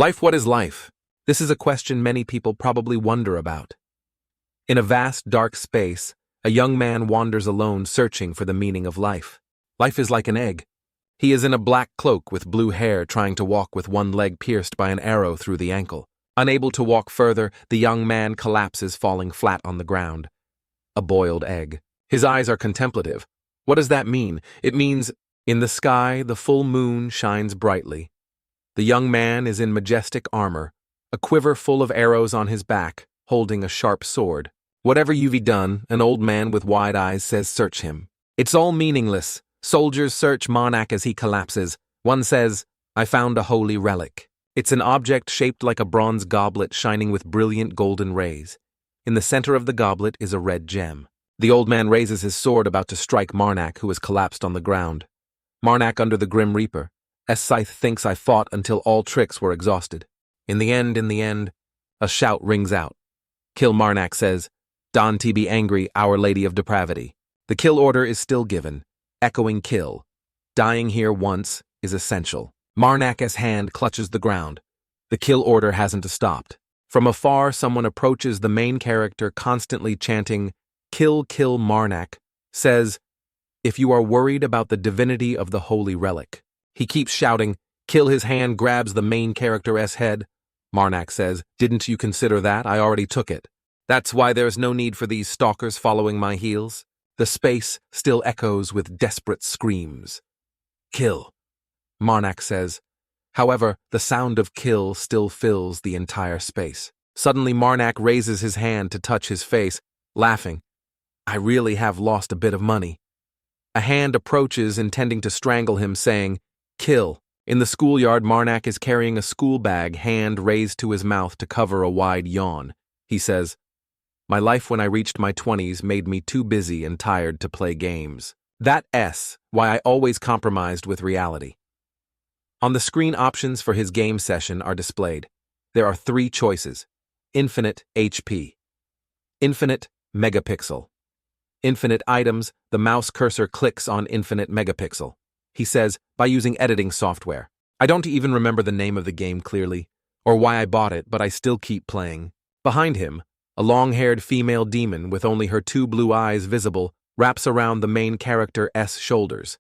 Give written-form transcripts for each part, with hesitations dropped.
Life, what is life? This is a question many people probably wonder about. In a vast, dark space, a young man wanders alone searching for the meaning of life. Life is like an egg. He is in a black cloak with blue hair trying to walk with one leg pierced by an arrow through the ankle. Unable to walk further, the young man collapses, falling flat on the ground. A boiled egg. His eyes are contemplative. What does that mean? It means, in the sky, the full moon shines brightly. The young man is in majestic armor, a quiver full of arrows on his back, holding a sharp sword. Whatever you've done, an old man with wide eyes says, search him. It's all meaningless. Soldiers search Marak as he collapses. One says, I found a holy relic. It's an object shaped like a bronze goblet shining with brilliant golden rays. In the center of the goblet is a red gem. The old man raises his sword about to strike Marnak, who has collapsed on the ground. Marnak under the Grim Reaper. Scythe thinks I fought until all tricks were exhausted. In the end, a shout rings out. Kill Marnak says, Don T be angry, Our Lady of Depravity. The kill order is still given, echoing kill. Dying here once is essential. Marnak's hand clutches the ground. The kill order hasn't stopped. From afar, someone approaches the main character, constantly chanting, Kill, kill Marnak, says, if you are worried about the divinity of the holy relic. He keeps shouting, kill. His hand grabs the main character's head. Marnak says, didn't you consider that? I already took it. That's why there's no need for these stalkers following my heels. The space still echoes with desperate screams. Kill, Marnak says. However, the sound of kill still fills the entire space. Suddenly Marnak raises his hand to touch his face, laughing. I really have lost a bit of money. A hand approaches, intending to strangle him, saying, kill. In the schoolyard, Marnak is carrying a school bag, hand raised to his mouth to cover a wide yawn. He says, my life when I reached my 20s made me too busy and tired to play games. That's why I always compromised with reality. On the screen, options for his game session are displayed. There are 3 choices. Infinite HP. Infinite megapixel. Infinite items, the mouse cursor clicks on infinite megapixel. He says, by using editing software. I don't even remember the name of the game clearly, or why I bought it, but I still keep playing. Behind him, a long-haired female demon with only her 2 blue eyes visible wraps around the main character's shoulders.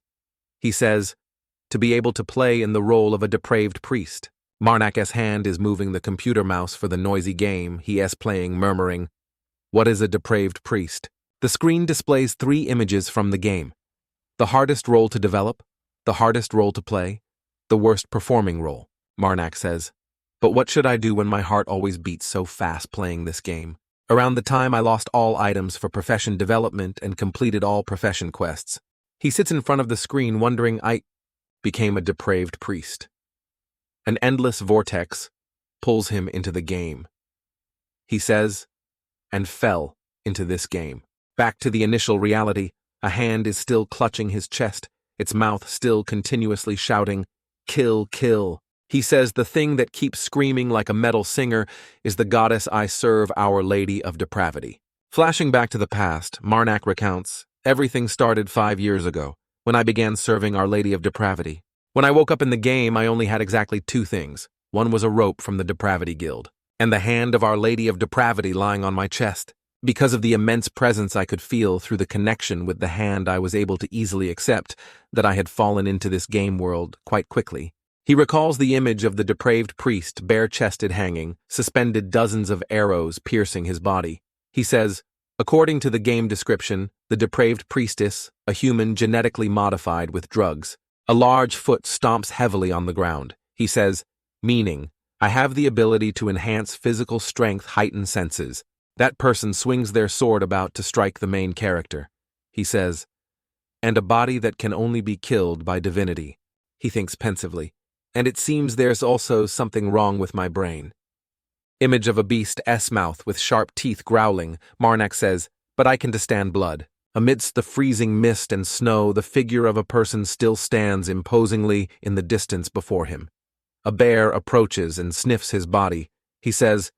He says, to be able to play in the role of a depraved priest. Marnak's hand is moving the computer mouse for the noisy game he is playing, murmuring, what is a depraved priest? The screen displays 3 images from the game. The hardest role to develop, the hardest role to play, the worst performing role, Marnak says. But what should I do when my heart always beats so fast playing this game? Around the time I lost all items for profession development and completed all profession quests. He sits in front of the screen wondering I became a depraved priest. An endless vortex pulls him into the game. He says, and fell into this game. Back to the initial reality, a hand is still clutching his chest, its mouth still continuously shouting, kill, kill. He says the thing that keeps screaming like a metal singer is the goddess I serve, Our Lady of Depravity. Flashing back to the past, Marnak recounts, everything started 5 years ago, when I began serving Our Lady of Depravity. When I woke up in the game, I only had exactly 2 things. One was a rope from the Depravity Guild, and the hand of Our Lady of Depravity lying on my chest. Because of the immense presence I could feel through the connection with the hand, I was able to easily accept that I had fallen into this game world quite quickly. He recalls the image of the depraved priest, bare-chested, hanging, suspended, dozens of arrows piercing his body. He says, according to the game description, the depraved priestess, a human genetically modified with drugs. A large foot stomps heavily on the ground. He says, meaning, I have the ability to enhance physical strength, heighten senses. That person swings their sword about to strike the main character. He says, and a body that can only be killed by divinity. He thinks pensively, and it seems there's also something wrong with my brain. Image of a beast's mouth with sharp teeth growling, Marnak says, but I can stand blood. Amidst the freezing mist and snow, the figure of a person still stands imposingly in the distance before him. A bear approaches and sniffs his body. He says,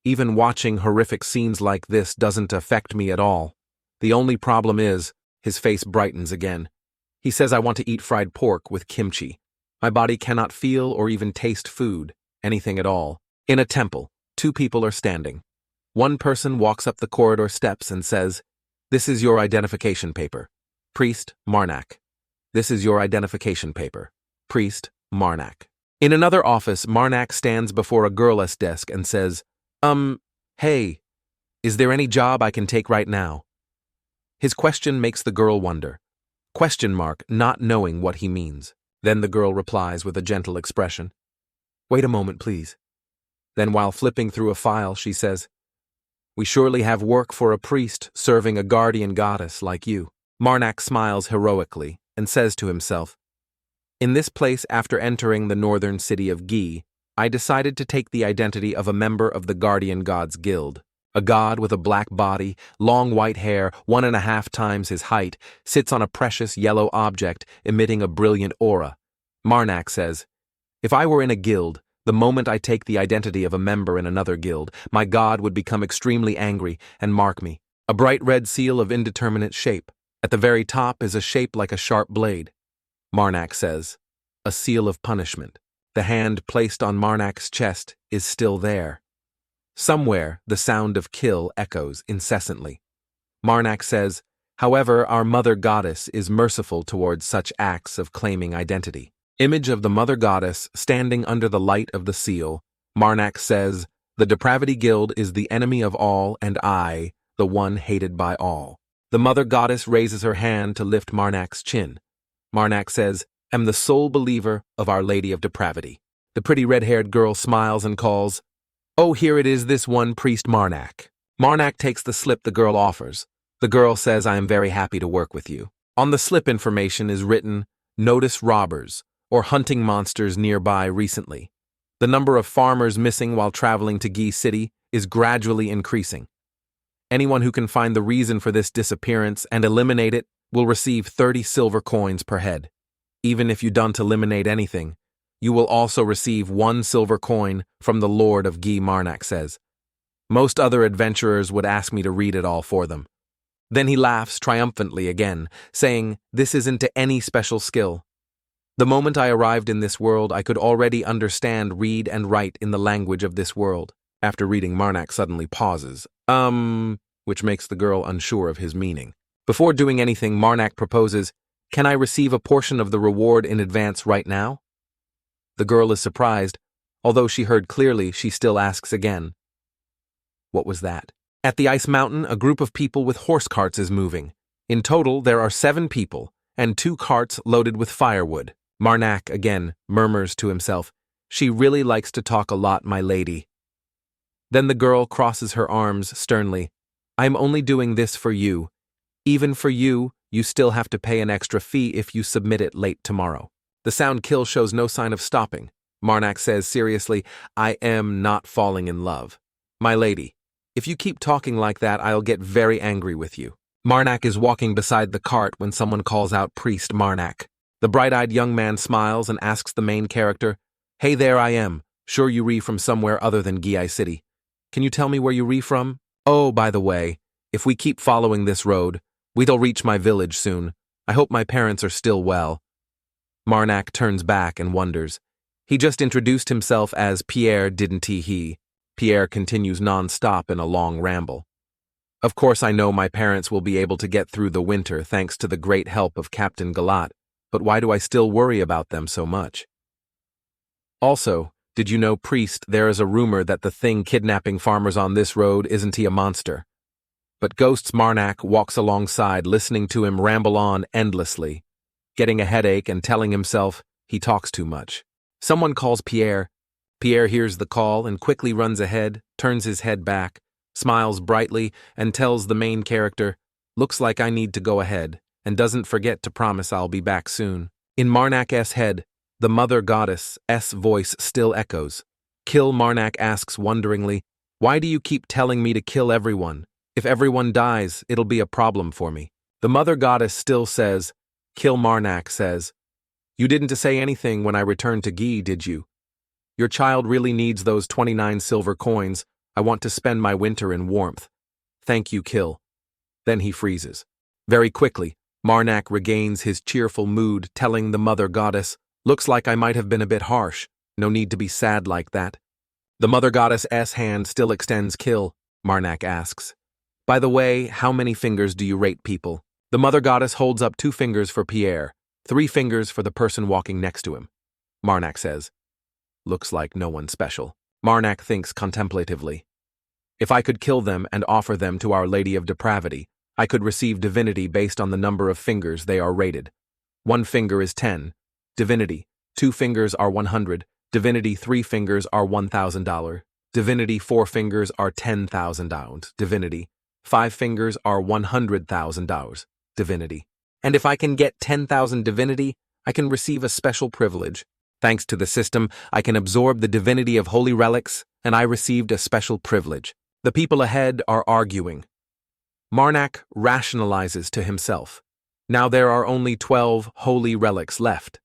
even watching horrific scenes like this doesn't affect me at all. The only problem is, his face brightens again. He says I want to eat fried pork with kimchi. My body cannot feel or even taste food. Anything at all. In a temple, two people are standing. One person walks up the corridor steps and says, "This is your identification paper. Priest, Marnak. This is your identification paper. Priest, Marnak." In another office, Marnak stands before a girl's desk and says, Hey, is there any job I can take right now?" His question makes the girl wonder. Question mark, not knowing what he means. Then the girl replies with a gentle expression, "Wait a moment, please." Then while flipping through a file, she says, "We surely have work for a priest serving a guardian goddess like you." Marnak smiles heroically and says to himself, "In this place, after entering the northern city of Gi, I decided to take the identity of a member of the Guardian Gods Guild. A god with a black body, long white hair, 1.5 times his height, sits on a precious yellow object emitting a brilliant aura." Marnak says, "If I were in a guild, the moment I take the identity of a member in another guild, my god would become extremely angry and mark me. A bright red seal of indeterminate shape. At the very top is a shape like a sharp blade." Marnak says, "A seal of punishment." The hand placed on Marnak's chest is still there. Somewhere, the sound of kill echoes incessantly. Marnak says, "However, our mother goddess is merciful towards such acts of claiming identity." Image of the mother goddess standing under the light of the seal. Marnak says, "The Depravity Guild is the enemy of all, and I, the one hated by all." The mother goddess raises her hand to lift Marnak's chin. Marnak says, "Am the sole believer of Our Lady of Depravity." The pretty red-haired girl smiles and calls, "Oh, here it is, this one, Priest Marnak." Marnak takes the slip the girl offers. The girl says, "I am very happy to work with you." On the slip information is written, "Notice robbers, or hunting monsters nearby recently. The number of farmers missing while traveling to Gi City is gradually increasing. Anyone who can find the reason for this disappearance and eliminate it will receive 30 silver coins per head. Even if you don't eliminate anything, you will also receive 1 silver coin from the Lord of Gi." Marnak says. "Most other adventurers would ask me to read it all for them." Then he laughs triumphantly again, saying, "This isn't any special skill. The moment I arrived in this world, I could already understand, read, and write in the language of this world." After reading, Marnak suddenly pauses, which makes the girl unsure of his meaning. Before doing anything, Marnak proposes, "Can I receive a portion of the reward in advance right now?" The girl is surprised. Although she heard clearly, she still asks again. What was that? At the ice mountain, a group of people with horse carts is moving. In total, there are 7 people, and 2 carts loaded with firewood. Marnak, again, murmurs to himself, "She really likes to talk a lot, my lady." Then the girl crosses her arms sternly. "I'm only doing this for you. Even for you, you still have to pay an extra fee if you submit it late tomorrow." The sound kill shows no sign of stopping. Marnak says seriously, "I am not falling in love. My lady, if you keep talking like that, I'll get very angry with you." Marnak is walking beside the cart when someone calls out Priest Marnak. The bright-eyed young man smiles and asks the main character, "Hey there, I am. Sure you re from somewhere other than Gi City. Can you tell me where you re from? Oh, by the way, if we keep following this road, we'll reach my village soon. I hope my parents are still well." Marnak turns back and wonders. He just introduced himself as Pierre, didn't he? Pierre continues non-stop in a long ramble. "Of course I know my parents will be able to get through the winter thanks to the great help of Captain Galat, but why do I still worry about them so much? Also, did you know, Priest, there is a rumor that the thing kidnapping farmers on this road isn't he a monster?" But Ghost's Marnak walks alongside, listening to him ramble on endlessly, getting a headache and telling himself he talks too much. Someone calls Pierre. Pierre hears the call and quickly runs ahead, turns his head back, smiles brightly, and tells the main character, "Looks like I need to go ahead, and doesn't forget to promise I'll be back soon." In Marnak's head, the mother goddess' voice still echoes. Kill Marnak asks wonderingly, "Why do you keep telling me to kill everyone? If everyone dies, it'll be a problem for me." The mother goddess still says, Kill Marnak says, "You didn't say anything when I returned to Gi, did you? Your child really needs those 29 silver coins. I want to spend my winter in warmth. Thank you, Kill." Then he freezes. Very quickly, Marnak regains his cheerful mood, telling the mother goddess, "Looks like I might have been a bit harsh. No need to be sad like that. The mother goddess's hand still extends kill, Marnak asks. By the way, how many fingers do you rate people? The mother goddess holds up 2 fingers for Pierre, 3 fingers for the person walking next to him. Marnak says, looks like no one special. Marnak thinks contemplatively. If I could kill them and offer them to Our Lady of Depravity, I could receive divinity based on the number of fingers they are rated. 1 finger is 10. Divinity. 2 fingers are 100. Divinity 3 fingers are $1,000. Divinity 4 fingers are $10,000. Divinity 5 fingers are $100,000. Divinity. And if I can get 10,000 divinity, I can receive a special privilege. Thanks to the system, I can absorb the divinity of holy relics, and I received a special privilege. The people ahead are arguing. Marnak rationalizes to himself. Now there are only 12 holy relics left.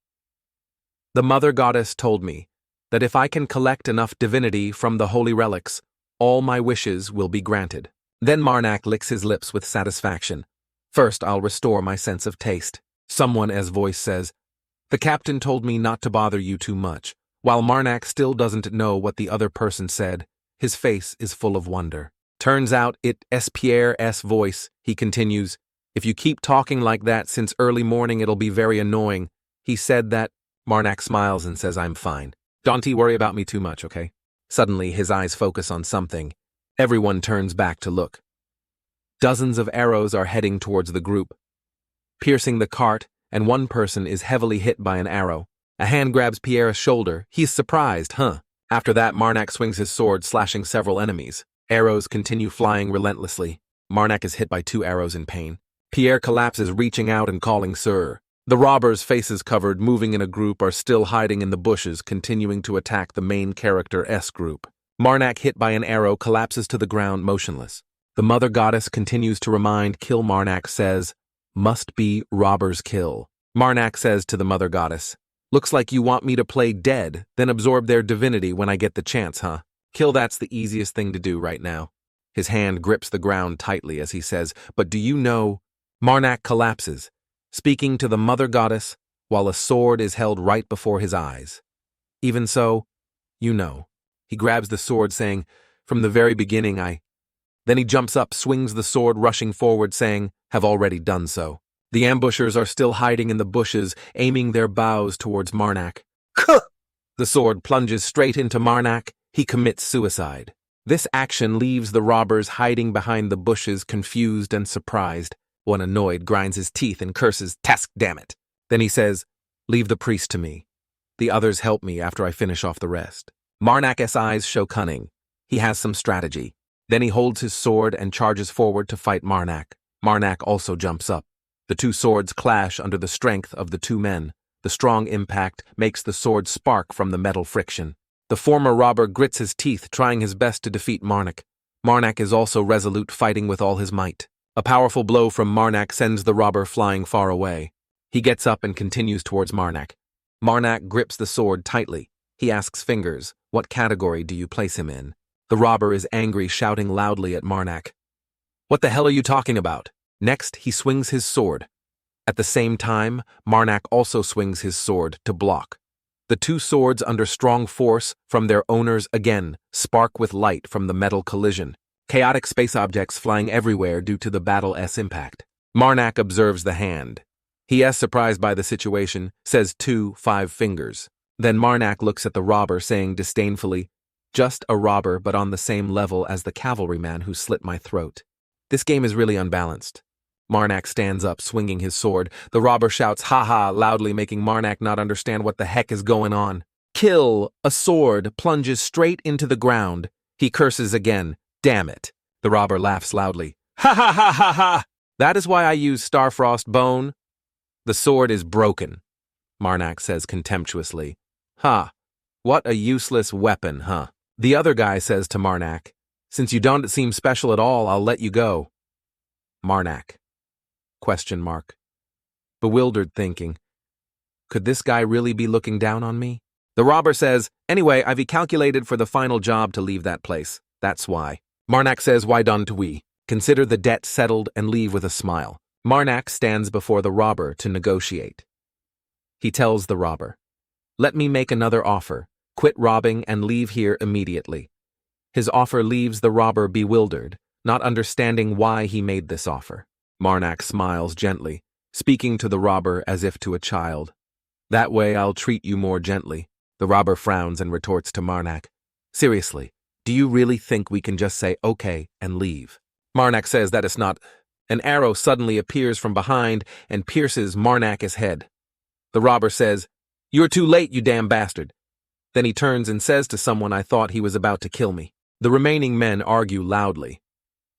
The mother goddess told me that if I can collect enough divinity from the holy relics, all my wishes will be granted. Then Marnak licks his lips with satisfaction. First, I'll restore my sense of taste. Someone's voice says, the captain told me not to bother you too much. While Marnak still doesn't know what the other person said, his face is full of wonder. Turns out it's Pierre's voice, he continues. If you keep talking like that since early morning, it'll be very annoying. He said that. Marnak smiles and says, I'm fine. Don't worry about me too much, okay? Suddenly, his eyes focus on something. Everyone turns back to look. Dozens of arrows are heading towards the group, piercing the cart, and one person is heavily hit by an arrow. A hand grabs Pierre's shoulder. He's surprised, huh? After that, Marnak swings his sword, slashing several enemies. Arrows continue flying relentlessly. Marnak is hit by 2 arrows in pain. Pierre collapses, reaching out and calling Sir. The robbers, faces covered, moving in a group, are still hiding in the bushes, continuing to attack the main character's group. Marnak, hit by an arrow, collapses to the ground motionless. The mother goddess continues to remind Kill. Marnak says, must be robbers kill. Marnak says to the mother goddess, looks like you want me to play dead, then absorb their divinity when I get the chance, huh? Kill, that's the easiest thing to do right now. His hand grips the ground tightly as he says, but do you know? Marnak collapses, speaking to the mother goddess while a sword is held right before his eyes. Even so, you know. He grabs the sword, saying, from the very beginning Then he jumps up, swings the sword, rushing forward, saying, have already done so. The ambushers are still hiding in the bushes, aiming their bows towards Marnak. The sword plunges straight into Marnak. He commits suicide. This action leaves the robbers hiding behind the bushes, confused and surprised. One, annoyed, grinds his teeth and curses, Task, damn it. Then he says, leave the priest to me. The others help me after I finish off the rest. Marnak's eyes show cunning. He has some strategy. Then he holds his sword and charges forward to fight Marnak. Marnak also jumps up. The 2 swords clash under the strength of the 2 men. The strong impact makes the sword spark from the metal friction. The former robber grits his teeth, trying his best to defeat Marnak. Marnak is also resolute, fighting with all his might. A powerful blow from Marnak sends the robber flying far away. He gets up and continues towards Marnak. Marnak grips the sword tightly. He asks Fingers, what category do you place him in? The robber is angry, shouting loudly at Marnak. What the hell are you talking about? Next, he swings his sword. At the same time, Marnak also swings his sword to block. The 2 swords, under strong force from their owners, again spark with light from the metal collision. Chaotic space objects flying everywhere due to the battle's impact. Marnak observes the hand. He is surprised by the situation, says 5 fingers. Then Marnak looks at the robber, saying disdainfully, just a robber, but on the same level as the cavalryman who slit my throat. This game is really unbalanced. Marnak stands up, swinging his sword. The robber shouts, ha-ha, loudly, making Marnak not understand what the heck is going on. Kill! A sword plunges straight into the ground. He curses again. Damn it. The robber laughs loudly. Ha ha ha ha ha! That is why I use Starfrost Bone. The sword is broken, Marnak says contemptuously. Ha! What a useless weapon, huh? The other guy says to Marnak, since you don't seem special at all, I'll let you go. Marnak. ? Bewildered, thinking, could this guy really be looking down on me? The robber says, anyway, I've calculated for the final job to leave that place. That's why. Marnak says, why don't we? Consider the debt settled and leave with a smile. Marnak stands before the robber to negotiate. He tells the robber, let me make another offer. Quit robbing and leave here immediately. His offer leaves the robber bewildered, not understanding why he made this offer. Marak smiles gently, speaking to the robber as if to a child. That way I'll treat you more gently. The robber frowns and retorts to Marak. Seriously, do you really think we can just say okay and leave? Marak says that it's not. An arrow suddenly appears from behind and pierces Marak's head. The robber says, "You're too late, you damn bastard." Then he turns and says to someone, "I thought he was about to kill me." The remaining men argue loudly.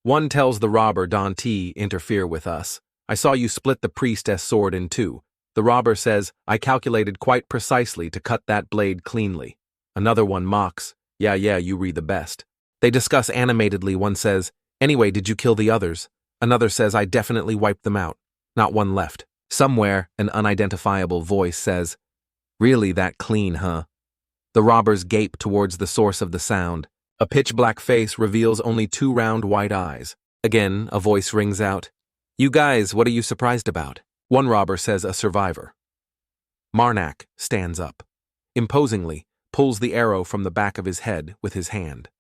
One tells the robber, "Don't interfere with us. I saw you split the priestess sword in two." The robber says, "I calculated quite precisely to cut that blade cleanly." Another one mocks, Yeah, you read the best." They discuss animatedly. One says, "Anyway, did you kill the others?" Another says, "I definitely wiped them out. Not one left." Somewhere, an unidentifiable voice says, "Really that clean, huh?" The robbers gape towards the source of the sound. A pitch-black face reveals only two round white eyes. Again, a voice rings out, "You guys, what are you surprised about?" One robber says, "A survivor." Marak stands up. Imposingly, pulls the arrow from the back of his head with his hand.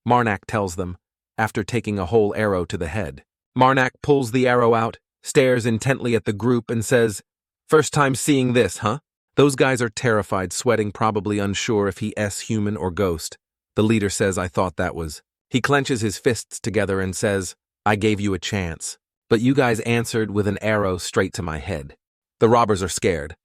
Marak tells them, after taking a whole arrow to the head. Marak pulls the arrow out, stares intently at the group and says, "First time seeing this, huh?" Those guys are terrified, sweating, probably unsure if he's human or ghost. The leader says, "I thought that was." He clenches his fists together and says, "I gave you a chance, but you guys answered with an arrow straight to my head." The robbers are scared.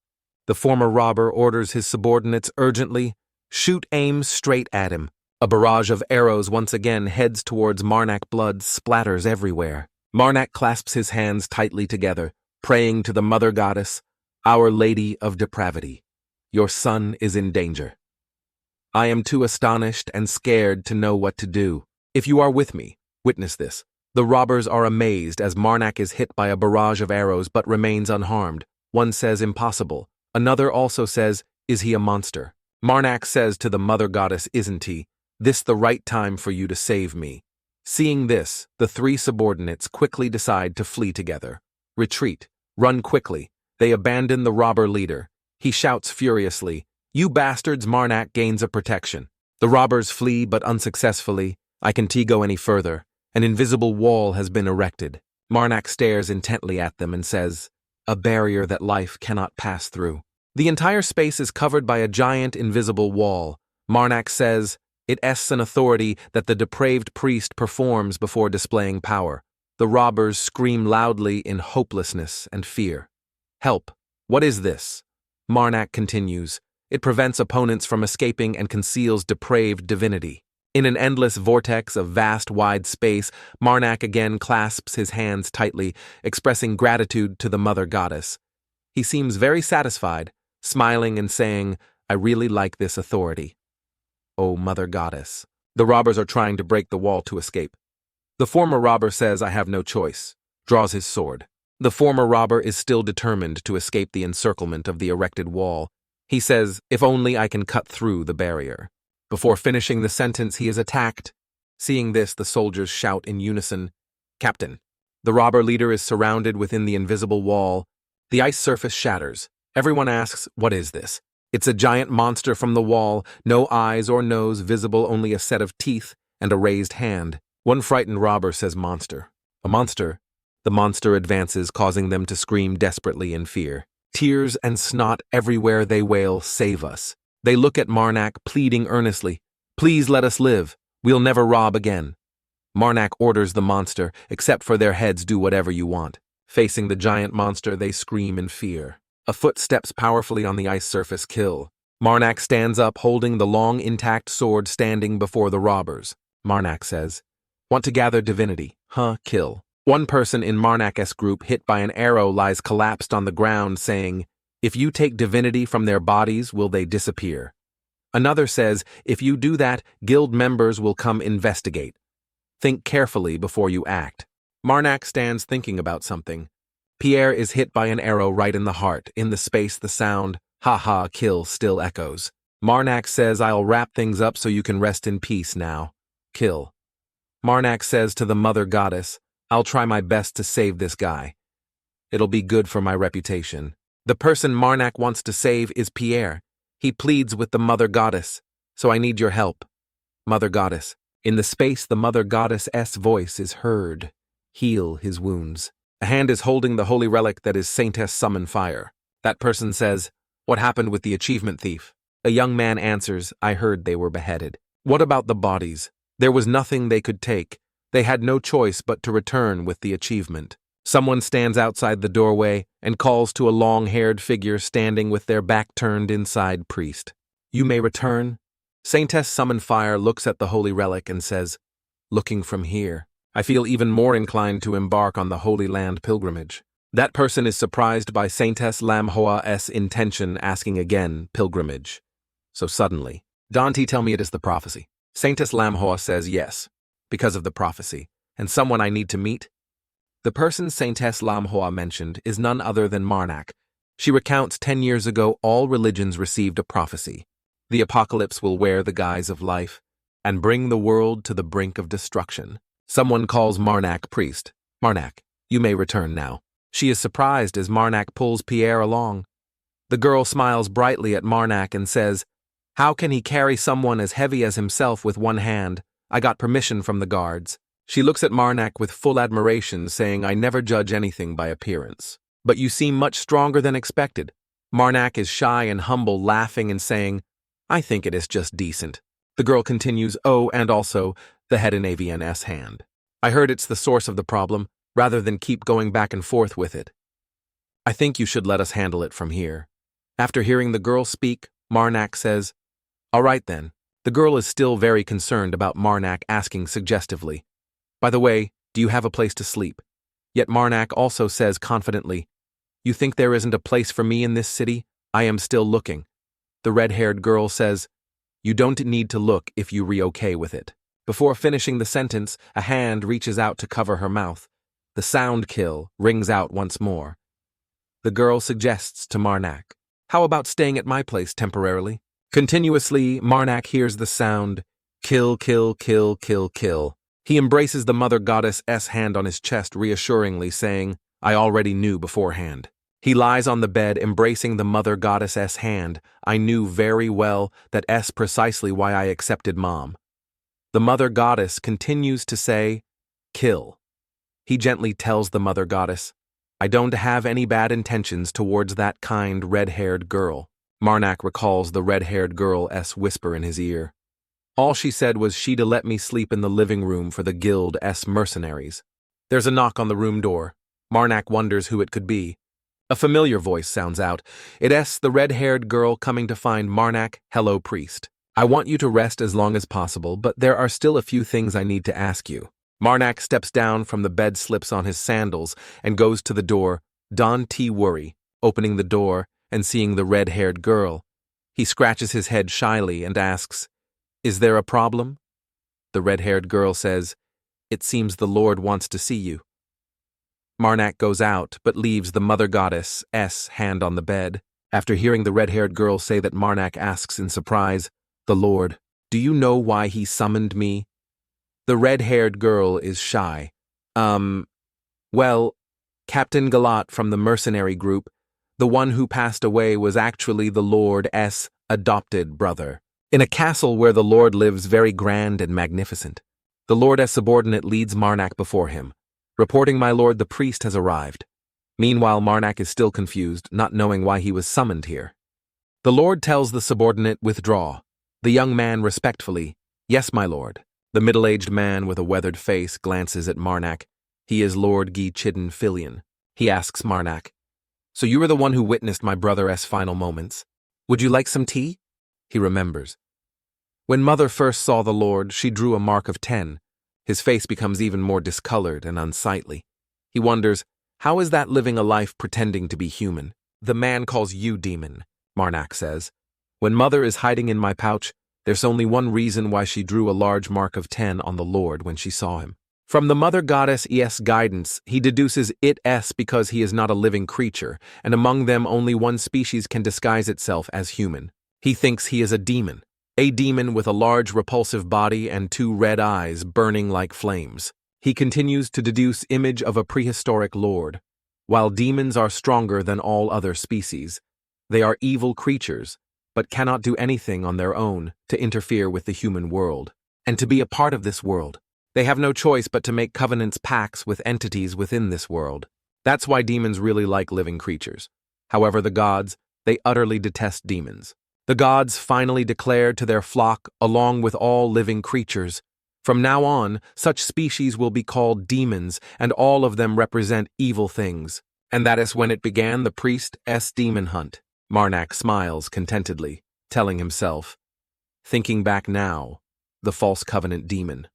The former robber orders his subordinates urgently, "Shoot aim straight at him." A barrage of arrows once again heads towards Marak. Blood splatters everywhere. Marak clasps his hands tightly together, praying to the Mother Goddess, "Our Lady of Depravity, your son is in danger. I am too astonished and scared to know what to do. If you are with me, witness this." The robbers are amazed as Marak is hit by a barrage of arrows but remains unharmed. One says, "Impossible." Another also says, "Is he a monster?" Marak says to the Mother Goddess, "Isn't he? This the right time for you to save me." Seeing this, the three subordinates quickly decide to flee together. Retreat. Run quickly. They abandon the robber leader. He shouts furiously, "You bastards!" Marak gains a protection. The robbers flee but unsuccessfully. I can't go any further. An invisible wall has been erected. Marak stares intently at them and says, "A barrier that life cannot pass through." The entire space is covered by a giant invisible wall. Marak says, "It's an authority that the depraved priest performs before displaying power." The robbers scream loudly in hopelessness and fear. "Help! What is this?" Marak continues, "It prevents opponents from escaping and conceals depraved divinity." In an endless vortex of vast wide space, Marak again clasps his hands tightly, expressing gratitude to the Mother Goddess. He seems very satisfied, smiling and saying, "I really like this authority. Oh, Mother Goddess." The robbers are trying to break the wall to escape. The former robber says, "I have no choice," draws his sword. The former robber is still determined to escape the encirclement of the erected wall. He says, "If only I can cut through the barrier." Before finishing the sentence, he is attacked. Seeing this, the soldiers shout in unison, "Captain!" The robber leader is surrounded within the invisible wall. The ice surface shatters. Everyone asks, "What is this?" It's a giant monster from the wall, no eyes or nose visible, only a set of teeth and a raised hand. One frightened robber says, "Monster." "A monster?" The monster advances, causing them to scream desperately in fear. Tears and snot everywhere, they wail, "Save us." They look at Marak, pleading earnestly, "Please let us live. We'll never rob again." Marak orders the monster, "Except for their heads, do whatever you want." Facing the giant monster, they scream in fear. A foot steps powerfully on the ice surface. "Kill." Marak stands up, holding the long, intact sword, standing before the robbers. Marak says, "Want to gather divinity, huh? Kill." One person in Marak's group, hit by an arrow, lies collapsed on the ground, saying, "If you take divinity from their bodies, will they disappear?" Another says, "If you do that, guild members will come investigate. Think carefully before you act." Marak stands thinking about something. Pierre is hit by an arrow right in the heart. In the space, the sound, "Ha ha, kill," still echoes. Marak says, "I'll wrap things up so you can rest in peace now. Kill." Marak says to the Mother Goddess, "I'll try my best to save this guy. It'll be good for my reputation." The person Marak wants to save is Pierre. He pleads with the Mother Goddess, So I need your help, Mother Goddess. In the space, the Mother Goddess's voice is heard. Heal his wounds. A hand is holding the holy relic that is Saintess Summon Fire. That person says, "What happened with the achievement thief?" A young man answers, "I heard they were beheaded." "What about the bodies?" "There was nothing they could take. They had no choice but to return with the achievement." Someone stands outside the doorway and calls to a long-haired figure standing with their back turned inside priest. "You may return." Saintess Summon Fire looks at the holy relic and says, "Looking from here, I feel even more inclined to embark on the Holy Land pilgrimage." That person is surprised by Saintess Lamhoa's intention, asking again, "Pilgrimage?" So suddenly, "Dante, tell me it is the prophecy." Saintess Lamhoa says yes, because of the prophecy, and someone I need to meet. The person Saintess Lamhoa mentioned is none other than Marak. She recounts 10 years ago all religions received a prophecy. The apocalypse will wear the guise of life and bring the world to the brink of destruction. Someone calls Marnak priest. "Marnak, you may return now." She is surprised as Marnak pulls Pierre along. The girl smiles brightly at Marnak and says, "How can he carry someone as heavy as himself with one hand? I got permission from the guards." She looks at Marnak with full admiration, saying, "I never judge anything by appearance. But you seem much stronger than expected." Marnak is shy and humble, laughing and saying, "I think it is just decent." The girl continues, "Oh, and also, the head in AVN's hand. I heard it's the source of the problem, rather than keep going back and forth with it. I think you should let us handle it from here." After hearing the girl speak, Marnak says, "All right then." The girl is still very concerned about Marnak asking suggestively, "By the way, do you have a place to sleep?" Yet Marnak also says confidently, "You think there isn't a place for me in this city? I am still looking." The red-haired girl says, "You don't need to look if you re-okay with it." Before finishing the sentence, a hand reaches out to cover her mouth. The sound kill rings out once more. The girl suggests to Marnak, "How about staying at my place temporarily?" Continuously, Marnak hears the sound, kill, kill, kill, kill, kill. He embraces the Mother Goddess's hand on his chest reassuringly, saying, "I already knew beforehand." He lies on the bed embracing the Mother Goddess's hand. "I knew very well that's precisely why I accepted Mom." The Mother Goddess continues to say, "Kill." He gently tells the Mother Goddess, "I don't have any bad intentions towards that kind red-haired girl." Marnak recalls the red-haired girl's whisper in his ear. "All she said was she'd let me sleep in the living room for the guild's mercenaries." There's a knock on the room door. Marnak wonders who it could be. A familiar voice sounds out. It's the red-haired girl coming to find Marnak. "Hello, priest. I want you to rest as long as possible, but there are still a few things I need to ask you." Marnak steps down from the bed, slips on his sandals, and goes to the door. Don't worry. Opening the door and seeing the red-haired girl, he scratches his head shyly and asks, "Is there a problem?" The red-haired girl says, "It seems the Lord wants to see you." Marnak goes out, but leaves the Mother Goddess's hand on the bed. After hearing the red-haired girl say that, Marnak asks in surprise, "The Lord, do you know why he summoned me?" The red-haired girl is shy. Well, Captain Galat from the mercenary group, the one who passed away, was actually the Lord's adopted brother. In a castle where the Lord lives, very grand and magnificent. The Lord's subordinate leads Marnak before him. Reporting, "My lord, the priest has arrived." Meanwhile, Marnak is still confused, not knowing why he was summoned here. The Lord tells the subordinate, "Withdraw." The young man respectfully, "Yes, my lord." The middle-aged man with a weathered face glances at Marnak. He is Lord Gi Chidden Filion. He asks Marnak, "So you were the one who witnessed my brother's final moments. Would you like some tea?" He remembers. When Mother first saw the Lord, she drew a mark of 10. His face becomes even more discolored and unsightly. He wonders, how is that living a life pretending to be human? "The man calls you demon," Marnak says. "When Mother is hiding in my pouch, there's only one reason why she drew a large mark of 10 on the Lord when she saw him." From the Mother Goddess's guidance, he deduces it's because he is not a living creature, and among them only one species can disguise itself as human. He thinks he is a demon with a large repulsive body and 2 red eyes burning like flames. He continues to deduce image of a prehistoric lord. While demons are stronger than all other species, they are evil creatures, but cannot do anything on their own to interfere with the human world, and to be a part of this world. They have no choice but to make covenants pacts with entities within this world. That's why demons really like living creatures. However, the gods, they utterly detest demons. The gods finally declared to their flock, along with all living creatures, from now on, such species will be called demons, and all of them represent evil things. And that is when it began the priest's demon hunt. Marnak smiles contentedly, telling himself, thinking back now, the false covenant demon.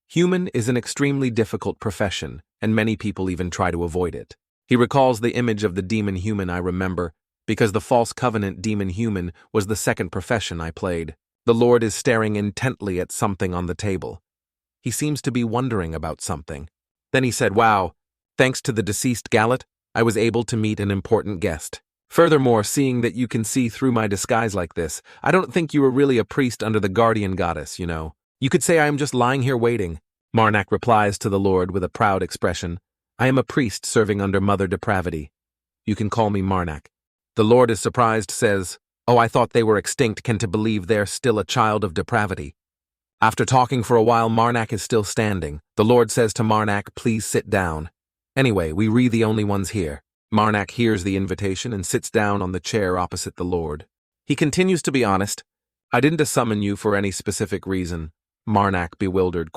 Human is an extremely difficult profession, and many people even try to avoid it. He recalls the image of the demon human I remember, because the false covenant demon human was the second profession I played. The Lord is staring intently at something on the table. He seems to be wondering about something. Then he said, wow, thanks to the deceased Gallet, I was able to meet an important guest. Furthermore, seeing that you can see through my disguise like this, I don't think you were really a priest under the guardian goddess, you know. You could say I am just lying here waiting. Marnak replies to the Lord with a proud expression. I am a priest serving under Mother Depravity. You can call me Marnak. The Lord is surprised, says, oh, I thought they were extinct, can to believe they're still a child of depravity. After talking for a while, Marnak is still standing. The Lord says to Marnak, please sit down. Anyway, we the only ones here. Marnak hears the invitation and sits down on the chair opposite the Lord. He continues to be honest. I didn't summon you for any specific reason. Marnak bewildered ?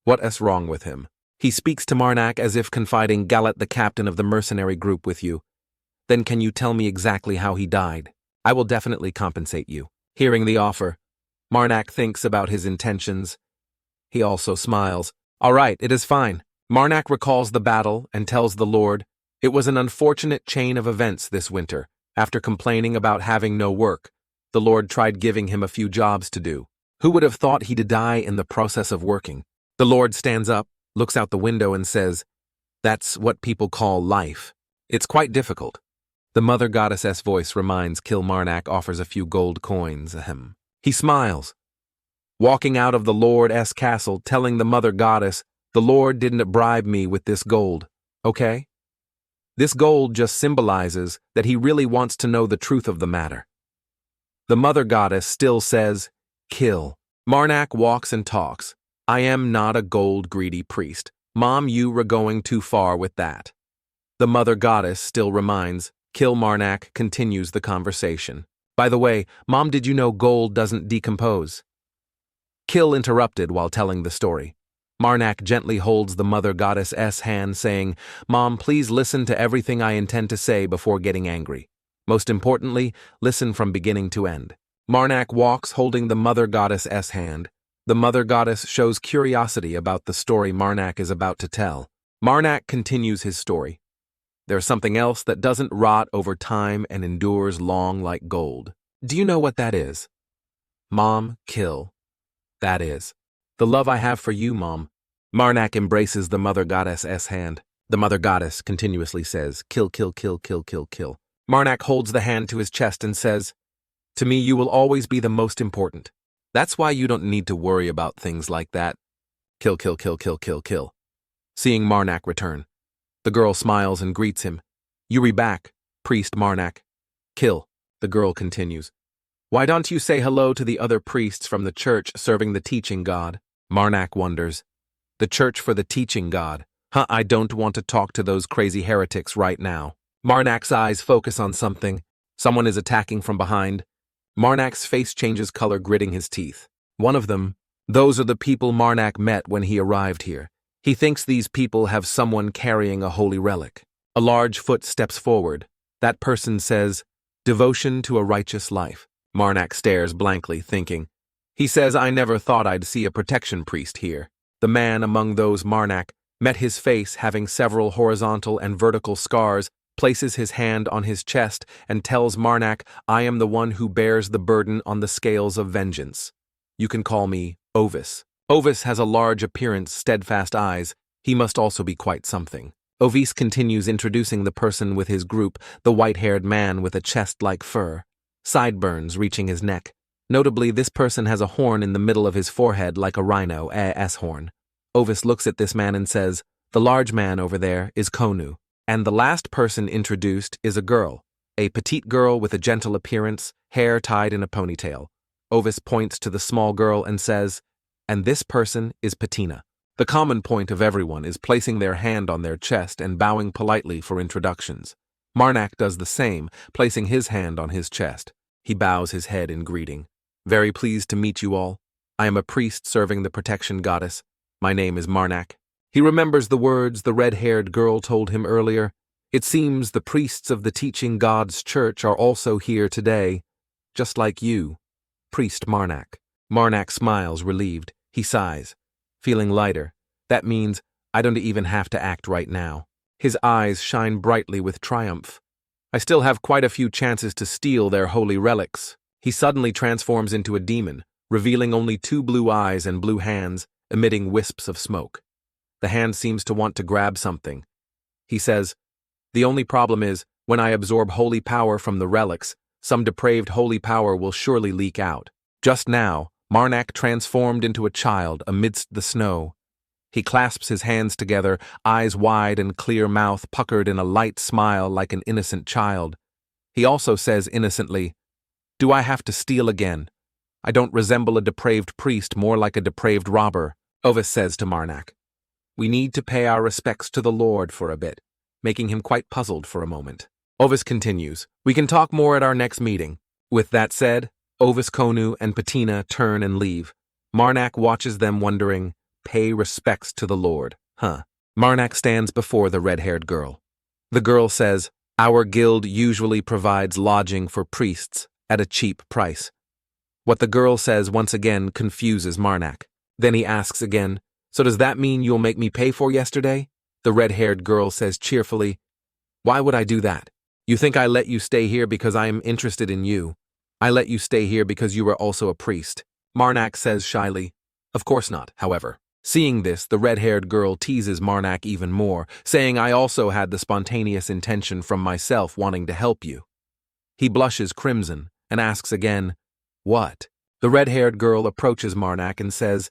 What's wrong with him? He speaks to Marnak as if confiding Gallet, the captain of the mercenary group, with you. Then can you tell me exactly how he died? I will definitely compensate you. Hearing the offer, Marnak thinks about his intentions. He also smiles. All right, it is fine. Marnak recalls the battle and tells the Lord, it was an unfortunate chain of events this winter. After complaining about having no work, the Lord tried giving him a few jobs to do. Who would have thought he'd die in the process of working? The Lord stands up, looks out the window and says, that's what people call life. It's quite difficult. The Mother Goddess's voice reminds Marnak offers a few gold coins. He smiles. Walking out of the Lord's castle, telling the Mother Goddess, the Lord didn't bribe me with this gold, okay? This gold just symbolizes that he really wants to know the truth of the matter. The Mother Goddess still says, kill. Marnak walks and talks. I am not a gold-greedy priest. Mom, you were going too far with that. The Mother Goddess still reminds, Marnak continues the conversation. By the way, Mom, did you know gold doesn't decompose? Interrupted while telling the story. Marnak gently holds the Mother Goddess's hand, saying, Mom, please listen to everything I intend to say before getting angry. Most importantly, listen from beginning to end. Marnak walks holding the Mother Goddess's hand. The Mother Goddess shows curiosity about the story Marnak is about to tell. Marnak continues his story. There's something else that doesn't rot over time and endures long like gold. Do you know what that is? Mom, that is. The love I have for you, Mom. Marnak embraces the Mother Goddess's hand. The Mother Goddess continuously says, kill. Marnak holds the hand to his chest and says, to me you will always be the most important. That's why you don't need to worry about things like that. Kill. Seeing Marnak return, the girl smiles and greets him. Yuri back, priest Marnak. The girl continues. Why don't you say hello to the other priests from the church serving the teaching god? Marnak wonders. The church for the teaching god. I don't want to talk to those crazy heretics right now. Marnak's eyes focus on something. Someone is attacking from behind. Marnak's face changes color, gritting his teeth. One of them, those are the people Marnak met when he arrived here. He thinks these people have someone carrying a holy relic. A large foot steps forward. That person says, devotion to a righteous life. Marnak stares blankly, thinking. He says, I never thought I'd see a protection priest here. The man among those Marnak met his face having several horizontal and vertical scars, places his hand on his chest and tells Marnak, I am the one who bears the burden on the scales of vengeance. You can call me Ovis. Ovis has a large appearance, steadfast eyes. He must also be quite something. Ovis continues introducing the person with his group, the white-haired man with a chest like fur, sideburns reaching his neck. Notably, this person has a horn in the middle of his forehead like a rhino's horn. Ovis looks at this man and says, the large man over there is Konu. And the last person introduced is a girl. a petite girl with a gentle appearance, hair tied in a ponytail. Ovis points to the small girl and says, "And this person is Patina." The common point of everyone is placing their hand on their chest and bowing politely for introductions. Marnak does the same, placing his hand on his chest. He bows his head in greeting. "Very pleased to meet you all. I am a priest serving the protection goddess. My name is Marnak." He remembers the words the red-haired girl told him earlier. It seems the priests of the teaching God's church are also here today, just like you, Priest Marnak. Marnak smiles, relieved. He sighs, feeling lighter. That means I don't even have to act right now. His eyes shine brightly with triumph. I still have quite a few chances to steal their holy relics. He suddenly transforms into a demon, revealing only 2 blue eyes and blue hands, emitting wisps of smoke. The hand seems to want to grab something. He says, "The only problem is, when I absorb holy power from the relics, some depraved holy power will surely leak out." Just now, Marnak transformed into a child amidst the snow. He clasps his hands together, eyes wide and clear mouth puckered in a light smile like an innocent child. He also says innocently, "Do I have to steal again? I don't resemble a depraved priest, more like a depraved robber." Ovis says to Marnak, "We need to pay our respects to the Lord for a bit," making him quite puzzled for a moment. Ovis continues, "We can talk more at our next meeting." With that said, Ovis, Konu, and Patina turn and leave. Marnak watches them wondering, pay respects to the Lord, huh? Marnak stands before the red-haired girl. The girl says, "Our guild usually provides lodging for priests at a cheap price." What the girl says once again confuses Marnak. Then he asks again, "So does that mean you'll make me pay for yesterday?" The red-haired girl says cheerfully, "Why would I do that? You think I let you stay here because I am interested in you. I let you stay here because you are also a priest." Marnak says shyly, "Of course not, however." Seeing this, the red-haired girl teases Marnak even more, saying, "I also had the spontaneous intention from myself wanting to help you." He blushes crimson and asks again, "What?" The red-haired girl approaches Marnak and says,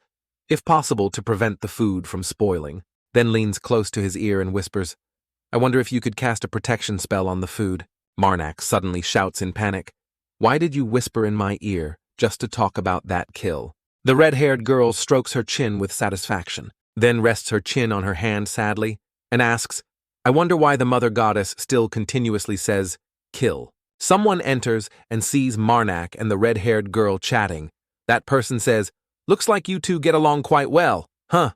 "If possible, to prevent the food from spoiling," then leans close to his ear and whispers, "I wonder if you could cast a protection spell on the food." Marnak suddenly shouts in panic, "Why did you whisper in my ear just to talk about that kill?" The red-haired girl strokes her chin with satisfaction, then rests her chin on her hand sadly, and asks, "I wonder why the mother goddess still continuously says, 'kill.'" Someone enters and sees Marnak and the red-haired girl chatting. That person says, "Looks like you two get along quite well, huh?"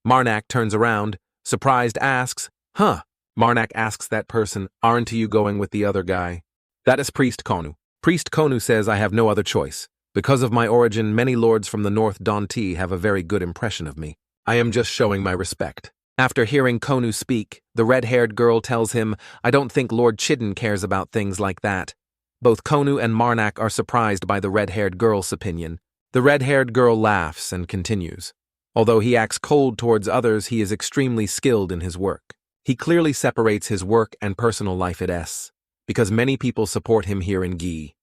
Marnak turns around, surprised asks, "Huh?" Marnak asks that person, "Aren't you going with the other guy?" That is Priest Konu. Priest Konu says, "I have no other choice. Because of my origin, many lords from the North Danti have a very good impression of me. I am just showing my respect." After hearing Konu speak, the red-haired girl tells him, "I don't think Lord Chidden cares about things like that." Both Konu and Marnak are surprised by the red-haired girl's opinion. The red-haired girl laughs and continues. Although he acts cold towards others, he is extremely skilled in his work. He clearly separates his work and personal life at S, because many people support him here in Gi.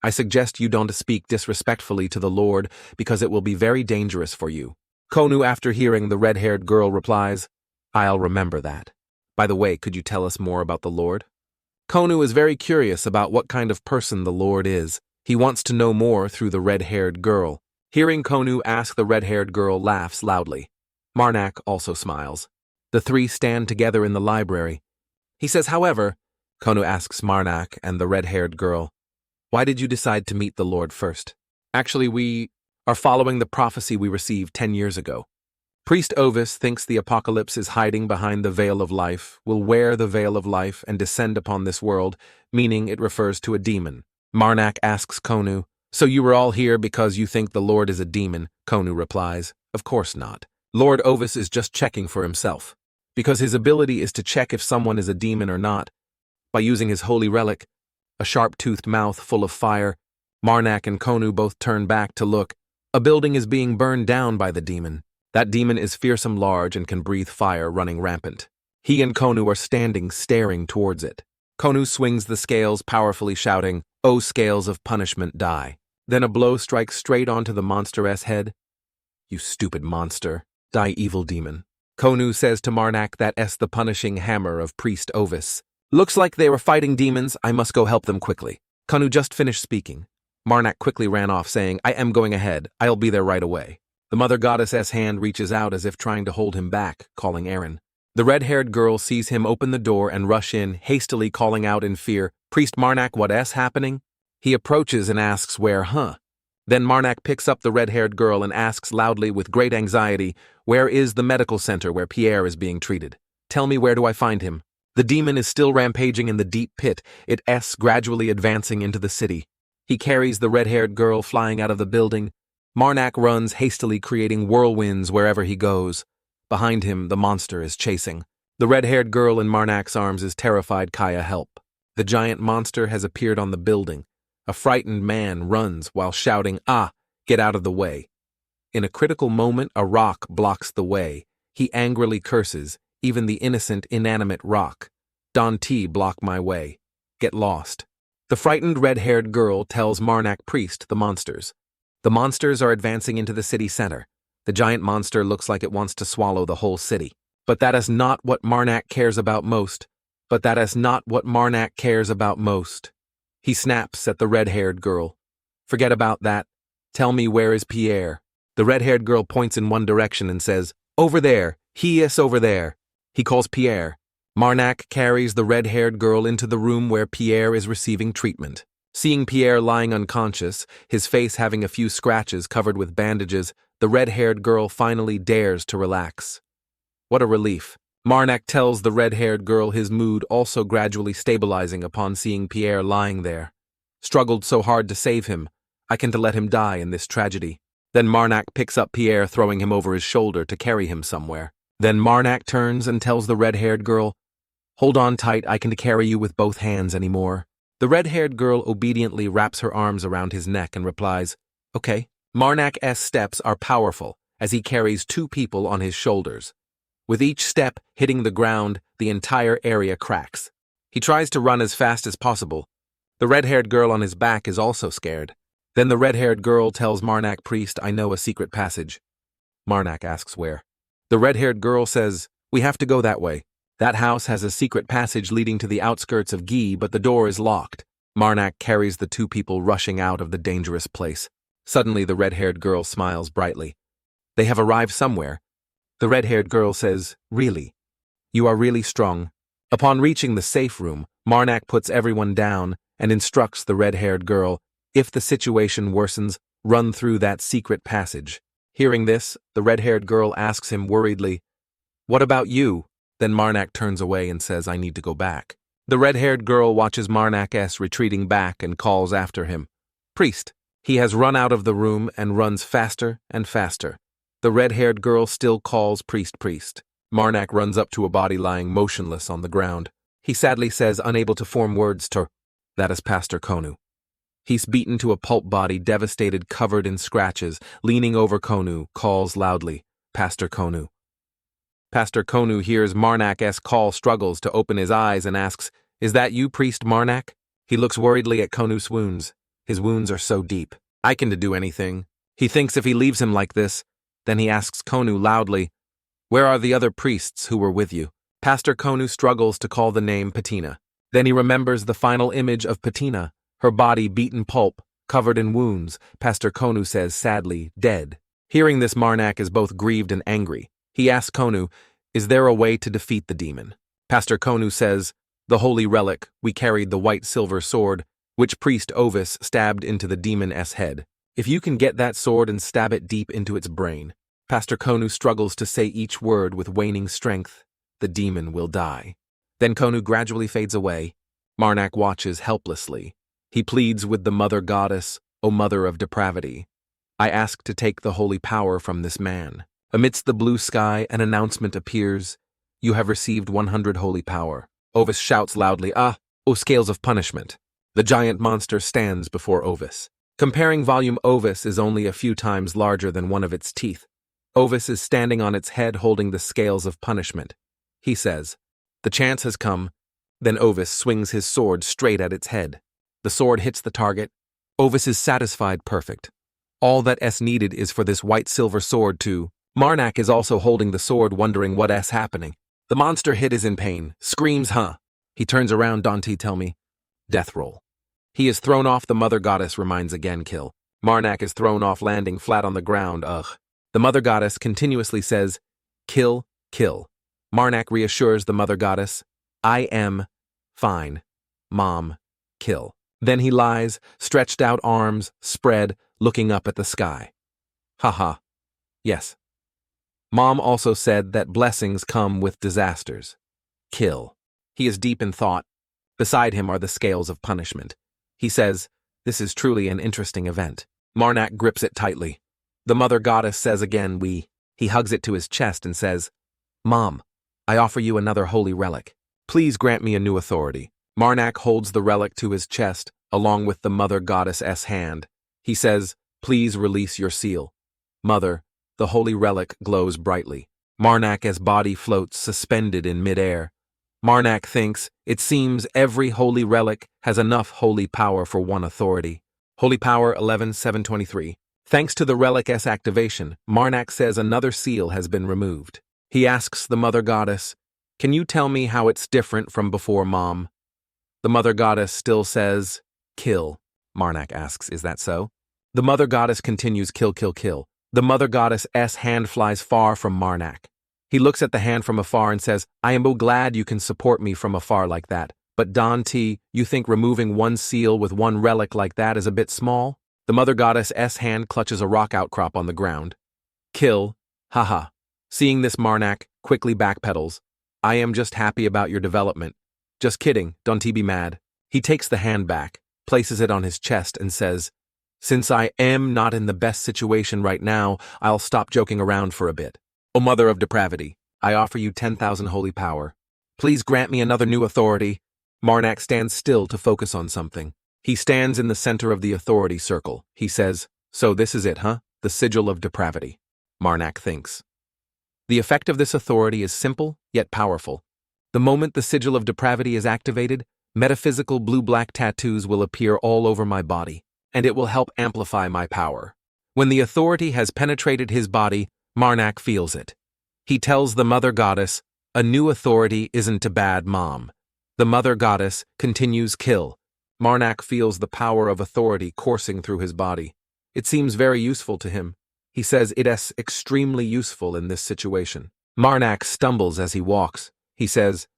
I suggest you don't speak disrespectfully to the Lord, because it will be very dangerous for you. Konu, after hearing the red-haired girl, replies, "I'll remember that. By the way, could you tell us more about the Lord?" Konu is very curious about what kind of person the Lord is. He wants to know more through the red-haired girl. Hearing Konu ask, the red-haired girl laughs loudly. Marnak also smiles. The three stand together in the library. He says, "However," Konu asks Marnak and the red-haired girl, "Why did you decide to meet the Lord first?" "Actually, we are following the prophecy we received 10 years ago. Priest Ovis thinks the apocalypse is hiding behind the veil of life, will wear the veil of life and descend upon this world, meaning it refers to a demon." Marnak asks Konu, "So you were all here because you think the Lord is a demon?" Konu replies, "Of course not. Lord Ovis is just checking for himself, because his ability is to check if someone is a demon or not, by using his holy relic, a sharp-toothed mouth full of fire." Marnak and Konu both turn back to look. A building is being burned down by the demon. That demon is fearsome large and can breathe fire running rampant. He and Konu are standing, staring towards it. Konu swings the scales powerfully, shouting, "O scales of punishment, die." Then a blow strikes straight onto the monster's head. "You stupid monster. Die, evil demon." Konu says to Marnak, "That is the punishing hammer of Priest Ovis." Looks like they were fighting demons, I must go help them quickly. Konu just finished speaking. Marnak quickly ran off saying, I am going ahead, I'll be there right away. The mother goddess's hand reaches out as if trying to hold him back, calling Aaron. The red-haired girl sees him open the door and rush in, hastily calling out in fear, Priest Marnak, what's happening? He approaches and asks where, Then Marnak picks up the red-haired girl and asks loudly with great anxiety, where is the medical center where Pierre is being treated? Tell me, where do I find him? The demon is still rampaging in the deep pit, it's gradually advancing into the city. He carries the red-haired girl flying out of the building. Marnak runs hastily, creating whirlwinds wherever he goes. Behind him, the monster is chasing. The red-haired girl in Marnak's arms is terrified, Kaya, help. The giant monster has appeared on the building. A frightened man runs while shouting, get out of the way. In a critical moment, a rock blocks the way. He angrily curses, even the innocent, inanimate rock. Don T, block my way. Get lost. The frightened red-haired girl tells Marnak Priest the monsters. The monsters are advancing into the city center. The giant monster looks like it wants to swallow the whole city. But that is not what Marnak cares about most. He snaps at the red-haired girl. Forget about that. Tell me, where is Pierre? The red-haired girl points in one direction and says, over there. He is over there. He calls Pierre. Marnak carries the red-haired girl into the room where Pierre is receiving treatment. Seeing Pierre lying unconscious, his face having a few scratches covered with bandages, the red-haired girl finally dares to relax. What a relief. Marnak tells the red-haired girl, his mood also gradually stabilizing upon seeing Pierre lying there. Struggled so hard to save him, I can to let him die in this tragedy. Then Marnak picks up Pierre, throwing him over his shoulder to carry him somewhere. Then Marnak turns and tells the red-haired girl, hold on tight, I can carry you with both hands anymore. The red-haired girl obediently wraps her arms around his neck and replies, okay. Marnak's steps are powerful as he carries 2 people on his shoulders. With each step hitting the ground, the entire area cracks. He tries to run as fast as possible. The red-haired girl on his back is also scared. Then the red-haired girl tells Marnak Priest, I know a secret passage. Marnak asks where. The red-haired girl says, we have to go that way. That house has a secret passage leading to the outskirts of Guy, but the door is locked. Marnak carries the 2 people rushing out of the dangerous place. Suddenly the red-haired girl smiles brightly. They have arrived somewhere. The red-haired girl says, really? You are really strong. Upon reaching the safe room, Marnak puts everyone down and instructs the red-haired girl, if the situation worsens, run through that secret passage. Hearing this, the red-haired girl asks him worriedly, what about you? Then Marnak turns away and says, I need to go back. The red-haired girl watches Marnak retreating back and calls after him, Priest. He has run out of the room and runs faster and faster. The red-haired girl still calls Priest, Priest. Marnak runs up to a body lying motionless on the ground. He sadly says, unable to form words, that is Pastor Konu. He's beaten to a pulp body, devastated, covered in scratches. Leaning over Konu, calls loudly, Pastor Konu. Pastor Konu hears Marnak's call, struggles to open his eyes and asks, is that you, Priest Marnak? He looks worriedly at Konu's wounds. His wounds are so deep. I can do anything. He thinks if he leaves him like this, then he asks Konu loudly, where are the other priests who were with you? Pastor Konu struggles to call the name Patina. Then he remembers the final image of Patina, her body beaten pulp, covered in wounds. Pastor Konu says sadly, dead. Hearing this, Marnak is both grieved and angry. He asks Konu, is there a way to defeat the demon? Pastor Konu says, the holy relic, we carried the white silver sword, which priest Ovis stabbed into the demon's head. If you can get that sword and stab it deep into its brain. Pastor Konu struggles to say each word with waning strength. The demon will die. Then Konu gradually fades away. Marnak watches helplessly. He pleads with the mother goddess, O mother of depravity. I ask to take the holy power from this man. Amidst the blue sky, an announcement appears. You have received 100 holy power. Ovis shouts loudly, O scales of punishment. The giant monster stands before Ovis. Comparing volume, Ovis is only a few times larger than one of its teeth. Ovis is standing on its head holding the scales of punishment. He says, the chance has come. Then Ovis swings his sword straight at its head. The sword hits the target. Ovis is satisfied, perfect. All that's needed is for this white silver sword to... Marnak is also holding the sword, wondering what's happening. The monster hit is in pain, screams, He turns around, Dante, tell me. Death roll. He is thrown off, the mother goddess reminds again, kill. Marnak is thrown off, landing flat on the ground, ugh. The mother goddess continuously says, kill, kill. Marnak reassures the mother goddess, I am fine. Mom, kill. Then he lies, stretched out arms, spread, looking up at the sky. Haha. Yes. Mom also said that blessings come with disasters. Kill. He is deep in thought. Beside him are the scales of punishment. He says, this is truly an interesting event. Marnak grips it tightly. The mother goddess says again, we. He hugs it to his chest and says, Mom, I offer you another holy relic. Please grant me a new authority. Marnak holds the relic to his chest, along with the mother goddess's hand. He says, please release your seal. Mother, the holy relic glows brightly. Marnak's body floats suspended in midair. Marnak thinks, it seems every holy relic has enough holy power for one authority. Holy power 11-723. Thanks to the relic's activation, Marnak says another seal has been removed. He asks the mother goddess, can you tell me how it's different from before, Mom? The mother goddess still says, kill. Marnak asks, is that so? The mother goddess continues, kill, kill, kill. The mother goddess's hand flies far from Marnak. He looks at the hand from afar and says, I am so glad you can support me from afar like that. But Dante, you think removing one seal with one relic like that is a bit small? The mother goddess's hand clutches a rock outcrop on the ground. Kill. Haha. Seeing this, Marnak quickly backpedals. I am just happy about your development. Just kidding, don't be mad. He takes the hand back, places it on his chest and says, since I am not in the best situation right now, I'll stop joking around for a bit. O mother of depravity, I offer you 10,000 holy power. Please grant me another new authority. Marnak stands still to focus on something. He stands in the center of the authority circle. He says, so this is it, huh? The sigil of depravity. Marnak thinks. The effect of this authority is simple, yet powerful. The moment the sigil of depravity is activated, metaphysical blue-black tattoos will appear all over my body, and it will help amplify my power. When the authority has penetrated his body, Marnak feels it. He tells the mother goddess, a new authority isn't a bad, Mom. The mother goddess continues, kill. Marnak feels the power of authority coursing through his body. It seems very useful to him. He says it is extremely useful in this situation. Marnak stumbles as he walks. He says,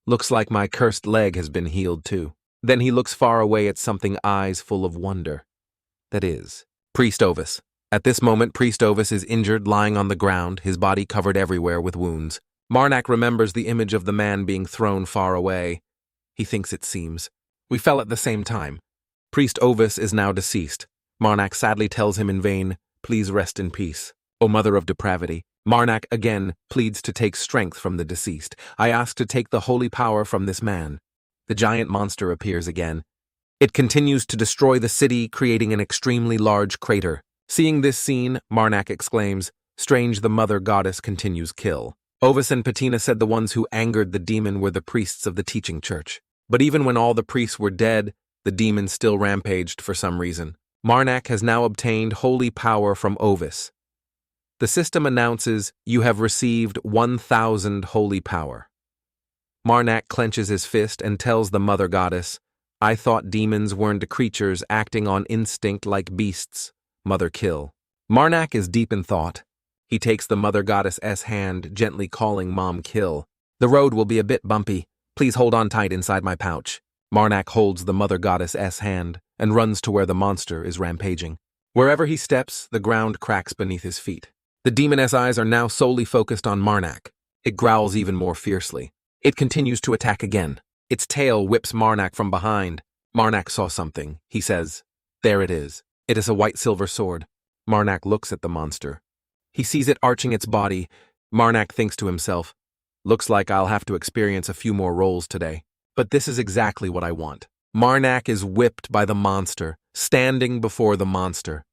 looks like my cursed leg has been healed too. Then he looks far away at something, eyes full of wonder. That is, Priest Ovis. At this moment, Priest Ovis is injured, lying on the ground, his body covered everywhere with wounds. Marnak remembers the image of the man being thrown far away. He thinks it seems. We fell at the same time. Priest Ovis is now deceased. Marnak sadly tells him in vain, please rest in peace. O mother of depravity. Marnak again pleads to take strength from the deceased. I ask to take the holy power from this man. The giant monster appears again. It continues to destroy the city, creating an extremely large crater. Seeing this scene, Marnak exclaims, strange, the mother goddess continues, kill. Ovis and Patina said the ones who angered the demon were the priests of the teaching church. But even when all the priests were dead, the demon still rampaged for some reason. Marnak has now obtained holy power from Ovis. The system announces, you have received 1,000 holy power. Marnak clenches his fist and tells the mother goddess, I thought demons weren't creatures acting on instinct like beasts. Mother, kill. Marnak is deep in thought. He takes the mother goddess's hand, gently calling, Mom, kill. The road will be a bit bumpy. Please hold on tight inside my pouch. Marnak holds the mother goddess's hand and runs to where the monster is rampaging. Wherever he steps, the ground cracks beneath his feet. The demon's eyes are now solely focused on Marnak. It growls even more fiercely. It continues to attack again. Its tail whips Marnak from behind. Marnak saw something. He says, there it is. It is a white-silver sword. Marnak looks at the monster. He sees it arching its body. Marnak thinks to himself, looks like I'll have to experience a few more rolls today. But this is exactly what I want. Marnak is whipped by the monster, standing before the monster.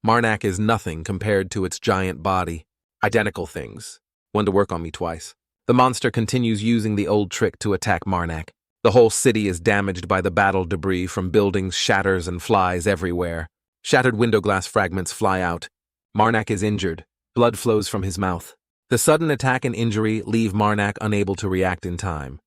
Marnak is nothing compared to its giant body. Identical things. One to work on me twice. The monster continues using the old trick to attack Marnak. The whole city is damaged by the battle debris from buildings, shatters and flies everywhere. Shattered window glass fragments fly out. Marnak is injured. Blood flows from his mouth. The sudden attack and injury leave Marnak unable to react in time.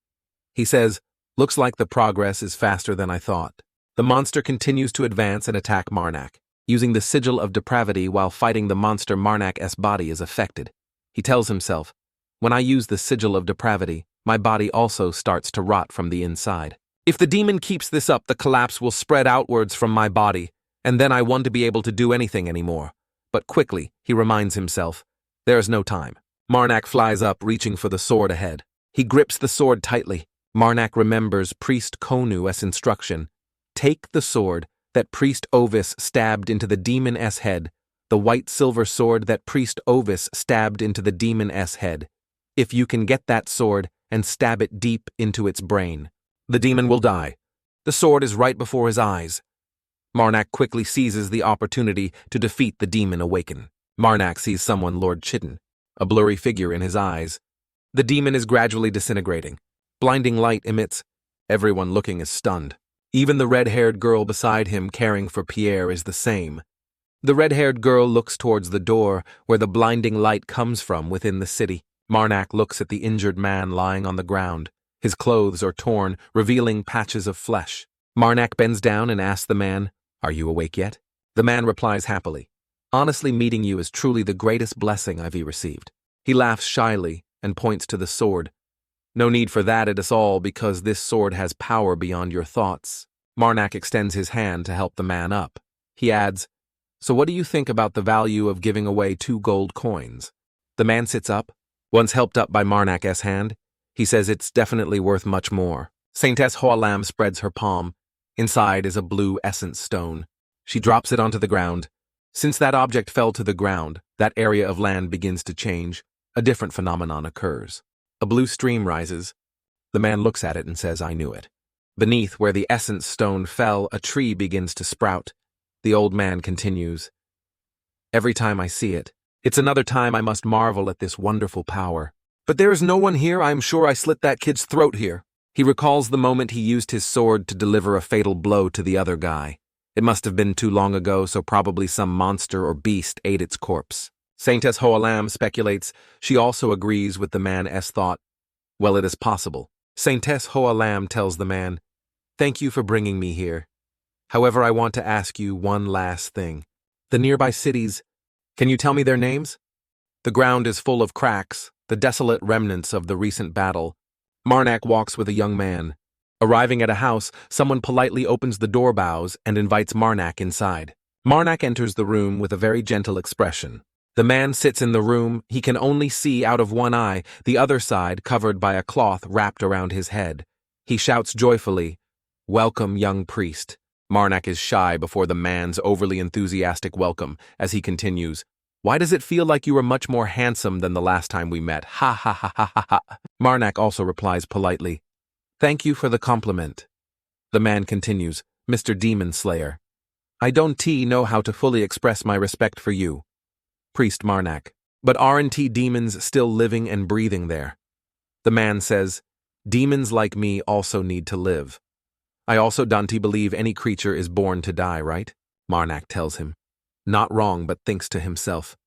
He says, Looks like the progress is faster than I thought. The monster continues to advance and attack Marnak. Using the sigil of depravity while fighting the monster, Marnak's body is affected. He tells himself, when I use the sigil of depravity, my body also starts to rot from the inside. If the demon keeps this up, the collapse will spread outwards from my body, and then I won't be able to do anything anymore. But quickly, he reminds himself, there's no time. Marnak flies up, reaching for the sword ahead. He grips the sword tightly. Marnak remembers Priest Konu's instruction. Take the sword that Priest Ovis stabbed into the demon's head, the white silver sword that Priest Ovis stabbed into the demon's head. If you can get that sword and stab it deep into its brain, the demon will die. The sword is right before his eyes. Marnak quickly seizes the opportunity to defeat the demon awaken. Marnak sees someone, Lord Chitin, a blurry figure in his eyes. The demon is gradually disintegrating. Blinding light emits. Everyone looking is stunned. Even the red-haired girl beside him caring for Pierre is the same. The red-haired girl looks towards the door where the blinding light comes from within the city. Marnak looks at the injured man lying on the ground. His clothes are torn, revealing patches of flesh. Marnak bends down and asks the man, "Are you awake yet?" The man replies happily, "Honestly, meeting you is truly the greatest blessing I've received." He laughs shyly and points to the sword. "No need for that at all, because this sword has power beyond your thoughts." Marnak extends his hand to help the man up. He adds, "So what do you think about the value of giving away 2 gold coins?" The man sits up. Once helped up by Marnak's hand, he says it's definitely worth much more. Saintess Hoalam spreads her palm. Inside is a blue essence stone. She drops it onto the ground. Since that object fell to the ground, that area of land begins to change. A different phenomenon occurs. A blue stream rises. The man looks at it and says, "I knew it." Beneath where the essence stone fell, a tree begins to sprout. The old man continues, "Every time I see it, it's another time I must marvel at this wonderful power. But there is no one here. I am sure I slit that kid's throat here." He recalls the moment he used his sword to deliver a fatal blow to the other guy. It must have been too long ago, so probably some monster or beast ate its corpse. Saintess Hoalam speculates. She also agrees with the man's thought. Well, it is possible. Saintess Hoalam tells the man, "Thank you for bringing me here. However, I want to ask you one last thing. The nearby cities, can you tell me their names?" The ground is full of cracks, the desolate remnants of the recent battle. Marnak walks with a young man. Arriving at a house, someone politely opens the door bows and invites Marnak inside. Marnak enters the room with a very gentle expression. The man sits in the room. He can only see out of one eye, the other side covered by a cloth wrapped around his head. He shouts joyfully, "Welcome, young priest." Marnak is shy before the man's overly enthusiastic welcome as he continues, "Why does it feel like you are much more handsome than the last time we met? Ha ha ha ha ha ha." Marnak also replies politely, "Thank you for the compliment." The man continues, "Mr. Demon Slayer, I don't know how to fully express my respect for you, Priest Marnak, but aren't demons still living and breathing there?" The man says, "Demons like me also need to live. I also don't believe any creature is born to die, right?" Marnak tells him. Not wrong, but thinks to himself.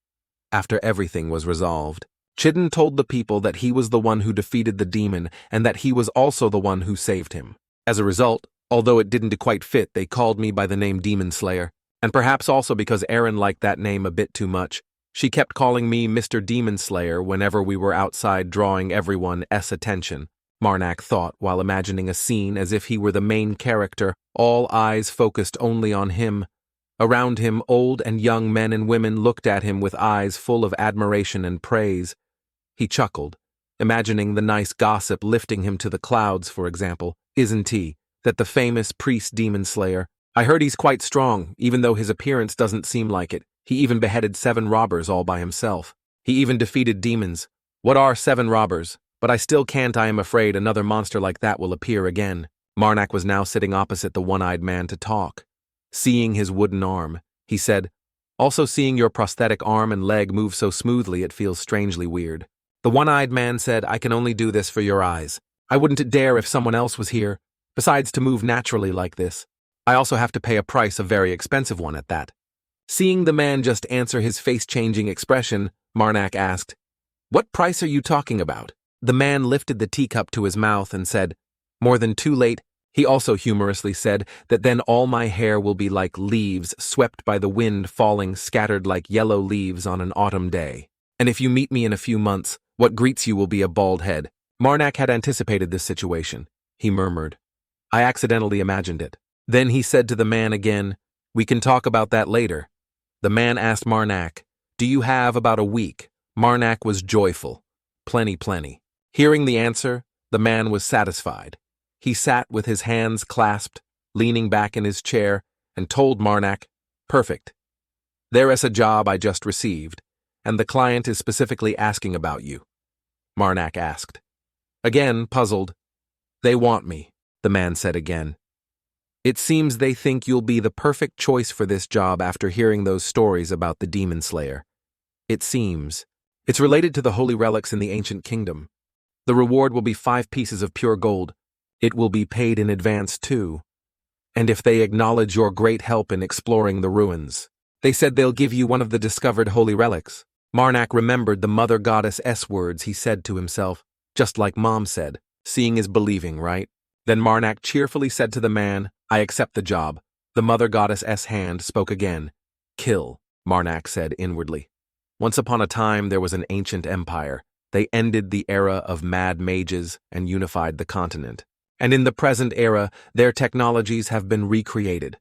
After everything was resolved, Chitin told the people that he was the one who defeated the demon and that he was also the one who saved him. As a result, although it didn't quite fit, they called me by the name Demon Slayer, and perhaps also because Erin liked that name a bit too much, she kept calling me Mr. Demon Slayer whenever we were outside, drawing everyone's attention. Marnak thought while imagining a scene as if he were the main character, all eyes focused only on him. Around him, old and young men and women looked at him with eyes full of admiration and praise. He chuckled, imagining the nice gossip lifting him to the clouds, for example. "Isn't he, that the famous priest Demon Slayer? I heard he's quite strong, even though his appearance doesn't seem like it. He even beheaded 7 robbers all by himself. He even defeated demons. What are 7 robbers? But I still can't. I am afraid another monster like that will appear again." Marnak was now sitting opposite the one-eyed man to talk. Seeing his wooden arm, he said, "Also seeing your prosthetic arm and leg move so smoothly, it feels strangely weird." The one-eyed man said, "I can only do this for your eyes. I wouldn't dare if someone else was here. Besides, to move naturally like this, I also have to pay a price, a very expensive one at that." Seeing the man just answer his face-changing expression, Marnak asked, "What price are you talking about?" The man lifted the teacup to his mouth and said, More than too late, he also humorously said that then all my hair will be like leaves swept by the wind falling scattered like yellow leaves on an autumn day. And if you meet me in a few months, what greets you will be a bald head. Marnak had anticipated this situation. He murmured. I accidentally imagined it. Then he said to the man again, we can talk about that later. The man asked Marnak, do you have about a week? Marnak was joyful. Plenty. Hearing the answer, the man was satisfied. He sat with his hands clasped, leaning back in his chair, and told Marnak, perfect. There is a job I just received, and the client is specifically asking about you. Marnak asked. Again, puzzled. They want me, the man said again. It seems they think you'll be the perfect choice for this job after hearing those stories about the demon slayer. It seems. It's related to the holy relics in the ancient kingdom. The reward will be 5 pieces of pure gold. It will be paid in advance too. And if they acknowledge your great help in exploring the ruins, they said they'll give you one of the discovered holy relics. Marnak remembered the mother goddess S words he said to himself, just like Mom said, seeing is believing, right? Then Marnak cheerfully said to the man, I accept the job. The mother goddess S hand spoke again. Kill, Marnak said inwardly. Once upon a time there was an ancient empire. They ended the era of mad mages and unified the continent. And in the present era, their technologies have been recreated.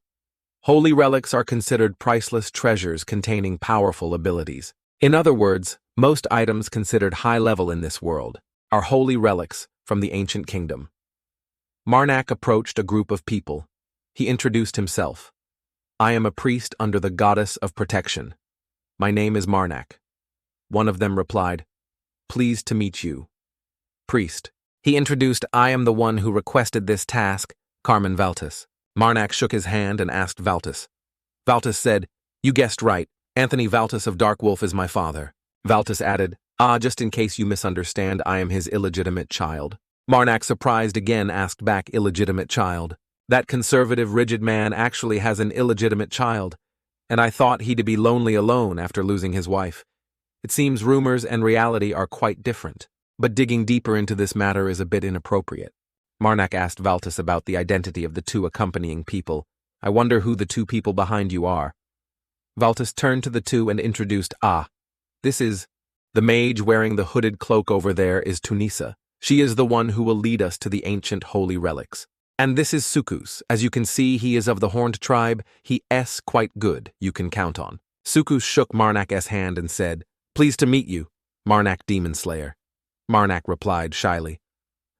Holy relics are considered priceless treasures containing powerful abilities. In other words, most items considered high level in this world are holy relics from the ancient kingdom. Marnak approached a group of people. He introduced himself. I am a priest under the goddess of protection. My name is Marnak. One of them replied, pleased to meet you. Priest. He introduced, I am the one who requested this task, Carmen Valtis. Marnak shook his hand and asked Valtis. Valtis said, you guessed right, Anthony Valtis of Dark Wolf is my father. Valtis added, just in case you misunderstand, I am his illegitimate child. Marnak, surprised again, asked back, illegitimate child. That conservative, rigid man actually has an illegitimate child, and I thought he'd be lonely alone after losing his wife. It seems rumors and reality are quite different. But digging deeper into this matter is a bit inappropriate. Marnak asked Valtis about the identity of the 2 accompanying people. I wonder who the 2 people behind you are. Valtis turned to the 2 and introduced, this is the mage wearing the hooded cloak over there is Tunisa. She is the one who will lead us to the ancient holy relics. And this is Sukus. As you can see, he is of the horned tribe. He is quite good, you can count on. Sukus shook Marnak's hand and said, pleased to meet you, Marnak Demon Slayer. Marnak replied shyly.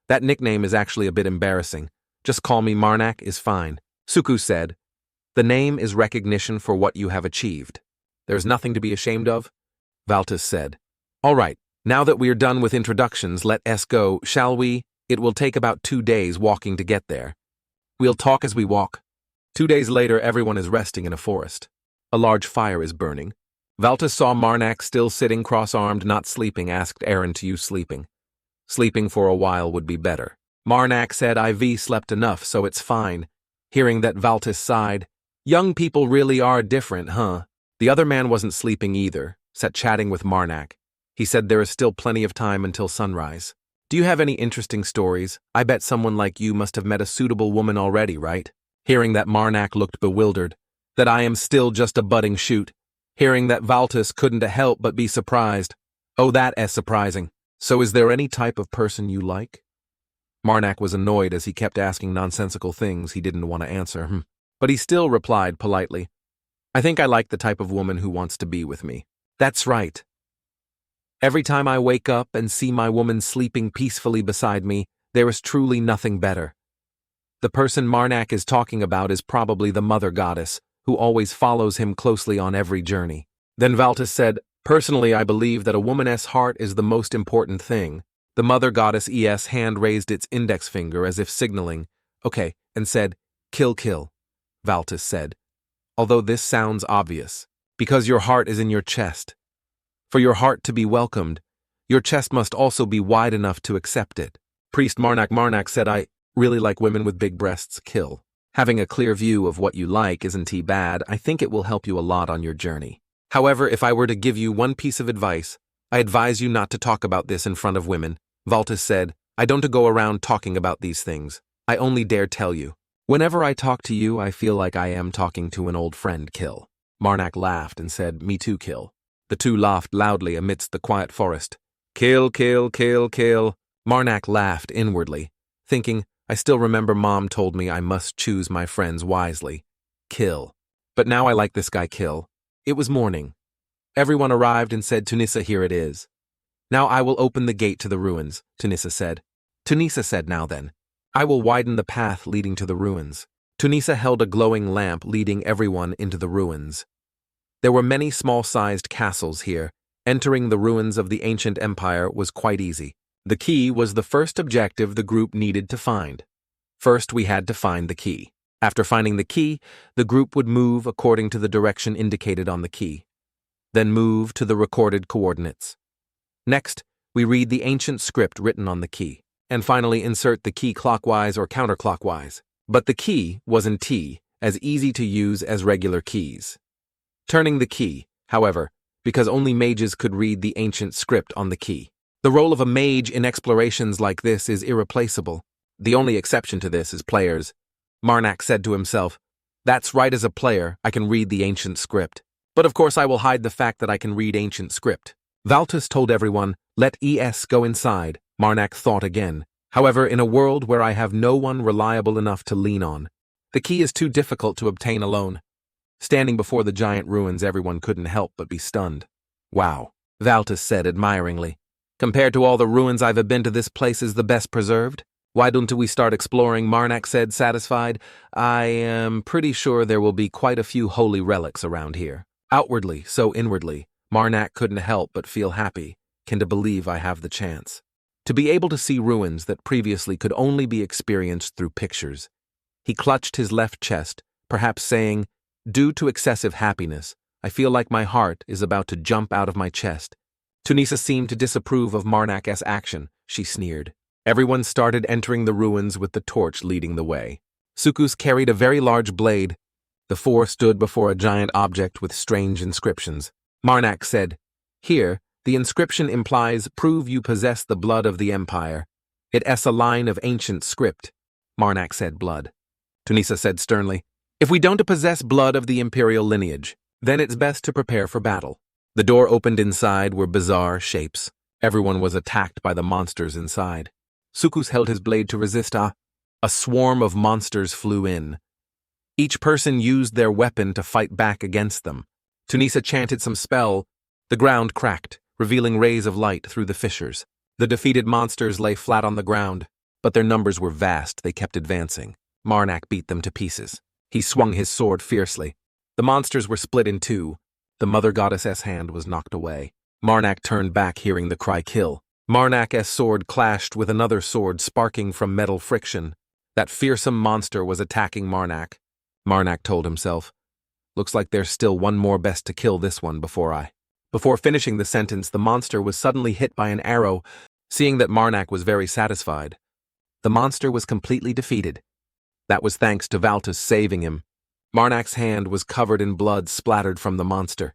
That nickname is actually a bit embarrassing. Just call me Marnak is fine. Suku said, the name is recognition for what you have achieved. There's nothing to be ashamed of. Valtis said, all right, now that we're done with introductions, let us go, shall we? It will take about 2 days walking to get there. We'll talk as we walk. 2 days later, everyone is resting in a forest. A large fire is burning. Valtis saw Marnak still sitting cross-armed, not sleeping, asked Aaron to use sleeping. Sleeping for a while would be better. Marnak said, I've slept enough, so it's fine. Hearing that, Valtis sighed. Young people really are different, huh? The other man wasn't sleeping either, sat chatting with Marnak. He said there is still plenty of time until sunrise. Do you have any interesting stories? I bet someone like you must have met a suitable woman already, right? Hearing that, Marnak looked bewildered. That I am still just a budding shoot. Hearing that, Valtis couldn't help but be surprised. Oh, that is surprising. So is there any type of person you like? Marnak was annoyed as he kept asking nonsensical things he didn't want to answer. But he still replied politely. I think I like the type of woman who wants to be with me. That's right. Every time I wake up and see my woman sleeping peacefully beside me, there is truly nothing better. The person Marnak is talking about is probably the mother goddess, who always follows him closely on every journey. Then Valtis said, personally I believe that a woman's heart is the most important thing. The mother goddess ES hand raised its index finger as if signaling, okay, and said, kill. Valtis said, although this sounds obvious, because your heart is in your chest. For your heart to be welcomed, your chest must also be wide enough to accept it. Priest Marnak said, I really like women with big breasts, kill. Having a clear view of what you like isn't bad. I think it will help you a lot on your journey. However, if I were to give you one piece of advice, I advise you not to talk about this in front of women. Valtis said, I don't go around talking about these things. I only dare tell you. Whenever I talk to you, I feel like I am talking to an old friend, Kill. Marak laughed and said, Me too, Kill. The two laughed loudly amidst the quiet forest. Kill, kill, kill, kill. Marak laughed inwardly, thinking, I still remember Mom told me I must choose my friends wisely. Kill. But now I like this guy, Kill. It was morning. Everyone arrived and said, Tunisia, here it is. Now I will open the gate to the ruins, Tunisia said. Tunisia said, Now then. I will widen the path leading to the ruins. Tunisia held a glowing lamp leading everyone into the ruins. There were many small-sized castles here. Entering the ruins of the ancient empire was quite easy. The key was the first objective the group needed to find. First, we had to find the key. After finding the key, the group would move according to the direction indicated on the key. Then move to the recorded coordinates. Next, we read the ancient script written on the key, and finally insert the key clockwise or counterclockwise. But the key was in T, as easy to use as regular keys. Turning the key, however, because only mages could read the ancient script on the key. The role of a mage in explorations like this is irreplaceable. The only exception to this is players. Marak said to himself, That's right, as a player, I can read the ancient script. But of course I will hide the fact that I can read ancient script. Valtus told everyone, Let ES go inside. Marak thought again. However, in a world where I have no one reliable enough to lean on, the key is too difficult to obtain alone. Standing before the giant ruins, everyone couldn't help but be stunned. Wow, Valtus said admiringly. Compared to all the ruins I've been to, this place is the best preserved. Why don't we start exploring? Marak said, satisfied. I am pretty sure there will be quite a few holy relics around here. Outwardly, so inwardly, Marak couldn't help but feel happy. Can to believe I have the chance. To be able to see ruins that previously could only be experienced through pictures. He clutched his left chest, perhaps saying, Due to excessive happiness, I feel like my heart is about to jump out of my chest. Tunisia seemed to disapprove of Marak's action. She sneered. Everyone started entering the ruins with the torch leading the way. Sukus carried a very large blade. The four stood before a giant object with strange inscriptions. Marak said, Here, the inscription implies, Prove you possess the blood of the empire. It's a line of ancient script. Marak said, Blood. Tunisia said sternly, If we don't possess blood of the imperial lineage, then it's best to prepare for battle. The door opened. Inside were bizarre shapes. Everyone was attacked by the monsters inside. Sukus held his blade to resist. A swarm of monsters flew in. Each person used their weapon to fight back against them. Tunisia chanted some spell. The ground cracked, revealing rays of light through the fissures. The defeated monsters lay flat on the ground, but their numbers were vast. They kept advancing. Marak beat them to pieces. He swung his sword fiercely. The monsters were split in two. The mother goddess's hand was knocked away. Marak turned back, hearing the cry, Kill. Marak's sword clashed with another sword sparking from metal friction. That fearsome monster was attacking Marak. Marak told himself, Looks like there's still one more, best to kill this one Before finishing the sentence, the monster was suddenly hit by an arrow. Seeing that Marak was very satisfied, the monster was completely defeated. That was thanks to Valtus saving him. Marak's hand was covered in blood splattered from the monster.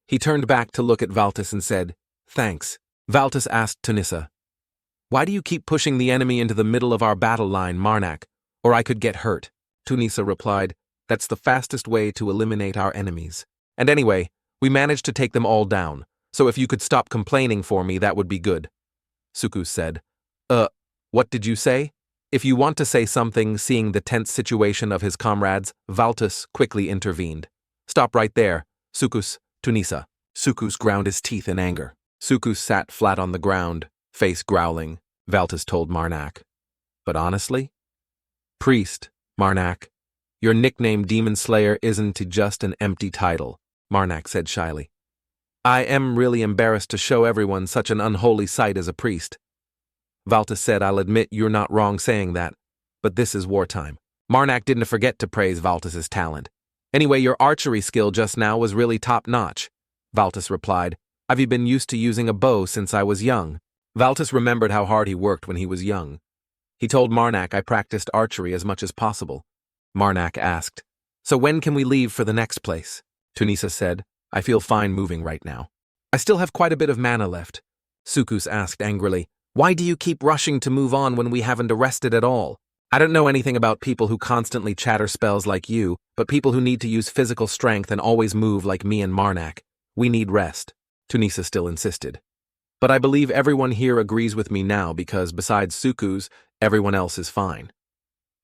He turned back to look at Valtus and said, Thanks. Valtus asked Tunisia, Why do you keep pushing the enemy into the middle of our battle line, Marak? Or I could get hurt. Tunisia replied, That's the fastest way to eliminate our enemies. And anyway, we managed to take them all down, so if you could stop complaining for me, that would be good. Sukus said, What did you say? If you want to say something, seeing the tense situation of his comrades, Valtus quickly intervened. Stop right there, Sukus, Tunisia. Sukus ground his teeth in anger. Sukus sat flat on the ground, face growling. Valtus told Marak. But honestly? Priest, Marak. Your nickname Demon Slayer isn't just an empty title, Marak said shyly. I am really embarrassed to show everyone such an unholy sight as a priest. Valtus said, I'll admit you're not wrong saying that, but this is wartime. Marak didn't forget to praise Valtus's talent. Anyway, your archery skill just now was really top-notch. Valtus replied, I've been used to using a bow since I was young. Valtus remembered how hard he worked when he was young. He told Marak I practiced archery as much as possible. Marak asked, So when can we leave for the next place? Tunisia said, I feel fine moving right now. I still have quite a bit of mana left. Sukus asked angrily, Why do you keep rushing to move on when we haven't rested at all? I don't know anything about people who constantly chatter spells like you, but people who need to use physical strength and always move like me and Marnak. We need rest, Tunisa still insisted. But I believe everyone here agrees with me now because, besides Suku's, everyone else is fine.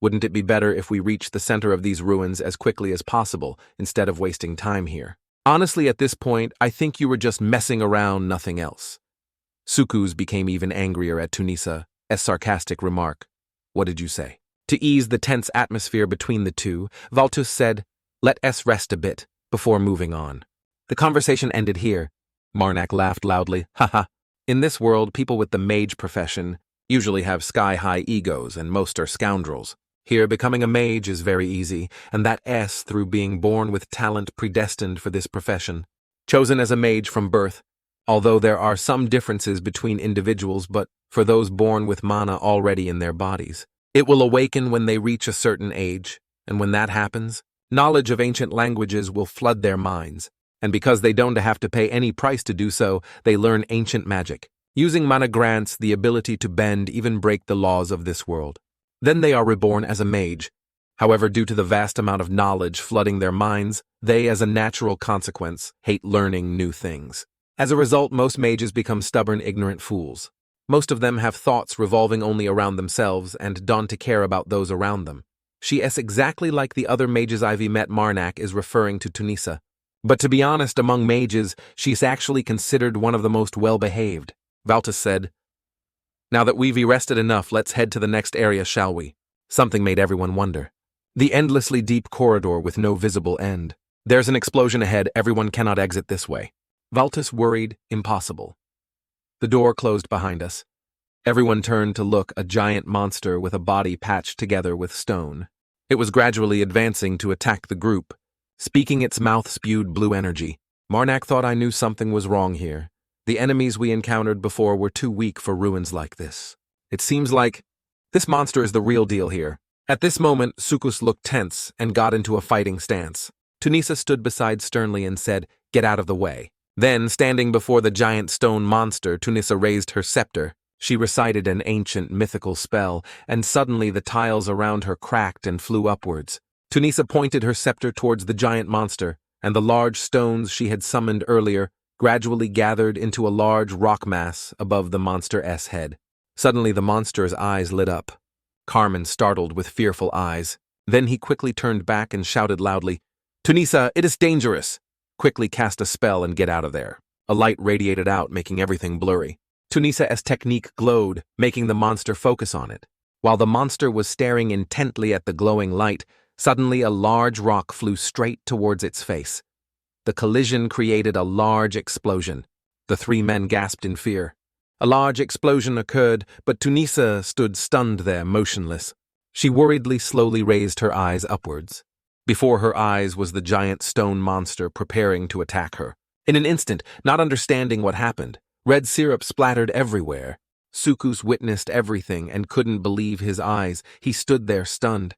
Wouldn't it be better if we reached the center of these ruins as quickly as possible, instead of wasting time here? Honestly, at this point, I think you were just messing around, nothing else. Suku's became even angrier at Tunisa's sarcastic remark. What did you say? To ease the tense atmosphere between the two, Valtus said, let us rest a bit, before moving on. The conversation ended here. Marnak laughed loudly. Haha. In this world, people with the mage profession usually have sky-high egos and most are scoundrels. Here, becoming a mage is very easy, and that S through being born with talent predestined for this profession. Chosen as a mage from birth, although there are some differences between individuals, but for those born with mana already in their bodies. It will awaken when they reach a certain age, and when that happens, knowledge of ancient languages will flood their minds, and because they don't have to pay any price to do so, they learn ancient magic. Using mana grants the ability to bend, even break the laws of this world. Then they are reborn as a mage. However, due to the vast amount of knowledge flooding their minds, they, as a natural consequence, hate learning new things. As a result, most mages become stubborn, ignorant fools. Most of them have thoughts revolving only around themselves and don't care about those around them. She is exactly like the other mages I've met. Marnak is referring to Tunisa. But to be honest, among mages, she's actually considered one of the most well-behaved. Valtus said, now that we've rested enough, let's head to the next area, shall we? Something made everyone wonder. The endlessly deep corridor with no visible end. There's an explosion ahead, everyone cannot exit this way. Valtus worried, impossible. The door closed behind us. Everyone turned to look, a giant monster with a body patched together with stone. It was gradually advancing to attack the group. Speaking, its mouth spewed blue energy. Marnak thought I knew something was wrong here. The enemies we encountered before were too weak for ruins like this. It seems like this monster is the real deal here. At this moment, Sukus looked tense and got into a fighting stance. Tunisa stood beside sternly and said, get out of the way. Then, standing before the giant stone monster, Tunisa raised her scepter. She recited an ancient mythical spell, and suddenly the tiles around her cracked and flew upwards. Tunisa pointed her scepter towards the giant monster, and the large stones she had summoned earlier gradually gathered into a large rock mass above the monster's head. Suddenly the monster's eyes lit up. Carmen startled with fearful eyes. Then he quickly turned back and shouted loudly, Tunisa, it is dangerous! Quickly cast a spell and get out of there. A light radiated out, making everything blurry. Tunisa's technique glowed, making the monster focus on it. While the monster was staring intently at the glowing light, suddenly a large rock flew straight towards its face. The collision created a large explosion. The three men gasped in fear. A large explosion occurred, but Tunisa stood stunned there, motionless. She worriedly slowly raised her eyes upwards. Before her eyes was the giant stone monster preparing to attack her. In an instant, not understanding what happened, red syrup splattered everywhere. Sukus witnessed everything and couldn't believe his eyes. He stood there stunned.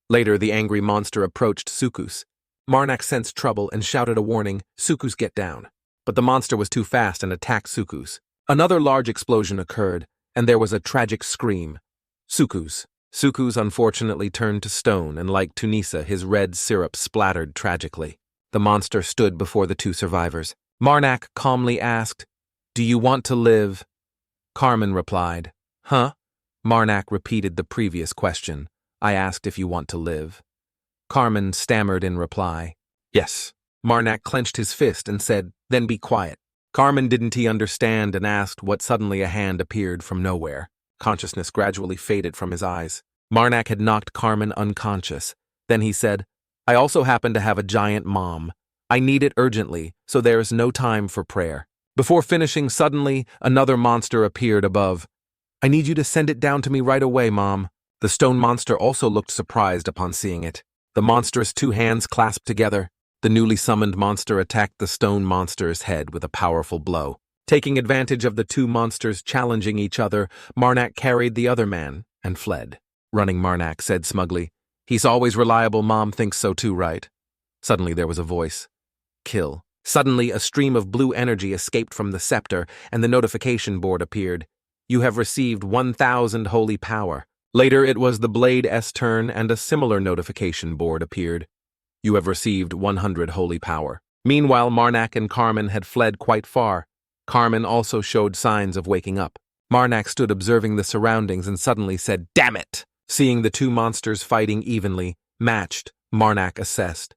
Later, the angry monster approached Sukus. Marnak sensed trouble and shouted a warning, Sukus, get down. But the monster was too fast and attacked Sukus. Another large explosion occurred, and there was a tragic scream. Sukus. Sukus unfortunately turned to stone, and like Tunisa, his red syrup splattered tragically. The monster stood before the two survivors. Marnak calmly asked, do you want to live? Carmen replied, huh? Marnak repeated the previous question. I asked if you want to live. Carmen stammered in reply, yes. Marnak clenched his fist and said, then be quiet. Carmen didn't he understand and asked what suddenly a hand appeared from nowhere. Consciousness gradually faded from his eyes. Marnak had knocked Carmen unconscious. Then he said, I also happen to have a giant mom. I need it urgently, so there is no time for prayer. Before finishing, suddenly, another monster appeared above. I need you to send it down to me right away, Mom. The stone monster also looked surprised upon seeing it. The monster's two hands clasped together. The newly summoned monster attacked the stone monster's head with a powerful blow. Taking advantage of the two monsters challenging each other, Marnak carried the other man and fled. Running, Marnak said smugly, he's always reliable, Mom thinks so too, right? Suddenly there was a voice. Kill. Suddenly a stream of blue energy escaped from the scepter and the notification board appeared. You have received 1,000 holy power. Later it was the Blade's turn and a similar notification board appeared. You have received 100 holy power. Meanwhile, Marnak and Carmen had fled quite far. Carmen also showed signs of waking up. Marnak stood observing the surroundings and suddenly said, "Damn it!" Seeing the two monsters fighting evenly, matched, Marnak assessed.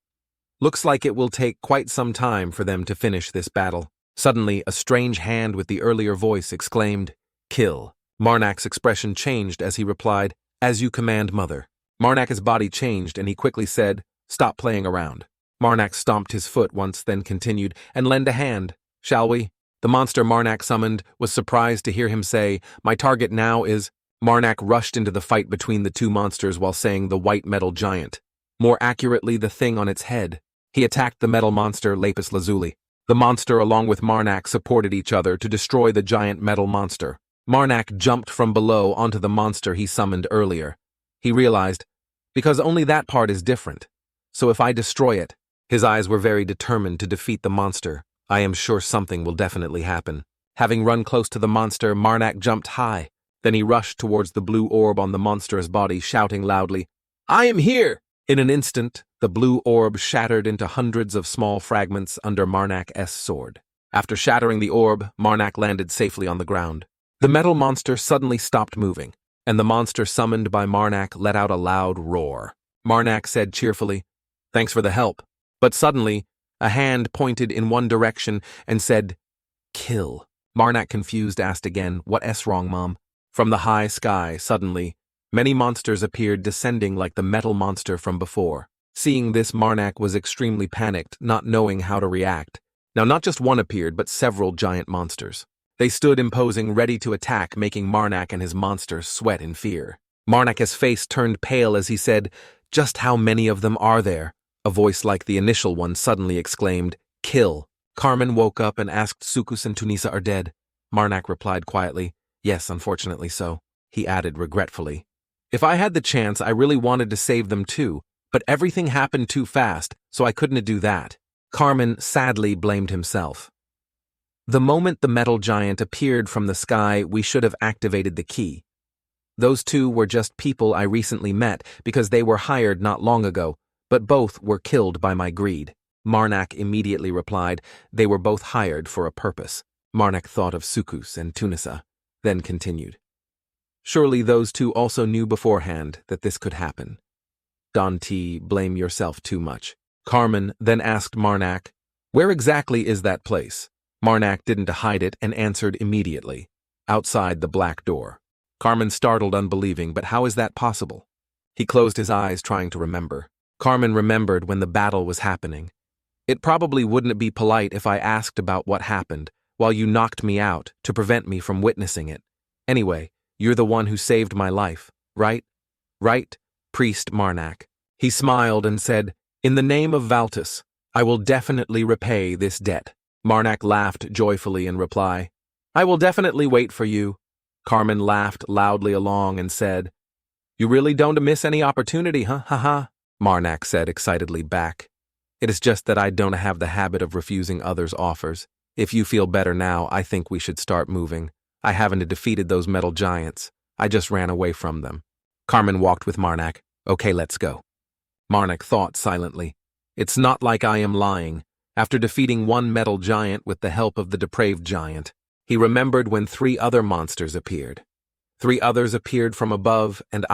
Looks like it will take quite some time for them to finish this battle. Suddenly, a strange hand with the earlier voice exclaimed, "Kill." Marnak's expression changed as he replied, "As you command, mother." Marnak's body changed and he quickly said, "Stop playing around." Marnak stomped his foot once, then continued, "And lend a hand, shall we?" The monster Marnak summoned was surprised to hear him say, "My target now is—" Marnak rushed into the fight between the two monsters while saying the white metal giant. More accurately, the thing on its head. He attacked the metal monster lapis lazuli. The monster along with Marnak supported each other to destroy the giant metal monster. Marnak jumped from below onto the monster he summoned earlier. He realized, because only that part is different. So if I destroy it, his eyes were very determined to defeat the monster. I am sure something will definitely happen. Having run close to the monster, Marnak jumped high. Then he rushed towards the blue orb on the monster's body, shouting loudly, "I am here!" In an instant, the blue orb shattered into hundreds of small fragments under Marnak's sword. After shattering the orb, Marnak landed safely on the ground. The metal monster suddenly stopped moving, and the monster summoned by Marnak let out a loud roar. Marnak said cheerfully, "Thanks for the help." But suddenly, a hand pointed in one direction and said, "Kill." Marnak, confused, asked again, "What's wrong, Mom?" From the high sky, suddenly, many monsters appeared descending like the metal monster from before. Seeing this, Marnak was extremely panicked, not knowing how to react. Now not just one appeared, but several giant monsters. They stood imposing, ready to attack, making Marnak and his monsters sweat in fear. Marnak's face turned pale as he said, "Just how many of them are there?" A voice like the initial one suddenly exclaimed, "Kill." Carmen woke up and asked, "Sukus and Tunisa are dead." Marnak replied quietly, "Yes, unfortunately so." He added regretfully, "If I had the chance, I really wanted to save them too, but everything happened too fast, so I couldn't do that." Carmen sadly blamed himself. The moment the metal giant appeared from the sky, we should have activated the key. Those two were just people I recently met because they were hired not long ago, but both were killed by my greed. Marnak immediately replied, "They were both hired for a purpose." Marnak thought of Sukus and Tunisa, then continued, "Surely those two also knew beforehand that this could happen." "Don't blame yourself too much." Carmen then asked Marnak, "Where exactly is that place?" Marnak didn't hide it and answered immediately, "Outside the black door." Carmen startled, unbelieving, "But how is that possible?" He closed his eyes, trying to remember. Carmen remembered when the battle was happening. "It probably wouldn't be polite if I asked about what happened while you knocked me out to prevent me from witnessing it. Anyway, you're the one who saved my life, right?" "Right, Priest Marnak." He smiled and said, "In the name of Valtus, I will definitely repay this debt." Marnak laughed joyfully in reply, "I will definitely wait for you." Carmen laughed loudly along and said, "You really don't miss any opportunity, huh? Ha." Marnak said excitedly back, "It is just that I don't have the habit of refusing others' offers. If you feel better now, I think we should start moving. I haven't defeated those metal giants. I just ran away from them." Carmen walked with Marnak. "Okay, let's go." Marnak thought silently, "It's not like I am lying." After defeating one metal giant with the help of the depraved giant, he remembered when 3 other monsters appeared. 3 others appeared from above, and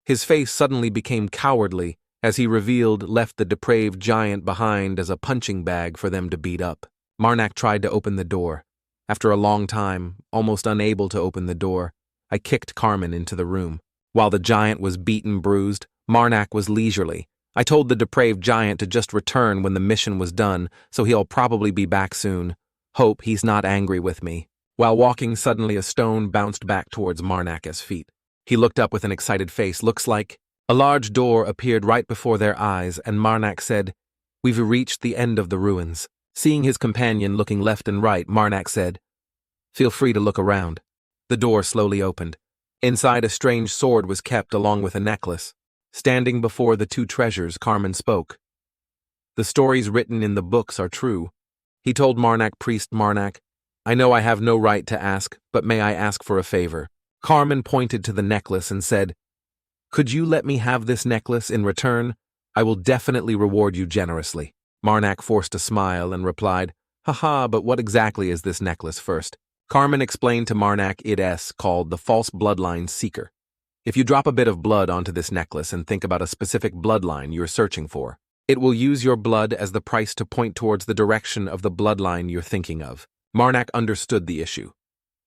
his face suddenly became cowardly as he left the depraved giant behind as a punching bag for them to beat up. Marnak tried to open the door. After a long time, almost unable to open the door, I kicked Carmen into the room. While the giant was beaten, bruised, Marnak was leisurely. I told the depraved giant to just return when the mission was done, so he'll probably be back soon. Hope he's not angry with me. While walking, suddenly a stone bounced back towards Marnak's feet. He looked up with an excited face. Looks like a large door appeared right before their eyes, and Marnak said, "We've reached the end of the ruins." Seeing his companion looking left and right, Marnak said, "Feel free to look around." The door slowly opened. Inside, a strange sword was kept along with a necklace. Standing before the 2 treasures, Carmen spoke. "The stories written in the books are true." He told Marnak, "Priest Marnak, I know I have no right to ask, but may I ask for a favor?" Carmen pointed to the necklace and said, Could you let me have this necklace in return? I will definitely reward you generously. Marnak forced a smile and replied, Haha, but what exactly is this necklace first? Carmen explained to Marnak it's called the False Bloodline Seeker. If you drop a bit of blood onto this necklace and think about a specific bloodline you're searching for, it will use your blood as the price to point towards the direction of the bloodline you're thinking of. Marnak understood the issue.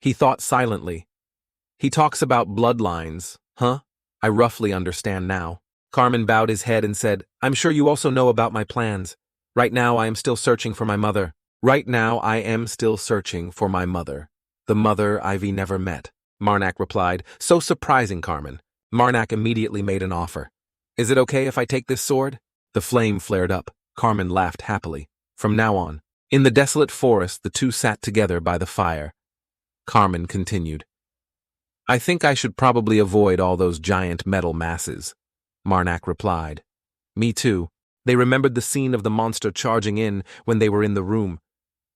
He thought silently. He talks about bloodlines, huh? I roughly understand now. Carmen bowed his head and said, I'm sure you also know about my plans. Right now I am still searching for my mother. The mother Ivy never met. Marnak replied, So surprising, Carmen. Marnak immediately made an offer. Is it okay if I take this sword? The flame flared up. Carmen laughed happily. From now on, in the desolate forest, the two sat together by the fire. Carmen continued. I think I should probably avoid all those giant metal masses. Marnak replied. Me too. They remembered the scene of the monster charging in when they were in the room.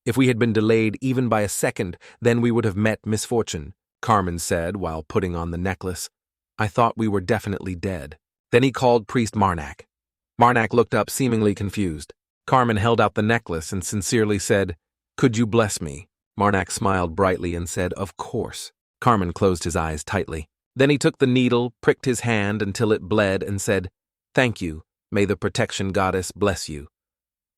If we had been delayed even by a second, then we would have met misfortune, Carmen said while putting on the necklace. I thought we were definitely dead. Then he called Priest Marnak. Marnak looked up seemingly confused. Carmen held out the necklace and sincerely said, Could you bless me? Marnak smiled brightly and said, Of course. Carmen closed his eyes tightly. Then he took the needle, pricked his hand until it bled and said, Thank you. May the protection goddess bless you.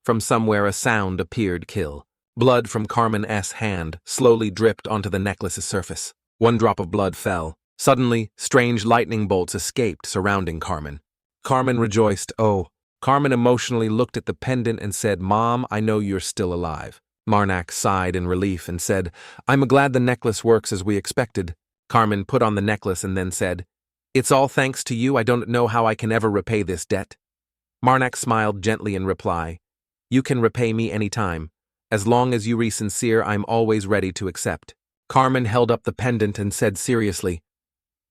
From somewhere a sound appeared. Kill. Blood from Carmen's hand slowly dripped onto the necklace's surface. One drop of blood fell. Suddenly, strange lightning bolts escaped, surrounding Carmen. Carmen rejoiced. Oh. Carmen emotionally looked at the pendant and said, Mom, I know you're still alive. Marnak sighed in relief and said, I'm glad the necklace works as we expected. Carmen put on the necklace and then said, It's all thanks to you. I don't know how I can ever repay this debt. Marnak smiled gently in reply, You can repay me any time. As long as you are sincere, I'm always ready to accept. Carmen held up the pendant and said seriously,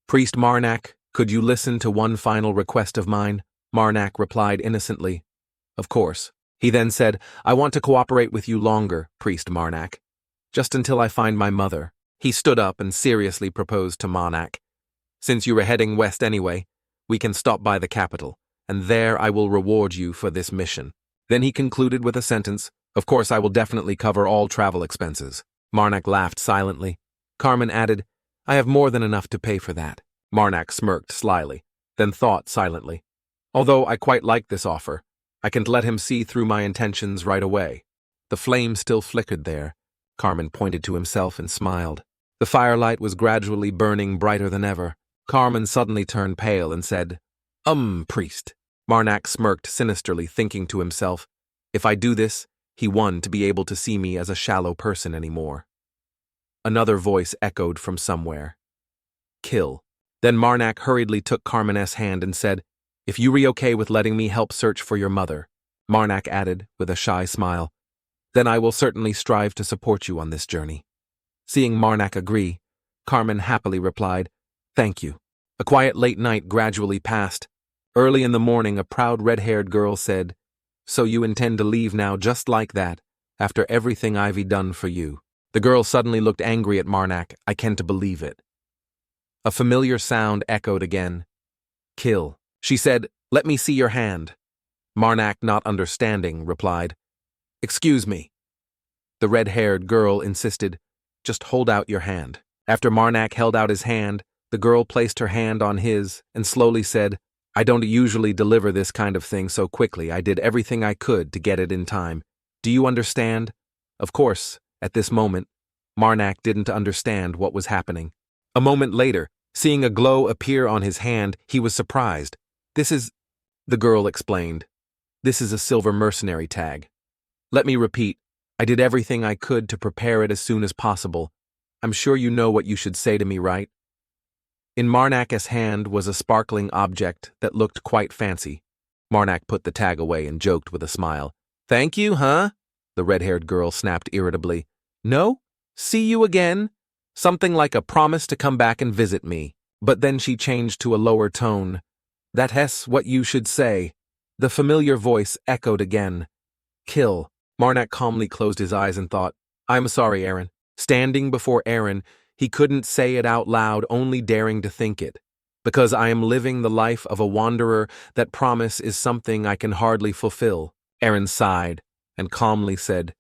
Priest Marnak, could you listen to one final request of mine? Marnak replied innocently, Of course. He then said, I want to cooperate with you longer, Priest Marnak. Just until I find my mother. He stood up and seriously proposed to Marnak. Since you are heading west anyway, we can stop by the capital, and there I will reward you for this mission. Then he concluded with a sentence, Of course I will definitely cover all travel expenses. Marnak laughed silently. Carmen added, I have more than enough to pay for that. Marnak smirked slyly, then thought silently. Although I quite like this offer, I can let him see through my intentions right away. The flame still flickered there. Carmen pointed to himself and smiled. The firelight was gradually burning brighter than ever. Carmen suddenly turned pale and said, Priest. Marnak smirked sinisterly, thinking to himself, If I do this, he won to be able to see me as a shallow person anymore. Another voice echoed from somewhere. Kill. Then Marnak hurriedly took Carmen's hand and said, If you are okay with letting me help search for your mother, Marnak added with a shy smile, then I will certainly strive to support you on this journey. Seeing Marnak agree, Carmen happily replied, Thank you. A quiet late night gradually passed. Early in the morning, a proud red-haired girl said, So you intend to leave now just like that, after everything I've done for you? The girl suddenly looked angry at Marnak. I can't believe it. A familiar sound echoed again. Kill. She said, Let me see your hand. Marnak, not understanding, replied, Excuse me. The red-haired girl insisted, Just hold out your hand. After Marnak held out his hand, the girl placed her hand on his and slowly said, I don't usually deliver this kind of thing so quickly. I did everything I could to get it in time. Do you understand? Of course, at this moment, Marnak didn't understand what was happening. A moment later, seeing a glow appear on his hand, he was surprised. This is, the girl explained, this is a silver mercenary tag. Let me repeat, I did everything I could to prepare it as soon as possible. I'm sure you know what you should say to me, right? In Marnak's hand was a sparkling object that looked quite fancy. Marnak put the tag away and joked with a smile. Thank you, huh? The red-haired girl snapped irritably. No? See you again? Something like a promise to come back and visit me. But then she changed to a lower tone. That's what you should say. The familiar voice echoed again. Kill. Marnak calmly closed his eyes and thought, I'm sorry, Aaron. Standing before Aaron, he couldn't say it out loud, only daring to think it. Because I am living the life of a wanderer, that promise is something I can hardly fulfill. Aaron sighed and calmly said,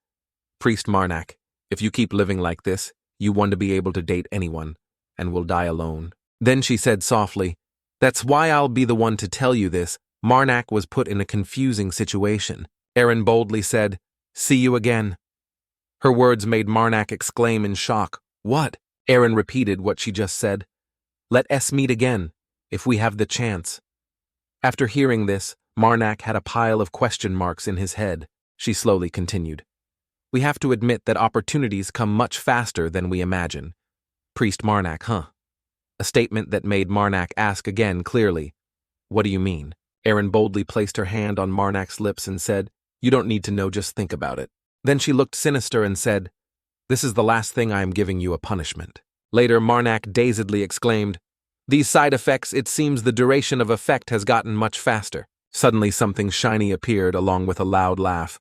Priest Marnak, if you keep living like this, you want to be able to date anyone, and will die alone. Then she said softly, That's why I'll be the one to tell you this. Marnak was put in a confusing situation. Aaron boldly said, See you again. Her words made Marnak exclaim in shock. What? Aaron repeated what she just said. Let us meet again, if we have the chance. After hearing this, Marnak had a pile of question marks in his head. She slowly continued. We have to admit that opportunities come much faster than we imagine. Priest Marnak, huh? A statement that made Marnak ask again clearly, What do you mean? Aaron boldly placed her hand on Marnak's lips and said, You don't need to know, just think about it. Then she looked sinister and said, This is the last thing I am giving you a punishment. Later, Marnak dazedly exclaimed, These side effects, it seems the duration of effect has gotten much faster. Suddenly something shiny appeared along with a loud laugh.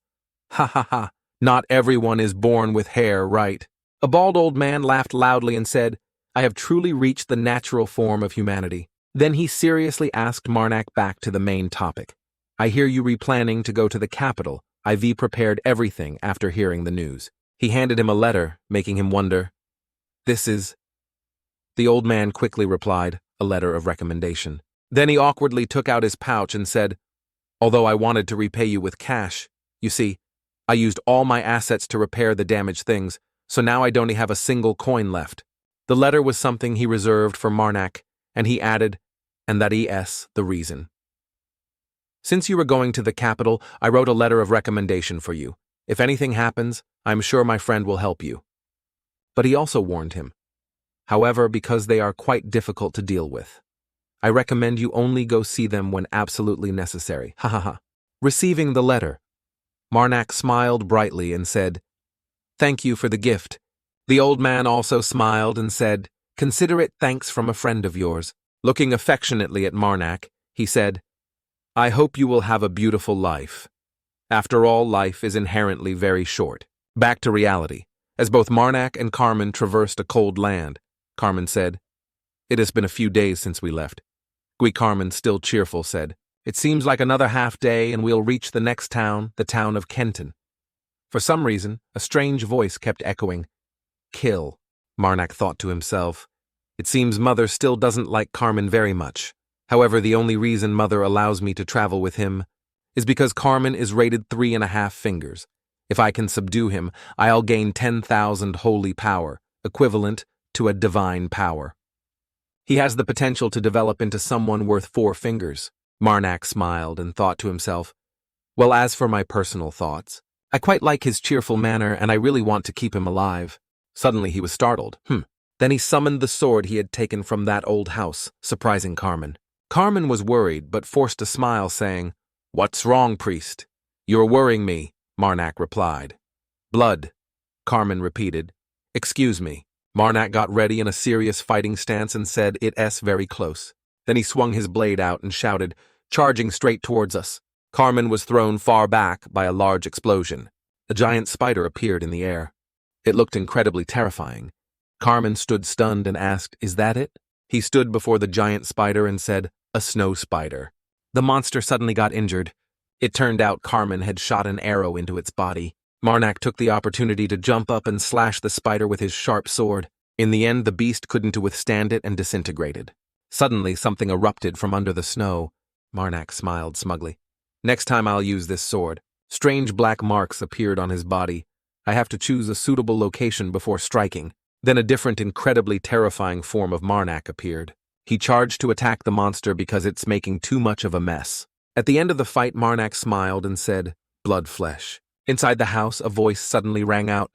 Ha ha ha, not everyone is born with hair, right? A bald old man laughed loudly and said, I have truly reached the natural form of humanity. Then he seriously asked Marnak back to the main topic. I hear you replanning to go to the capital. I've prepared everything after hearing the news. He handed him a letter, making him wonder. This is... The old man quickly replied, a letter of recommendation. Then he awkwardly took out his pouch and said, Although I wanted to repay you with cash, you see, I used all my assets to repair the damaged things, so now I don't have a single coin left. The letter was something he reserved for Marnak, and he added, and that is the reason. Since you were going to the capital, I wrote a letter of recommendation for you. If anything happens, I'm sure my friend will help you. But he also warned him. However, because they are quite difficult to deal with, I recommend you only go see them when absolutely necessary. Ha ha ha. Receiving the letter, Marnak smiled brightly and said, Thank you for the gift. The old man also smiled and said, Consider it thanks from a friend of yours. Looking affectionately at Marnak, he said, I hope you will have a beautiful life. After all, life is inherently very short. Back to reality. As both Marnak and Carmen traversed a cold land, Carmen said, It has been a few days since we left. Carmen, still cheerful, said, It seems like another half day and we'll reach the next town, the town of Kenton. For some reason, a strange voice kept echoing, Kill. Marnak thought to himself, It seems Mother still doesn't like Carmen very much. However, the only reason Mother allows me to travel with him is because Carmen is rated 3.5 fingers. If I can subdue him, I'll gain 10,000 holy power, equivalent to a divine power. He has the potential to develop into someone worth 4 fingers. Marnak smiled and thought to himself, Well, as for my personal thoughts, I quite like his cheerful manner and I really want to keep him alive. Suddenly he was startled. Then he summoned the sword he had taken from that old house, surprising Carmen. Carmen was worried, but forced a smile, saying, What's wrong, priest? You're worrying me, Marnak replied. Blood, Carmen repeated. Excuse me. Marnak got ready in a serious fighting stance and said, It's very close. Then he swung his blade out and shouted, charging straight towards us. Carmen was thrown far back by a large explosion. A giant spider appeared in the air. It looked incredibly terrifying. Carmen stood stunned and asked, Is that it? He stood before the giant spider and said, A snow spider. The monster suddenly got injured. It turned out Carmen had shot an arrow into its body. Marnak took the opportunity to jump up and slash the spider with his sharp sword. In the end, the beast couldn't withstand it and disintegrated. Suddenly, something erupted from under the snow. Marnak smiled smugly. Next time I'll use this sword. Strange black marks appeared on his body. I have to choose a suitable location before striking. Then a different, incredibly terrifying form of Marnak appeared. He charged to attack the monster because it's making too much of a mess. At the end of the fight, Marnak smiled and said, Blood flesh. Inside the house, a voice suddenly rang out.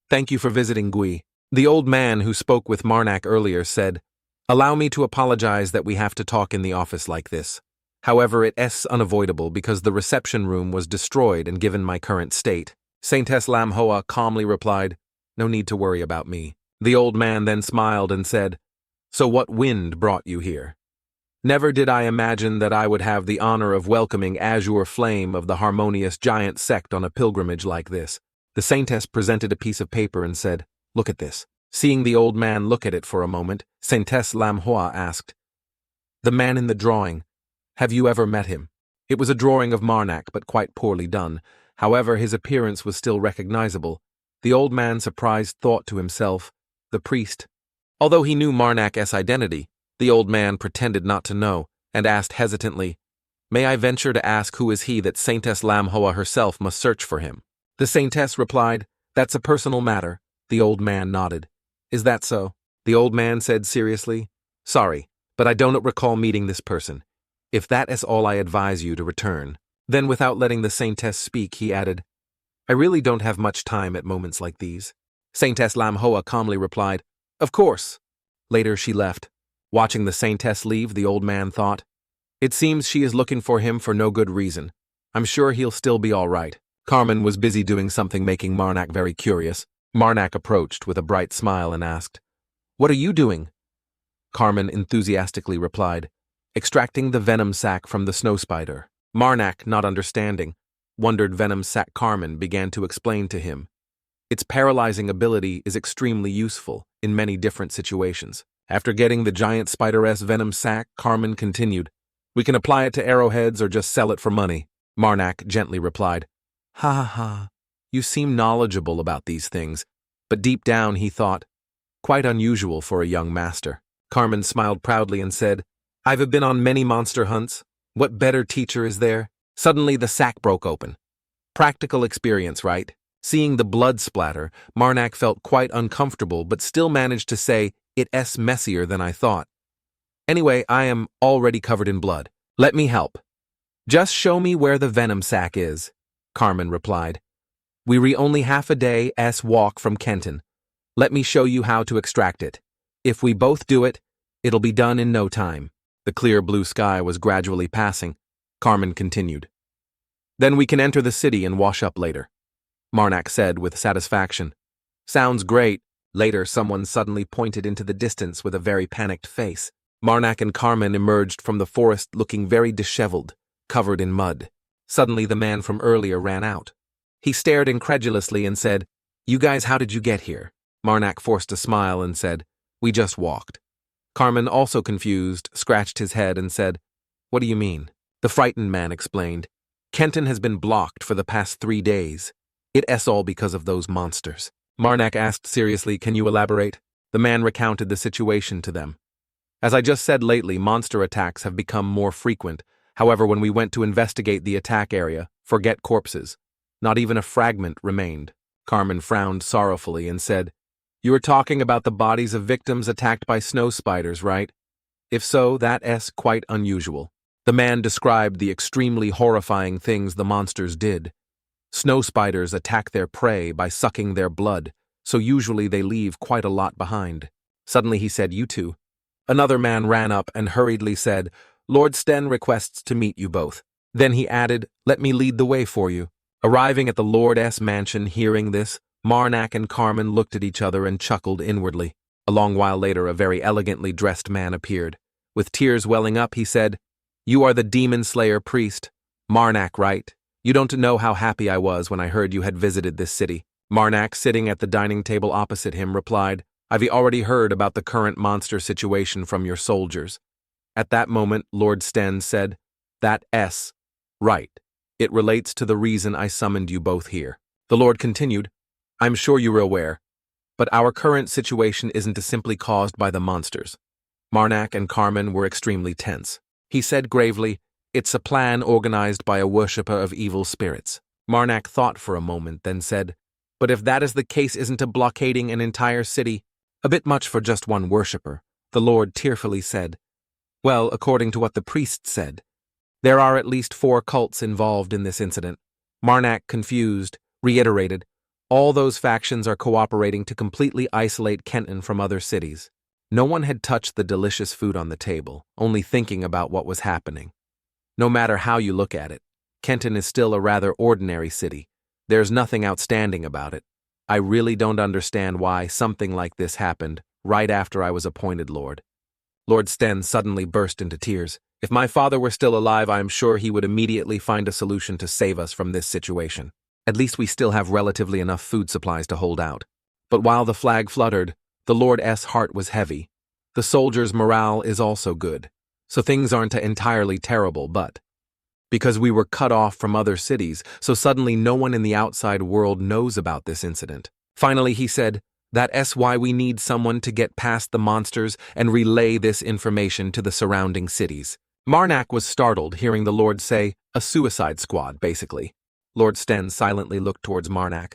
Thank you for visiting, Gui. The old man who spoke with Marnak earlier said, Allow me to apologize that we have to talk in the office like this. However, it's unavoidable because the reception room was destroyed and given my current state. Saintess Lamhoa calmly replied, No need to worry about me. The old man then smiled and said, So what wind brought you here? Never did I imagine that I would have the honor of welcoming Azure Flame of the Harmonious Giant Sect on a pilgrimage like this. The Saintess presented a piece of paper and said, Look at this. Seeing the old man look at it for a moment, Saintess Lamhoa asked, The man in the drawing. Have you ever met him? It was a drawing of Marnak, but quite poorly done. However, his appearance was still recognizable. The old man surprised thought to himself, the priest. Although he knew Marnak's identity, the old man pretended not to know, and asked hesitantly, "May I venture to ask who is he that Saintess Manhwa herself must search for him?" The saintess replied, "That's a personal matter." The old man nodded. "Is that so?" The old man said seriously, "Sorry, but I don't recall meeting this person. If that is all, I advise you to return." Then, without letting the saintess speak, he added, "I really don't have much time at moments like these." Saintess Lamhoa calmly replied, "Of course." Later she left. Watching the saintess leave, the old man thought, "It seems she is looking for him for no good reason. I'm sure he'll still be all right." Carmen was busy doing something making Marnak very curious. Marnak approached with a bright smile and asked, "What are you doing?" Carmen enthusiastically replied, "Extracting the venom sac from the snow spider." Marnak, not understanding, wondered venom sac. Carmen began to explain to him. Its paralyzing ability is extremely useful in many different situations. After getting the giant spider's venom sac, Carmen continued, "We can apply it to arrowheads or just sell it for money." Marnak gently replied, "Ha ha ha, you seem knowledgeable about these things," but deep down he thought, quite unusual for a young master. Carmen smiled proudly and said, "I've been on many monster hunts. What better teacher is there?" Suddenly the sack broke open. Practical experience, right? Seeing the blood splatter, Marnak felt quite uncomfortable but still managed to say, "It's messier than I thought. Anyway, I am already covered in blood. Let me help." "Just show me where the venom sac is," Carmen replied. "We're only half a day's walk from Kenton. Let me show you how to extract it. If we both do it, it'll be done in no time." The clear blue sky was gradually passing. Carmen continued, "Then we can enter the city and wash up later," Marnak said with satisfaction. "Sounds great." Later, someone suddenly pointed into the distance with a very panicked face. Marnak and Carmen emerged from the forest looking very disheveled, covered in mud. Suddenly, the man from earlier ran out. He stared incredulously and said, "You guys, how did you get here?" Marnak forced a smile and said, "We just walked." Carmen, also confused, scratched his head and said, "What do you mean?" The frightened man explained, "Kenton has been blocked for the past 3 days. It's all because of those monsters." Marnak asked seriously, "Can you elaborate?" The man recounted the situation to them. "As I just said, lately, monster attacks have become more frequent. However, when we went to investigate the attack area, forget corpses. Not even a fragment remained." Carmen frowned sorrowfully and said, "You were talking about the bodies of victims attacked by snow spiders, right? If so, that's quite unusual." The man described the extremely horrifying things the monsters did. Snow spiders attack their prey by sucking their blood, so usually they leave quite a lot behind. Suddenly he said, "You two." Another man ran up and hurriedly said, "Lord Sten requests to meet you both." Then he added, "Let me lead the way for you." Arriving at the Lord's mansion, hearing this, Marnak and Carmen looked at each other and chuckled inwardly. A long while later, a very elegantly dressed man appeared. With tears welling up, he said, "You are the demon slayer priest. Marnak, right? You don't know how happy I was when I heard you had visited this city." Marnak, sitting at the dining table opposite him, replied, "I've already heard about the current monster situation from your soldiers." At that moment, Lord Sten said, "That's right. It relates to the reason I summoned you both here." The Lord continued, "I'm sure you are aware, but our current situation isn't simply caused by the monsters." Marnak and Carmen were extremely tense. He said gravely, "It's a plan organized by a worshipper of evil spirits." Marnak thought for a moment, then said, "But if that is the case, isn't a blockading an entire city a bit much for just one worshipper?" The Lord tearfully said, "Well, according to what the priest said, there are at least 4 cults involved in this incident." Marnak, confused, reiterated, "All those factions are cooperating to completely isolate Kenton from other cities." No one had touched the delicious food on the table, only thinking about what was happening. No matter how you look at it, Kenton is still a rather ordinary city. There's nothing outstanding about it. I really don't understand why something like this happened right after I was appointed Lord. Lord Sten suddenly burst into tears. "If my father were still alive, I am sure he would immediately find a solution to save us from this situation. At least we still have relatively enough food supplies to hold out." But while the flag fluttered, the Lord's heart was heavy. The soldiers' morale is also good. So things aren't entirely terrible, but because we were cut off from other cities, so suddenly no one in the outside world knows about this incident. Finally, he said, that's why we need someone to get past the monsters and relay this information to the surrounding cities. Marnak was startled hearing the Lord say, a suicide squad, basically. Lord Sten silently looked towards Marnak.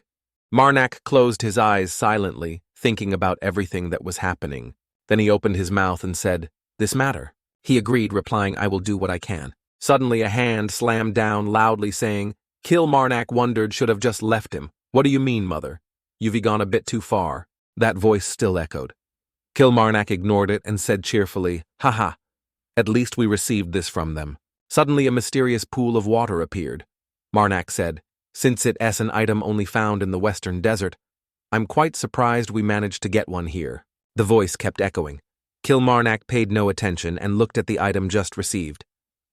Marnak closed his eyes silently, thinking about everything that was happening. Then he opened his mouth and said, this matter. He agreed, replying, I will do what I can. Suddenly a hand slammed down loudly saying, kill. Marnak wondered, should have just left him. What do you mean, mother? You've gone a bit too far. That voice still echoed. Kilmarnock ignored it and said cheerfully, haha, at least we received this from them. Suddenly a mysterious pool of water appeared. Marnak said, since it's an item only found in the western desert, I'm quite surprised we managed to get one here. The voice kept echoing. Kilmarnock paid no attention and looked at the item just received.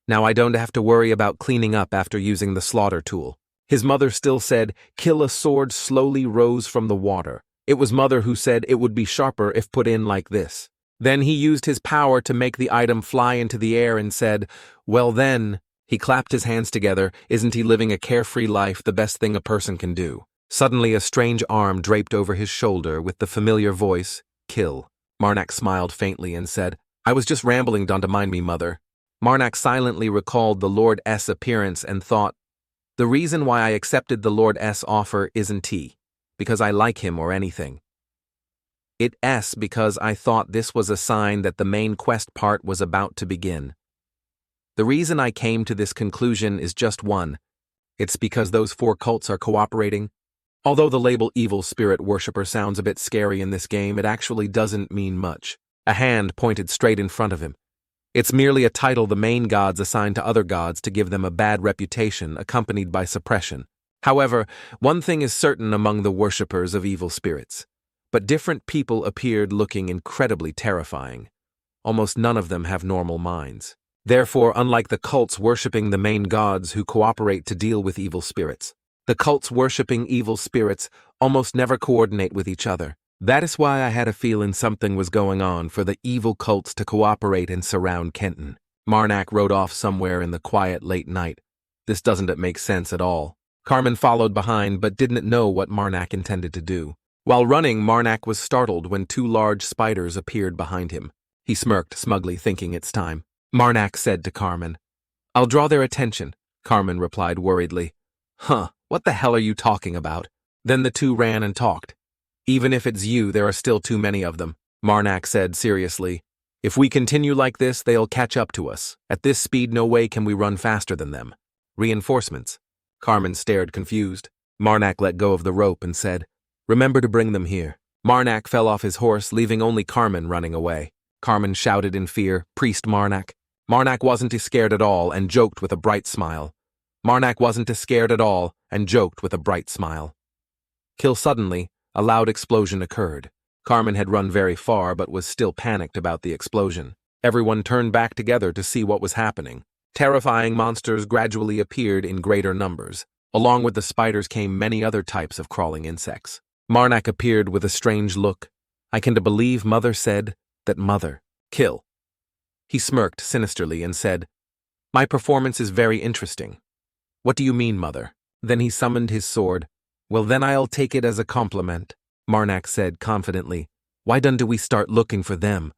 Now I don't have to worry about cleaning up after using the slaughter tool. His mother still said, kill. A sword slowly rose from the water. It was mother who said it would be sharper if put in like this. Then he used his power to make the item fly into the air and said, well then, he clapped his hands together, isn't he living a carefree life, the best thing a person can do? Suddenly a strange arm draped over his shoulder with the familiar voice, kill. Marnak smiled faintly and said, I was just rambling, don't mind me, mother. Marnak silently recalled the Lord S' appearance and thought, the reason why I accepted the Lord S' offer isn't because I like him or anything. It's because I thought this was a sign that the main quest part was about to begin. The reason I came to this conclusion is just one. It's because those 4 cults are cooperating. Although the label evil spirit worshipper sounds a bit scary in this game, it actually doesn't mean much. A hand pointed straight in front of him. It's merely a title the main gods assign to other gods to give them a bad reputation accompanied by suppression. However, one thing is certain among the worshippers of evil spirits. But different people appeared looking incredibly terrifying. Almost none of them have normal minds. Therefore, unlike the cults worshipping the main gods who cooperate to deal with evil spirits, the cults worshipping evil spirits almost never coordinate with each other. That is why I had a feeling something was going on for the evil cults to cooperate and surround Kenton. Marnak rode off somewhere in the quiet late night. This doesn't make sense at all. Carmen followed behind but didn't know what Marnak intended to do. While running, Marnak was startled when 2 large spiders appeared behind him. He smirked smugly, thinking it's time. Marnak said to Carmen, I'll draw their attention. Carmen replied worriedly, what the hell are you talking about? Then the 2 ran and talked. Even if it's you, there are still too many of them. Marnak said seriously, if we continue like this, they'll catch up to us. At this speed, no way can we run faster than them. Reinforcements. Carmen stared confused. Marnak let go of the rope and said, remember to bring them here. Marnak fell off his horse, leaving only Carmen running away. Carmen shouted in fear, priest Marnak. Marnak wasn't scared at all and joked with a bright smile. Marnak wasn't scared at all and joked with a bright smile. Suddenly, a loud explosion occurred. Carmen had run very far but was still panicked about the explosion. Everyone turned back together to see what was happening. Terrifying monsters gradually appeared in greater numbers. Along with the spiders came many other types of crawling insects. Marnak appeared with a strange look. I can believe Mother said that Mother, kill. He smirked sinisterly and said, my performance is very interesting. What do you mean, Mother? Then he summoned his sword. Well, then I'll take it as a compliment, Marnak said confidently. Why don't we start looking for them?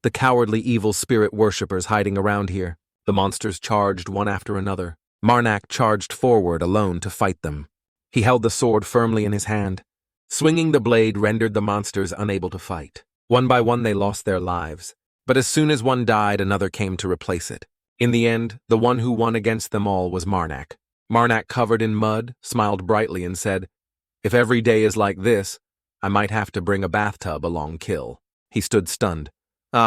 The cowardly evil spirit worshippers hiding around here. The monsters charged one after another. Marnak charged forward alone to fight them. He held the sword firmly in his hand. Swinging the blade rendered the monsters unable to fight. One by one they lost their lives. But as soon as one died, another came to replace it. In the end, the one who won against them all was Marnak. Marnak, covered in mud, smiled brightly and said, if every day is like this, I might have to bring a bathtub along. Kill. He stood stunned.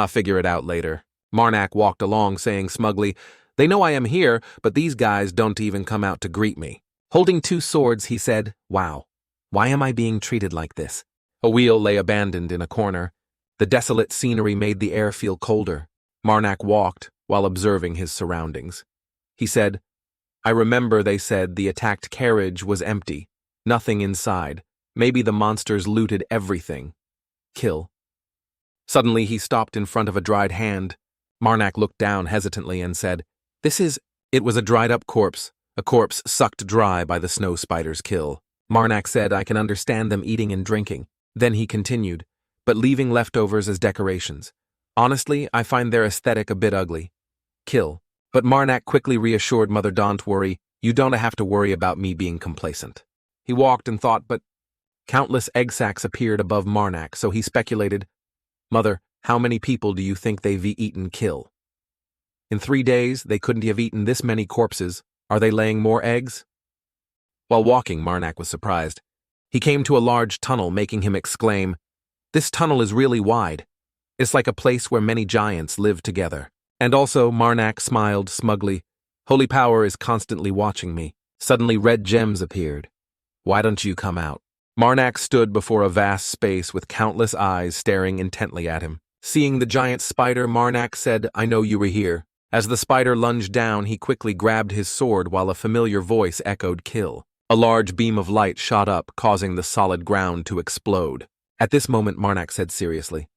Figure it out later. Marnak walked along saying smugly, they know I am here, but these guys don't even come out to greet me. Holding 2 swords, he said, wow, why am I being treated like this? A wheel lay abandoned in a corner. The desolate scenery made the air feel colder. Marnak walked while observing his surroundings. He said, I remember they said the attacked carriage was empty. Nothing inside. Maybe the monsters looted everything. Kill. Suddenly he stopped in front of a dried hand. Marnak looked down hesitantly and said, "This is—" It was a dried-up corpse, a corpse sucked dry by the snow spider's kill. Marnak said, "I can understand them eating and drinking." Then he continued, "But leaving leftovers as decorations. Honestly, I find their aesthetic a bit ugly. Kill." But Marnak quickly reassured Mother, "Don't worry, you don't have to worry about me being complacent." He walked and thought, but countless egg sacs appeared above Marnak, so he speculated, "Mother, how many people do you think they've eaten kill? In 3 days, they couldn't have eaten this many corpses. Are they laying more eggs?" While walking, Marnak was surprised. He came to a large tunnel, making him exclaim, "This tunnel is really wide. It's like a place where many giants live together." And also, Marnak smiled smugly, "Holy power is constantly watching me." Suddenly, red gems appeared. "Why don't you come out?" Marnak stood before a vast space with countless eyes staring intently at him. Seeing the giant spider, Marnak said, "I know you were here." As the spider lunged down, he quickly grabbed his sword while a familiar voice echoed, "Kill." A large beam of light shot up, causing the solid ground to explode. At this moment, Marnak said seriously,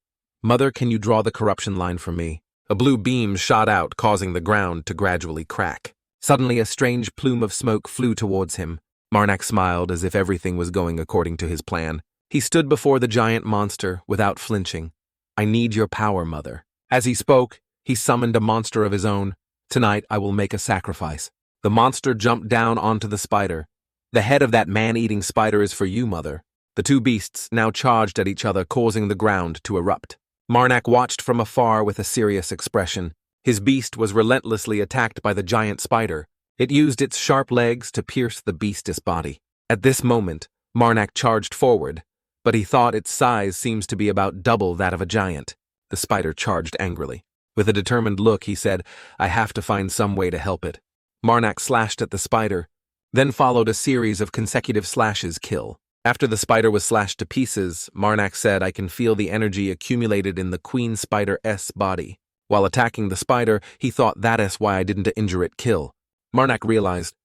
"Mother, can you draw the corruption line for me?" A blue beam shot out, causing the ground to gradually crack. Suddenly, a strange plume of smoke flew towards him. Marnak smiled as if everything was going according to his plan. He stood before the giant monster without flinching. "I need your power, Mother." As he spoke, he summoned a monster of his own. "Tonight, I will make a sacrifice." The monster jumped down onto the spider. "The head of that man-eating spider is for you, Mother." The two beasts now charged at each other, causing the ground to erupt. Marnak watched from afar with a serious expression. His beast was relentlessly attacked by the giant spider. It used its sharp legs to pierce the beast's body. At this moment, Marnak charged forward, but he thought its size seems to be about double that of a giant. The spider charged angrily. With a determined look, he said, "I have to find some way to help it." Marnak slashed at the spider, then followed a series of consecutive slashes. Kill. After the spider was slashed to pieces, Marnak said, "I can feel the energy accumulated in the queen spider's body." While attacking the spider, he thought, "That's why I didn't injure it." Kill. Marnak realized,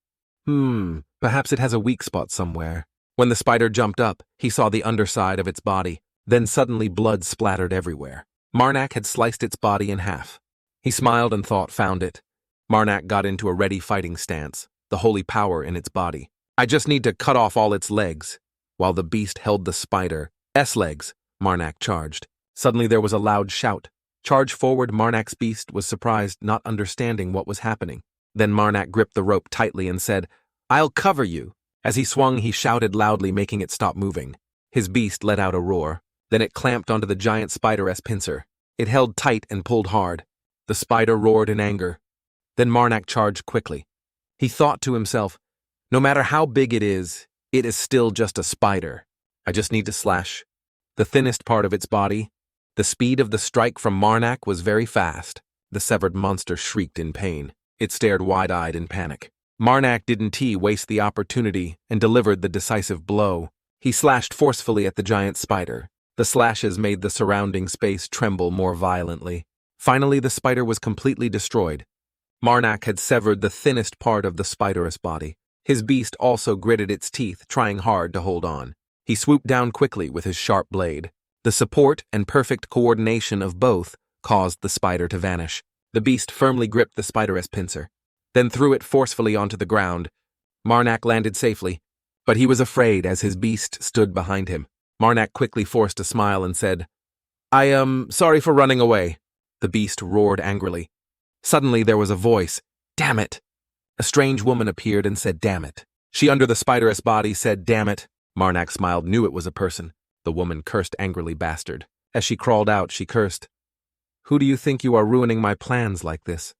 perhaps it has a weak spot somewhere. When the spider jumped up, he saw the underside of its body. Then suddenly blood splattered everywhere. Marnak had sliced its body in half. He smiled and thought, "Found it." Marnak got into a ready fighting stance, the holy power in its body. "I just need to cut off all its legs." While the beast held the spider's legs, Marnak charged. Suddenly there was a loud shout. "Charge forward!" Marnak's beast was surprised, not understanding what was happening. Then Marnak gripped the rope tightly and said, "I'll cover you." As he swung, he shouted loudly, making it stop moving. His beast let out a roar. Then it clamped onto the giant spider's pincer. It held tight and pulled hard. The spider roared in anger. Then Marnak charged quickly. He thought to himself, "No matter how big it is still just a spider. I just need to slash the thinnest part of its body." The speed of the strike from Marnak was very fast. The severed monster shrieked in pain. It stared wide-eyed in panic. Marnak didn't waste the opportunity and delivered the decisive blow. He slashed forcefully at the giant spider. The slashes made the surrounding space tremble more violently. Finally, the spider was completely destroyed. Marnak had severed the thinnest part of the spider's body. His beast also gritted its teeth, trying hard to hold on. He swooped down quickly with his sharp blade. The support and perfect coordination of both caused the spider to vanish. The beast firmly gripped the spider's pincer, then threw it forcefully onto the ground. Marnak landed safely, but he was afraid as his beast stood behind him. Marnak quickly forced a smile and said, "I am sorry for running away." The beast roared angrily. Suddenly there was a voice. "Damn it!" A strange woman appeared and said, "Damn it." She, under the spider's body, said, "Damn it." Marnak smiled, knew it was a person. The woman cursed angrily, "Bastard." As she crawled out, she cursed, "Who do you think you are, ruining my plans like this?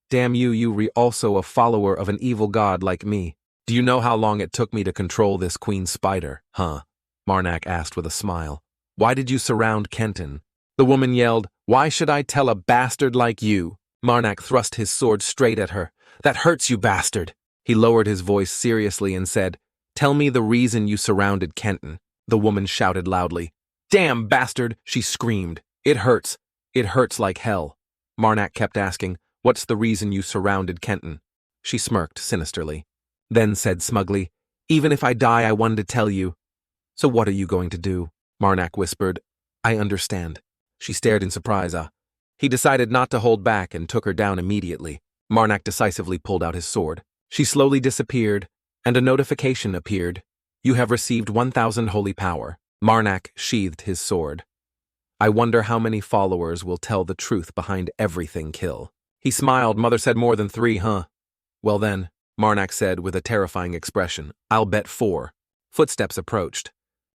Damn you, you also a follower of an evil god like me. Do you know how long it took me to control this queen spider, huh?" Marnak asked with a smile. "Why did you surround Kenton?" The woman yelled, "Why should I tell a bastard like you?" Marnak thrust his sword straight at her. "That hurts, you bastard." He lowered his voice seriously and said, "Tell me the reason you surrounded Kenton." The woman shouted loudly. "Damn bastard," she screamed. "It hurts. It hurts like hell." Marnak kept asking, "What's the reason you surrounded Kenton?" She smirked sinisterly, then said smugly, "Even if I die, I wanted to tell you." "So what are you going to do?" Marnak whispered. "I understand." She stared in surprise. He decided not to hold back and took her down immediately. Marnak decisively pulled out his sword. She slowly disappeared, and a notification appeared. You have received 1,000 holy power. Marnak sheathed his sword. I wonder how many followers will tell the truth behind everything kill. He smiled. Mother said more than 3, huh? Well then, Marnak said with a terrifying expression, I'll bet 4. Footsteps approached.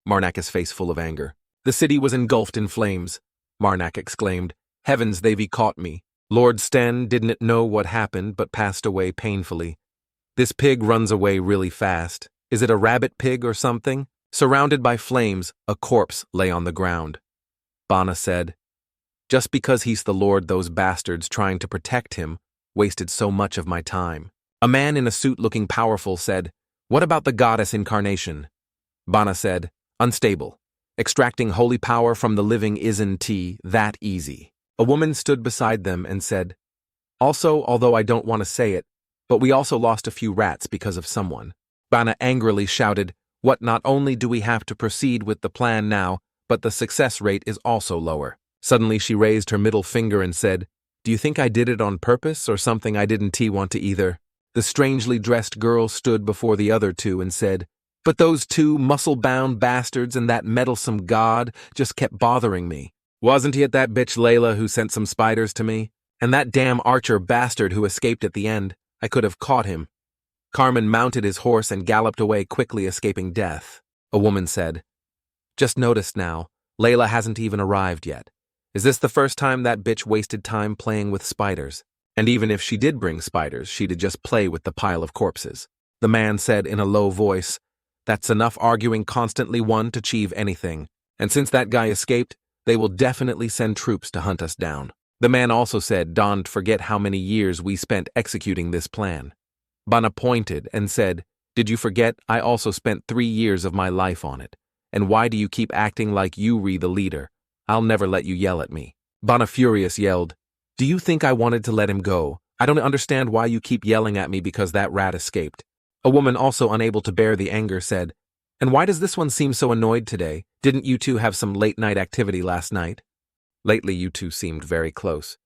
Marnak's face full of anger. The city was engulfed in flames. Marnak exclaimed, Heavens, they've caught me. Lord Sten didn't know what happened but passed away painfully. This pig runs away really fast. Is it a rabbit pig or something? Surrounded by flames, a corpse lay on the ground. Bana said, Just because he's the Lord, those bastards trying to protect him wasted so much of my time. A man in a suit looking powerful said, What about the goddess incarnation? Bana said, Unstable. Extracting holy power from the living isn't that easy. A woman stood beside them and said, Also, although I don't want to say it, but we also lost a few rats because of someone. Bana angrily shouted, What, not only do we have to proceed with the plan now, but the success rate is also lower. Suddenly she raised her middle finger and said, Do you think I did it on purpose or something I didn't want to either? The strangely dressed girl stood before the other two and said, But those 2 muscle-bound bastards and that meddlesome god just kept bothering me. Wasn't it that bitch Layla who sent some spiders to me? And that damn archer bastard who escaped at the end. I could have caught him. Carmen mounted his horse and galloped away, quickly escaping death. A woman said, Just noticed now, Layla hasn't even arrived yet. Is this the first time that bitch wasted time playing with spiders? And even if she did bring spiders, she'd just play with the pile of corpses. The man said in a low voice, That's enough arguing constantly one to achieve anything. And since that guy escaped, they will definitely send troops to hunt us down. The man also said, Don't forget how many years we spent executing this plan. Bana pointed and said, Did you forget I also spent 3 years of my life on it? And why do you keep acting like you're the leader? I'll never let you yell at me. Bana furious yelled, Do you think I wanted to let him go? I don't understand why you keep yelling at me because that rat escaped. A woman also unable to bear the anger said, And why does this one seem so annoyed today? Didn't you two have some late-night activity last night? Lately you two seemed very close.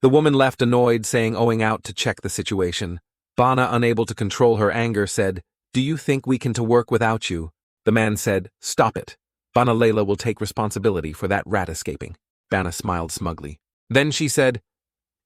The woman left annoyed, saying owing out to check the situation. Bana, unable to control her anger, said, Do you think we can to work without you? The man said, Stop it. Bana Layla will take responsibility for that rat escaping. Bana smiled smugly. Then she said,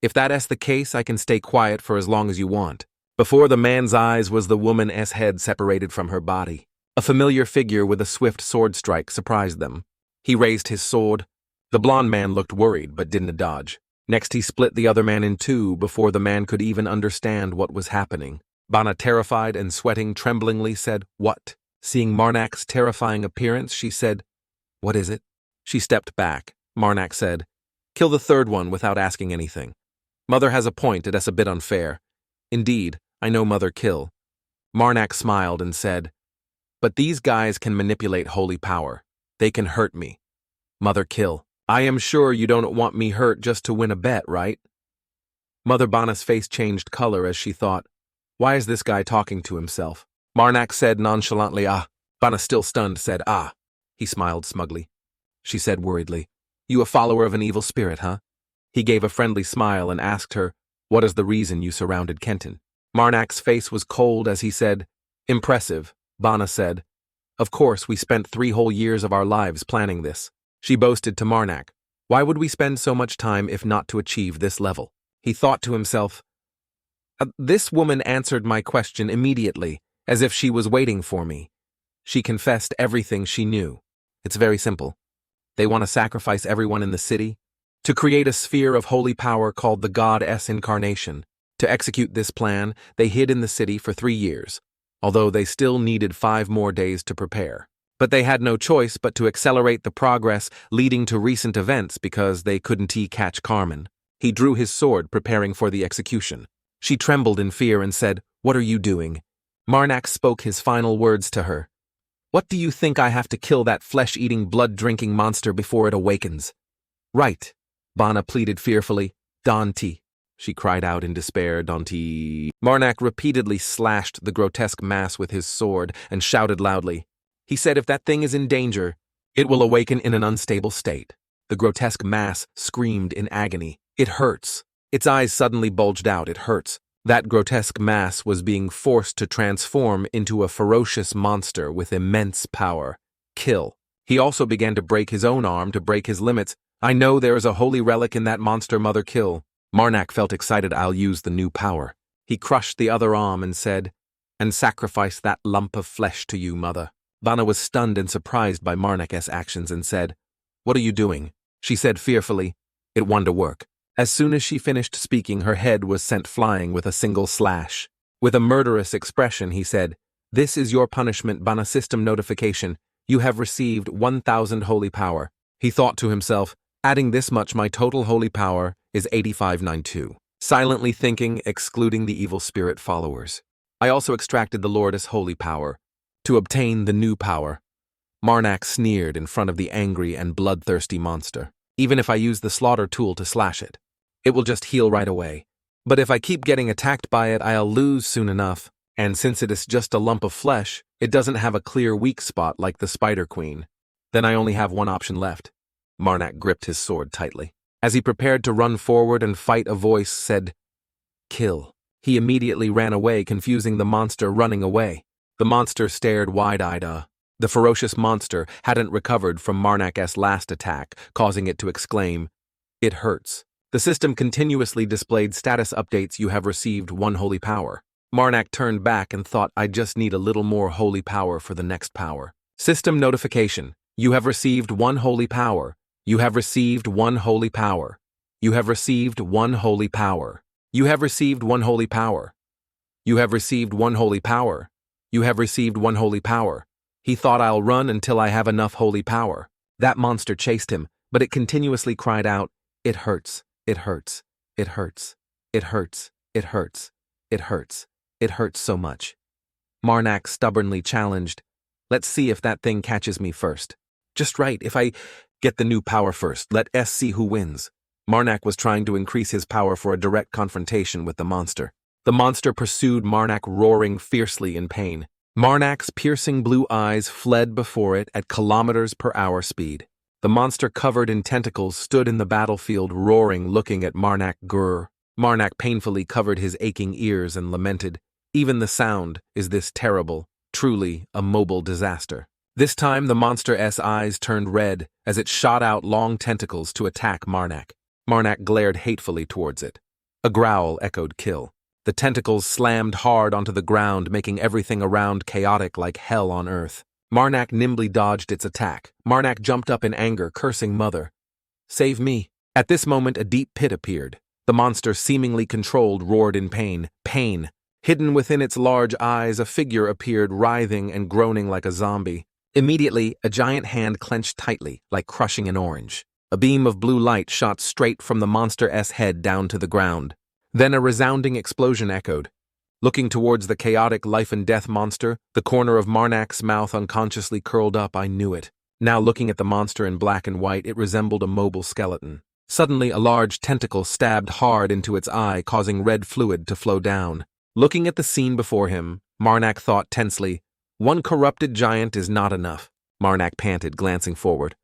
If that's the case, I can stay quiet for as long as you want. Before the man's eyes was the woman's head separated from her body. A familiar figure with a swift sword strike surprised them. He raised his sword. The blond man looked worried but didn't dodge. Next he split the other man in 2 before the man could even understand what was happening. Bana, terrified and sweating tremblingly, said, What? Seeing Marnak's terrifying appearance, she said, What is it? She stepped back. Marnak said, Kill the 3rd one without asking anything. Mother has a point, that's a bit unfair. Indeed, I know Mother kill. Marnak smiled and said, But these guys can manipulate holy power. They can hurt me. Mother kill. I am sure you don't want me hurt just to win a bet, right? Mother Bana's face changed color as she thought, Why is this guy talking to himself? Marnak said nonchalantly, Ah. Bana, still stunned, said, Ah. He smiled smugly. She said worriedly, You a follower of an evil spirit, huh? He gave a friendly smile and asked her, What is the reason you surrounded Kenton? Marnak's face was cold as he said, Impressive, Bana said. Of course, we spent 3 whole years of our lives planning this. She boasted to Marnak, Why would we spend so much time if not to achieve this level? He thought to himself, This woman answered my question immediately, as if she was waiting for me. She confessed everything she knew. It's very simple. They want to sacrifice everyone in the city to create a sphere of holy power called the goddess incarnation. To execute this plan, they hid in the city for 3 years, although they still needed 5 more days to prepare. But they had no choice but to accelerate the progress leading to recent events because they couldn't catch Carmen. He drew his sword, preparing for the execution. She trembled in fear and said, What are you doing? Marnak spoke his final words to her. What do you think I have to kill that flesh-eating, blood-drinking monster before it awakens? Right, Bana pleaded fearfully. Danti, she cried out in despair, Danti. Marnak repeatedly slashed the grotesque mass with his sword and shouted loudly. He said if that thing is in danger, it will awaken in an unstable state. The grotesque mass screamed in agony. It hurts. Its eyes suddenly bulged out. It hurts. That grotesque mass was being forced to transform into a ferocious monster with immense power. Kill. He also began to break his own arm to break his limits. I know there is a holy relic in that monster, mother. Kill. Marnak felt excited. I'll use the new power. He crushed the other arm and said, and sacrifice that lump of flesh to you, mother. Vanna was stunned and surprised by Marnak's actions and said, What are you doing? She said fearfully, It won to work. As soon as she finished speaking, her head was sent flying with a single slash. With a murderous expression, he said, This is your punishment, Vanna. System notification. You have received 1,000 holy power. He thought to himself, adding this much, my total holy power is 8592. Silently thinking, excluding the evil spirit followers. I also extracted the Lord's holy power. To obtain the new power. Marnak sneered in front of the angry and bloodthirsty monster. Even if I use the slaughter tool to slash it, it will just heal right away. But if I keep getting attacked by it, I'll lose soon enough. And since it is just a lump of flesh, it doesn't have a clear weak spot like the Spider Queen. Then I only have one option left. Marnak gripped his sword tightly. As he prepared to run forward and fight, a voice said, Kill. He immediately ran away, confusing the monster running away. The monster stared wide-eyed. The ferocious monster hadn't recovered from Marnak's last attack, causing it to exclaim, It hurts. The system continuously displayed status updates. You have received 1 holy power. Marnak turned back and thought, I just need a little more holy power for the next power. System notification. You have received 1 holy power. You have received 1 holy power. You have received 1 holy power. You have received 1 holy power. You have received 1 holy power. You have received 1 holy power. He thought, I'll run until I have enough holy power. That monster chased him, but it continuously cried out, It hurts. It hurts. It hurts. It hurts. It hurts. It hurts. It hurts so much. Marnak stubbornly challenged, Let's see if that thing catches me first. Just right, if I get the new power first, let us see who wins. Marnak was trying to increase his power for a direct confrontation with the monster. The monster pursued Marnak, roaring fiercely in pain. Marnak's piercing blue eyes fled before it at kilometers-per-hour speed. The monster covered in tentacles stood in the battlefield, roaring, looking at Marnak. Grr. Marnak painfully covered his aching ears and lamented, Even the sound is this terrible, truly a mobile disaster. This time the monster's eyes turned red as it shot out long tentacles to attack Marnak. Marnak glared hatefully towards it. A growl echoed, Kill. The tentacles slammed hard onto the ground, making everything around chaotic like hell on earth. Marnak nimbly dodged its attack. Marnak jumped up in anger, cursing, Mother. Save me. At this moment a deep pit appeared. The monster, seemingly controlled, roared in pain. Pain. Hidden within its large eyes, a figure appeared, writhing and groaning like a zombie. Immediately, a giant hand clenched tightly, like crushing an orange. A beam of blue light shot straight from the monster's head down to the ground. Then a resounding explosion echoed. Looking towards the chaotic life-and-death monster, the corner of Marnak's mouth unconsciously curled up. I knew it. Now looking at the monster in black and white, it resembled a mobile skeleton. Suddenly, a large tentacle stabbed hard into its eye, causing red fluid to flow down. Looking at the scene before him, Marnak thought tensely, 1 corrupted giant is not enough. Marnak panted, glancing forward.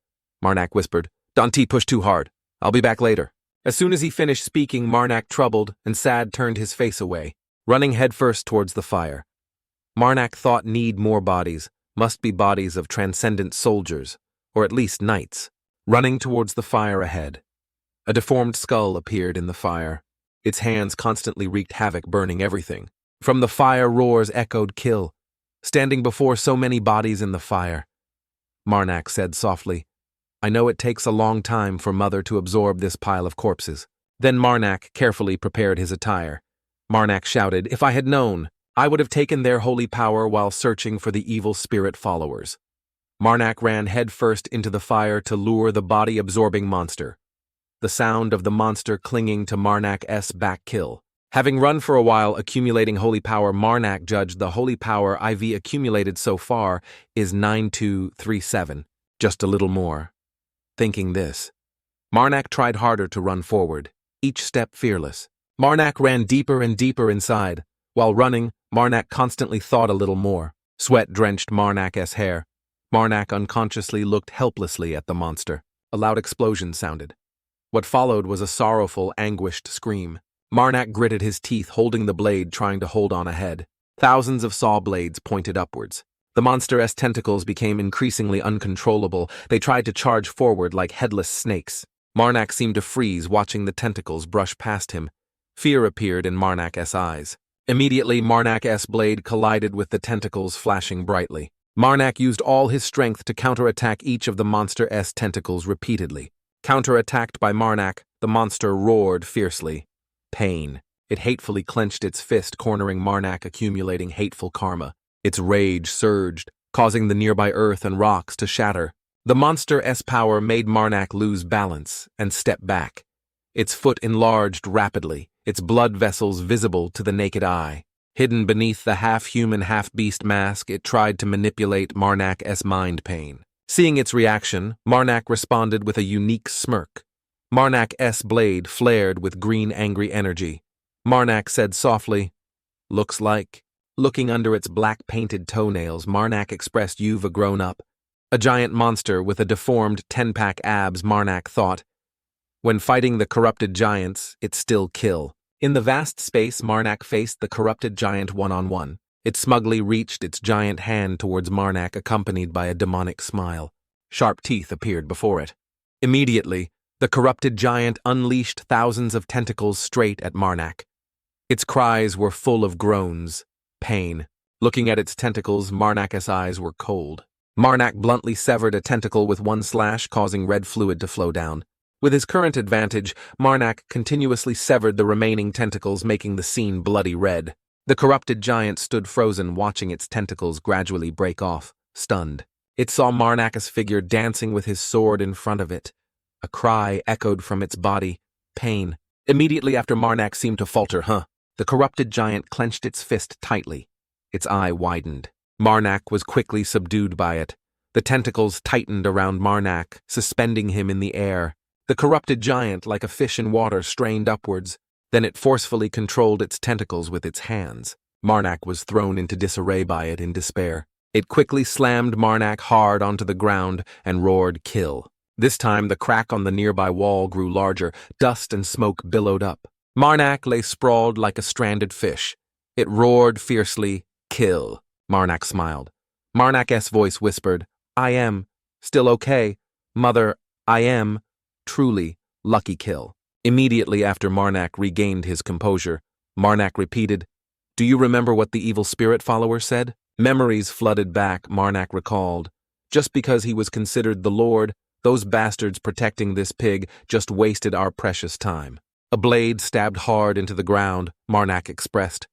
Marnak whispered, Don't push too hard. I'll be back later. As soon as he finished speaking, Marnak, troubled and sad, turned his face away, running headfirst towards the fire. Marnak thought, need more bodies, must be bodies of transcendent soldiers, or at least knights. Running towards the fire ahead. A deformed skull appeared in the fire. Its hands constantly wreaked havoc, burning everything. From the fire, roars echoed, Kill. Standing before so many bodies in the fire, Marnak said softly, I know it takes a long time for Mother to absorb this pile of corpses. Then Marnak carefully prepared his attire. Marnak shouted, If I had known, I would have taken their holy power while searching for the evil spirit followers. Marnak ran headfirst into the fire to lure the body-absorbing monster. The sound of the monster clinging to Marnak's back. Kill. Having run for a while, accumulating holy power, Marnak judged the holy power IV accumulated so far is 9237. Just a little more. Thinking this, Marnak tried harder to run forward, each step fearless. Marnak ran deeper and deeper inside. While running, Marnak constantly thought a little more. Sweat drenched Marnak's hair. Marnak unconsciously looked helplessly at the monster. A loud explosion sounded. What followed was a sorrowful, anguished scream. Marnak gritted his teeth, holding the blade, trying to hold on ahead. Thousands of saw blades pointed upwards. The monster's tentacles became increasingly uncontrollable. They tried to charge forward like headless snakes. Marnak seemed to freeze, watching the tentacles brush past him. Fear appeared in Marnak's eyes. Immediately, Marnak's blade collided with the tentacles, flashing brightly. Marnak used all his strength to counterattack each of the monster's tentacles repeatedly. Counterattacked by Marnak, the monster roared fiercely. Pain. It hatefully clenched its fist, cornering Marnak, accumulating hateful karma. Its rage surged, causing the nearby earth and rocks to shatter. The monster's power made Marnak lose balance and step back. Its foot enlarged rapidly, its blood vessels visible to the naked eye. Hidden beneath the half-human, half-beast mask, it tried to manipulate Marnak's mind pain. Seeing its reaction, Marnak responded with a unique smirk. Marnak's blade flared with green, angry energy. Marnak said softly, "Looks like." Looking under its black-painted toenails, Marnak expressed, "You've a grown up." A giant monster with a deformed 10-pack abs, Marnak thought. When fighting the corrupted giants, it still kill. In the vast space, Marnak faced the corrupted giant one-on-one. It smugly reached its giant hand towards Marnak, accompanied by a demonic smile. Sharp teeth appeared before it. Immediately, the corrupted giant unleashed thousands of tentacles straight at Marnak. Its cries were full of groans, pain. Looking at its tentacles, Marnak's eyes were cold. Marnak bluntly severed a tentacle with one slash, causing red fluid to flow down. With his current advantage, Marnak continuously severed the remaining tentacles, making the scene bloody red. The corrupted giant stood frozen, watching its tentacles gradually break off, stunned. It saw Marnak's figure dancing with his sword in front of it. A cry echoed from its body, pain. Immediately after Marnak seemed to falter, the corrupted giant clenched its fist tightly. Its eye widened. Marnak was quickly subdued by it. The tentacles tightened around Marnak, suspending him in the air. The corrupted giant, like a fish in water, strained upwards. Then it forcefully controlled its tentacles with its hands. Marnak was thrown into disarray by it in despair. It quickly slammed Marnak hard onto the ground and roared, "Kill." This time, the crack on the nearby wall grew larger. Dust and smoke billowed up. Marnak lay sprawled like a stranded fish. It roared fiercely, "Kill." Marnak smiled. Marnak's voice whispered, "I am still okay. Mother, I am truly lucky kill." Immediately after Marnak regained his composure, Marnak repeated, "Do you remember what the evil spirit follower said?" Memories flooded back, Marnak recalled. Just because he was considered the Lord, those bastards protecting this pig just wasted our precious time. A blade stabbed hard into the ground, Marnak expressed.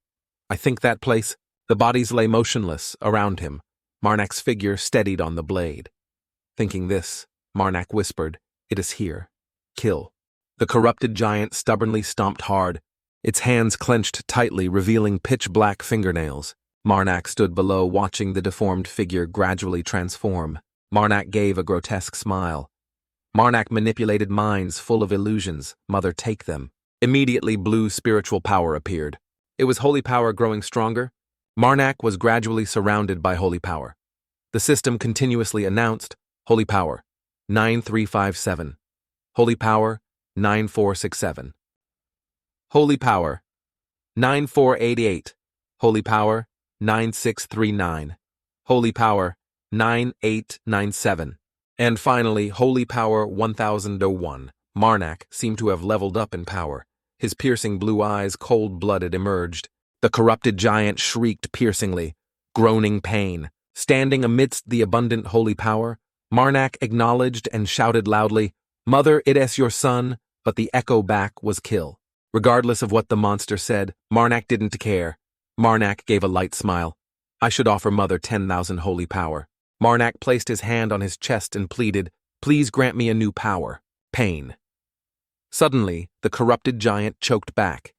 "I think that place." The bodies lay motionless around him. Marnak's figure steadied on the blade. Thinking this, Marnak whispered, "It is here. Kill." The corrupted giant stubbornly stomped hard. Its hands clenched tightly, revealing pitch-black fingernails. Marnak stood below, watching the deformed figure gradually transform. Marnak gave a grotesque smile. Marnak manipulated minds full of illusions. Mother, take them. Immediately, blue spiritual power appeared. It was holy power growing stronger. Marnak was gradually surrounded by holy power. The system continuously announced, "Holy power, 9357. Holy power, 9467. Holy power, 9488. Holy power, 9639. Holy power, 9897. And finally, holy power 1001. Marnak seemed to have leveled up in power. His piercing blue eyes, cold-blooded, emerged. The corrupted giant shrieked piercingly, groaning pain. Standing amidst the abundant holy power, Marnak acknowledged and shouted loudly, "Mother, it is your son," but the echo back was "Kill." Regardless of what the monster said, Marnak didn't care. Marnak gave a light smile. "I should offer Mother 10,000 holy power." Marnak placed his hand on his chest and pleaded, "Please grant me a new power." Pain. Suddenly, the corrupted giant choked back.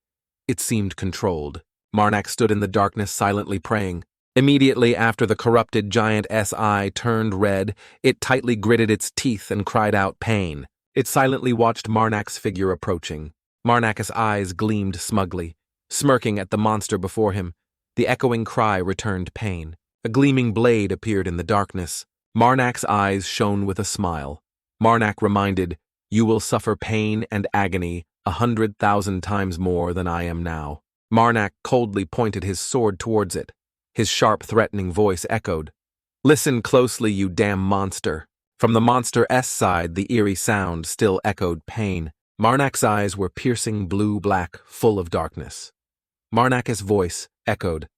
It seemed controlled. Marnak stood in the darkness, silently praying. Immediately after the corrupted giant's eye turned red, it tightly gritted its teeth and cried out pain. It silently watched Marnak's figure approaching. Marnak's eyes gleamed smugly, smirking at the monster before him. The echoing cry returned pain. A gleaming blade appeared in the darkness. Marnak's eyes shone with a smile. Marnak reminded, You will suffer pain and agony 100,000 times more than I am now. Marnak coldly pointed his sword towards it. His sharp, threatening voice echoed. Listen closely, you damn monster. From the monster's side, the eerie sound still echoed pain. Marnak's eyes were piercing blue-black, full of darkness. Marnak's voice echoed.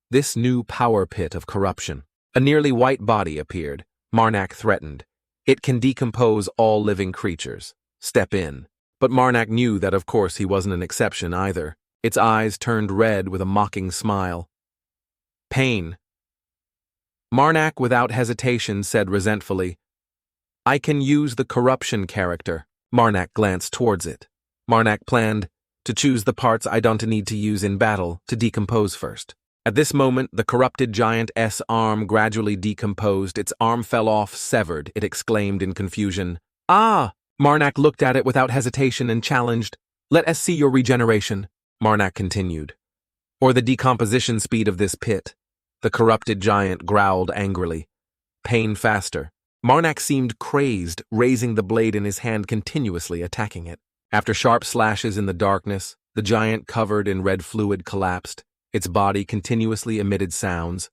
This new power pit of corruption. A nearly white body appeared. Marnak threatened. It can decompose all living creatures. Step in. But Marnak knew that of course he wasn't an exception either. Its eyes turned red with a mocking smile. Pain. Marnak without hesitation said resentfully, I can use the corruption character. Marnak glanced towards it. Marnak planned to choose the parts I don't need to use in battle to decompose first. At this moment, the corrupted giant's arm gradually decomposed. Its arm fell off, severed, it exclaimed in confusion. Ah! Marnak looked at it without hesitation and challenged. Let us see your regeneration. Marnak continued. Or the decomposition speed of this pit. The corrupted giant growled angrily. Pain faster. Marnak seemed crazed, raising the blade in his hand continuously, attacking it. After sharp slashes in the darkness, the giant covered in red fluid collapsed. Its body continuously emitted sounds.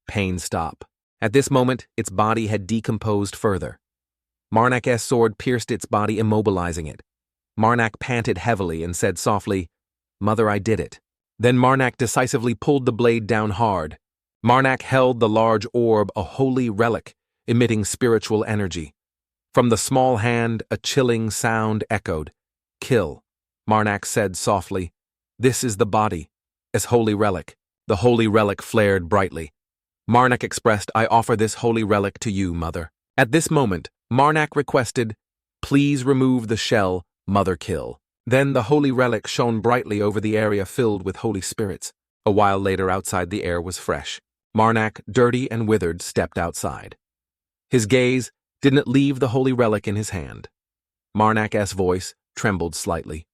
Pain stop. At this moment, its body had decomposed further. Marnak's sword pierced its body, immobilizing it. Marnak panted heavily and said softly, Mother, I did it. Then Marnak decisively pulled the blade down hard. Marnak held the large orb, a holy relic, emitting spiritual energy. From the small hand, a chilling sound echoed. Kill. Marnak said softly, This is the body. As holy relic. The holy relic flared brightly. Marnak expressed, I offer this holy relic to you, Mother. At this moment, Marnak requested, Please remove the shell, Mother kill. Then the holy relic shone brightly over the area filled with holy spirits. A while later, outside, the air was fresh. Marnak, dirty and withered, stepped outside. His gaze didn't leave the holy relic in his hand. Marnak's voice trembled slightly.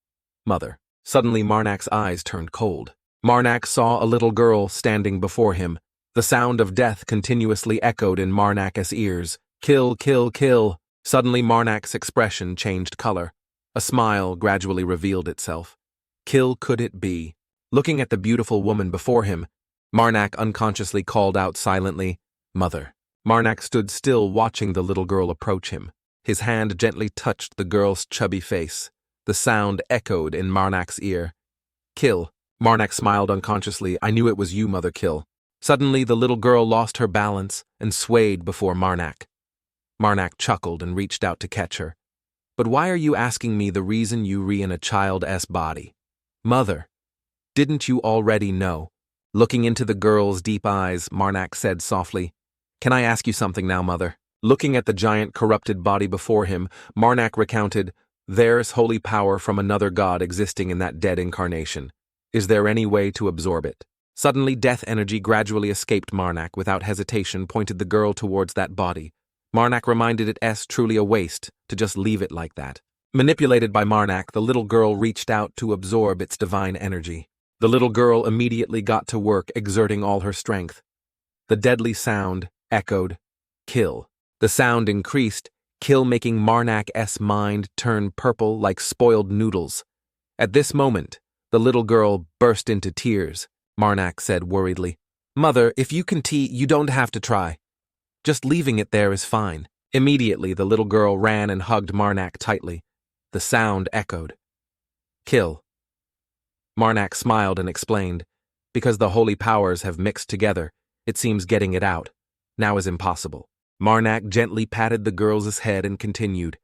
Mother. Suddenly Marnak's eyes turned cold. Marnak saw a little girl standing before him. The sound of death continuously echoed in Marnak's ears. Kill, kill, kill. Suddenly Marnak's expression changed color. A smile gradually revealed itself. Kill could it be? Looking at the beautiful woman before him, Marnak unconsciously called out silently, Mother. Marnak stood still, watching the little girl approach him. His hand gently touched the girl's chubby face. The sound echoed in Marnak's ear. Kill. Marnak smiled unconsciously. I knew it was you, Mother, kill. Suddenly, the little girl lost her balance and swayed before Marnak. Marnak chuckled and reached out to catch her. But why are you asking me the reason you re in a child's body? Mother, didn't you already know? Looking into the girl's deep eyes, Marnak said softly, Can I ask you something now, Mother? Looking at the giant corrupted body before him, Marnak recounted, There's holy power from another god existing in that dead incarnation. Is there any way to absorb it? Suddenly, death energy gradually escaped Marnak. Without hesitation, pointed the girl towards that body. Marnak reminded it truly a waste to just leave it like that. Manipulated by Marnak, the little girl reached out to absorb its divine energy. The little girl immediately got to work, exerting all her strength. The deadly sound echoed, Kill. The sound increased, kill making Marnak's mind turn purple like spoiled noodles. At this moment, the little girl burst into tears. Marnak said worriedly, Mother, if you can you don't have to try. Just leaving it there is fine. Immediately, the little girl ran and hugged Marnak tightly. The sound echoed. Kill. Marnak smiled and explained, Because the holy powers have mixed together, it seems getting it out now is impossible. Marnak gently patted the girl's head and continued,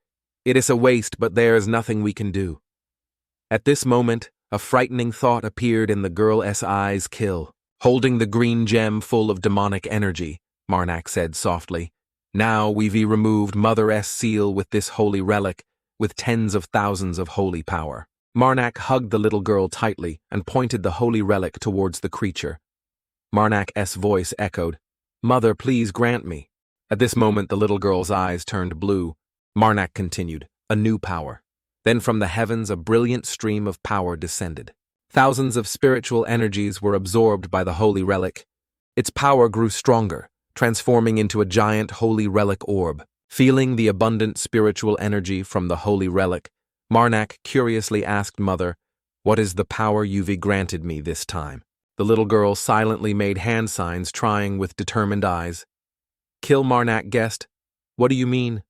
It is a waste, but there is nothing we can do. At this moment, a frightening thought appeared in the girl's eyes. Kill. Holding the green gem full of demonic energy, Marnak said softly, Now we've removed Mother's seal with this holy relic, with tens of thousands of holy power. Marnak hugged the little girl tightly and pointed the holy relic towards the creature. Marnak's voice echoed, Mother, please grant me. At this moment, the little girl's eyes turned blue. Marnak continued, A new power. Then from the heavens a brilliant stream of power descended. Thousands of spiritual energies were absorbed by the holy relic. Its power grew stronger, transforming into a giant holy relic orb. Feeling the abundant spiritual energy from the holy relic, Marnak curiously asked Mother, "What is the power you've granted me this time?" The little girl silently made hand signs, trying with determined eyes. "Kill," Marnak guessed. "What do you mean?"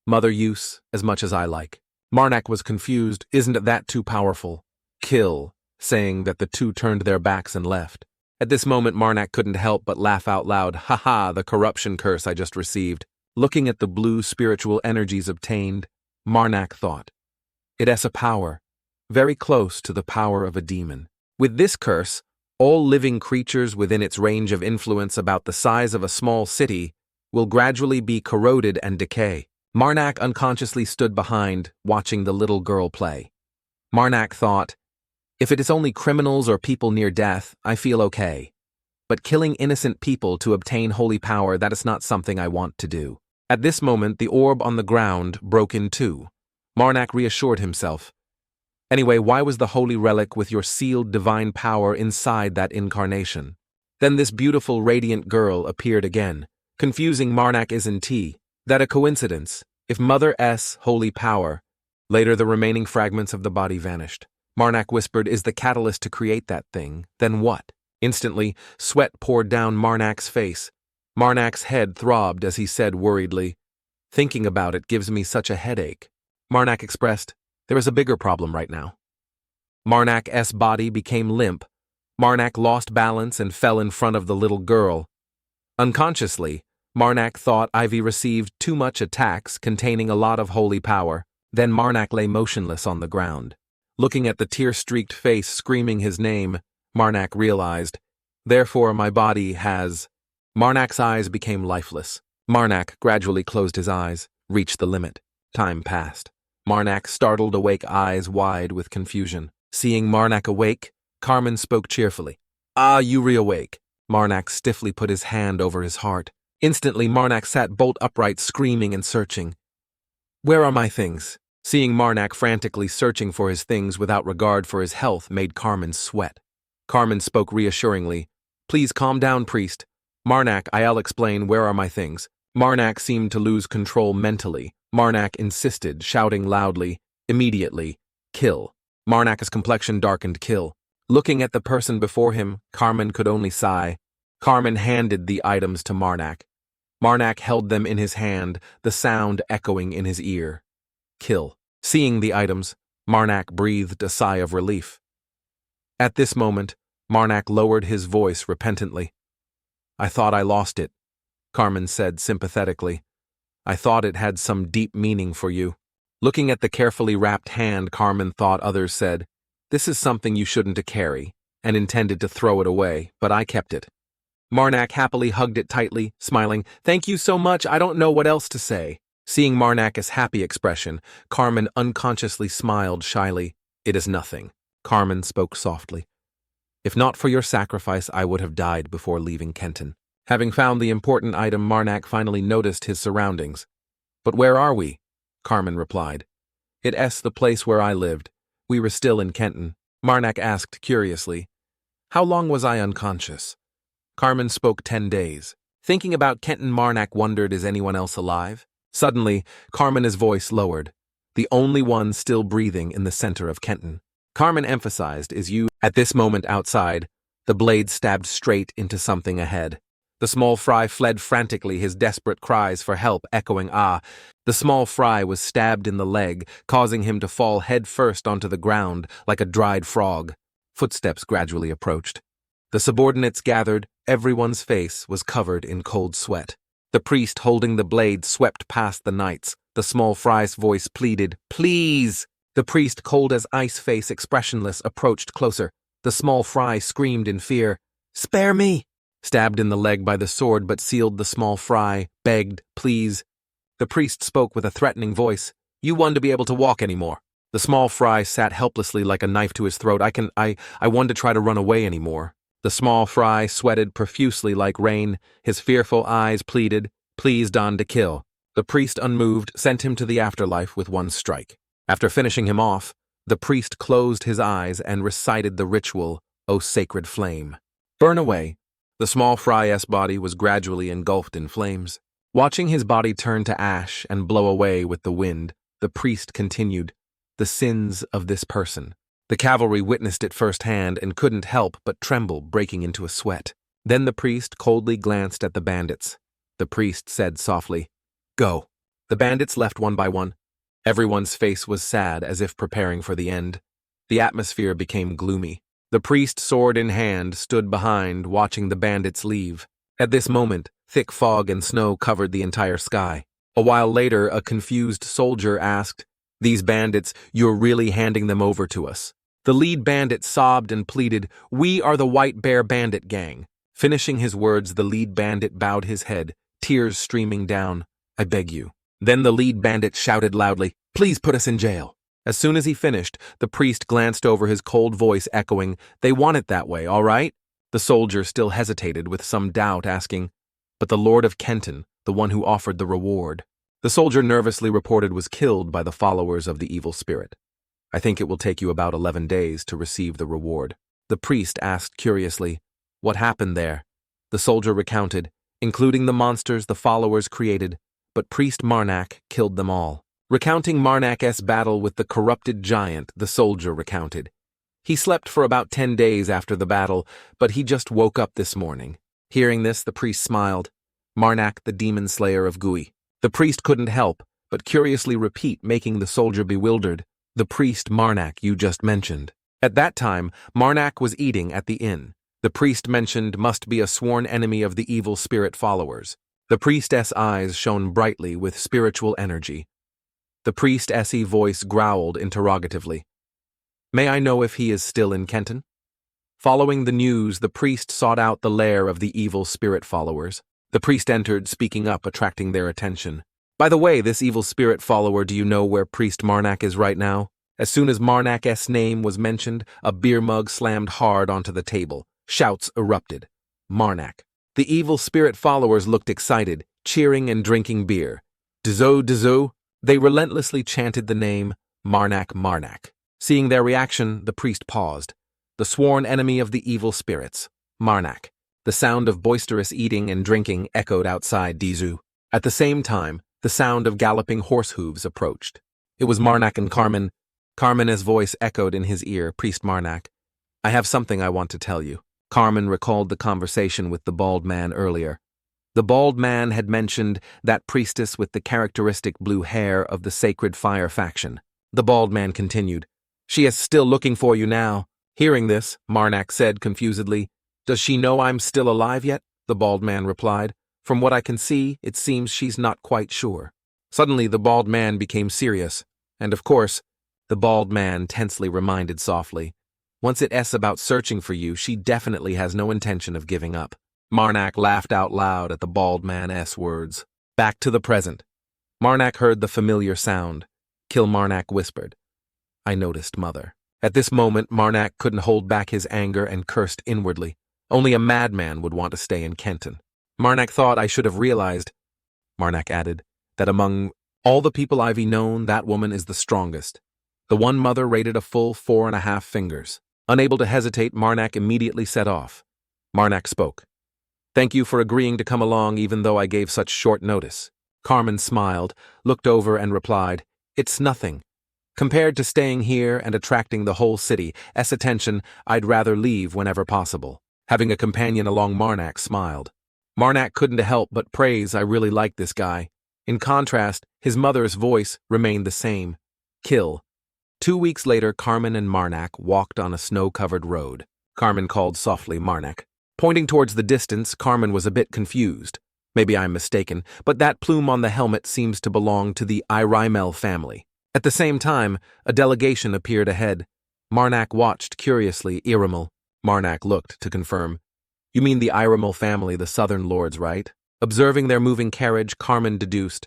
"Mother use, as much as I like." Marnak was confused. "Isn't that too powerful?" "Kill," saying that the two turned their backs and left. At this moment Marnak couldn't help but laugh out loud. "Ha ha, the corruption curse I just received." Looking at the blue spiritual energies obtained, Marnak thought, "It has a power, very close to the power of a demon. With this curse, all living creatures within its range of influence about the size of a small city will gradually be corroded and decay." Marnak unconsciously stood behind, watching the little girl play. Marnak thought, "If it is only criminals or people near death, I feel okay. But killing innocent people to obtain holy power, that is not something I want to do." At this moment, the orb on the ground broke in two. Marnak reassured himself. "Anyway, why was the holy relic with your sealed divine power inside that incarnation?" Then this beautiful, radiant girl appeared again, confusing Marnak. "Isn't that a coincidence? If Mother S holy power..." Later, the remaining fragments of the body vanished. Marnak whispered, "Is the catalyst to create that thing? Then what?" Instantly, sweat poured down Marnak's face. Marnak's head throbbed as he said worriedly, "Thinking about it gives me such a headache." Marnak expressed, "There is a bigger problem right now." Marnak's body became limp. Marnak lost balance and fell in front of the little girl. Unconsciously, Marnak thought Ivy received too much attacks containing a lot of holy power. Then Marnak lay motionless on the ground. Looking at the tear-streaked face screaming his name, Marnak realized, "Therefore my body has..." Marnak's eyes became lifeless. Marnak gradually closed his eyes, reached the limit. Time passed. Marnak startled awake, eyes wide with confusion. Seeing Marnak awake, Carmen spoke cheerfully. "Ah, you reawake." Marnak stiffly put his hand over his heart. Instantly, Marnak sat bolt upright, screaming and searching. "Where are my things?" Seeing Marnak frantically searching for his things without regard for his health made Carmen sweat. Carmen spoke reassuringly. "Please calm down, priest. Marnak, I'll explain. Where are my things?" Marnak seemed to lose control mentally. Marnak insisted, shouting loudly, "Immediately, kill." Marnak's complexion darkened. "Kill." Looking at the person before him, Carmen could only sigh. Carmen handed the items to Marnak. Marnak held them in his hand, the sound echoing in his ear. "Kill." Seeing the items, Marnak breathed a sigh of relief. At this moment, Marnak lowered his voice repentantly. "I thought I lost it," Carmen said sympathetically. "I thought it had some deep meaning for you." Looking at the carefully wrapped hand, Carmen thought others said, "This is something you shouldn't carry," and intended to throw it away, but I kept it. Marnak happily hugged it tightly, smiling, "Thank you so much, I don't know what else to say." Seeing Marnak's happy expression, Carmen unconsciously smiled shyly. "It is nothing." Carmen spoke softly. "If not for your sacrifice, I would have died before leaving Kenton." Having found the important item, Marnak finally noticed his surroundings. "But where are we?" Carmen replied. "It's the place where I lived. We were still in Kenton." Marnak asked curiously, "How long was I unconscious?" Carmen spoke 10 days. Thinking about Kenton, Marnak wondered, is anyone else alive? Suddenly, Carmen's voice lowered. "The only one still breathing in the center of Kenton." Carmen emphasized, "Is you." At this moment outside, the blade stabbed straight into something ahead. The small fry fled frantically, his desperate cries for help echoing "ah." The small fry was stabbed in the leg, causing him to fall head first onto the ground like a dried frog. Footsteps gradually approached. The subordinates gathered, everyone's face was covered in cold sweat. The priest holding the blade swept past the knights. The small fry's voice pleaded, "Please!" The priest, cold as ice, face expressionless, approached closer. The small fry screamed in fear, "Spare me!" Stabbed in the leg by the sword but sealed, the small fry begged, "Please." The priest spoke with a threatening voice, "You want to be able to walk anymore." The small fry sat helplessly like a knife to his throat. I want to try to run away anymore." The small fry sweated profusely like rain. His fearful eyes pleaded, "Please, Don, to kill." The priest, unmoved, sent him to the afterlife with one strike. After finishing him off, the priest closed his eyes and recited the ritual, "O sacred flame, burn away." The small fry's body was gradually engulfed in flames. Watching his body turn to ash and blow away with the wind, the priest continued, "The sins of this person." The cavalry witnessed it firsthand and couldn't help but tremble, breaking into a sweat. Then the priest coldly glanced at the bandits. The priest said softly, "Go." The bandits left one by one. Everyone's face was sad, as if preparing for the end. The atmosphere became gloomy. The priest, sword in hand, stood behind, watching the bandits leave. At this moment, thick fog and snow covered the entire sky. A while later, a confused soldier asked, "These bandits, you're really handing them over to us?" The lead bandit sobbed and pleaded, "We are the White Bear Bandit Gang." Finishing his words, the lead bandit bowed his head, tears streaming down. "I beg you." Then the lead bandit shouted loudly, "Please put us in jail." As soon as he finished, the priest glanced over his cold voice, echoing, "They want it that way, all right?" The soldier still hesitated with some doubt, asking, "But the Lord of Kenton, the one who offered the reward." The soldier nervously reported was killed by the followers of the evil spirit. "I think it will take you about 11 days to receive the reward." The priest asked curiously, "What happened there?" The soldier recounted, including the monsters the followers created, but priest Marak killed them all. Recounting Marnak's battle with the corrupted giant, the soldier recounted, "He slept for about 10 days after the battle, but he just woke up this morning." Hearing this, the priest smiled. "Marak, the demon slayer of Gui." The priest couldn't help but curiously repeat, making the soldier bewildered, "The priest Marak you just mentioned." At that time, Marak was eating at the inn. The priest mentioned must be a sworn enemy of the evil spirit followers. The priestess' eyes shone brightly with spiritual energy. The priest's voice growled interrogatively, "May I know if he is still in Kenton?" Following the news, the priest sought out the lair of the evil spirit followers. The priest entered, speaking up, attracting their attention. "By the way, this evil spirit follower, do you know where priest Marak is right now?" As soon as Marak's name was mentioned, a beer mug slammed hard onto the table. Shouts erupted. "Marak." The evil spirit followers looked excited, cheering and drinking beer. "Dizo, Dizo." They relentlessly chanted the name, Marak, Marak. Seeing their reaction, the priest paused. "The sworn enemy of the evil spirits, Marak." The sound of boisterous eating and drinking echoed outside Dizu. At the same time, the sound of galloping horse hooves approached. It was Marak and Carmen. Carmen's voice echoed in his ear, "Priest Marak, I have something I want to tell you." Carmen recalled the conversation with the bald man earlier. The bald man had mentioned that priestess with the characteristic blue hair of the Sacred Fire faction. The bald man continued, "She is still looking for you now." Hearing this, Marak said confusedly, "Does she know I'm still alive yet?" The bald man replied, "From what I can see, it seems she's not quite sure." Suddenly, the bald man became serious, and of course, the bald man tensely reminded softly, "Once it's about searching for you, she definitely has no intention of giving up." Marak laughed out loud at the bald man's words. Back to the present. Marak heard the familiar sound. Marak whispered, "I noticed, Mother." At this moment, Marak couldn't hold back his anger and cursed inwardly. Only a madman would want to stay in Kenton. Marak thought, "I should have realized," Marak added, "that among all the people I've known, that woman is the strongest." The one Mother rated a full 4.5 fingers. Unable to hesitate, Marak immediately set off. Marak spoke. "Thank you for agreeing to come along even though I gave such short notice." Carmen smiled, looked over and replied, "It's nothing. Compared to staying here and attracting the whole city's attention, I'd rather leave whenever possible." Having a companion along, Marak smiled. Marak couldn't help but praise, "I really like this guy." In contrast, his mother's voice remained the same. "Kill." 2 weeks later, Carmen and Marak walked on a snow-covered road. Carmen called softly, "Marak." Pointing towards the distance, Carmen was a bit confused. "Maybe I'm mistaken, but that plume on the helmet seems to belong to the Iraml family." At the same time, a delegation appeared ahead. Marak watched curiously. Iraml. Marak looked to confirm. "You mean the Iraml family, the southern lords, right?" Observing their moving carriage, Carmen deduced,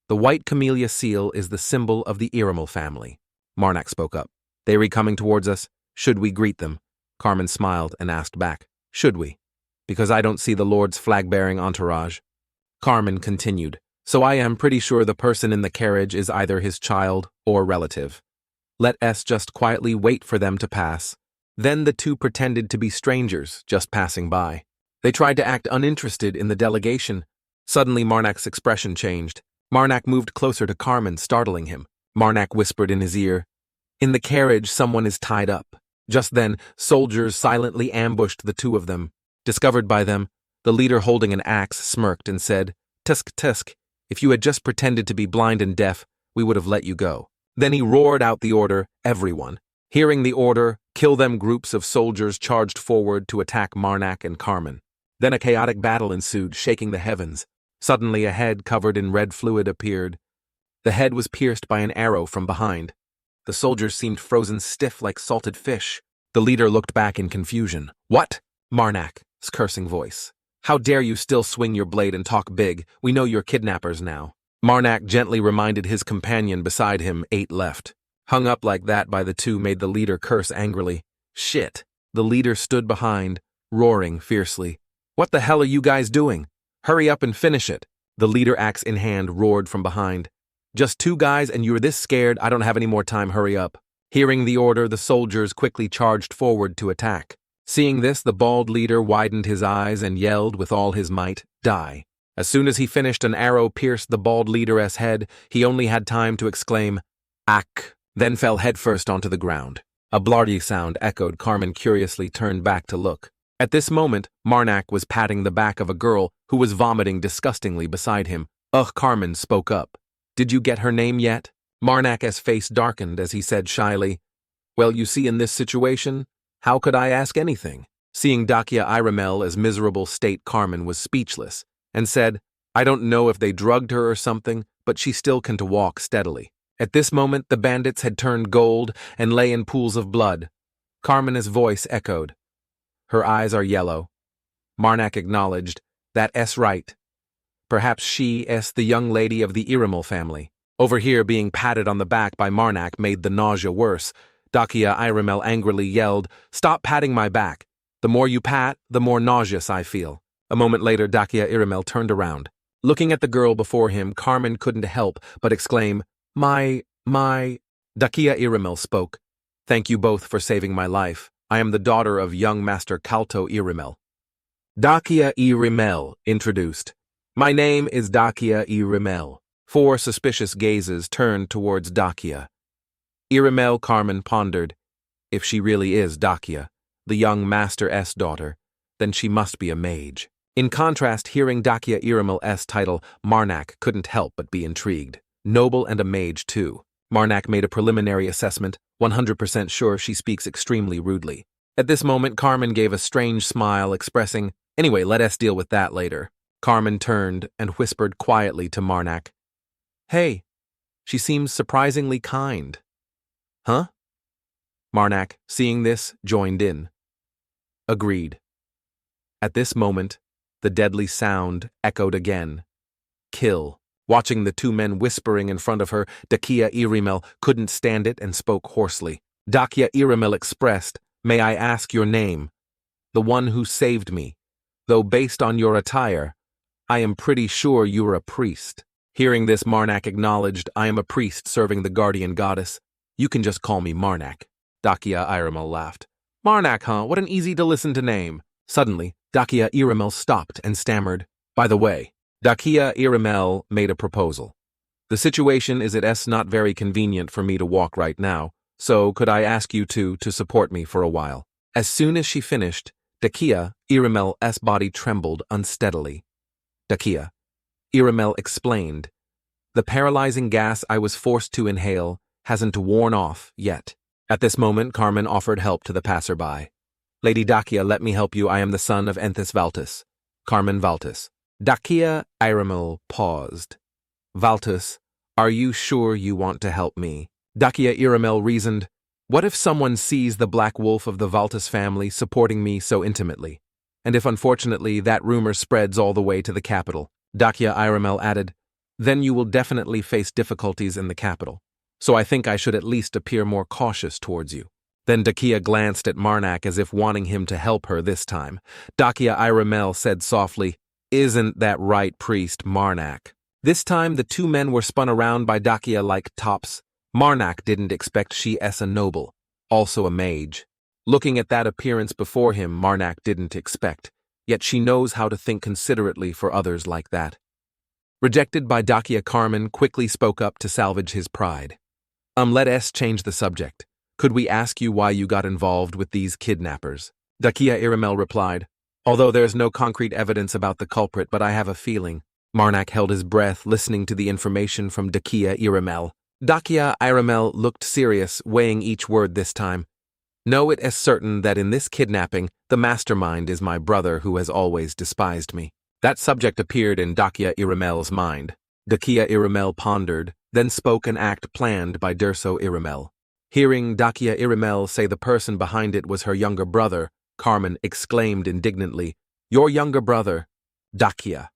"The white camellia seal is the symbol of the Iraml family." Marak spoke up. "They are coming towards us. Should we greet them?" Carmen smiled and asked back, "Should we? Because I don't see the Lord's flag-bearing entourage." Carmen continued, "So I am pretty sure the person in the carriage is either his child or relative. Let us just quietly wait for them to pass." Then the two pretended to be strangers just passing by. They tried to act uninterested in the delegation, Suddenly Marnak's expression changed. Marnak moved closer to Carmen, startling him. Marnak whispered in his ear, "In the carriage, someone is tied up." Just then, soldiers silently ambushed the two of them. Discovered by them, the leader holding an axe smirked and said, "Tusk, tusk, if you had just pretended to be blind and deaf, we would have let you go." Then he roared out the order, "Everyone." Hearing the order, "Kill them," groups of soldiers charged forward to attack Marnak and Carmen. Then a chaotic battle ensued, shaking the heavens. Suddenly a head covered in red fluid appeared. The head was pierced by an arrow from behind. The soldiers seemed frozen stiff like salted fish. The leader looked back in confusion. "What?" Marnak's cursing voice. "How dare you still swing your blade and talk big? We know you're kidnappers now." Marnak gently reminded his companion beside him, 8 left. Hung up like that by the two made the leader curse angrily. "Shit." The leader stood behind, roaring fiercely. "What the hell are you guys doing? Hurry up and finish it." The leader, axe in hand, roared from behind. "Just 2 guys and you're this scared? I don't have any more time, hurry up." Hearing the order, the soldiers quickly charged forward to attack. Seeing this, the bald leader widened his eyes and yelled with all his might, "Die." As soon as he finished, an arrow pierced the bald leader's head. He only had time to exclaim, "Ack," then fell headfirst onto the ground. A blardy sound echoed. Carmen curiously turned back to look. At this moment, Marnak was patting the back of a girl who was vomiting disgustingly beside him. "Ugh," Carmen spoke up. "Did you get her name yet?" Marnak's face darkened as he said shyly, "Well, you see, in this situation, how could I ask anything?" Seeing Dakia Iraml's miserable state, Carmen was speechless and said, "I don't know if they drugged her or something, but she still can walk steadily." At this moment, the bandits had turned gold and lay in pools of blood. Carmen's voice echoed, "Her eyes are yellow." Marnak acknowledged, "That's right. Perhaps she is the young lady of the Iraml family." Over here, being patted on the back by Marnak made the nausea worse. Dakia Iraml angrily yelled, "Stop patting my back. The more you pat, the more nauseous I feel." A moment later, Dakia Iraml turned around. Looking at the girl before him, Carmen couldn't help but exclaim, My. Dakia Iraml spoke, "Thank you both for saving my life. I am the daughter of young Master Kalto Iraml." Dakia Iraml introduced, "My name is Dakia Iraml." 4 suspicious gazes turned towards Dakia. Iraml. Carmen pondered, if she really is Dakia, the young Master's daughter, then she must be a mage. In contrast, hearing Dakia Iraml's title, Marnak couldn't help but be intrigued. Noble and a mage, too. Marnak made a preliminary assessment, 100% sure she speaks extremely rudely. At this moment, Carmen gave a strange smile, expressing, "Anyway, let us deal with that later." Carmen turned and whispered quietly to Marnak, "Hey, she seems surprisingly kind." "Huh?" Marnak, seeing this, joined in. Agreed. At this moment, the deadly sound echoed again. "Kill." Watching the 2 men whispering in front of her, Dakia Iraml couldn't stand it and spoke hoarsely. Dakia Iraml expressed, "May I ask your name?" "The one who saved me. Though based on your attire, I am pretty sure you're a priest." Hearing this, Marnak acknowledged, "I am a priest serving the guardian goddess. You can just call me Marnak." Dakia Iraml laughed. "Marnak, huh? What an easy-to-listen-to name." Suddenly, Dakia Iraml stopped and stammered, "By the way." Dakia Iraml made a proposal. "The situation is it's not very convenient for me to walk right now, so could I ask you two to support me for a while?" As soon as she finished, Dakia Iraml's body trembled unsteadily. Dakia Iraml explained, "The paralyzing gas I was forced to inhale hasn't worn off yet." At this moment, Carmen offered help to the passerby. "Lady Dakia, let me help you. I am the son of Enthis Valtus." Carmen Valtus. Dakia Iraml paused. "Valtus, are you sure you want to help me?" Dakia Iraml reasoned, "What if someone sees the Black Wolf of the Valtus family supporting me so intimately? And if unfortunately that rumor spreads all the way to the capital?" Dakia Iraml added, "Then you will definitely face difficulties in the capital. So I think I should at least appear more cautious towards you." Then Dakia glanced at Marnak as if wanting him to help her this time. Dakia Iraml said softly, "Isn't that right, priest Marnak?" This time the 2 men were spun around by Dakia like tops. Marnak didn't expect she's a noble, also a mage. Looking at that appearance before him, Marnak didn't expect, yet she knows how to think considerately for others like that. Rejected by Dakia, Carmen quickly spoke up to salvage his pride. Let us change the subject. Could we ask you why you got involved with these kidnappers? Dakia Iraml replied, although there's no concrete evidence about the culprit, but I have a feeling. Marnak held his breath, listening to the information from Dakia Iraml. Dakia Iraml looked serious, weighing each word this time. Know it as certain that in this kidnapping, the mastermind is my brother who has always despised me. That subject appeared in Dakia Iraml's mind. Dakia Iraml pondered, then spoke an act planned by Durso Iraml. Hearing Dakia Iraml say the person behind it was her younger brother, Carmen exclaimed indignantly, "Your younger brother, Dakia."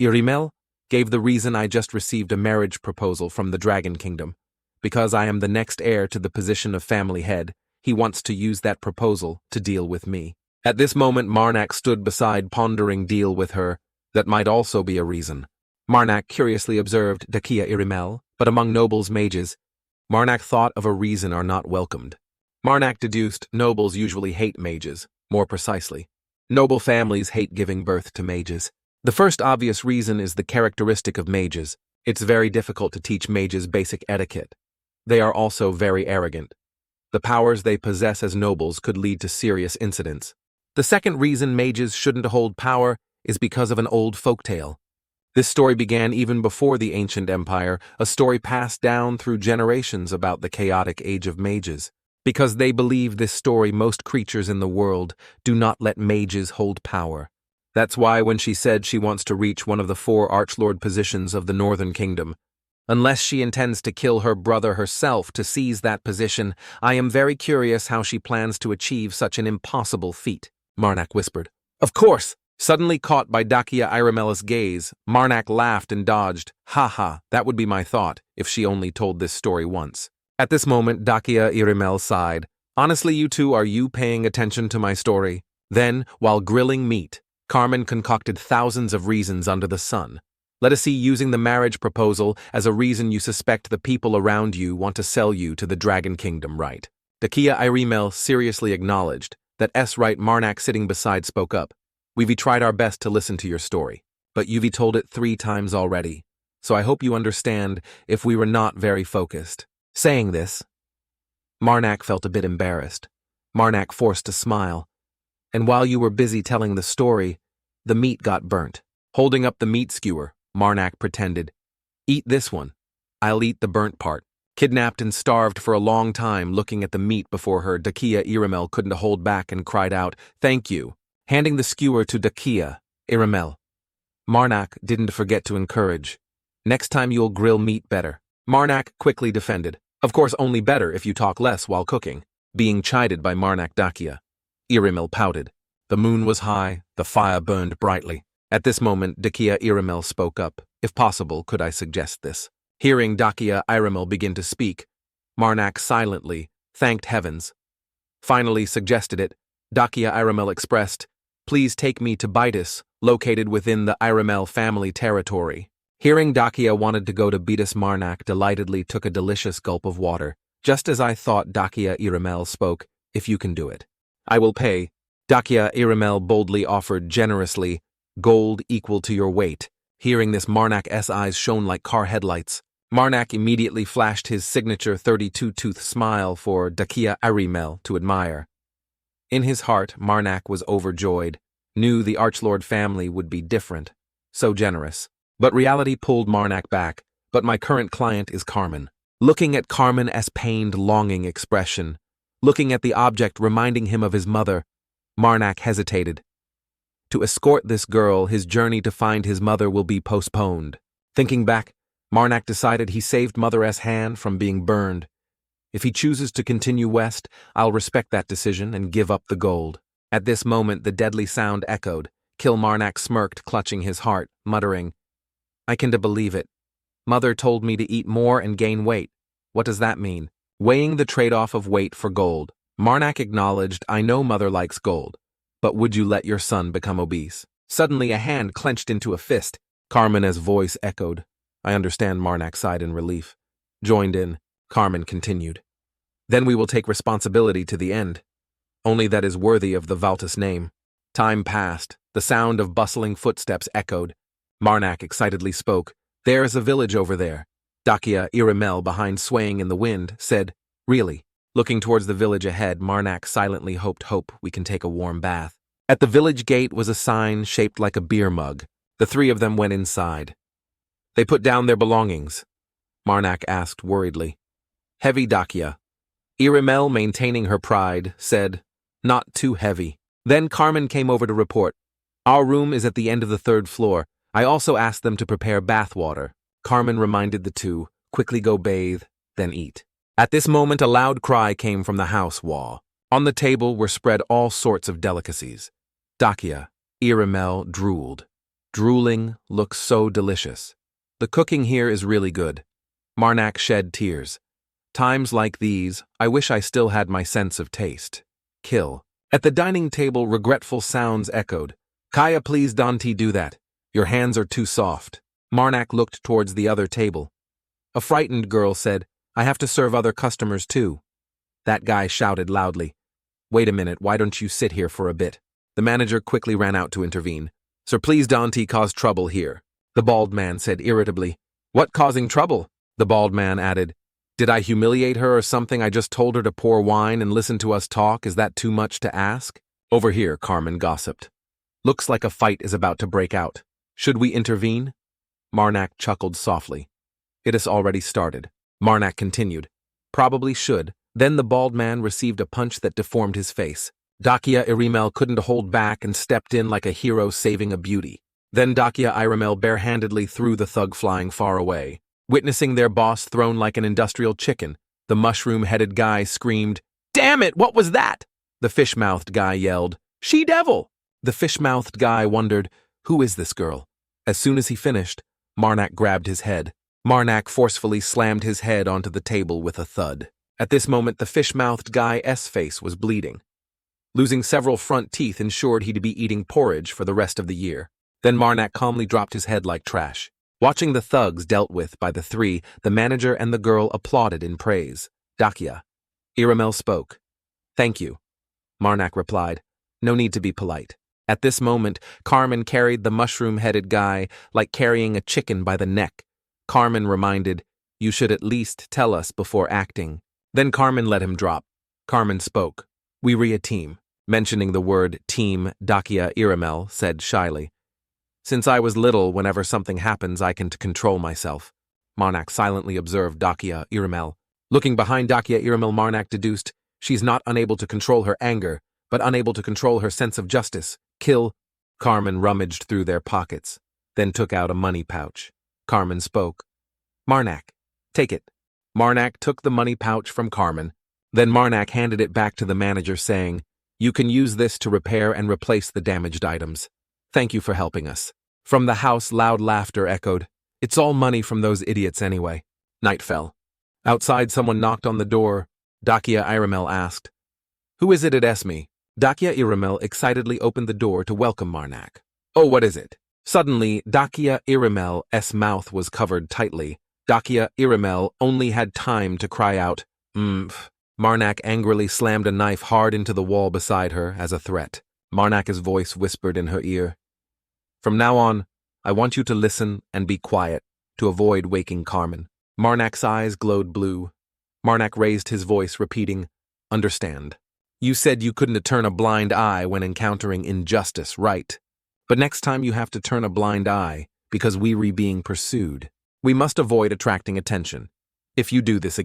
Iraml gave the reason I just received a marriage proposal from the Dragon Kingdom. Because I am the next heir to the position of family head, he wants to use that proposal to deal with me. At this moment, Marnak stood beside, pondering deal with her. That might also be a reason. Marnak curiously observed Dakia Iraml, but among nobles' mages, Marnak thought of a reason are not welcomed. Marnak deduced nobles usually hate mages, more precisely. Noble families hate giving birth to mages. The first obvious reason is the characteristic of mages. It's very difficult to teach mages basic etiquette. They are also very arrogant. The powers they possess as nobles could lead to serious incidents. The second reason mages shouldn't hold power is because of an old folktale. This story began even before the ancient empire, a story passed down through generations about the chaotic age of mages. Because they believe this story, most creatures in the world do not let mages hold power. That's why when she said she wants to reach one of the 4 archlord positions of the Northern Kingdom, unless she intends to kill her brother herself to seize that position, I am very curious how she plans to achieve such an impossible feat, Marnak whispered. Of course! Suddenly caught by Dakia Iraml's gaze, Marnak laughed and dodged. Ha ha, that would be my thought, if she only told this story once. At this moment, Dakia Iraml sighed. Honestly, are you paying attention to my story? Then, while grilling meat, Carmen concocted thousands of reasons under the sun. Let us see using the marriage proposal as a reason you suspect the people around you want to sell you to the Dragon Kingdom, right? Dakia Iraml seriously acknowledged that right. Marnak sitting beside spoke up. We've tried our best to listen to your story, but you've told it 3 times already, so I hope you understand if we were not very focused. Saying this, Marnak felt a bit embarrassed. Marnak forced a smile. And while you were busy telling the story, the meat got burnt. Holding up the meat skewer, Marnak pretended, "Eat this one. I'll eat the burnt part." Kidnapped and starved for a long time, looking at the meat before her, Dakia Iraml couldn't hold back and cried out, "Thank you." Handing the skewer to Dakia Iraml, Marnak didn't forget to encourage. "Next time you'll grill meat better." Marnak quickly defended. Of course, only better if you talk less while cooking. Being chided by Marnak, Dakia Iraml pouted. The moon was high, the fire burned brightly. At this moment, Dakia Iraml spoke up. If possible, could I suggest this? Hearing Dakia Iraml begin to speak, Marnak silently thanked heavens. Finally suggested it. Dakia Iraml expressed, "Please take me to Bitis, located within the Iraml family territory." Hearing Dakia wanted to go to Bitis, Marnak delightedly took a delicious gulp of water. Just as I thought, Dakia Iraml spoke, "If you can do it, I will pay." Dakia Iraml boldly offered generously, "Gold equal to your weight." Hearing this, Marnak's eyes shone like car headlights. Marnak immediately flashed his signature 32-tooth smile for Dakia Iraml to admire. In his heart, Marnak was overjoyed, knew the Archlord family would be different, so generous. But reality pulled Marnak back. But my current client is Carmen. Looking at Carmen's pained, longing expression, looking at the object reminding him of his mother, Marnak hesitated. To escort this girl, his journey to find his mother will be postponed. Thinking back, Marnak decided he saved Mother's hand from being burned. If he chooses to continue west, I'll respect that decision and give up the gold. At this moment, the deadly sound echoed. Marnak smirked, clutching his heart, muttering, "I can believe it. Mother told me to eat more and gain weight. What does that mean?" Weighing the trade-off of weight for gold, Marnak acknowledged, "I know Mother likes gold, but would you let your son become obese?" Suddenly, a hand clenched into a fist. Carmen's voice echoed. "I understand." Marnak sighed in relief. Joined in, Carmen continued, "Then we will take responsibility to the end. Only that is worthy of the Valtus name." Time passed. The sound of bustling footsteps echoed. Marnak excitedly spoke. There is a village over there. Dakia Iraml, behind swaying in the wind, said, Really? Looking towards the village ahead, Marnak silently hope we can take a warm bath. At the village gate was a sign shaped like a beer mug. The three of them went inside. They put down their belongings. Marnak asked worriedly. Heavy, Dakia. Iraml, maintaining her pride, said, Not too heavy. Then Carmen came over to report. Our room is at the end of the 3rd floor. I also asked them to prepare bath water. Carmen reminded the two, quickly go bathe, then eat. At this moment a loud cry came from the house wall. On the table were spread all sorts of delicacies. Dakia, Iraml drooled. Drooling looks so delicious. The cooking here is really good. Marnak shed tears. Times like these, I wish I still had my sense of taste. Kill. At the dining table, regretful sounds echoed. Kaya, please don't do that. Your hands are too soft. Marnak looked towards the other table. A frightened girl said, I have to serve other customers too. That guy shouted loudly. Wait a minute, why don't you sit here for a bit? The manager quickly ran out to intervene. Sir, please don't cause trouble here. The bald man said irritably. What causing trouble? The bald man added. Did I humiliate her or something? I just told her to pour wine and listen to us talk. Is that too much to ask? Over here, Carmen gossiped. Looks like a fight is about to break out. Should we intervene? Marnak chuckled softly. It has already started. Marnak continued. Probably should. Then the bald man received a punch that deformed his face. Dakia Iraml couldn't hold back and stepped in like a hero saving a beauty. Then Dakia Iraml barehandedly threw the thug flying far away. Witnessing their boss thrown like an industrial chicken, the mushroom-headed guy screamed, Damn it, what was that? The fish-mouthed guy yelled, She-devil! The fish-mouthed guy wondered, Who is this girl? As soon as he finished, Marnak grabbed his head. Marnak forcefully slammed his head onto the table with a thud. At this moment, the fish-mouthed guy's face was bleeding. Losing several front teeth ensured he'd be eating porridge for the rest of the year. Then Marnak calmly dropped his head like trash. Watching the thugs dealt with by the three, the manager and the girl applauded in praise. Dakia. Iraml spoke. Thank you. Marnak replied. No need to be polite. At this moment, Carmen carried the mushroom-headed guy like carrying a chicken by the neck. Carmen reminded, You should at least tell us before acting. Then Carmen let him drop. Carmen spoke. We a team. Mentioning the word team, Dakia Iraml said shyly. Since I was little, whenever something happens, I can control myself. Marnak silently observed Dakia Iraml. Looking behind Dakia Iraml, Marnak deduced, she's not unable to control her anger, but unable to control her sense of justice. Kill. Carmen rummaged through their pockets, then took out a money pouch. Carmen spoke. Marnak, take it. Marnak took the money pouch from Carmen. Then Marnak handed it back to the manager saying, You can use this to repair and replace the damaged items. Thank you for helping us. From the house, loud laughter echoed. It's all money from those idiots anyway. Night fell. Outside, someone knocked on the door. Dakia Iraml asked, Who is it at Esme? Dakia Iraml excitedly opened the door to welcome Marnak. Oh, what is it? Suddenly, Dakia Iraml's mouth was covered tightly. Dakia Iraml only had time to cry out, Marnak angrily slammed a knife hard into the wall beside her as a threat. Marnak's voice whispered in her ear. From now on, I want you to listen and be quiet to avoid waking Carmen. Marnak's eyes glowed blue. Marnak raised his voice, repeating, Understand. You said you couldn't turn a blind eye when encountering injustice, right? But next time you have to turn a blind eye because we're being pursued. We must avoid attracting attention. If you do this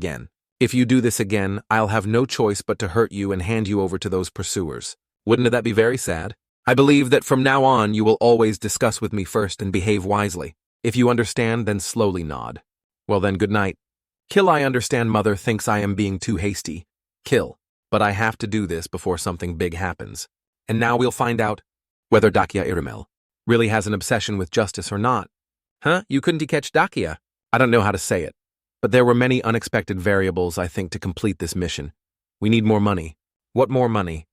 again, I'll have no choice but to hurt you and hand you over to those pursuers. Wouldn't that be very sad? I believe that from now on you will always discuss with me first and behave wisely. If you understand, then slowly nod. Well then, good night. Kill. I understand Mother thinks I am being too hasty. Kill. But I have to do this before something big happens. And now we'll find out whether Dakia Iraml really has an obsession with justice or not. Huh? You couldn't catch Dakia? I don't know how to say it. But there were many unexpected variables, I think, to complete this mission. We need more money. What more money?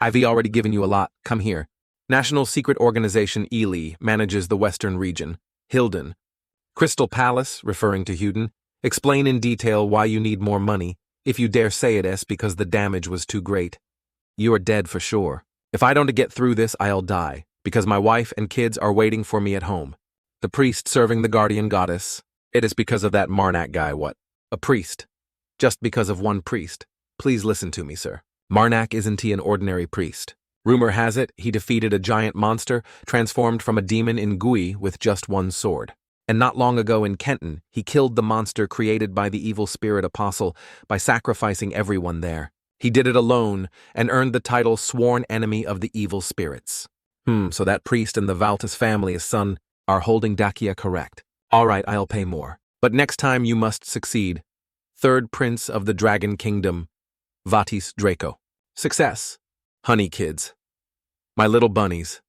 I've already given you a lot. Come here. National Secret Organization Ely manages the Western region. Hilden. Crystal Palace, referring to Huden. Explain in detail why you need more money. If you dare say it, because the damage was too great. You are dead for sure. If I don't get through this, I'll die, because my wife and kids are waiting for me at home. The priest serving the guardian goddess. It is because of that Marnak guy, what? A priest. Just because of one priest. Please listen to me, sir. Marnak isn't he an ordinary priest? Rumor has it he defeated a giant monster transformed from a demon in Gui with just one sword. And not long ago in Kenton, he killed the monster created by the evil spirit apostle by sacrificing everyone there. He did it alone and earned the title Sworn Enemy of the Evil Spirits. So that priest and the Valtis family's son are holding Dakia correct. All right, I'll pay more. But next time you must succeed. Third Prince of the Dragon Kingdom, Vatis Draco. Success. Honey kids. My little bunnies.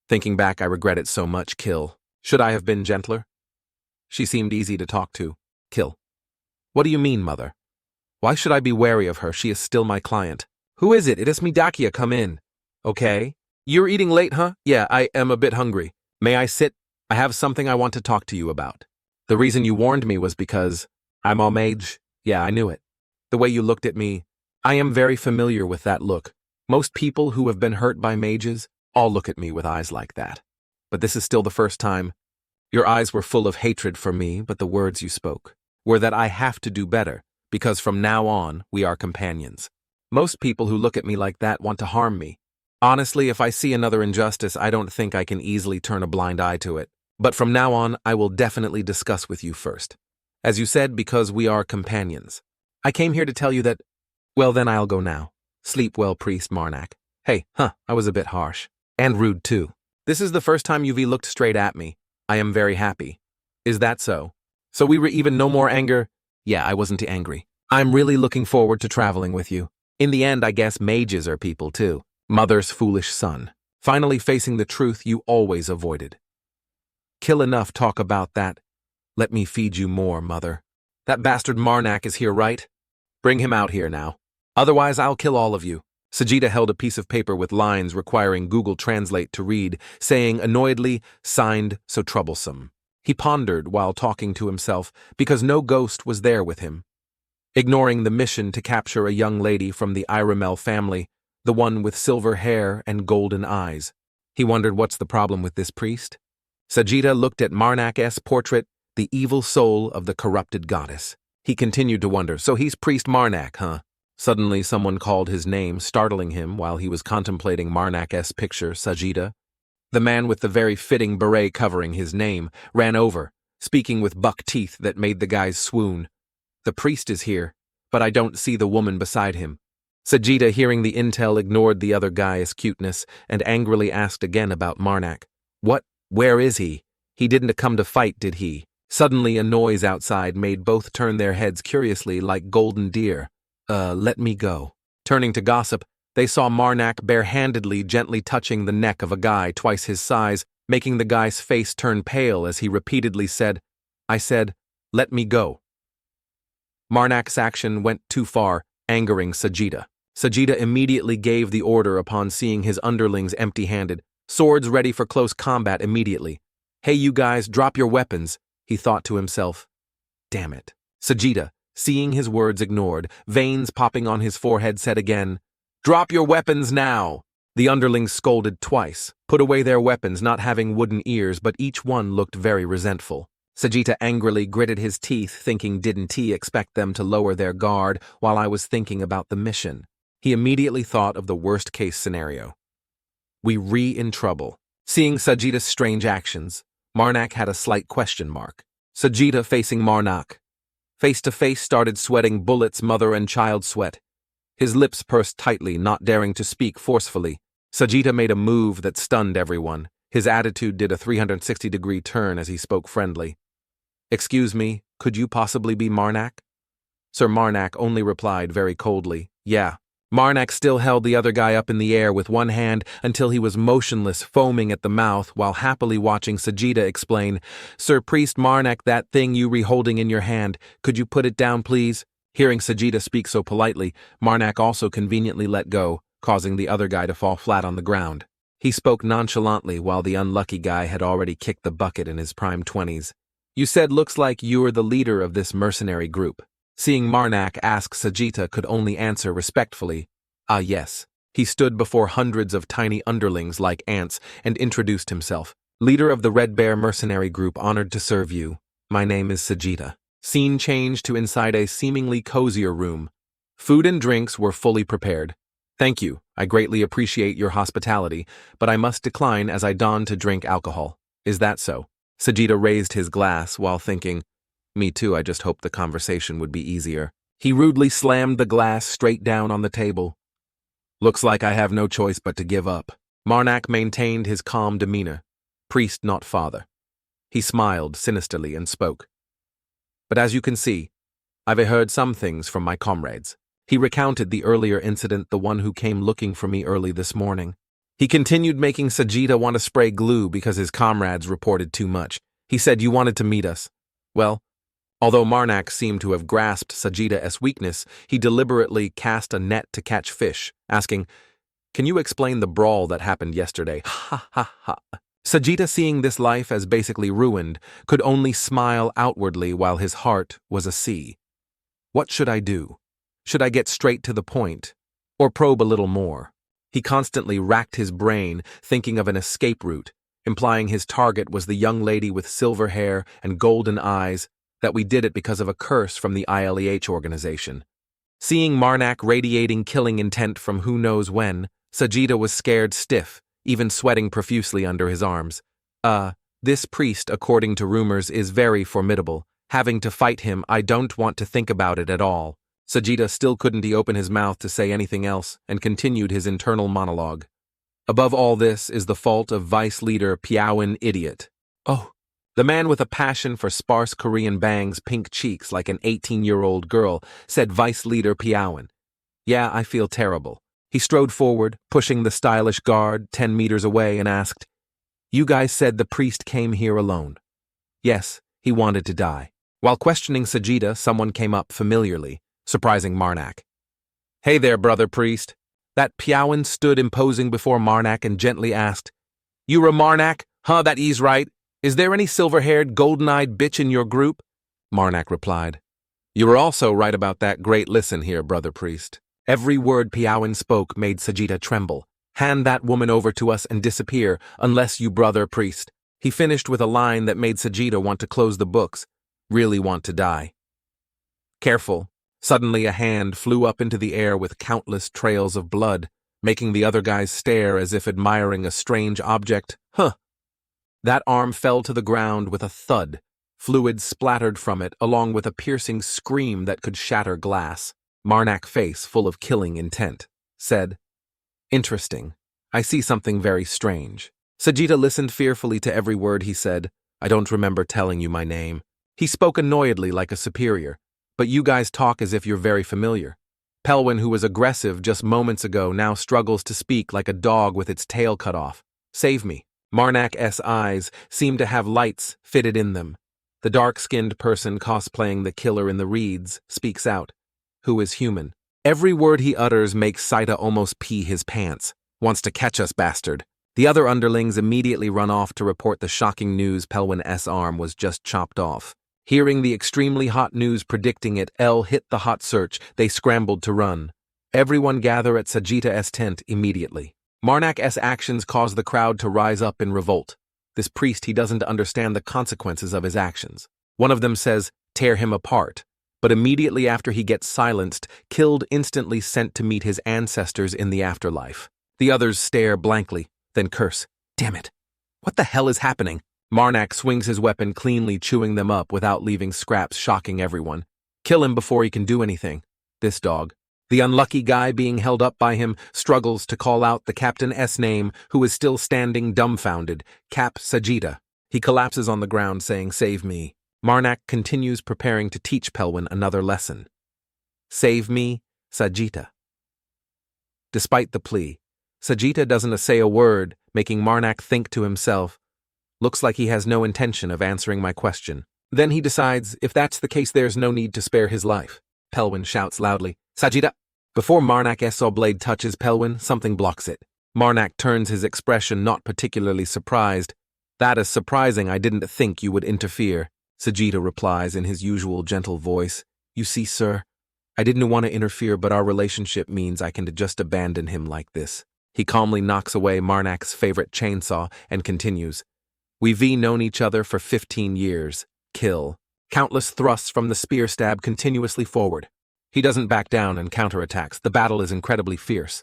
Thinking back, I regret it so much. Kill. Should I have been gentler? She seemed easy to talk to. Kill. What do you mean, mother? Why should I be wary of her? She is still my client. Who is it? It is me, Dakia. Come in. Okay. You're eating late, huh? Yeah, I am a bit hungry. May I sit? I have something I want to talk to you about. The reason you warned me was because I'm all mage. Yeah, I knew it. The way you looked at me, I am very familiar with that look. Most people who have been hurt by mages all look at me with eyes like that. But this is still the first time. Your eyes were full of hatred for me, but the words you spoke were that I have to do better, because from now on, we are companions. Most people who look at me like that want to harm me. Honestly, if I see another injustice, I don't think I can easily turn a blind eye to it. But from now on, I will definitely discuss with you first. As you said, because we are companions. I came here to tell you that, well then I'll go now. Sleep well, Priest Marnak. Hey, I was a bit harsh. And rude too. This is the first time you've looked straight at me. I am very happy. Is that so? So we were even no more anger? Yeah, I wasn't angry. I'm really looking forward to traveling with you. In the end, I guess mages are people too. Mother's foolish son. Finally facing the truth you always avoided. Kill enough talk about that. Let me feed you more, mother. That bastard Marnak is here, right? Bring him out here now. Otherwise, I'll kill all of you. Sajida held a piece of paper with lines requiring Google Translate to read, saying annoyedly, signed so troublesome. He pondered while talking to himself because no ghost was there with him. Ignoring the mission to capture a young lady from the Iraml family, the one with silver hair and golden eyes. He wondered what's the problem with this priest? Sajida looked at Marnak's portrait, the evil soul of the corrupted goddess. He continued to wonder, so he's Priest Marnak, huh? Suddenly someone called his name, startling him while he was contemplating Marnak's picture, Sajida. The man with the very fitting beret covering his name ran over, speaking with buck teeth that made the guys swoon. The priest is here, but I don't see the woman beside him. Sajida, hearing the intel, ignored the other guy's cuteness and angrily asked again about Marnak. What? Where is he? He didn't come to fight, did he? Suddenly a noise outside made both turn their heads curiously like golden deer. Let me go. Turning to gossip, they saw Marnak barehandedly gently touching the neck of a guy twice his size, making the guy's face turn pale as he repeatedly said, I said, let me go. Marnak's action went too far, angering Sajida. Sajida immediately gave the order upon seeing his underlings empty-handed, swords ready for close combat immediately. Hey you guys, drop your weapons, he thought to himself. Damn it. Sajida, seeing his words ignored, veins popping on his forehead, said again, drop your weapons now! The underlings scolded twice, put away their weapons, not having wooden ears, but each one looked very resentful. Sajida angrily gritted his teeth, thinking, didn't he expect them to lower their guard while I was thinking about the mission? He immediately thought of the worst-case scenario. We in trouble. Seeing Sajida's strange actions, Marnak had a slight question mark. Sajida facing Marnak. Face-to-face started sweating bullets, mother and child sweat. His lips pursed tightly, not daring to speak forcefully. Sajida made a move that stunned everyone. His attitude did a 360-degree turn as he spoke friendly. Excuse me, could you possibly be Marnak? Sir Marnak only replied very coldly, yeah. Marnak still held the other guy up in the air with one hand until he was motionless, foaming at the mouth, while happily watching Sajida explain, Sir Priest Marnak, that thing you holding in your hand, could you put it down, please? Hearing Sajida speak so politely, Marnak also conveniently let go, causing the other guy to fall flat on the ground. He spoke nonchalantly while the unlucky guy had already kicked the bucket in his prime 20s. You said looks like you're the leader of this mercenary group. Seeing Marnak ask, Sajida could only answer respectfully, ah yes. He stood before hundreds of tiny underlings like ants and introduced himself. Leader of the Red Bear mercenary group, honored to serve you. My name is Sajita. Scene changed to inside a seemingly cozier room. Food and drinks were fully prepared. Thank you, I greatly appreciate your hospitality, but I must decline as I don to drink alcohol. Is that so? Sajita raised his glass while thinking, me too, I just hoped the conversation would be easier. He rudely slammed the glass straight down on the table. Looks like I have no choice but to give up. Marnak maintained his calm demeanor. Priest, not father. He smiled sinisterly and spoke. But as you can see, I've heard some things from my comrades. He recounted the earlier incident, the one who came looking for me early this morning. He continued, making Sajita want to spray glue because his comrades reported too much. He said you wanted to meet us. Well, although Marnak seemed to have grasped Sajita's weakness, he deliberately cast a net to catch fish, asking, can you explain the brawl that happened yesterday? Ha ha ha. Sajita, seeing this life as basically ruined, could only smile outwardly while his heart was a sea. What should I do? Should I get straight to the point, or probe a little more? He constantly racked his brain, thinking of an escape route, implying his target was the young lady with silver hair and golden eyes, that we did it because of a curse from the ILEH organization. Seeing Marnak radiating killing intent from who knows when, Sajita was scared stiff, even sweating profusely under his arms. This priest, according to rumors, is very formidable. Having to fight him, I don't want to think about it at all. Sajita still couldn't open his mouth to say anything else, and continued his internal monologue. Above all this is the fault of Vice Leader Piawan Idiot. Oh, the man with a passion for sparse Korean bangs, pink cheeks like an 18-year-old girl, said Vice Leader Piawan. Yeah, I feel terrible. He strode forward, pushing the stylish guard 10 meters away, and asked, you guys said the priest came here alone. Yes, he wanted to die. While questioning Sajita, someone came up familiarly, surprising Marnak. Hey there, brother priest. That Piawan stood imposing before Marnak and gently asked, you are Marnak? Huh, that is right. Is there any silver-haired, golden-eyed bitch in your group? Marnak replied, you were also right about that. Great. Listen here, brother priest. Every word Piawan spoke made Sajita tremble. Hand that woman over to us and disappear, unless you brother priest. He finished with a line that made Sajita want to close the books, really want to die. Careful. Suddenly a hand flew up into the air with countless trails of blood, making the other guys stare as if admiring a strange object. Huh. That arm fell to the ground with a thud. Fluid splattered from it, along with a piercing scream that could shatter glass. Marnak, face full of killing intent, said, interesting. I see something very strange. Sajita listened fearfully to every word he said. I don't remember telling you my name. He spoke annoyedly like a superior. But you guys talk as if you're very familiar. Pelwin, who was aggressive just moments ago, now struggles to speak like a dog with its tail cut off. Save me. Marnak's eyes seem to have lights fitted in them. The dark-skinned person cosplaying the killer in the reeds speaks out. Who is human? Every word he utters makes Saita almost pee his pants. Wants to catch us, bastard. The other underlings immediately run off to report the shocking news. Pelwin's arm was just chopped off. Hearing the extremely hot news predicting it hit the hot search, they scrambled to run. Everyone gather at Sajita's tent immediately. Marnak's actions cause the crowd to rise up in revolt. This priest, he doesn't understand the consequences of his actions. One of them says, tear him apart. But immediately after he gets silenced, killed, instantly sent to meet his ancestors in the afterlife. The others stare blankly, then curse. Damn it. What the hell is happening? Marnak swings his weapon, cleanly chewing them up without leaving scraps, shocking everyone. Kill him before he can do anything. This dog. The unlucky guy being held up by him struggles to call out the captain's name, who is still standing dumbfounded. Cap Sajita. He collapses on the ground, saying, save me. Marnak continues preparing to teach Pelwin another lesson. Save me, Sajita. Despite the plea, Sajita doesn't say a word, making Marnak think to himself, looks like he has no intention of answering my question. Then he decides, if that's the case, there's no need to spare his life. Pelwin shouts loudly, Sajita! Before Marnak's blade touches Pelwin, something blocks it. Marnak turns, his expression not particularly surprised. That is surprising, I didn't think you would interfere. Sajita replies in his usual gentle voice, you see, sir, I didn't want to interfere, but our relationship means I can just abandon him like this. He calmly knocks away Marnak's favorite chainsaw and continues, We've known each other for 15 years. Kill. Countless thrusts from the spear stab continuously forward. He doesn't back down and counterattacks. The battle is incredibly fierce.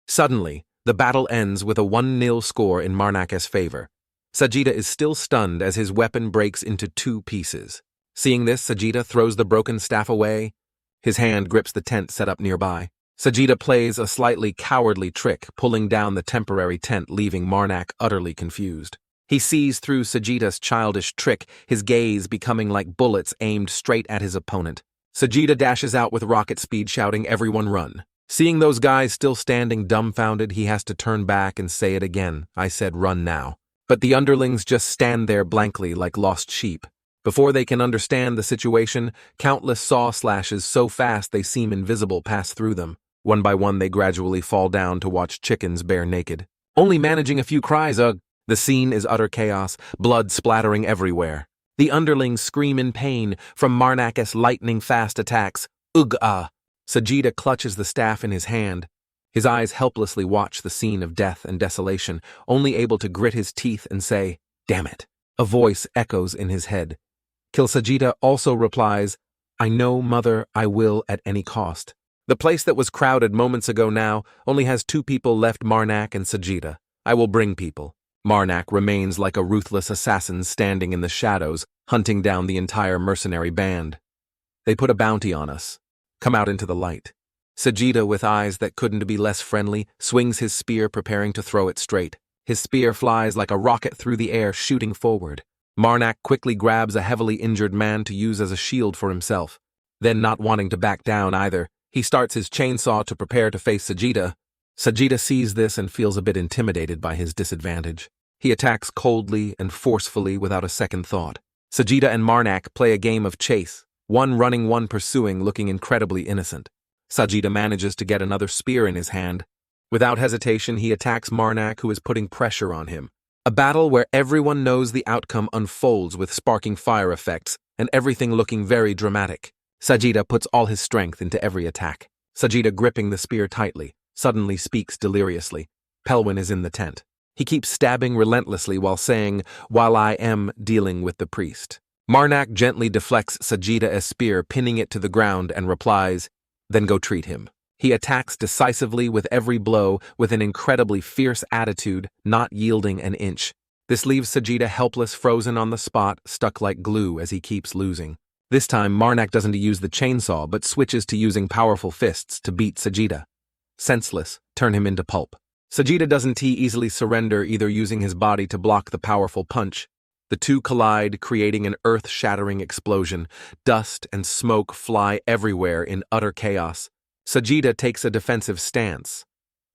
Suddenly, the battle ends with a 1-0 score in Marnak's favor. Sajida is still stunned as his weapon breaks into 2 pieces. Seeing this, Sajida throws the broken staff away. His hand grips the tent set up nearby. Sajida plays a slightly cowardly trick, pulling down the temporary tent, leaving Marnak utterly confused. He sees through Sajida's childish trick, his gaze becoming like bullets aimed straight at his opponent. Sajida dashes out with rocket speed, shouting, "Everyone run." Seeing those guys still standing dumbfounded, he has to turn back and say it again. "I said run now." But the underlings just stand there blankly like lost sheep. Before they can understand the situation, countless saw slashes so fast they seem invisible pass through them. One by one they gradually fall down to watch chickens bare naked. Only managing a few cries, "Ugh!" The scene is utter chaos, blood splattering everywhere. The underlings scream in pain from Marnak's lightning-fast attacks. "Ugh-ah!" Sajida clutches the staff in his hand. His eyes helplessly watch the scene of death and desolation, only able to grit his teeth and say, "Damn it." A voice echoes in his head. Kill Sajida also replies, "I know, mother, I will at any cost." The place that was crowded moments ago now only has 2 people left, Marnak and Sajida. "I will bring people." Marnak remains like a ruthless assassin standing in the shadows, hunting down the entire mercenary band. "They put a bounty on us. Come out into the light." Sajida, with eyes that couldn't be less friendly, swings his spear, preparing to throw it straight. His spear flies like a rocket through the air, shooting forward. Marnak quickly grabs a heavily injured man to use as a shield for himself. Then, not wanting to back down either, he starts his chainsaw to prepare to face Sajida. Sajida sees this and feels a bit intimidated by his disadvantage. He attacks coldly and forcefully without a second thought. Sajida and Marnak play a game of chase, one running, one pursuing, looking incredibly innocent. Sajida manages to get another spear in his hand. Without hesitation, he attacks Marnak, who is putting pressure on him. A battle where everyone knows the outcome unfolds with sparking fire effects and everything looking very dramatic. Sajida puts all his strength into every attack. Sajida, gripping the spear tightly, suddenly speaks deliriously. Pelwin is in the tent. He keeps stabbing relentlessly while saying, "While I am dealing with the priest." Marnak gently deflects Sajida's spear, pinning it to the ground, and replies, "Then go treat him." He attacks decisively with every blow, with an incredibly fierce attitude, not yielding an inch. This leaves Sajida helpless, frozen on the spot, stuck like glue as he keeps losing. This time, Marnak doesn't use the chainsaw, but switches to using powerful fists to beat Sajida. Senseless, turn him into pulp. Sajida doesn't easily surrender, either using his body to block the powerful punch. The two collide, creating an earth-shattering explosion. Dust and smoke fly everywhere in utter chaos. Sajida takes a defensive stance,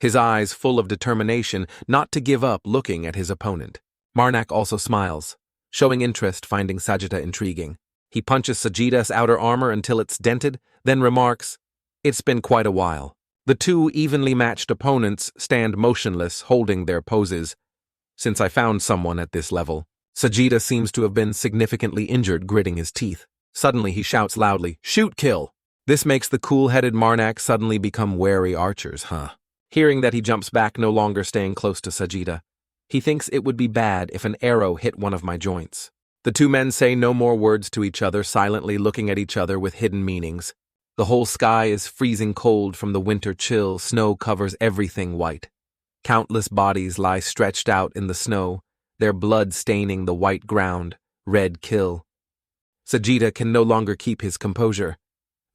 his eyes full of determination not to give up, looking at his opponent. Marnak also smiles, showing interest, finding Sajida intriguing. He punches Sajida's outer armor until it's dented, then remarks, "It's been quite a while." The 2 evenly matched opponents stand motionless, holding their poses. "Since I found someone at this level." Sajida seems to have been significantly injured, gritting his teeth. Suddenly he shouts loudly, "Shoot, kill!" This makes the cool-headed Marnak suddenly become wary archers, Hearing that, he jumps back, no longer staying close to Sajida. He thinks it would be bad if an arrow hit one of my joints. The 2 men say no more words to each other, silently looking at each other with hidden meanings. The whole sky is freezing cold from the winter chill. Snow covers everything white. Countless bodies lie stretched out in the snow, their blood staining the white ground. Red kill. Sajida can no longer keep his composure.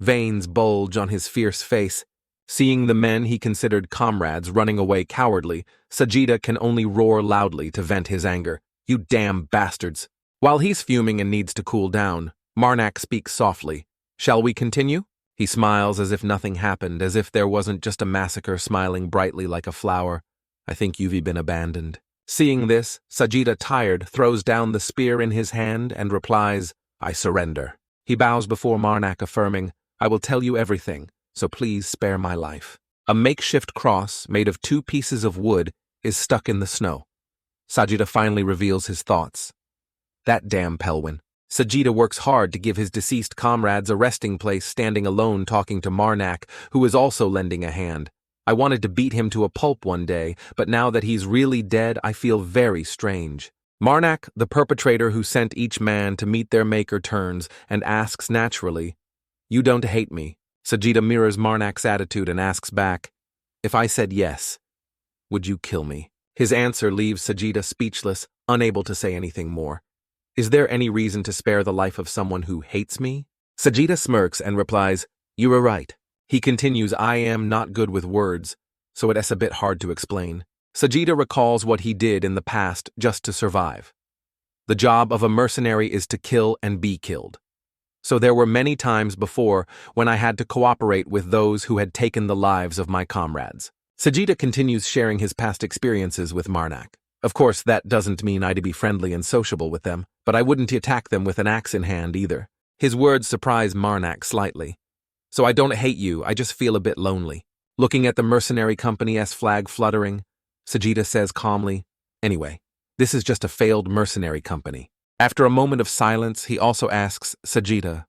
Veins bulge on his fierce face. Seeing the men he considered comrades running away cowardly, Sajida can only roar loudly to vent his anger. "You damn bastards!" While he's fuming and needs to cool down, Marnak speaks softly. "Shall we continue?" He smiles as if nothing happened, as if there wasn't just a massacre, smiling brightly like a flower. "I think you've been abandoned." Seeing this, Sajida, tired, throws down the spear in his hand and replies, "I surrender." He bows before Marnak, affirming, "I will tell you everything, so please spare my life." A makeshift cross, made of 2 pieces of wood, is stuck in the snow. Sajida finally reveals his thoughts. "That damn Pelwin." Sajida works hard to give his deceased comrades a resting place, standing alone talking to Marnak, who is also lending a hand. "I wanted to beat him to a pulp one day, but now that he's really dead, I feel very strange." Marak, the perpetrator who sent each man to meet their maker, turns and asks naturally, "You don't hate me?" Sagitta mirrors Marak's attitude and asks back, "If I said yes, would you kill me?" His answer leaves Sagitta speechless, unable to say anything more. Is there any reason to spare the life of someone who hates me? Sagitta smirks and replies, "You are right." He continues, "I am not good with words, so it's a bit hard to explain." Sagitta recalls what he did in the past just to survive. The job of a mercenary is to kill and be killed. So there were many times before when I had to cooperate with those who had taken the lives of my comrades. Sagitta continues sharing his past experiences with Marak. Of course, that doesn't mean I'd be friendly and sociable with them, but I wouldn't attack them with an axe in hand either. His words surprise Marak slightly. "So I don't hate you, I just feel a bit lonely." Looking at the mercenary company's flag fluttering, Sagitta says calmly, "Anyway, this is just a failed mercenary company." After a moment of silence, he also asks Sagitta,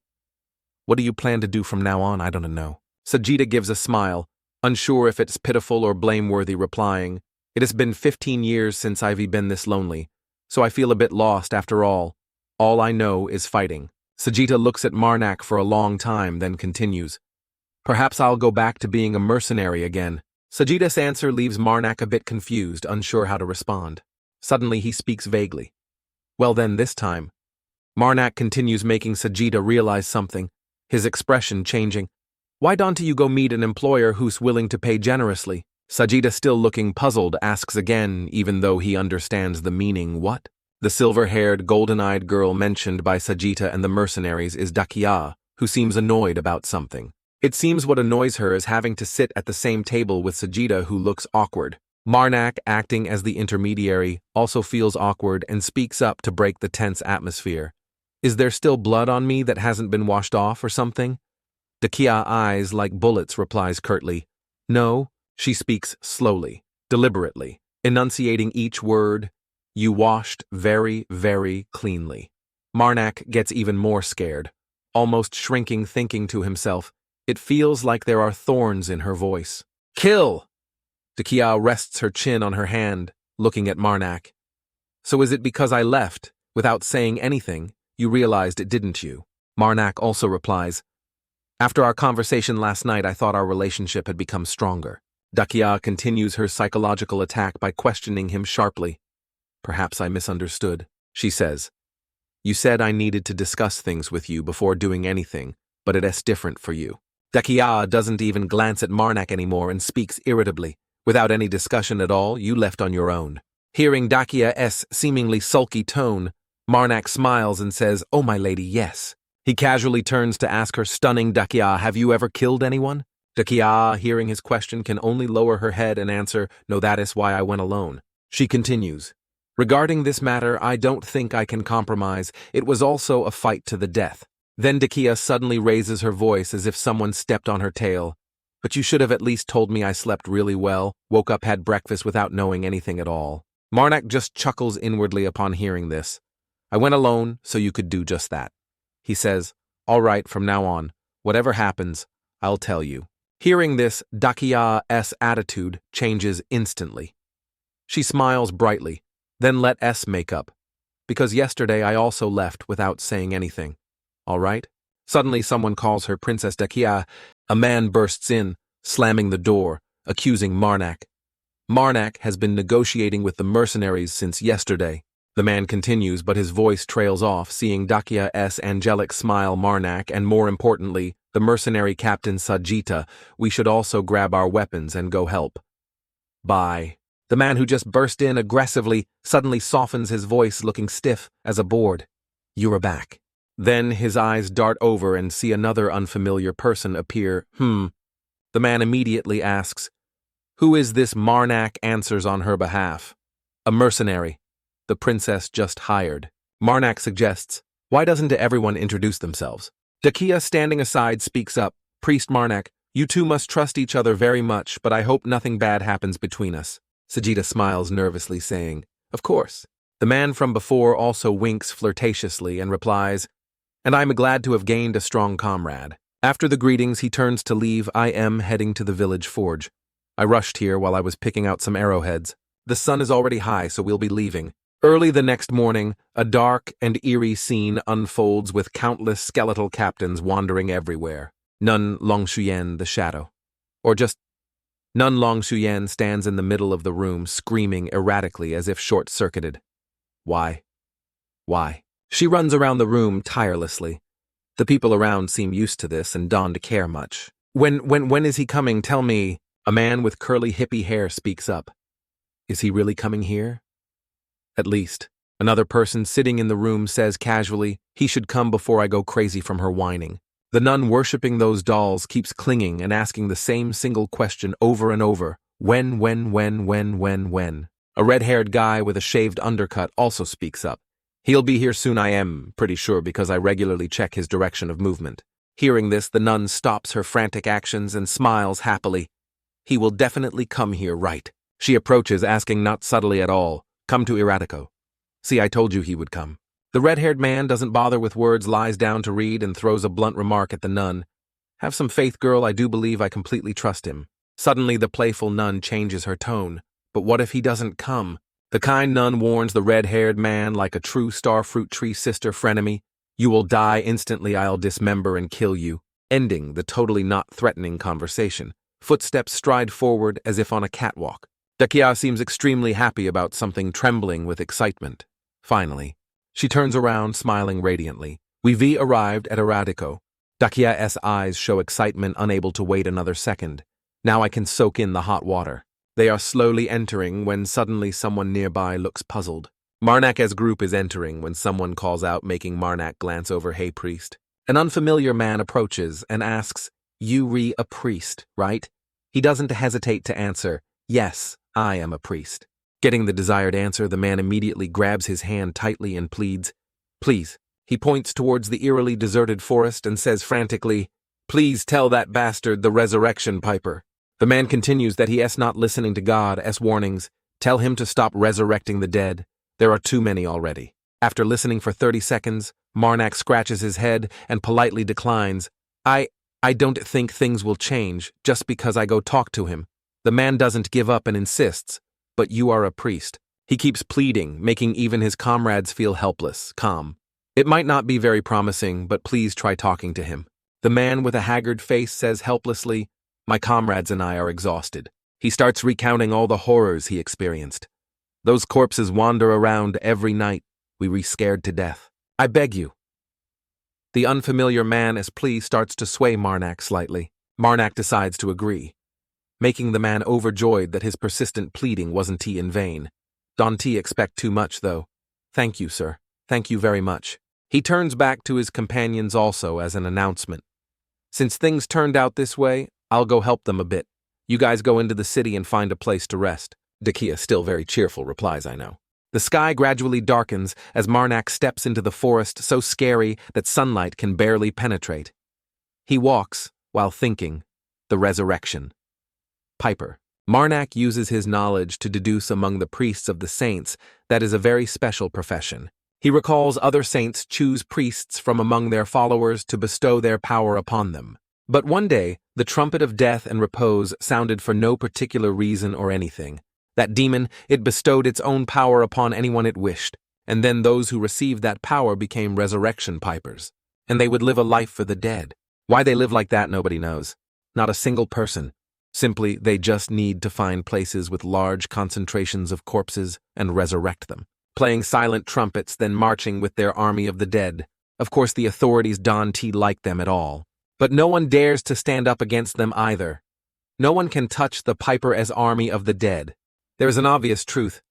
"What do you plan to do from now on? I don't know." Sagitta gives a smile, unsure if it's pitiful or blameworthy, replying, "It has been 15 years since I've been this lonely, so I feel a bit lost after all. All I know is fighting." Sagitta looks at Marak for a long time, then continues, "Perhaps I'll go back to being a mercenary again." Sagitta's answer leaves Marak a bit confused, unsure how to respond. Suddenly he speaks vaguely. "Well then, this time." Marak continues, making Sagitta realize something, his expression changing. "Why don't you go meet an employer who's willing to pay generously?" Sagitta, still looking puzzled, asks again, even though he understands the meaning. What? The silver-haired, golden-eyed girl mentioned by Sagitta and the mercenaries is Dakia, who seems annoyed about something. It seems what annoys her is having to sit at the same table with Sagitta, who looks awkward. Marak, acting as the intermediary, also feels awkward and speaks up to break the tense atmosphere. "Is there still blood on me that hasn't been washed off or something?" Dakia, eyes like bullets, replies curtly, "No." She speaks slowly, deliberately, enunciating each word. "You washed very, very cleanly." Marak gets even more scared, almost shrinking, thinking to himself, "It feels like there are thorns in her voice." "Kill!" Dakia rests her chin on her hand, looking at Marak. "So is it because I left, without saying anything, you realized it, didn't you?" Marak also replies, "After our conversation last night, I thought our relationship had become stronger." Dakia continues her psychological attack by questioning him sharply. "Perhaps I misunderstood," she says. "You said I needed to discuss things with you before doing anything, but it's different for you." Dakia doesn't even glance at Marak anymore and speaks irritably. "Without any discussion at all, you left on your own." Hearing Dakia's seemingly sulky tone, Marak smiles and says, "Oh, my lady, yes." He casually turns to ask her, stunning Dakia, "Have you ever killed anyone?" Dakia, hearing his question, can only lower her head and answer, "No, that is why I went alone." She continues, "Regarding this matter, I don't think I can compromise. It was also a fight to the death." Then Dakia suddenly raises her voice as if someone stepped on her tail. "But you should have at least told me I slept really well, woke up, had breakfast without knowing anything at all." Marak just chuckles inwardly upon hearing this. "I went alone, so you could do just that." He says, "All right, from now on, whatever happens, I'll tell you." Hearing this, Dakia's attitude changes instantly. She smiles brightly, then let S make up. "Because yesterday I also left without saying anything. All right?" Suddenly someone calls her Princess Dakia. A man bursts in, slamming the door, accusing Marak. Marak has been negotiating with the mercenaries since yesterday. The man continues, but his voice trails off, seeing Dakia's angelic smile. "Marak, and more importantly, the mercenary captain Sagitta, we should also grab our weapons and go help." "Bye." The man who just burst in aggressively suddenly softens his voice, looking stiff as a board. "You're back." Then his eyes dart over and see another unfamiliar person appear. The man immediately asks, "Who is this?" Marak answers on her behalf. "A mercenary. The princess just hired." Marak suggests, "Why doesn't everyone introduce themselves?" Dakia, standing aside, speaks up. "Priest Marak, you two must trust each other very much, but I hope nothing bad happens between us." Sagitta smiles nervously, saying, "Of course." The man from before also winks flirtatiously and replies, "And I'm glad to have gained a strong comrade." After the greetings, he turns to leave. "I am heading to the village forge. I rushed here while I was picking out some arrowheads. The sun is already high, so we'll be leaving." Early the next morning, a dark and eerie scene unfolds with countless skeletal captains wandering everywhere. Nun Longshuyen the Shadow. Or just Nun Longshuyen stands in the middle of the room, screaming erratically as if short-circuited. Why? Why? She runs around the room tirelessly. The people around seem used to this and don't care much. When is he coming? Tell me. A man with curly hippie hair speaks up. Is he really coming here? At least. Another person sitting in the room says casually, he should come before I go crazy from her whining. The nun worshipping those dolls keeps clinging and asking the same single question over and over. When? A red-haired guy with a shaved undercut also speaks up. He'll be here soon, I am pretty sure, because I regularly check his direction of movement. Hearing this, the nun stops her frantic actions and smiles happily. He will definitely come here, right? She approaches, asking not subtly at all, come to Iratico. See, I told you he would come. The red-haired man doesn't bother with words, lies down to read, and throws a blunt remark at the nun. Have some faith, girl, I do believe I completely trust him. Suddenly, the playful nun changes her tone. But what if he doesn't come? The kind nun warns the red-haired man like a true starfruit tree sister frenemy. You will die instantly, I'll dismember and kill you. Ending the totally not threatening conversation. Footsteps stride forward as if on a catwalk. Dakia seems extremely happy about something, trembling with excitement. Finally, she turns around, smiling radiantly. We've arrived at Iratico. Dakia's eyes show excitement, unable to wait another second. Now I can soak in the hot water. They are slowly entering when suddenly someone nearby looks puzzled. Marnak's group is entering when someone calls out, making Marnak glance over. Hey, priest. An unfamiliar man approaches and asks, You a priest, right? He doesn't hesitate to answer, Yes, I am a priest. Getting the desired answer, the man immediately grabs his hand tightly and pleads, Please. He points towards the eerily deserted forest and says frantically, Please tell that bastard the resurrection piper. The man continues that he is not listening to God's warnings. Tell him to stop resurrecting the dead. There are too many already. After listening for 30 seconds, Marnak scratches his head and politely declines. I don't think things will change just because I go talk to him. The man doesn't give up and insists, but you are a priest. He keeps pleading, making even his comrades feel helpless, calm. It might not be very promising, but please try talking to him. The man with a haggard face says helplessly, My comrades and I are exhausted. He starts recounting all the horrors he experienced. Those corpses wander around every night. We were scared to death. I beg you. The unfamiliar man, as plea, starts to sway Marnak slightly. Marnak decides to agree, making the man overjoyed that his persistent pleading wasn't in vain. Don't expect too much, though. Thank you, sir. Thank you very much. He turns back to his companions also as an announcement. Since things turned out this way, I'll go help them a bit. You guys go into the city and find a place to rest. Dakia, still very cheerful, replies, I know. The sky gradually darkens as Marnak steps into the forest, so scary that sunlight can barely penetrate. He walks, while thinking, the resurrection. Piper. Marnak uses his knowledge to deduce among the priests of the saints that is a very special profession. He recalls other saints choose priests from among their followers to bestow their power upon them. But one day, the trumpet of death and repose sounded for no particular reason or anything. That demon, it bestowed its own power upon anyone it wished, and then those who received that power became resurrection pipers. And they would live a life for the dead. Why they live like that, nobody knows. Not a single person. Simply, they just need to find places with large concentrations of corpses and resurrect them. Playing silent trumpets, then marching with their army of the dead. Of course, the authorities don't like them at all. But no one dares to stand up against them either. No one can touch the piper as army of the dead. There is an obvious truth.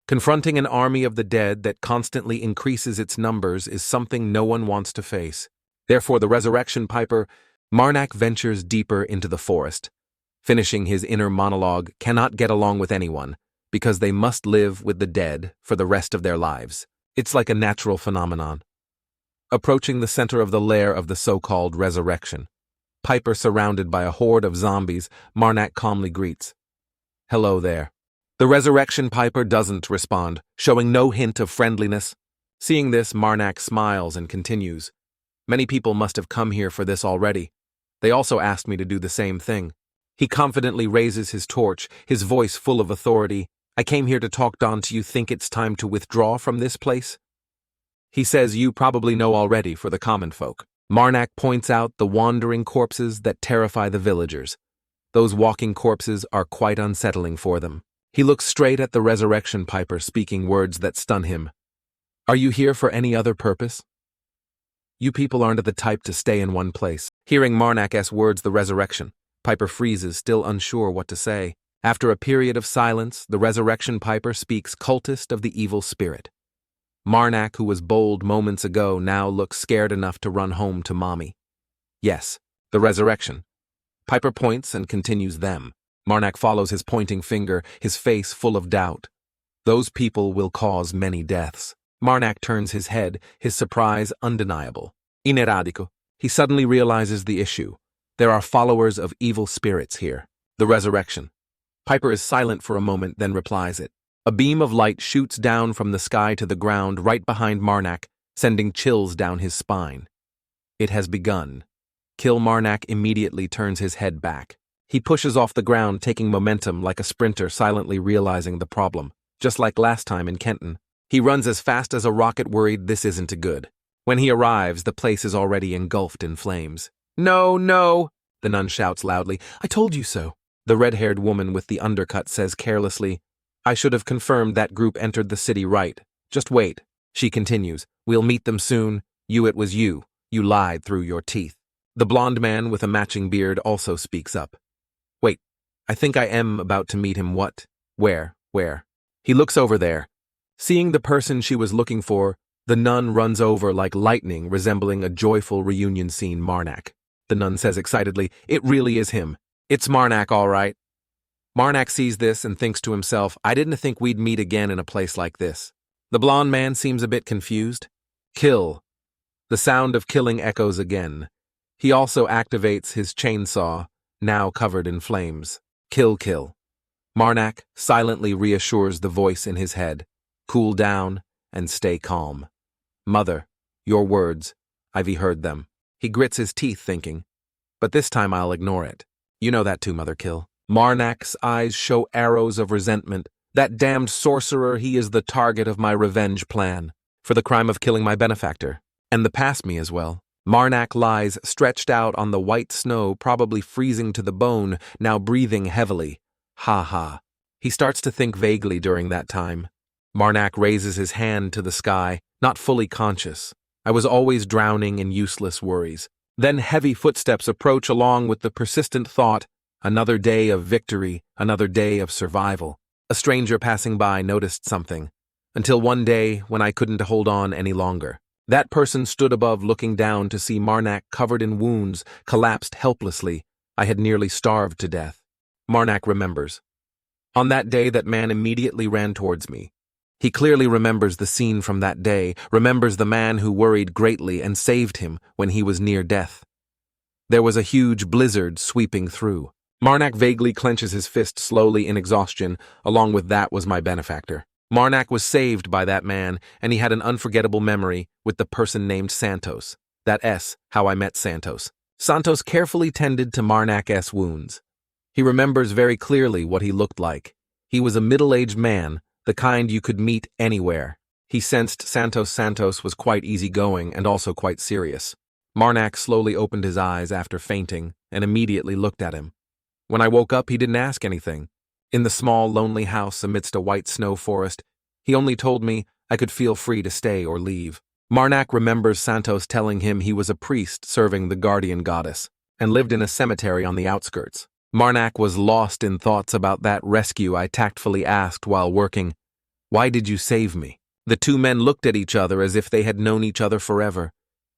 Confronting an army of the dead that constantly increases its numbers is something no one wants to face. Therefore, the resurrection piper, Marnak, ventures deeper into the forest. Finishing his inner monologue, cannot get along with anyone, because they must live with the dead for the rest of their lives. It's like a natural phenomenon. Approaching the center of the lair of the so-called resurrection. Piper surrounded by a horde of zombies, Marnak calmly greets. Hello there. The resurrection piper doesn't respond, showing no hint of friendliness. Seeing this, Marnak smiles and continues. Many people must have come here for this already. They also asked me to do the same thing. He confidently raises his torch, his voice full of authority. I came here to talk. Do you think it's time to withdraw from this place? He says you probably know already for the common folk. Marnak points out the wandering corpses that terrify the villagers. Those walking corpses are quite unsettling for them. He looks straight at the resurrection piper, speaking words that stun him. Are you here for any other purpose? You people aren't the type to stay in one place. Hearing Marnak's words, the resurrection piper freezes, still unsure what to say. After a period of silence, the resurrection piper speaks, cultist of the evil spirit. Marnak, who was bold moments ago, now looks scared enough to run home to mommy. Yes, the resurrection. Piper points and continues them. Marnak follows his pointing finger, his face full of doubt. Those people will cause many deaths. Marnak turns his head, his surprise undeniable. Ineradico. He suddenly realizes the issue. There are followers of evil spirits here. The resurrection. Piper is silent for a moment, then replies it. A beam of light shoots down from the sky to the ground right behind Marnak, sending chills down his spine. It has begun. Marnak immediately turns his head back. He pushes off the ground, taking momentum like a sprinter, silently realizing the problem. Just like last time in Kenton. He runs as fast as a rocket, worried this isn't good. When he arrives, the place is already engulfed in flames. No, no, the nun shouts loudly. I told you so. The red-haired woman with the undercut says carelessly, I should have confirmed that group entered the city right. Just wait. She continues, we'll meet them soon. It was you. You lied through your teeth. The blonde man with a matching beard also speaks up. Wait, I think I am about to meet him. What? Where? He looks over there. Seeing the person she was looking for, the nun runs over like lightning, resembling a joyful reunion scene. Marnak. The nun says excitedly, it really is him. It's Marnak, all right. Marnak sees this and thinks to himself, I didn't think we'd meet again in a place like this. The blonde man seems a bit confused. Kill. The sound of killing echoes again. He also activates his chainsaw, now covered in flames. Kill. Marnak silently reassures the voice in his head. Cool down and stay calm. Mother, your words, I've heard them. He grits his teeth thinking, but this time I'll ignore it. You know that too, Mother. Kill. Marnak's eyes show arrows of resentment. That damned sorcerer, he is the target of my revenge plan. For the crime of killing my benefactor. And the past me as well. Marnak lies stretched out on the white snow, probably freezing to the bone, now breathing heavily. Ha ha. He starts to think vaguely during that time. Marnak raises his hand to the sky, not fully conscious. I was always drowning in useless worries. Then heavy footsteps approach along with the persistent thought, another day of victory, another day of survival. A stranger passing by noticed something. Until one day when I couldn't hold on any longer. That person stood above looking down to see Marnak covered in wounds, collapsed helplessly. I had nearly starved to death. Marnak remembers. On that day that man immediately ran towards me. He clearly remembers the scene from that day, remembers the man who worried greatly and saved him when he was near death. There was a huge blizzard sweeping through. Marnak vaguely clenches his fist slowly in exhaustion, along with that was my benefactor. Marnak was saved by that man, and he had an unforgettable memory with the person named Santos. That S, how I met Santos. Santos carefully tended to Marnak's wounds. He remembers very clearly what he looked like. He was a middle-aged man, the kind you could meet anywhere. He sensed Santos was quite easygoing and also quite serious. Marnak slowly opened his eyes after fainting and immediately looked at him. When I woke up, he didn't ask anything. In the small, lonely house amidst a white snow forest, he only told me I could feel free to stay or leave. Marnak remembers Santos telling him he was a priest serving the guardian goddess and lived in a cemetery on the outskirts. Marnak was lost in thoughts about that rescue. I tactfully asked while working, "Why did you save me?" The two men looked at each other as if they had known each other forever.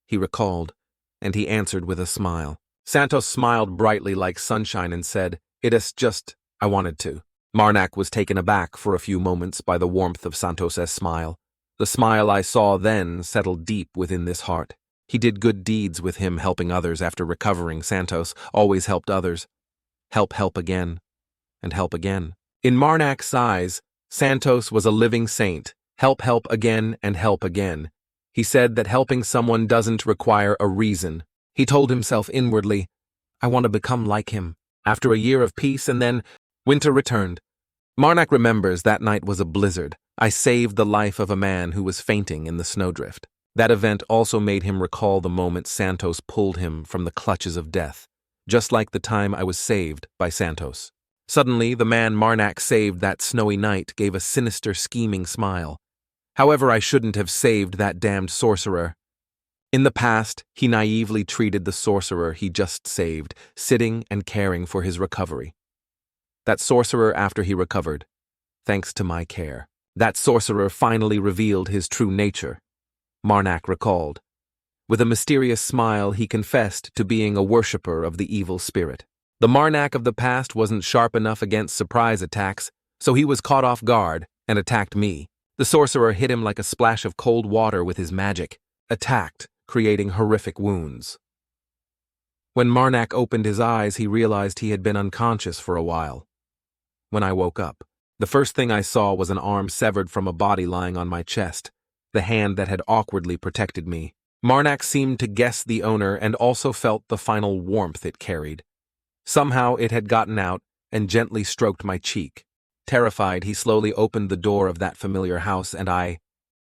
He recalled, and he answered with a smile. Santos smiled brightly like sunshine and said, "It is just, I wanted to." Marnak was taken aback for a few moments by the warmth of Santos's smile. The smile I saw then settled deep within this heart. He did good deeds with him, helping others after recovering. Santos always helped others. Help again, and help again. In Marnak's eyes, Santos was a living saint. Help again, and help again. He said that helping someone doesn't require a reason. He told himself inwardly, I want to become like him. After a year of peace and then, winter returned. Marnak remembers that night was a blizzard. I saved the life of a man who was fainting in the snowdrift. That event also made him recall the moment Santos pulled him from the clutches of death, just like the time I was saved by Santos. Suddenly, the man Marnak saved that snowy night gave a sinister, scheming smile. However, I shouldn't have saved that damned sorcerer. In the past, he naively treated the sorcerer he just saved, sitting and caring for his recovery. That sorcerer after he recovered, thanks to my care. That sorcerer finally revealed his true nature, Marnak recalled. With a mysterious smile, he confessed to being a worshipper of the evil spirit. The Marnak of the past wasn't sharp enough against surprise attacks, so he was caught off guard and attacked me. The sorcerer hit him like a splash of cold water with his magic, attacked, creating horrific wounds. When Marnak opened his eyes, he realized he had been unconscious for a while. When I woke up, the first thing I saw was an arm severed from a body lying on my chest, the hand that had awkwardly protected me. Marnak seemed to guess the owner and also felt the final warmth it carried. Somehow it had gotten out and gently stroked my cheek. Terrified, he slowly opened the door of that familiar house, and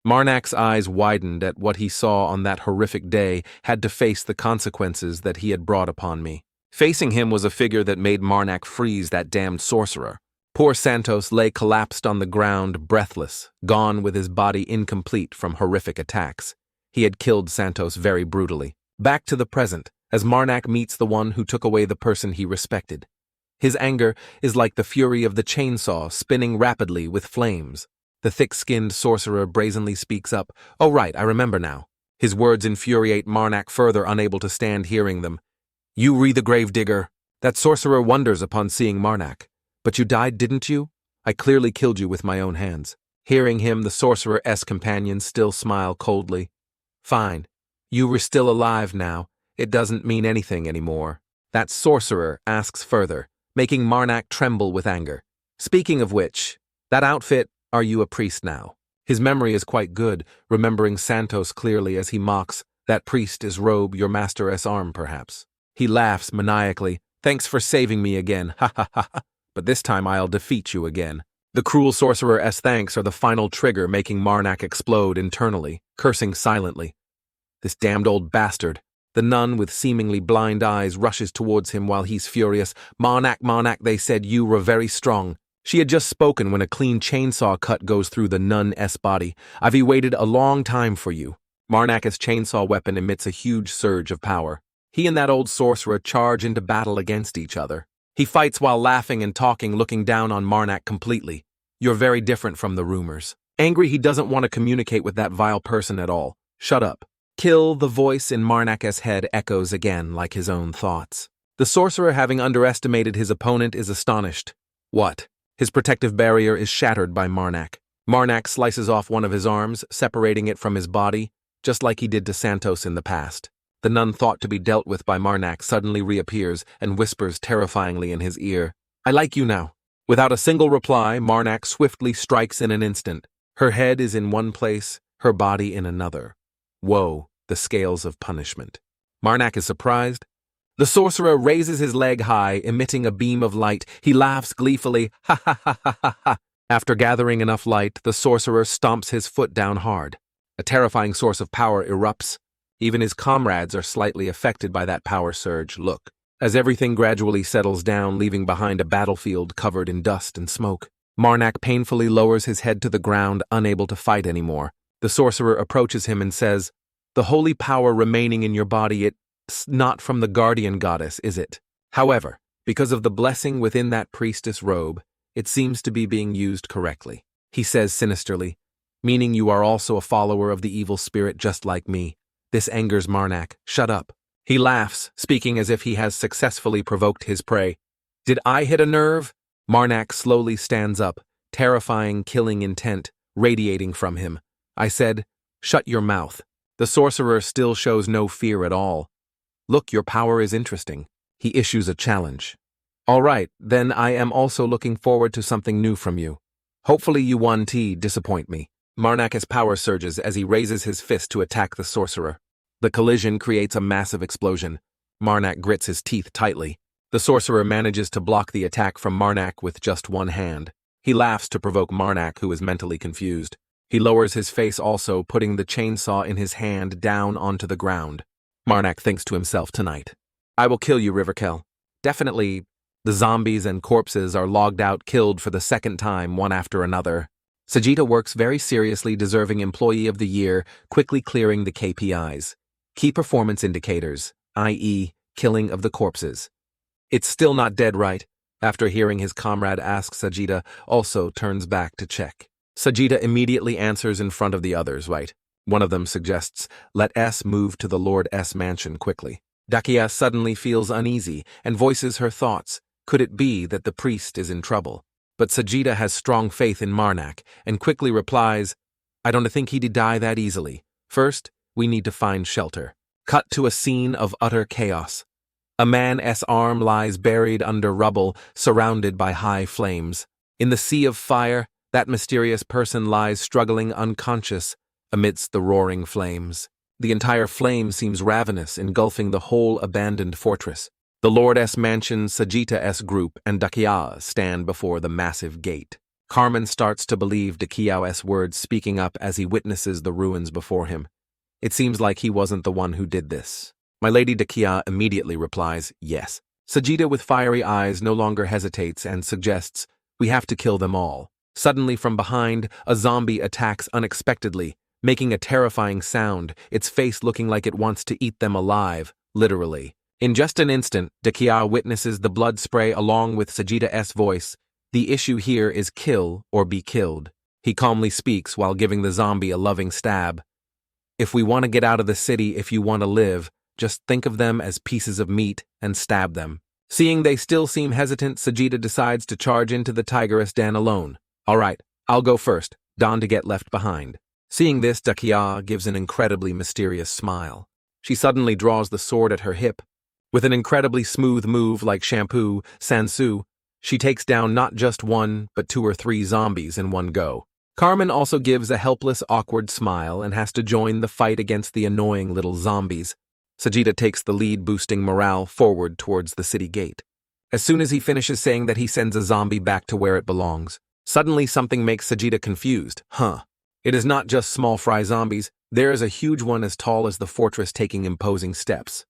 Marnak's eyes widened at what he saw on that horrific day, had to face the consequences that he had brought upon me. Facing him was a figure that made Marnak freeze that damned sorcerer. Poor Santos lay collapsed on the ground, breathless, gone with his body incomplete from horrific attacks. He had killed Santos very brutally. Back to the present, as Marnak meets the one who took away the person he respected. His anger is like the fury of the chainsaw spinning rapidly with flames. The thick-skinned sorcerer brazenly speaks up. "Oh right, I remember now." His words infuriate Marnak further, unable to stand hearing them. "You re the gravedigger." That sorcerer wonders upon seeing Marnak. "But you died, didn't you? I clearly killed you with my own hands." Hearing him, the sorcerer's companions still smile coldly. "Fine. You were still alive now. It doesn't mean anything anymore." That sorcerer asks further, making Marnak tremble with anger. "Speaking of which, that outfit, are you a priest now?" His memory is quite good, remembering Santos clearly as he mocks, "That priest is robe your master's arm, perhaps." He laughs maniacally. "Thanks for saving me again, ha ha ha ha. But this time I'll defeat you again." The cruel sorcerer's thanks are the final trigger, making Marnak explode internally, cursing silently. "This damned old bastard." The nun with seemingly blind eyes rushes towards him while he's furious. Marnak, Marnak, they said you were very strong." She had just spoken when a clean chainsaw cut goes through the nun's body. "I've waited a long time for you." Marnak's chainsaw weapon emits a huge surge of power. He and that old sorcerer charge into battle against each other. He fights while laughing and talking, looking down on Marnak completely. "You're very different from the rumors." Angry, he doesn't want to communicate with that vile person at all. "Shut up." "Kill," the voice in Marnak's head echoes again like his own thoughts. The sorcerer, having underestimated his opponent, is astonished. What? His protective barrier is shattered by Marnak. Marnak slices off one of his arms, separating it from his body, just like he did to Santos in the past. The nun thought to be dealt with by Marnak suddenly reappears and whispers terrifyingly in his ear, "I like you now." Without a single reply, Marnak swiftly strikes in an instant. Her head is in one place, her body in another. Woe, the scales of punishment. Marnak is surprised. The sorcerer raises his leg high, emitting a beam of light. He laughs gleefully, "Ha ha ha ha ha ha." After gathering enough light, the sorcerer stomps his foot down hard. A terrifying source of power erupts. Even his comrades are slightly affected by that power surge. Look, as everything gradually settles down, leaving behind a battlefield covered in dust and smoke. Marnak painfully lowers his head to the ground, unable to fight anymore. The sorcerer approaches him and says, "The holy power remaining in your body, it's not from the guardian goddess, is it? However, because of the blessing within that priestess robe, it seems to be being used correctly." He says sinisterly, "Meaning you are also a follower of the evil spirit just like me." This angers Marnak. "Shut up." He laughs, speaking as if he has successfully provoked his prey. "Did I hit a nerve?" Marnak slowly stands up, terrifying, killing intent, radiating from him. I said, "Shut your mouth." The sorcerer still shows no fear at all. "Look, your power is interesting." He issues a challenge. "All right, then I am also looking forward to something new from you. Hopefully you won't disappoint me." Marnak's power surges as he raises his fist to attack the sorcerer. The collision creates a massive explosion. Marnak grits his teeth tightly. The sorcerer manages to block the attack from Marnak with just one hand. He laughs to provoke Marnak, who is mentally confused. He lowers his face also, putting the chainsaw in his hand down onto the ground. Marnak thinks to himself tonight. I will kill you, Riverkel. Definitely, the zombies and corpses are logged out killed for the second time, one after another. Sajita works very seriously, deserving Employee of the Year, quickly clearing the KPIs. Key performance indicators, i.e., killing of the corpses. It's still not dead, right? After hearing his comrade ask, Sajita also turns back to check. Sajita immediately answers in front of the others, right? One of them suggests, let S move to the Lord S mansion quickly. Dakia suddenly feels uneasy and voices her thoughts. Could it be that the priest is in trouble? But Sajita has strong faith in Marnak and quickly replies, I don't think he'd die that easily. First, we need to find shelter. Cut to a scene of utter chaos. A man's arm lies buried under rubble, surrounded by high flames. In the sea of fire, that mysterious person lies struggling unconscious amidst the roaring flames. The entire flame seems ravenous, engulfing the whole abandoned fortress. The Lord S mansion, Sajita S group, and Dakiao stand before the massive gate. Carmen starts to believe Dakiao's words, speaking up as he witnesses the ruins before him. It seems like he wasn't the one who did this. My Lady Dakia immediately replies, yes. Sajita with fiery eyes no longer hesitates and suggests, we have to kill them all. Suddenly from behind, a zombie attacks unexpectedly, making a terrifying sound, its face looking like it wants to eat them alive, literally. In just an instant, Dakia witnesses the blood spray along with Sajita's voice. The issue here is kill or be killed. He calmly speaks while giving the zombie a loving stab. If we want to get out of the city, if you want to live, just think of them as pieces of meat and stab them. Seeing they still seem hesitant, Sajita decides to charge into the tigeress den alone. All right, I'll go first, Don to get left behind. Seeing this, Dakia gives an incredibly mysterious smile. She suddenly draws the sword at her hip. With an incredibly smooth move like shampoo, Sansu, she takes down not just one, but 2 or 3 zombies in one go. Carmen also gives a helpless, awkward smile and has to join the fight against the annoying little zombies. Sajita takes the lead, boosting morale forward towards the city gate. As soon as he finishes saying that, he sends a zombie back to where it belongs. Suddenly something makes Sajita confused. It is not just small fry zombies, there is a huge one as tall as the fortress taking imposing steps.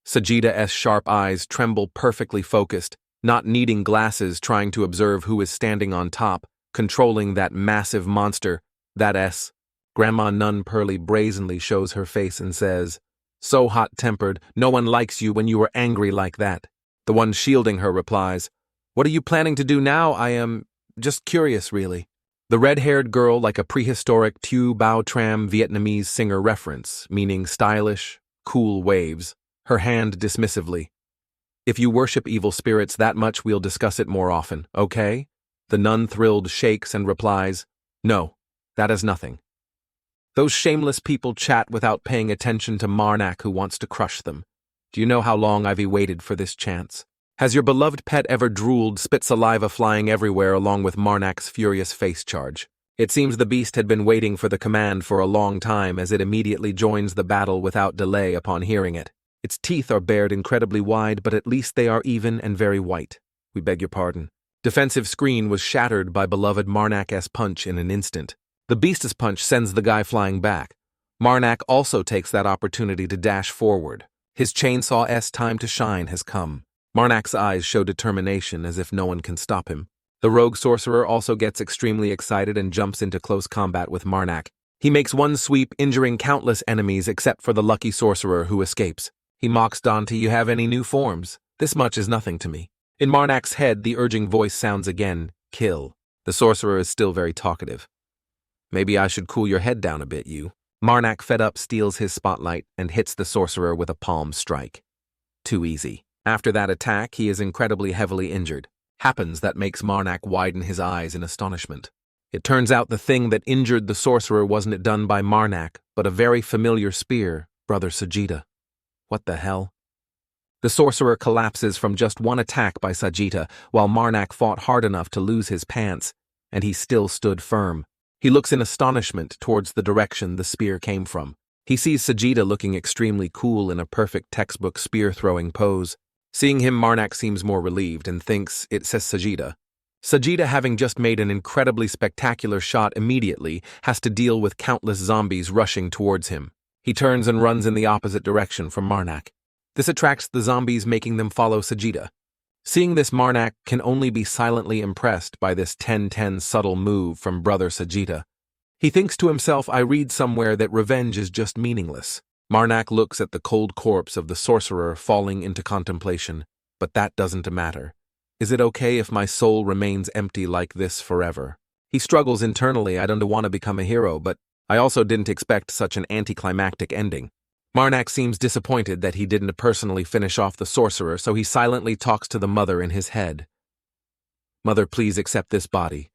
Sajita's sharp eyes tremble, perfectly focused, not needing glasses, trying to observe who is standing on top, controlling that massive monster, that S. Grandma Nun Pearly brazenly shows her face and says, so hot-tempered, no one likes you when you are angry like that. The one shielding her replies, what are you planning to do now? I am just curious, really. The red-haired girl, like a prehistoric Tu Bao Tram Vietnamese singer reference, meaning stylish, cool waves, her hand dismissively. If you worship evil spirits that much, we'll discuss it more often, okay? The nun thrilled shakes and replies, no, that is nothing. Those shameless people chat without paying attention to Marnak, who wants to crush them. Do you know how long I've waited for this chance? Has your beloved pet ever drooled, spit saliva flying everywhere along with Marnak's furious face charge? It seems the beast had been waiting for the command for a long time, as it immediately joins the battle without delay upon hearing it. Its teeth are bared incredibly wide, but at least they are even and very white. We beg your pardon. Defensive screen was shattered by beloved Marnak's punch in an instant. The beast's punch sends the guy flying back. Marnak also takes that opportunity to dash forward. His chainsaw's time to shine has come. Marnak's eyes show determination, as if no one can stop him. The rogue sorcerer also gets extremely excited and jumps into close combat with Marnak. He makes one sweep, injuring countless enemies except for the lucky sorcerer, who escapes. He mocks Dante, you have any new forms? This much is nothing to me. In Marnak's head, the urging voice sounds again, kill. The sorcerer is still very talkative. Maybe I should cool your head down a bit, you. Marnak, fed up, steals his spotlight and hits the sorcerer with a palm strike. Too easy. After that attack, he is incredibly heavily injured. Happens that makes Marnak widen his eyes in astonishment. It turns out the thing that injured the sorcerer wasn't done by Marnak, but a very familiar spear, Brother Sajita. What the hell? The sorcerer collapses from just one attack by Sajita, while Marnak fought hard enough to lose his pants, and he still stood firm. He looks in astonishment towards the direction the spear came from. He sees Sajita looking extremely cool in a perfect textbook spear-throwing pose. Seeing him, Marnak seems more relieved and thinks it says Sajita. Sajida, having just made an incredibly spectacular shot, immediately has to deal with countless zombies rushing towards him. He turns and runs in the opposite direction from Marnak. This attracts the zombies, making them follow Sajida. Seeing this, Marnak can only be silently impressed by this 10-10 subtle move from brother Sajida. He thinks to himself, I read somewhere that revenge is just meaningless. Marnak looks at the cold corpse of the sorcerer, falling into contemplation. But that doesn't matter. Is it okay if my soul remains empty like this forever? He struggles internally. I don't want to become a hero, but I also didn't expect such an anticlimactic ending. Marnak seems disappointed that he didn't personally finish off the sorcerer, so he silently talks to the mother in his head. Mother, please accept this body.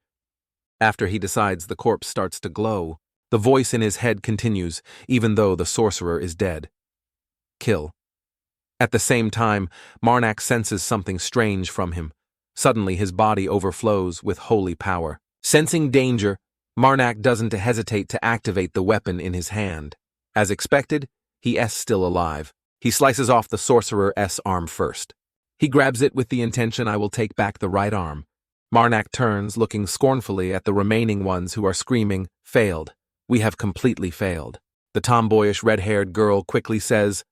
After he decides, the corpse starts to glow. The voice in his head continues, even though the sorcerer is dead. Kill. At the same time, Marnak senses something strange from him. Suddenly, his body overflows with holy power. Sensing danger, Marnak doesn't hesitate to activate the weapon in his hand. As expected, he is still alive. He slices off the sorcerer's arm first. He grabs it with the intention, I will take back the right arm. Marnak turns, looking scornfully at the remaining ones who are screaming, failed. We have completely failed. The tomboyish red-haired girl quickly says,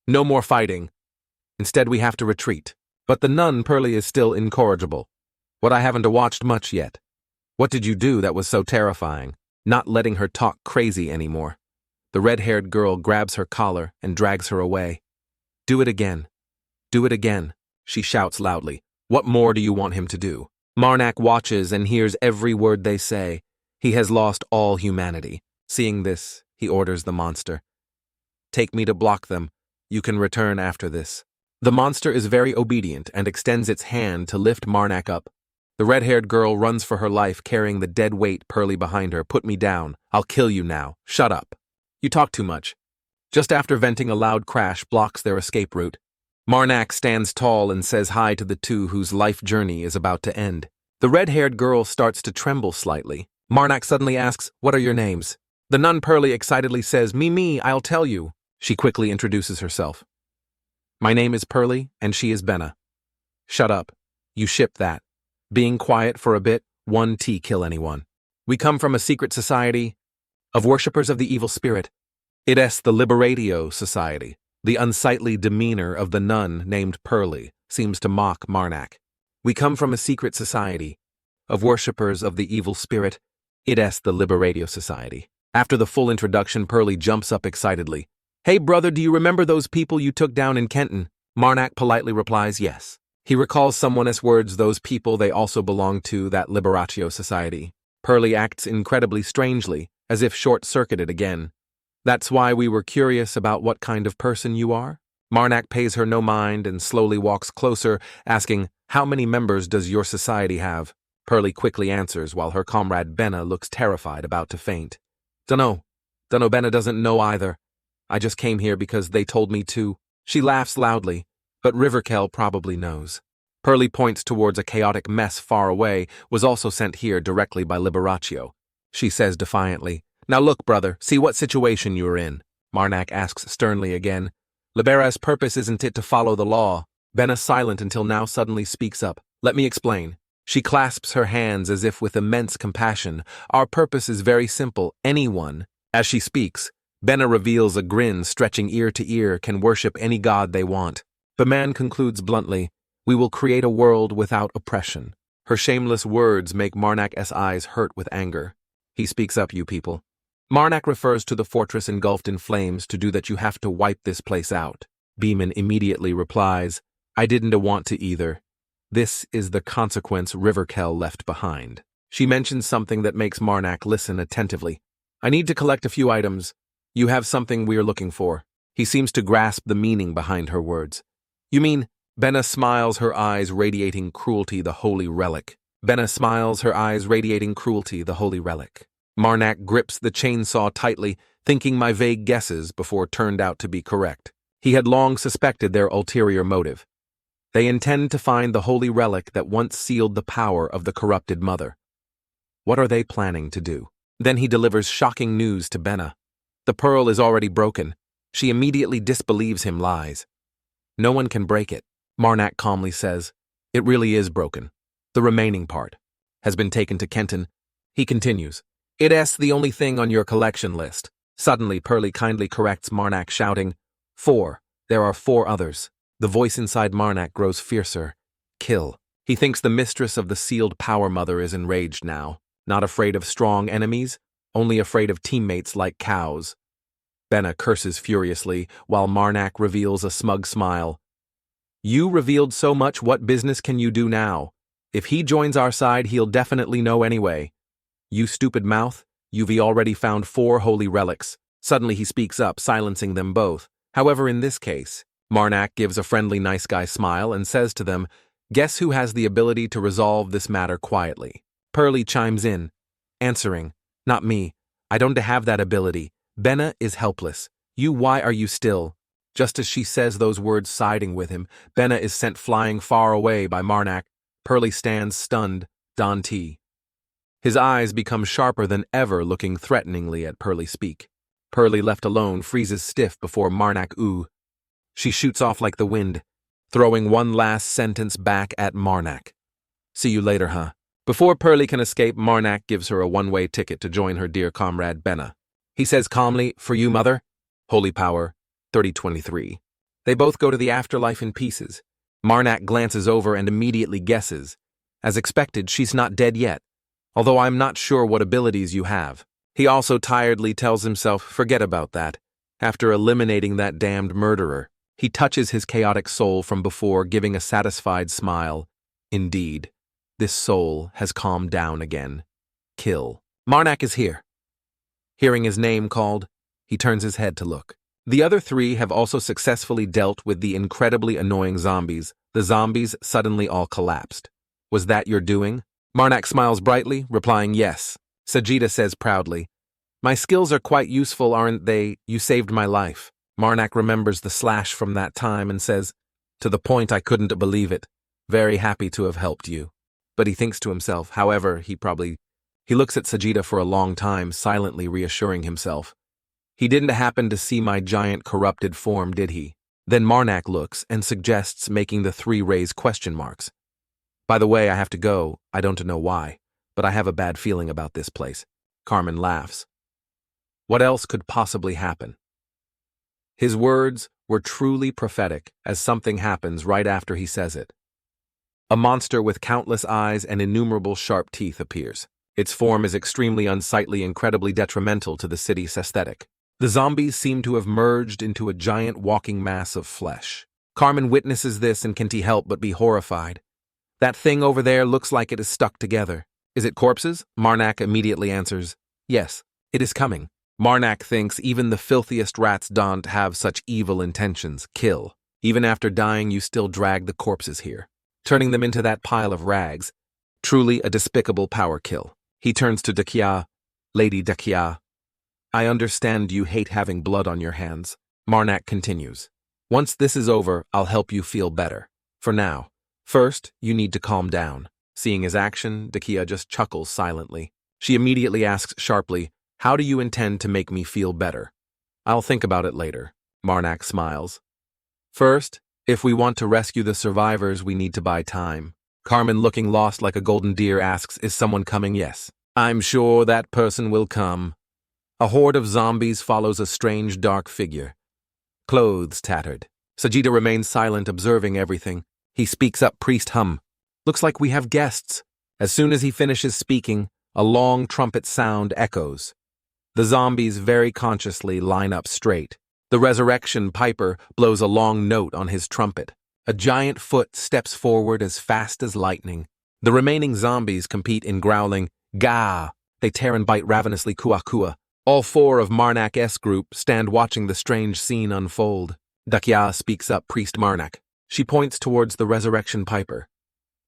no more fighting. Instead, we have to retreat. But the nun, Pearly, is still incorrigible. What, I haven't watched much yet. What did you do that was so terrifying? Not letting her talk crazy anymore. The red-haired girl grabs her collar and drags her away. Do it again. Do it again, she shouts loudly. What more do you want him to do? Marnak watches and hears every word they say. He has lost all humanity. Seeing this, he orders the monster. Take me to block them. You can return after this. The monster is very obedient and extends its hand to lift Marnak up. The red-haired girl runs for her life, carrying the dead weight Pearly behind her. Put me down. I'll kill you now. Shut up. You talk too much. Just after venting, a loud crash blocks their escape route. Marnak stands tall and says hi to the two whose life journey is about to end. The red-haired girl starts to tremble slightly. Marnak suddenly asks, what are your names? The nun Pearly excitedly says, me, I'll tell you. She quickly introduces herself. My name is Pearly, and she is Benna. Shut up. You ship that. Being quiet for a bit, 1T kill anyone. We come from a secret society of worshippers of the evil spirit. It is the Liberatio Society. The unsightly demeanor of the nun named Pearly seems to mock Marnak. We come from a secret society of worshippers of the evil spirit. It is the Liberatio Society. After the full introduction, Pearly jumps up excitedly. Hey brother, do you remember those people you took down in Kenton? Marnak politely replies yes. He recalls someone's words, those people, they also belong to that Liberatio Society. Pearly acts incredibly strangely, as if short-circuited again. That's why we were curious about what kind of person you are? Marnak pays her no mind and slowly walks closer, asking, how many members does your society have? Pearly quickly answers while her comrade Benna looks terrified, about to faint. Dunno, Benna doesn't know either. I just came here because they told me to. She laughs loudly, but Riverkel probably knows. Pearly points towards a chaotic mess far away, was also sent here directly by Liberatio. She says defiantly, now look, brother, see what situation you're in. Marnak asks sternly again. Libera's purpose isn't it to follow the law? Benna, silent until now, suddenly speaks up. Let me explain. She clasps her hands as if with immense compassion. Our purpose is very simple. Anyone, as she speaks, Benna reveals a grin stretching ear to ear, can worship any god they want. The man concludes bluntly, we will create a world without oppression. Her shameless words make Marnak's eyes hurt with anger. He speaks up, you people. Marnak refers to the fortress engulfed in flames. To do that you have to wipe this place out. Beeman immediately replies, I didn't want to either. This is the consequence Riverkel left behind. She mentions something that makes Marnak listen attentively. I need to collect a few items. You have something we're looking for. He seems to grasp the meaning behind her words. You mean? Benna smiles, her eyes radiating cruelty, the holy relic. Benna smiles, her eyes radiating cruelty, the holy relic. Marnak grips the chainsaw tightly, thinking my vague guesses before turned out to be correct. He had long suspected their ulterior motive. They intend to find the holy relic that once sealed the power of the corrupted mother. What are they planning to do? Then he delivers shocking news to Benna. The pearl is already broken. She immediately disbelieves him lies. No one can break it. Marnak calmly says, it really is broken. The remaining part has been taken to Kenton. He continues. It's the only thing on your collection list. Suddenly, Pearly kindly corrects Marnak, shouting, 4. There are 4 others. The voice inside Marnak grows fiercer. Kill. He thinks the mistress of the sealed power mother is enraged now. Not afraid of strong enemies, only afraid of teammates like cows. Benna curses furiously, while Marnak reveals a smug smile. You revealed so much, what business can you do now? If he joins our side, he'll definitely know anyway. You stupid mouth, you've already found 4 holy relics. Suddenly he speaks up, silencing them both. However, in this case, Marnak gives a friendly nice guy smile and says to them, guess who has the ability to resolve this matter quietly? Pearly chimes in, answering, not me. I don't have that ability. Benna is helpless. Why are you still? Just as she says those words, siding with him, Benna is sent flying far away by Marnak. Pearly stands stunned, Dante. His eyes become sharper than ever, looking threateningly at Pearly speak. Pearly, left alone, freezes stiff before Marnak. She shoots off like the wind, throwing one last sentence back at Marnak. See you later, huh? Before Pearly can escape, Marnak gives her a one-way ticket to join her dear comrade Benna. He says calmly, for you, mother? Holy power, 3023. They both go to the afterlife in pieces. Marnak glances over and immediately guesses. As expected, she's not dead yet, although I'm not sure what abilities you have. He also tiredly tells himself, forget about that. After eliminating that damned murderer, he touches his chaotic soul from before, giving a satisfied smile. Indeed, this soul has calmed down again. Kill. Marnak is here. Hearing his name called, he turns his head to look. The other 3 have also successfully dealt with the incredibly annoying zombies. The zombies suddenly all collapsed. Was that your doing? Marnak smiles brightly, replying yes. Sajida says proudly, my skills are quite useful, aren't they? You saved my life. Marnak remembers the slash from that time and says, to the point I couldn't believe it. Very happy to have helped you. But he thinks to himself, however, he looks at Sajida for a long time, silently reassuring himself. He didn't happen to see my giant corrupted form, did he? Then Marnak looks and suggests making the 3 raise question marks. By the way, I have to go. I don't know why, but I have a bad feeling about this place. Carmen laughs. What else could possibly happen? His words were truly prophetic, as something happens right after he says it. A monster with countless eyes and innumerable sharp teeth appears. Its form is extremely unsightly, incredibly detrimental to the city's aesthetic. The zombies seem to have merged into a giant walking mass of flesh. Carmen witnesses this and can't help but be horrified. That thing over there looks like it is stuck together. Is it corpses? Marnak immediately answers, yes, it is coming. Marnak thinks even the filthiest rats don't have such evil intentions. Kill. Even after dying, you still drag the corpses here, turning them into that pile of rags. Truly a despicable power kill. He turns to Dakia. Lady Dakia, I understand you hate having blood on your hands. Marnak continues. Once this is over, I'll help you feel better. For now. First, you need to calm down. Seeing his action, Dakia just chuckles silently. She immediately asks sharply, how do you intend to make me feel better? I'll think about it later. Marnak smiles. First, if we want to rescue the survivors, we need to buy time. Carmen, looking lost like a golden deer, asks, is someone coming? Yes. I'm sure that person will come. A horde of zombies follows a strange dark figure. Clothes tattered. Sajida remains silent, observing everything. He speaks up, priest hum. Looks like we have guests. As soon as he finishes speaking, a long trumpet sound echoes. The zombies very consciously line up straight. The resurrection piper blows a long note on his trumpet. A giant foot steps forward as fast as lightning. The remaining zombies compete in growling, Gah! They tear and bite ravenously, Kua Kua. All 4 of Marnak's group stand watching the strange scene unfold. Dakia speaks up, priest Marnak. She points towards the resurrection piper.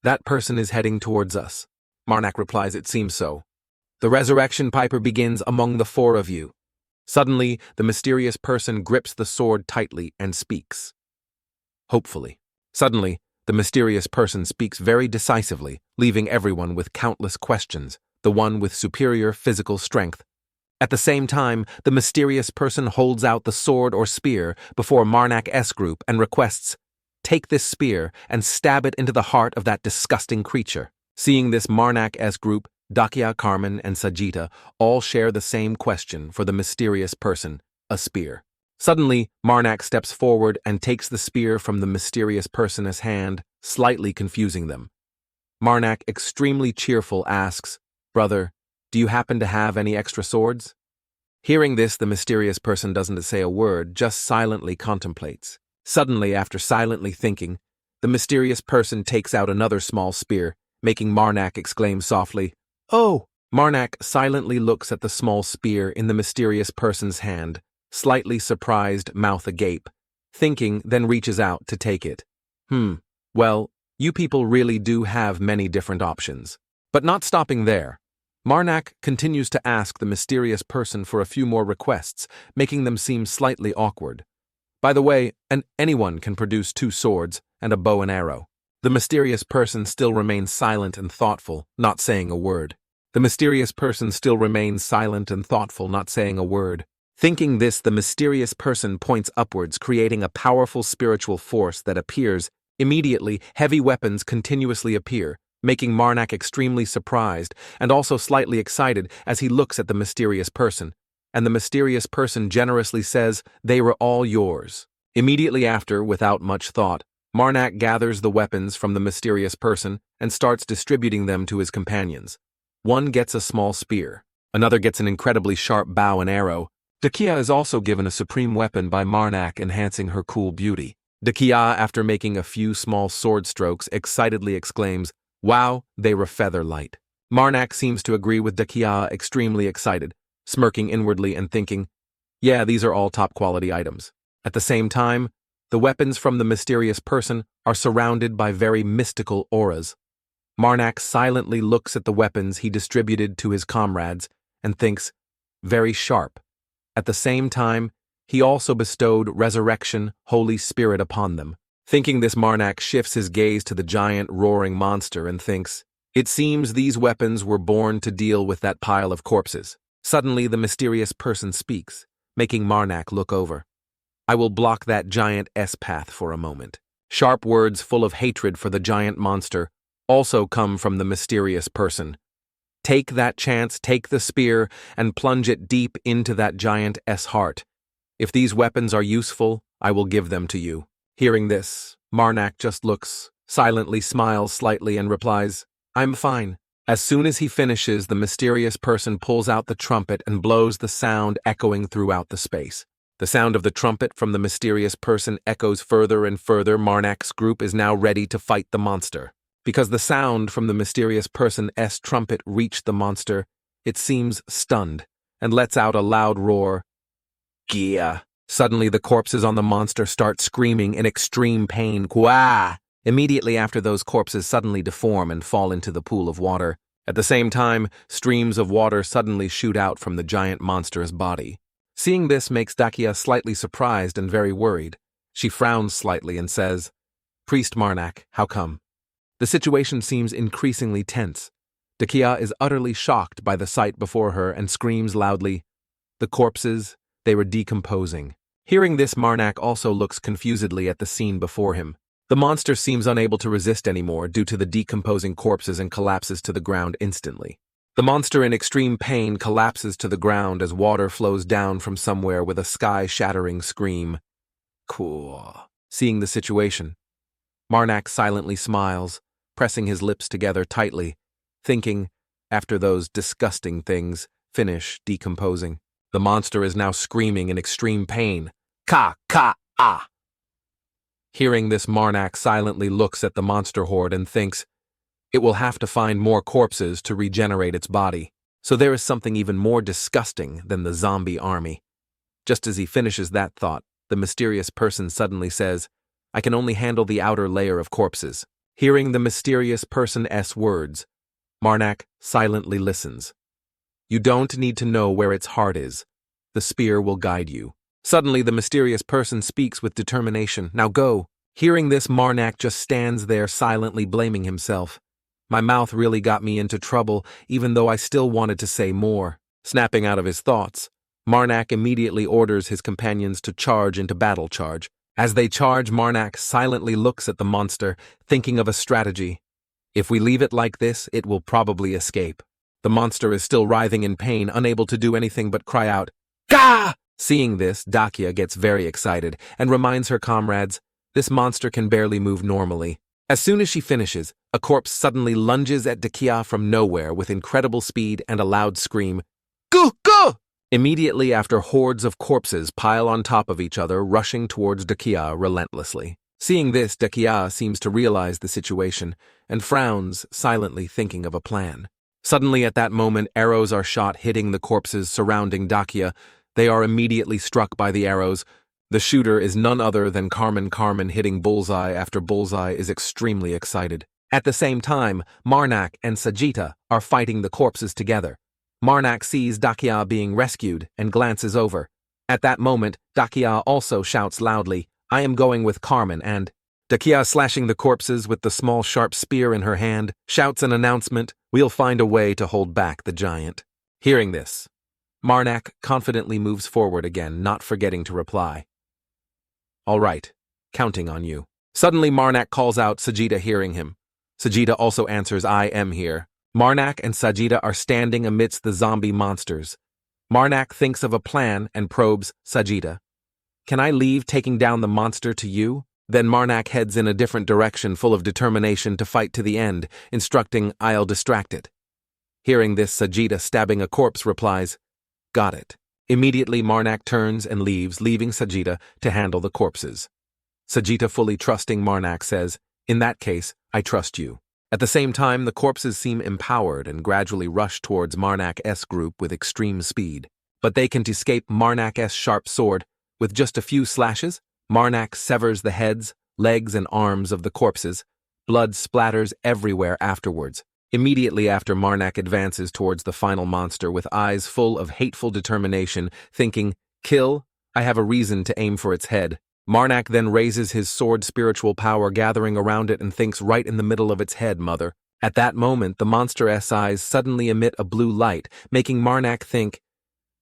That person is heading towards us. Marnak replies, it seems so. The resurrection piper begins, among the 4 of you. Suddenly, the mysterious person grips the sword tightly and speaks. Hopefully. Suddenly, the mysterious person speaks very decisively, leaving everyone with countless questions, the one with superior physical strength. At the same time, the mysterious person holds out the sword or spear before Marnak's group and requests, take this spear and stab it into the heart of that disgusting creature. Seeing this, Marnak's group, Dakia, Carmen, and Sajita, all share the same question for the mysterious person, a spear. Suddenly, Marnak steps forward and takes the spear from the mysterious person's hand, slightly confusing them. Marnak, extremely cheerful, asks, "Brother, do you happen to have any extra swords?" Hearing this, the mysterious person doesn't say a word, just silently contemplates. Suddenly, after silently thinking, the mysterious person takes out another small spear, making Marnak exclaim softly, "Oh!" Marnak silently looks at the small spear in the mysterious person's hand, slightly surprised, mouth agape, thinking, then reaches out to take it. Well, you people really do have many different options. But not stopping there, Marnak continues to ask the mysterious person for a few more requests, making them seem slightly awkward. By the way, anyone can produce 2 swords and a bow and arrow. The mysterious person still remains silent and thoughtful, not saying a word. Thinking this, the mysterious person points upwards, creating a powerful spiritual force that appears. Immediately, heavy weapons continuously appear, making Marnak extremely surprised and also slightly excited as he looks at the mysterious person. And the mysterious person generously says, "They were all yours." Immediately after, without much thought, Marnak gathers the weapons from the mysterious person and starts distributing them to his companions. One gets a small spear. Another gets an incredibly sharp bow and arrow. Dakia is also given a supreme weapon by Marnak, enhancing her cool beauty. Dakia, after making a few small sword strokes, excitedly exclaims, "Wow, they were feather light." Marnak seems to agree with Dakia, extremely excited, smirking inwardly and thinking, "Yeah, these are all top quality items." At the same time, the weapons from the mysterious person are surrounded by very mystical auras. Marnak silently looks at the weapons he distributed to his comrades and thinks, "Very sharp." At the same time, he also bestowed resurrection, Holy Spirit upon them. Thinking this, Marnak shifts his gaze to the giant roaring monster and thinks, "It seems these weapons were born to deal with that pile of corpses." Suddenly, the mysterious person speaks, making Marnak look over. "I will block that giant path for a moment." Sharp words full of hatred for the giant monster also come from the mysterious person. "Take that chance, take the spear, and plunge it deep into that giant's heart. If these weapons are useful, I will give them to you." Hearing this, Marnak just looks, silently smiles slightly and replies, "I'm fine." As soon as he finishes, the mysterious person pulls out the trumpet and blows the sound, echoing throughout the space. The sound of the trumpet from the mysterious person echoes further and further. Marnak's group is now ready to fight the monster. Because the sound from the mysterious person's trumpet reached the monster, it seems stunned and lets out a loud roar. Gia! Suddenly, the corpses on the monster start screaming in extreme pain. Kwa! Immediately after, those corpses suddenly deform and fall into the pool of water. At the same time, streams of water suddenly shoot out from the giant monster's body. Seeing this makes Dakia slightly surprised and very worried. She frowns slightly and says, "Priest Marnak, how come?" The situation seems increasingly tense. Dakia is utterly shocked by the sight before her and screams loudly, "The corpses, they were decomposing." Hearing this, Marnak also looks confusedly at the scene before him. The monster seems unable to resist anymore due to the decomposing corpses and collapses to the ground instantly. The monster, in extreme pain, collapses to the ground as water flows down from somewhere with a sky-shattering scream. Cool. Seeing the situation, Marnak silently smiles, pressing his lips together tightly, thinking, after those disgusting things finish decomposing. The monster is now screaming in extreme pain. Ka, ka, ah! Hearing this, Marnak silently looks at the monster horde and thinks, it will have to find more corpses to regenerate its body. So there is something even more disgusting than the zombie army. Just as he finishes that thought, the mysterious person suddenly says, "I can only handle the outer layer of corpses." Hearing the mysterious person's words, Marnak silently listens. "You don't need to know where its heart is. The spear will guide you." Suddenly, the mysterious person speaks with determination. "Now go." Hearing this, Marnak just stands there silently blaming himself. "My mouth really got me into trouble, even though I still wanted to say more." Snapping out of his thoughts, Marnak immediately orders his companions to charge into battle charge. As they charge, Marnak silently looks at the monster, thinking of a strategy. If we leave it like this, it will probably escape. The monster is still writhing in pain, unable to do anything but cry out, "Gah!" Seeing this, Dakia gets very excited and reminds her comrades, this monster can barely move normally. As soon as she finishes, a corpse suddenly lunges at Dakia from nowhere with incredible speed and a loud scream, "Go! Go!" Immediately after, hordes of corpses pile on top of each other, rushing towards Dakia relentlessly. Seeing this, Dakia seems to realize the situation and frowns, silently thinking of a plan. Suddenly at that moment, arrows are shot hitting the corpses surrounding Dakia. They are immediately struck by the arrows. The shooter is none other than Carmen. Carmen hitting Bullseye after Bullseye is extremely excited. At the same time, Marnak and Sajita are fighting the corpses together. Marnak sees Dakia being rescued and glances over. At that moment, Dakia also shouts loudly, "I am going with Carmen," and Dakia, slashing the corpses with the small sharp spear in her hand, shouts an announcement, "We'll find a way to hold back the giant." Hearing this, Marnak confidently moves forward again, not forgetting to reply, "All right, counting on you." Suddenly Marnak calls out, Sajita hearing him. Sajita also answers, "I am here." Marnak and Sajita are standing amidst the zombie monsters. Marnak thinks of a plan and probes Sajita. "Can I leave taking down the monster to you?" Then Marnak heads in a different direction, full of determination to fight to the end, instructing, "I'll distract it." Hearing this, Sajita, stabbing a corpse, replies, "Got it." Immediately Marnak turns and leaves, leaving Sajita to handle the corpses. Sajita, fully trusting Marnak, says, "In that case, I trust you." At the same time, the corpses seem empowered and gradually rush towards Marnak's group with extreme speed. But they can't escape Marnak's sharp sword. With just a few slashes, Marnak severs the heads, legs, and arms of the corpses. Blood splatters everywhere afterwards. Immediately after, Marnak advances towards the final monster with eyes full of hateful determination, thinking, "Kill? I have a reason to aim for its head." Marnak then raises his sword, spiritual power gathering around it, and thinks, "Right in the middle of its head, mother." At that moment, the monster's eyes suddenly emit a blue light, making Marnak think,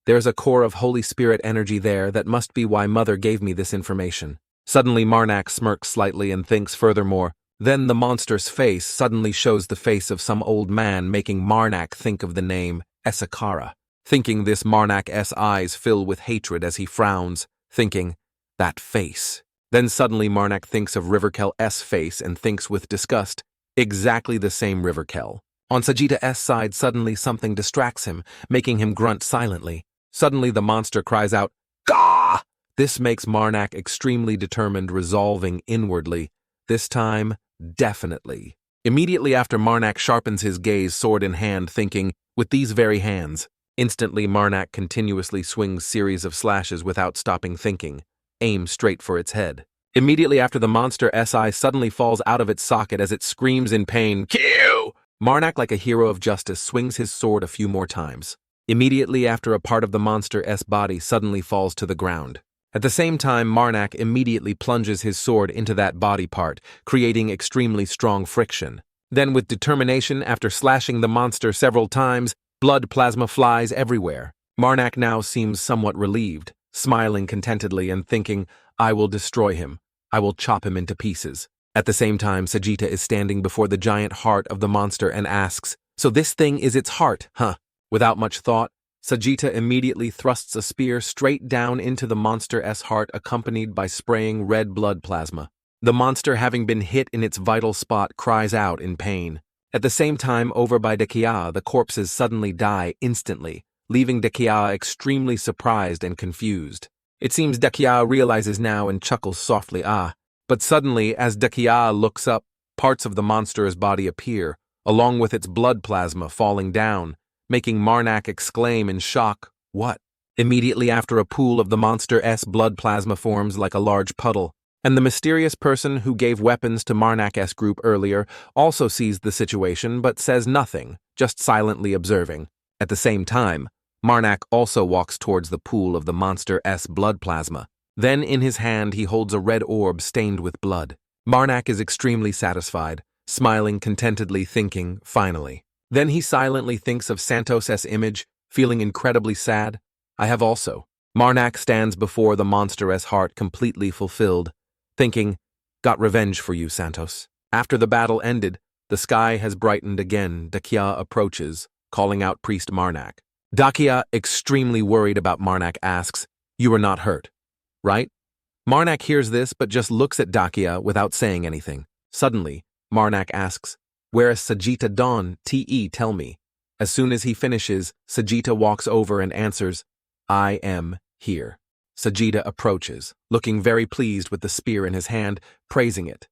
"There's a core of Holy Spirit energy there. That must be why Mother gave me this information." Suddenly Marnak smirks slightly and thinks furthermore. Then the monster's face suddenly shows the face of some old man, making Marnak think of the name Esakara. Thinking this, Marnak's eyes fill with hatred as he frowns, thinking, "That face." Then suddenly Marnak thinks of Riverkel's face and thinks with disgust, exactly the same Riverkel. On Sajita's side, suddenly something distracts him, making him grunt silently. Suddenly the monster cries out, "Gah!" This makes Marnak extremely determined, resolving inwardly, this time, definitely. Immediately after, Marnak sharpens his gaze, sword in hand, thinking, with these very hands. Instantly Marnak continuously swings series of slashes without stopping, thinking, aim straight for its head. Immediately after, the monster's eye suddenly falls out of its socket as it screams in pain, "Kill!" Marnak, like a hero of justice, swings his sword a few more times. Immediately after, a part of the monster's body suddenly falls to the ground. At the same time, Marnak immediately plunges his sword into that body part, creating extremely strong friction. Then, with determination, after slashing the monster several times, blood plasma flies everywhere. Marnak now seems somewhat relieved, smiling contentedly and thinking, "I will destroy him. I will chop him into pieces." At the same time, Sajita is standing before the giant heart of the monster and asks, "So this thing is its heart, huh?" Without much thought, Sajita immediately thrusts a spear straight down into the monster's heart, accompanied by spraying red blood plasma. The monster, having been hit in its vital spot, cries out in pain. At the same time, over by Dakia, the corpses suddenly die instantly, leaving Dakia extremely surprised and confused. It seems Dakia realizes now and chuckles softly, "Ah." But suddenly, as Dakia looks up, parts of the monster's body appear, along with its blood plasma falling down, making Marnak exclaim in shock, "What?" Immediately after, a pool of the monster's blood plasma forms like a large puddle, and the mysterious person who gave weapons to Marnak's group earlier also sees the situation but says nothing, just silently observing. At the same time, Marnak also walks towards the pool of the monster's blood plasma. Then in his hand he holds a red orb stained with blood. Marnak is extremely satisfied, smiling contentedly, thinking, "Finally." Then he silently thinks of Santos's image, feeling incredibly sad. "I have also." Marnak stands before the monster's heart completely fulfilled, thinking, "Got revenge for you, Santos." After the battle ended, The sky has brightened again. Dakia approaches, calling out Priest Marnak. Dakia, extremely worried about Marnak, asks, "You are not hurt, right?" Marnak hears this but just looks at Dakia without saying anything. Suddenly, Marnak asks, "Where is Sajita Dawn? Tell me." As soon as he finishes, Sajita walks over and answers, "I am here." Sajita approaches, looking very pleased with the spear in his hand, praising it.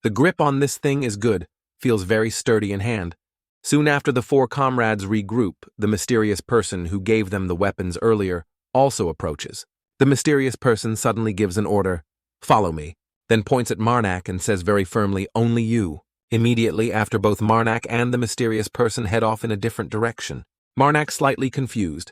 The grip on this thing is good, feels very sturdy in hand. Soon after the four comrades regroup, the mysterious person who gave them the weapons earlier also approaches. The mysterious person suddenly gives an order, "Follow me," then points at Marnak and says very firmly, "Only you." Immediately after, both Marnak and the mysterious person head off in a different direction. Marnak, slightly confused,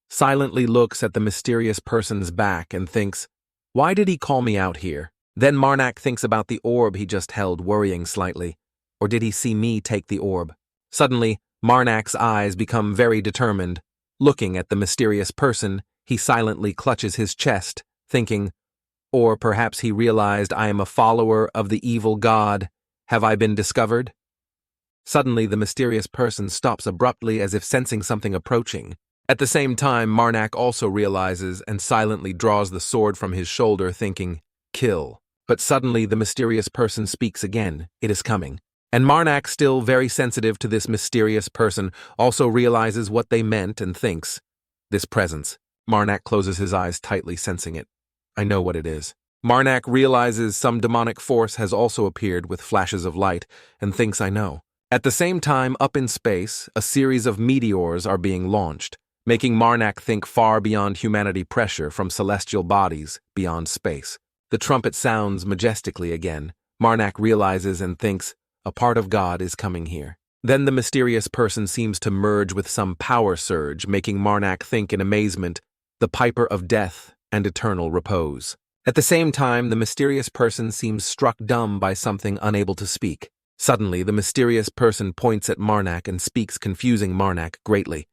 silently looks at the mysterious person's back and thinks, "Why did he call me out here?" Then Marnak thinks about the orb he just held, worrying slightly. Or did he see me take the orb? Suddenly, Marnak's eyes become very determined. Looking at the mysterious person, he silently clutches his chest, thinking, or perhaps he realized, "I am a follower of the evil god. Have I been discovered?" Suddenly, the mysterious person stops abruptly as if sensing something approaching. At the same time, Marnak also realizes and silently draws the sword from his shoulder, thinking, "Kill." But suddenly, the mysterious person speaks again. It is coming. And Marnak, still very sensitive to this mysterious person, also realizes what they meant and thinks, "This presence." Marnak closes his eyes tightly, sensing it. "I know what it is." Marnak realizes some demonic force has also appeared with flashes of light and thinks, "I know." At the same time, up in space, a series of meteors are being launched, making Marnak think far beyond humanity pressure from celestial bodies beyond space. The trumpet sounds majestically again. Marnak realizes and thinks, a part of God is coming here. Then the mysterious person seems to merge with some power surge, making Marnak think in amazement, the piper of death and eternal repose. At the same time, the mysterious person seems struck dumb by something, unable to speak. Suddenly, the mysterious person points at Marnak and speaks, confusing Marnak greatly.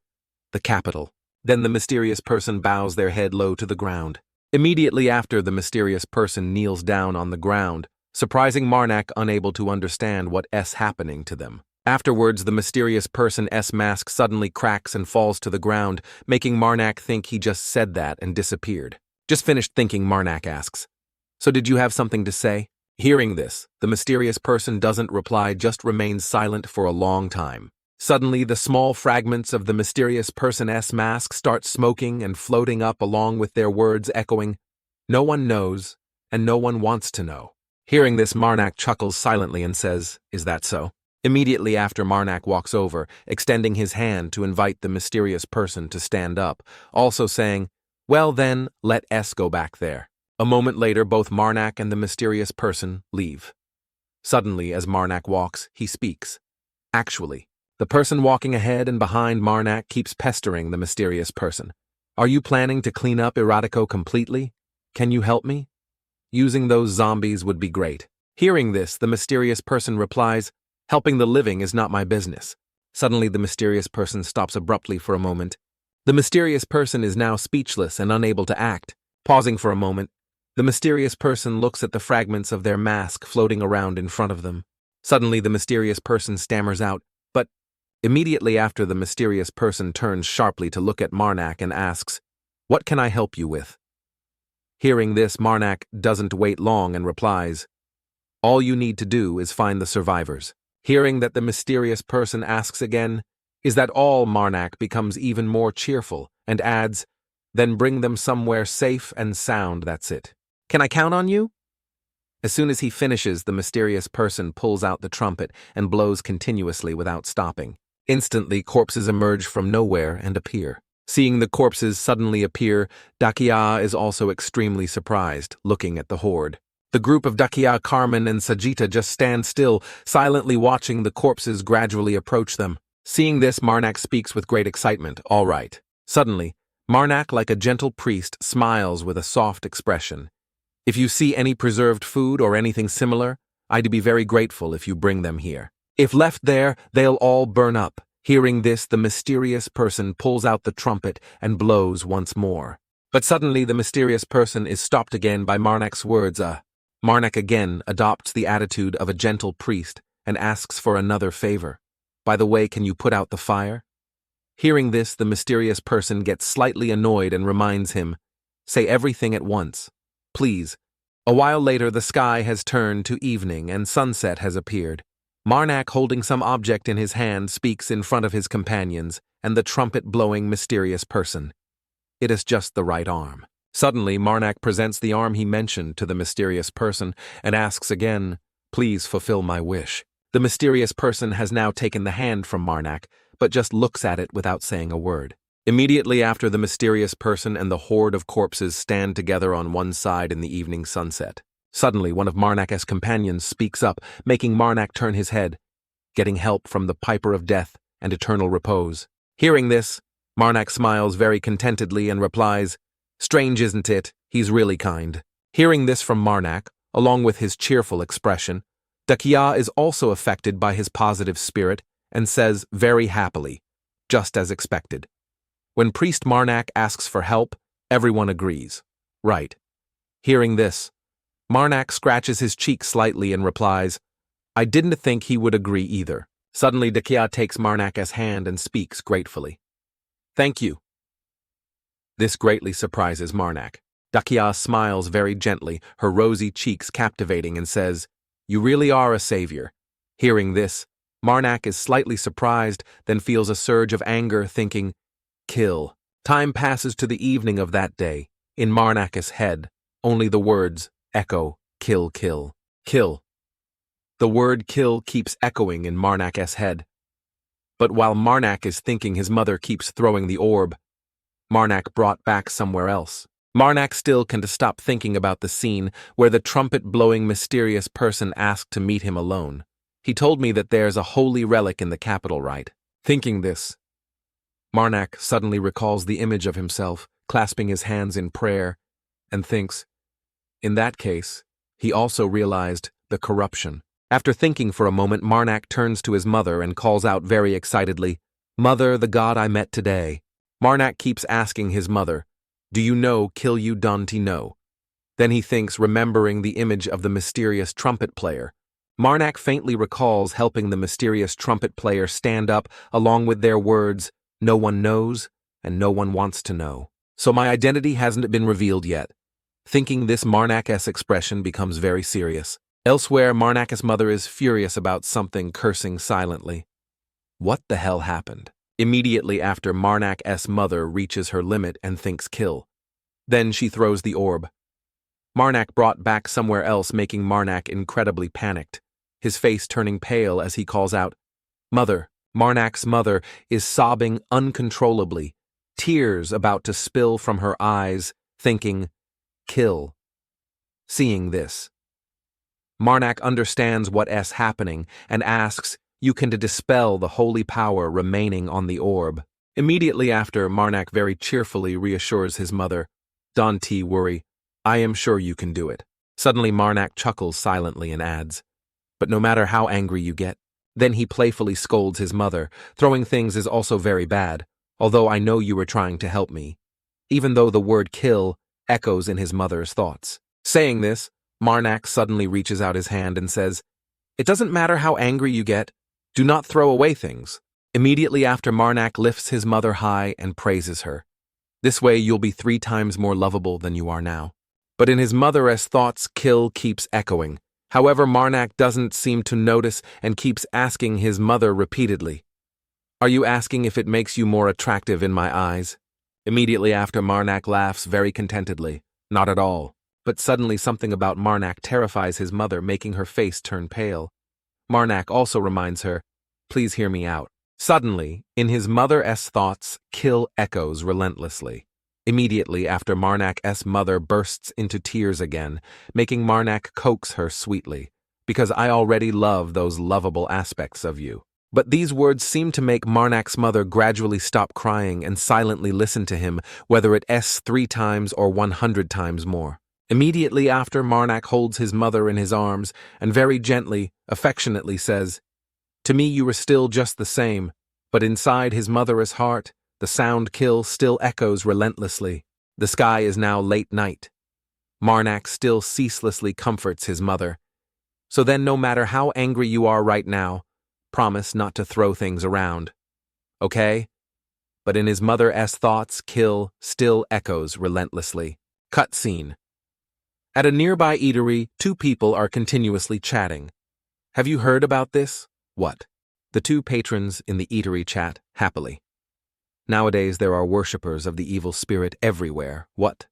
The capital. Then the mysterious person bows their head low to the ground. Immediately after, the mysterious person kneels down on the ground, surprising Marnak, unable to understand what's happening to them. Afterwards, the mysterious person's mask suddenly cracks and falls to the ground, making Marnak think he just said that and disappeared. Just finished thinking, Marnak asks, "So did you have something to say?" Hearing this, the mysterious person doesn't reply, just remains silent for a long time. Suddenly, the small fragments of the mysterious person's mask start smoking and floating up along with their words, echoing, "No one knows, and no one wants to know." Hearing this, Marnak chuckles silently and says, "Is that so?" Immediately after, Marnak walks over, extending his hand to invite the mysterious person to stand up, also saying, "Well then, let us go back there." A moment later, both Marnak and the mysterious person leave. Suddenly, as Marnak walks, he speaks. Actually, the person walking ahead and behind Marnak keeps pestering the mysterious person. "Are you planning to clean up Erotico completely? Can you help me? Using those zombies would be great." Hearing this, the mysterious person replies, "Helping the living is not my business." Suddenly, the mysterious person stops abruptly for a moment. The mysterious person is now speechless and unable to act. Pausing for a moment, the mysterious person looks at the fragments of their mask floating around in front of them. Suddenly, the mysterious person stammers out, "But..." Immediately after, the mysterious person turns sharply to look at Marnak and asks, "What can I help you with?" Hearing this, Marnak doesn't wait long and replies, "All you need to do is find the survivors." Hearing that the mysterious person asks again, "Is that all?" Marnak becomes even more cheerful and adds, "Then bring them somewhere safe and sound, that's it. Can I count on you?" As soon as he finishes, the mysterious person pulls out the trumpet and blows continuously without stopping. Instantly, corpses emerge from nowhere and appear. Seeing the corpses suddenly appear, Dakia is also extremely surprised, looking at the horde. The group of Dakia, Carmen, and Sajita just stand still, silently watching the corpses gradually approach them. Seeing this, Marnak speaks with great excitement, "All right." Suddenly, Marnak, like a gentle priest, smiles with a soft expression. "If you see any preserved food or anything similar, I'd be very grateful if you bring them here. If left there, they'll all burn up." Hearing this, the mysterious person pulls out the trumpet and blows once more. But suddenly, the mysterious person is stopped again by Marnak's words. Marnak again adopts the attitude of a gentle priest and asks for another favor. By the way, can you put out the fire? Hearing this, the mysterious person gets slightly annoyed and reminds him, say everything at once, please. A while later, the sky has turned to evening and sunset has appeared. Marak, holding some object in his hand, speaks in front of his companions and the trumpet-blowing mysterious person. It is just the right arm. Suddenly, Marak presents the arm he mentioned to the mysterious person and asks again, please fulfill my wish. The mysterious person has now taken the hand from Marak, but just looks at it without saying a word. Immediately after, the mysterious person and the horde of corpses stand together on one side in the evening sunset. Suddenly, one of Marak's companions speaks up, making Marak turn his head, getting help from the Piper of Death and Eternal Repose. Hearing this, Marak smiles very contentedly and replies, strange, isn't it? He's really kind. Hearing this from Marak, along with his cheerful expression, Dakia is also affected by his positive spirit and says very happily, just as expected. When Priest Marak asks for help, everyone agrees. Right. Hearing this, Marak scratches his cheek slightly and replies, I didn't think he would agree either. Suddenly, Dakia takes Marak's hand and speaks gratefully. Thank you. This greatly surprises Marak. Dakia smiles very gently, her rosy cheeks captivating, and says, you really are a savior. Hearing this, Marak is slightly surprised, then feels a surge of anger, thinking, kill. Time passes to the evening of that day. In Marak's head, only the words echo, kill, kill, kill. The word kill keeps echoing in Marak's head. But while Marak is thinking, his mother keeps throwing the orb. Marak brought back somewhere else. Marak still can't stop thinking about the scene where the trumpet-blowing mysterious person asked to meet him alone. He told me that there's a holy relic in the capital, right? Thinking this, Marak suddenly recalls the image of himself, clasping his hands in prayer, and thinks, in that case, he also realized the corruption. After thinking for a moment, Marak turns to his mother and calls out very excitedly, Mother, the god I met today. Marak keeps asking his mother, do you know kill you Danti no? Then he thinks, remembering the image of the mysterious trumpet player. Marak faintly recalls helping the mysterious trumpet player stand up along with their words, no one knows and no one wants to know. So my identity hasn't been revealed yet. Thinking this, Marak's expression becomes very serious. Elsewhere, Marak's mother is furious about something, cursing silently. What the hell happened? Immediately after, Marak's mother reaches her limit and thinks kill. Then she throws the orb. Marak brought back somewhere else, making Marak incredibly panicked, his face turning pale as he calls out, Mother. Marak's mother is sobbing uncontrollably, tears about to spill from her eyes, thinking, kill. Seeing this, Marak understands what's happening and asks, you can dispel the holy power remaining on the orb. Immediately after, Marak very cheerfully reassures his mother, don't worry, I am sure you can do it. Suddenly Marak chuckles silently and adds, but no matter how angry you get. Then he playfully scolds his mother, throwing things is also very bad, although I know you were trying to help me. Even though the word kill echoes in his mother's thoughts. Saying this, Marak suddenly reaches out his hand and says, it doesn't matter how angry you get, do not throw away things. Immediately after, Marak lifts his mother high and praises her. This way you'll be 3 times more lovable than you are now. But in his mother's thoughts, kill keeps echoing. However, Marak doesn't seem to notice and keeps asking his mother repeatedly, are you asking if it makes you more attractive in my eyes? Immediately after, Marak laughs very contentedly. Not at all. But suddenly something about Marak terrifies his mother, making her face turn pale. Marak also reminds her, please hear me out. Suddenly, in his mother's thoughts, kill echoes relentlessly. Immediately after, Marak's mother bursts into tears again, making Marak coax her sweetly, because I already love those lovable aspects of you. But these words seem to make Marak's mother gradually stop crying and silently listen to him, whether it's 3 times or 100 times more. Immediately after, Marak holds his mother in his arms and very gently, affectionately says, to me you are still just the same, but inside his mother's heart, the sound kill still echoes relentlessly. The sky is now late night. Marak still ceaselessly comforts his mother. So then no matter how angry you are right now, promise not to throw things around. Okay? But in his mother's thoughts, kill still echoes relentlessly. Cutscene. At a nearby eatery, two people are continuously chatting. Have you heard about this? What? The two patrons in the eatery chat happily. Nowadays there are worshippers of the evil spirit everywhere. What?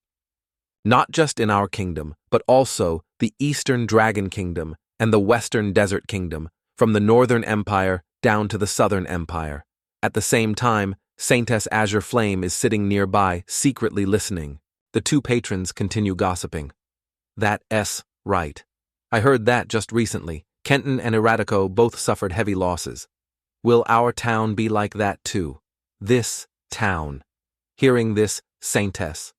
Not just in our kingdom, but also the Eastern Dragon Kingdom and the Western Desert Kingdom, from the Northern Empire down to the Southern Empire. At the same time, Saintess Azure Flame is sitting nearby, secretly listening. The two patrons continue gossiping. That's right. I heard that just recently. Kenton and Eratico both suffered heavy losses. Will our town be like that too? This town. Hearing this, Saintess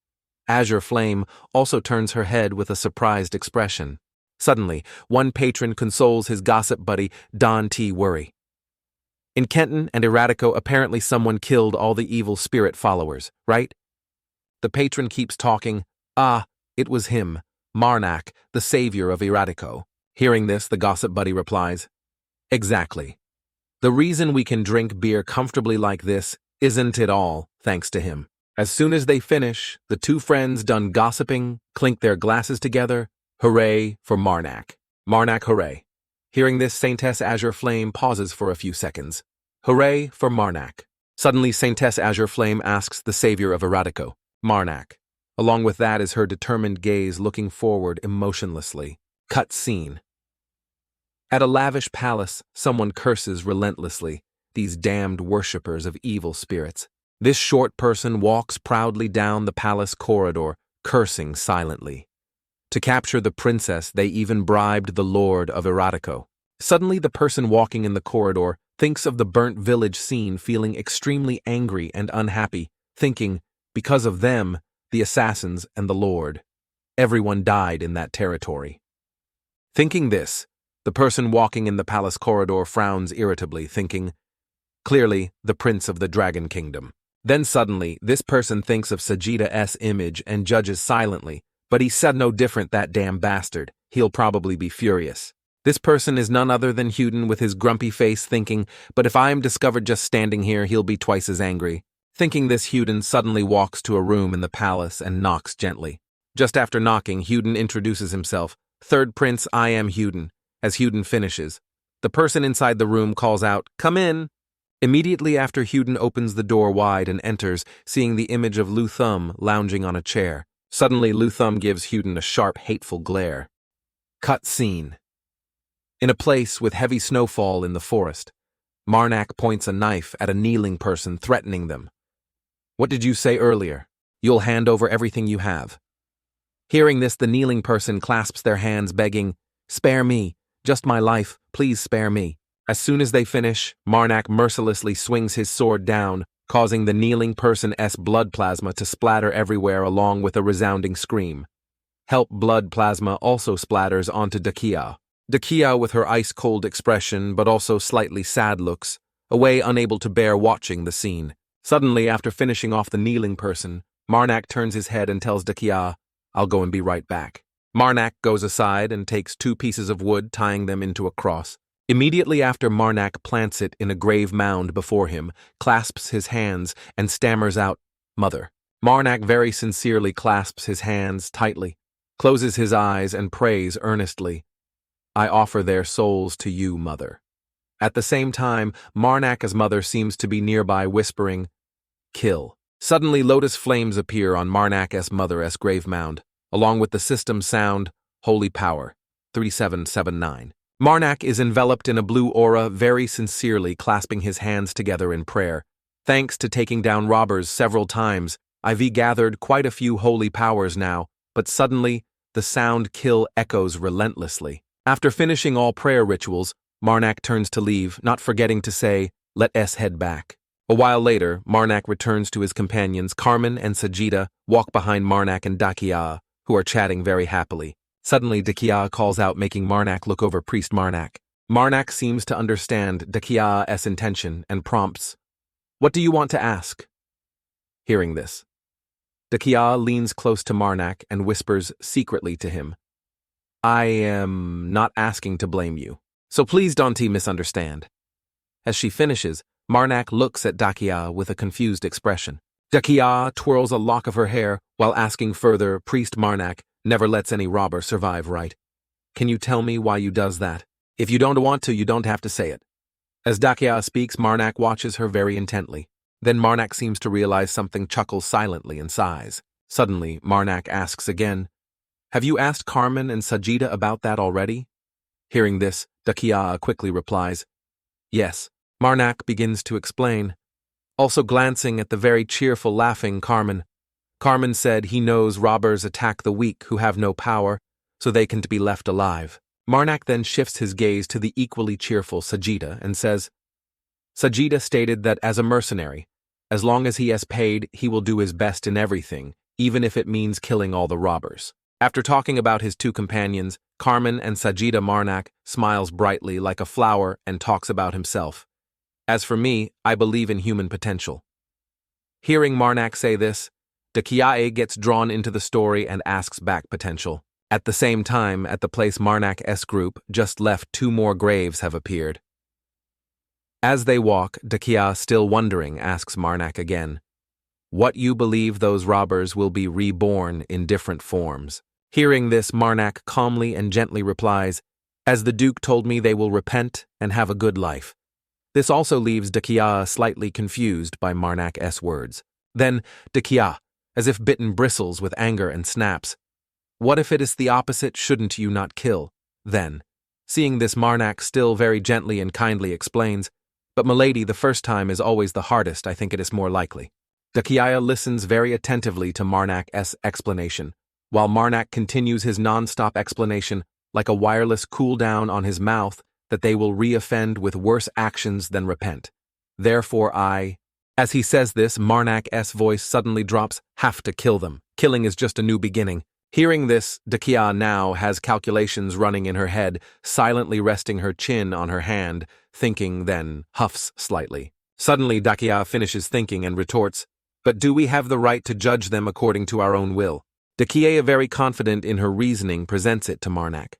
Azure Flame also turns her head with a surprised expression. Suddenly, one patron consoles his gossip buddy, Don T. Worry. In Kenton and Eratico, apparently someone killed all the evil spirit followers, right? The patron keeps talking. It was him, Marak, the savior of Eratico. Hearing this, the gossip buddy replies, Exactly. The reason we can drink beer comfortably like this isn't it all thanks to him. As soon as they finish, the two friends done gossiping clink their glasses together. Hooray for Marak. Marak, hooray. Hearing this, Saintess Azure Flame pauses for a few seconds. Hooray for Marak. Suddenly, Saintess Azure Flame asks the savior of Eratico, Marak. Along with that is her determined gaze looking forward emotionlessly. Cut scene. At a lavish palace, someone curses relentlessly, these damned worshippers of evil spirits. This short person walks proudly down the palace corridor, cursing silently. To capture the princess, they even bribed the lord of Eratico. Suddenly, the person walking in the corridor thinks of the burnt village scene, feeling extremely angry and unhappy, thinking, because of them, the assassins and the lord, everyone died in that territory. Thinking this, the person walking in the palace corridor frowns irritably, thinking, clearly the prince of the Dragon Kingdom. Then suddenly, this person thinks of Sagitta's image and judges silently, but he said no different, that damn bastard. He'll probably be furious. This person is none other than Huden with his grumpy face, thinking, but if I am discovered just standing here, he'll be twice as angry. Thinking this, Huden suddenly walks to a room in the palace and knocks gently. Just after knocking, Huden introduces himself. Third Prince, I am Huden. As Huden finishes, the person inside the room calls out, come in. Immediately after, Huden opens the door wide and enters, seeing the image of Luthum lounging on a chair. Suddenly, Luthum gives Huden a sharp, hateful glare. Cut scene. In a place with heavy snowfall in the forest, Marak points a knife at a kneeling person, threatening them. What did you say earlier? You'll hand over everything you have. Hearing this, the kneeling person clasps their hands, begging, spare me, just my life, please spare me. As soon as they finish, Marak mercilessly swings his sword down, causing the kneeling person's blood plasma to splatter everywhere along with a resounding scream. Help blood plasma also splatters onto Dakia. Dakia, with her ice-cold expression but also slightly sad looks, away unable to bear watching the scene. Suddenly, after finishing off the kneeling person, Marak turns his head and tells Dakia, I'll go and be right back. Marak goes aside and takes 2 pieces of wood, tying them into a cross. Immediately after, Marak plants it in a grave mound before him, clasps his hands, and stammers out, Mother. Marak very sincerely clasps his hands tightly, closes his eyes, and prays earnestly, I offer their souls to you, Mother. At the same time, Marak's mother seems to be nearby, whispering, Kill. Suddenly, lotus flames appear on Marak's mother's grave mound, along with the system sound, Holy Power, 3779. Marak is enveloped in a blue aura, very sincerely clasping his hands together in prayer. Thanks to taking down robbers several times, I've gathered quite a few holy powers now, but suddenly, the sound kill echoes relentlessly. After finishing all prayer rituals, Marak turns to leave, not forgetting to say, let us head back. A while later, Marak returns to his companions. Carmen and Sagitta walk behind Marak and Dakia, who are chatting very happily. Suddenly, Dakia calls out, making Marak look over Priest Marak. Marak seems to understand Dakia's intention and prompts, What do you want to ask? Hearing this, Dakia leans close to Marak and whispers secretly to him, I am not asking to blame you. So please don't misunderstand. As she finishes, Marnak looks at Dakia with a confused expression. Dakia twirls a lock of her hair while asking further, Priest Marnak never lets any robber survive, right? Can you tell me why you does that? If you don't want to, you don't have to say it. As Dakia speaks, Marnak watches her very intently. Then Marnak seems to realize something, chuckles silently and sighs. Suddenly, Marnak asks again, have you asked Carmen and Sajida about that already? Hearing this, Dakia quickly replies, yes. Marnak begins to explain, also glancing at the very cheerful, laughing Carmen. Carmen said he knows robbers attack the weak who have no power, so they can be left alive. Marnak then shifts his gaze to the equally cheerful Sajida and says, Sajida stated that as a mercenary, as long as he has paid, he will do his best in everything, even if it means killing all the robbers. After talking about his two companions, Carmen and Sajida, Marnak smiles brightly like a flower and talks about himself. As for me, I believe in human potential. Hearing Marnak say this, Dakiae gets drawn into the story and asks back potential. At the same time, at the place Marnak's group just left, 2 more graves have appeared. As they walk, Dakia, still wondering, asks Marnak again, what you believe those robbers will be reborn in different forms. Hearing this, Marnak calmly and gently replies, as the Duke told me, they will repent and have a good life. This also leaves Dakia slightly confused by Marnak's words. Then Dakia, as if bitten, bristles with anger and snaps, what if it is the opposite? Shouldn't you not kill? Then, seeing this, Marnak still very gently and kindly explains, but milady, the first time is always the hardest. I think it is more likely. Dakia listens very attentively to Marnak's explanation, while Marnak continues his non-stop explanation like a wireless cool-down on his mouth that they will re-offend with worse actions than repent. Therefore As he says this, Marnak's voice suddenly drops, have to kill them. Killing is just a new beginning. Hearing this, Dakia now has calculations running in her head, silently resting her chin on her hand, thinking, then huffs slightly. Suddenly, Dakia finishes thinking and retorts, but do we have the right to judge them according to our own will? Dakia, very confident in her reasoning, presents it to Marnak.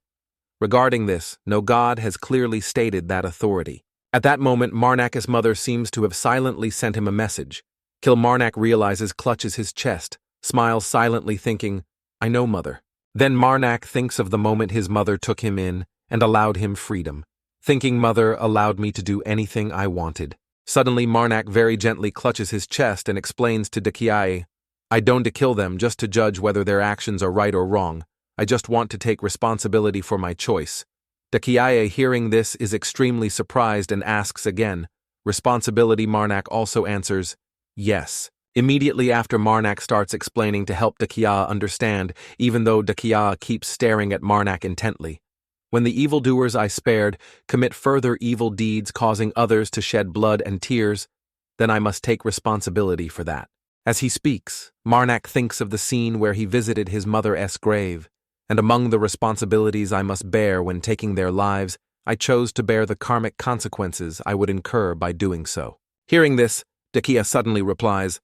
Regarding this, no god has clearly stated that authority. At that moment, Marnak's mother seems to have silently sent him a message. Marnak realizes, clutches his chest, smiles silently, thinking, I know, mother. Then Marnak thinks of the moment his mother took him in and allowed him freedom, thinking mother allowed me to do anything I wanted. Suddenly, Marnak very gently clutches his chest and explains to Dakiae, I don't kill them just to judge whether their actions are right or wrong. I just want to take responsibility for my choice. Dakiae, hearing this, is extremely surprised and asks again, responsibility? Marnak also answers, yes. Immediately after, Marnak starts explaining to help Dakia understand, even though Dakia keeps staring at Marnak intently. When the evildoers I spared commit further evil deeds causing others to shed blood and tears, then I must take responsibility for that. As he speaks, Marnak thinks of the scene where he visited his mother's grave, and among the responsibilities I must bear when taking their lives, I chose to bear the karmic consequences I would incur by doing so. Hearing this, Dakia suddenly replies,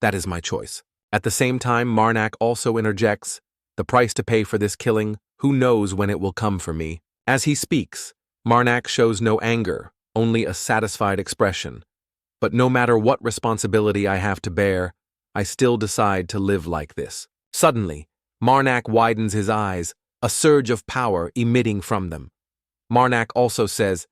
that is my choice. At the same time, Marnak also interjects, the price to pay for this killing, who knows when it will come for me. As he speaks, Marnak shows no anger, only a satisfied expression. But no matter what responsibility I have to bear, I still decide to live like this. Suddenly, Marnak widens his eyes, a surge of power emitting from them. Marnak also says,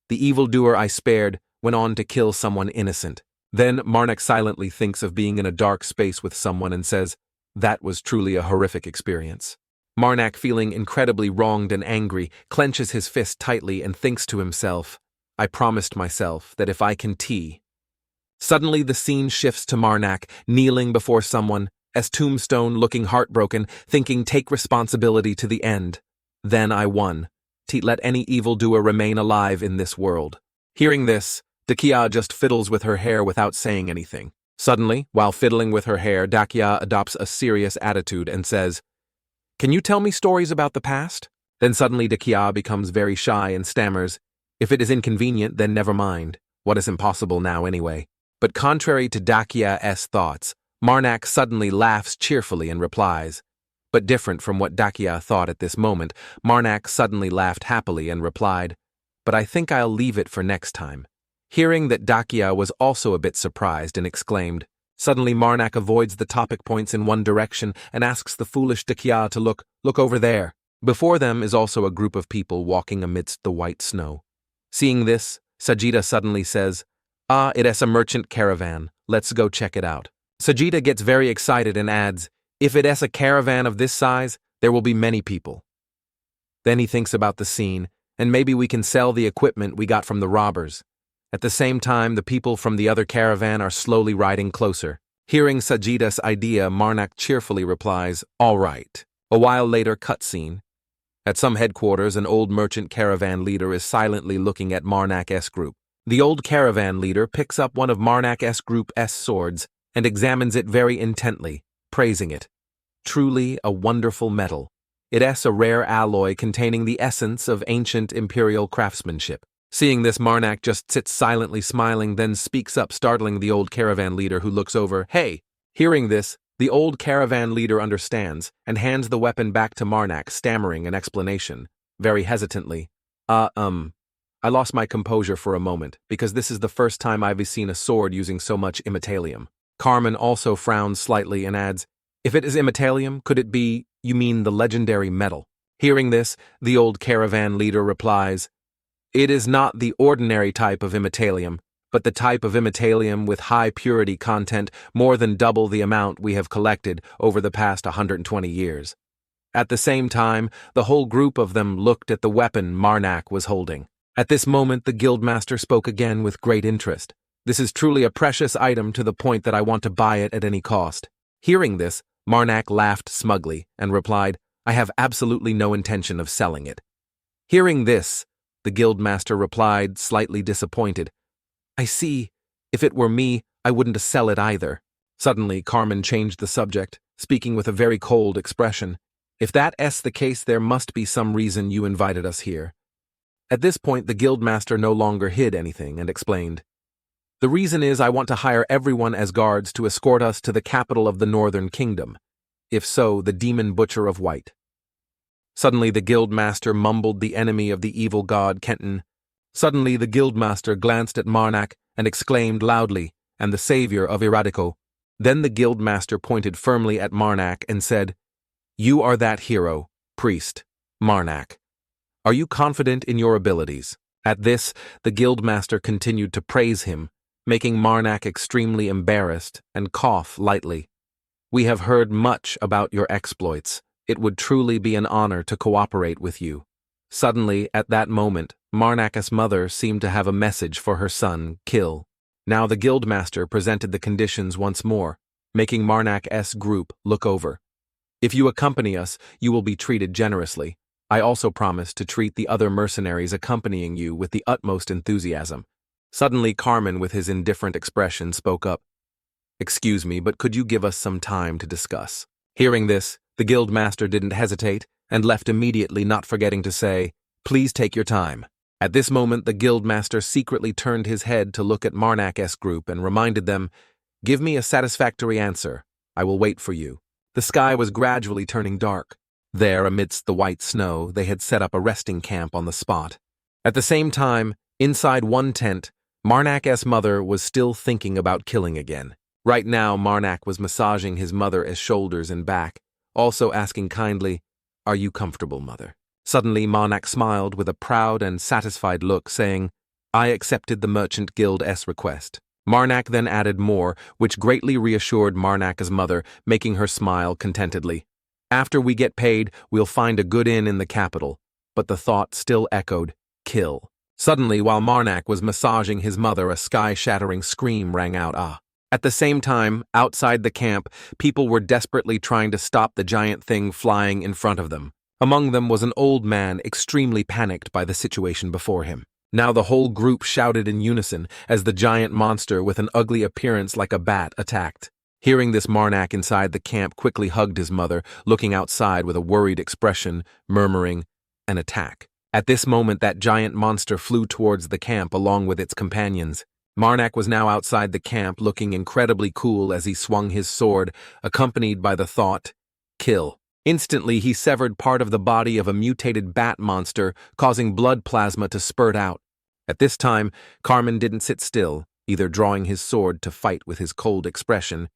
the evildoer I spared went on to kill someone innocent. Then Marnak silently thinks of being in a dark space with someone and says, that was truly a horrific experience. Marnak, feeling incredibly wronged and angry, clenches his fist tightly and thinks to himself, I promised myself that if I can Suddenly the scene shifts to Marnak, kneeling before someone, as tombstone, looking heartbroken, thinking take responsibility to the end. Then I won. Let any evildoer remain alive in this world. Hearing this, Dakia just fiddles with her hair without saying anything. Suddenly, while fiddling with her hair, Dakia adopts a serious attitude and says, can you tell me stories about the past? Then suddenly Dakia becomes very shy and stammers, if it is inconvenient, then never mind. What is impossible now anyway? But contrary to Dakia's thoughts, Marnak suddenly laughs cheerfully and replies, But different from what Dakia thought at this moment, Marnak suddenly laughed happily and replied, "But I think I'll leave it for next time." Hearing that Dakia was also a bit surprised and exclaimed. Suddenly Marnak avoids the topic points in one direction and asks the foolish Dakia to look over there. Before them is also a group of people walking amidst the white snow. Seeing this, Sajida suddenly says, "Ah, it is a merchant caravan, let's go check it out." Sajida gets very excited and adds, "If it is a caravan of this size, there will be many people." Then he thinks about the scene, and maybe we can sell the equipment we got from the robbers. At the same time, the people from the other caravan are slowly riding closer. Hearing Sajida's idea, Marnak cheerfully replies, "All right." A while later, cutscene. At some headquarters, an old merchant caravan leader is silently looking at Marnak's group. The old caravan leader picks up one of Marnak's group's swords and examines it very intently, praising it. Truly a wonderful metal. It is a rare alloy containing the essence of ancient imperial craftsmanship. Seeing this, Marnak just sits silently smiling, then speaks up, startling the old caravan leader, who looks over. "Hey!" Hearing this, the old caravan leader understands and hands the weapon back to Marnak, stammering an explanation, very hesitantly. I lost my composure for a moment, because this is the first time I've seen a sword using so much imitalium." Carmen also frowns slightly and adds, "If it is imitalium, could it be, you mean the legendary metal?" Hearing this, the old caravan leader replies, "It is not the ordinary type of imitalium, but the type of imitalium with high purity content, more than double the amount we have collected over the past 120 years. At the same time, the whole group of them looked at the weapon Marnak was holding. At this moment, the guildmaster spoke again with great interest. "This is truly a precious item to the point that I want to buy it at any cost." Hearing this, Marnak laughed smugly and replied, "I have absolutely no intention of selling it." Hearing this, the guildmaster replied, slightly disappointed, "I see. If it were me, I wouldn't sell it either." Suddenly, Carmen changed the subject, speaking with a very cold expression. "If that is the case, there must be some reason you invited us here." At this point, the guildmaster no longer hid anything and explained, "The reason is I want to hire everyone as guards to escort us to the capital of the Northern Kingdom. If so, the demon butcher of White." Suddenly the guildmaster mumbled the enemy of the evil god Kenton. Suddenly the guildmaster glanced at Marnak and exclaimed loudly, "And the savior of Iradico." Then the guildmaster pointed firmly at Marnak and said, "You are that hero, priest, Marnak. Are you confident in your abilities?" At this, the guildmaster continued to praise him, making Marnak extremely embarrassed and cough lightly. "We have heard much about your exploits. It would truly be an honor to cooperate with you." Suddenly, at that moment, Marnak's mother seemed to have a message for her son, Kill. Now the guildmaster presented the conditions once more, making Marnak's group look over. "If you accompany us, you will be treated generously. I also promise to treat the other mercenaries accompanying you with the utmost enthusiasm." Suddenly Carmen, with his indifferent expression, spoke up. "Excuse me, but could you give us some time to discuss?" Hearing this, the guildmaster didn't hesitate and left immediately, not forgetting to say, "Please take your time." At this moment, the guildmaster secretly turned his head to look at Marnak's group and reminded them, "Give me a satisfactory answer. I will wait for you." The sky was gradually turning dark. There, amidst the white snow, they had set up a resting camp on the spot. At the same time, inside one tent, Marnak's mother was still thinking about killing again. Right now, Marnak was massaging his mother's shoulders and back, also asking kindly, "Are you comfortable, mother?" Suddenly, Marnak smiled with a proud and satisfied look, saying, "I accepted the Merchant Guild's request." Marnak then added more, which greatly reassured Marnak's mother, making her smile contentedly. "After we get paid, we'll find a good inn in the capital." But the thought still echoed, "Kill." Suddenly, while Marnak was massaging his mother, a sky-shattering scream rang out, "Ah!" At the same time, outside the camp, people were desperately trying to stop the giant thing flying in front of them. Among them was an old man, extremely panicked by the situation before him. Now the whole group shouted in unison as the giant monster with an ugly appearance like a bat attacked. Hearing this, Marnak inside the camp quickly hugged his mother, looking outside with a worried expression, murmuring, "An attack." At this moment, that giant monster flew towards the camp along with its companions. Marnak was now outside the camp, looking incredibly cool as he swung his sword, accompanied by the thought, "Kill." Instantly, he severed part of the body of a mutated bat monster, causing blood plasma to spurt out. At this time, Carmen didn't sit still, either drawing his sword to fight with his cold expression.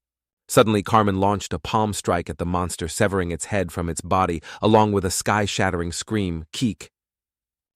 Suddenly, Carmen launched a palm strike at the monster, severing its head from its body, along with a sky-shattering scream, "Keek!"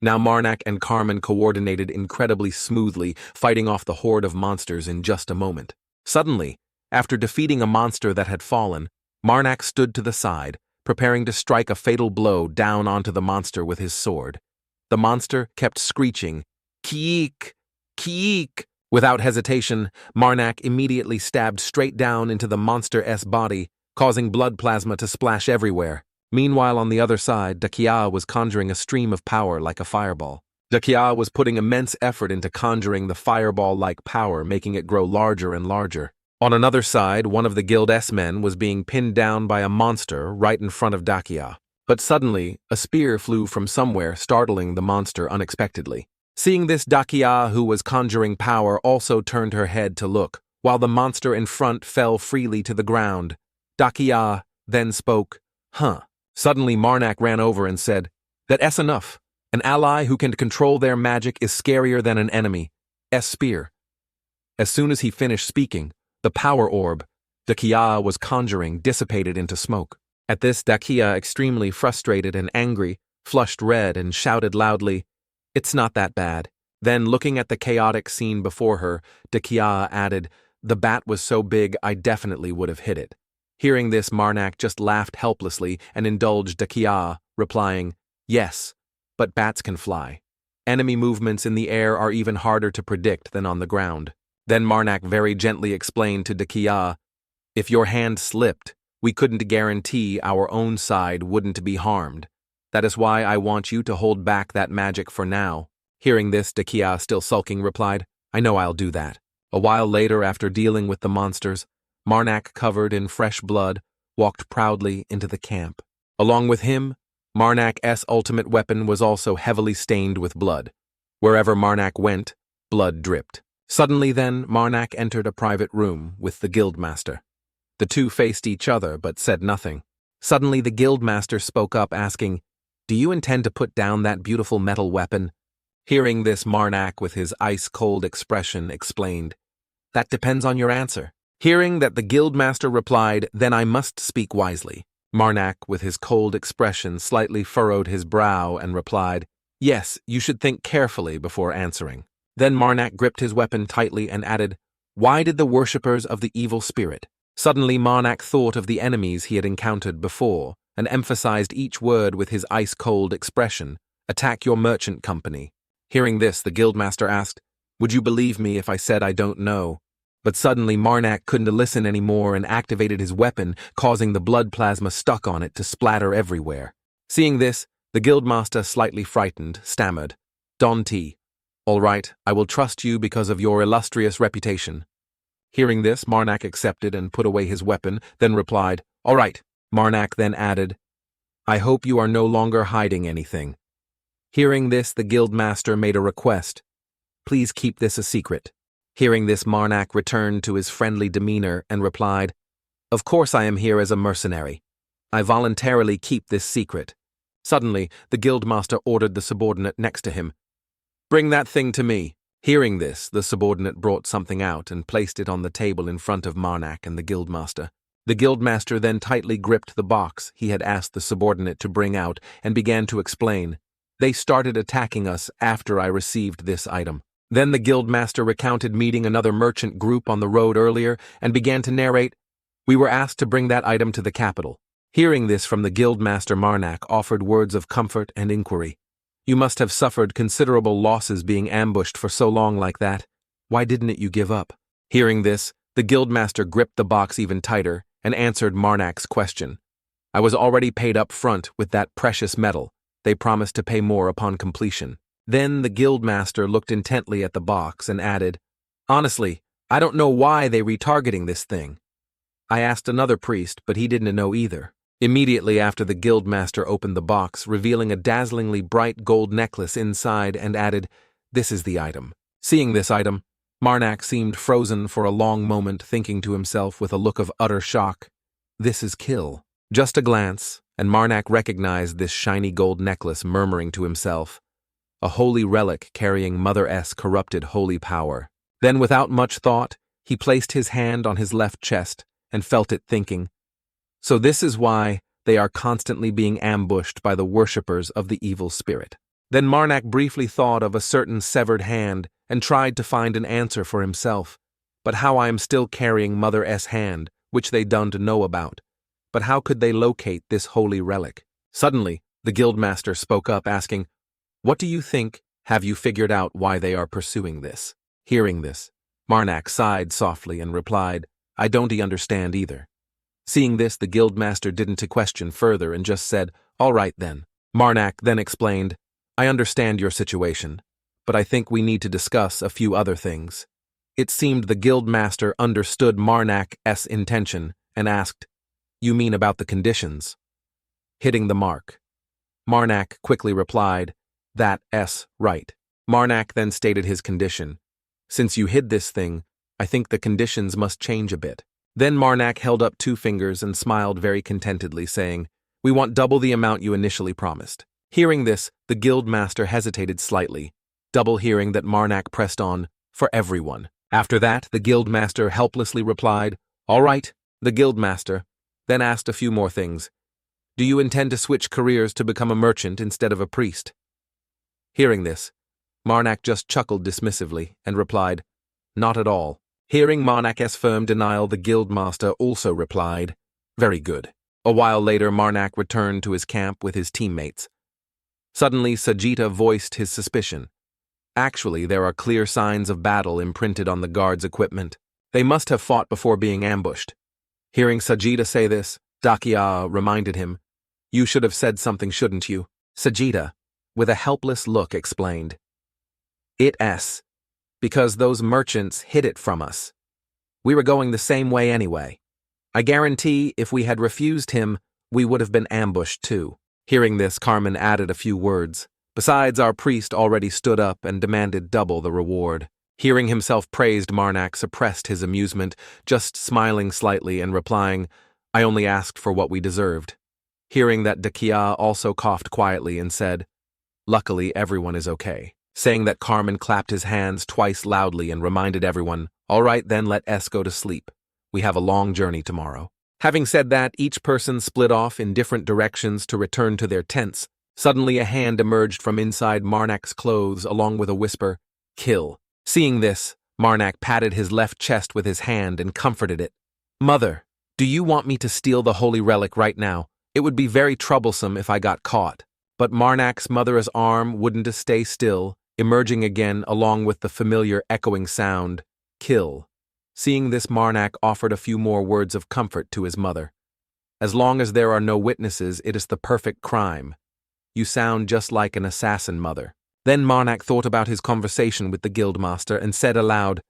Now Marnak and Carmen coordinated incredibly smoothly, fighting off the horde of monsters in just a moment. Suddenly, after defeating a monster that had fallen, Marnak stood to the side, preparing to strike a fatal blow down onto the monster with his sword. The monster kept screeching, "Keek! Keek!" Without hesitation, Marnak immediately stabbed straight down into the monster's body, causing blood plasma to splash everywhere. Meanwhile, on the other side, Dakia was conjuring a stream of power like a fireball. Dakia was putting immense effort into conjuring the fireball-like power, making it grow larger and larger. On another side, one of the Guild's men was being pinned down by a monster right in front of Dakia. But suddenly, a spear flew from somewhere, startling the monster unexpectedly. Seeing this, Dakia, who was conjuring power, also turned her head to look, while the monster in front fell freely to the ground. Dakia then spoke, "Huh." Suddenly, Marnak ran over and said, "That's enough. An ally who can control their magic is scarier than an enemy. Spear." As soon as he finished speaking, the power orb Dakia was conjuring dissipated into smoke. At this, Dakia, extremely frustrated and angry, flushed red and shouted loudly, "It's not that bad." Then, looking at the chaotic scene before her, Dakia added, "The bat was so big I definitely would have hit it." Hearing this, Marnak just laughed helplessly and indulged Dakia, replying, "Yes, but bats can fly. Enemy movements in the air are even harder to predict than on the ground." Then Marnak very gently explained to Dakia, "If your hand slipped, we couldn't guarantee our own side wouldn't be harmed. That is why I want you to hold back that magic for now." Hearing this, Dakia, still sulking, replied, "I know I'll do that." A while later, after dealing with the monsters, Marnak, covered in fresh blood, walked proudly into the camp. Along with him, Marnak's ultimate weapon was also heavily stained with blood. Wherever Marnak went, blood dripped. Suddenly then, Marnak entered a private room with the guildmaster. The two faced each other but said nothing. Suddenly the guildmaster spoke up, asking, "Do you intend to put down that beautiful metal weapon?" Hearing this, Marnak, with his ice-cold expression, explained, "That depends on your answer." Hearing that, the guildmaster replied, "Then I must speak wisely." Marnak, with his cold expression, slightly furrowed his brow and replied, "Yes, you should think carefully before answering." Then Marnak gripped his weapon tightly and added, "Why did the worshippers of the evil spirit?" Suddenly Marnak thought of the enemies he had encountered before and emphasized each word with his ice-cold expression, "Attack your merchant company." Hearing this, the guildmaster asked, "Would you believe me if I said I don't know?" But suddenly Marnak couldn't listen anymore and activated his weapon, causing the blood plasma stuck on it to splatter everywhere. Seeing this, the guildmaster, slightly frightened, stammered, "Don-T. All right, I will trust you because of your illustrious reputation." Hearing this, Marnak accepted and put away his weapon, then replied, "All right." Marnak then added, "I hope you are no longer hiding anything." Hearing this, the guildmaster made a request, "Please keep this a secret." Hearing this, Marnak returned to his friendly demeanor and replied, "Of course I am here as a mercenary. I voluntarily keep this secret." Suddenly, the guildmaster ordered the subordinate next to him, "Bring that thing to me." Hearing this, the subordinate brought something out and placed it on the table in front of Marnak and the guildmaster. The guildmaster then tightly gripped the box he had asked the subordinate to bring out and began to explain, "They started attacking us after I received this item." Then the guildmaster recounted meeting another merchant group on the road earlier and began to narrate, "We were asked to bring that item to the capital." Hearing this from the guildmaster, Marnak offered words of comfort and inquiry. "You must have suffered considerable losses being ambushed for so long like that. Why didn't you give up?" Hearing this, the guildmaster gripped the box even tighter and answered Marnak's question. "I was already paid up front with that precious metal. They promised to pay more upon completion." Then the guildmaster looked intently at the box and added, "Honestly, I don't know why they retargeting this thing. I asked another priest, but he didn't know either." Immediately after, the guildmaster opened the box, revealing a dazzlingly bright gold necklace inside, and added, "This is the item." Seeing this item, Marnak seemed frozen for a long moment, thinking to himself with a look of utter shock, "This is kill." Just a glance, and Marnak recognized this shiny gold necklace, murmuring to himself, a holy relic carrying Mother S corrupted holy power. Then, without much thought, he placed his hand on his left chest and felt it, thinking, so this is why they are constantly being ambushed by the worshippers of the evil spirit. Then Marnak briefly thought of a certain severed hand and tried to find an answer for himself. But how I am still carrying Mother S' hand, which they don't know about. But how could they locate this holy relic? Suddenly, the guildmaster spoke up, asking, what do you think? Have you figured out why they are pursuing this? Hearing this, Marnak sighed softly and replied, I don't understand either. Seeing this, the guildmaster didn't question further and just said, all right then. Marnak then explained, I understand your situation, but I think we need to discuss a few other things. It seemed the guildmaster understood Marnak's intention and asked, you mean about the conditions? Hitting the mark. Marnak quickly replied, that's right. Marnak then stated his condition. Since you hid this thing, I think the conditions must change a bit. Then Marnak held up 2 fingers and smiled very contentedly, saying, we want double the amount you initially promised. Hearing this, the guildmaster hesitated slightly, double hearing that Marnak pressed on, for everyone. After that, the guildmaster helplessly replied, all right. The guildmaster then asked a few more things. Do you intend to switch careers to become a merchant instead of a priest? Hearing this, Marnak just chuckled dismissively and replied, not at all. Hearing Marnak's firm denial, the guildmaster also replied, very good. A while later, Marnak returned to his camp with his teammates. Suddenly, Sajita voiced his suspicion. Actually, there are clear signs of battle imprinted on the guards' equipment. They must have fought before being ambushed. Hearing Sajita say this, Dakia reminded him, you should have said something, shouldn't you? Sajita, with a helpless look, explained, it's because those merchants hid it from us. We were going the same way anyway. I guarantee if we had refused him, we would have been ambushed too. Hearing this, Carmen added a few words. Besides, our priest already stood up and demanded double the reward. Hearing himself praised, Marnak suppressed his amusement, just smiling slightly and replying, I only asked for what we deserved. Hearing that, Dakia also coughed quietly and said, luckily everyone is okay. Saying that, Carmen clapped his hands twice loudly and reminded everyone, all right then, let S go to sleep. We have a long journey tomorrow. Having said that, each person split off in different directions to return to their tents. Suddenly a hand emerged from inside Marnak's clothes along with a whisper, kill. Seeing this, Marnak patted his left chest with his hand and comforted it. Mother, do you want me to steal the holy relic right now? It would be very troublesome if I got caught. But Marnak's mother's arm wouldn't stay still, emerging again along with the familiar echoing sound, kill. Seeing this, Marnak offered a few more words of comfort to his mother. As long as there are no witnesses, it is the perfect crime. You sound just like an assassin, mother. Then Marnak thought about his conversation with the guildmaster and said aloud,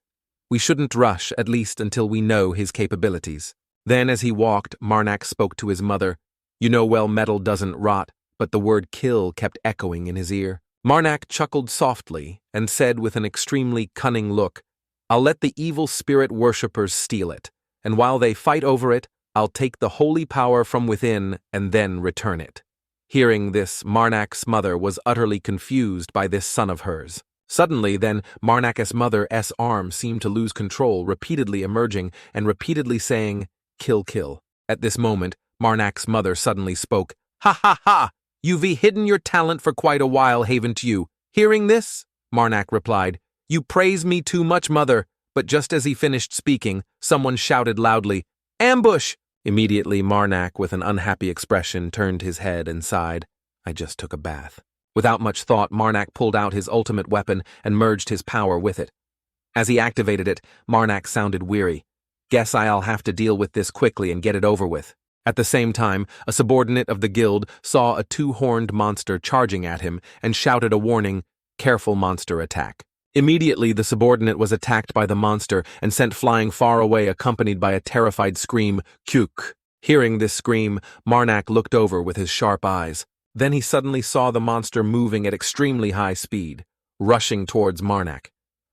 we shouldn't rush, at least until we know his capabilities. Then as he walked, Marnak spoke to his mother. You know well metal doesn't rot, but the word kill kept echoing in his ear. Marnak chuckled softly and said with an extremely cunning look, I'll let the evil spirit worshippers steal it, and while they fight over it, I'll take the holy power from within and then return it. Hearing this, Marnak's mother was utterly confused by this son of hers. Suddenly, then, Marnak's mother's arm seemed to lose control, repeatedly emerging and repeatedly saying, kill, kill. At this moment, Marnak's mother suddenly spoke, ha ha ha! You've hidden your talent for quite a while, haven't you? Hearing this, Marnak replied, you praise me too much, mother. But just as he finished speaking, someone shouted loudly, ambush! Immediately, Marnak, with an unhappy expression, turned his head and sighed, I just took a bath. Without much thought, Marnak pulled out his ultimate weapon and merged his power with it. As he activated it, Marnak sounded weary. Guess I'll have to deal with this quickly and get it over with. At the same time, a subordinate of the guild saw a 2-horned monster charging at him and shouted a warning, careful monster attack. Immediately, the subordinate was attacked by the monster and sent flying far away, accompanied by a terrified scream, Kyuk. Hearing this scream, Marnak looked over with his sharp eyes. Then he suddenly saw the monster moving at extremely high speed, rushing towards Marnak.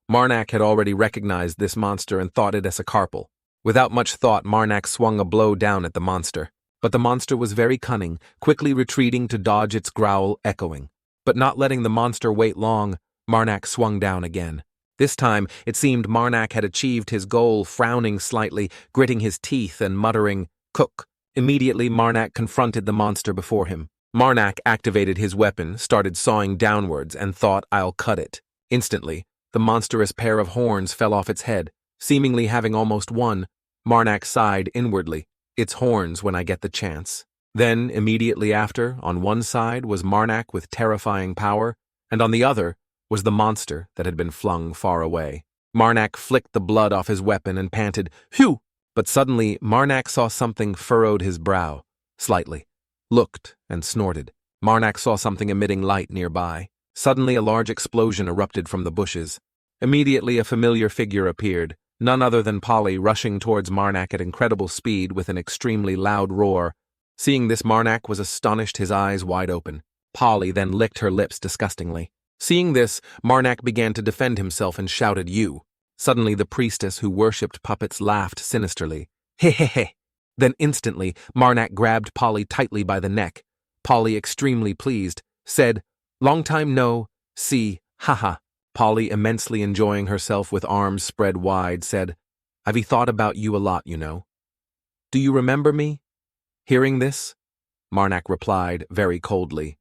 Marnak had already recognized this monster and thought it as a carpal. Without much thought, Marnak swung a blow down at the monster. But the monster was very cunning, quickly retreating to dodge its growl echoing. But not letting the monster wait long, Marnak swung down again. This time, it seemed Marnak had achieved his goal, frowning slightly, gritting his teeth and muttering, "Cook." Immediately, Marnak confronted the monster before him. Marnak activated his weapon, started sawing downwards, and thought, "I'll cut it." Instantly, the monstrous pair of horns fell off its head. Seemingly having almost won, Marnak sighed inwardly. "It's horns when I get the chance." Then, immediately after, on one side was Marnak with terrifying power, and on the other was the monster that had been flung far away. Marnak flicked the blood off his weapon and panted, "Phew!" But suddenly, Marnak saw something furrowed his brow, slightly, looked, and snorted. Marnak saw something emitting light nearby. Suddenly, a large explosion erupted from the bushes. Immediately, a familiar figure appeared, none other than Polly, rushing towards Marnak at incredible speed with an extremely loud roar. Seeing this, Marnak was astonished, his eyes wide open. Polly then licked her lips disgustingly. Seeing this, Marnak began to defend himself and shouted, "You!" Suddenly, the priestess who worshipped puppets laughed sinisterly. "He he he!" Then instantly, Marnak grabbed Polly tightly by the neck. Polly, extremely pleased, said, "Long time no see, haha." Polly, immensely enjoying herself with arms spread wide, said, "I've thought about you a lot, you know. Do you remember me?" Hearing this, Marnak replied very coldly,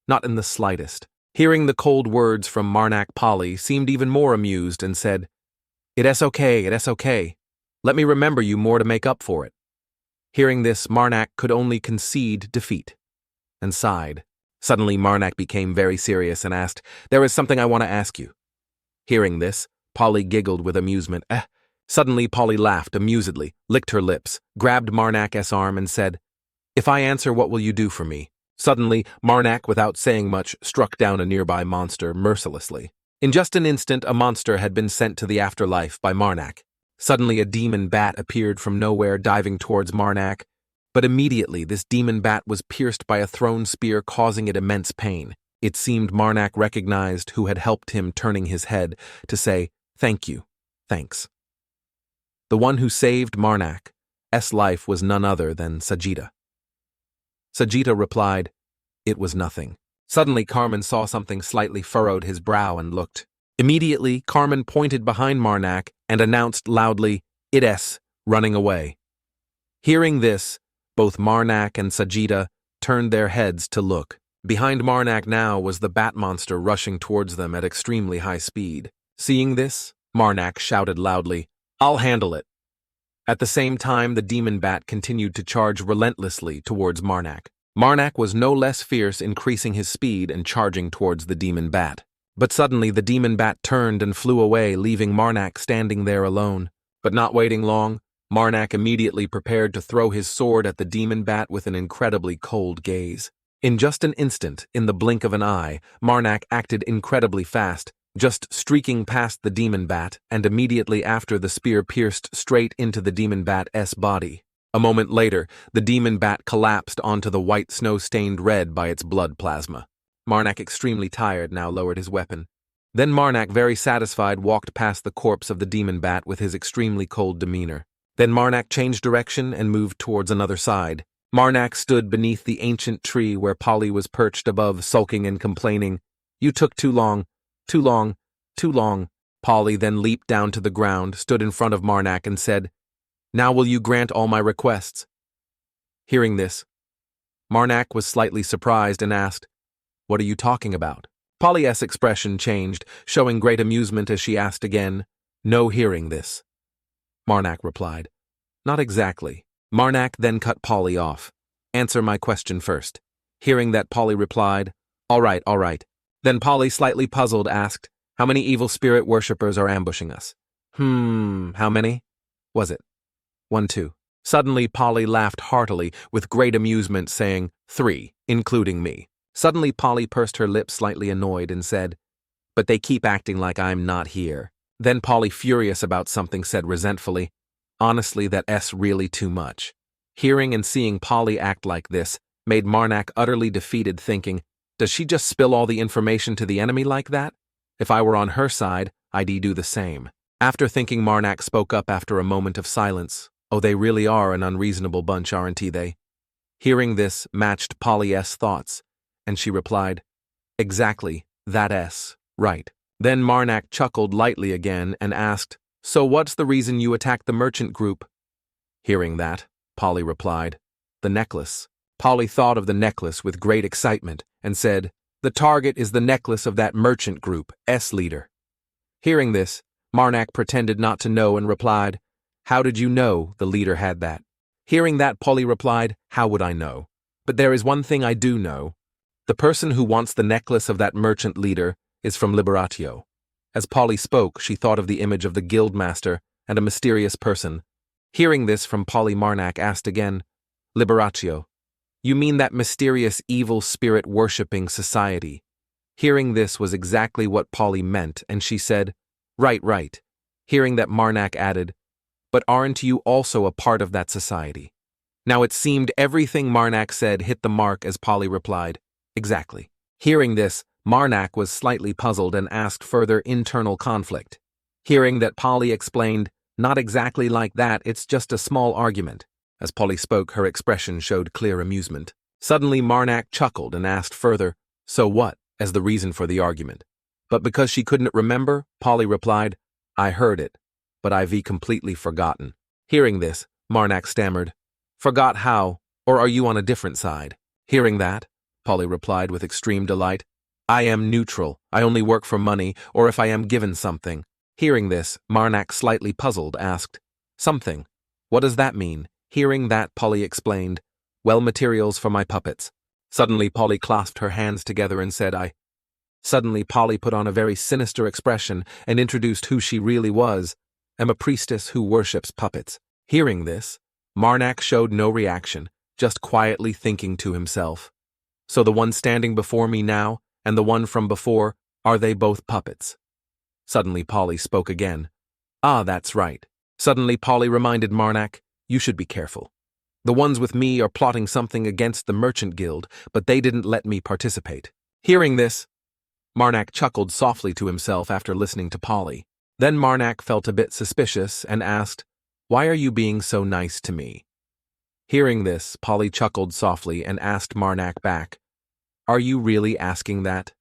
"Not in the slightest." Hearing the cold words from Marnak, Polly seemed even more amused and said, "It's okay. Let me remember you more to make up for it." Hearing this, Marnak could only concede defeat, and sighed. Suddenly, Marnak became very serious and asked, "There is something I want to ask you." Hearing this, Polly giggled with amusement. Suddenly, Polly laughed amusedly, licked her lips, grabbed Marnak's arm and said, "If I answer, what will you do for me?" Suddenly, Marnak, without saying much, struck down a nearby monster mercilessly. In just an instant, a monster had been sent to the afterlife by Marnak. Suddenly, a demon bat appeared from nowhere, diving towards Marnak. But immediately, this demon bat was pierced by a thrown spear, causing it immense pain. It seemed Marnak recognized who had helped him, turning his head to say, "Thank you, thanks." The one who saved Marnak's life was none other than Sajida. Sajida replied, "It was nothing." Suddenly, Carmen saw something slightly furrowed his brow and looked. Immediately, Carmen pointed behind Marnak and announced loudly, "It's running away." Hearing this, both Marnak and Sajida turned their heads to look. Behind Marnak now was the bat monster rushing towards them at extremely high speed. Seeing this, Marnak shouted loudly, "I'll handle it." At the same time, the demon bat continued to charge relentlessly towards Marnak. Marnak was no less fierce, increasing his speed and charging towards the demon bat. But suddenly the demon bat turned and flew away, leaving Marnak standing there alone. But not waiting long, Marnak immediately prepared to throw his sword at the demon bat with an incredibly cold gaze. In just an instant, in the blink of an eye, Marnak acted incredibly fast, just streaking past the demon bat, and immediately after the spear pierced straight into the demon bat's body. A moment later, the demon bat collapsed onto the white snow stained red by its blood plasma. Marnak, extremely tired, now lowered his weapon. Then Marnak, very satisfied, walked past the corpse of the demon bat with his extremely cold demeanor. Then Marnak changed direction and moved towards another side. Marnak stood beneath the ancient tree where Polly was perched above, sulking and complaining, "You took too long, too long, too long." Polly then leaped down to the ground, stood in front of Marnak and said, "Now will you grant all my requests?" Hearing this, Marnak was slightly surprised and asked, "What are you talking about?" Polly's expression changed, showing great amusement as she asked again, "No." Hearing this, Marnak replied, "Not exactly." Marnak then cut Polly off. "Answer my question first." Hearing that, Polly replied, All right. Then Polly, slightly puzzled, asked, "How many evil spirit worshippers are ambushing us?" How many? Was it? 1, 2. Suddenly, Polly laughed heartily, with great amusement, saying, 3, including me. Suddenly, Polly pursed her lips, slightly annoyed, and said, "But they keep acting like I'm not here." Then Polly, furious about something, said resentfully, "Honestly, that's really too much." Hearing and seeing Polly act like this made Marnak utterly defeated, thinking, "Does she just spill all the information to the enemy like that? If I were on her side, I'd do the same." After thinking, Marnak spoke up after a moment of silence. "Oh, they really are an unreasonable bunch, aren't they? Hearing this matched Polly's thoughts, and she replied, "Exactly, that S, right." Then Marnak chuckled lightly again and asked, "So what's the reason you attacked the merchant group?" Hearing that, Polly replied, "The necklace." Polly thought of the necklace with great excitement and said, "The target is the necklace of that merchant group, S leader." Hearing this, Marnak pretended not to know and replied, "How did you know the leader had that?" Hearing that, Polly replied, "How would I know? But there is one thing I do know. The person who wants the necklace of that merchant leader is from Liberatio." As Polly spoke, she thought of the image of the guildmaster and a mysterious person. Hearing this from Polly, Marnak asked again, "Liberatio, you mean that mysterious evil spirit worshipping society?" Hearing this was exactly what Polly meant, and she said, Right. Hearing that, Marnak added, "But aren't you also a part of that society?" Now it seemed everything Marnak said hit the mark as Polly replied, "Exactly." Hearing this, Marnak was slightly puzzled and asked further internal conflict. Hearing that, Polly explained, "Not exactly like that, it's just a small argument." As Polly spoke, her expression showed clear amusement. Suddenly Marnak chuckled and asked further, "So what?" as the reason for the argument. But because she couldn't remember, Polly replied, "I heard it, but I've completely forgotten." Hearing this, Marnak stammered, "Forgot how, or are you on a different side?" Hearing that, Polly replied with extreme delight, "I am neutral, I only work for money, or if I am given something." Hearing this, Marnak, slightly puzzled, asked, "Something? What does that mean?" Hearing that, Polly explained, "Well, materials for my puppets." Suddenly Polly clasped her hands together and said, Suddenly Polly put on a very sinister expression and introduced who she really was. "I'm a priestess who worships puppets." Hearing this, Marnak showed no reaction, just quietly thinking to himself, "So the one standing before me now, and the one from before, are they both puppets?" Suddenly Polly spoke again. "Ah, that's right." Suddenly Polly reminded Marnak, "You should be careful. The ones with me are plotting something against the merchant guild, but they didn't let me participate." Hearing this, Marnak chuckled softly to himself after listening to Polly. Then Marnak felt a bit suspicious and asked, "Why are you being so nice to me?" Hearing this, Polly chuckled softly and asked Marnak back, "Are you really asking that?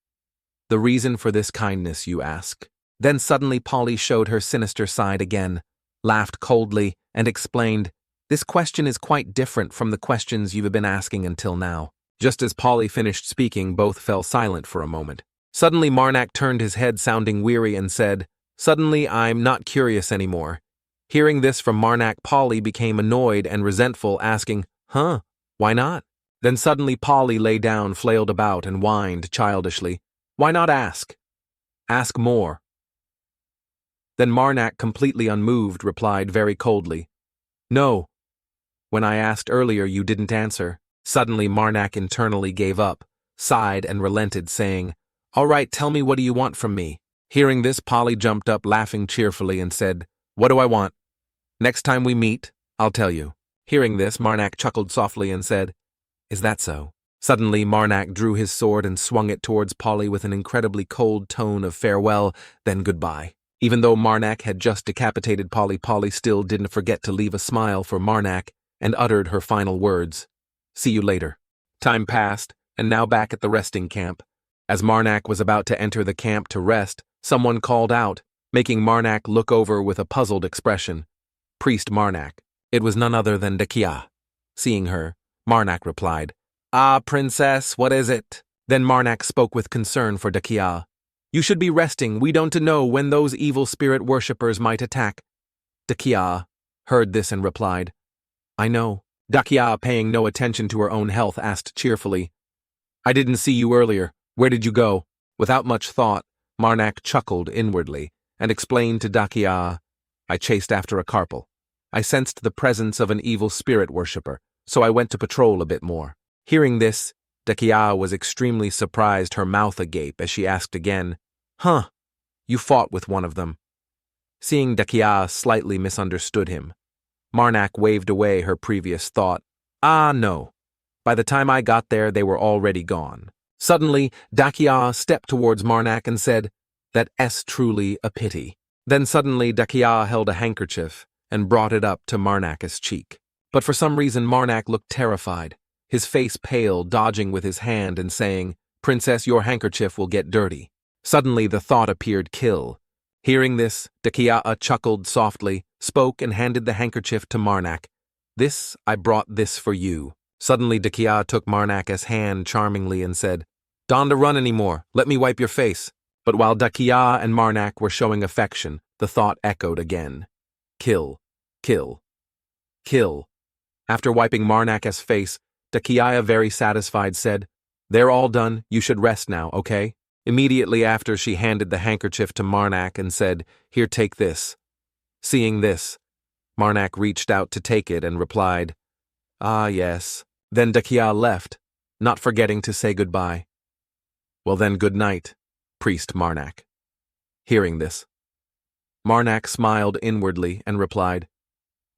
The reason for this kindness, you ask?" Then suddenly Polly showed her sinister side again, laughed coldly, and explained, "This question is quite different from the questions you've been asking until now." Just as Polly finished speaking, both fell silent for a moment. Suddenly Marnak turned his head, sounding weary, and said, "Suddenly I'm not curious anymore." Hearing this from Marnak, Polly became annoyed and resentful, asking, "Huh? Why not?" Then suddenly Polly lay down, flailed about, and whined childishly, "Why not ask? Ask more." Then Marnak, completely unmoved, replied very coldly, "No. When I asked earlier, you didn't answer." Suddenly Marnak internally gave up, sighed, and relented, saying, "All right, tell me, what do you want from me?" Hearing this, Polly jumped up, laughing cheerfully, and said, "What do I want? Next time we meet, I'll tell you." Hearing this, Marnak chuckled softly and said, "Is that so?" Suddenly Marnak drew his sword and swung it towards Polly with an incredibly cold tone of farewell, then goodbye. Even though Marnak had just decapitated Polly, Polly still didn't forget to leave a smile for Marnak and uttered her final words, "See you later." Time passed, and now back at the resting camp. As Marnak was about to enter the camp to rest, someone called out, making Marnak look over with a puzzled expression. Priest Marnak. It was none other than Dakia. Seeing her, Marnak replied, "Ah, princess, what is it?" Then Marnak spoke with concern for Dakia. "You should be resting, we don't know when those evil spirit worshippers might attack." Dakia heard this and replied, "I know." Dakia, paying no attention to her own health, asked cheerfully, "I didn't see you earlier. Where did you go?" Without much thought, Marnak chuckled inwardly and explained to Dakia, "I chased after a carpal. I sensed the presence of an evil spirit worshipper, so I went to patrol a bit more." Hearing this, Dakia was extremely surprised, her mouth agape, as she asked again, "Huh, you fought with one of them?" Seeing Dakia slightly misunderstood him, Marnak waved away her previous thought. "Ah, no. By the time I got there, they were already gone." Suddenly, Dakia stepped towards Marnak and said, "That's truly a pity." Then suddenly Dakia held a handkerchief and brought it up to Marnak's cheek. But for some reason Marnak looked terrified, his face pale, dodging with his hand and saying, "Princess, your handkerchief will get dirty." Suddenly the thought appeared, "Kill." Hearing this, Dakiaa chuckled softly, spoke and handed the handkerchief to Marnak. "This, I brought this for you." Suddenly Dakiaa took Marnak's hand charmingly and said, "Don't run anymore, let me wipe your face." But while Dakiaa and Marnak were showing affection, the thought echoed again. "Kill, kill, kill." After wiping Marnak's face, Dakiaa, very satisfied, said, "They're all done, you should rest now, okay?" Immediately after, she handed the handkerchief to Marnak and said, "Here, take this." Seeing this, Marnak reached out to take it and replied, "Ah, yes." Then Dakiaa left, not forgetting to say goodbye. "Well then, good night, priest Marnak." Hearing this, Marnak smiled inwardly and replied,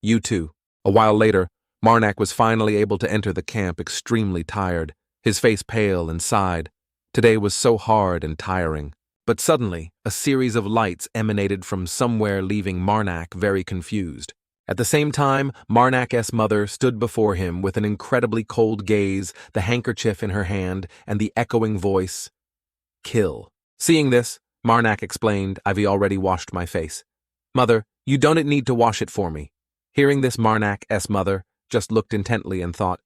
"You too." A while later, Marnak was finally able to enter the camp, extremely tired, his face pale, and sighed. Today was so hard and tiring. But suddenly, a series of lights emanated from somewhere, leaving Marnak very confused. At the same time, Marnak's mother stood before him with an incredibly cold gaze, the handkerchief in her hand, and the echoing voice, "Kill." Seeing this, Marnak explained, "I've already washed my face." "Mother, you don't need to wash it for me." Hearing this, Marnak's mother just looked intently and thought,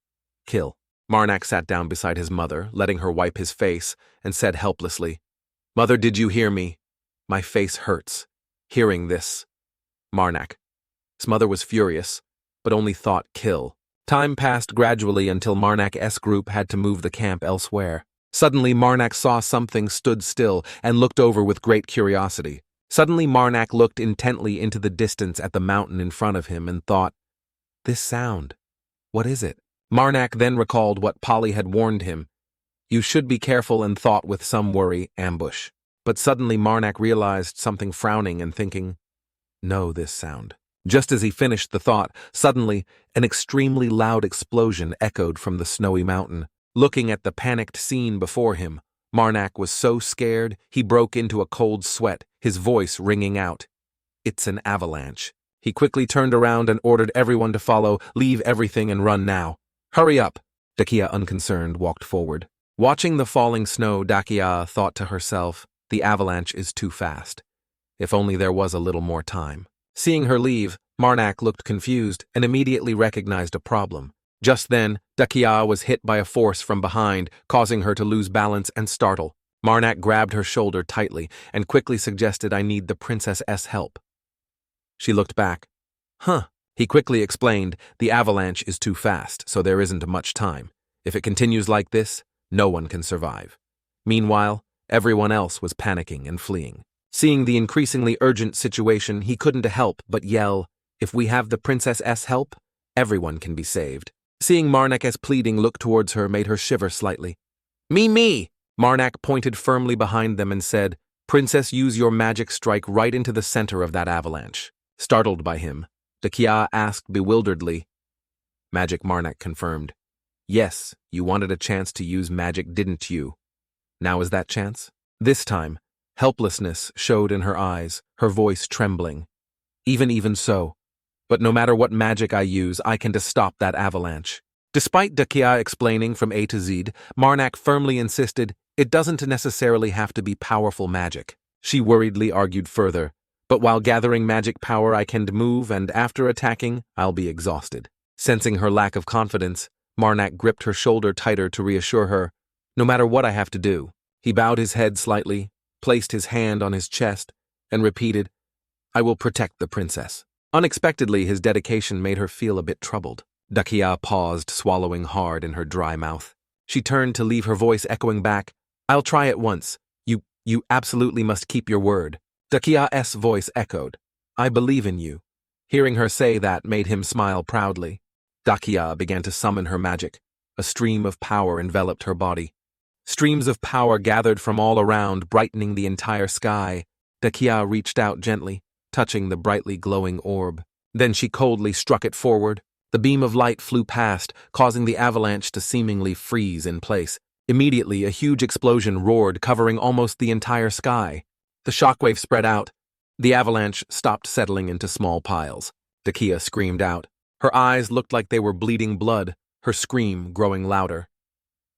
"Kill." Marnak sat down beside his mother, letting her wipe his face, and said helplessly, "Mother, did you hear me? My face hurts." Hearing this, Marnak's mother was furious, but only thought, "Kill." Time passed gradually until Marnak's group had to move the camp elsewhere. Suddenly, Marnak saw something stood still and looked over with great curiosity. Suddenly, Marnak looked intently into the distance at the mountain in front of him and thought, "This sound, what is it?" Marnak then recalled what Polly had warned him. "You should be careful," and thought with some worry, "ambush." But suddenly Marnak realized something, frowning and thinking, "No, this sound." Just as he finished the thought, suddenly an extremely loud explosion echoed from the snowy mountain. Looking at the panicked scene before him, Marnak was so scared he broke into a cold sweat, his voice ringing out, "It's an avalanche." He quickly turned around and ordered everyone to follow, "Leave everything and run now." "Hurry up." Dakiaa, unconcerned, walked forward. Watching the falling snow, Dakiaa thought to herself, "The avalanche is too fast. If only there was a little more time." Seeing her leave, Marnak looked confused and immediately recognized a problem. Just then, Dakiaa was hit by a force from behind, causing her to lose balance and startle. Marnak grabbed her shoulder tightly and quickly suggested, "I need the princess's help." She looked back. "Huh." He quickly explained, "The avalanche is too fast, so there isn't much time. If it continues like this, no one can survive." Meanwhile, everyone else was panicking and fleeing. Seeing the increasingly urgent situation, he couldn't help but yell, "If we have the princess's help, everyone can be saved." Seeing Marnak's pleading look towards her made her shiver slightly. Me! Marnak pointed firmly behind them and said, "Princess, use your magic strike right into the center of that avalanche." Startled by him, Dakiaa asked bewilderedly. Magic, Marnak confirmed. "Yes, you wanted a chance to use magic, didn't you? Now is that chance?" This time, helplessness showed in her eyes, her voice trembling. Even so. But no matter what magic I use, I can stop that avalanche." Despite Dakiaa explaining from A to Z, Marnak firmly insisted it doesn't necessarily have to be powerful magic. She worriedly argued further, "But while gathering magic power, I can move, and after attacking, I'll be exhausted." Sensing her lack of confidence, Marnak gripped her shoulder tighter to reassure her, "No matter what I have to do." He bowed his head slightly, placed his hand on his chest, and repeated, "I will protect the princess." Unexpectedly, his dedication made her feel a bit troubled. Dakiaa paused, swallowing hard in her dry mouth. She turned to leave, her voice echoing back, "I'll try it once. You absolutely must keep your word." Dakiaa's voice echoed, "I believe in you." Hearing her say that made him smile proudly. Dakiaa began to summon her magic. A stream of power enveloped her body. Streams of power gathered from all around, brightening the entire sky. Dakiaa reached out gently, touching the brightly glowing orb. Then she coldly struck it forward. The beam of light flew past, causing the avalanche to seemingly freeze in place. Immediately, a huge explosion roared, covering almost the entire sky. The shockwave spread out. The avalanche stopped, settling into small piles. Dakiaa screamed out. Her eyes looked like they were bleeding blood. her scream growing louder.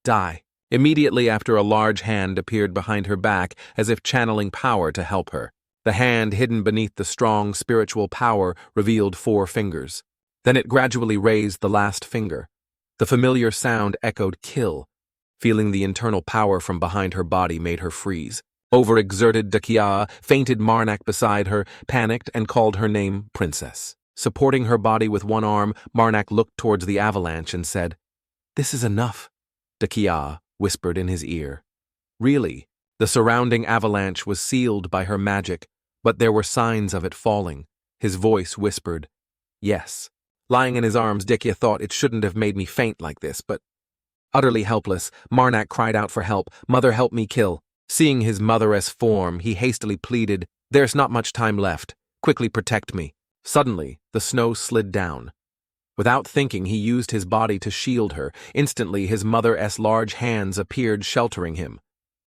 Die. Immediately after, a large hand appeared behind her back as if channeling power to help her. The hand hidden beneath the strong spiritual power revealed 4 fingers. Then it gradually raised the last finger. The familiar sound echoed kill. Feeling the internal power from behind her body made her freeze. Overexerted Dakia fainted Marnak beside her, panicked, and called her name Princess. Supporting her body with one arm, Marnak looked towards the avalanche and said, "This is enough," Dakia whispered in his ear. Really, the surrounding avalanche was sealed by her magic, but there were signs of it falling. His voice whispered, "Yes." Lying in his arms, Dakia thought it shouldn't have made me faint like this, but utterly helpless, Marnak cried out for help. "Mother, help me kill." Seeing his mother's form, he hastily pleaded, "There's not much time left. Quickly protect me." Suddenly, the snow slid down. Without thinking, he used his body to shield her. Instantly, his mother's large hands appeared, sheltering him.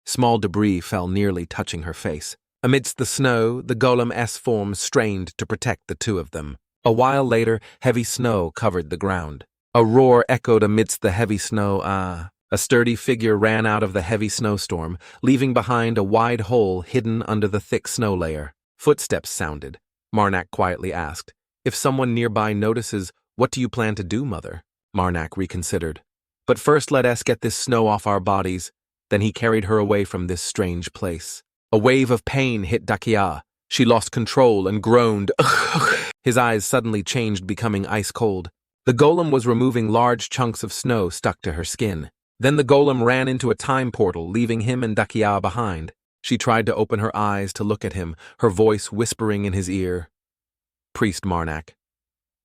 Small debris fell, nearly touching her face. Amidst the snow, the golem's form strained to protect the two of them. A while later, heavy snow covered the ground. A roar echoed amidst the heavy snow. A sturdy figure ran out of the heavy snowstorm, leaving behind a wide hole hidden under the thick snow layer. Footsteps sounded. Marnak quietly asked, "If someone nearby notices, what do you plan to do, Mother?" Marnak reconsidered. "But first let us get this snow off our bodies." Then he carried her away from this strange place. A wave of pain hit Dakia. She lost control and groaned. His eyes suddenly changed, becoming ice cold. The golem was removing large chunks of snow stuck to her skin. Then the golem ran into a time portal, leaving him and Dakia behind. She tried to open her eyes to look at him, her voice whispering in his ear. "Priest Marnak,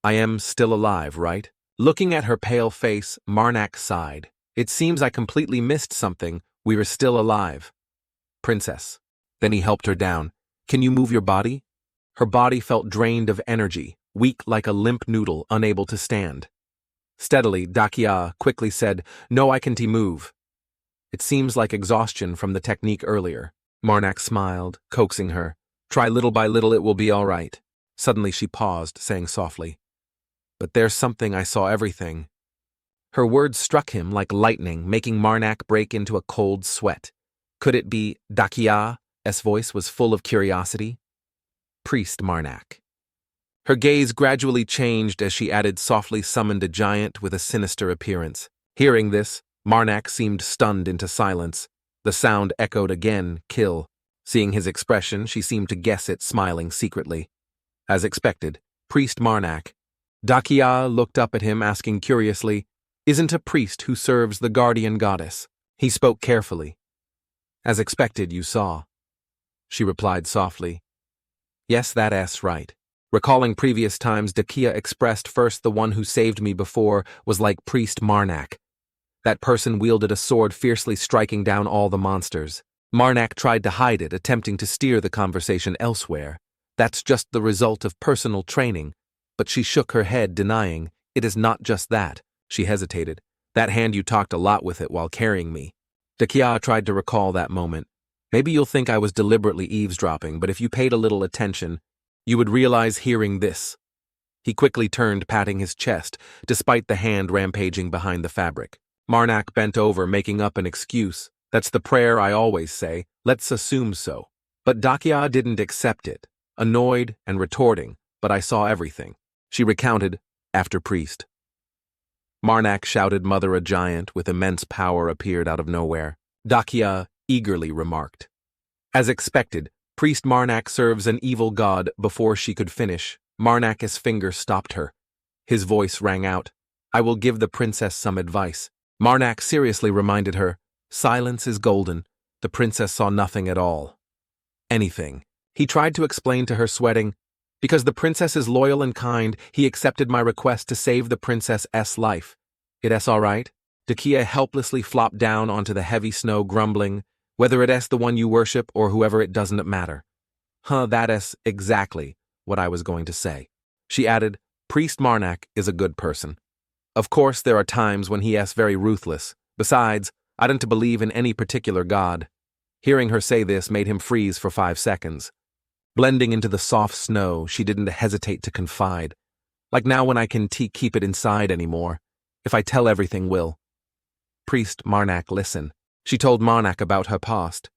I am still alive, right?" Looking at her pale face, Marnak sighed. "It seems I completely missed something. We were still alive." "Princess." Then he helped her down. "Can you move your body?" Her body felt drained of energy, weak like a limp noodle, unable to stand. Steadily, Dakia quickly said, "No, I can't move." "It seems like exhaustion from the technique earlier." Marnak smiled, coaxing her. "Try little by little, it will be all right." Suddenly she paused, saying softly, "But there's something, I saw everything." Her words struck him like lightning, making Marnak break into a cold sweat. Could it be Dakia's voice was full of curiosity? "Priest Marnak." Her gaze gradually changed as she added, "Softly summoned a giant with a sinister appearance." Hearing this, Marnak seemed stunned into silence. The sound echoed again, "Kill." Seeing his expression, she seemed to guess it, smiling secretly. As expected, "Priest Marnak." Dakia looked up at him, asking curiously, "Isn't a priest who serves the guardian goddess?" He spoke carefully. "As expected, you saw." She replied softly, "Yes, that's right." Recalling previous times, Dakia expressed, "First, the one who saved me before was like Priest Marnak. That person wielded a sword, fiercely striking down all the monsters. Marnak tried to hide it, attempting to steer the conversation elsewhere. That's just the result of personal training." But she shook her head, denying, "It is not just that." She hesitated. "That hand, you talked a lot with it while carrying me." Dakia tried to recall that moment. "Maybe you'll think I was deliberately eavesdropping, but if you paid a little attention, you would realize hearing this." He quickly turned, patting his chest, despite the hand rampaging behind the fabric. Marnak bent over, making up an excuse. "That's the prayer I always say. Let's assume so." But Dakia didn't accept it, annoyed and retorting, "But I saw everything." She recounted, after priest. Marnak shouted, "Mother, a giant with immense power appeared out of nowhere." Dakia eagerly remarked. As expected, Priest Marnak serves an evil god. Before she could finish, Marnak's finger stopped her. His voice rang out, "I will give the princess some advice." Marnak seriously reminded her, "Silence is golden." The princess saw nothing at all. Anything. He tried to explain to her, sweating, "Because the princess is loyal and kind, he accepted my request to save the princess's life. It's all right?" Dakia helplessly flopped down onto the heavy snow, grumbling, "Whether it's the one you worship or whoever, it doesn't matter." That's exactly what I was going to say. She added, "Priest Marnak is a good person. Of course, there are times when he is very ruthless. Besides, I don't believe in any particular god." Hearing her say this made him freeze for 5 seconds. Blending into the soft snow, she didn't hesitate to confide. "Like now when I can keep it inside anymore. If I tell everything, will Priest Marnak listen? She told Marnak about her past.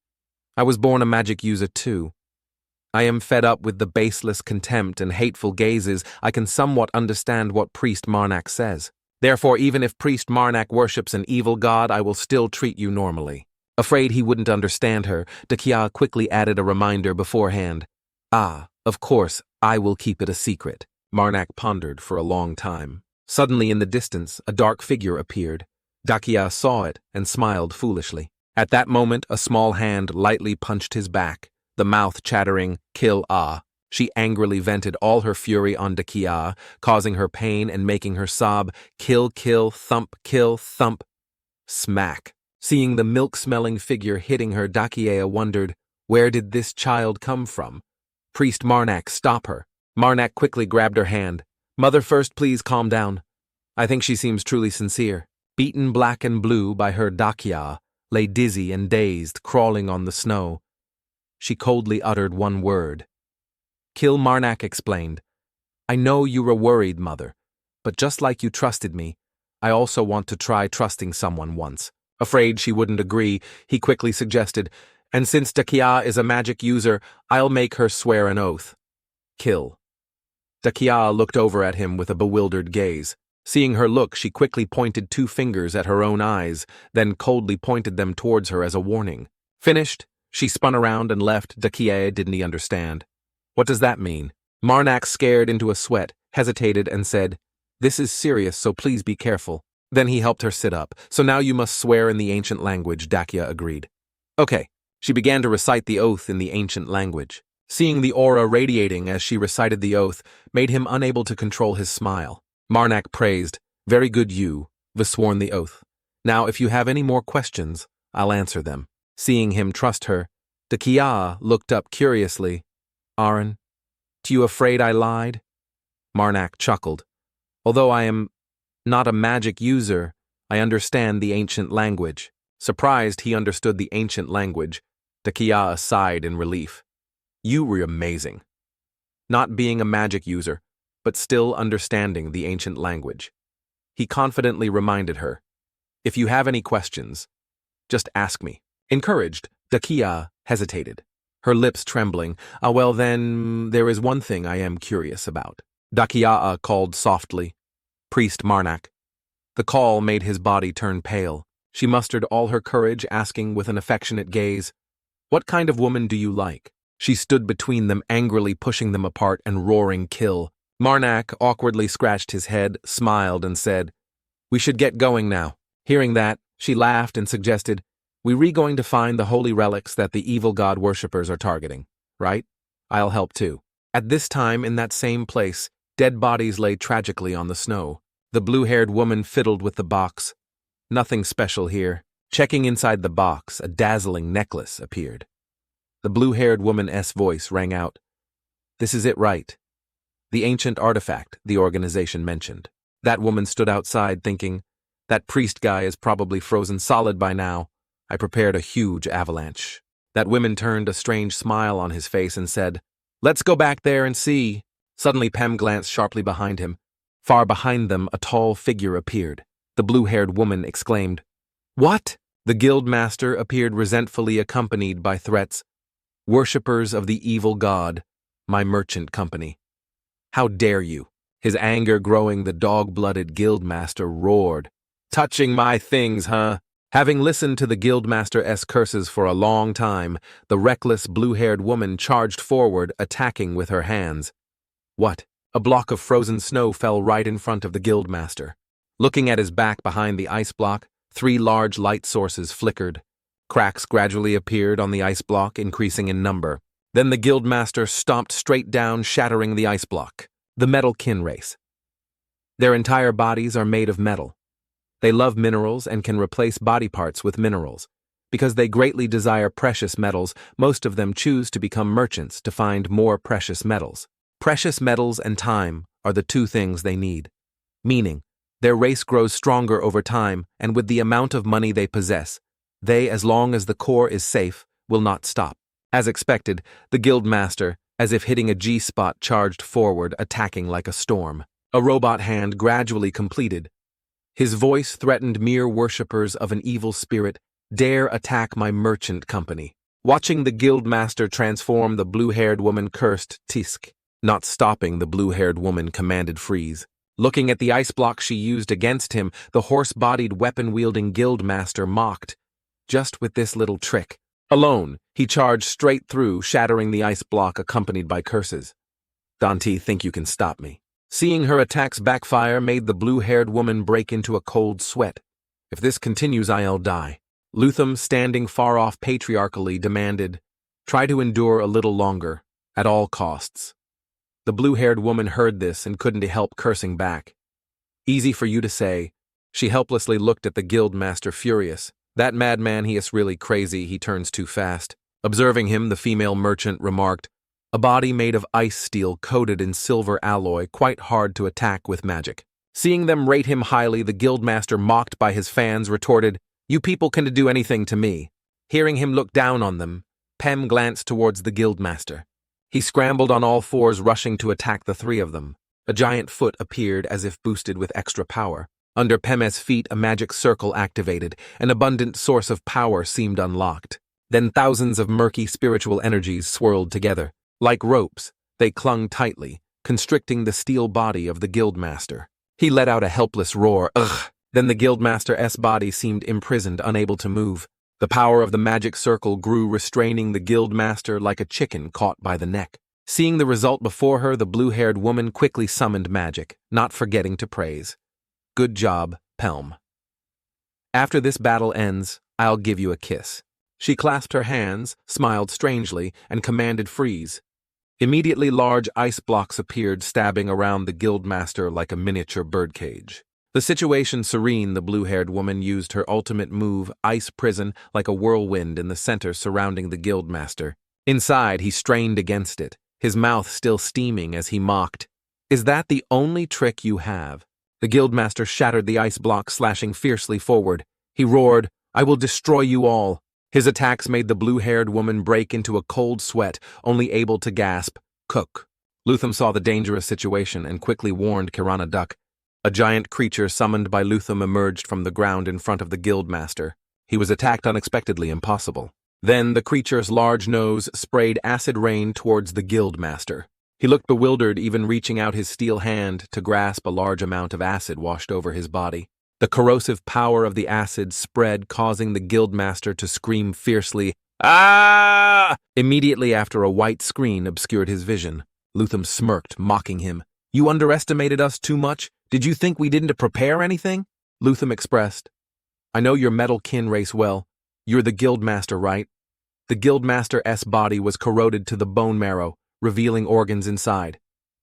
I was born a magic user too. I am fed up with the baseless contempt and hateful gazes. I can somewhat understand what Priest Marnak says. Therefore, even if Priest Marnak worships an evil god, I will still treat you normally. Afraid he wouldn't understand her, Dakia quickly added a reminder beforehand. Ah, of course, I will keep it a secret. Marnak pondered for a long time. Suddenly in the distance, a dark figure appeared. Dakia saw it and smiled foolishly. At that moment, a small hand lightly punched his back, the mouth chattering, "Kill ah." She angrily vented all her fury on Dakia, causing her pain and making her sob, "Kill, kill, thump, kill, thump." Smack. Seeing the milk-smelling figure hitting her, Dakia wondered, where did this child come from? Priest Marnak, stop her. Marnak quickly grabbed her hand. Mother first, please calm down. I think she seems truly sincere. Beaten black and blue by her Dakia, lay dizzy and dazed, crawling on the snow. She coldly uttered one word. Kill, Marnak explained. I know you were worried, Mother, but just like you trusted me, I also want to try trusting someone once. Afraid she wouldn't agree, he quickly suggested, and since Dakia is a magic user, I'll make her swear an oath. Kill. Dakia looked over at him with a bewildered gaze. Seeing her look, she quickly pointed 2 fingers at her own eyes, then coldly pointed them towards her as a warning. Finished, she spun around and left. Dakia didn't understand. What does that mean? Marnak, scared into a sweat, hesitated and said, This is serious, so please be careful. Then he helped her sit up. So now you must swear in the ancient language, Dakia agreed. Okay. She began to recite the oath in the ancient language. Seeing the aura radiating as she recited the oath made him unable to control his smile. Marnak praised, Very good you, sworn the oath. Now if you have any more questions, I'll answer them. Seeing him trust her, Dakia looked up curiously. Aaron, are you afraid I lied? Marnak chuckled. Although I am not a magic user, I understand the ancient language. Surprised he understood the ancient language, Dakia sighed in relief. You were amazing. Not being a magic user, but still understanding the ancient language. He confidently reminded her, If you have any questions, just ask me. Encouraged, Dakia hesitated, her lips trembling. Well then, there is one thing I am curious about. Dakia called softly. Priest Marnak. The call made his body turn pale. She mustered all her courage, asking with an affectionate gaze, What kind of woman do you like? She stood between them, angrily pushing them apart and roaring kill. Marnak awkwardly scratched his head, smiled, and said, We should get going now. Hearing that, she laughed and suggested, We're going to find the holy relics that the evil god worshippers are targeting, right? I'll help too. At this time, in that same place, dead bodies lay tragically on the snow. The blue-haired woman fiddled with the box. Nothing special here. Checking inside the box, a dazzling necklace appeared. The blue-haired woman's voice rang out. This is it, right? The ancient artifact the organization mentioned. That woman stood outside thinking, That priest guy is probably frozen solid by now. I prepared a huge avalanche. That woman turned a strange smile on his face and said, Let's go back there and see. Suddenly Pem glanced sharply behind him. Far behind them, a tall figure appeared. The blue-haired woman exclaimed, What? The guildmaster appeared resentfully, accompanied by threats. Worshippers of the evil god, my merchant company. How dare you? His anger growing, the dog-blooded guildmaster roared. Touching my things, huh? Having listened to the guildmaster's curses for a long time, the reckless blue-haired woman charged forward, attacking with her hands. What? A block of frozen snow fell right in front of the guildmaster. Looking at his back behind the ice block, 3 large light sources flickered. Cracks gradually appeared on the ice block, increasing in number. Then the guildmaster stomped straight down, shattering the ice block. The metal kin race. Their entire bodies are made of metal. They love minerals and can replace body parts with minerals. Because they greatly desire precious metals, most of them choose to become merchants to find more precious metals. Precious metals and time are the 2 things they need. Meaning, their race grows stronger over time, and with the amount of money they possess, they, as long as the core is safe, will not stop. As expected, the guildmaster, as if hitting a G-spot, charged forward, attacking like a storm. A robot hand gradually completed His voice threatened mere worshippers of an evil spirit dare attack my merchant company. Watching the guildmaster transform, the blue-haired woman cursed Tisk. Not stopping, the blue-haired woman commanded freeze. Looking at the ice block she used against him, the horse-bodied weapon-wielding guildmaster mocked. Just with this little trick. Alone, he charged straight through, shattering the ice block accompanied by curses. Dante, think you can stop me? Seeing her attacks backfire made the blue-haired woman break into a cold sweat. If this continues, I'll die. Luthum, standing far off patriarchally, demanded, try to endure a little longer, at all costs. The blue-haired woman heard this and couldn't help cursing back. Easy for you to say. She helplessly looked at the guildmaster, furious. That madman, he is really crazy, he turns too fast. Observing him, the female merchant remarked, a body made of ice steel coated in silver alloy, quite hard to attack with magic. Seeing them rate him highly, the guildmaster, mocked by his fans, retorted, you people can do anything to me. Hearing him look down on them, Pem glanced towards the guildmaster. He scrambled on all fours, rushing to attack the three of them. A giant foot appeared as if boosted with extra power. Under Pem's feet, a magic circle activated. An abundant source of power seemed unlocked. Then thousands of murky spiritual energies swirled together. Like ropes, they clung tightly, constricting the steel body of the guildmaster. He let out a helpless roar, ugh! Then the guildmaster's body seemed imprisoned, unable to move. The power of the magic circle grew, restraining the guildmaster like a chicken caught by the neck. Seeing the result before her, the blue-haired woman quickly summoned magic, not forgetting to praise. Good job, Pelm. After this battle ends, I'll give you a kiss. She clasped her hands, smiled strangely, and commanded freeze. Immediately large ice blocks appeared, stabbing around the guildmaster like a miniature birdcage. The situation serene, the blue-haired woman used her ultimate move, Ice Prison, like a whirlwind in the center surrounding the guildmaster. Inside, he strained against it, his mouth still steaming as he mocked. Is that the only trick you have? The guildmaster shattered the ice block, slashing fiercely forward. He roared, I will destroy you all. His attacks made the blue-haired woman break into a cold sweat, only able to gasp, cook. Luthum saw the dangerous situation and quickly warned Kirana Duck. A giant creature summoned by Luthum emerged from the ground in front of the guildmaster. He was attacked unexpectedly, impossible. Then the creature's large nose sprayed acid rain towards the guildmaster. He looked bewildered, even reaching out his steel hand to grasp a large amount of acid washed over his body. The corrosive power of the acid spread, causing the guildmaster to scream fiercely, ah! Immediately after, a white screen obscured his vision. Luthum smirked, mocking him. You underestimated us too much? Did you think we didn't prepare anything? Luthum expressed. I know your metal kin race well. You're the guildmaster, right? The guildmaster's body was corroded to the bone marrow, revealing organs inside.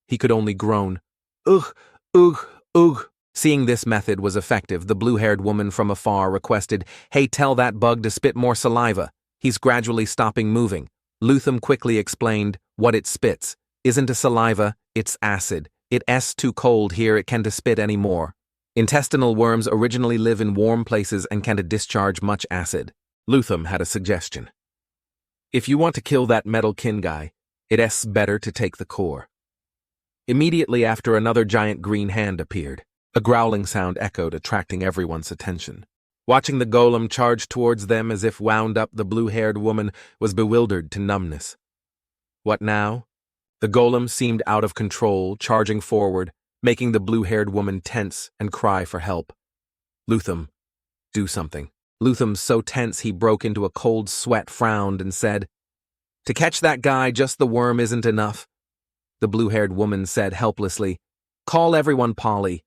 He could only groan. Ugh, ugh, ugh. Seeing this method was effective, the blue-haired woman from afar requested, hey, tell that bug to spit more saliva. He's gradually stopping moving. Luthum quickly explained what it spits. Isn't a saliva, it's acid. It's too cold here, it can't spit anymore. Intestinal worms originally live in warm places and can't discharge much acid. Luthum had a suggestion. If you want to kill that metal kin guy, it's better to take the core. Immediately after, another giant green hand appeared. A growling sound echoed, attracting everyone's attention. Watching the golem charge towards them as if wound up, the blue-haired woman was bewildered to numbness. What now? The golem seemed out of control, charging forward, making the blue-haired woman tense and cry for help. Luthum, do something. Luthum, so tense he broke into a cold sweat, frowned and said, to catch that guy, just the worm isn't enough. The blue-haired woman said helplessly, call everyone Polly.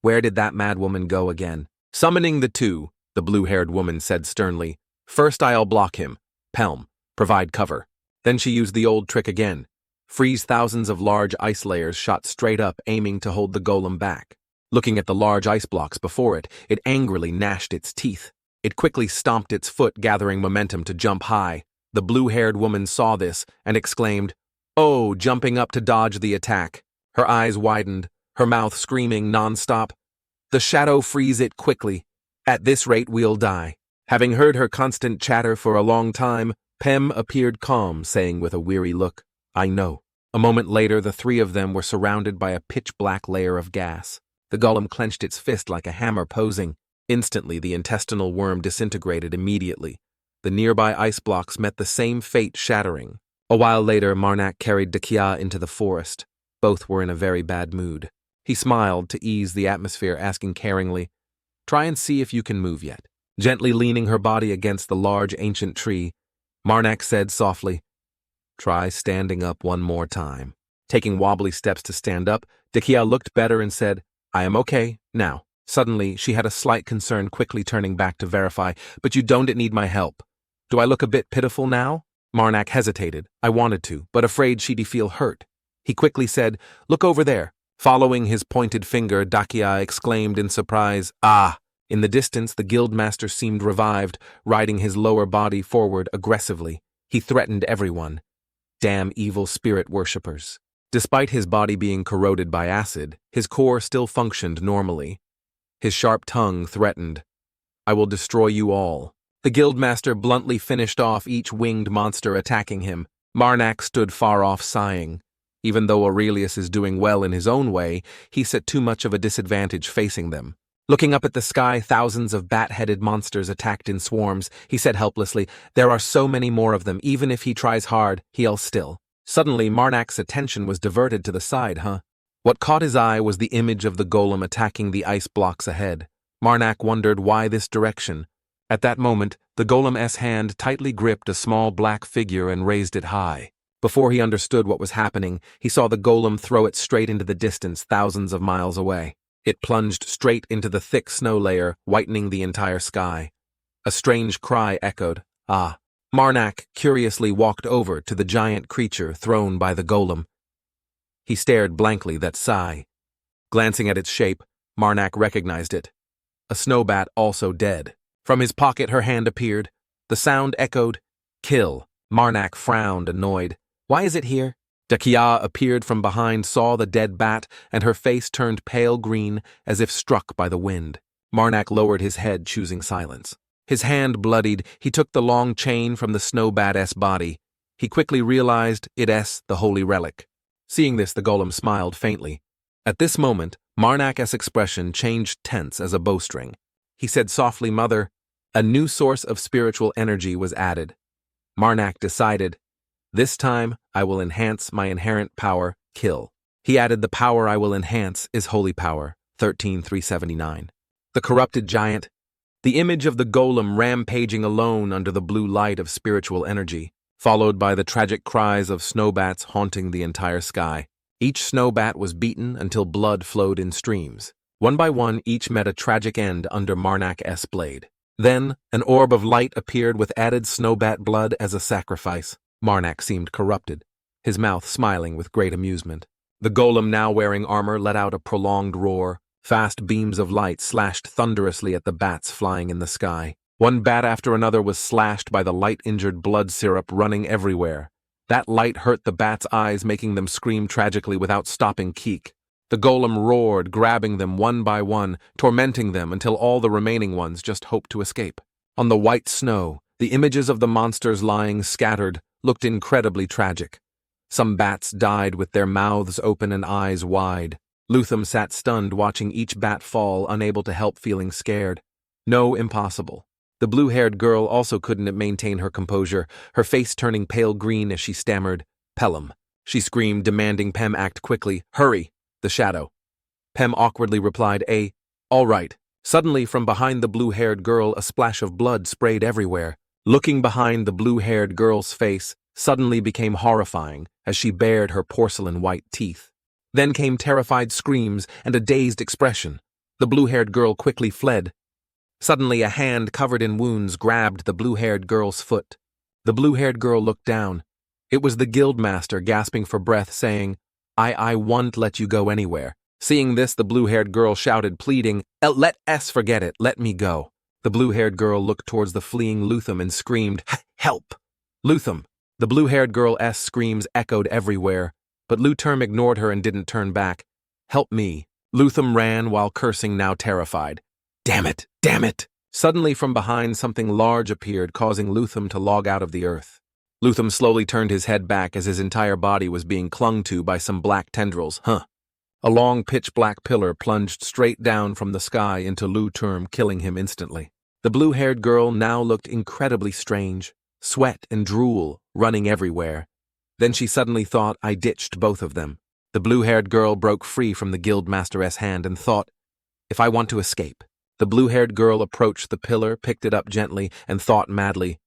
Where did that madwoman go again? Summoning the two, the blue-haired woman said sternly, first I'll block him. Pelm, provide cover. Then she used the old trick again. Freeze. Thousands of large ice layers shot straight up, aiming to hold the golem back. Looking at the large ice blocks before it, it angrily gnashed its teeth. It quickly stomped its foot, gathering momentum to jump high. The blue-haired woman saw this and exclaimed, oh, jumping up to dodge the attack. Her eyes widened, her mouth screaming non-stop. The shadow freeze it quickly. At this rate, we'll die. Having heard her constant chatter for a long time, Pem appeared calm, saying with a weary look, I know. A moment later, the three of them were surrounded by a pitch-black layer of gas. The golem clenched its fist like a hammer posing. Instantly, the intestinal worm disintegrated immediately. The nearby ice blocks met the same fate, shattering. A while later, Marnak carried Dakia into the forest. Both were in a very bad mood. He smiled to ease the atmosphere, asking caringly, "Try and see if you can move yet." Gently leaning her body against the large ancient tree, Marnak said softly, "Try standing up one more time." Taking wobbly steps to stand up, Dakia looked better and said, "I am okay, now." Suddenly, she had a slight concern, quickly turning back to verify, "But you don't need my help. Do I look a bit pitiful now?" Marnak hesitated. "I wanted to, but afraid she'd feel hurt." He quickly said, "Look over there." Following his pointed finger, Dakia exclaimed in surprise, "Ah!" In the distance, the guildmaster seemed revived, riding his lower body forward aggressively. He threatened everyone. Damn evil spirit worshippers. Despite his body being corroded by acid, his core still functioned normally. His sharp tongue threatened, "I will destroy you all." The guildmaster bluntly finished off each winged monster attacking him. Marnak stood far off sighing. Even though Aurelius is doing well in his own way, he's at too much of a disadvantage facing them. Looking up at the sky, thousands of bat-headed monsters attacked in swarms, he said helplessly, "There are so many more of them, even if he tries hard, he'll still." Suddenly, Marnak's attention was diverted to the side, What caught his eye was the image of the golem attacking the ice blocks ahead. Marnak wondered why this direction. At that moment, the golem's hand tightly gripped a small black figure and raised it high. Before he understood what was happening, he saw the golem throw it straight into the distance, thousands of miles away. It plunged straight into the thick snow layer, whitening the entire sky. A strange cry echoed, "Ah." Marnak curiously walked over to the giant creature thrown by the golem. He stared blankly that sigh. Glancing at its shape, Marnak recognized it. A snowbat also dead. From his pocket her hand appeared. The sound echoed, "Kill." Marnak frowned, annoyed. "Why is it here?" Dakia appeared from behind, saw the dead bat, and her face turned pale green as if struck by the wind. Marnak lowered his head, choosing silence. His hand bloodied, he took the long chain from the snowbat's body. He quickly realized it's the holy relic. Seeing this, the golem smiled faintly. At this moment, Marnak's expression changed tense as a bowstring. He said softly, "Mother." A new source of spiritual energy was added. Marnak decided, "This time, I will enhance my inherent power, kill." He added, "The power I will enhance is holy power, 13,379. The corrupted giant. The image of the golem rampaging alone under the blue light of spiritual energy, followed by the tragic cries of snowbats haunting the entire sky. Each snowbat was beaten until blood flowed in streams. One by one, each met a tragic end under Marnak's blade. Then, an orb of light appeared with added snowbat blood as a sacrifice. Marnak seemed corrupted, his mouth smiling with great amusement. The golem, now wearing armor, let out a prolonged roar. Fast beams of light slashed thunderously at the bats flying in the sky. One bat after another was slashed by the light-injured blood syrup running everywhere. That light hurt the bats' eyes, making them scream tragically without stopping Keek. The golem roared, grabbing them one by one, tormenting them until all the remaining ones just hoped to escape. On the white snow, the images of the monsters lying scattered looked incredibly tragic. Some bats died with their mouths open and eyes wide. Luthum sat stunned, watching each bat fall, unable to help feeling scared. No, impossible. The blue-haired girl also couldn't maintain her composure, her face turning pale green as she stammered, "Pelham." She screamed, demanding Pem act quickly. "Hurry!" The shadow. Pem awkwardly replied, "All right." Suddenly, from behind the blue-haired girl, a splash of blood sprayed everywhere. Looking behind the blue-haired girl's face suddenly became horrifying as she bared her porcelain-white teeth. Then came terrified screams and a dazed expression. The blue-haired girl quickly fled. Suddenly, a hand covered in wounds grabbed the blue-haired girl's foot. The blue-haired girl looked down. It was the guildmaster, gasping for breath, saying, I won't let you go anywhere." Seeing this, the blue-haired girl shouted, pleading, Let us forget it, let me go." The blue-haired girl looked towards the fleeing Luthum and screamed, "Help! Luthum!" The blue-haired girl's screams echoed everywhere, but Luthum ignored her and didn't turn back. "Help me." Luthum ran while cursing, now terrified. Damn it! Damn it! Suddenly from behind, something large appeared, causing Luthum to log out of the earth. Luthum slowly turned his head back as his entire body was being clung to by some black tendrils. A long pitch-black pillar plunged straight down from the sky into Lu Term, killing him instantly. The blue-haired girl now looked incredibly strange, sweat and drool running everywhere. Then she suddenly thought, I ditched both of them. The blue-haired girl broke free from the guildmaster's hand and thought, if I want to escape. The blue-haired girl approached the pillar, picked it up gently, and thought madly,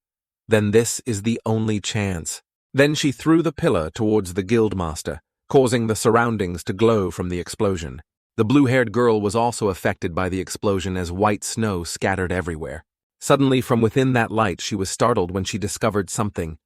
then this is the only chance. Then she threw the pillar towards the guildmaster, causing the surroundings to glow from the explosion. The blue-haired girl was also affected by the explosion as white snow scattered everywhere. Suddenly, from within that light, she was startled when she discovered something.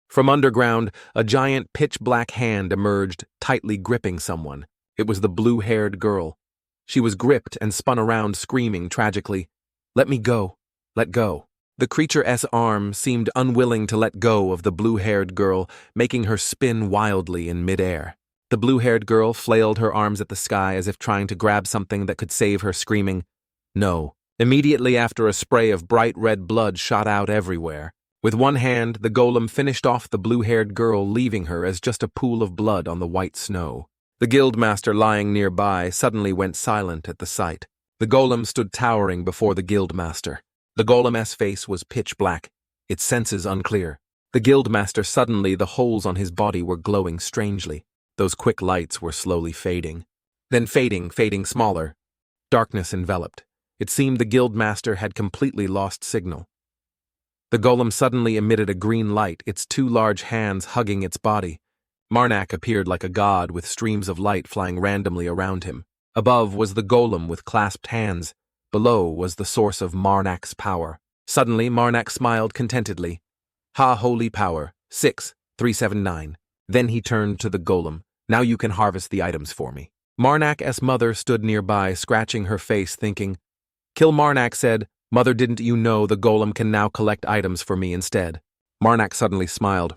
From underground, a giant pitch-black hand emerged, tightly gripping someone. It was the blue-haired girl. She was gripped and spun around, screaming tragically, "Let me go! Let go!" The creature's arm seemed unwilling to let go of the blue-haired girl, making her spin wildly in midair. The blue-haired girl flailed her arms at the sky as if trying to grab something that could save her, screaming, "No!" Immediately after, a spray of bright red blood shot out everywhere. With one hand, the golem finished off the blue-haired girl, leaving her as just a pool of blood on the white snow. The guildmaster lying nearby suddenly went silent at the sight. The golem stood towering before the guildmaster. The golem's face was pitch black, its senses unclear. The guildmaster suddenly, the holes on his body were glowing strangely. Those quick lights were slowly fading. Then fading smaller. Darkness enveloped. It seemed the guildmaster had completely lost signal. The golem suddenly emitted a green light, its two large hands hugging its body. Marak appeared like a god with streams of light flying randomly around him. Above was the golem with clasped hands. Below was the source of Marak's power. Suddenly, Marak smiled contentedly. "Ha, holy power, 6,379. Then he turned to the golem. "Now you can harvest the items for me." Marak's mother stood nearby, scratching her face, thinking. Kill Marak said, "Mother, didn't you know the golem can now collect items for me instead?" Marak suddenly smiled,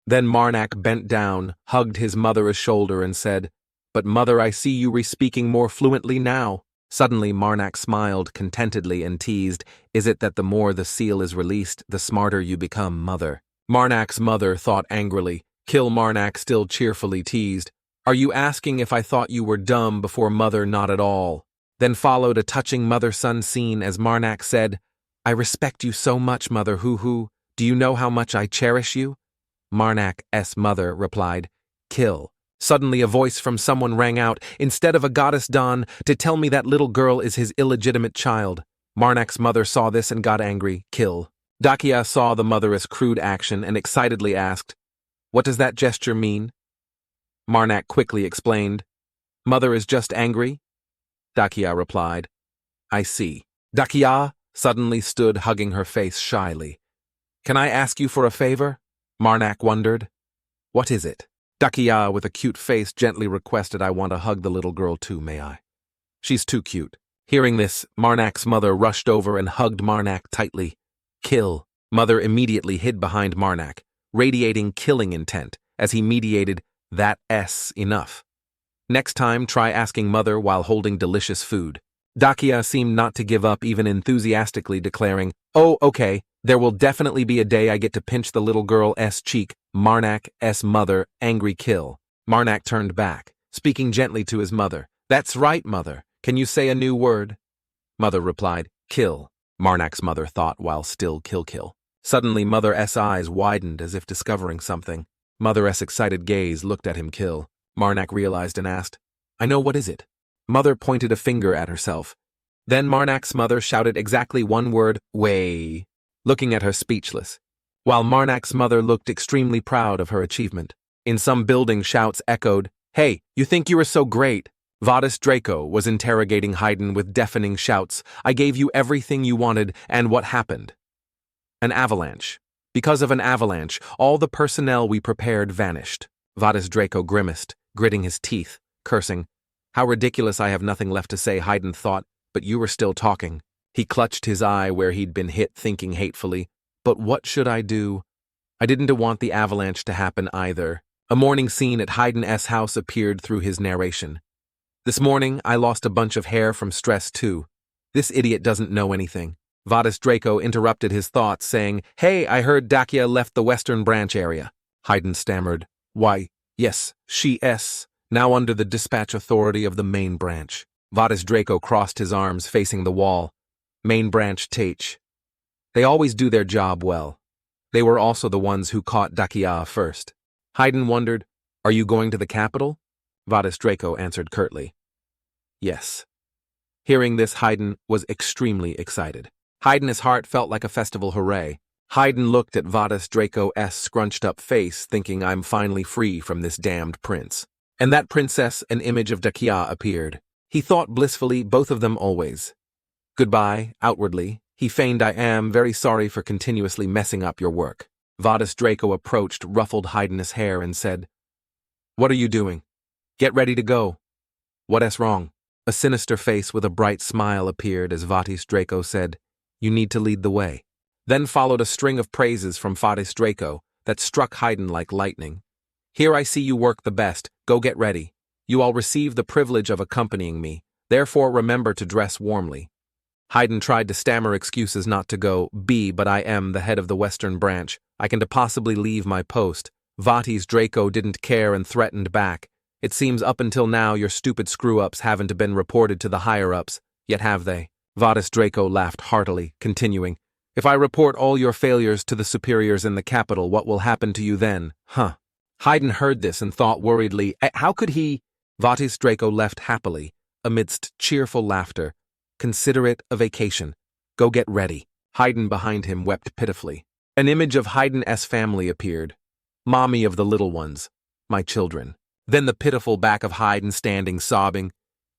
Then Marak bent down, hugged his mother's shoulder and said, "But mother, I see you re-speaking more fluently now." Suddenly Marak smiled contentedly and teased, "Is it that the more the seal is released, the smarter you become, mother?" Marak's mother thought angrily. Kill Marak still cheerfully teased, "Are you asking if I thought you were dumb before, mother? Not at all." Then followed a touching mother-son scene as Marak said, "I respect you so much, mother, hoo-hoo. Do you know how much I cherish you?" Marak's mother replied, "Kill." Suddenly a voice from someone rang out, "Instead of a goddess Dawn, to tell me that little girl is his illegitimate child." Marak's mother saw this and got angry, "Kill." Dakia saw the mother's crude action and excitedly asked, "What does that gesture mean?" Marak quickly explained, "Mother is just angry." Dakia replied, "I see." Dakia suddenly stood hugging her face shyly. "Can I ask you for a favor?" Marak wondered. "What is it?" Dakia, with a cute face, gently requested, "I want to hug the little girl too, may I?" "She's too cute." Hearing this, Marak's mother rushed over and hugged Marak tightly. "Kill." Mother immediately hid behind Marak, radiating killing intent, as he mediated, "That's enough. Next time, try asking mother while holding delicious food." Dakia seemed not to give up, even enthusiastically declaring, "Oh, okay, there will definitely be a day I get to pinch the little girl's cheek." Marak's mother, angry. Kill. Marak turned back, speaking gently to his mother. "That's right, mother. Can you say a new word?" Mother replied, "Kill." Marak's mother thought while still kill. Suddenly, Mother's eyes widened as if discovering something. Mother's excited gaze looked at him. Kill. Marak realized and asked, "I know, what is it?" Mother pointed a finger at herself. Then Marak's mother shouted exactly one word, "Way," looking at her speechless, while Marak's mother looked extremely proud of her achievement. In some building, shouts echoed, "Hey, you think you are so great?" Vadis Draco was interrogating Haydn with deafening shouts. "I gave you everything you wanted, and what happened?" "An avalanche. Because of an avalanche, all the personnel we prepared vanished." Vadis Draco grimaced, gritting his teeth, cursing. "How ridiculous, I have nothing left to say," Haydn thought, "but you were still talking." He clutched his eye where he'd been hit, thinking hatefully, "But what should I do? I didn't want the avalanche to happen either." A morning scene at Haydn's house appeared through his narration. "This morning, I lost a bunch of hair from stress too. This idiot doesn't know anything." Vadis Draco interrupted his thoughts, saying, "Hey, I heard Dakia left the Western Branch area." Haydn stammered, "Why, yes, she is. now under the dispatch authority of the main branch. Vadas Draco crossed his arms facing the wall. Main branch Tate. They always do their job well. They were also the ones who caught Dakia first. Haydn wondered, "Are you going to the capital?" Vadas Draco answered curtly, "Yes." Hearing this, Haydn was extremely excited. Haydn's heart felt like a festival hooray. Haydn looked at Vadas Draco's scrunched-up face, thinking, "I'm finally free from this damned prince." And that princess, an image of Dakia, appeared. He thought blissfully, both of them always. Goodbye, outwardly. He feigned, "I am very sorry for continuously messing up your work." Vadas Draco approached, ruffled Haydn's hair, and said, "What are you doing? Get ready to go." "What's wrong?" A sinister face with a bright smile appeared as Vadas Draco said, "You need to lead the way." Then followed a string of praises from Vadas Draco that struck Haydn like lightning. "Here I see you work the best. Go get ready. You all receive the privilege of accompanying me. Therefore remember to dress warmly." Haydn tried to stammer excuses not to go, but I am the head of the Western Branch. I can't possibly leave my post." Vadas Draco didn't care and threatened back. "It seems up until now your stupid screw-ups haven't been reported to the higher-ups, yet have they?" Vadas Draco laughed heartily, continuing, "If I report all your failures to the superiors in the capital, what will happen to you then, huh?" Haydn heard this and thought worriedly, "How could he?" Vadas Draco left happily, amidst cheerful laughter. "Consider it a vacation. Go get ready." Haydn behind him wept pitifully. An image of Haydn's family appeared. "Mommy of the little ones, my children." Then the pitiful back of Haydn standing sobbing.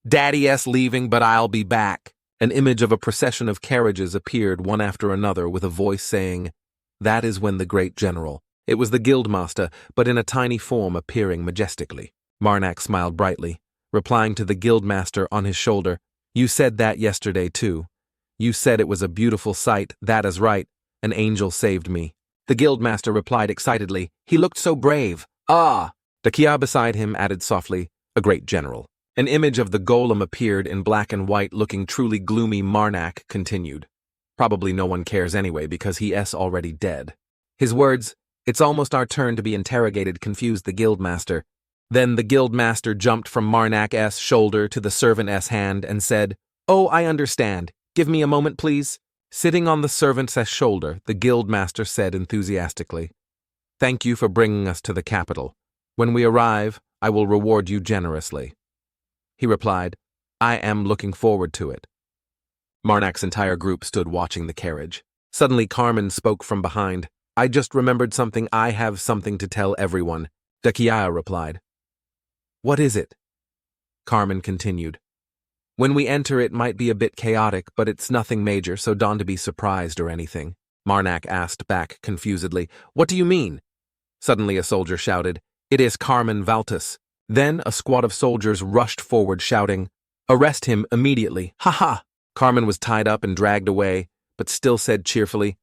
"Daddy's leaving, but I'll be back." An image of a procession of carriages appeared one after another with a voice saying, "That is when the great general." It was the guildmaster, but in a tiny form appearing majestically. Marak smiled brightly, replying to the guildmaster on his shoulder, "You said that yesterday too. You said it was a beautiful sight, that is right. An angel saved me." The guildmaster replied excitedly, "He looked so brave." "Ah!" Dakia beside him added softly, "A great general." An image of the golem appeared in black and white, looking truly gloomy. Marak continued, "Probably no one cares anyway because he is already dead." His words, "It's almost our turn to be interrogated," confused the guildmaster. Then the guildmaster jumped from Marak's shoulder to the servant's hand and said, "Oh, I understand. Give me a moment, please." Sitting on the servant's shoulder, the guildmaster said enthusiastically, "Thank you for bringing us to the capital. When we arrive, I will reward you generously." He replied, "I am looking forward to it." Marak's entire group stood watching the carriage. Suddenly Carmen spoke from behind. "I just remembered something. I have something to tell everyone." Dakia replied, "What is it?" Carmen continued, "When we enter it might be a bit chaotic, but it's nothing major, so don't be surprised or anything." Marak asked back confusedly, "What do you mean?" Suddenly a soldier shouted, "It is Carmen Valtus." Then a squad of soldiers rushed forward shouting, "Arrest him immediately, ha ha!" Carmen was tied up and dragged away, but still said cheerfully,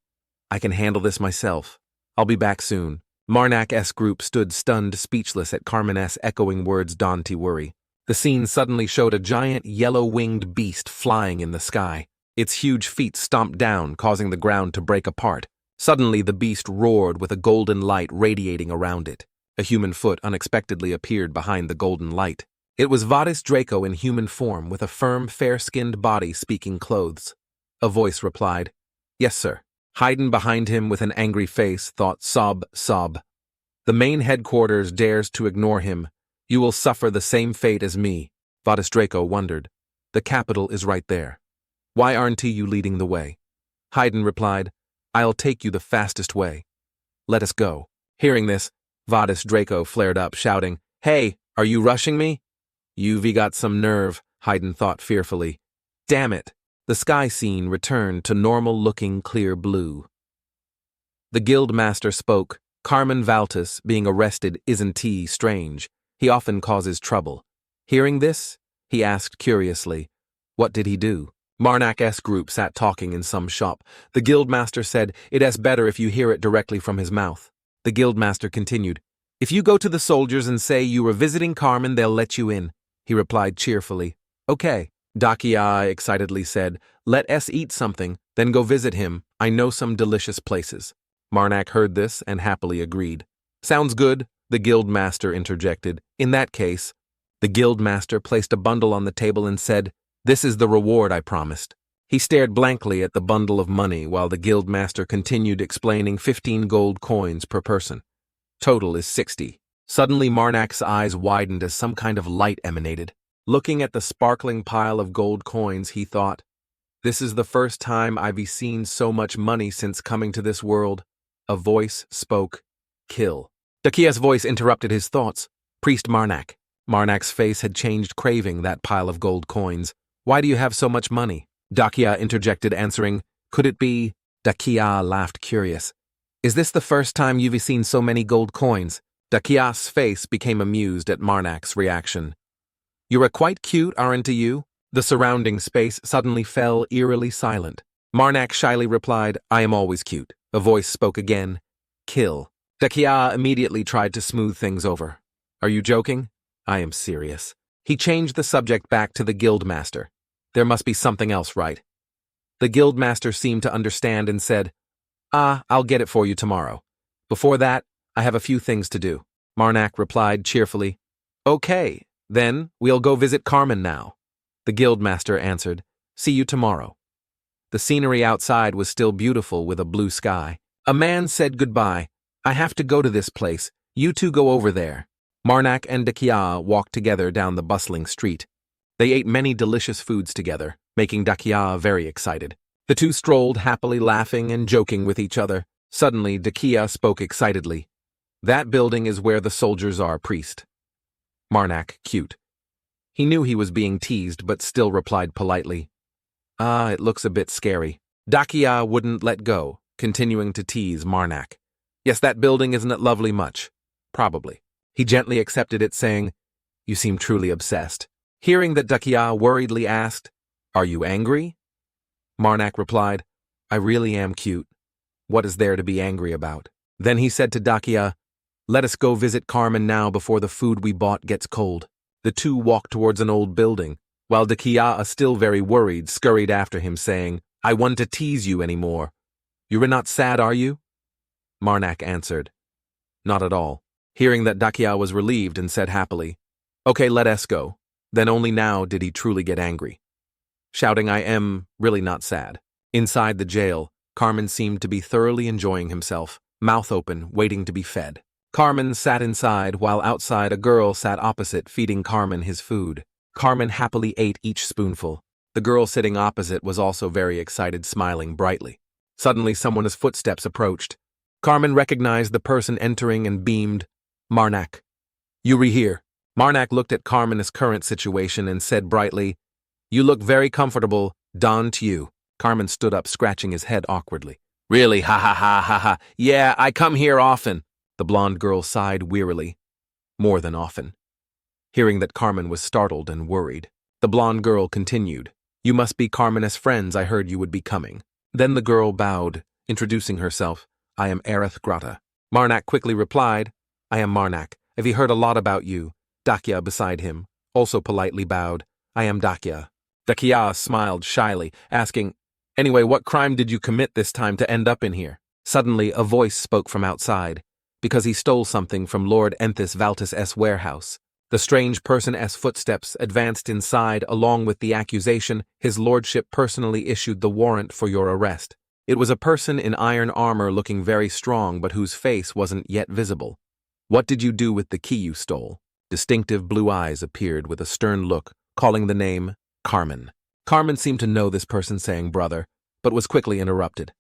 "I can handle this myself. I'll be back soon." Marak's group stood stunned, speechless at Carmen's echoing words. "Don't worry." The scene suddenly showed a giant yellow-winged beast flying in the sky. Its huge feet stomped down, causing the ground to break apart. Suddenly the beast roared with a golden light radiating around it. A human foot unexpectedly appeared behind the golden light. It was Vadas Draco in human form with a firm, fair-skinned body speaking clothes. A voice replied, "Yes, sir." Haydn behind him with an angry face thought, sob. The main headquarters dares to ignore him. You will suffer the same fate as me. Vadas Draco wondered. The capital is right there. Why aren't you leading the way? Haydn replied, I'll take you the fastest way. Let us go. Hearing this, Vadas Draco flared up, shouting, Hey, are you rushing me? You've got some nerve, Haydn thought fearfully. Damn it. The sky scene returned to normal-looking clear blue. The guildmaster spoke. Carmen Valtus being arrested isn't strange. He often causes trouble. Hearing this, he asked curiously, What did he do? Marak's group sat talking in some shop. The guildmaster said, It is better if you hear it directly from his mouth. The guildmaster continued, If you go to the soldiers and say you were visiting Carmen, they'll let you in. He replied cheerfully, Okay. Dakia excitedly said, Let us eat something, then go visit him. I know some delicious places. Marak heard this and happily agreed. Sounds good, the guildmaster interjected. In that case, The guildmaster placed a bundle on the table and said, "This is the reward I promised." He stared blankly at the bundle of money while the guildmaster continued explaining 15 gold coins per person. Total is 60. Suddenly Marnak's eyes widened as some kind of light emanated. Looking at the sparkling pile of gold coins, he thought, "This is the first time I've seen so much money since coming to this world." A voice spoke, "Kill." Dakia's voice interrupted his thoughts. Priest Marnak. Marnak's face had changed, craving that pile of gold coins. "Why do you have so much money?" Dakia interjected, answering, "Could it be?" Dakia laughed, curious. "Is this the first time you've seen so many gold coins?" Dakia's face became amused at Marnak's reaction. "You're quite cute, aren't you?" The surrounding space suddenly fell eerily silent. Marnak shyly replied, "I am always cute." A voice spoke again, "Kill." Dakia immediately tried to smooth things over. "Are you joking?" "I am serious." He changed the subject back to the guildmaster. "There must be something else, right?" The guildmaster seemed to understand and said, "I'll get it for you tomorrow. Before that, I have a few things to do." Marnak replied cheerfully, "Okay, then we'll go visit Carmen now." The guildmaster answered, "See you tomorrow." The scenery outside was still beautiful with a blue sky. A man said goodbye. "I have to go to this place. You two go over there." Marnak and Dakia walked together down the bustling street. They ate many delicious foods together, making Dakia very excited. The two strolled happily, laughing and joking with each other. Suddenly, Dakia spoke excitedly. "That building is where the soldiers are, priest." Marnak, cute. He knew he was being teased, but still replied politely, "It looks a bit scary." Dakia wouldn't let go, continuing to tease Marnak. "Yes, that building isn't it lovely much?" "Probably." He gently accepted it, saying, "You seem truly obsessed." Hearing that, Dakia worriedly asked, "Are you angry?" Marnak replied, "I really am cute. What is there to be angry about?" Then he said to Dakia, "Let us go visit Carmen now before the food we bought gets cold." The two walked towards an old building, while Dakia, still very worried, scurried after him, saying, "I want to tease you anymore. You're not sad, are you?" Marnak answered, "Not at all." Hearing that, Dakia was relieved and said happily, "Okay, let us go." Then only now did he truly get angry, shouting, "I am really not sad." Inside the jail, Carmen seemed to be thoroughly enjoying himself, mouth open, waiting to be fed. Carmen sat inside, while outside a girl sat opposite, feeding Carmen his food. Carmen happily ate each spoonful. The girl sitting opposite was also very excited, smiling brightly. Suddenly, someone's footsteps approached. Carmen recognized the person entering and beamed, "Marnak, you re here." Marnak looked at Carmen's current situation and said brightly, "You look very comfortable, don't you?" Carmen stood up, scratching his head awkwardly. "Really, ha ha ha ha ha. Yeah, I come here often." The blonde girl sighed wearily. "More than often." Hearing that, Carmen was startled and worried. The blonde girl continued, "You must be Carmen's friends. I heard you would be coming." Then the girl bowed, introducing herself. "I am Aerith Grata." Marnak quickly replied, "I am Marnak. Have you heard a lot about you?" Dakia beside him also politely bowed, "I am Dakia." Dakia smiled shyly, asking, "Anyway, what crime did you commit this time to end up in here?" Suddenly, a voice spoke from outside, "Because he stole something from Lord Enthis Valtis' warehouse." The strange person's footsteps advanced inside along with the accusation, "His lordship personally issued the warrant for your arrest." It was a person in iron armor looking very strong but whose face wasn't yet visible. "What did you do with the key you stole?" Distinctive blue eyes appeared with a stern look, calling the name Carmen. Carmen seemed to know this person, saying brother, but was quickly interrupted.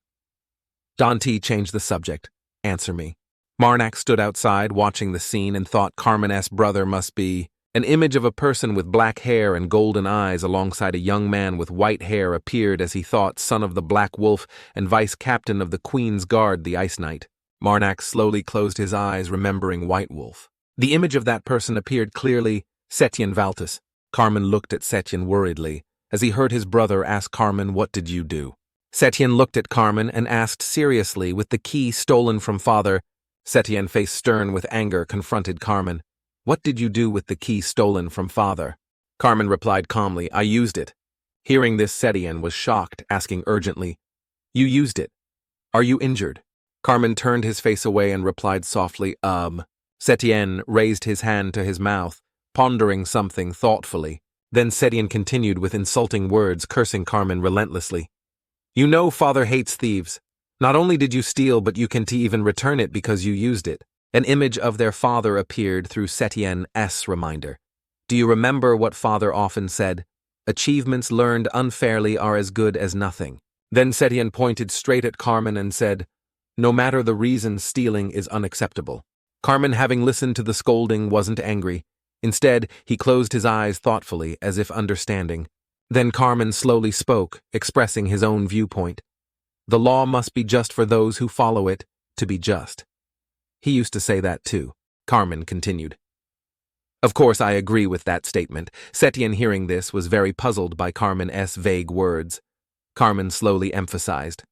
Dante changed the subject. "Answer me." Marnak stood outside watching the scene and thought Carmen's brother must be. An image of a person with black hair and golden eyes alongside a young man with white hair appeared as he thought, son of the Black Wolf and vice-captain of the Queen's Guard, the Ice Knight. Marnak slowly closed his eyes, remembering White Wolf. The image of that person appeared clearly, Setien Valtis. Carmen looked at Setien worriedly, as he heard his brother ask Carmen, "What did you do?" Setien looked at Carmen and asked seriously, "With the key stolen from father." Setien, face stern with anger, confronted Carmen. "What did you do with the key stolen from father?" Carmen replied calmly, "I used it." Hearing this, Setien was shocked, asking urgently, "You used it? Are you injured?" Carmen turned his face away and replied softly, Setien raised his hand to his mouth, pondering something thoughtfully. Then Setien continued with insulting words, cursing Carmen relentlessly. You know father hates thieves. Not only did you steal, but you can't even return it because you used it. An image of their father appeared through Setien's reminder. Do you remember what father often said? Achievements learned unfairly are as good as nothing. Then Setien pointed straight at Carmen and said, no matter the reason, stealing is unacceptable. Carmen, having listened to the scolding, wasn't angry. Instead, he closed his eyes thoughtfully, as if understanding. Then Carmen slowly spoke, expressing his own viewpoint. The law must be just for those who follow it to be just. He used to say that too, Carmen continued. Of course, I agree with that statement. Setien, hearing this, was very puzzled by Carmen's vague words. Carmen slowly emphasized.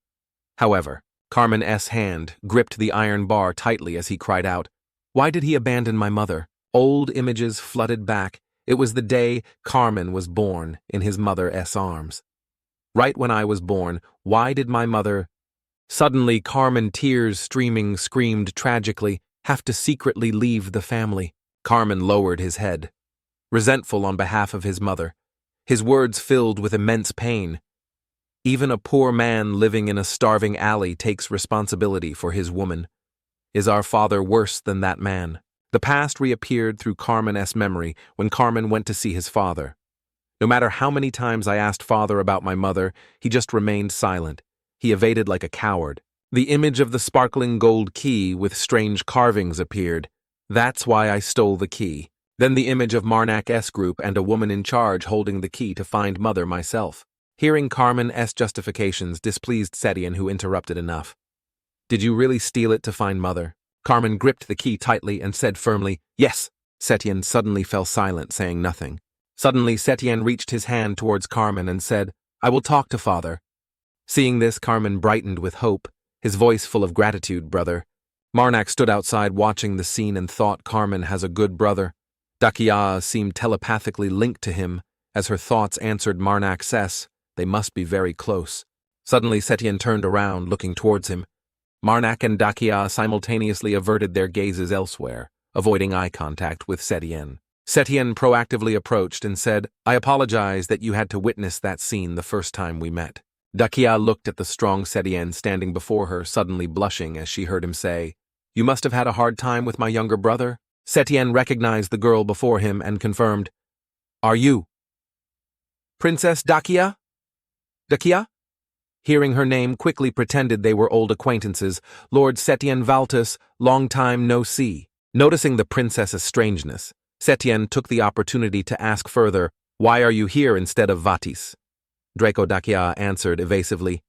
However, Carmen's hand gripped the iron bar tightly as he cried out, why did he abandon my mother? Old images flooded back. It was the day Carmen was born in his mother's arms. Right when I was born, why did my mother... Suddenly, Carmen, tears streaming, screamed tragically, have to secretly leave the family. Carmen lowered his head, resentful on behalf of his mother. His words filled with immense pain. Even a poor man living in a starving alley takes responsibility for his woman. Is our father worse than that man? The past reappeared through Carmen's memory when Carmen went to see his father. No matter how many times I asked father about my mother, he just remained silent. He evaded like a coward. The image of the sparkling gold key with strange carvings appeared. That's why I stole the key. Then the image of Marnak's group and a woman in charge holding the key to find mother myself. Hearing Carmen's justifications displeased Setien, who interrupted enough. Did you really steal it to find mother? Carmen gripped the key tightly and said firmly, yes. Setien suddenly fell silent, saying nothing. Suddenly, Setien reached his hand towards Carmen and said, I will talk to father. Seeing this, Carmen brightened with hope, his voice full of gratitude, brother. Marnak stood outside watching the scene and thought Carmen has a good brother. Dakia seemed telepathically linked to him. As her thoughts answered Marnak's, they must be very close. Suddenly, Setien turned around, looking towards him. Marnak and Dakia simultaneously averted their gazes elsewhere, avoiding eye contact with Setien. Setien proactively approached and said, I apologize that you had to witness that scene the first time we met. Dakia looked at the strong Setien standing before her, suddenly blushing as she heard him say, You must have had a hard time with my younger brother? Setien recognized the girl before him and confirmed, Are you Princess Dakia? Dakia? Hearing her name, quickly pretended they were old acquaintances. Lord Setien Valtus, long time no see. Noticing the princess's strangeness, Setien took the opportunity to ask further, Why are you here instead of Vatis? Draco Dakia answered evasively,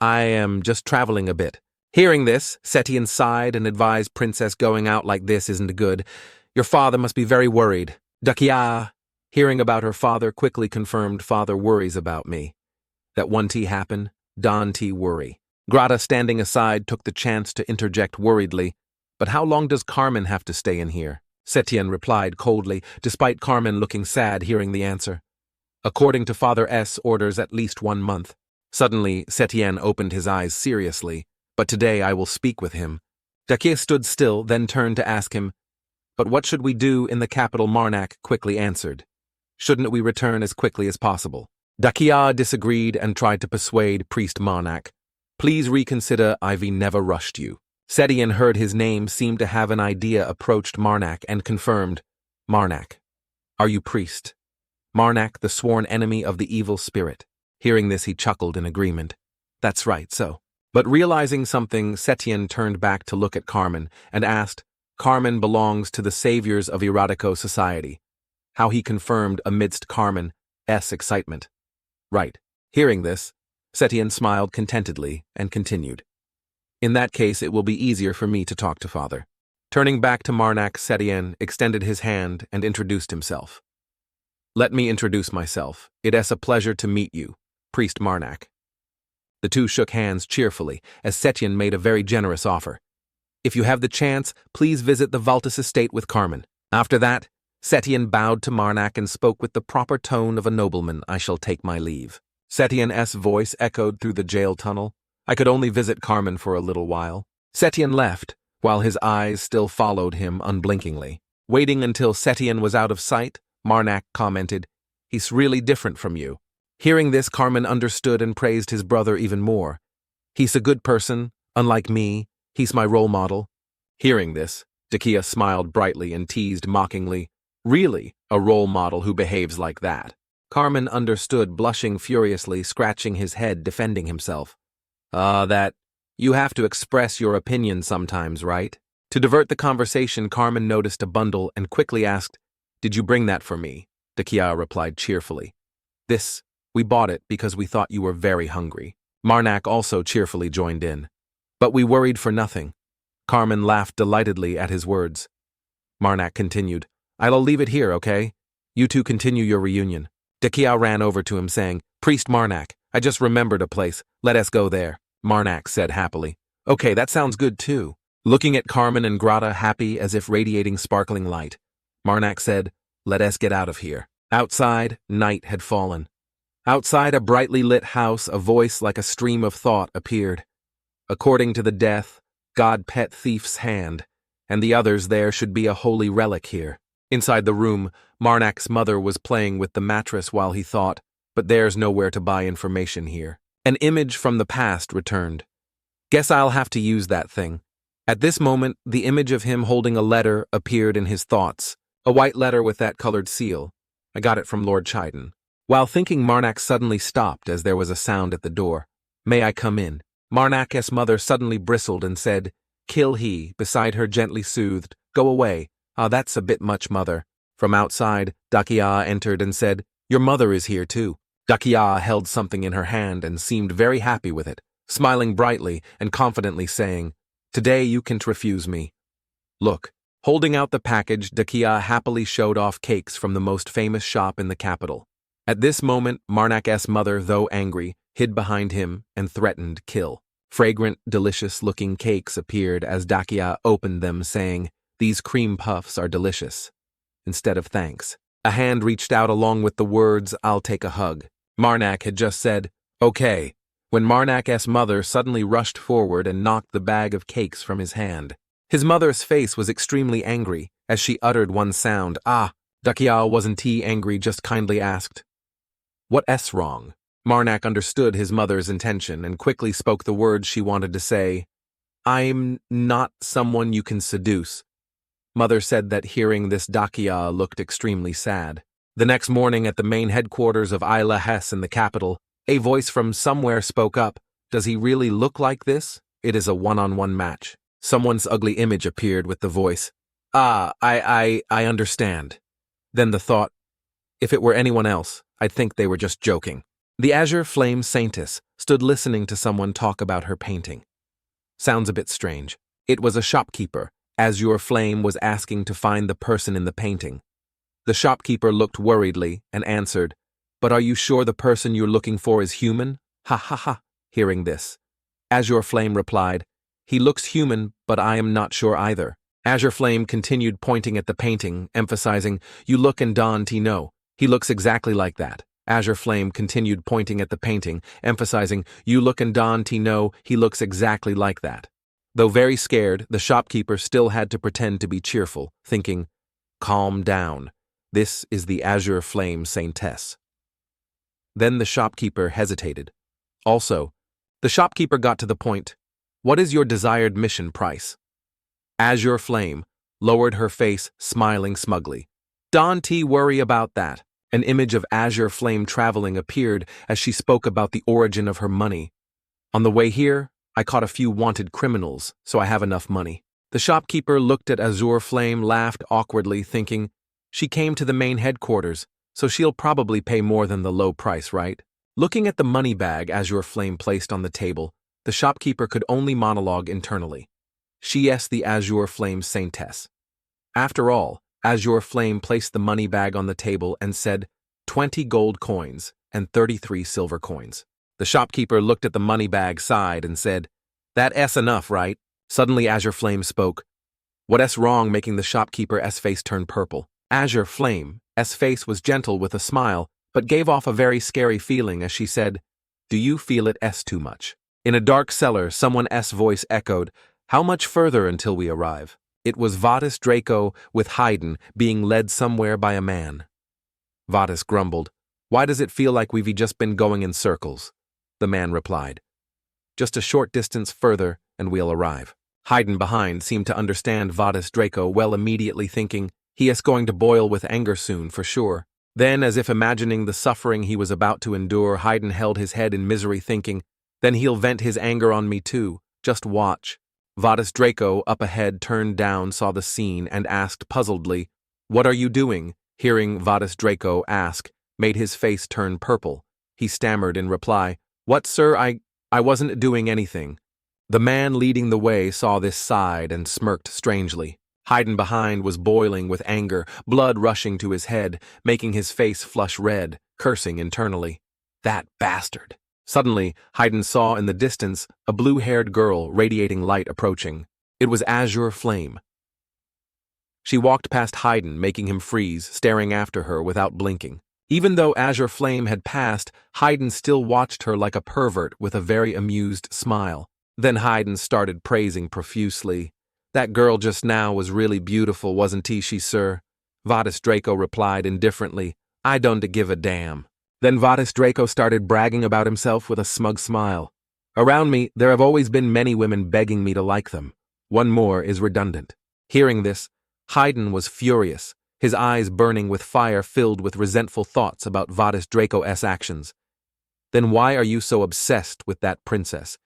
I am just traveling a bit. Hearing this, Setien sighed and advised Princess going out like this isn't good. Your father must be very worried. Dakia, hearing about her father, quickly confirmed father worries about me. That one tea happen, Don tea worry. Grata, standing aside, took the chance to interject worriedly, But how long does Carmen have to stay in here? Setien replied coldly, despite Carmen looking sad hearing the answer. According to Father's orders, at least 1 month. Suddenly, Setien opened his eyes seriously. But today I will speak with him. Dakia stood still, then turned to ask him, But what should we do in the capital? Marnak quickly answered, Shouldn't we return as quickly as possible? Dakia disagreed and tried to persuade Priest Marnak. Please reconsider, Ivy never rushed you. Setien heard his name, seemed to have an idea, approached Marnak and confirmed, Marnak, are you priest? Marnak, the sworn enemy of the evil spirit. Hearing this, he chuckled in agreement. That's right, so. But realizing something, Setien turned back to look at Carmen and asked, Carmen belongs to the saviors of Erotico society. How he confirmed amidst Carmen's excitement. Right. Hearing this, Setien smiled contentedly and continued. In that case, it will be easier for me to talk to father. Turning back to Marnak, Setien extended his hand and introduced himself. Let me introduce myself. It is a pleasure to meet you, Priest Marnak. The two shook hands cheerfully as Setien made a very generous offer. If you have the chance, please visit the Valtus estate with Carmen. After that, Setien bowed to Marnak and spoke with the proper tone of a nobleman. I shall take my leave. Setien's voice echoed through the jail tunnel. I could only visit Carmen for a little while. Setien left, while his eyes still followed him unblinkingly. Waiting until Setien was out of sight, Marnak commented, "He's really different from you." Hearing this, Carmen understood and praised his brother even more. "He's a good person, unlike me. He's my role model." Hearing this, Dakia smiled brightly and teased mockingly, "Really, a role model who behaves like that?" Carmen understood, blushing furiously, scratching his head, defending himself. That you have to express your opinion sometimes, right?" To divert the conversation, Carmen noticed a bundle and quickly asked, "Did you bring that for me?" Dakia replied cheerfully, We bought it because we thought you were very hungry." Marnak also cheerfully joined in. "But we worried for nothing." Carmen laughed delightedly at his words. Marnak continued, "I'll leave it here, okay? You two continue your reunion." Dakia ran over to him saying, "Priest Marnak, I just remembered a place. Let us go there." Marnak said happily, "Okay, that sounds good too." Looking at Carmen and Grata happy as if radiating sparkling light, Marnak said, "Let us get out of here." Outside, night had fallen. Outside a brightly lit house, a voice like a stream of thought appeared. "According to the death, God pet thief's hand, and the others there should be a holy relic here." Inside the room, Marnak's mother was playing with the mattress while he thought, but there's nowhere to buy information here. An image from the past returned. "Guess I'll have to use that thing." At this moment, the image of him holding a letter appeared in his thoughts. A white letter with that colored seal. I got it from Lord Chiden. While thinking, Marnak suddenly stopped as there was a sound at the door. "May I come in?" Marnak's mother suddenly bristled and said, "Kill he," beside her gently soothed, "Go away. That's a bit much, mother." From outside, Dakia entered and said, "Your mother is here too." Dakia held something in her hand and seemed very happy with it, smiling brightly and confidently saying, "Today you can't refuse me. Look." Holding out the package, Dakia happily showed off cakes from the most famous shop in the capital. At this moment, Marnak's mother, though angry, hid behind him and threatened kill. Fragrant, delicious-looking cakes appeared as Dakia opened them, saying, "These cream puffs are delicious." Instead of thanks, a hand reached out along with the words, "I'll take a hug." Marnak had just said, "Okay," when Marnak's mother suddenly rushed forward and knocked the bag of cakes from his hand. His mother's face was extremely angry as she uttered one sound, "Ah." Dakia wasn't he angry, just kindly asked, "What's wrong?" Marnak understood his mother's intention and quickly spoke the words she wanted to say. "I'm not someone you can seduce." Mother said that. Hearing this, Dakia looked extremely sad. The next morning at the main headquarters of Isla Hess in the capital, a voice from somewhere spoke up. "Does he really look like this? It is a one-on-one match." Someone's ugly image appeared with the voice. I understand." Then the thought, if it were anyone else, I'd think they were just joking. The Azure Flame Saintess stood listening to someone talk about her painting. Sounds a bit strange. It was a shopkeeper. Azure Flame was asking to find the person in the painting. The shopkeeper looked worriedly and answered, "But are you sure the person you're looking for is human?" "Ha ha ha." Hearing this, Azure Flame replied, "He looks human, but I am not sure either." Azure Flame continued pointing at the painting, emphasizing, "You look and Don T know. He looks exactly like that." Azure Flame continued pointing at the painting, emphasizing, "You look and Don T know. He looks exactly like that." Though very scared, the shopkeeper still had to pretend to be cheerful, thinking, "Calm down. This is the Azure Flame Saintess." Then the shopkeeper hesitated. Also, the shopkeeper got to the point. "What is your desired mission price?" Azure Flame lowered her face, smiling smugly. "Don't worry about that." An image of Azure Flame traveling appeared as she spoke about the origin of her money. "On the way here, I caught a few wanted criminals, so I have enough money." The shopkeeper looked at Azure Flame, laughed awkwardly, thinking, she came to the main headquarters, so she'll probably pay more than the low price, right? Looking at the money bag Azure Flame placed on the table, the shopkeeper could only monologue internally. She's the Azure Flame Saintess. After all, Azure Flame placed the money bag on the table and said, 20 gold coins and 33 silver coins. The shopkeeper looked at the money bag, sighed, and said, "That's enough, right?" Suddenly Azure Flame spoke. "What's wrong?" making the shopkeeper's face turn purple. Azure Flame's face was gentle with a smile, but gave off a very scary feeling as she said, "Do you feel it's too much?" In a dark cellar, someone's voice echoed, "How much further until we arrive?" It was Vatis Draco with Haydn being led somewhere by a man. Vatis grumbled, "Why does it feel like we've just been going in circles?" The man replied, "Just a short distance further and we'll arrive." Haydn behind seemed to understand Vatis Draco well, immediately thinking, he is going to boil with anger soon for sure. Then, as if imagining the suffering he was about to endure, Haydn held his head in misery thinking, then he'll vent his anger on me too, just watch. Vatis Draco, up ahead, turned down, saw the scene, and asked puzzledly, "What are you doing?" Hearing Vatis Draco ask, made his face turn purple. He stammered in reply, "What, sir, I wasn't doing anything." The man leading the way saw this side and smirked strangely. Haydn behind was boiling with anger, blood rushing to his head, making his face flush red, cursing internally. That bastard. Suddenly, Haydn saw in the distance a blue-haired girl radiating light approaching. It was Azure Flame. She walked past Haydn, making him freeze, staring after her without blinking. Even though Azure Flame had passed, Haydn still watched her like a pervert with a very amused smile. Then Haydn started praising profusely. "That girl just now was really beautiful, wasn't she, sir?" Vatis Draco replied indifferently, "I don't give a damn." Then Vatis Draco started bragging about himself with a smug smile. "Around me, there have always been many women begging me to like them. One more is redundant." Hearing this, Haydn was furious, his eyes burning with fire filled with resentful thoughts about Vatis Draco's actions. "Then why are you so obsessed with that princess?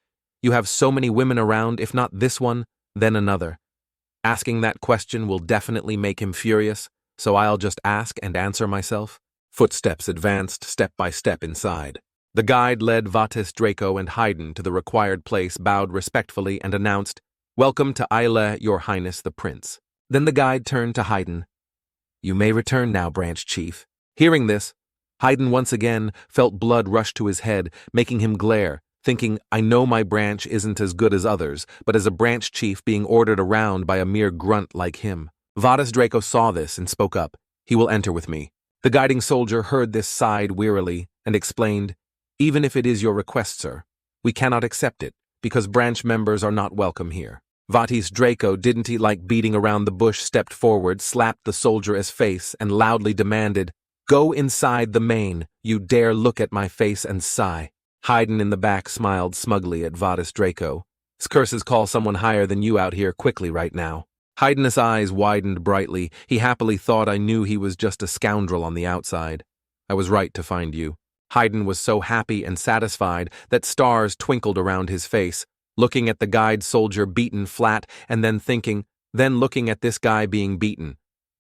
You have so many women around, if not this one, then another." Asking that question will definitely make him furious, so I'll just ask and answer myself. Footsteps advanced step by step inside. The guide led Vatis Draco and Haydn to the required place, bowed respectfully, and announced, "Welcome to Isle, Your Highness the Prince." Then the guide turned to Haydn. "You may return now, branch chief." Hearing this, Haydn once again felt blood rush to his head, making him glare, thinking, I know my branch isn't as good as others, but as a branch chief being ordered around by a mere grunt like him. Vatis Draco saw this and spoke up. "He will enter with me." The guiding soldier heard this, sighed wearily, and explained, "Even if it is your request, sir, we cannot accept it, because branch members are not welcome here." Vatis Draco, didn't he like beating around the bush, stepped forward, slapped the soldier's face, and loudly demanded, "Go inside the main, you dare look at my face and sigh." Haydn in the back smiled smugly at Vatis Draco. "His curses call someone higher than you out here quickly right now." Haydn's eyes widened brightly. He happily thought, "I knew he was just a scoundrel on the outside. I was right to find you." Haydn was so happy and satisfied that stars twinkled around his face, looking at the guide soldier beaten flat and then looking at this guy being beaten.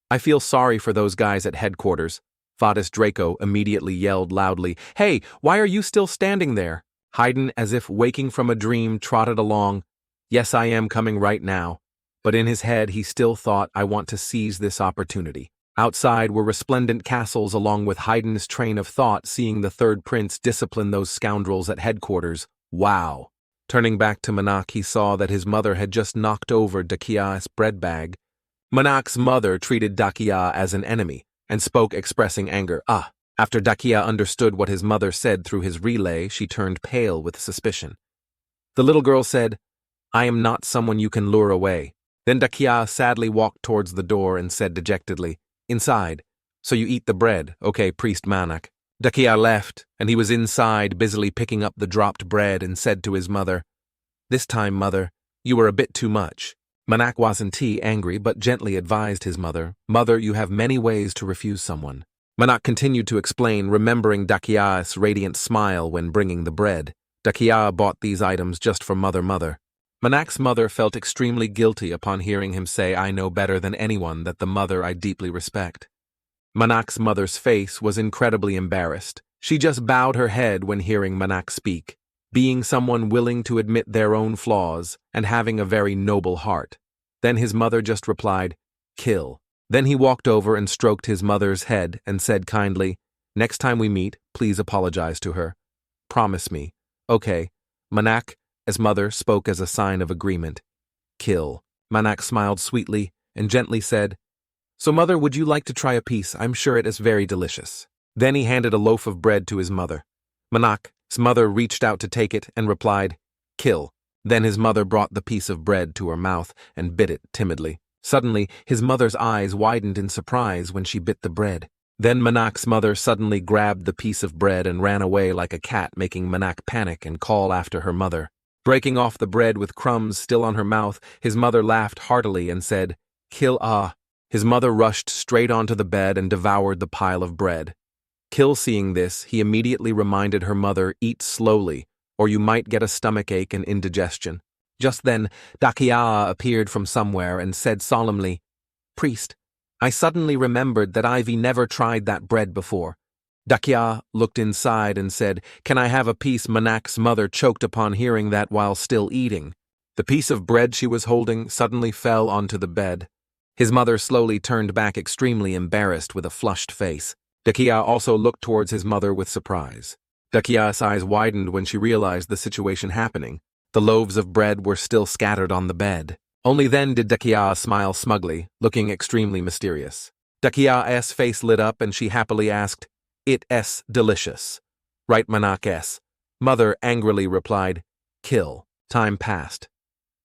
"I feel sorry for those guys at headquarters." Vatis Draco immediately yelled loudly, "Hey, why are you still standing there?" Haydn, as if waking from a dream, trotted along. "Yes, I am coming right now." But in his head he still thought, "I want to seize this opportunity." Outside were resplendent castles along with Haydn's train of thought, seeing the third prince discipline those scoundrels at headquarters. Wow. Turning back to Marak, he saw that his mother had just knocked over Dakia's bread bag. Manak's mother treated Dakia as an enemy, and spoke expressing anger. After Dakia understood what his mother said through his relay, she turned pale with suspicion. The little girl said, "I am not someone you can lure away." Then Dakia sadly walked towards the door and said dejectedly, "Inside. So you eat the bread, okay, Priest Manak." Dakia left, and he was inside busily picking up the dropped bread and said to his mother, "This time, mother, you were a bit too much." Manak wasn't angry, but gently advised his mother, "Mother, you have many ways to refuse someone." Manak continued to explain, remembering Dakia's radiant smile when bringing the bread. Dakia bought these items just for mother. Manak's mother felt extremely guilty upon hearing him say, "I know better than anyone that the mother I deeply respect." Manak's mother's face was incredibly embarrassed. She just bowed her head when hearing Manak speak, being someone willing to admit their own flaws and having a very noble heart. Then his mother just replied, "Kill." Then he walked over and stroked his mother's head and said kindly, "Next time we meet, please apologize to her. Promise me." "Okay." Manak, as mother, spoke as a sign of agreement. "Kill." Manak smiled sweetly and gently said, "So mother, would you like to try a piece? I'm sure it is very delicious." Then he handed a loaf of bread to his mother. Manak's mother reached out to take it and replied, "Kill." Then his mother brought the piece of bread to her mouth and bit it timidly. Suddenly, his mother's eyes widened in surprise when she bit the bread. Then Manak's mother suddenly grabbed the piece of bread and ran away like a cat, making Manak panic and call after her mother. Breaking off the bread with crumbs still on her mouth, his mother laughed heartily and said, "Kill ah." His mother rushed straight onto the bed and devoured the pile of bread. Kill, seeing this, he immediately reminded her mother, "Eat slowly, or you might get a stomachache and indigestion." Just then, Dakia appeared from somewhere and said solemnly, "Priest, I suddenly remembered that I've never tried that bread before." Dakia looked inside and said, "Can I have a piece?" Manak's mother choked upon hearing that while still eating. The piece of bread she was holding suddenly fell onto the bed. His mother slowly turned back, extremely embarrassed with a flushed face. Dakia also looked towards his mother with surprise. Dakia's eyes widened when she realized the situation happening. The loaves of bread were still scattered on the bed. Only then did Dakia smile smugly, looking extremely mysterious. Dakia's face lit up and she happily asked, "It's delicious. Right, Manak's?" Mother angrily replied, "Kill." Time passed.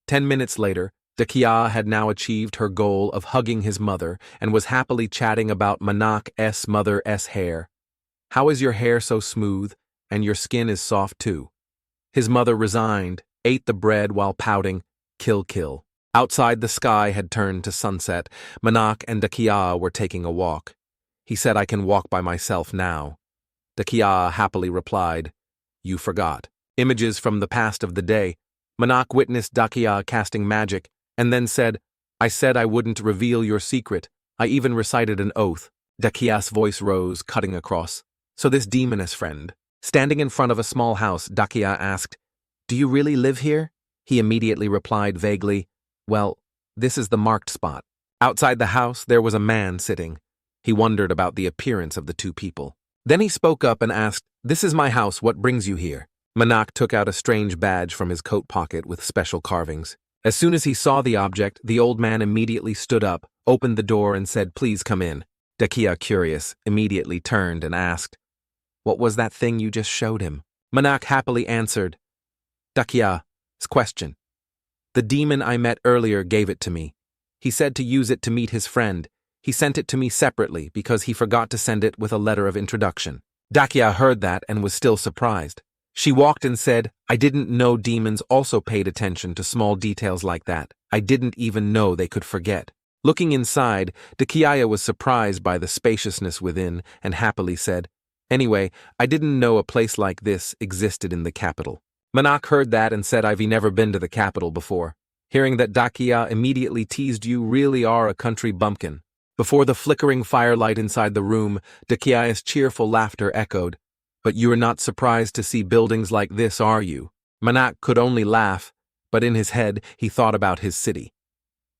10 minutes later, Dakia had now achieved her goal of hugging his mother and was happily chatting about Manak's mother's hair. "How is your hair so smooth, and your skin is soft too?" His mother resigned, ate the bread while pouting, "Kill, kill." Outside, the sky had turned to sunset. Manak and Dakia were taking a walk. He said, "I can walk by myself now." Dakia happily replied, "You forgot." Images from the past of the day. Manak witnessed Dakia casting magic, and then said, "I said I wouldn't reveal your secret. I even recited an oath." Dakia's voice rose, cutting across. "So this demoness friend." Standing in front of a small house, Dakia asked, "Do you really live here?" He immediately replied vaguely, "Well, this is the marked spot." Outside the house, there was a man sitting. He wondered about the appearance of the two people. Then he spoke up and asked, "This is my house, what brings you here?" Manak took out a strange badge from his coat pocket with special carvings. As soon as he saw the object, the old man immediately stood up, opened the door and said, "Please come in." Dakia, curious, immediately turned and asked, "What was that thing you just showed him?" Manak happily answered, Dakia's question. "The demon I met earlier gave it to me. He said to use it to meet his friend. He sent it to me separately because he forgot to send it with a letter of introduction." Dakia heard that and was still surprised. She walked and said, "I didn't know demons also paid attention to small details like that. I didn't even know they could forget." Looking inside, Dakia was surprised by the spaciousness within and happily said, "Anyway, I didn't know a place like this existed in the capital." Manak heard that and said, "I've never been to the capital before." Hearing that Dakia immediately teased, "You really are a country bumpkin." Before the flickering firelight inside the room, Dakia's cheerful laughter echoed, "But you are not surprised to see buildings like this, are you?" Manak could only laugh, but in his head he thought about his city.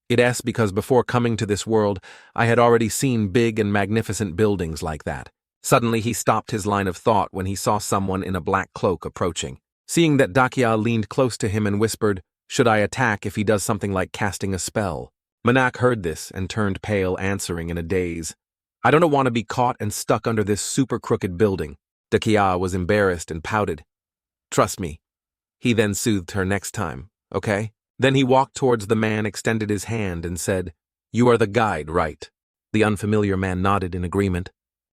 "It's because before coming to this world, I had already seen big and magnificent buildings like that." Suddenly he stopped his line of thought when he saw someone in a black cloak approaching. Seeing that, Dakia leaned close to him and whispered, "Should I attack if he does something like casting a spell?" Manak heard this and turned pale, answering in a daze, "I don't want to be caught and stuck under this super crooked building." Dakia was embarrassed and pouted. "Trust me." He then soothed her, "Next time, okay?" Then he walked towards the man, extended his hand, and said, "You are the guide, right?" The unfamiliar man nodded in agreement.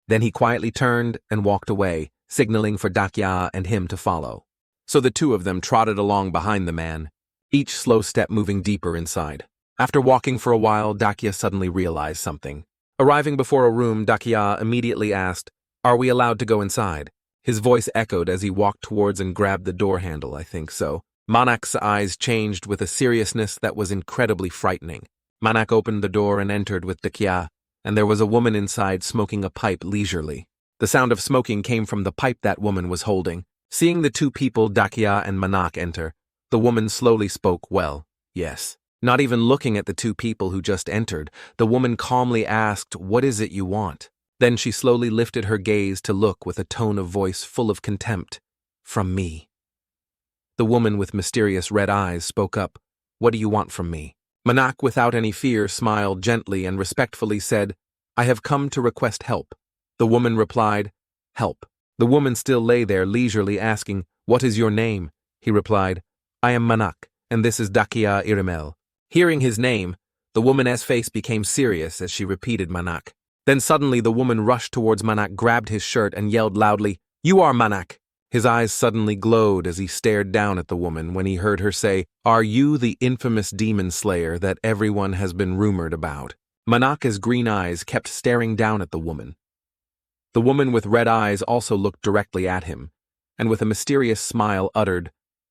Then he quietly turned and walked away, signaling for Dakia and him to follow. So the two of them trotted along behind the man, each slow step moving deeper inside. After walking for a while, Dakia suddenly realized something. Arriving before a room, Dakia immediately asked, "Are we allowed to go inside?" His voice echoed as he walked towards and grabbed the door handle. "I think so." Manak's eyes changed with a seriousness that was incredibly frightening. Manak opened the door and entered with Dakia, and there was a woman inside smoking a pipe leisurely. The sound of smoking came from the pipe that woman was holding. Seeing the two people, Dakia and Manak, enter, the woman slowly spoke, "Well, yes." Not even looking at the two people who just entered, the woman calmly asked, "What is it you want?" Then she slowly lifted her gaze to look with a tone of voice full of contempt. "From me." The woman with mysterious red eyes spoke up, "What do you want from me?" Manak, without any fear, smiled gently and respectfully said, "I have come to request help." The woman replied, "Help." The woman still lay there leisurely asking, "What is your name?" He replied, "I am Manak, and this is Dakia Iraml." Hearing his name, The woman's face became serious as she repeated Manak. Then suddenly the woman rushed towards Manak, grabbed his shirt, and yelled loudly, "You are Manak!" His eyes suddenly glowed as he stared down at the woman when he heard her say, "Are you the infamous demon slayer that everyone has been rumored about?" Manak's green eyes kept staring down at the woman. The woman with red eyes also looked directly at him, and with a mysterious smile uttered,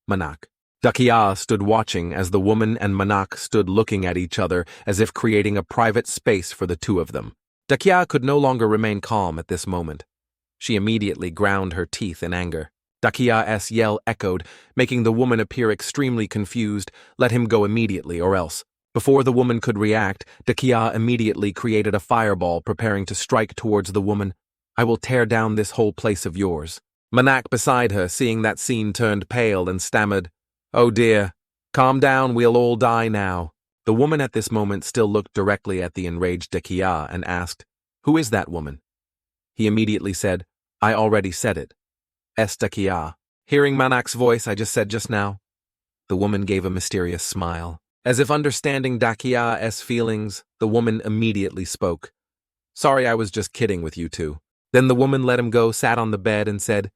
"Manak." Dakia stood watching as the woman and Manak stood looking at each other as if creating a private space for the two of them. Dakia could no longer remain calm at this moment. She immediately ground her teeth in anger. Dakia's yell echoed, making the woman appear extremely confused. "Let him go immediately, or else." Before the woman could react, Dakia immediately created a fireball, preparing to strike towards the woman. "I will tear down this whole place of yours." Manak beside her, seeing that scene, turned pale and stammered, "Oh dear, calm down, we'll all die now." The woman at this moment still looked directly at the enraged Dakia and asked, "Who is that woman?" He immediately said, "I already said it. Dakia." Hearing Manak's voice, "I just said just now." The woman gave a mysterious smile. As if understanding Dakia's feelings, the woman immediately spoke. "Sorry, I was just kidding with you two." Then the woman let him go, sat on the bed, and said,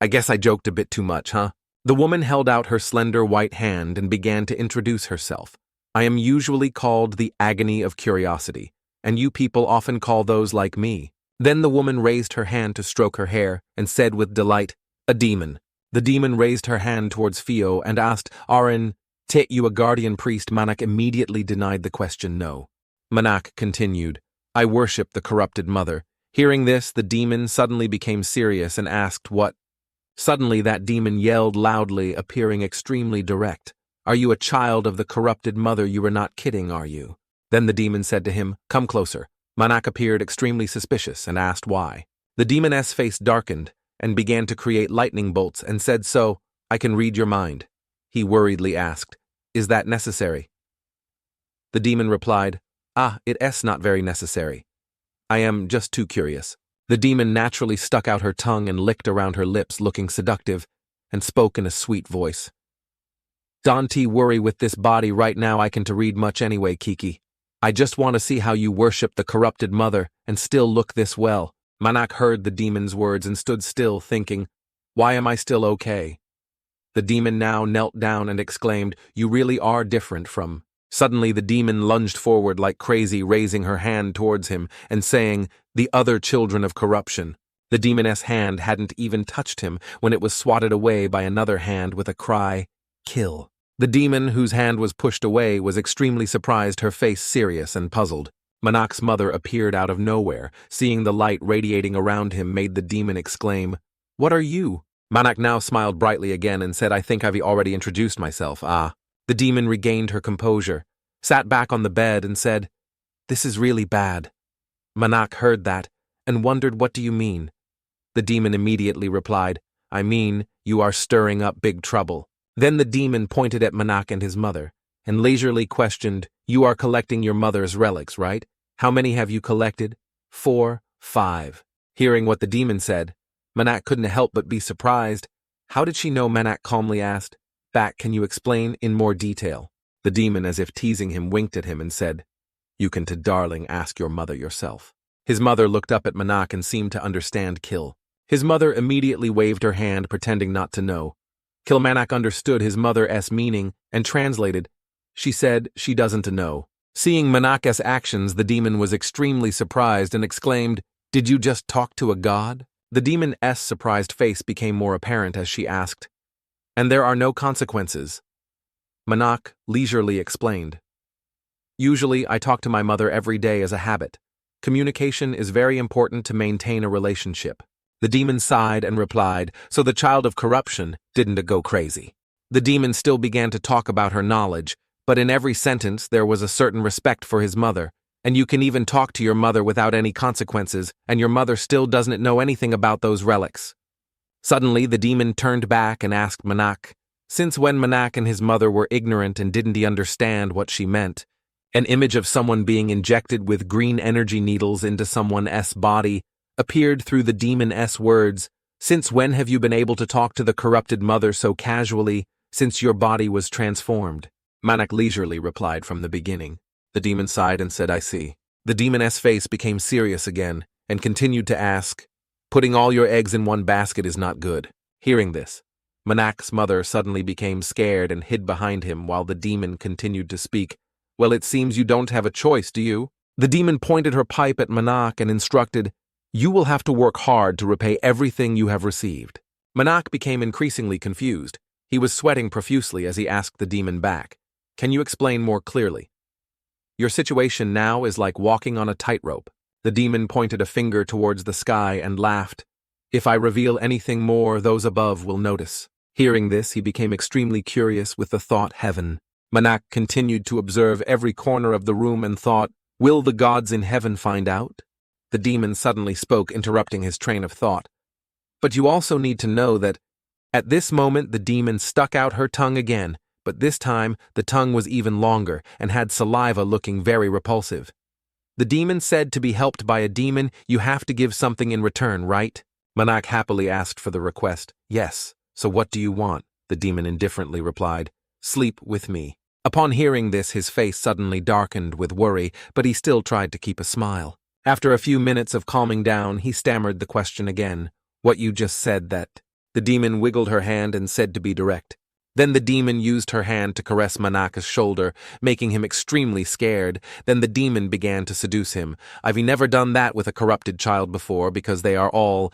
"I guess I joked a bit too much, huh?" The woman held out her slender white hand and began to introduce herself. "I am usually called the Agony of Curiosity, and you people often call those like me." Then the woman raised her hand to stroke her hair and said with delight, "A demon." The demon raised her hand towards Fio and asked, "Arin, Tit, you a guardian priest?" Manak immediately denied the question, "No." Manak continued, "I worship the corrupted mother." Hearing this, the demon suddenly became serious and asked, "What?" Suddenly that demon yelled loudly, appearing extremely direct, "Are you a child of the corrupted mother? You are not kidding, are you?" Then the demon said to him, "Come closer." Manak appeared extremely suspicious and asked why. The demon's face darkened and began to create lightning bolts and said, "So, I can read your mind." He worriedly asked, "Is that necessary?" The demon replied, "It's not very necessary. I am just too curious." The demon naturally stuck out her tongue and licked around her lips, looking seductive, and spoke in a sweet voice. "Don't worry with this body right now, I can to read much anyway, Kiki. I just want to see how you worship the corrupted mother and still look this well." Manak heard the demon's words and stood still, thinking, "Why am I still okay?" The demon now knelt down and exclaimed, "You really are different from..." Suddenly the demon lunged forward like crazy, raising her hand towards him and saying, "The other children of corruption." The demon's hand hadn't even touched him when it was swatted away by another hand with a cry, "Kill." The demon, whose hand was pushed away, was extremely surprised, her face serious and puzzled. Manak's mother appeared out of nowhere. Seeing the light radiating around him made the demon exclaim, "What are you?" Manak now smiled brightly again and said, "I think I've already introduced myself." The demon regained her composure, sat back on the bed and said, "This is really bad." Manak heard that and wondered, "What do you mean?" The demon immediately replied, "I mean, you are stirring up big trouble." Then the demon pointed at Manak and his mother, and leisurely questioned, "You are collecting your mother's relics, right? How many have you collected?" 4, 5. Hearing what the demon said, Manak couldn't help but be surprised. "How did she know?" Manak calmly asked. "Back, can you explain in more detail?" The demon, as if teasing him, winked at him and said, "You can to darling ask your mother yourself." His mother looked up at Manak and seemed to understand Kill. His mother immediately waved her hand, pretending not to know. Kilmanak understood his mother's meaning and translated. She said she doesn't know. Seeing Manak's actions, the demon was extremely surprised and exclaimed, "Did you just talk to a god?" The demon's surprised face became more apparent as she asked, "And there are no consequences?" Manak leisurely explained, "Usually I talk to my mother every day as a habit. Communication is very important to maintain a relationship." The demon sighed and replied, "So the child of corruption didn't go crazy." The demon still began to talk about her knowledge, but in every sentence there was a certain respect for his mother, and you can even talk to your mother without any consequences, and your mother still doesn't know anything about those relics. Suddenly the demon turned back and asked Manak, since when Manak and his mother were ignorant and didn't he understand what she meant. An image of someone being injected with green energy needles into someone's body appeared through the demon's words. "Since when have you been able to talk to the corrupted mother so casually, since your body was transformed?" Manak leisurely replied, "From the beginning." The demon sighed and said, I see. The demon's face became serious again and continued to ask, putting all your eggs in one basket is not good. Hearing this, Manak's mother suddenly became scared and hid behind him while the demon continued to speak. Well, it seems you don't have a choice, do you? The demon pointed her pipe at Manak and instructed, you will have to work hard to repay everything you have received. Manak became increasingly confused. He was sweating profusely as he asked the demon back, can you explain more clearly? Your situation now is like walking on a tightrope. The demon pointed a finger towards the sky and laughed. If I reveal anything more, those above will notice. Hearing this, he became extremely curious with the thought heaven. Manak continued to observe every corner of the room and thought, will the gods in heaven find out? The demon suddenly spoke, interrupting his train of thought. But you also need to know that at this moment the demon stuck out her tongue again, but this time the tongue was even longer and had saliva looking very repulsive. The demon said to be helped by a demon, you have to give something in return, right? Manak happily asked for the request. Yes, so what do you want? The demon indifferently replied, sleep with me. Upon hearing this, his face suddenly darkened with worry, but he still tried to keep a smile. After a few minutes of calming down, he stammered the question again. What you just said that? The demon wiggled her hand and said to be direct. Then the demon used her hand to caress Manak's shoulder, making him extremely scared. Then the demon began to seduce him. I've never done that with a corrupted child before because they are all...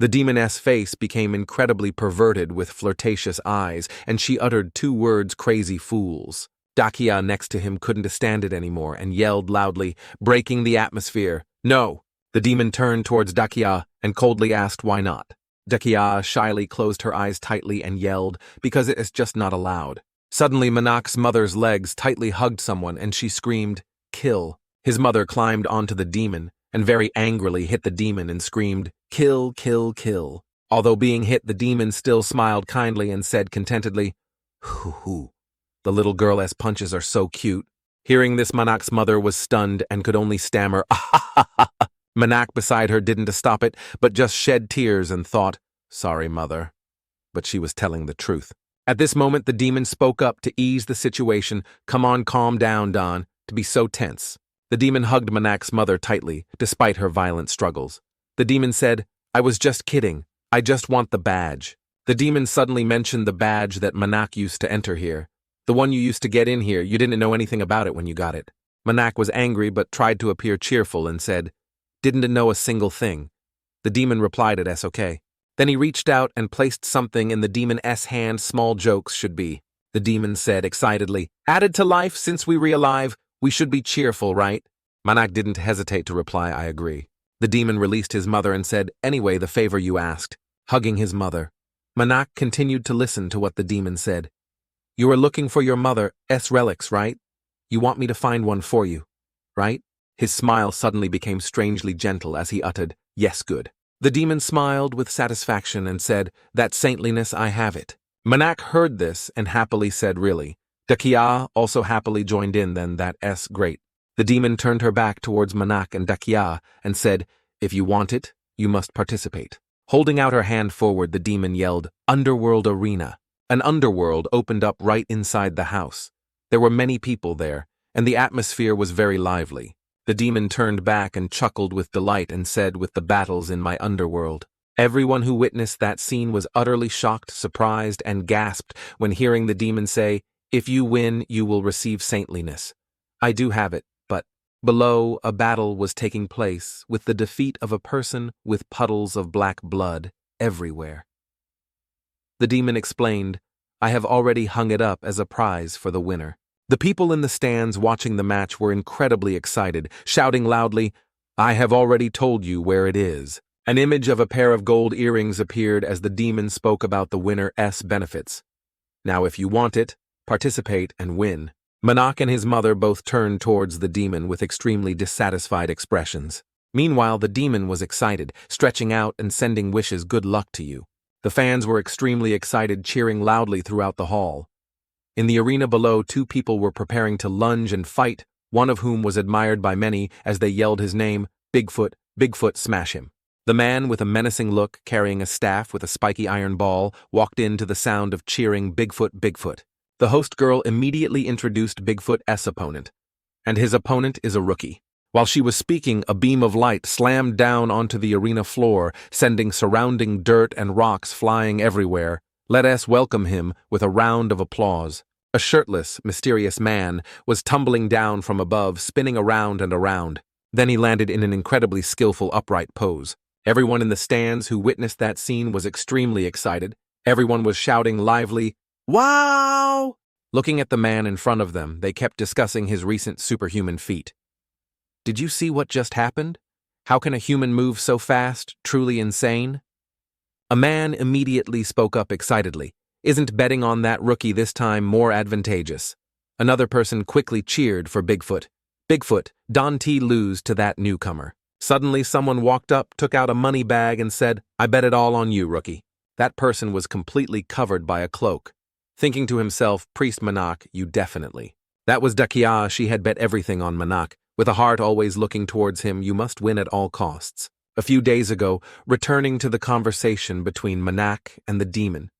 The demoness face became incredibly perverted with flirtatious eyes, and she uttered two words, crazy fools. Dakia next to him couldn't stand it anymore and yelled loudly, breaking the atmosphere. No! The demon turned towards Dakia and coldly asked why not. Dakia shyly closed her eyes tightly and yelled, because it is just not allowed. Suddenly Manak's mother's legs tightly hugged someone and she screamed, kill. His mother climbed onto the demon and very angrily hit the demon and screamed, kill, kill, kill. Although being hit, the demon still smiled kindly and said contentedly, hoo hoo. The little girl's punches are so cute. Hearing this, Manak's mother was stunned and could only stammer, ah ha ha ha. Manak beside her didn't stop it, but just shed tears and thought, sorry, mother. But she was telling the truth. At this moment, the demon spoke up to ease the situation. Come on, calm down, Don, to be so tense. The demon hugged Manak's mother tightly, despite her violent struggles. The demon said, I was just kidding. I just want the badge. The demon suddenly mentioned the badge that Manak used to enter here. The one you used to get in here, you didn't know anything about it when you got it. Manak was angry but tried to appear cheerful and said, didn't know a single thing. The demon replied it okay. Then he reached out and placed something in the demon's hand. Small jokes should be. The demon said excitedly, added to life since we re-alive, we should be cheerful, right? Manak didn't hesitate to reply, I agree. The demon released his mother and said, anyway, the favor you asked, hugging his mother. Manak continued to listen to what the demon said. You are looking for your mother's relics, right? You want me to find one for you, right? His smile suddenly became strangely gentle as he uttered, yes, good. The demon smiled with satisfaction and said, that saintliness, I have it. Manak heard this and happily said, really. Dakia also happily joined in then, that's great. The demon turned her back towards Manak and Dakia and said, if you want it, you must participate. Holding out her hand forward, the demon yelled, Underworld Arena. An underworld opened up right inside the house. There were many people there, and the atmosphere was very lively. The demon turned back and chuckled with delight and said, with the battles in my underworld. Everyone who witnessed that scene was utterly shocked, surprised, and gasped when hearing the demon say, if you win, you will receive saintliness. I do have it, but below, a battle was taking place with the defeat of a person with puddles of black blood everywhere. The demon explained, I have already hung it up as a prize for the winner. The people in the stands watching the match were incredibly excited, shouting loudly, I have already told you where it is. An image of a pair of gold earrings appeared as the demon spoke about the winner's benefits. Now if you want it, participate and win. Manak and his mother both turned towards the demon with extremely dissatisfied expressions. Meanwhile, the demon was excited, stretching out and sending wishes good luck to you. The fans were extremely excited, cheering loudly throughout the hall. In the arena below, two people were preparing to lunge and fight, one of whom was admired by many as they yelled his name, Bigfoot, Bigfoot, smash him. The man with a menacing look, carrying a staff with a spiky iron ball, walked in to the sound of cheering Bigfoot, Bigfoot. The host girl immediately introduced Bigfoot's opponent, and his opponent is a rookie. While she was speaking, a beam of light slammed down onto the arena floor, sending surrounding dirt and rocks flying everywhere. Let us welcome him with a round of applause. A shirtless, mysterious man was tumbling down from above, spinning around and around. Then he landed in an incredibly skillful upright pose. Everyone in the stands who witnessed that scene was extremely excited. Everyone was shouting lively, "Wow!" Looking at the man in front of them, they kept discussing his recent superhuman feat. Did you see what just happened? How can a human move so fast? Truly insane. A man immediately spoke up excitedly. Isn't betting on that rookie this time more advantageous? Another person quickly cheered for Bigfoot. Bigfoot, don't lose to that newcomer. Suddenly someone walked up, took out a money bag and said, "I bet it all on you, rookie." That person was completely covered by a cloak. Thinking to himself, "Priest Marak, you definitely." That was Dakia. She had bet everything on Marak. With a heart always looking towards him, you must win at all costs. A few days ago, returning to the conversation between Marak and the demon.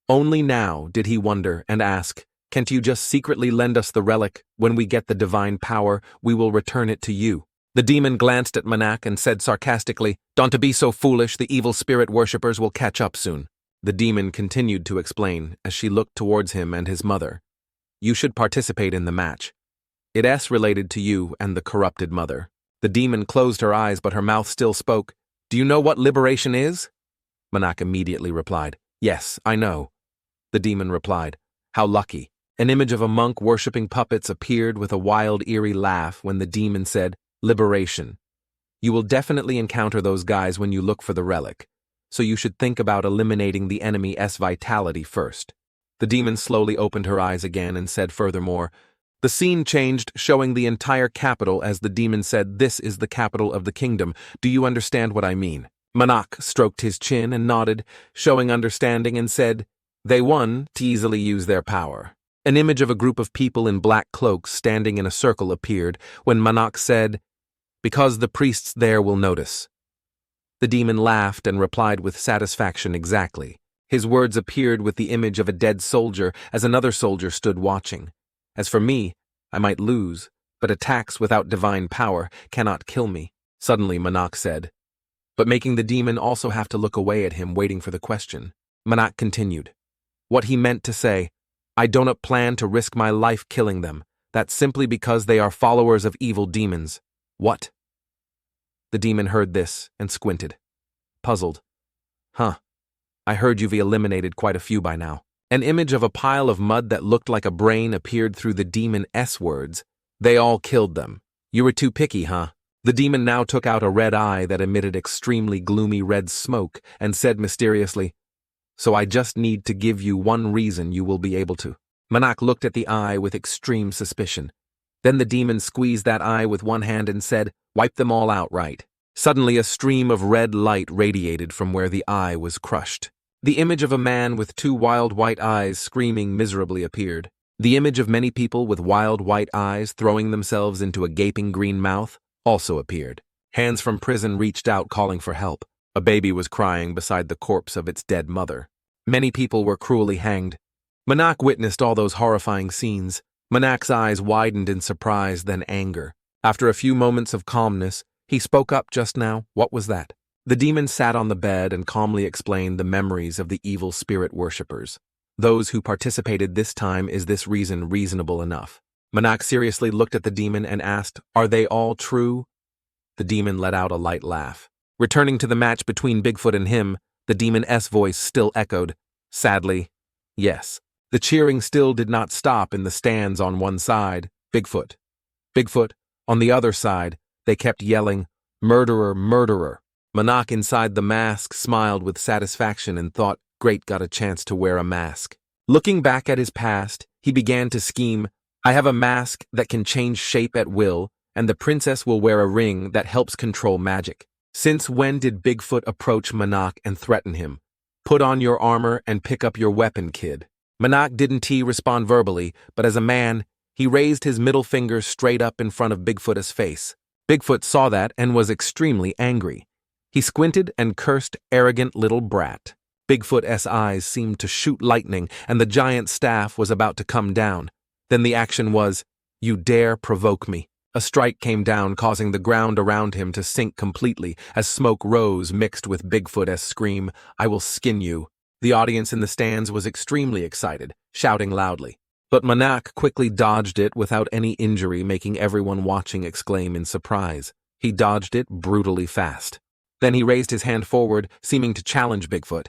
Only now did he wonder and ask, "Can't you just secretly lend us the relic? When we get the divine power, we will return it to you." The demon glanced at Marak and said sarcastically, "Don't be so foolish, the evil spirit worshippers will catch up soon." The demon continued to explain as she looked towards him and his mother. "You should participate in the match. It's related to you and the corrupted mother." The demon closed her eyes, but her mouth still spoke. "Do you know what liberation is?" Marak immediately replied, "Yes, I know." The demon replied, "How lucky." An image of a monk worshipping puppets appeared with a wild, eerie laugh when the demon said, "Liberation. You will definitely encounter those guys when you look for the relic, so you should think about eliminating the enemy's vitality first." The demon slowly opened her eyes again and said furthermore. The scene changed, showing the entire capital as the demon said, "This is the capital of the kingdom. Do you understand what I mean?" Marak stroked his chin and nodded, showing understanding, and said, "They won to easily use their power." An image of a group of people in black cloaks standing in a circle appeared when Marak said, "Because the priests there will notice." The demon laughed and replied with satisfaction, "Exactly." His words appeared with the image of a dead soldier as another soldier stood watching. "As for me, I might lose, but attacks without divine power cannot kill me." Suddenly Marak said, but making the demon also have to look away at him, waiting for the question. Marak continued, "What he meant to say, I don't plan to risk my life killing them. That's simply because they are followers of evil demons." "What?" The demon heard this and squinted, puzzled. "Huh. I heard you've eliminated quite a few by now." An image of a pile of mud that looked like a brain appeared through the demon's words. "They all killed them. You were too picky, huh?" The demon now took out a red eye that emitted extremely gloomy red smoke and said mysteriously, "So I just need to give you one reason you will be able to." Marak looked at the eye with extreme suspicion. Then the demon squeezed that eye with one hand and said, "Wipe them all out, right?" Suddenly a stream of red light radiated from where the eye was crushed. The image of a man with two wild white eyes screaming miserably appeared. The image of many people with wild white eyes throwing themselves into a gaping green mouth also appeared. Hands from prison reached out calling for help. A baby was crying beside the corpse of its dead mother. Many people were cruelly hanged. Marak witnessed all those horrifying scenes. Manak's eyes widened in surprise, then anger. After a few moments of calmness, he spoke up. "Just now, what was that?" The demon sat on the bed and calmly explained the memories of the evil spirit worshippers. "Those who participated this time, is this reason reasonable enough?" Marak seriously looked at the demon and asked, "Are they all true?" The demon let out a light laugh. Returning to the match between Bigfoot and him, the demon's voice still echoed, "Sadly, yes." The cheering still did not stop in the stands on one side, Bigfoot. Bigfoot, on the other side, they kept yelling, "Murderer, murderer." Marak inside the mask smiled with satisfaction and thought, "Great, got a chance to wear a mask." Looking back at his past, he began to scheme, "I have a mask that can change shape at will, and the princess will wear a ring that helps control magic." Since when did Bigfoot approach Marak and threaten him? "Put on your armor and pick up your weapon, kid." Marak didn't respond verbally, but as a man, he raised his middle finger straight up in front of Bigfoot's face. Bigfoot saw that and was extremely angry. He squinted and cursed, "Arrogant little brat." Bigfoot's eyes seemed to shoot lightning, and the giant staff was about to come down. Then the action was, "You dare provoke me." A strike came down, causing the ground around him to sink completely as smoke rose mixed with Bigfoot's scream, "I will skin you." The audience in the stands was extremely excited, shouting loudly. But Marak quickly dodged it without any injury, making everyone watching exclaim in surprise. He dodged it brutally fast. Then he raised his hand forward, seeming to challenge Bigfoot.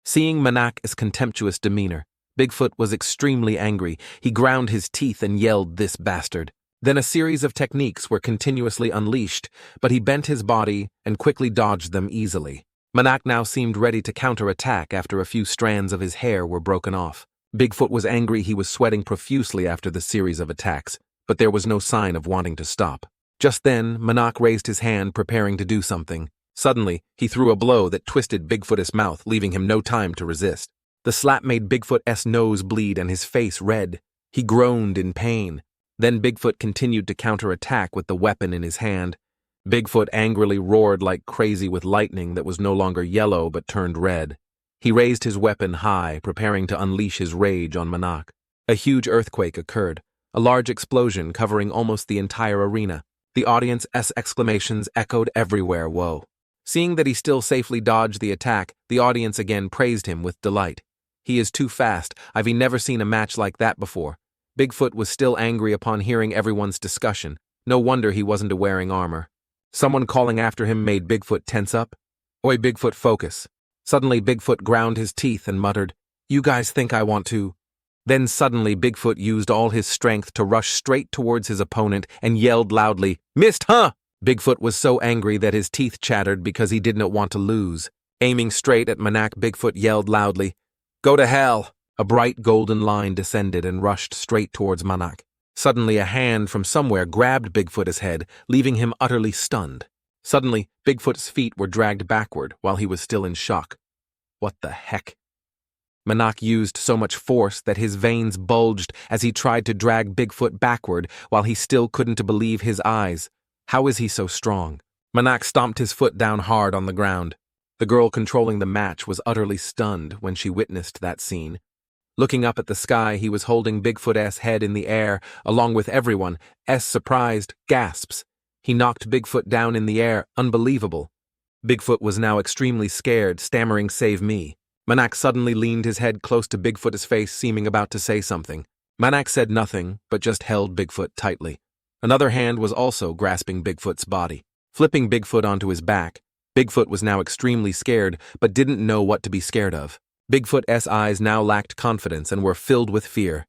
Seeing Marak's contemptuous demeanor, Bigfoot was extremely angry. He ground his teeth and yelled, "This bastard." Then a series of techniques were continuously unleashed, but he bent his body and quickly dodged them easily. Marak now seemed ready to counterattack after a few strands of his hair were broken off. Bigfoot was angry. He was sweating profusely after the series of attacks, but there was no sign of wanting to stop. Just then, Marak raised his hand, preparing to do something. Suddenly, he threw a blow that twisted Bigfoot's mouth, leaving him no time to resist. The slap made Bigfoot's nose bleed and his face red. He groaned in pain. Then Bigfoot continued to counterattack with the weapon in his hand. Bigfoot angrily roared like crazy with lightning that was no longer yellow but turned red. He raised his weapon high, preparing to unleash his rage on Marak. A huge earthquake occurred, a large explosion covering almost the entire arena. The audience's exclamations echoed everywhere. Whoa. Seeing that he still safely dodged the attack, the audience again praised him with delight. "He is too fast. I've never seen a match like that before." Bigfoot was still angry upon hearing everyone's discussion. No wonder he wasn't wearing armor. Someone calling after him made Bigfoot tense up. "Oi, Bigfoot, focus." Suddenly, Bigfoot ground his teeth and muttered, "You guys think I want to?" Then suddenly, Bigfoot used all his strength to rush straight towards his opponent and yelled loudly, "Missed, huh?" Bigfoot was so angry that his teeth chattered because he didn't want to lose. Aiming straight at Marak, Bigfoot yelled loudly, "Go to hell!" A bright golden line descended and rushed straight towards Marak. Suddenly, a hand from somewhere grabbed Bigfoot's head, leaving him utterly stunned. Suddenly, Bigfoot's feet were dragged backward while he was still in shock. What the heck? Marak used so much force that his veins bulged as he tried to drag Bigfoot backward while he still couldn't believe his eyes. How is he so strong? Marak stomped his foot down hard on the ground. The girl controlling the match was utterly stunned when she witnessed that scene. Looking up at the sky, he was holding Bigfoot's head in the air, along with everyone's surprised gasps. He knocked Bigfoot down in the air. Unbelievable. Bigfoot was now extremely scared, stammering, "Save me." Marak suddenly leaned his head close to Bigfoot's face, seeming about to say something. Marak said nothing, but just held Bigfoot tightly. Another hand was also grasping Bigfoot's body. Flipping Bigfoot onto his back, Bigfoot was now extremely scared, but didn't know what to be scared of. Bigfoot's eyes now lacked confidence and were filled with fear.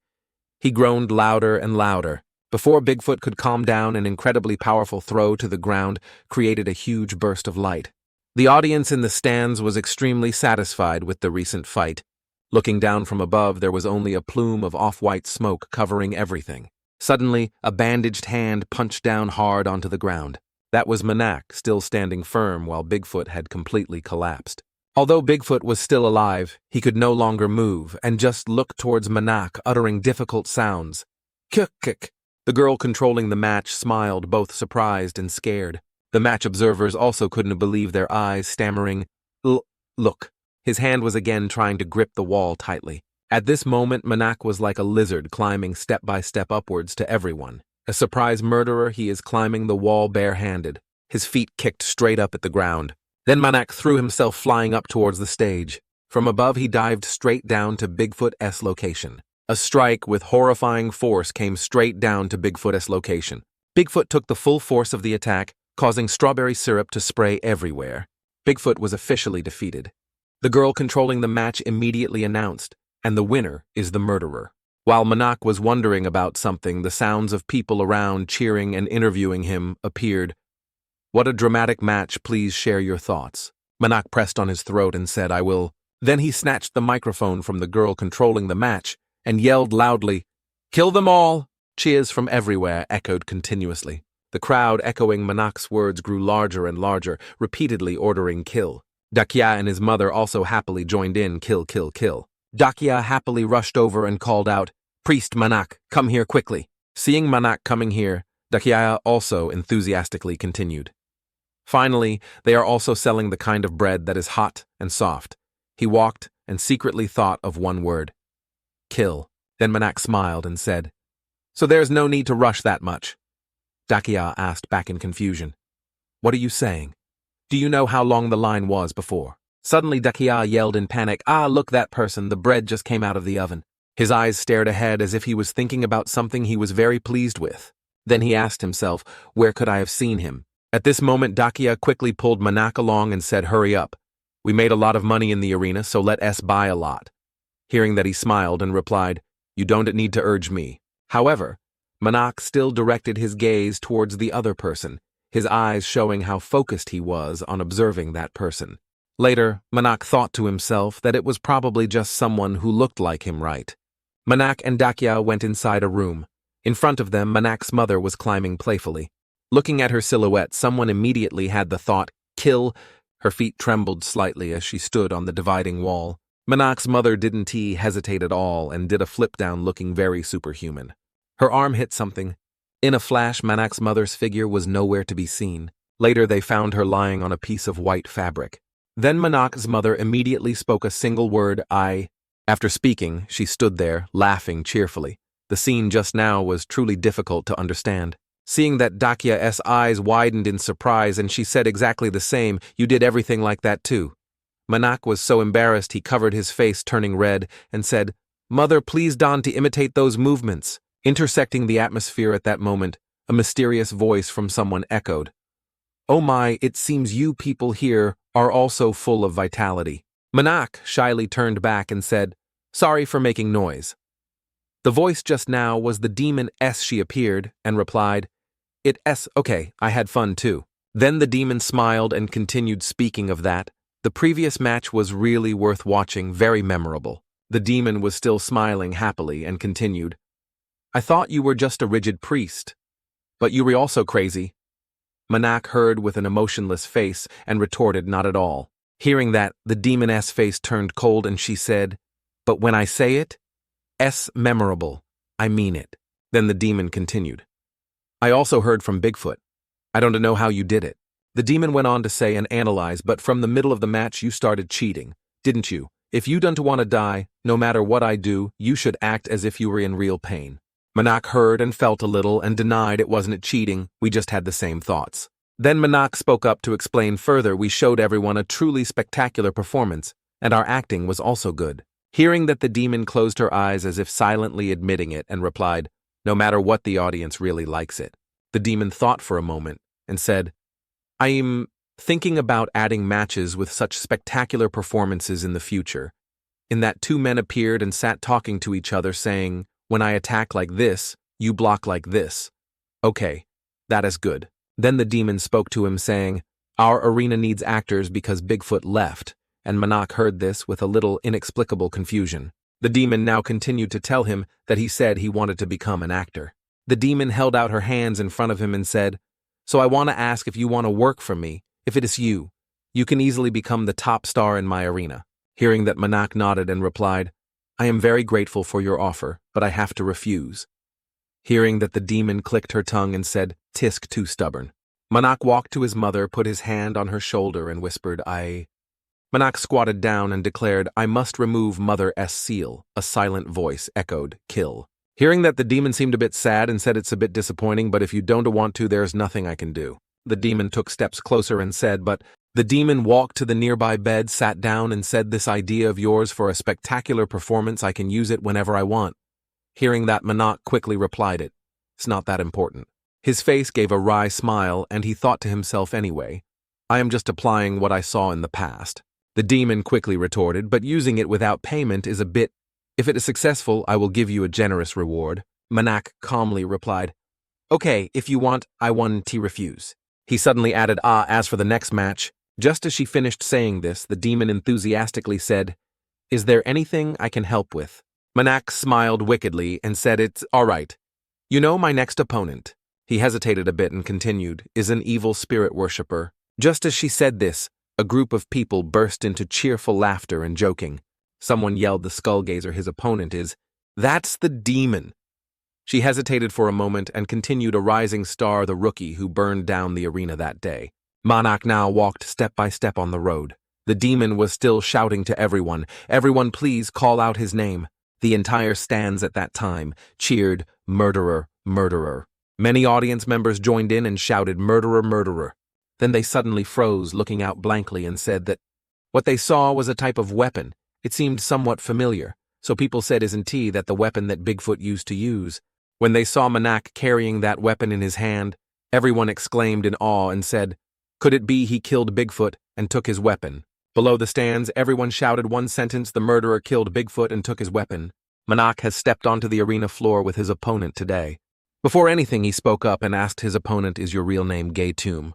He groaned louder and louder. Before Bigfoot could calm down, an incredibly powerful throw to the ground created a huge burst of light. The audience in the stands was extremely satisfied with the recent fight. Looking down from above, there was only a plume of off-white smoke covering everything. Suddenly, a bandaged hand punched down hard onto the ground. That was Marak, still standing firm while Bigfoot had completely collapsed. Although Bigfoot was still alive, he could no longer move and just look towards Marak, uttering difficult sounds. "Kik-kik." The girl controlling the match smiled, both surprised and scared. The match observers also couldn't believe their eyes, stammering, "Look." His hand was again trying to grip the wall tightly. At this moment, Marak was like a lizard climbing step by step upwards to everyone. A surprise murderer, he is climbing the wall barehanded. His feet kicked straight up at the ground. Then Marak threw himself flying up towards the stage. From above, he dived straight down to Bigfoot's location. A strike with horrifying force came straight down to Bigfoot's location. Bigfoot took the full force of the attack, causing strawberry syrup to spray everywhere. Bigfoot was officially defeated. The girl controlling the match immediately announced, "And the winner is the murderer." While Marak was wondering about something, the sounds of people around cheering and interviewing him appeared. "What a dramatic match, please share your thoughts." Marak pressed on his throat and said, "I will." Then he snatched the microphone from the girl controlling the match and yelled loudly, "Kill them all!" Cheers from everywhere echoed continuously. The crowd echoing Manak's words grew larger and larger, repeatedly ordering kill. Dakia and his mother also happily joined in, "Kill, kill, kill." Dakia happily rushed over and called out, "Priest Marak, come here quickly." Seeing Marak coming here, Dakia also enthusiastically continued. Finally, they are also selling the kind of bread that is hot and soft. He walked and secretly thought of one word. Kill. Then Marak smiled and said, "So there's no need to rush that much." Dakia asked back in confusion. What are you saying? Do you know how long the line was before? Suddenly Dakia yelled in panic, look, that person, the bread just came out of the oven. His eyes stared ahead as if he was thinking about something he was very pleased with. Then he asked himself, where could I have seen him? At this moment Dakia quickly pulled Marak along and said, hurry up. We made a lot of money in the arena, so let us buy a lot. Hearing that, he smiled and replied, you don't need to urge me. However, Marak still directed his gaze towards the other person, his eyes showing how focused he was on observing that person. Later, Marak thought to himself that it was probably just someone who looked like him, right? Marak and Dakia went inside a room. In front of them, Manak's mother was climbing playfully. Looking at her silhouette, someone immediately had the thought, kill. Her feet trembled slightly as she stood on the dividing wall. Manak's mother didn't hesitate at all and did a flip down looking very superhuman. Her arm hit something. In a flash, Manak's mother's figure was nowhere to be seen. Later, they found her lying on a piece of white fabric. Then Manak's mother immediately spoke a single word, I. After speaking, she stood there, laughing cheerfully. The scene just now was truly difficult to understand. Seeing that, Dakia's eyes widened in surprise and she said exactly the same, you did everything like that too. Marak was so embarrassed he covered his face, turning red, and said, Mother, please don't imitate those movements. Intersecting the atmosphere at that moment, a mysterious voice from someone echoed, oh my, it seems you people here are also full of vitality. Marak shyly turned back and said, sorry for making noise. The voice just now was the demon S. She appeared and replied, okay, I had fun too. Then the demon smiled and continued, speaking of that, the previous match was really worth watching, very memorable. The demon was still smiling happily and continued, I thought you were just a rigid priest. But you were also crazy. Marak heard with an emotionless face and retorted, not at all. Hearing that, the demoness face turned cold and she said, but when I say it, memorable, I mean it. Then the demon continued, I also heard from Bigfoot. I don't know how you did it. The demon went on to say and analyze, but from the middle of the match you started cheating, didn't you? If you don't want to die, no matter what I do, you should act as if you were in real pain. Marak heard and felt a little and denied it wasn't cheating, we just had the same thoughts. Then Marak spoke up to explain further, we showed everyone a truly spectacular performance, and our acting was also good. Hearing that, the demon closed her eyes as if silently admitting it and replied, no matter what, the audience really likes it. The demon thought for a moment and said, I'm thinking about adding matches with such spectacular performances in the future. In that, two men appeared and sat talking to each other saying, when I attack like this, you block like this. Okay, that is good. Then the demon spoke to him saying, our arena needs actors because Bigfoot left, and Marak heard this with a little inexplicable confusion. The demon now continued to tell him that he said he wanted to become an actor. The demon held out her hands in front of him and said, so I want to ask if you want to work for me. If it is you can easily become the top star in my arena. Hearing that, Marak nodded and replied, I am very grateful for your offer, but I have to refuse. Hearing that, the demon clicked her tongue and said, Tisk, too stubborn. Marak walked to his mother, put his hand on her shoulder and whispered, I. Marak squatted down and declared, I must remove Mother's seal. A silent voice echoed, kill. Hearing that, the demon seemed a bit sad and said, it's a bit disappointing, but if you don't want to, there's nothing I can do. The demon took steps closer and said, but the demon walked to the nearby bed, sat down and said, this idea of yours for a spectacular performance, I can use it whenever I want. Hearing that, Marak quickly replied, it's not that important. His face gave a wry smile and he thought to himself anyway, I am just applying what I saw in the past. The demon quickly retorted, but using it without payment is a bit. If it is successful, I will give you a generous reward. Marak calmly replied, okay, if you want, I won't refuse. He suddenly added, as for the next match. Just as she finished saying this, the demon enthusiastically said, is there anything I can help with? Marak smiled wickedly and said, it's all right. You know, my next opponent. He hesitated a bit and continued, is an evil spirit worshipper. Just as she said this, a group of people burst into cheerful laughter and joking. Someone yelled, the Skullgazer, his opponent is, that's the demon. She hesitated for a moment and continued, a rising star, the rookie who burned down the arena that day. Marak now walked step by step on the road. The demon was still shouting to everyone, everyone please call out his name. The entire stands at that time cheered, murderer, murderer. Many audience members joined in and shouted, "Murderer, murderer." Then they suddenly froze, looking out blankly, and said that what they saw was a type of weapon. It seemed somewhat familiar, so people said, "Isn't he that the weapon that Bigfoot used to use?" When they saw Marak carrying that weapon in his hand, everyone exclaimed in awe and said, "Could it be he killed Bigfoot and took his weapon?" Below the stands, everyone shouted one sentence: "The murderer killed Bigfoot and took his weapon." Marak has stepped onto the arena floor with his opponent today. Before anything, he spoke up and asked his opponent, "Is your real name Gay-Toom?"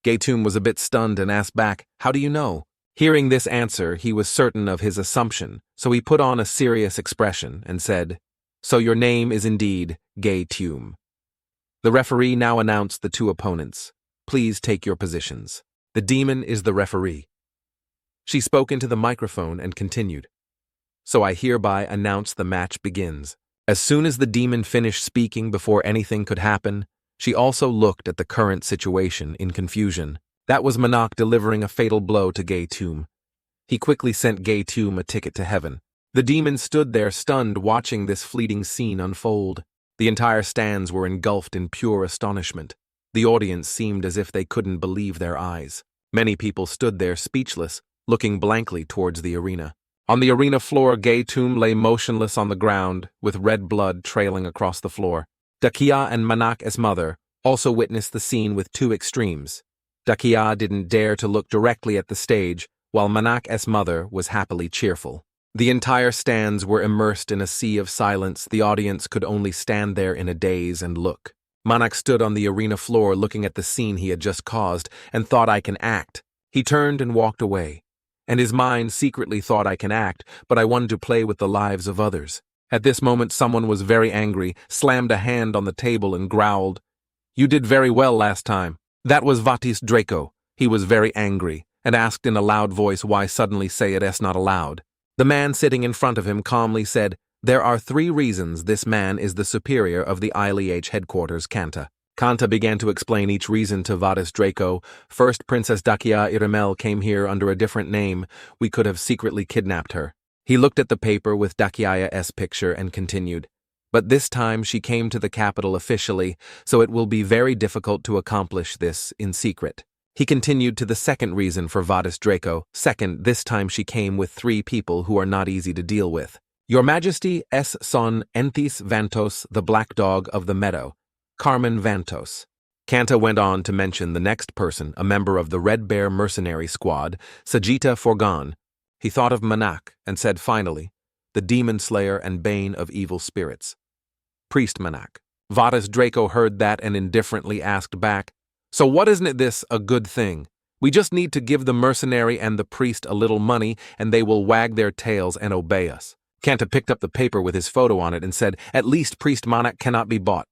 Gay-Toom was a bit stunned and asked back, "How do you know?" Hearing this answer, he was certain of his assumption, so he put on a serious expression and said, "So your name is indeed Gay-Toom." The referee now announced the two opponents. "Please take your positions." The demon is the referee. She spoke into the microphone and continued, "So I hereby announce the match begins." As soon as the demon finished speaking, before anything could happen, she also looked at the current situation in confusion. That was Marak delivering a fatal blow to Gay-Toom. He quickly sent Gay-Toom a ticket to heaven. The demon stood there stunned, watching this fleeting scene unfold. The entire stands were engulfed in pure astonishment. The audience seemed as if they couldn't believe their eyes. Many people stood there speechless, looking blankly towards the arena. On the arena floor, Gay-Toom lay motionless on the ground, with red blood trailing across the floor. Dakia and Manak's mother also witnessed the scene with two extremes. Dakia didn't dare to look directly at the stage, while Manak's mother was happily cheerful. The entire stands were immersed in a sea of silence. The audience could only stand there in a daze and look. Marak stood on the arena floor looking at the scene he had just caused and thought, "I can act." He turned and walked away. And his mind secretly thought, "I can act, but I wanted to play with the lives of others." At this moment, someone was very angry, slammed a hand on the table and growled, "You did very well last time." That was Vatis Draco. He was very angry and asked in a loud voice why suddenly say it not aloud. The man sitting in front of him calmly said, "There are 3 reasons this man is the superior of the ILH headquarters, Kanta." Kanta began to explain each reason to Vatis Draco. "First, Princess Dakia Iraml came here under a different name. We could have secretly kidnapped her." He looked at the paper with Dakia's picture and continued, "But this time she came to the capital officially, so it will be very difficult to accomplish this in secret." He continued to the second reason for Vatis Draco. "Second, this time she came with 3 people who are not easy to deal with. Your Majesty S. Son Enthis Vantos, the black dog of the meadow, Carmen Vantos." Kanta went on to mention the next person, a member of the Red Bear mercenary squad, Sajita Forgan. He thought of Marak and said finally, "The demon slayer and bane of evil spirits, Priest Marak." Vatis Draco heard that and indifferently asked back, "So what isn't this a good thing? We just need to give the mercenary and the priest a little money and they will wag their tails and obey us." Kanta picked up the paper with his photo on it and said, "At least Priest Marak cannot be bought."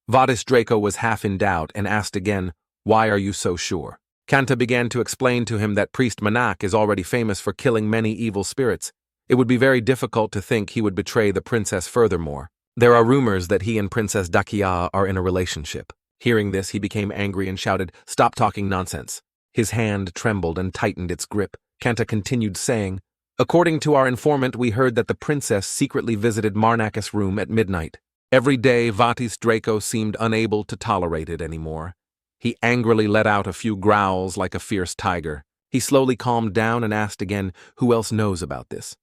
Vatis Draco was half in doubt and asked again, "Why are you so sure?" Kanta began to explain to him that Priest Marak is already famous for killing many evil spirits. It would be very difficult to think he would betray the princess furthermore. There are rumors that he and Princess Dakia are in a relationship. Hearing this, he became angry and shouted, "Stop talking nonsense." His hand trembled and tightened its grip. Kanta continued saying, "According to our informant, we heard that the princess secretly visited Marnak's room at midnight. Every day, Vatis Draco seemed unable to tolerate it anymore. He angrily let out a few growls like a fierce tiger. He slowly calmed down and asked again, "Who else knows about this?"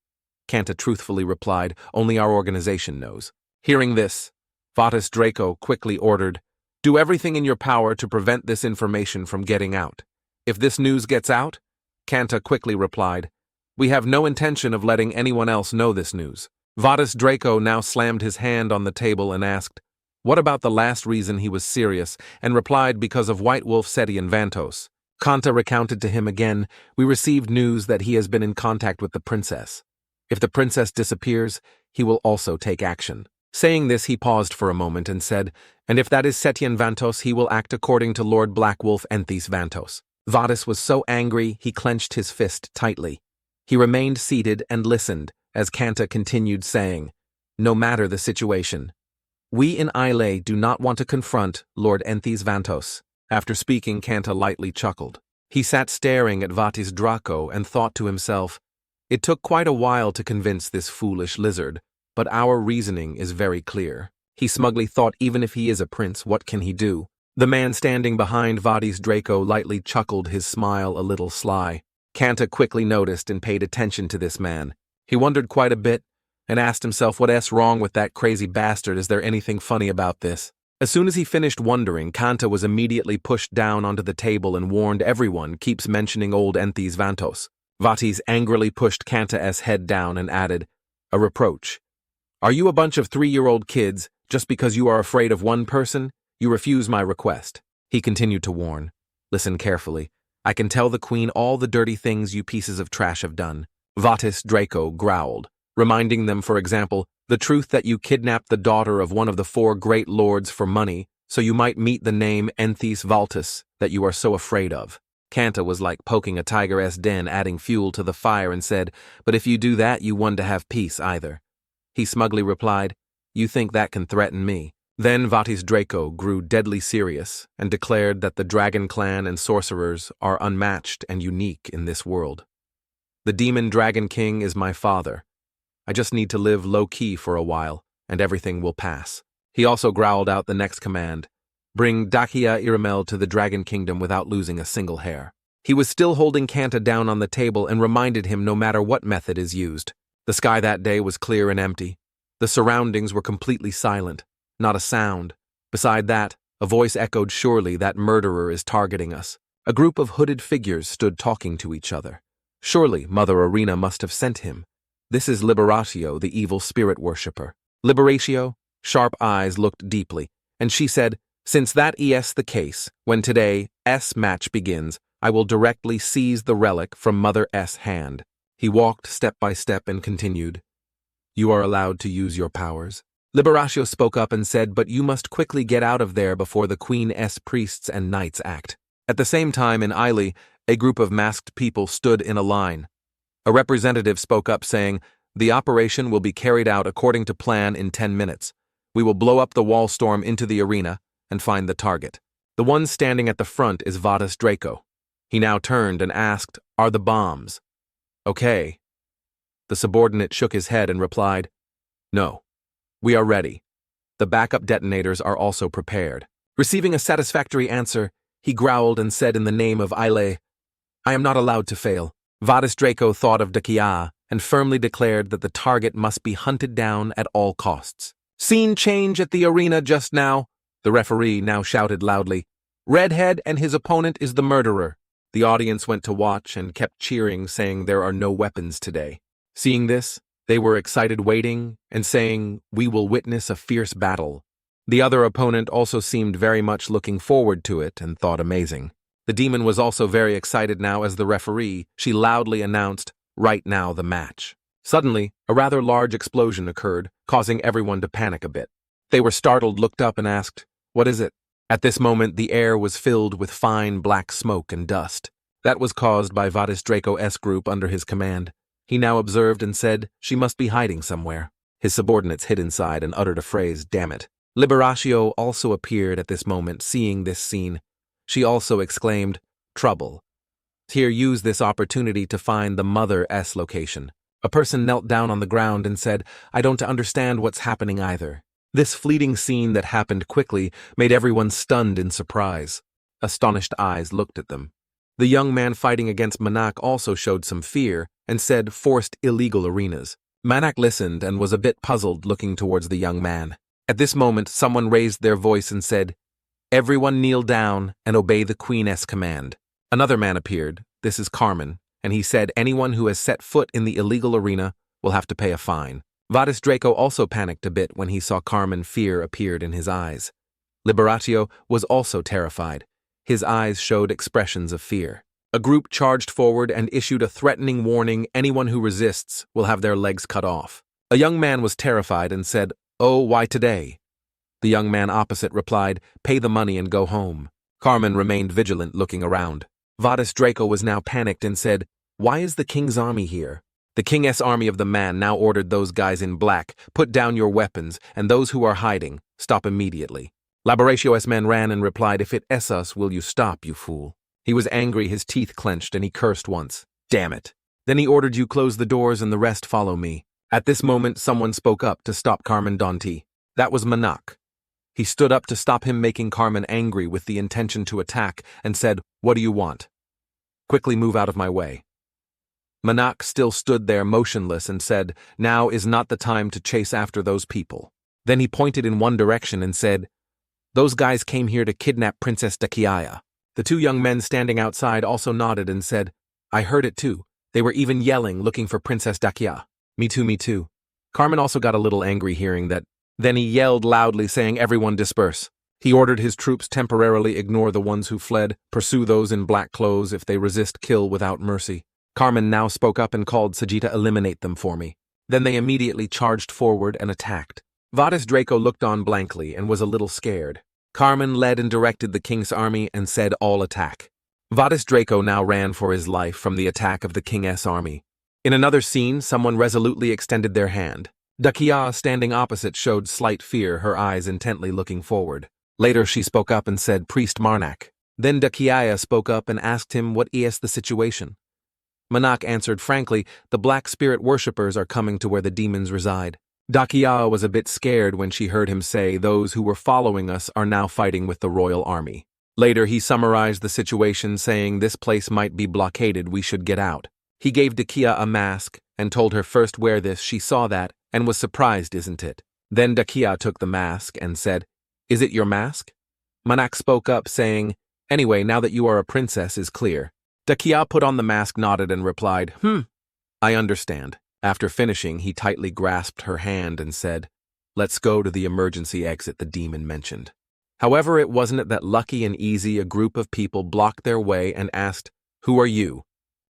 Kanta truthfully replied, "Only our organization knows." Hearing this, Vatis Draco quickly ordered, "Do everything in your power to prevent this information from getting out. If this news gets out," Kanta quickly replied, "We have no intention of letting anyone else know this news." Vatis Draco now slammed his hand on the table and asked, "What about the last reason he was serious?" and replied, "Because of White Wolf Seti and Vantos." Kanta recounted to him again, "We received news that he has been in contact with the princess. If the princess disappears, he will also take action." Saying this, he paused for a moment and said, "And if that is Setian Vantos, he will act according to Lord Black Wolf Enthis Vantos." Vatis was so angry he clenched his fist tightly. He remained seated and listened as Kanta continued saying, "No matter the situation, we in Ile do not want to confront Lord Enthis Vantos." After speaking, Kanta lightly chuckled. He sat staring at Vatis Draco and thought to himself, "It took quite a while to convince this foolish lizard, but our reasoning is very clear." He smugly thought even if he is a prince, what can he do? The man standing behind Vadis Draco lightly chuckled, his smile a little sly. Kanta quickly noticed and paid attention to this man. He wondered quite a bit and asked himself, what's wrong with that crazy bastard? Is there anything funny about this? As soon as he finished wondering, Kanta was immediately pushed down onto the table and warned everyone keeps mentioning old Enthys Vantos. Vatis angrily pushed Kanta's head down and added, a reproach. Are you a bunch of 3-year-old kids? Just because you are afraid of one person, you refuse my request. He continued to warn. Listen carefully. I can tell the queen all the dirty things you pieces of trash have done. Vatis Draco growled, reminding them, for example, the truth that you kidnapped the daughter of one of the 4 great lords for money, so you might meet the name Enthys Valtus that you are so afraid of. Kanta was like poking a tiger's den, adding fuel to the fire, and said, but if you do that, you want to have peace either. He smugly replied, you think that can threaten me? Then Vatis Draco grew deadly serious and declared that the Dragon Clan and sorcerers are unmatched and unique in this world. The Demon Dragon King is my father. I just need to live low-key for a while, and everything will pass. He also growled out the next command. Bring Dakia Iraml to the Dragon Kingdom without losing a single hair. He was still holding Kanta down on the table and reminded him no matter what method is used. The sky that day was clear and empty. The surroundings were completely silent. Not a sound. Beside that, a voice echoed, surely that murderer is targeting us. A group of hooded figures stood talking to each other. Surely Mother Arena must have sent him. This is Liberatio, the evil spirit worshipper. Liberatio, sharp eyes looked deeply, and she said, since that is the case, when today's match begins, I will directly seize the relic from Mother S' hand. He walked step by step and continued, you are allowed to use your powers. Liberatio spoke up and said, but you must quickly get out of there before the Queen's priests and knights act. At the same time in Ili, a group of masked people stood in a line. A representative spoke up saying, the operation will be carried out according to plan in 10 minutes. We will blow up the wall storm into the arena and find the target. The one standing at the front is Vatis Draco. He now turned and asked, are the bombs? Okay. The subordinate shook his head and replied, no. We are ready. The backup detonators are also prepared. Receiving a satisfactory answer, he growled and said in the name of Ile, I am not allowed to fail. Vatis Draco thought of Dakia and firmly declared that the target must be hunted down at all costs. Scene change at the arena just now. The referee now shouted loudly, Redhead and his opponent is the murderer. The audience went to watch and kept cheering, saying there are no weapons today. Seeing this, they were excited, waiting and saying, we will witness a fierce battle. The other opponent also seemed very much looking forward to it and thought amazing. The demon was also very excited now. As the referee, she loudly announced, right now the match. Suddenly, a rather large explosion occurred, causing everyone to panic a bit. They were startled, looked up and asked, what is it? At this moment, the air was filled with fine black smoke and dust. That was caused by Vatis Draco's group under his command. He now observed and said, she must be hiding somewhere. His subordinates hid inside and uttered a phrase, damn it. Liberatio also appeared at this moment, seeing this scene. She also exclaimed, trouble. Here, use this opportunity to find the Mother's location. A person knelt down on the ground and said, I don't understand what's happening either. This fleeting scene that happened quickly made everyone stunned in surprise. Astonished eyes looked at them. The young man fighting against Marak also showed some fear and said forced illegal arenas. Marak listened and was a bit puzzled, looking towards the young man. At this moment, someone raised their voice and said, everyone kneel down and obey the Queen's command. Another man appeared, this is Carmen, and he said anyone who has set foot in the illegal arena will have to pay a fine. Vatis Draco also panicked a bit when he saw Carmen. Fear appeared in his eyes. Liberatio was also terrified. His eyes showed expressions of fear. A group charged forward and issued a threatening warning, anyone who resists will have their legs cut off. A young man was terrified and said, oh, why today? The young man opposite replied, pay the money and go home. Carmen remained vigilant, looking around. Vatis Draco was now panicked and said, why is the king's army here? The king's army of the man now ordered those guys in black, put down your weapons, and those who are hiding, stop immediately. Liberatio's men ran and replied, if it is us, will you stop, you fool? He was angry, his teeth clenched, and he cursed once. Damn it. Then he ordered you close the doors and the rest follow me. At this moment, someone spoke up to stop Carmen Danti. That was Marak. He stood up to stop him, making Carmen angry with the intention to attack, and said, "What do you want? Quickly move out of my way." Marak still stood there motionless and said, "Now is not the time to chase after those people." Then he pointed in one direction and said, "Those guys came here to kidnap Princess Defy." The two young men standing outside also nodded and said, "I heard it too. They were even yelling, looking for Princess Defy." "Me too, me too." Carmen also got a little angry hearing that. Then he yelled loudly, saying, "Everyone disperse." He ordered his troops temporarily ignore the ones who fled, pursue those in black clothes. If they resist, kill without mercy. Carmen now spoke up and called Sajita, "Eliminate them for me." Then they immediately charged forward and attacked. Vadis Draco looked on blankly and was a little scared. Carmen led and directed the king's army and said, "All attack." Vadis Draco now ran for his life from the attack of the king's army. In another scene, someone resolutely extended their hand. Dakia, standing opposite, showed slight fear, her eyes intently looking forward. Later she spoke up and said, "Priest Marak." Then Dakia spoke up and asked him what is the situation. Marak answered frankly, "The black spirit worshippers are coming to where the demons reside." Dakia was a bit scared when she heard him say, "Those who were following us are now fighting with the royal army." Later he summarized the situation, saying, "This place might be blockaded, we should get out." He gave Dakia a mask and told her first wear this. She saw that and was surprised, "Isn't it?" Then Dakia took the mask and said, "Is it your mask?" Marak spoke up, saying, "Anyway, now that you are a princess is clear." Dakia put on the mask, nodded, and replied, "I understand." After finishing, he tightly grasped her hand and said, "Let's go to the emergency exit the demon mentioned." However, it wasn't that lucky and easy. A group of people blocked their way and asked, "Who are you?"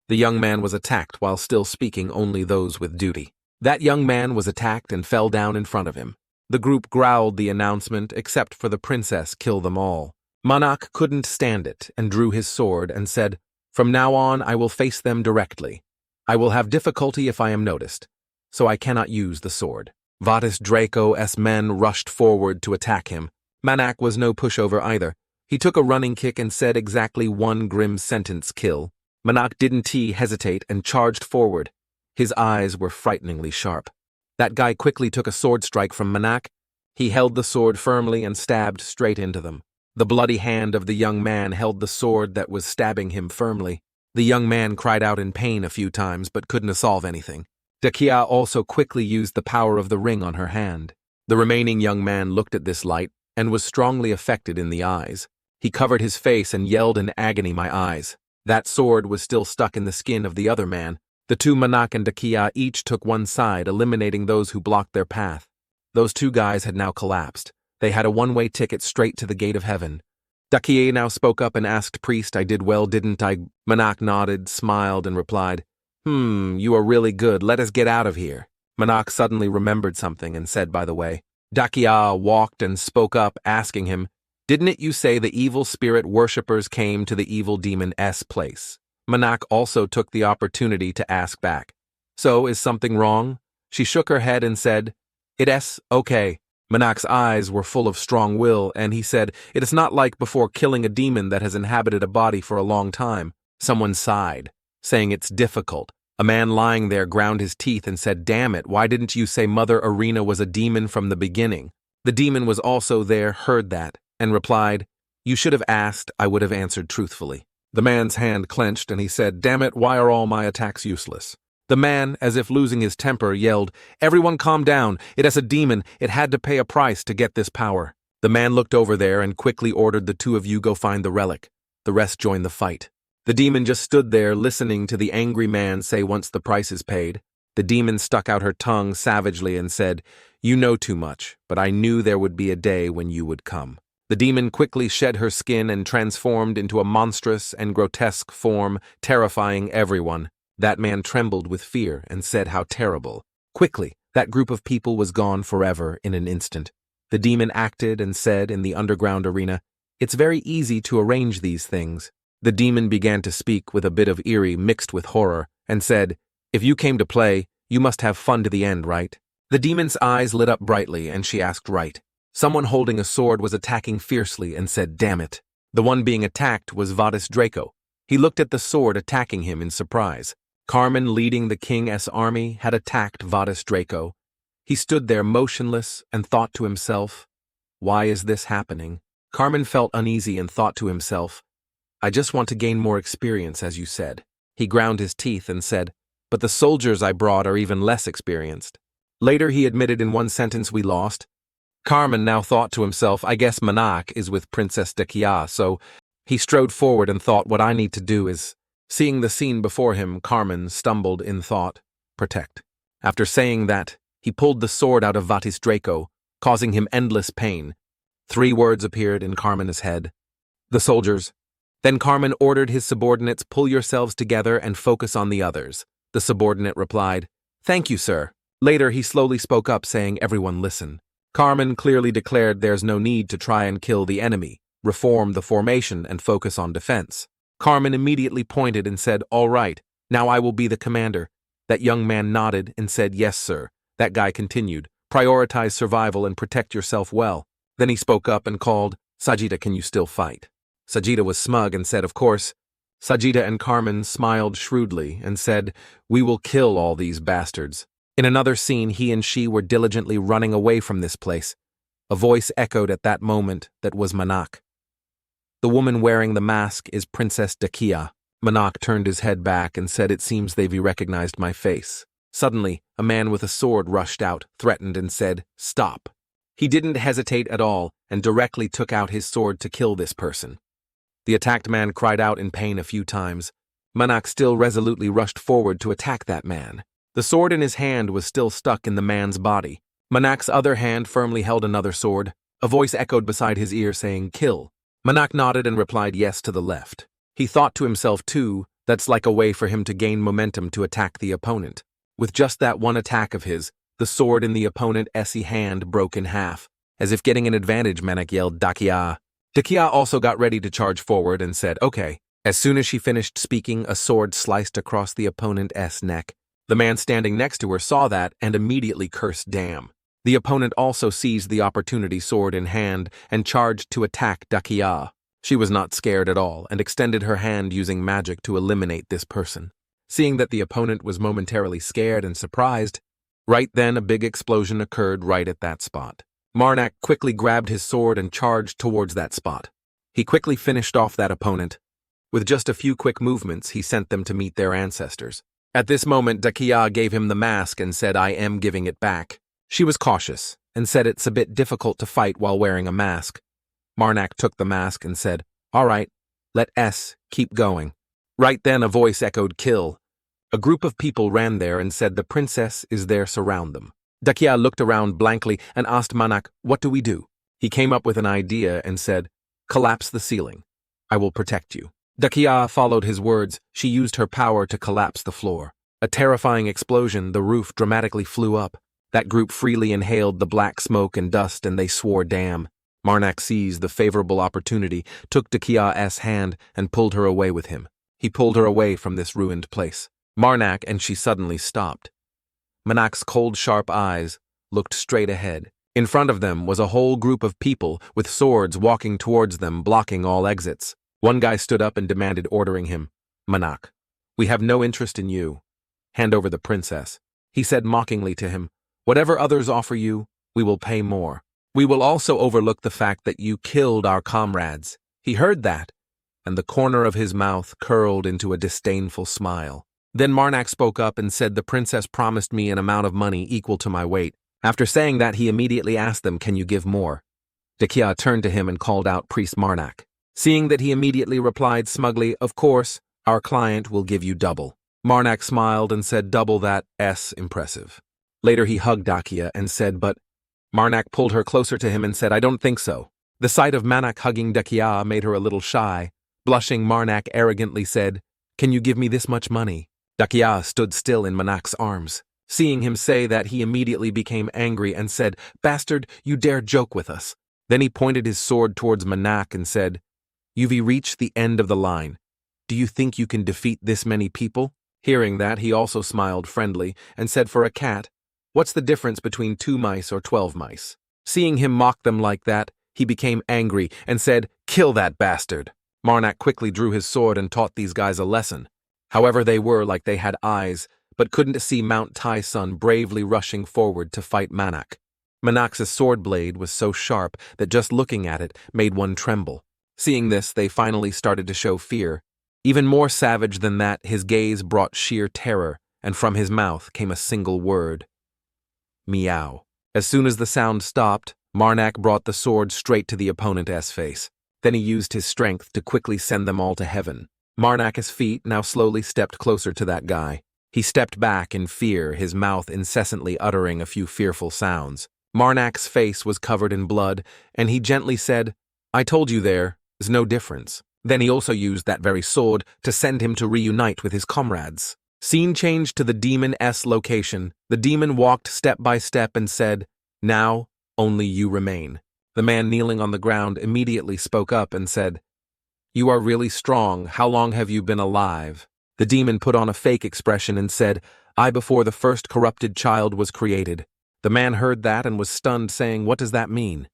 The young man was attacked while still speaking, only those with duty. That young man was attacked and fell down in front of him. The group growled the announcement, "Except for the princess, kill them all." Marak couldn't stand it and drew his sword and said, "From now on I will face them directly. I will have difficulty if I am noticed, so I cannot use the sword." Vadis Draco's men rushed forward to attack him. Marak was no pushover either. He took a running kick and said exactly one grim sentence, "Kill." Marak didn't hesitate and charged forward. His eyes were frighteningly sharp. That guy quickly took a sword strike from Marak. He held the sword firmly and stabbed straight into them. The bloody hand of the young man held the sword that was stabbing him firmly. The young man cried out in pain a few times but couldn't solve anything. Dakia also quickly used the power of the ring on her hand. The remaining young man looked at this light and was strongly affected in the eyes. He covered his face and yelled in agony, "My eyes." That sword was still stuck in the skin of the other man. The two Marak and Dakia each took one side, eliminating those who blocked their path. Those two guys had now collapsed. They had a one-way ticket straight to the gate of heaven. Dakia now spoke up and asked, "Priest, I did well, didn't I?" Marak nodded, smiled, and replied, You are really good. Let us get out of here." Marak suddenly remembered something and said, "By the way." Dakia walked and spoke up, asking him, "Didn't you say the evil spirit worshippers came to the evil demon's place?" Marak also took the opportunity to ask back, "So, is something wrong?" She shook her head and said, "It's okay." Manak's eyes were full of strong will, and he said, "It is not like before killing a demon that has inhabited a body for a long time." Someone sighed, saying it's difficult. A man lying there ground his teeth and said, "Damn it, why didn't you say Mother Arena was a demon from the beginning?" The demon was also there, heard that, and replied, "You should have asked, I would have answered truthfully." The man's hand clenched and he said, "Damn it, why are all my attacks useless?" The man, as if losing his temper, yelled, "Everyone calm down. It is a demon. It had to pay a price to get this power." The man looked over there and quickly ordered, "The two of you go find the relic." The rest joined the fight. The demon just stood there listening to the angry man say, "Once the price is paid." The demon stuck out her tongue savagely and said, "You know too much, but I knew there would be a day when you would come." The demon quickly shed her skin and transformed into a monstrous and grotesque form, terrifying everyone. That man trembled with fear and said, "How terrible." Quickly, that group of people was gone forever in an instant. The demon acted and said in the underground arena, "It's very easy to arrange these things." The demon began to speak with a bit of eerie mixed with horror and said, "If you came to play, you must have fun to the end, right?" The demon's eyes lit up brightly and she asked, "Right." Someone holding a sword was attacking fiercely and said, "Damn it." The one being attacked was Vadis Draco. He looked at the sword attacking him in surprise. Carmen, leading the king's army, had attacked Vadis Draco. He stood there motionless and thought to himself, why is this happening? Carmen felt uneasy and thought to himself, I just want to gain more experience, as you said. He ground his teeth and said, but the soldiers I brought are even less experienced. Later he admitted in one sentence, we lost. Carmen now thought to himself, I guess Marak is with Princess Dakia, so he strode forward and thought, what I need to do is… Seeing the scene before him, Carmen stumbled in thought, protect. After saying that, he pulled the sword out of Vatis Draco, causing him endless pain. 3 words appeared in Carmen's head. The soldiers. Then Carmen ordered his subordinates, pull yourselves together and focus on the others. The subordinate replied, thank you, sir. Later he slowly spoke up, saying, everyone listen. Carmen clearly declared there's no need to try and kill the enemy, reform the formation and focus on defense. Carmen immediately pointed and said, all right, now I will be the commander. That young man nodded and said, yes, sir. That guy continued, prioritize survival and protect yourself well. Then he spoke up and called, Sajida, can you still fight? Sajida was smug and said, of course. Sajida and Carmen smiled shrewdly and said, we will kill all these bastards. In another scene, he and she were diligently running away from this place. A voice echoed at that moment that was Manak. The woman wearing the mask is Princess Dakia. Manak turned his head back and said, it seems they've recognized my face. Suddenly, a man with a sword rushed out, threatened and said, stop. He didn't hesitate at all and directly took out his sword to kill this person. The attacked man cried out in pain a few times. Manak still resolutely rushed forward to attack that man. The sword in his hand was still stuck in the man's body. Manak's other hand firmly held another sword. A voice echoed beside his ear saying, kill. Manak nodded and replied yes to the left. He thought to himself too, that's like a way for him to gain momentum to attack the opponent. With just that one attack of his, the sword in the opponent's hand broke in half. As if getting an advantage, Manak yelled, Dakia. Dakia also got ready to charge forward and said, okay. As soon as she finished speaking, a sword sliced across the opponent's neck. The man standing next to her saw that and immediately cursed damn. The opponent also seized the opportunity, sword in hand, and charged to attack Dakia. She was not scared at all and extended her hand using magic to eliminate this person. Seeing that the opponent was momentarily scared and surprised, right then a big explosion occurred right at that spot. Marak quickly grabbed his sword and charged towards that spot. He quickly finished off that opponent. With just a few quick movements, he sent them to meet their ancestors. At this moment, Dakia gave him the mask and said, I am giving it back. She was cautious and said it's a bit difficult to fight while wearing a mask. Marak took the mask and said, all right, let S keep going. Right then a voice echoed, kill. A group of people ran there and said the princess is there, surround them. Dakia looked around blankly and asked Marak, what do we do? He came up with an idea and said, collapse the ceiling. I will protect you. Dakia followed his words. She used her power to collapse the floor. A terrifying explosion, the roof dramatically flew up. That group freely inhaled the black smoke and dust and they swore damn. Marak seized the favorable opportunity, took Dakia's hand and pulled her away with him. He pulled her away from this ruined place. Marak and she suddenly stopped. Manak's cold, sharp eyes looked straight ahead. In front of them was a whole group of people with swords walking towards them, blocking all exits. One guy stood up and demanded, ordering him, Marak, we have no interest in you. Hand over the princess. He said mockingly to him, whatever others offer you, we will pay more. We will also overlook the fact that you killed our comrades. He heard that, and the corner of his mouth curled into a disdainful smile. Then Marak spoke up and said the princess promised me an amount of money equal to my weight. After saying that, he immediately asked them, can you give more? Dakia turned to him and called out Priest Marak. Seeing that, he immediately replied smugly, of course, our client will give you double. Marak smiled and said, double that's impressive. Later he hugged Dakia and said, but… Marak pulled her closer to him and said, I don't think so. The sight of Marak hugging Dakia made her a little shy. Blushing, Marak arrogantly said, can you give me this much money? Dakia stood still in Manak's arms. Seeing him say that, he immediately became angry and said, bastard, you dare joke with us. Then he pointed his sword towards Marak and said, you've reached the end of the line. Do you think you can defeat this many people? Hearing that, he also smiled friendly and said, for a cat, what's the difference between 2 mice or 12 mice? Seeing him mock them like that, he became angry and said, kill that bastard. Marak quickly drew his sword and taught these guys a lesson. However, they were like they had eyes, but couldn't see Mount Tai-sun bravely rushing forward to fight Marak. Manak's sword blade was so sharp that just looking at it made one tremble. Seeing this, they finally started to show fear. Even more savage than that, his gaze brought sheer terror, and from his mouth came a single word. Meow. As soon as the sound stopped, Marak brought the sword straight to the opponent's face. Then he used his strength to quickly send them all to heaven. Marak's feet now slowly stepped closer to that guy. He stepped back in fear, his mouth incessantly uttering a few fearful sounds. Marak's face was covered in blood, and he gently said, "I told you there's no difference." Then he also used that very sword to send him to reunite with his comrades. Scene changed to the demon's location. The demon walked step by step and said, "Now, only you remain." The man kneeling on the ground immediately spoke up and said, "You are really strong. How long have you been alive?" The demon put on a fake expression and said, "I before the first corrupted child was created." The man heard that and was stunned, saying, "What does that mean?"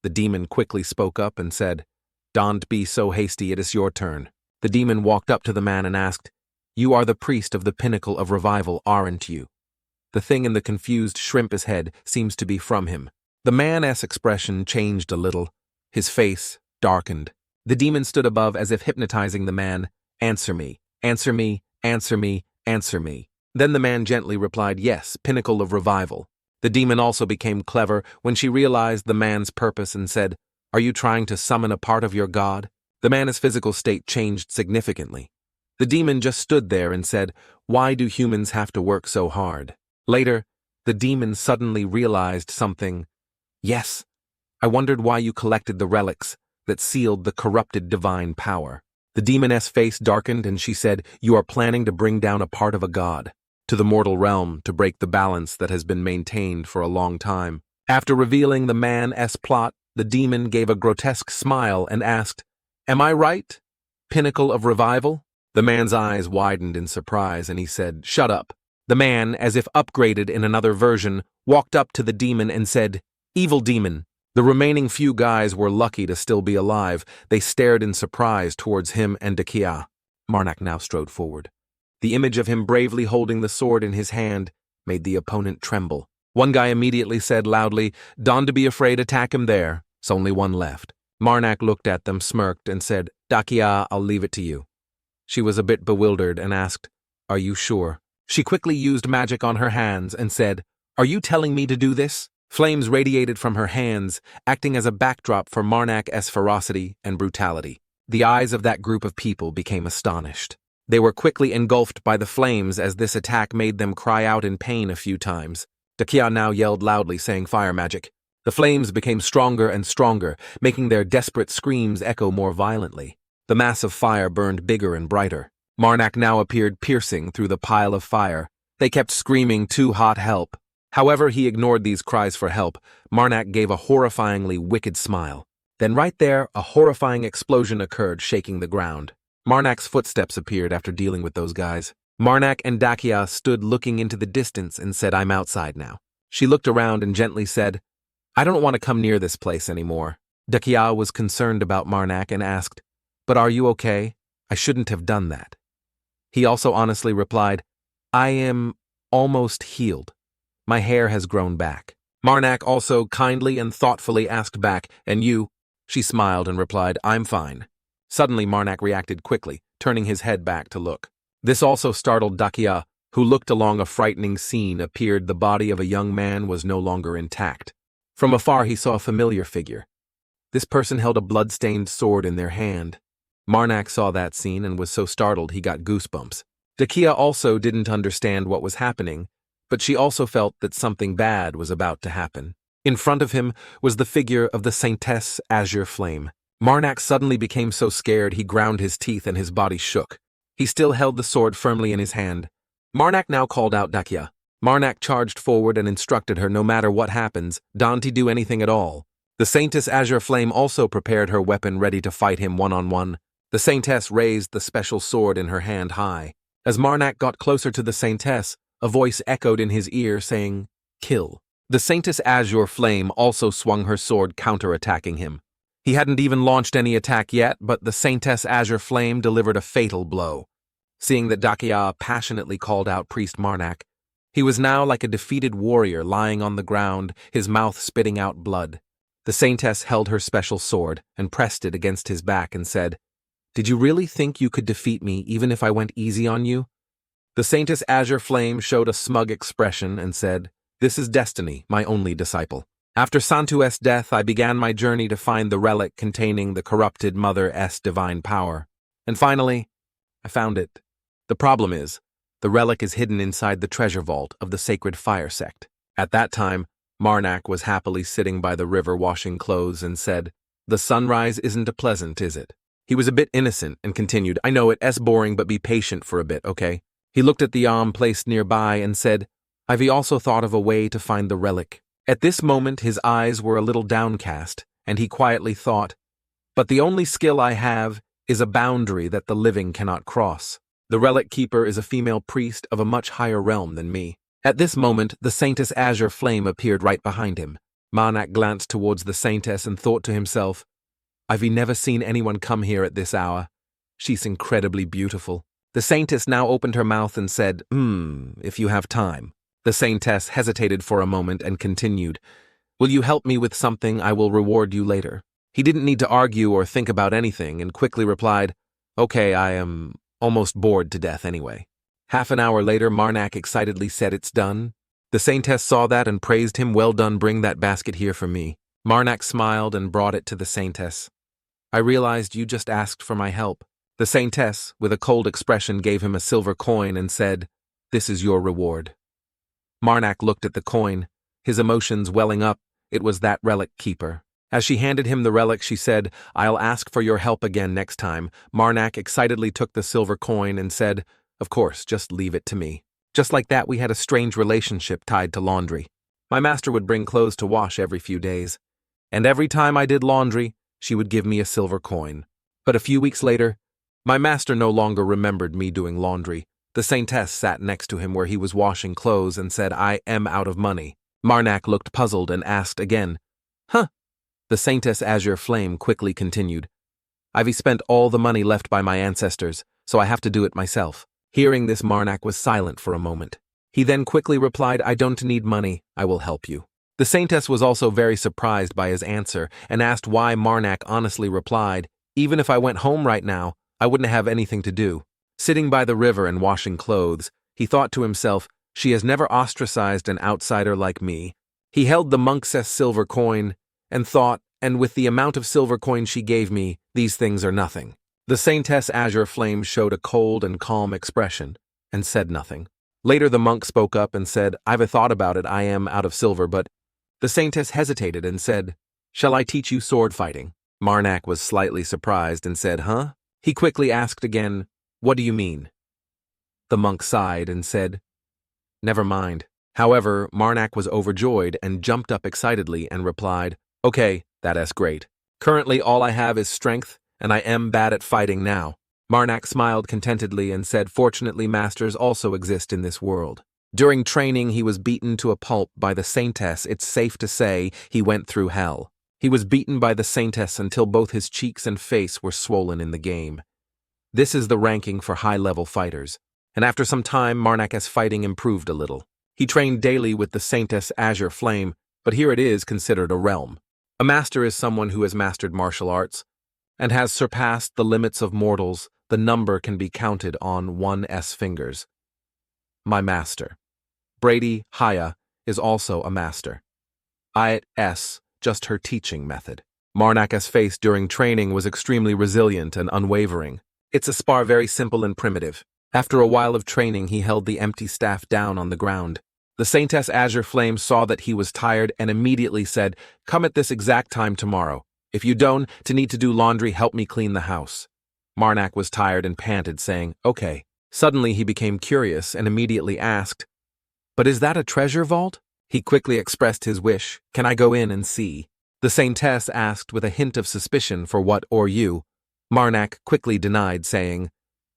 The demon quickly spoke up and said, "Don't be so hasty, it is your turn." The demon walked up to the man and asked, "You are the priest of the pinnacle of revival, aren't you?" The thing in the confused shrimp's head seems to be from him. The man's expression changed a little. His face darkened. The demon stood above as if hypnotizing the man. "Answer me, answer me, answer me, answer me." Then the man gently replied, "Yes, pinnacle of revival." The demon also became clever when she realized the man's purpose and said, "Are you trying to summon a part of your god?" The man's physical state changed significantly. The demon just stood there and said, "Why do humans have to work so hard?" Later, the demon suddenly realized something. "Yes, I wondered why you collected the relics that sealed the corrupted divine power." The demoness face darkened and she said, "You are planning to bring down a part of a god to the mortal realm to break the balance that has been maintained for a long time." After revealing the man's plot, the demon gave a grotesque smile and asked, "Am I right? Pinnacle of revival?" The man's eyes widened in surprise and he said, "Shut up." The man, as if upgraded in another version, walked up to the demon and said, "Evil demon." The remaining few guys were lucky to still be alive. They stared in surprise towards him and Defy. Marak now strode forward. The image of him bravely holding the sword in his hand made the opponent tremble. One guy immediately said loudly, "Don't be afraid, attack him there. It's only one left." Marak looked at them, smirked, and said, "Defy, I'll leave it to you." She was a bit bewildered and asked, "Are you sure?" She quickly used magic on her hands and said, "Are you telling me to do this?" Flames radiated from her hands, acting as a backdrop for Marak's ferocity and brutality. The eyes of that group of people became astonished. They were quickly engulfed by the flames as this attack made them cry out in pain a few times. Defy now yelled loudly, saying fire magic. The flames became stronger and stronger, making their desperate screams echo more violently. The mass of fire burned bigger and brighter. Marak now appeared piercing through the pile of fire. They kept screaming, "Too hot, help." However, he ignored these cries for help. Marak gave a horrifyingly wicked smile. Then right there, a horrifying explosion occurred, shaking the ground. Marak's footsteps appeared after dealing with those guys. Marak and Defy stood looking into the distance and said, "I'm outside now." She looked around and gently said, "I don't want to come near this place anymore." Defy was concerned about Marak and asked, "But are you okay? I shouldn't have done that." He also honestly replied, "I am almost healed. My hair has grown back." Marak also kindly and thoughtfully asked back, "And you?" She smiled and replied, "I'm fine." Suddenly Marak reacted quickly, turning his head back to look. This also startled Defy, who looked along a frightening scene. Appeared the body of a young man was no longer intact. From afar he saw a familiar figure. This person held a blood-stained sword in their hand. Marak saw that scene and was so startled he got goosebumps. Defy also didn't understand what was happening, but she also felt that something bad was about to happen. In front of him was the figure of the Saintess Azure Flame. Marak suddenly became so scared he ground his teeth and his body shook. He still held the sword firmly in his hand. Marak now called out Defy. Marak charged forward and instructed her, "No matter what happens, don't do anything at all." The Saintess Azure Flame also prepared her weapon ready to fight him one-on-one. The Saintess raised the special sword in her hand high. As Marak got closer to the Saintess, a voice echoed in his ear saying, "Kill." The Saintess Azure Flame also swung her sword, counter-attacking him. He hadn't even launched any attack yet, but the Saintess Azure Flame delivered a fatal blow. Seeing that Dakia passionately called out Priest Marnak, he was now like a defeated warrior lying on the ground, his mouth spitting out blood. The saintess held her special sword and pressed it against his back and said, "Did you really think you could defeat me even if I went easy on you?" The saintess Azure Flame showed a smug expression and said, "This is destiny, my only disciple. After Santu's death, I began my journey to find the relic containing the corrupted Mother's divine power. And finally, I found it. The problem is, the relic is hidden inside the treasure vault of the sacred fire sect." At that time, Marnak was happily sitting by the river washing clothes and said, "The sunrise isn't a pleasant, is it?" He was a bit innocent and continued, "I know it's boring, but be patient for a bit, okay?" He looked at the placed nearby and said, "I've also thought of a way to find the relic." At this moment his eyes were a little downcast, and he quietly thought, "But the only skill I have is a boundary that the living cannot cross. The relic keeper is a female priest of a much higher realm than me." At this moment the saintess Azure Flame appeared right behind him. Marnak glanced towards the saintess and thought to himself, "I've never seen anyone come here at this hour. She's incredibly beautiful." The saintess now opened her mouth and said, "If you have time." The saintess hesitated for a moment and continued, "Will you help me with something? I will reward you later." He didn't need to argue or think about anything and quickly replied, "Okay, I am almost bored to death anyway." Half an hour later, Marnak excitedly said, "It's done." The saintess saw that and praised him. "Well done, bring that basket here for me." Marnak smiled and brought it to the saintess. "I realized you just asked for my help." The saintess, with a cold expression, gave him a silver coin and said, "This is your reward." Marnak looked at the coin, his emotions welling up. It was that relic keeper. As she handed him the relic, she said, "I'll ask for your help again next time." Marnak excitedly took the silver coin and said, "Of course, just leave it to me." Just like that, we had a strange relationship tied to laundry. My master would bring clothes to wash every few days, and every time I did laundry, she would give me a silver coin. But a few weeks later, my master no longer remembered me doing laundry. The saintess sat next to him where he was washing clothes and said, "I am out of money." Marnak looked puzzled and asked again, "Huh?" The saintess Azure Flame quickly continued, "I've spent all the money left by my ancestors, so I have to do it myself." Hearing this, Marnak was silent for a moment. He then quickly replied, "I don't need money, I will help you." The saintess was also very surprised by his answer and asked why. Marnak honestly replied, "Even if I went home right now, I wouldn't have anything to do." Sitting by the river and washing clothes, he thought to himself, "She has never ostracized an outsider like me." He held the monk's silver coin and thought, "And with the amount of silver coin she gave me, these things are nothing." The saintess Azure Flame showed a cold and calm expression and said nothing. Later the monk spoke up and said, "I've a thought about it. I am out of silver, but..." The saintess hesitated and said, "Shall I teach you sword fighting?" Marnak was slightly surprised and said, "Huh?" He quickly asked again, "What do you mean?" The monk sighed and said, "Never mind." However, Marnak was overjoyed and jumped up excitedly and replied, "Okay, that's great. Currently all I have is strength, and I am bad at fighting now." Marnak smiled contentedly and said, "Fortunately, masters also exist in this world." During training, he was beaten to a pulp by the saintess. It's safe to say he went through hell. He was beaten by the saintess until both his cheeks and face were swollen in the game. This is the ranking for high-level fighters, and after some time, Marnak's fighting improved a little. He trained daily with the saintess Azure Flame, but here it is considered a realm. A master is someone who has mastered martial arts and has surpassed the limits of mortals. The number can be counted on one's fingers. My master, Brady Haya, is also a master. It's just her teaching method. Marnak's face during training was extremely resilient and unwavering. It's a spar very simple and primitive. After a while of training, he held the empty staff down on the ground. The saintess Azure Flame saw that he was tired and immediately said, "Come at this exact time tomorrow. If you don't need to do laundry, help me clean the house." Marnak was tired and panted, saying, "Okay." Suddenly he became curious and immediately asked, "But is that a treasure vault?" He quickly expressed his wish, "Can I go in and see?" The saintess asked with a hint of suspicion, "For what or you?" Marnak quickly denied, saying,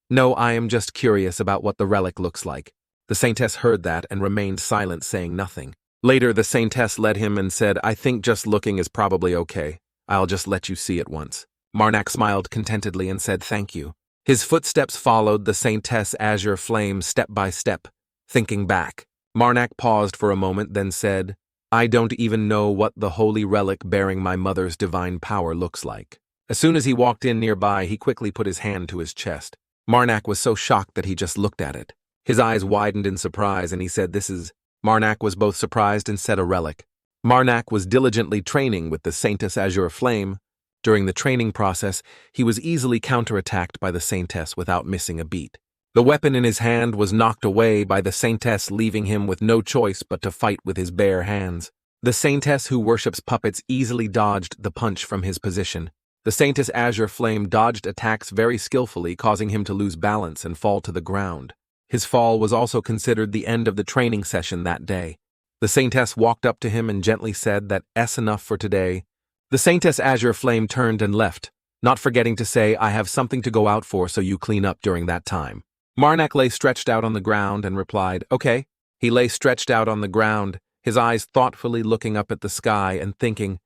"No, I am just curious about what the relic looks like." The saintess heard that and remained silent, saying nothing. Later, the saintess led him and said, "I think just looking is probably okay. I'll just let you see it once." Marnak smiled contentedly and said, "Thank you." His footsteps followed the Saintess Azure Flame step by step, thinking back. Marnak paused for a moment, then said, I don't even know what the holy relic bearing my mother's divine power looks like. As soon as he walked in nearby, he quickly put his hand to his chest. Marnak was so shocked that he just looked at it. His eyes widened in surprise, and he said, This is... Marnak was both surprised and said a relic. Marnak was diligently training with the Saintess Azure Flame. During the training process, he was easily counterattacked by the Saintess without missing a beat. The weapon in his hand was knocked away by the Saintess, leaving him with no choice but to fight with his bare hands. The Saintess who worships puppets easily dodged the punch from his position. The Saintess Azure Flame dodged attacks very skillfully, causing him to lose balance and fall to the ground. His fall was also considered the end of the training session that day. The Saintess walked up to him and gently said that "'S enough for today." The Saintess Azure Flame turned and left, not forgetting to say, I have something to go out for, so you clean up during that time. Marnak lay stretched out on the ground and replied, Okay. He lay stretched out on the ground, his eyes thoughtfully looking up at the sky and thinking,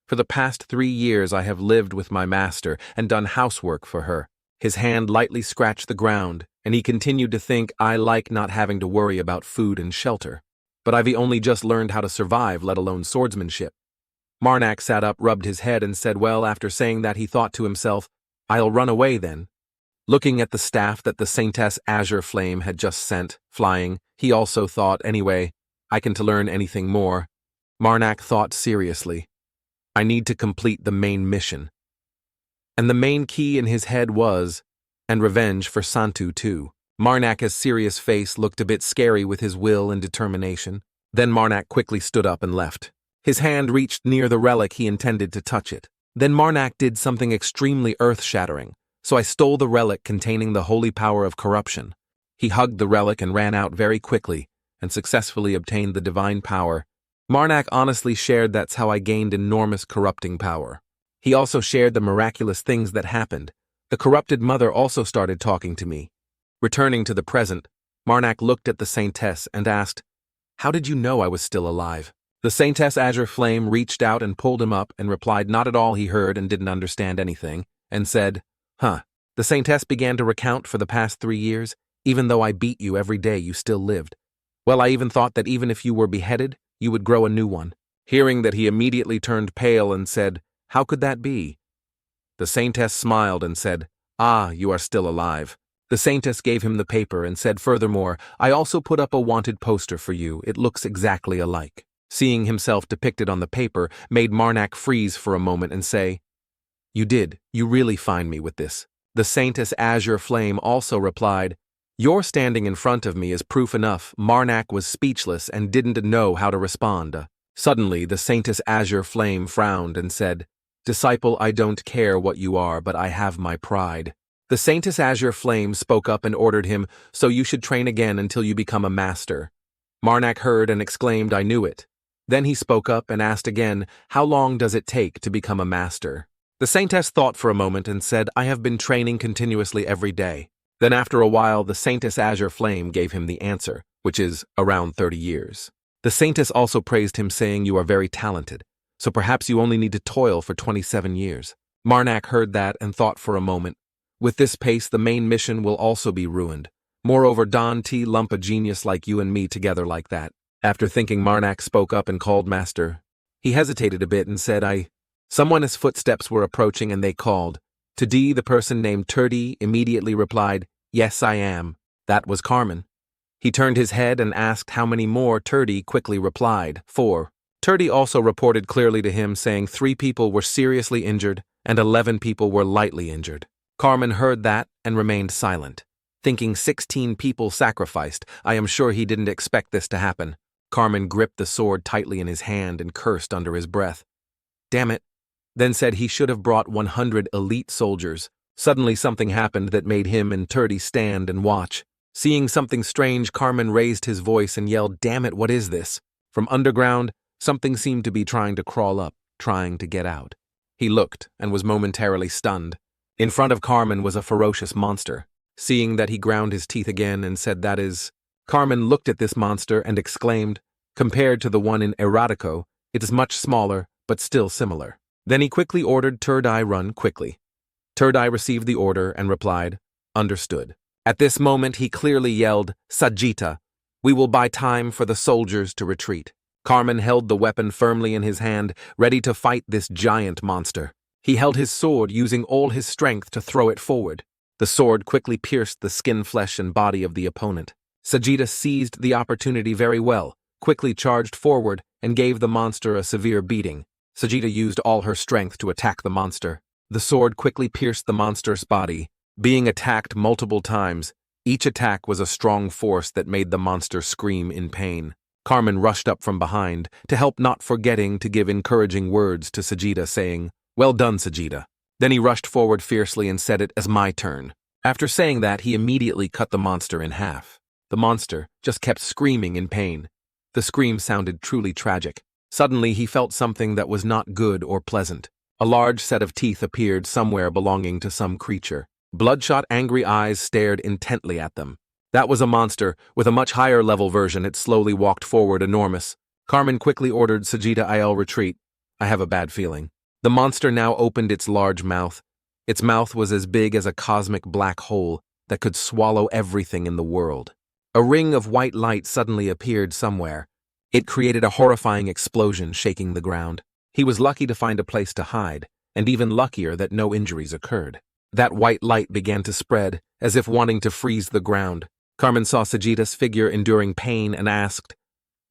For the past 3 years I have lived with my master and done housework for her. His hand lightly scratched the ground, and he continued to think, I like not having to worry about food and shelter. But I've only just learned how to survive, let alone swordsmanship. Marnak sat up, rubbed his head, and said, Well, after saying that, he thought to himself, I'll run away then. Looking at the staff that the Saintess Azure Flame had just sent, flying, he also thought, Anyway, I can to learn anything more. Marnak thought seriously, I need to complete the main mission. And the main key in his head was, and revenge for Santu too. Marnak's serious face looked a bit scary with his will and determination. Then Marnak quickly stood up and left. His hand reached near the relic he intended to touch it. Then Marnak did something extremely earth-shattering, so I stole the relic containing the holy power of corruption. He hugged the relic and ran out very quickly, and successfully obtained the divine power. Marnak honestly shared that's how I gained enormous corrupting power. He also shared the miraculous things that happened. The corrupted mother also started talking to me. Returning to the present, Marnak looked at the Saintess and asked, How did you know I was still alive? The Saintess Azure Flame reached out and pulled him up and replied not at all he heard and didn't understand anything, and said, The Saintess began to recount for the past 3 years, even though I beat you every day you still lived. Well, I even thought that even if you were beheaded, you would grow a new one. Hearing that, he immediately turned pale and said, How could that be? The Saintess smiled and said, You are still alive. The Saintess gave him the paper and said, Furthermore, I also put up a wanted poster for you. It looks exactly alike. Seeing himself depicted on the paper made Marnak freeze for a moment and say, You really find me with this. The Saintess Azure Flame also replied, Your standing in front of me is proof enough. Marnak was speechless and didn't know how to respond. Suddenly, the Saintess Azure Flame frowned and said, Disciple, I don't care what you are, but I have my pride. The Saintess Azure Flame spoke up and ordered him, So you should train again until you become a master. Marnak heard and exclaimed, I knew it. Then he spoke up and asked again, How long does it take to become a master? The Saintess thought for a moment and said, I have been training continuously every day. Then after a while, the Saintess Azure Flame gave him the answer, which is around 30 years. The Saintess also praised him, saying, You are very talented, so perhaps you only need to toil for 27 years. Marnak heard that and thought for a moment, With this pace, the main mission will also be ruined. Moreover, Don T. lump a genius like you and me together like that. After thinking, Marnak spoke up and called Master. He hesitated a bit and said, Someone's footsteps were approaching and they called. To D, the person named Turdy immediately replied, Yes, I am. That was Carmen. He turned his head and asked how many more. Turdy quickly replied, 4. Turdy also reported clearly to him, saying 3 people were seriously injured and 11 people were lightly injured. Carmen heard that and remained silent. Thinking 16 people sacrificed, I am sure he didn't expect this to happen. Carmen gripped the sword tightly in his hand and cursed under his breath. Damn it. Then said he should have brought 100 elite soldiers. Suddenly something happened that made him and Turdy stand and watch. Seeing something strange, Carmen raised his voice and yelled, Damn it, what is this? From underground, something seemed to be trying to crawl up, trying to get out. He looked and was momentarily stunned. In front of Carmen was a ferocious monster. Seeing that, he ground his teeth again and said, That is... Carmen looked at this monster and exclaimed, Compared to the one in Erotico, it is much smaller, but still similar. Then he quickly ordered Turdy run quickly. Turdy received the order and replied, Understood. At this moment he clearly yelled, Sajita, we will buy time for the soldiers to retreat. Carmen held the weapon firmly in his hand, ready to fight this giant monster. He held his sword, using all his strength to throw it forward. The sword quickly pierced the skin, flesh, and body of the opponent. Sajita seized the opportunity very well, quickly charged forward, and gave the monster a severe beating. Sajita used all her strength to attack the monster. The sword quickly pierced the monster's body. Being attacked multiple times, each attack was a strong force that made the monster scream in pain. Carmen rushed up from behind to help, not forgetting to give encouraging words to Sajita, saying, Well done, Sajita. Then he rushed forward fiercely and said it as my turn. After saying that, he immediately cut the monster in half. The monster just kept screaming in pain. The scream sounded truly tragic. Suddenly, he felt something that was not good or pleasant. A large set of teeth appeared somewhere belonging to some creature. Bloodshot, angry eyes stared intently at them. That was a monster. With a much higher level version, it slowly walked forward, enormous. Carmen quickly ordered Sajita, I'll retreat. I have a bad feeling. The monster now opened its large mouth. Its mouth was as big as a cosmic black hole that could swallow everything in the world. A ring of white light suddenly appeared somewhere. It created a horrifying explosion, shaking the ground. He was lucky to find a place to hide, and even luckier that no injuries occurred. That white light began to spread, as if wanting to freeze the ground. Carmen saw Sajita's figure enduring pain and asked,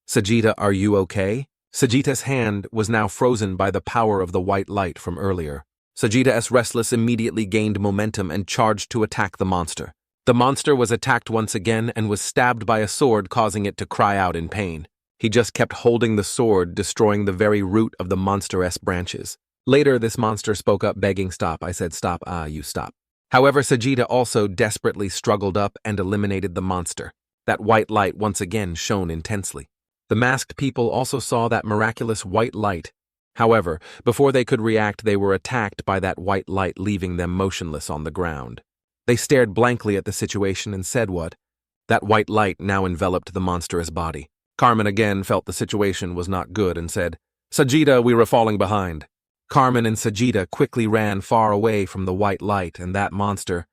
Sajita, are you okay? Sajita's hand was now frozen by the power of the white light from earlier. Sajita, as restless, immediately gained momentum and charged to attack the monster. The monster was attacked once again and was stabbed by a sword, causing it to cry out in pain. He just kept holding the sword, destroying the very root of the monster-esque branches. Later, this monster spoke up, begging, Stop. I said, Stop, you stop. However, Sajita also desperately struggled up and eliminated the monster. That white light once again shone intensely. The masked people also saw that miraculous white light. However, before they could react, they were attacked by that white light, leaving them motionless on the ground. They stared blankly at the situation and said, What? That white light now enveloped the monstrous body. Carmen again felt the situation was not good and said, Sajita, we were falling behind. Carmen and Sajita quickly ran far away from the white light and that monster.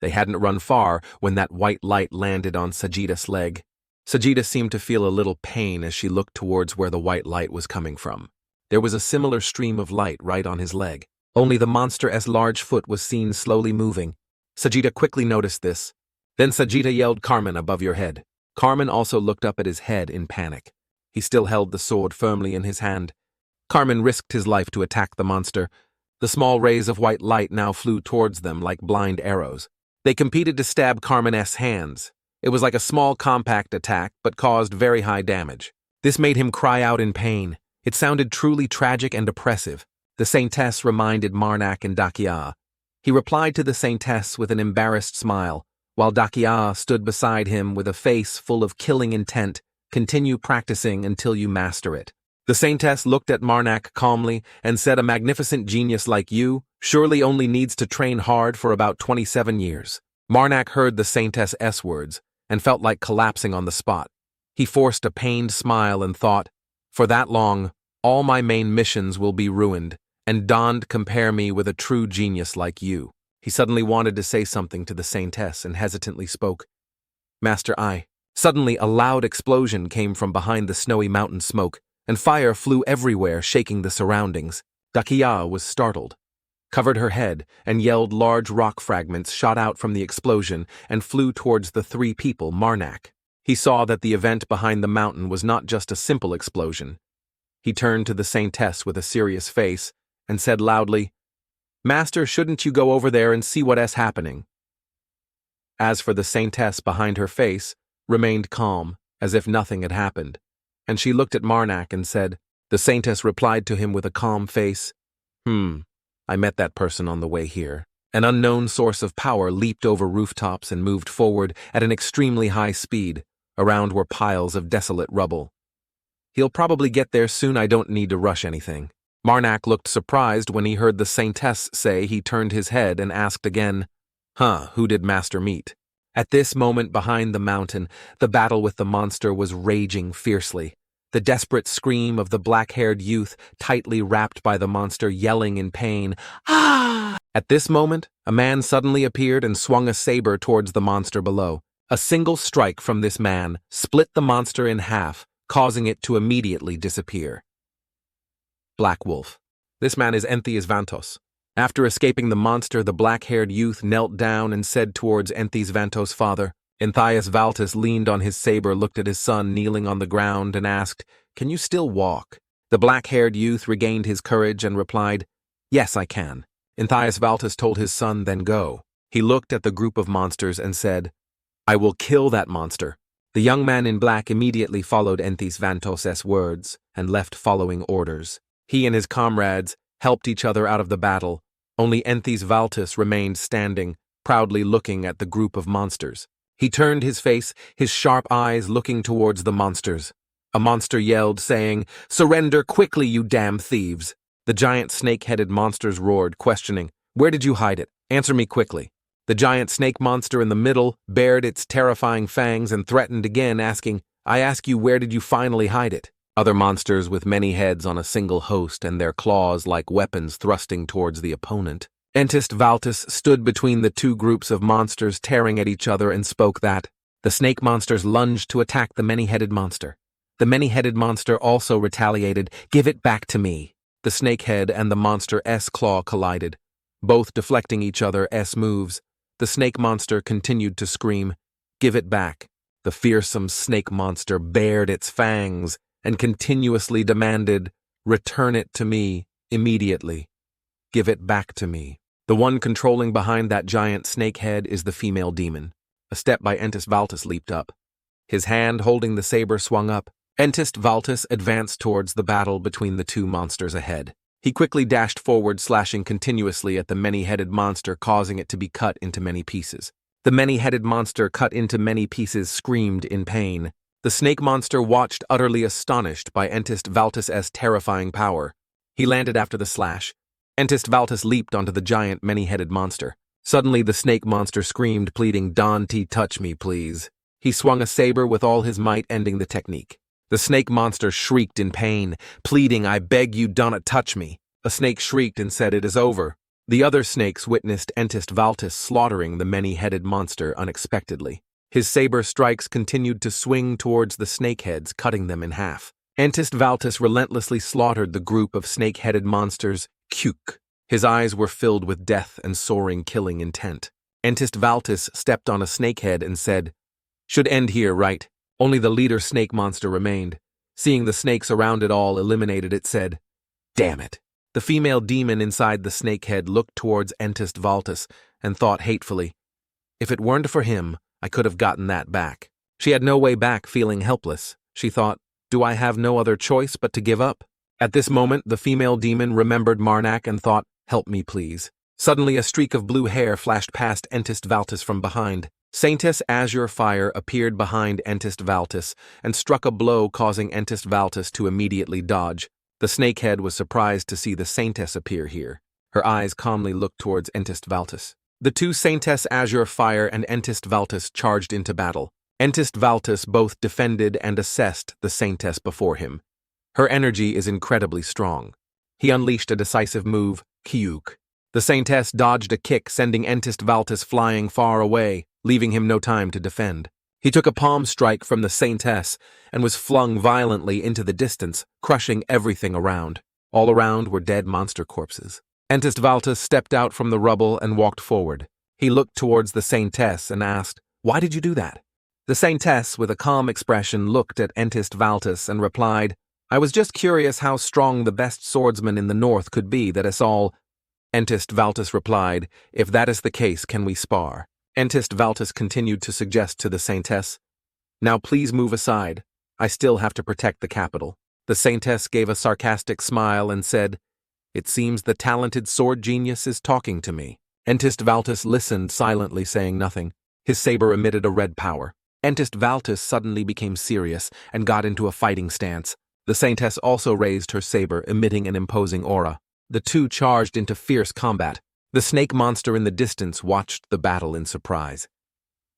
They hadn't run far when that white light landed on Sajita's leg. Sajita seemed to feel a little pain as she looked towards where the white light was coming from. There was a similar stream of light right on his leg. Only the monster's large foot was seen slowly moving. Sajita quickly noticed this. Then Sajita yelled, Carmen, above your head. Carmen also looked up at his head in panic. He still held the sword firmly in his hand. Carmen risked his life to attack the monster. The small rays of white light now flew towards them like blind arrows. They competed to stab Carmen's hands. It was like a small, compact attack, but caused very high damage. This made him cry out in pain. It sounded truly tragic and oppressive. The Saintess reminded Marak and Dakia. He replied to the Saintess with an embarrassed smile, while Dakia stood beside him with a face full of killing intent. Continue practicing until you master it. The Saintess looked at Marak calmly and said, A magnificent genius like you surely only needs to train hard for about 27 years. Marak heard the Saintess's words and felt like collapsing on the spot. He forced a pained smile and thought, For that long, all my main missions will be ruined, and don't compare me with a true genius like you. He suddenly wanted to say something to the Saintess and hesitantly spoke, Master, I. Suddenly, a loud explosion came from behind the snowy mountain smoke, and fire flew everywhere, shaking the surroundings. Dakia was startled, covered her head, and yelled. Large rock fragments shot out from the explosion and flew towards the three people, Marak. He saw that the event behind the mountain was not just a simple explosion. He turned to the Saintess with a serious face and said loudly, Master, shouldn't you go over there and see what's happening? As for the Saintess, behind her face, remained calm, as if nothing had happened, and she looked at Marak and said, The Saintess replied to him with a calm face, I met that person on the way here. An unknown source of power leaped over rooftops and moved forward at an extremely high speed. Around were piles of desolate rubble. He'll probably get there soon, I don't need to rush anything. Marak looked surprised when he heard the Saintess say. He turned his head and asked again, Who did Master meet? At this moment behind the mountain, the battle with the monster was raging fiercely. the desperate scream of the black-haired youth tightly wrapped by the monster yelling in pain, "Ah!" At this moment, a man suddenly appeared and swung a saber towards the monster below. A single strike from this man split the monster in half, causing it to immediately disappear. Black Wolf. This man is Enthys Vantos. After escaping the monster, the black-haired youth knelt down and said towards Enthys Vantos' father. Enthys Valtis leaned on his saber, looked at his son kneeling on the ground, and asked, "Can you still walk?" The black-haired youth regained his courage and replied, "Yes, I can." Enthys Valtis told his son, "Then go." He looked at the group of monsters and said, "I will kill that monster." The young man in black immediately followed Enthys Vantos' words and left following orders. He and his comrades helped each other out of the battle. Only Enthys Valtis remained standing, proudly looking at the group of monsters. He turned his face, his sharp eyes looking towards the monsters. A monster yelled, saying, "Surrender quickly, you damn thieves!" The giant snake-headed monsters roared, questioning, "Where did you hide it? Answer me quickly." The giant snake monster in the middle bared its terrifying fangs and threatened again, asking, "I ask you, where did you finally hide it?" Other monsters with many heads on a single host and their claws like weapons thrusting towards the opponent. Enthys Valtis stood between the two groups of monsters tearing at each other and spoke that. The snake monsters lunged to attack the many-headed monster. The many-headed monster also retaliated, "Give it back to me." The snakehead and the monster's claw collided, both deflecting each other's moves. The snake monster continued to scream, "Give it back." The fearsome snake monster bared its fangs and continuously demanded, "Return it to me immediately. Give it back to me." The one controlling behind that giant snakehead is the female demon. A step by Enthys Valtis leaped up. His hand holding the saber swung up. Enthys Valtis advanced towards the battle between the two monsters ahead. He quickly dashed forward, slashing continuously at the many-headed monster, causing it to be cut into many pieces. The many-headed monster, cut into many pieces, screamed in pain. The snake monster watched, utterly astonished by Enthys Valtis' terrifying power. He landed after the slash. Enthys Valtis leaped onto the giant many-headed monster. Suddenly the snake monster screamed, pleading, "Dante, touch me, please." He swung a saber with all his might, ending the technique. The snake monster shrieked in pain, pleading, "I beg you, don't touch me." A snake shrieked and said, "It is over." The other snakes witnessed Enthys Valtis slaughtering the many-headed monster unexpectedly. His saber strikes continued to swing towards the snakeheads, cutting them in half. Enthys Valtis relentlessly slaughtered the group of snake-headed monsters. Kyuk. His eyes were filled with death and soaring killing intent. Enthys Valtis stepped on a snakehead and said, "Should end here, right?" Only the leader snake monster remained. Seeing the snakes around it all eliminated, it said, "Damn it." The female demon inside the snakehead looked towards Enthys Valtis and thought hatefully, "If it weren't for him, I could have gotten that back." She had no way back, feeling helpless. She thought, "Do I have no other choice but to give up?" At this moment, the female demon remembered Marak and thought, "Help me, please." Suddenly, a streak of blue hair flashed past Enthys Valtis from behind. Saintess Azure Fire appeared behind Enthys Valtis and struck a blow, causing Enthys Valtis to immediately dodge. The snakehead was surprised to see the Saintess appear here. Her eyes calmly looked towards Enthys Valtis. The two Saintess Azure Fire and Enthys Valtis charged into battle. Enthys Valtis both defended and assessed the Saintess before him. Her energy is incredibly strong. He unleashed a decisive move, Kyuk. The Saintess dodged a kick, sending Enthys Valtis flying far away, leaving him no time to defend. He took a palm strike from the Saintess and was flung violently into the distance, crushing everything around. All around were dead monster corpses. Enthys Valtis stepped out from the rubble and walked forward. He looked towards the Saintess and asked, "Why did you do that?" The Saintess, with a calm expression, looked at Enthys Valtis and replied, "I was just curious how strong the best swordsman in the north could be, that is all." Enthys Valtis replied, "If that is the case, can we spar?" Enthys Valtis continued to suggest to the Saintess, "Now please move aside. I still have to protect the capital." The Saintess gave a sarcastic smile and said, "It seems the talented sword genius is talking to me." Enthys Valtis listened silently, saying nothing. His saber emitted a red power. Enthys Valtis suddenly became serious and got into a fighting stance. The Saintess also raised her saber, emitting an imposing aura. The two charged into fierce combat. The snake monster in the distance watched the battle in surprise.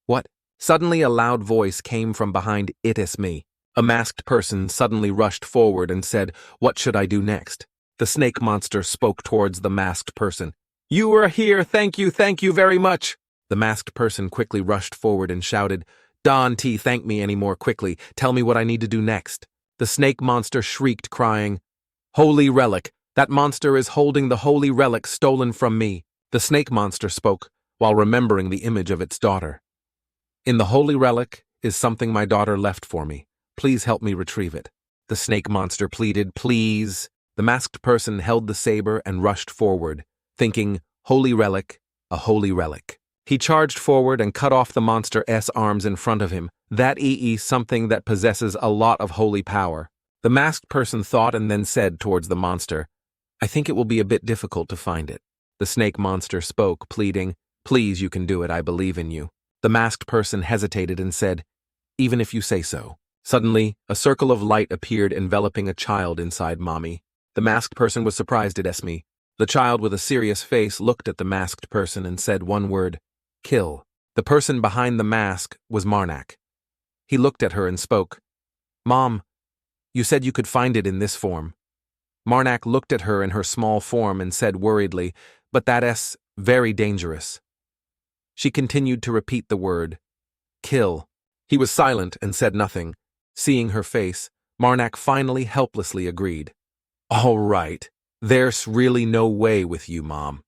"What?" Suddenly a loud voice came from behind. "It is me." A masked person suddenly rushed forward and said, "What should I do next?" The snake monster spoke towards the masked person. "You are here, thank you very much." The masked person quickly rushed forward and shouted, "Don't thank me any more quickly, tell me what I need to do next." The snake monster shrieked, crying, "Holy relic! That monster is holding the holy relic stolen from me." The snake monster spoke, while remembering the image of its daughter. "In the holy relic is something my daughter left for me. Please help me retrieve it." The snake monster pleaded, "Please." The masked person held the saber and rushed forward, thinking, "Holy relic, a holy relic." He charged forward and cut off the monster's arms in front of him. That is something that possesses a lot of holy power. The masked person thought and then said towards the monster, "I think it will be a bit difficult to find it." The snake monster spoke, pleading, "Please, you can do it, I believe in you." The masked person hesitated and said, "Even if you say so." Suddenly, a circle of light appeared enveloping a child inside Mommy. The masked person was surprised at Esme. The child with a serious face looked at the masked person and said one word, "Kill." The person behind the mask was Marnak. He looked at her and spoke, "Mom, you said you could find it in this form." Marnak looked at her in her small form and said worriedly, "But that's very dangerous." She continued to repeat the word, "Kill." He was silent and said nothing. Seeing her face, Marnak finally helplessly agreed. "All right, there's really no way with you, Mom."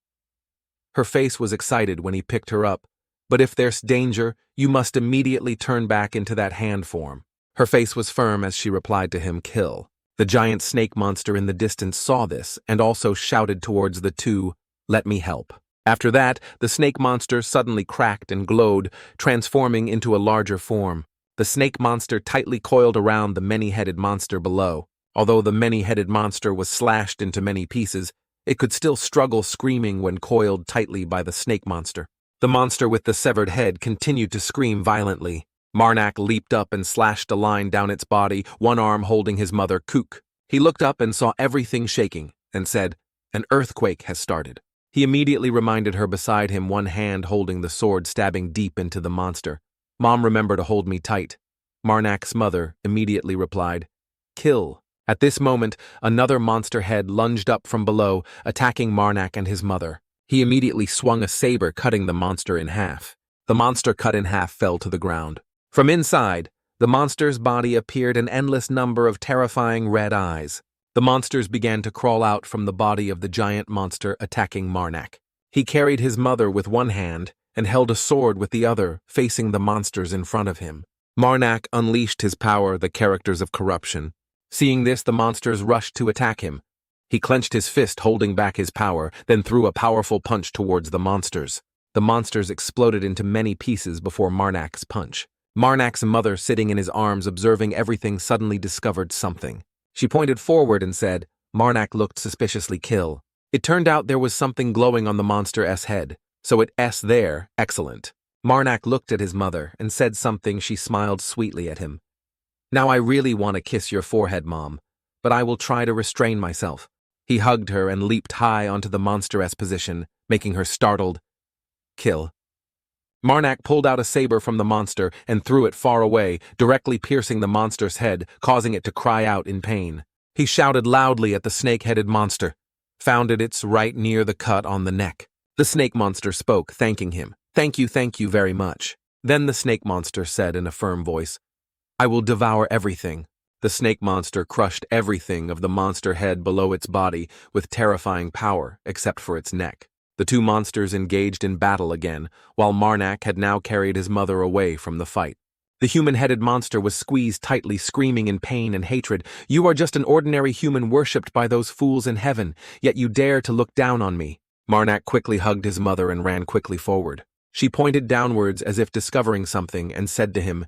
Her face was excited when he picked her up, "But if there's danger, you must immediately turn back into that hand form." Her face was firm as she replied to him, "Kill." The giant snake monster in the distance saw this and also shouted towards the two, "Let me help." After that, the snake monster suddenly cracked and glowed, transforming into a larger form. The snake monster tightly coiled around the many-headed monster below. Although the many-headed monster was slashed into many pieces, it could still struggle screaming when coiled tightly by the snake monster. The monster with the severed head continued to scream violently. Marnak leaped up and slashed a line down its body, one arm holding his mother, Kook. He looked up and saw everything shaking, and said, "An earthquake has started." He immediately reminded her beside him, one hand holding the sword stabbing deep into the monster. "Mom, remember to hold me tight." Marnak's mother immediately replied, "Kill." At this moment, another monster head lunged up from below, attacking Marnak and his mother. He immediately swung a saber, cutting the monster in half. The monster cut in half fell to the ground. From inside, the monster's body appeared an endless number of terrifying red eyes. The monsters began to crawl out from the body of the giant monster attacking Marnak. He carried his mother with one hand and held a sword with the other, facing the monsters in front of him. Marnak unleashed his power, the characters of corruption. Seeing this, the monsters rushed to attack him. He clenched his fist, holding back his power, then threw a powerful punch towards the monsters. The monsters exploded into many pieces before Marnak's punch. Marnak's mother, sitting in his arms observing everything, suddenly discovered something. She pointed forward and said, "Marnak looked suspiciously kill." It turned out there was something glowing on the monster's head, so it's there, excellent. Marnak looked at his mother and said something. She smiled sweetly at him. "Now I really want to kiss your forehead, Mom, but I will try to restrain myself." He hugged her and leaped high onto the monster's position, making her startled. "Kill." Marnak pulled out a saber from the monster and threw it far away, directly piercing the monster's head, causing it to cry out in pain. He shouted loudly at the snake-headed monster. Found it's right near the cut on the neck. The snake monster spoke, thanking him. Thank you very much." Then the snake monster said in a firm voice, "I will devour everything." The snake monster crushed everything of the monster head below its body with terrifying power, except for its neck. The two monsters engaged in battle again, while Marnak had now carried his mother away from the fight. The human-headed monster was squeezed tightly, screaming in pain and hatred. "You are just an ordinary human worshipped by those fools in heaven, yet you dare to look down on me." Marnak quickly hugged his mother and ran quickly forward. She pointed downwards as if discovering something and said to him,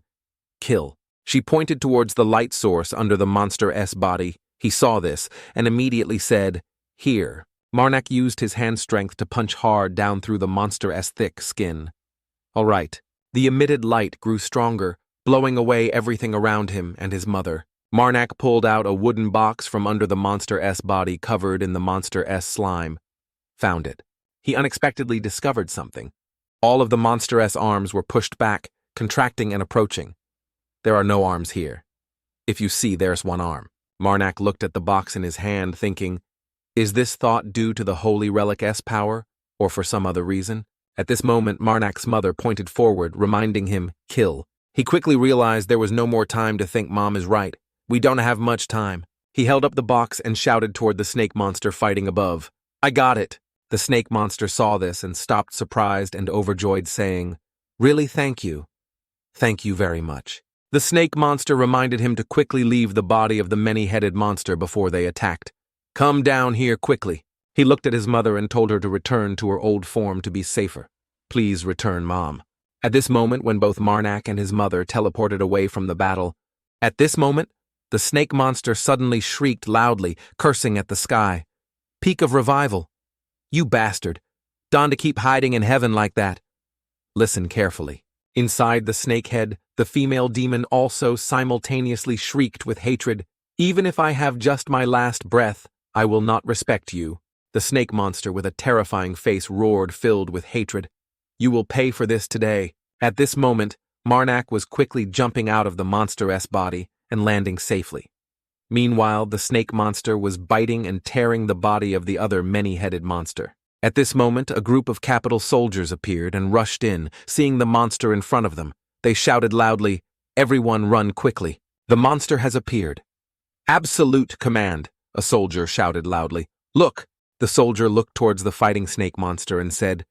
"Kill." She pointed towards the light source under the monster's body. He saw this and immediately said, "Here." Marnak used his hand strength to punch hard down through the monster's thick skin. All right. The emitted light grew stronger, blowing away everything around him and his mother. Marnak pulled out a wooden box from under the monster's body covered in the monster's slime. Found it. He unexpectedly discovered something. All of the monster's arms were pushed back, contracting and approaching. There are no arms here. If you see, there's one arm. Marnak looked at the box in his hand, thinking, is this thought due to the holy relic S power, or for some other reason? At this moment, Marnak's mother pointed forward, reminding him, kill. He quickly realized there was no more time to think Mom is right. We don't have much time. He held up the box and shouted toward the snake monster fighting above. I got it. The snake monster saw this and stopped surprised and overjoyed, saying, really, thank you. Thank you very much. The snake monster reminded him to quickly leave the body of the many-headed monster before they attacked. Come down here quickly. He looked at his mother and told her to return to her old form to be safer. Please return, Mom. At this moment, when both Marnak and his mother teleported away from the battle, the snake monster suddenly shrieked loudly, cursing at the sky. Peak of revival. You bastard. Don to keep hiding in heaven like that. Listen carefully. Inside the snake head, the female demon also simultaneously shrieked with hatred. Even if I have just my last breath, I will not respect you. The snake monster with a terrifying face roared, filled with hatred. You will pay for this today. At this moment, Marnak was quickly jumping out of the monster-s body and landing safely. Meanwhile, the snake monster was biting and tearing the body of the other many-headed monster. At this moment, a group of capital soldiers appeared and rushed in, seeing the monster in front of them. They shouted loudly, everyone run quickly. The monster has appeared. Absolute command, a soldier shouted loudly. Look! The soldier looked towards the fighting snake monster and said,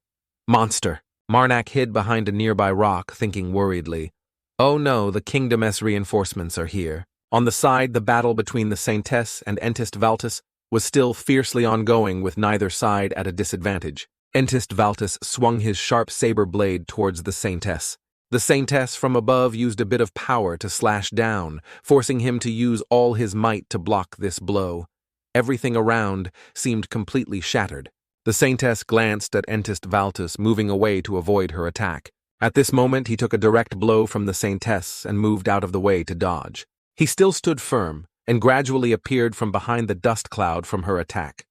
Monster! Marnak hid behind a nearby rock, thinking worriedly, oh no, the kingdom's reinforcements are here. On the side, the battle between the Saintess and Entist Valtus was still fiercely ongoing, with neither side at a disadvantage. Entist Valtus swung his sharp saber blade towards the Saintess. The Saintess from above used a bit of power to slash down, forcing him to use all his might to block this blow. Everything around seemed completely shattered. The Saintess glanced at Entist Valtus, moving away to avoid her attack. At this moment, he took a direct blow from the Saintess and moved out of the way to dodge. He still stood firm and gradually appeared from behind the dust cloud from her attack.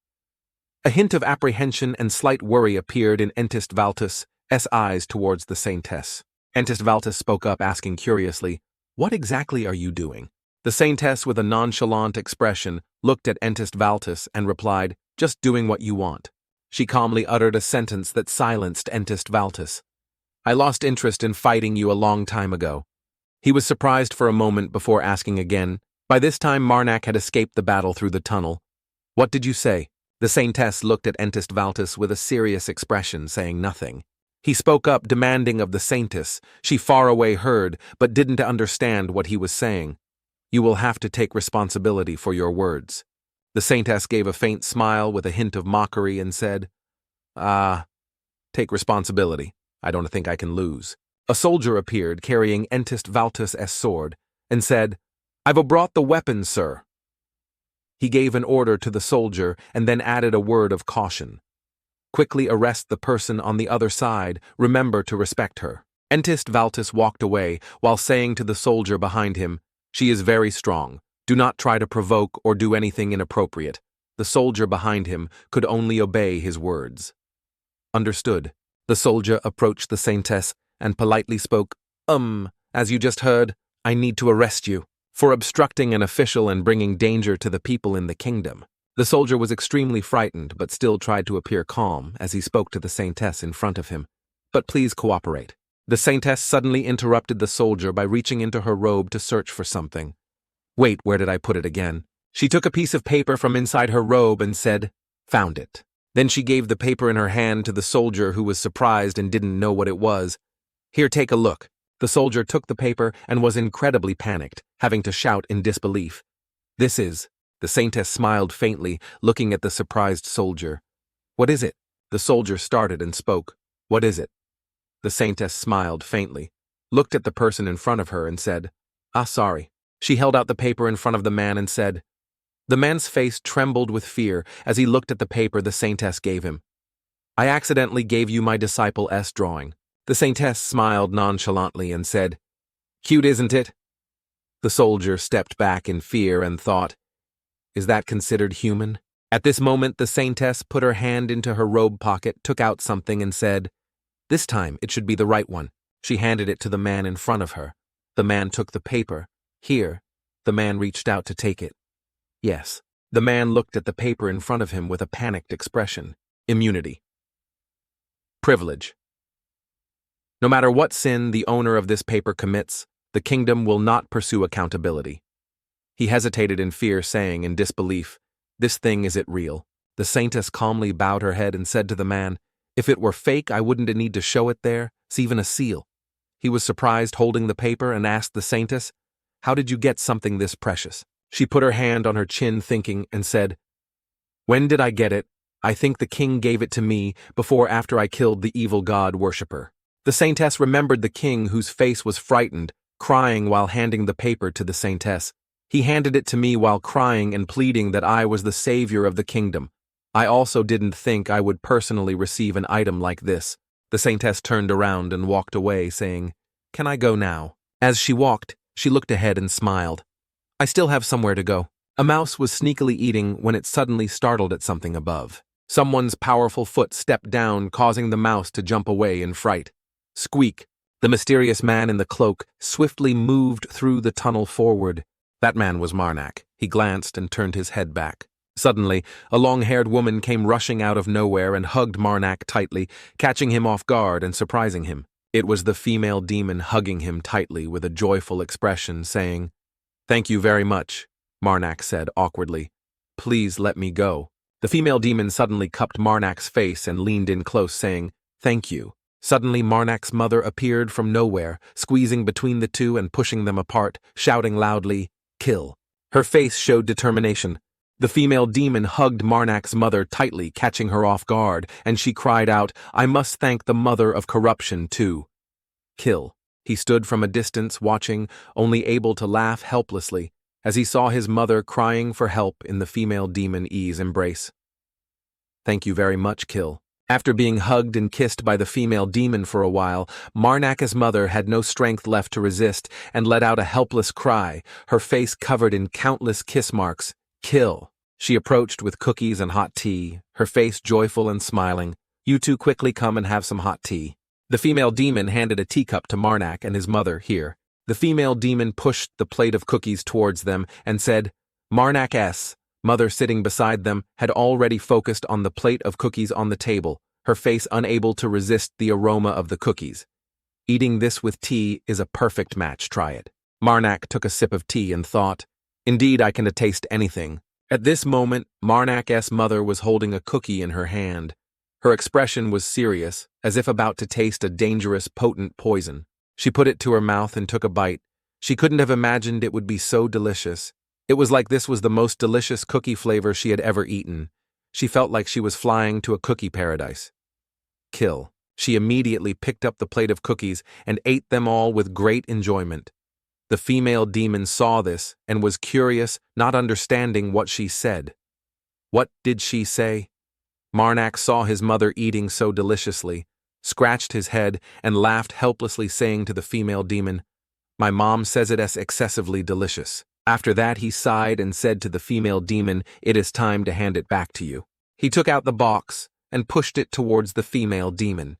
A hint of apprehension and slight worry appeared in Entist Valtus' eyes towards the Saintess. Entist Valtus spoke up, asking curiously, what exactly are you doing? The Saintess, with a nonchalant expression, looked at Entist Valtus and replied, just doing what you want. She calmly uttered a sentence that silenced Entist Valtus. I lost interest in fighting you a long time ago. He was surprised for a moment before asking again. By this time, Marnak had escaped the battle through the tunnel. What did you say? The Saintess looked at Entist Valtus with a serious expression, saying nothing. He spoke up, demanding of the Saintess. She far away heard, but didn't understand what he was saying. You will have to take responsibility for your words. The Saintess gave a faint smile with a hint of mockery and said, take responsibility. I don't think I can lose. A soldier appeared, carrying Entist Valtus' sword, and said, I've brought the weapon, sir. He gave an order to the soldier and then added a word of caution. Quickly arrest the person on the other side. Remember to respect her. Entist Valtus walked away while saying to the soldier behind him, she is very strong. Do not try to provoke or do anything inappropriate. The soldier behind him could only obey his words. Understood. The soldier approached the Saintess and politely spoke, as you just heard, I need to arrest you for obstructing an official and bringing danger to the people in the kingdom. The soldier was extremely frightened, but still tried to appear calm as he spoke to the Saintess in front of him. But please cooperate. The Saintess suddenly interrupted the soldier by reaching into her robe to search for something. Wait, where did I put it again? She took a piece of paper from inside her robe and said, found it. Then she gave the paper in her hand to the soldier, who was surprised and didn't know what it was. Here, take a look. The soldier took the paper and was incredibly panicked, having to shout in disbelief. This is... The Saintess smiled faintly, looking at the surprised soldier. What is it? The soldier started and spoke. What is it? The Saintess smiled faintly, looked at the person in front of her and said, sorry. She held out the paper in front of the man and said. The man's face trembled with fear as he looked at the paper the Saintess gave him. I accidentally gave you my disciple's drawing. The Saintess smiled nonchalantly and said, cute, isn't it? The soldier stepped back in fear and thought, is that considered human? At this moment, the Saintess put her hand into her robe pocket, took out something and said, this time it should be the right one. She handed it to the man in front of her. The man took the paper. Here. The The man reached out to take it. Yes. The man looked at the paper in front of him with a panicked expression. Immunity. Privilege. No matter what sin the owner of this paper commits, the kingdom will not pursue accountability. He hesitated in fear, saying in disbelief, "This thing, is it real?" The saintess calmly bowed her head and said to the man, "If it were fake, I wouldn't need to show it there. It's even a seal." He was surprised, holding the paper, and asked the saintess, "How did you get something this precious?" She put her hand on her chin, thinking, and said, "When did I get it? I think the king gave it to me after I killed the evil god worshipper." The saintess remembered the king, whose face was frightened, crying while handing the paper to the saintess. "He handed it to me while crying and pleading that I was the savior of the kingdom. I also didn't think I would personally receive an item like this." The saintess turned around and walked away, saying, "Can I go now?" As she walked, she looked ahead and smiled. "I still have somewhere to go." A mouse was sneakily eating when it suddenly startled at something above. Someone's powerful foot stepped down, causing the mouse to jump away in fright. Squeak! The mysterious man in the cloak swiftly moved through the tunnel forward. That man was Marak. He glanced and turned his head back. Suddenly, a long-haired woman came rushing out of nowhere and hugged Marak tightly, catching him off guard and surprising him. It was the female demon hugging him tightly with a joyful expression, saying, "Thank you very much," Marak said awkwardly. "Please let me go." The female demon suddenly cupped Marak's face and leaned in close, saying, "Thank you." Suddenly, Marak's mother appeared from nowhere, squeezing between the two and pushing them apart, shouting loudly, "Kill." Her face showed determination. The female demon hugged Marak's mother tightly, catching her off guard, and she cried out, "I must thank the mother of corruption, too." Kill. He stood from a distance, watching, only able to laugh helplessly, as he saw his mother crying for help in the female demon-e's embrace. "Thank you very much, Kill." After being hugged and kissed by the female demon for a while, Marak's mother had no strength left to resist and let out a helpless cry, her face covered in countless kiss marks. "Kill." She approached with cookies and hot tea, her face joyful and smiling. "You two quickly come and have some hot tea." The female demon handed a teacup to Marak and his mother. "Here." The female demon pushed the plate of cookies towards them and said, "Marak's." Mother, sitting beside them, had already focused on the plate of cookies on the table, her face unable to resist the aroma of the cookies. "Eating this with tea is a perfect match, try it." Marak took a sip of tea and thought, "Indeed, I can taste anything." At this moment, Marak's mother was holding a cookie in her hand. Her expression was serious, as if about to taste a dangerous, potent poison. She put it to her mouth and took a bite. She couldn't have imagined it would be so delicious. It was like this was the most delicious cookie flavor she had ever eaten. She felt like she was flying to a cookie paradise. Kill. She immediately picked up the plate of cookies and ate them all with great enjoyment. The female demon saw this and was curious, not understanding what she said. What did she say? Marak saw his mother eating so deliciously, scratched his head, and laughed helplessly, saying to the female demon, "My mom says it is excessively delicious." After that, he sighed and said to the female demon, "It is time to hand it back to you." He took out the box and pushed it towards the female demon.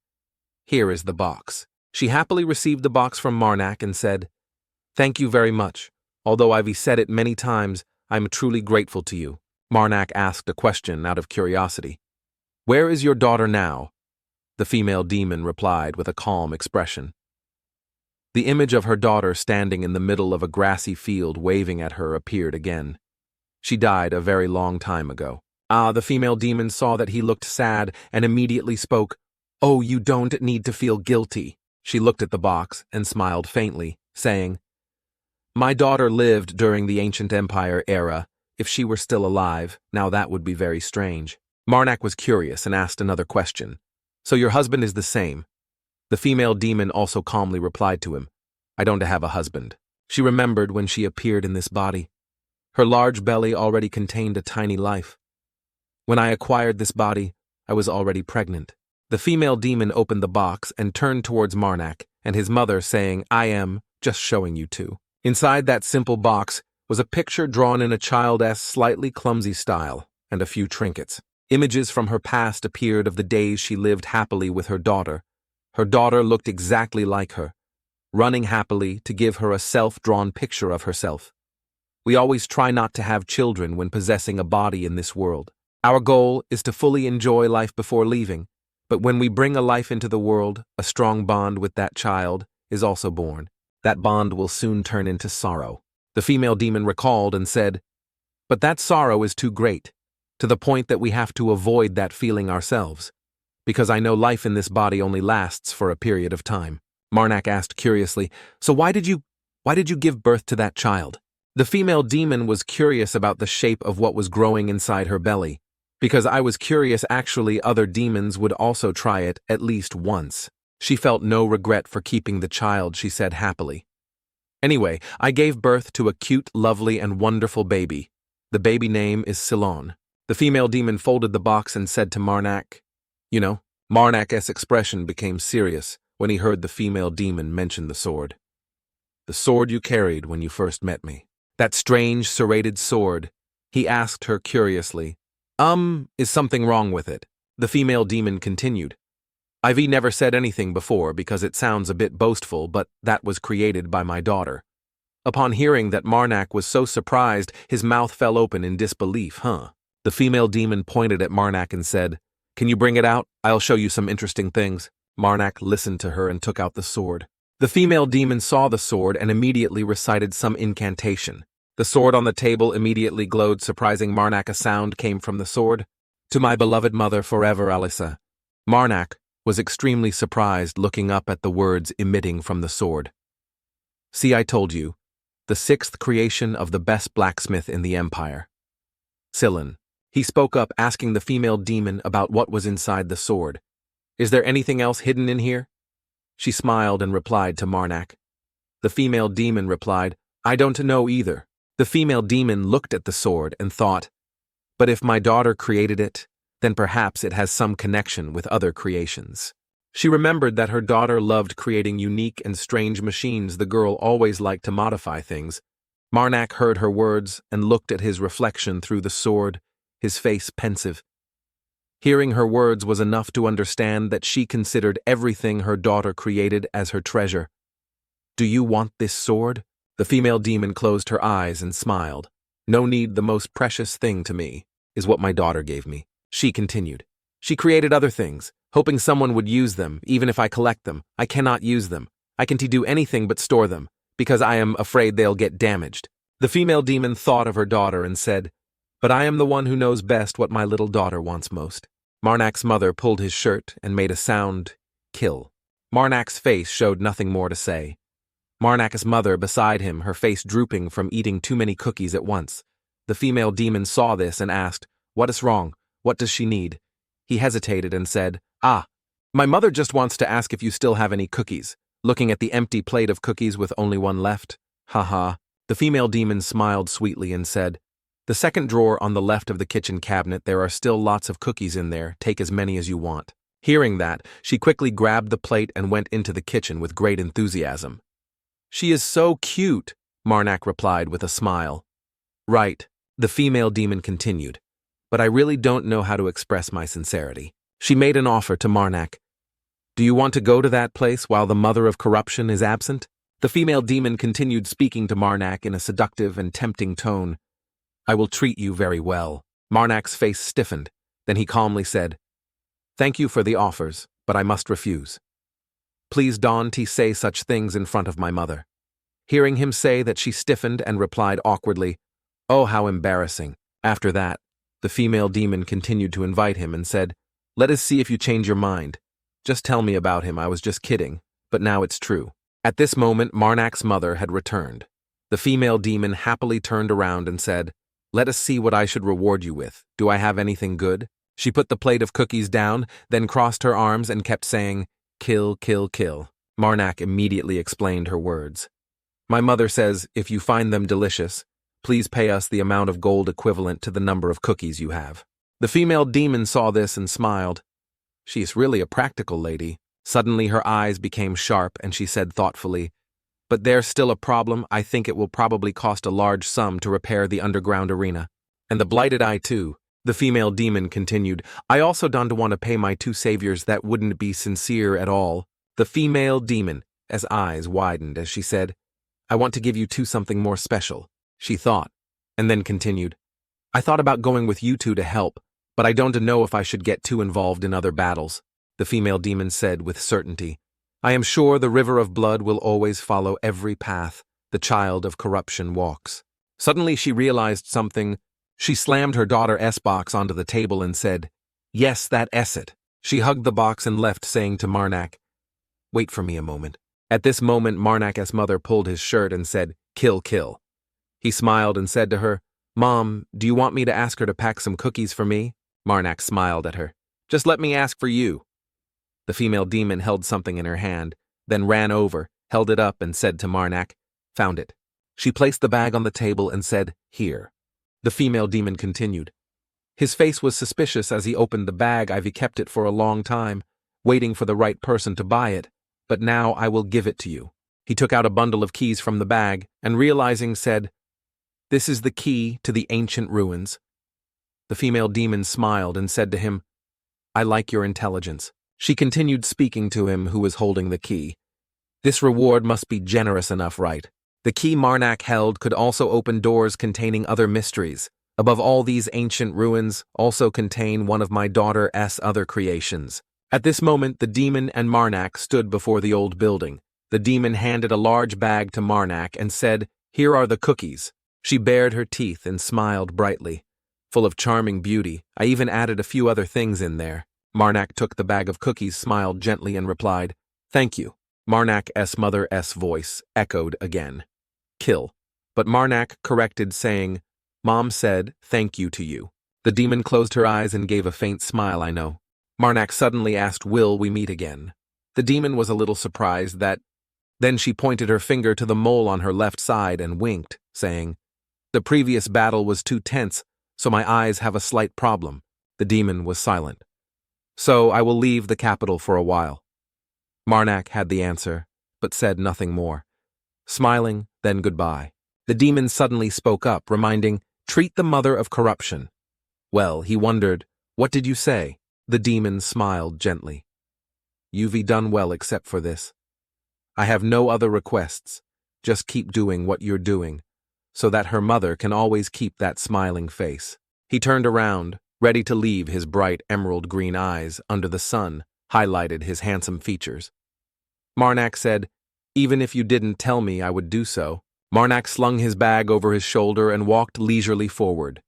"Here is the box." She happily received the box from Marak and said, "Thank you very much. Although I've said it many times, I'm truly grateful to you." Marak asked a question out of curiosity. "Where is your daughter now?" The female demon replied with a calm expression. The image of her daughter standing in the middle of a grassy field waving at her appeared again. "She died a very long time ago." The female demon saw that he looked sad and immediately spoke, "Oh, you don't need to feel guilty." She looked at the box and smiled faintly, saying, "My daughter lived during the ancient empire era. If she were still alive, now that would be very strange." Marak was curious and asked another question. "So your husband is the same?" The female demon also calmly replied to him, "I don't have a husband." She remembered when she appeared in this body. Her large belly already contained a tiny life. When I acquired this body, I was already pregnant. The female demon opened the box and turned towards Marak and his mother, saying, "I am just showing you two." Inside that simple box was a picture drawn in a child's slightly clumsy style and a few trinkets. Images from her past appeared of the days she lived happily with her daughter. Her daughter looked exactly like her, running happily to give her a self-drawn picture of herself. We always try not to have children when possessing a body in this world. Our goal is to fully enjoy life before leaving, but when we bring a life into the world, a strong bond with that child is also born. That bond will soon turn into sorrow. The female demon recalled and said, "But that sorrow is too great, to the point that we have to avoid that feeling ourselves, because I know life in this body only lasts for a period of time." Marak asked curiously, "So why did you give birth to that child?" The female demon was curious about the shape of what was growing inside her belly. "Because I was curious, actually other demons would also try it at least once." She felt no regret for keeping the child, she said happily. "Anyway, I gave birth to a cute, lovely, and wonderful baby. The baby name is Ceylon." The female demon folded the box and said to Marak, "You know." Marak's expression became serious when he heard the female demon mention the sword. "The sword you carried when you first met me. That strange, serrated sword," he asked her curiously. Is something wrong with it?" The female demon continued. "I've never said anything before because it sounds a bit boastful, but that was created by my daughter." Upon hearing that, Marak was so surprised his mouth fell open in disbelief. The female demon pointed at Marak and said, "Can you bring it out? I'll show you some interesting things." Marak listened to her and took out the sword. The female demon saw the sword and immediately recited some incantation. The sword on the table immediately glowed, surprising Marak. A sound came from the sword. "To my beloved mother forever, Alisa." Marak was extremely surprised, looking up at the words emitting from the sword. "See, I told you. The sixth creation of the best blacksmith in the empire. Ceylon." He spoke up, asking the female demon about what was inside the sword. "Is there anything else hidden in here?" She smiled and replied to Marak. The female demon replied, "I don't know either." The female demon looked at the sword and thought, "But if my daughter created it, then perhaps it has some connection with other creations." She remembered that her daughter loved creating unique and strange machines. The girl always liked to modify things. Marak heard her words and looked at his reflection through the sword, his face pensive. Hearing her words was enough to understand that she considered everything her daughter created as her treasure. "Do you want this sword?" The female demon closed her eyes and smiled. "No need, the most precious thing to me is what my daughter gave me." She continued. "She created other things, hoping someone would use them. Even if I collect them, I cannot use them. I can't do anything but store them, because I am afraid they'll get damaged." The female demon thought of her daughter and said, "But I am the one who knows best what my little daughter wants most." Marak's mother pulled his shirt and made a sound, "Kill." Marak's face showed nothing more to say. Marak's mother beside him, her face drooping from eating too many cookies at once. The female demon saw this and asked, "What is wrong? What does she need?" He hesitated and said, My mother just wants to ask if you still have any cookies," looking at the empty plate of cookies with only one left. "Ha." The female demon smiled sweetly and said, "The second drawer on the left of the kitchen cabinet, there are still lots of cookies in there. Take as many as you want." Hearing that, she quickly grabbed the plate and went into the kitchen with great enthusiasm. "She is so cute," Marak replied with a smile. "Right," the female demon continued, "but I really don't know how to express my sincerity." She made an offer to Marak. "Do you want to go to that place while the mother of corruption is absent?" The female demon continued, speaking to Marak in a seductive and tempting tone. "I will treat you very well." Marak's face stiffened. Then he calmly said, "Thank you for the offers, but I must refuse. Please don't say such things in front of my mother." Hearing him say that, she stiffened and replied awkwardly, "Oh, how embarrassing." After that, the female demon continued to invite him and said, "Let us see if you change your mind. Just tell me about him. I was just kidding, but now it's true." At this moment, Marak's mother had returned. The female demon happily turned around and said, "Let us see what I should reward you with. Do I have anything good?" She put the plate of cookies down, then crossed her arms and kept saying, "Kill, kill, kill." Marak immediately explained her words. "My mother says, if you find them delicious, please pay us the amount of gold equivalent to the number of cookies you have." The female demon saw this and smiled. She's really a practical lady. Suddenly her eyes became sharp and she said thoughtfully, "But there's still a problem. I think it will probably cost a large sum to repair the underground arena. And the blighted eye too." The female demon continued, "I also don't want to pay my two saviors. That wouldn't be sincere at all." The female demon, eyes widened as she said, "I want to give you two something more special." She thought, and then continued. I thought about going with you two to help, but I don't know if I should get too involved in other battles, the female demon said with certainty. I am sure the river of blood will always follow every path the child of corruption walks. Suddenly she realized something. She slammed her daughter S box onto the table and said, Yes, that S it. She hugged the box and left, saying to Marnak, Wait for me a moment. At this moment, Marnak's mother pulled his shirt and said, Kill, kill. He smiled and said to her, Mom, do you want me to ask her to pack some cookies for me? Marnak smiled at her. Just let me ask for you. The female demon held something in her hand, then ran over, held it up, and said to Marnak, Found it. She placed the bag on the table and said, Here. The female demon continued. His face was suspicious as he opened the bag. I've kept it for a long time, waiting for the right person to buy it, but now I will give it to you. He took out a bundle of keys from the bag, and realizing said, This is the key to the ancient ruins. The female demon smiled and said to him, I like your intelligence. She continued speaking to him who was holding the key. This reward must be generous enough, right? The key Marnak held could also open doors containing other mysteries. Above all, these ancient ruins also contain one of my daughter's other creations. At this moment, the demon and Marnak stood before the old building. The demon handed a large bag to Marnak and said, Here are the cookies. She bared her teeth and smiled brightly. Full of charming beauty, I even added a few other things in there. Marnak took the bag of cookies, smiled gently, and replied, Thank you. Marnak's mother's voice echoed again. Kill. But Marnak corrected, saying, Mom said, Thank you to you. The demon closed her eyes and gave a faint smile, I know. Marnak suddenly asked, Will we meet again? The demon was a little surprised that. Then she pointed her finger to the mole on her left side and winked, saying, The previous battle was too tense, so my eyes have a slight problem. The demon was silent. So I will leave the capital for a while. Marnak had the answer, but said nothing more. Smiling, then goodbye. The demon suddenly spoke up, reminding, Treat the mother of corruption. Well, he wondered, What did you say? The demon smiled gently. You've done well except for this. I have no other requests. Just keep doing what you're doing, so that her mother can always keep that smiling face. He turned around, ready to leave. His bright emerald green eyes under the sun highlighted his handsome features. Marnak said, Even if you didn't tell me, I would do so. Marnak slung his bag over his shoulder and walked leisurely forward.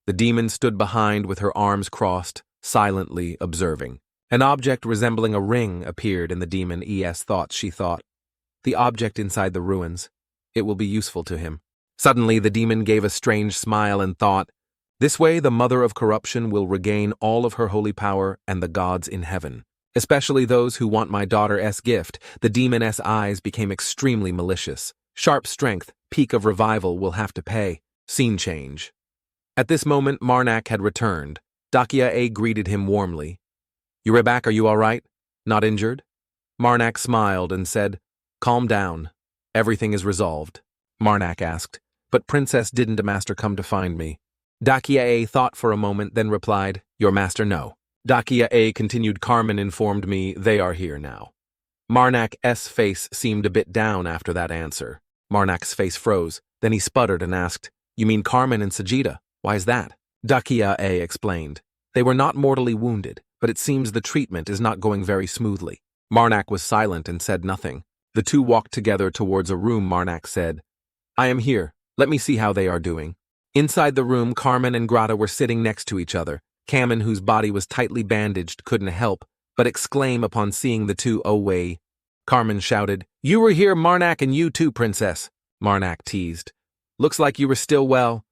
The demon stood behind with her arms crossed, silently observing. An object resembling a ring appeared in the demon's thoughts, she thought. The object inside the ruins. It will be useful to him. Suddenly the demon gave a strange smile and thought, This way the mother of corruption will regain all of her holy power and the gods in heaven. Especially those who want my daughter's gift. The demon's eyes became extremely malicious. Sharp strength, peak of revival will have to pay. Scene change. At this moment, Marnak had returned. Dakia greeted him warmly. You're back, are you all right? Not injured? Marnak smiled and said, Calm down. Everything is resolved. Marnak asked, But Princess didn't a master come to find me? Dakia thought for a moment, then replied, Your master, no. Dakia continued, Carmen informed me they are here now. Marnak's face seemed a bit down after that answer. Marnak's face froze, then he sputtered and asked, You mean Carmen and Sajida? Why is that? Dakia explained. They were not mortally wounded, but it seems the treatment is not going very smoothly. Marnak was silent and said nothing. The two walked together towards a room. Marnak said, I am here. Let me see how they are doing. Inside the room, Carmen and Grata were sitting next to each other. Carmen, whose body was tightly bandaged, couldn't help but exclaim upon seeing the two. Oh, way. Carmen shouted, You were here, Marnak, and you too, Princess. Marnak teased. Looks like you were still well.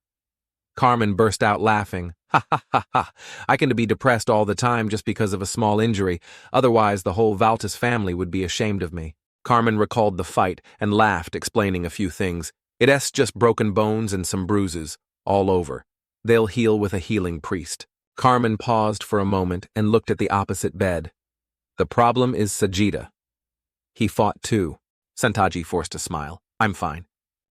Carmen burst out laughing. Ha ha ha ha. I can be depressed all the time just because of a small injury. Otherwise, the whole Valtis family would be ashamed of me. Carmen recalled the fight and laughed, explaining a few things. It's just broken bones and some bruises, all over. They'll heal with a healing priest. Carmen paused for a moment and looked at the opposite bed. The problem is Sajida. He fought too. Santaji forced a smile. I'm fine.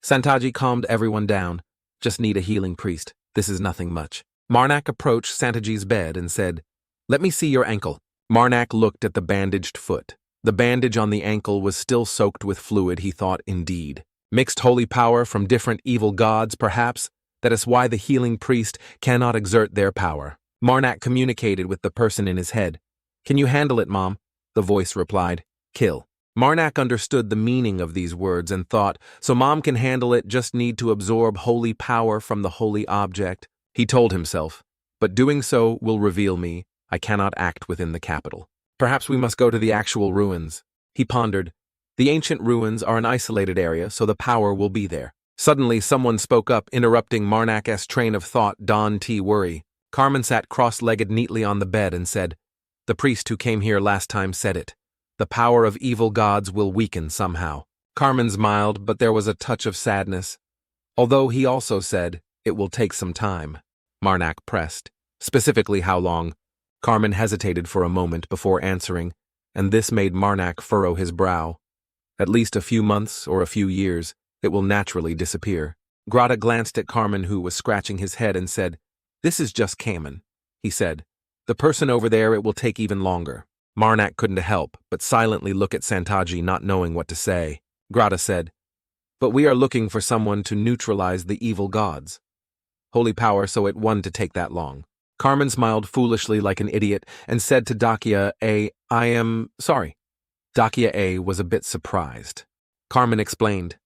Santaji calmed everyone down. Just need a healing priest. This is nothing much. Marnak approached Santaji's bed and said, Let me see your ankle. Marnak looked at the bandaged foot. The bandage on the ankle was still soaked with fluid, he thought, indeed. Mixed holy power from different evil gods, perhaps? That is why the healing priest cannot exert their power. Marnak communicated with the person in his head. Can you handle it, Mom? The voice replied. Kill. Marnak understood the meaning of these words and thought, so Mom can handle it, just need to absorb holy power from the holy object. He told himself, but doing so will reveal me. I cannot act within the capital. Perhaps we must go to the actual ruins. He pondered. The ancient ruins are an isolated area, so the power will be there. Suddenly, someone spoke up, interrupting Marnak's train of thought. Don T. Worry. Carmen sat cross-legged neatly on the bed and said, the priest who came here last time said it. The power of evil gods will weaken somehow. Carmen smiled, but there was a touch of sadness. Although he also said, it will take some time. Marnak pressed. Specifically how long? Carmen hesitated for a moment before answering, and this made Marnak furrow his brow. At least a few months or a few years, it will naturally disappear. Grata glanced at Carmen, who was scratching his head, and said, this is just Kamen, he said. The person over there, it will take even longer. Marnak couldn't help but silently look at Santaji, not knowing what to say. Grata said, but we are looking for someone to neutralize the evil gods. Holy power, so it won to take that long. Carmen smiled foolishly like an idiot and said to Dakia A, I am sorry. Dakia A was a bit surprised. Carmen explained,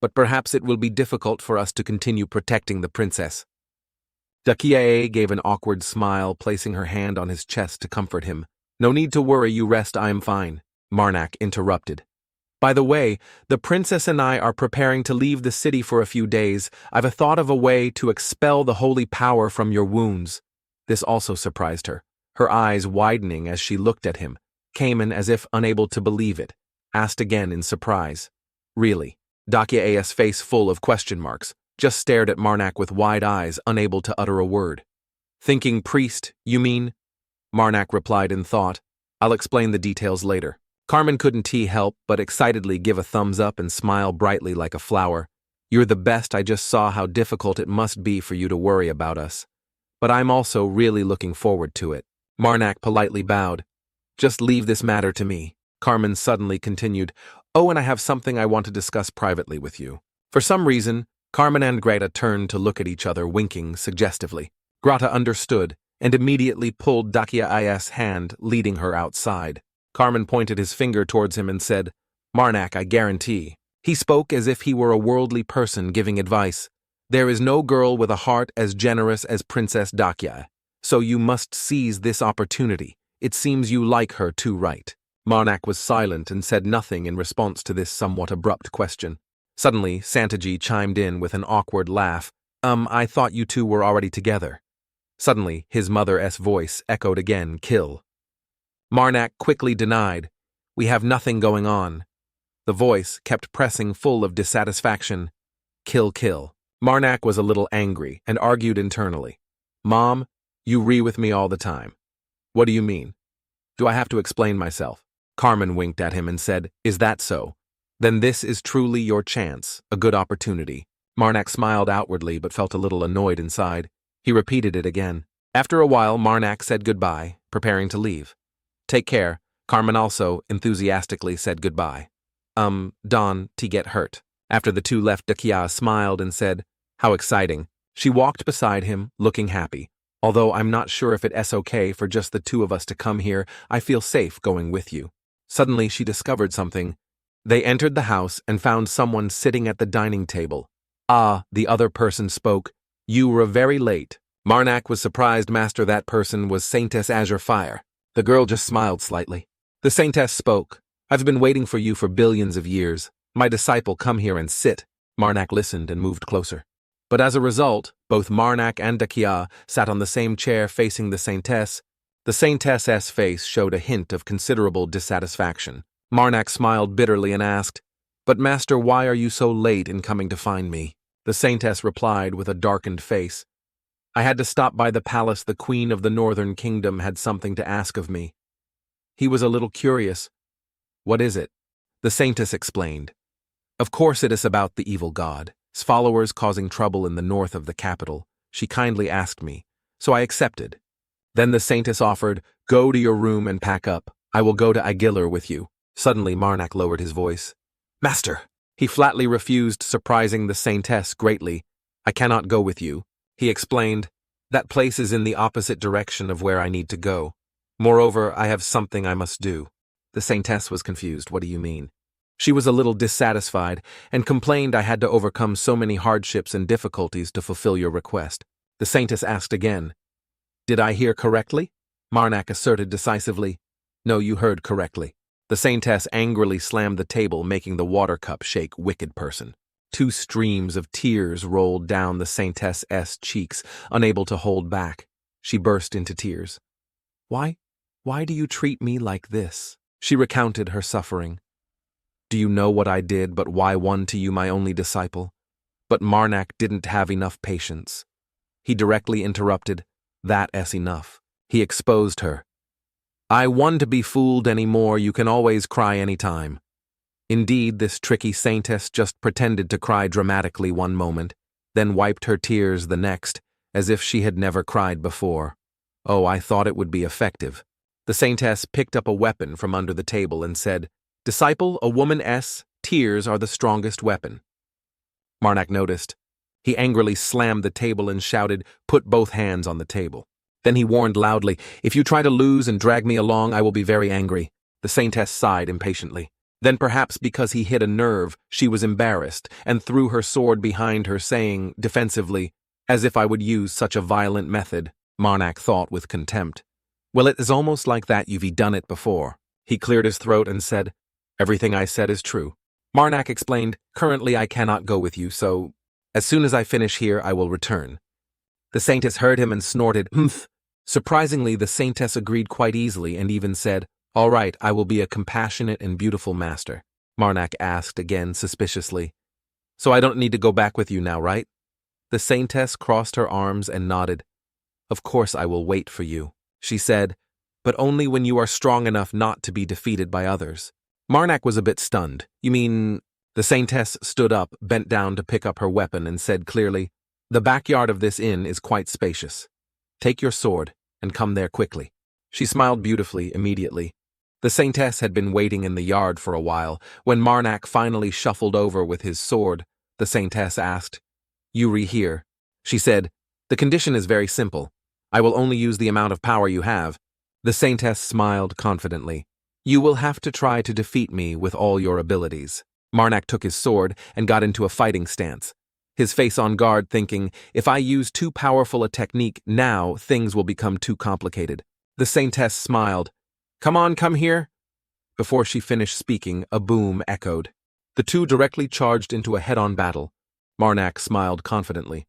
but perhaps it will be difficult for us to continue protecting the princess. Dakia A gave an awkward smile, placing her hand on his chest to comfort him. No need to worry, you rest, I am fine. Marnak interrupted. By the way, the princess and I are preparing to leave the city for a few days. I've thought of a way to expel the holy power from your wounds. This also surprised her, her eyes widening as she looked at him. Kamen, as if unable to believe it, asked again in surprise. Really? Dakia A's face full of question marks, just stared at Marnak with wide eyes, unable to utter a word. Thinking priest, you mean? Marnak replied in thought. I'll explain the details later. Carmen couldn't help but excitedly give a thumbs up and smile brightly like a flower. You're the best. I just saw how difficult it must be for you to worry about us. But I'm also really looking forward to it. Marnak politely bowed. Just leave this matter to me. Carmen suddenly continued, oh, and I have something I want to discuss privately with you. For some reason, Carmen and Greta turned to look at each other, winking suggestively. Greta understood and immediately pulled Dakia I's hand, leading her outside. Carmen pointed his finger towards him and said, Marnak, I guarantee. He spoke as if he were a worldly person giving advice. There is no girl with a heart as generous as Princess Dakia, so you must seize this opportunity. It seems you like her too, right? Marnak was silent and said nothing in response to this somewhat abrupt question. Suddenly, Santaji chimed in with an awkward laugh. I thought you two were already together. Suddenly, his mother's voice echoed again, kill. Marnak quickly denied, we have nothing going on. The voice kept pressing, full of dissatisfaction. Kill, kill. Marnak was a little angry and argued internally. Mom, you re with me all the time. What do you mean? Do I have to explain myself? Carmen winked at him and said, is that so? Then this is truly your chance, a good opportunity. Marnak smiled outwardly but felt a little annoyed inside. He repeated it again. After a while, Marnak said goodbye, preparing to leave. Take care. Carmen also enthusiastically said goodbye. Don, to get hurt. After the two left, Dakia smiled and said, how exciting. She walked beside him, looking happy. Although I'm not sure if it's okay for just the two of us to come here, I feel safe going with you. Suddenly, she discovered something. They entered the house and found someone sitting at the dining table. Ah, the other person spoke. You were very late. Marnak was surprised, master, that person was Saintess Azure Fire. The girl just smiled slightly. The Saintess spoke. I've been waiting for you for billions of years. My disciple, come here and sit. Marnak listened and moved closer. But as a result, both Marnak and Dakia sat on the same chair facing the Saintess. The Saintess's face showed a hint of considerable dissatisfaction. Marnak smiled bitterly and asked, but master, why are you so late in coming to find me? The Saintess replied with a darkened face. I had to stop by the palace. The Queen of the Northern Kingdom had something to ask of me. He was a little curious. What is it? The Saintess explained. Of course it is about the evil god, his followers causing trouble in the north of the capital. She kindly asked me, so I accepted. Then the Saintess offered, go to your room and pack up. I will go to Aguilar with you. Suddenly Marnak lowered his voice. Master! He flatly refused, surprising the Saintess greatly. I cannot go with you, he explained. That place is in the opposite direction of where I need to go. Moreover, I have something I must do. The saintess was confused. What do you mean? She was a little dissatisfied and complained I had to overcome so many hardships and difficulties to fulfill your request. The saintess asked again. Did I hear correctly? Marak asserted decisively. No, you heard correctly. The saintess angrily slammed the table, making the water cup shake. Wicked person. 2 streams of tears rolled down the saintess's cheeks, unable to hold back. She burst into tears. Why do you treat me like this? She recounted her suffering. Do you know what I did, but why won to you my only disciple? But Marak didn't have enough patience. He directly interrupted. That's enough. He exposed her. I won to be fooled anymore. You can always cry any time. Indeed, this tricky saintess just pretended to cry dramatically one moment, then wiped her tears the next, as if she had never cried before. Oh, I thought it would be effective. The saintess picked up a weapon from under the table and said, Disciple, a woman's tears are the strongest weapon. Marak noticed. He angrily slammed the table and shouted, Put both hands on the table. Then he warned loudly, If you try to lose and drag me along, I will be very angry. The saintess sighed impatiently. Then perhaps because he hit a nerve, she was embarrassed and threw her sword behind her, saying, defensively, As if I would use such a violent method, Marak thought with contempt. Well, it is almost like that you've done it before. He cleared his throat and said, Everything I said is true. Marak explained, Currently I cannot go with you, so as soon as I finish here, I will return. The saintess heard him and snorted, Humph. Surprisingly, the saintess agreed quite easily and even said, All right, I will be a compassionate and beautiful master. Marak asked again suspiciously. So I don't need to go back with you now, right? The saintess crossed her arms and nodded. Of course I will wait for you, she said, but only when you are strong enough not to be defeated by others. Marak was a bit stunned. You mean... The saintess stood up, bent down to pick up her weapon, and said clearly, The backyard of this inn is quite spacious. Take your sword and come there quickly. She smiled beautifully immediately. The saintess had been waiting in the yard for a while. When Marak finally shuffled over with his sword, the saintess asked, Yuri here. She said, The condition is very simple. I will only use the amount of power you have. The saintess smiled confidently. You will have to try to defeat me with all your abilities. Marak took his sword and got into a fighting stance, his face on guard, thinking, If I use too powerful a technique now, things will become too complicated. The saintess smiled. Come on, come here. Before she finished speaking, a boom echoed. The two directly charged into a head-on battle. Marak smiled confidently.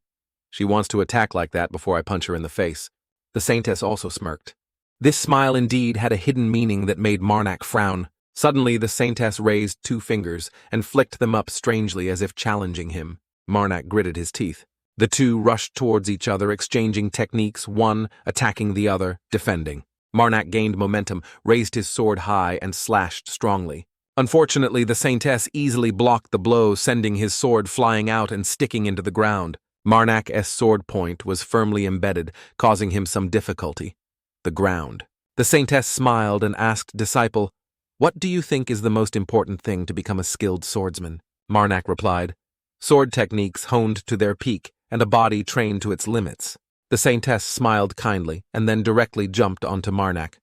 She wants to attack like that before I punch her in the face. The saintess also smirked. This smile indeed had a hidden meaning that made Marak frown. Suddenly, the saintess raised 2 fingers and flicked them up strangely as if challenging him. Marak gritted his teeth. The two rushed towards each other, exchanging techniques, one attacking the other, defending. Marak gained momentum, raised his sword high, and slashed strongly. Unfortunately, the saintess easily blocked the blow, sending his sword flying out and sticking into the ground. Marak's sword point was firmly embedded, causing him some difficulty. The ground. The saintess smiled and asked Disciple, What do you think is the most important thing to become a skilled swordsman? Marak replied, Sword techniques honed to their peak and a body trained to its limits. The saintess smiled kindly and then directly jumped onto Marak.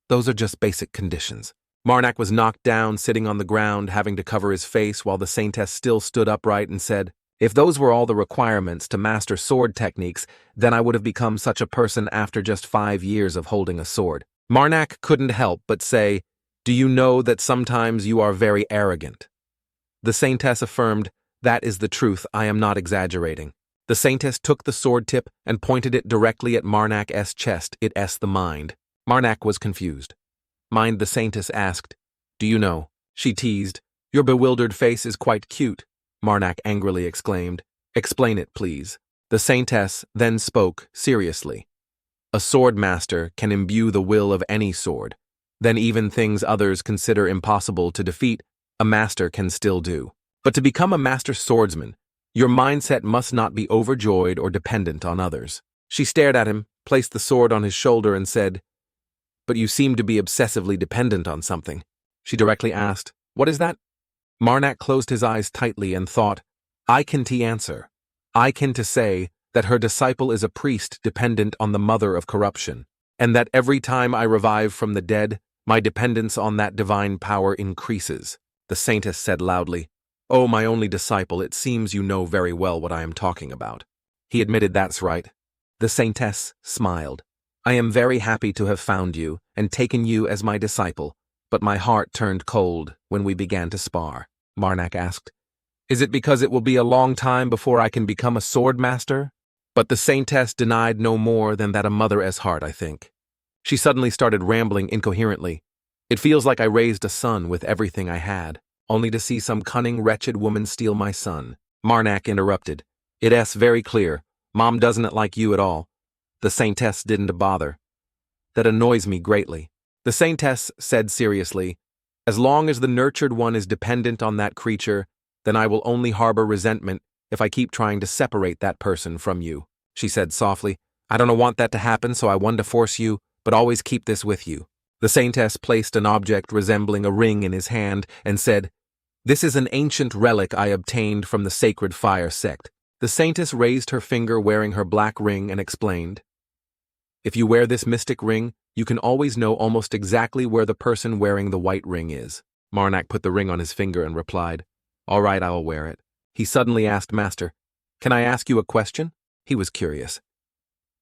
Those are just basic conditions. Marak was knocked down, sitting on the ground, having to cover his face while the saintess still stood upright and said, If those were all the requirements to master sword techniques, then I would have become such a person after just 5 years of holding a sword. Marak couldn't help but say, Do you know that sometimes you are very arrogant? The saintess affirmed, That is the truth, I am not exaggerating. The saintess took the sword tip and pointed it directly at Marak's chest. It's the mind. Marak was confused. Mind, the saintess asked. Do you know? She teased. Your bewildered face is quite cute, Marak angrily exclaimed. Explain it, please. The saintess then spoke seriously. A sword master can imbue the will of any sword. Then even things others consider impossible to defeat, a master can still do. But to become a master swordsman, your mindset must not be overjoyed or dependent on others. She stared at him, placed the sword on his shoulder and said, But you seem to be obsessively dependent on something. She directly asked, What is that? Marak closed his eyes tightly and thought, I can answer. I can to say that her disciple is a priest dependent on the mother of corruption, and that every time I revive from the dead, my dependence on that divine power increases. The saintess said loudly, "Oh, my only disciple, it seems you know very well what I am talking about." He admitted that's right. The saintess smiled. "I am very happy to have found you and taken you as my disciple, but my heart turned cold when we began to spar." Marak asked, "Is it because it will be a long time before I can become a sword master?" But the saintess denied no more than that a mother's heart, I think. She suddenly started rambling incoherently. "It feels like I raised a son with everything I had, only to see some cunning, wretched woman steal my son." Marak interrupted. "It's very clear. Mom doesn't like you at all." The saintess didn't bother. "That annoys me greatly." The saintess said seriously, "As long as the nurtured one is dependent on that creature, then I will only harbor resentment if I keep trying to separate that person from you." She said softly, "I don't want that to happen, so I want to force you, but always keep this with you." The saintess placed an object resembling a ring in his hand and said, "This is an ancient relic I obtained from the sacred fire sect." The saintess raised her finger wearing her black ring and explained, "If you wear this mystic ring, you can always know almost exactly where the person wearing the white ring is." Marak put the ring on his finger and replied, "All right, I will wear it." He suddenly asked Master, "Can I ask you a question?" He was curious.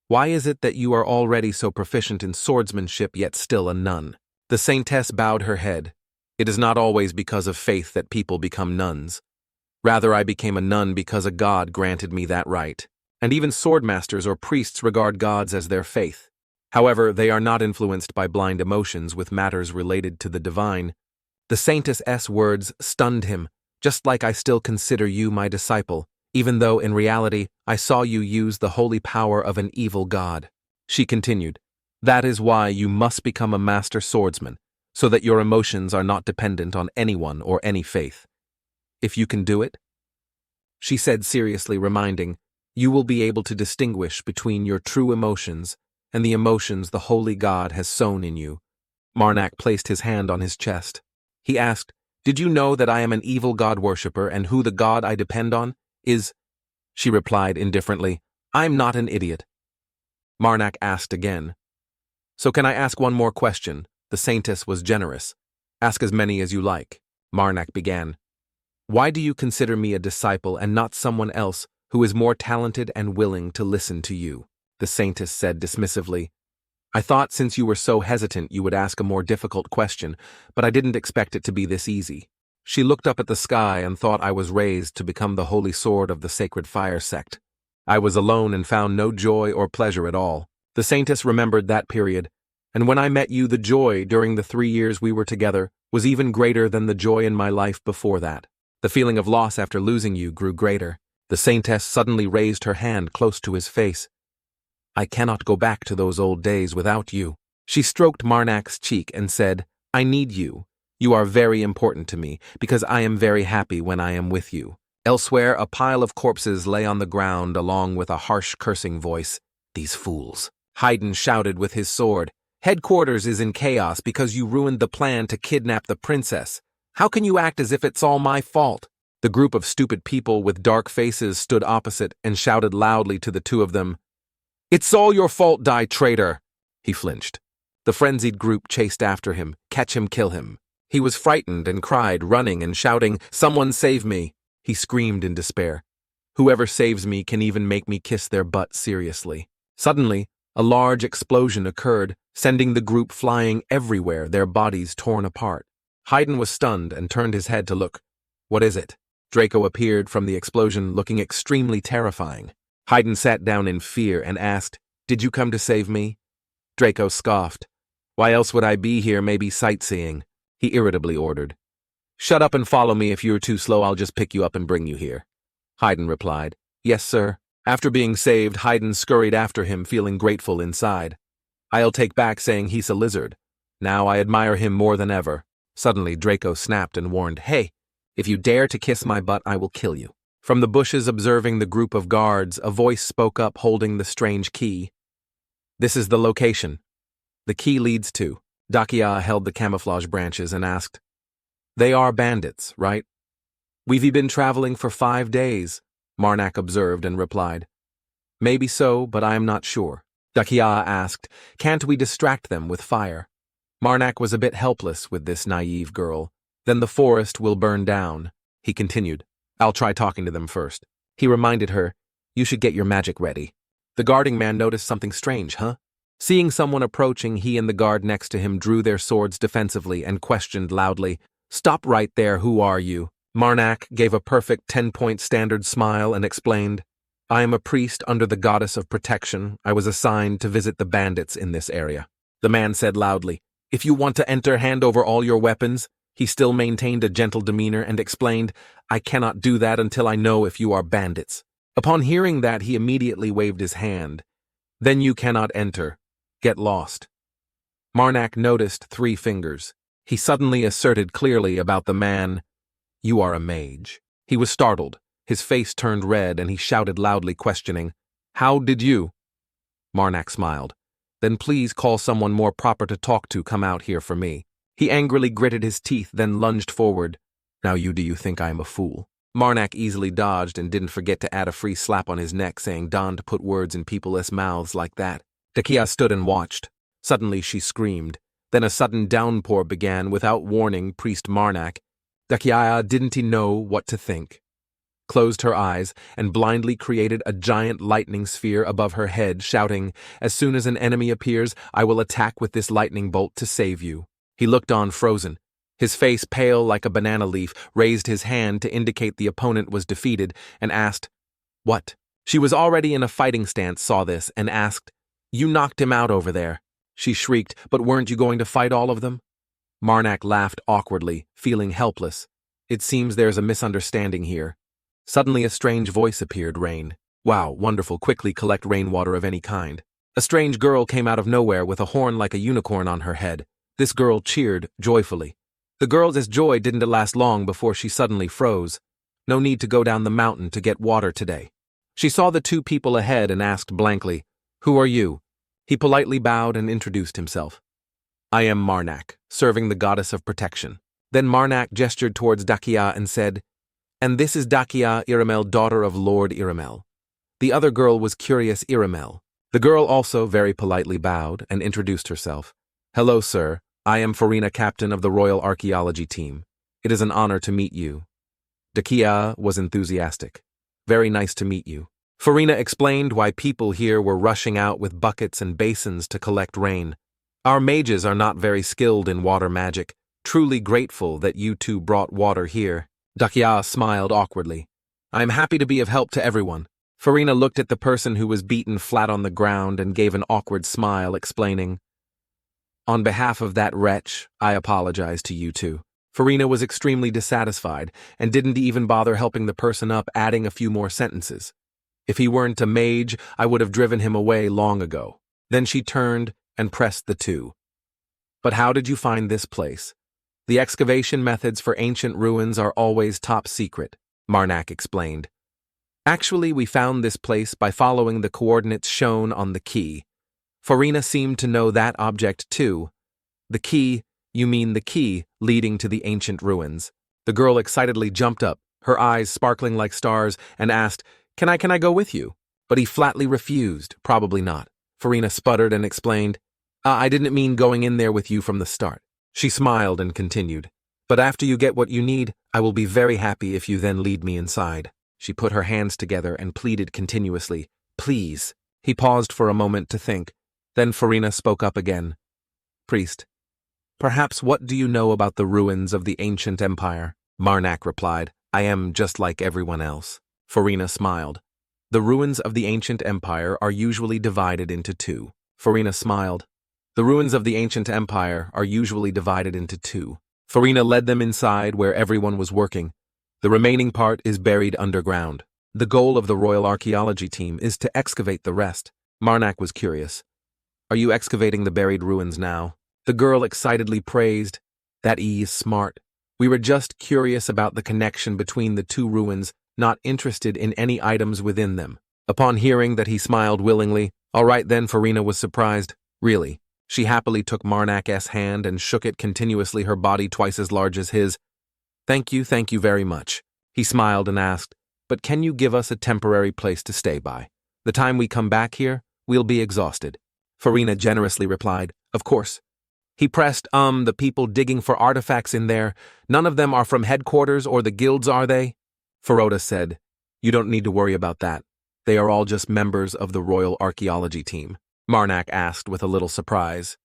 "Why is it that you are already so proficient in swordsmanship yet still a nun?" The saintess bowed her head. "It is not always because of faith that people become nuns. Rather, I became a nun because a god granted me that right. And even swordmasters or priests regard gods as their faith. However, they are not influenced by blind emotions with matters related to the divine." The saintess's words stunned him, "Just like I still consider you my disciple, even though in reality I saw you use the holy power of an evil god." She continued, "That is why you must become a master swordsman, so that your emotions are not dependent on anyone or any faith. If you can do it," she said seriously, reminding, "you will be able to distinguish between your true emotions and the emotions the holy god has sown in you." Marak placed his hand on his chest. He asked, "Did you know that I am an evil god worshipper and who the god I depend on is—" She replied indifferently, "I'm not an idiot." Marak asked again, "So can I ask one more question?" The saintess was generous. "Ask as many as you like." Marak began, "Why do you consider me a disciple and not someone else who is more talented and willing to listen to you?" The saintess said dismissively, "I thought since you were so hesitant you would ask a more difficult question, but I didn't expect it to be this easy." She looked up at the sky and thought I was raised to become the holy sword of the sacred fire sect. I was alone and found no joy or pleasure at all. The saintess remembered that period, and when I met you, the joy during the 3 years we were together was even greater than the joy in my life before that. The feeling of loss after losing you grew greater. The saintess suddenly raised her hand close to his face. "I cannot go back to those old days without you." She stroked Marak's cheek and said, "I need you. You are very important to me, because I am very happy when I am with you." Elsewhere, a pile of corpses lay on the ground along with a harsh cursing voice. "These fools." Haydn shouted with his sword. "Headquarters is in chaos because you ruined the plan to kidnap the princess. How can you act as if it's all my fault?" The group of stupid people with dark faces stood opposite and shouted loudly to the two of them, "It's all your fault, die traitor!" He flinched. The frenzied group chased after him, catch him, kill him. He was frightened and cried, running and shouting, "Someone save me!" He screamed in despair. "Whoever saves me can even make me kiss their butt seriously." Suddenly, a large explosion occurred, sending the group flying everywhere, their bodies torn apart. Haydn was stunned and turned his head to look. "What is it?" Draco appeared from the explosion, looking extremely terrifying. Haydn sat down in fear and asked, "Did you come to save me?" Draco scoffed. "Why else would I be here, maybe sightseeing?" He irritably ordered. "Shut up and follow me. If you're too slow, I'll just pick you up and bring you here." Haydn replied, "Yes, sir." After being saved, Haydn scurried after him, feeling grateful inside. I'll take back saying he's a lizard. Now I admire him more than ever. Suddenly, Draco snapped and warned, "Hey, if you dare to kiss my butt, I will kill you." From the bushes observing the group of guards, a voice spoke up holding the strange key. "This is the location. The key leads to." Dakia held the camouflage branches and asked, "They are bandits, right?" "We've been traveling for 5 days. Marnak observed and replied. Maybe so, but I am not sure. Dakia asked, can't we distract them with fire? Marnak was a bit helpless with this naive girl. Then the forest will burn down, he continued. I'll try talking to them first. He reminded her, you should get your magic ready. The guarding man noticed something strange, huh? Seeing someone approaching, he and the guard next to him drew their swords defensively and questioned loudly, Stop right there, who are you? Marnak gave a perfect 10-point standard smile and explained, I am a priest under the goddess of protection. I was assigned to visit the bandits in this area. The man said loudly, If you want to enter, hand over all your weapons. He still maintained a gentle demeanor and explained, I cannot do that until I know if you are bandits. Upon hearing that, he immediately waved his hand. Then you cannot enter. Get lost. Marnak noticed 3 fingers. He suddenly asserted clearly about the man, You are a mage. He was startled. His face turned red and he shouted loudly, questioning, How did you? Marnak smiled. Then please call someone more proper to talk to come out here for me. He angrily gritted his teeth, then lunged forward. Now do you think I am a fool? Marnak easily dodged and didn't forget to add a free slap on his neck, saying, Don't put words in people's mouths like that. Dakia stood and watched. Suddenly she screamed. Then a sudden downpour began without warning priest Marnak. Dakia didn't know what to think. Closed her eyes and blindly created a giant lightning sphere above her head, shouting, As soon as an enemy appears, I will attack with this lightning bolt to save you. He looked on frozen. His face pale like a banana leaf, raised his hand to indicate the opponent was defeated, and asked, What? She was already in a fighting stance, saw this, and asked, You knocked him out over there. She shrieked, But weren't you going to fight all of them? Marnak laughed awkwardly, feeling helpless. It seems there's a misunderstanding here. Suddenly a strange voice appeared, Rain. Wow, wonderful, quickly collect rainwater of any kind. A strange girl came out of nowhere with a horn like a unicorn on her head. This girl cheered joyfully. The girl's joy didn't last long before she suddenly froze. No need to go down the mountain to get water today. She saw the 2 people ahead and asked blankly, Who are you? He politely bowed and introduced himself. I am Marnak, serving the goddess of protection. Then Marnak gestured towards Dakia and said, And this is Dakia Iraml, daughter of Lord Iraml. The other girl was Curious Iraml. The girl also very politely bowed and introduced herself. Hello, sir. I am Farina, captain of the Royal Archaeology team. It is an honor to meet you. Dakia was enthusiastic. Very nice to meet you. Farina explained why people here were rushing out with buckets and basins to collect rain. Our mages are not very skilled in water magic. Truly grateful that you 2 brought water here. Dakia smiled awkwardly. I am happy to be of help to everyone. Farina looked at the person who was beaten flat on the ground and gave an awkward smile, explaining, On behalf of that wretch, I apologize to you 2. Farina was extremely dissatisfied and didn't even bother helping the person up, adding a few more sentences. If he weren't a mage, I would have driven him away long ago. Then she turned and pressed the 2. But how did you find this place? The excavation methods for ancient ruins are always top secret, Marnak explained. Actually, we found this place by following the coordinates shown on the key. Farina seemed to know that object too. The key, you mean the key leading to the ancient ruins. The girl excitedly jumped up, her eyes sparkling like stars, and asked, Can I go with you? But he flatly refused, probably not. Farina sputtered and explained, I didn't mean going in there with you from the start. She smiled and continued, But after you get what you need, I will be very happy if you then lead me inside. She put her hands together and pleaded continuously, Please. He paused for a moment to think. Then Farina spoke up again. Priest, perhaps what do you know about the ruins of the ancient empire? Marnak replied, I am just like everyone else. Farina smiled. The ruins of the ancient empire are usually divided into 2. Farina smiled. The ruins of the ancient empire are usually divided into 2. Farina led them inside where everyone was working. The remaining part is buried underground. The goal of the Royal Archaeology team is to excavate the rest. Marnak was curious. Are you excavating the buried ruins now? The girl excitedly praised. That is smart. We were just curious about the connection between the 2 ruins, not interested in any items within them. Upon hearing that, he smiled willingly. All right then, Farina was surprised. Really? She happily took Marnak's hand and shook it continuously, her body twice as large as his. Thank you very much. He smiled and asked, but can you give us a temporary place to stay by? The time we come back here, we'll be exhausted." Farina generously replied, "Of course." He pressed, the people digging for artifacts in there, none of them are from headquarters or the guilds, are they?" Farota said, "You don't need to worry about that. They are all just members of the Royal Archaeology team." Marnak asked with a little surprise.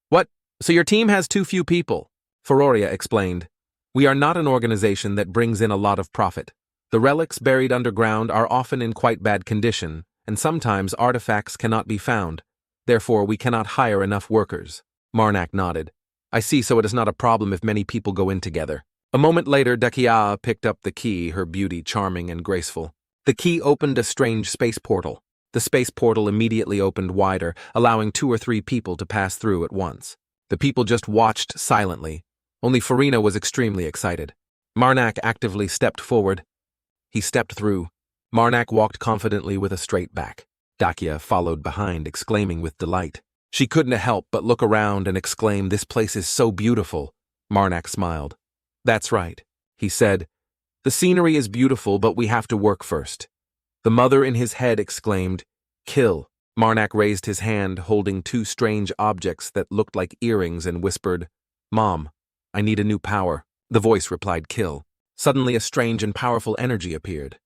"What? So your team has too few people?" Faroria explained. "We are not an organization that brings in a lot of profit. The relics buried underground are often in quite bad condition, and sometimes artifacts cannot be found. Therefore, we cannot hire enough workers." Marnak nodded. "I see, so it is not a problem if many people go in together." A moment later, Dakia picked up the key, her beauty charming and graceful. The key opened a strange space portal. The space portal immediately opened wider, allowing 2 or 3 people to pass through at once. The people just watched silently. Only Farina was extremely excited. Marnak actively stepped forward. He stepped through. Marnak walked confidently with a straight back. Dakia followed behind, exclaiming with delight. She couldn't help but look around and exclaim, "This place is so beautiful." Marnak smiled. "That's right," he said. "The scenery is beautiful, but we have to work first." The mother in his head exclaimed, "Kill." Marnak raised his hand, holding 2 strange objects that looked like earrings, and whispered, "Mom, I need a new power." The voice replied, "Kill." Suddenly a strange and powerful energy appeared.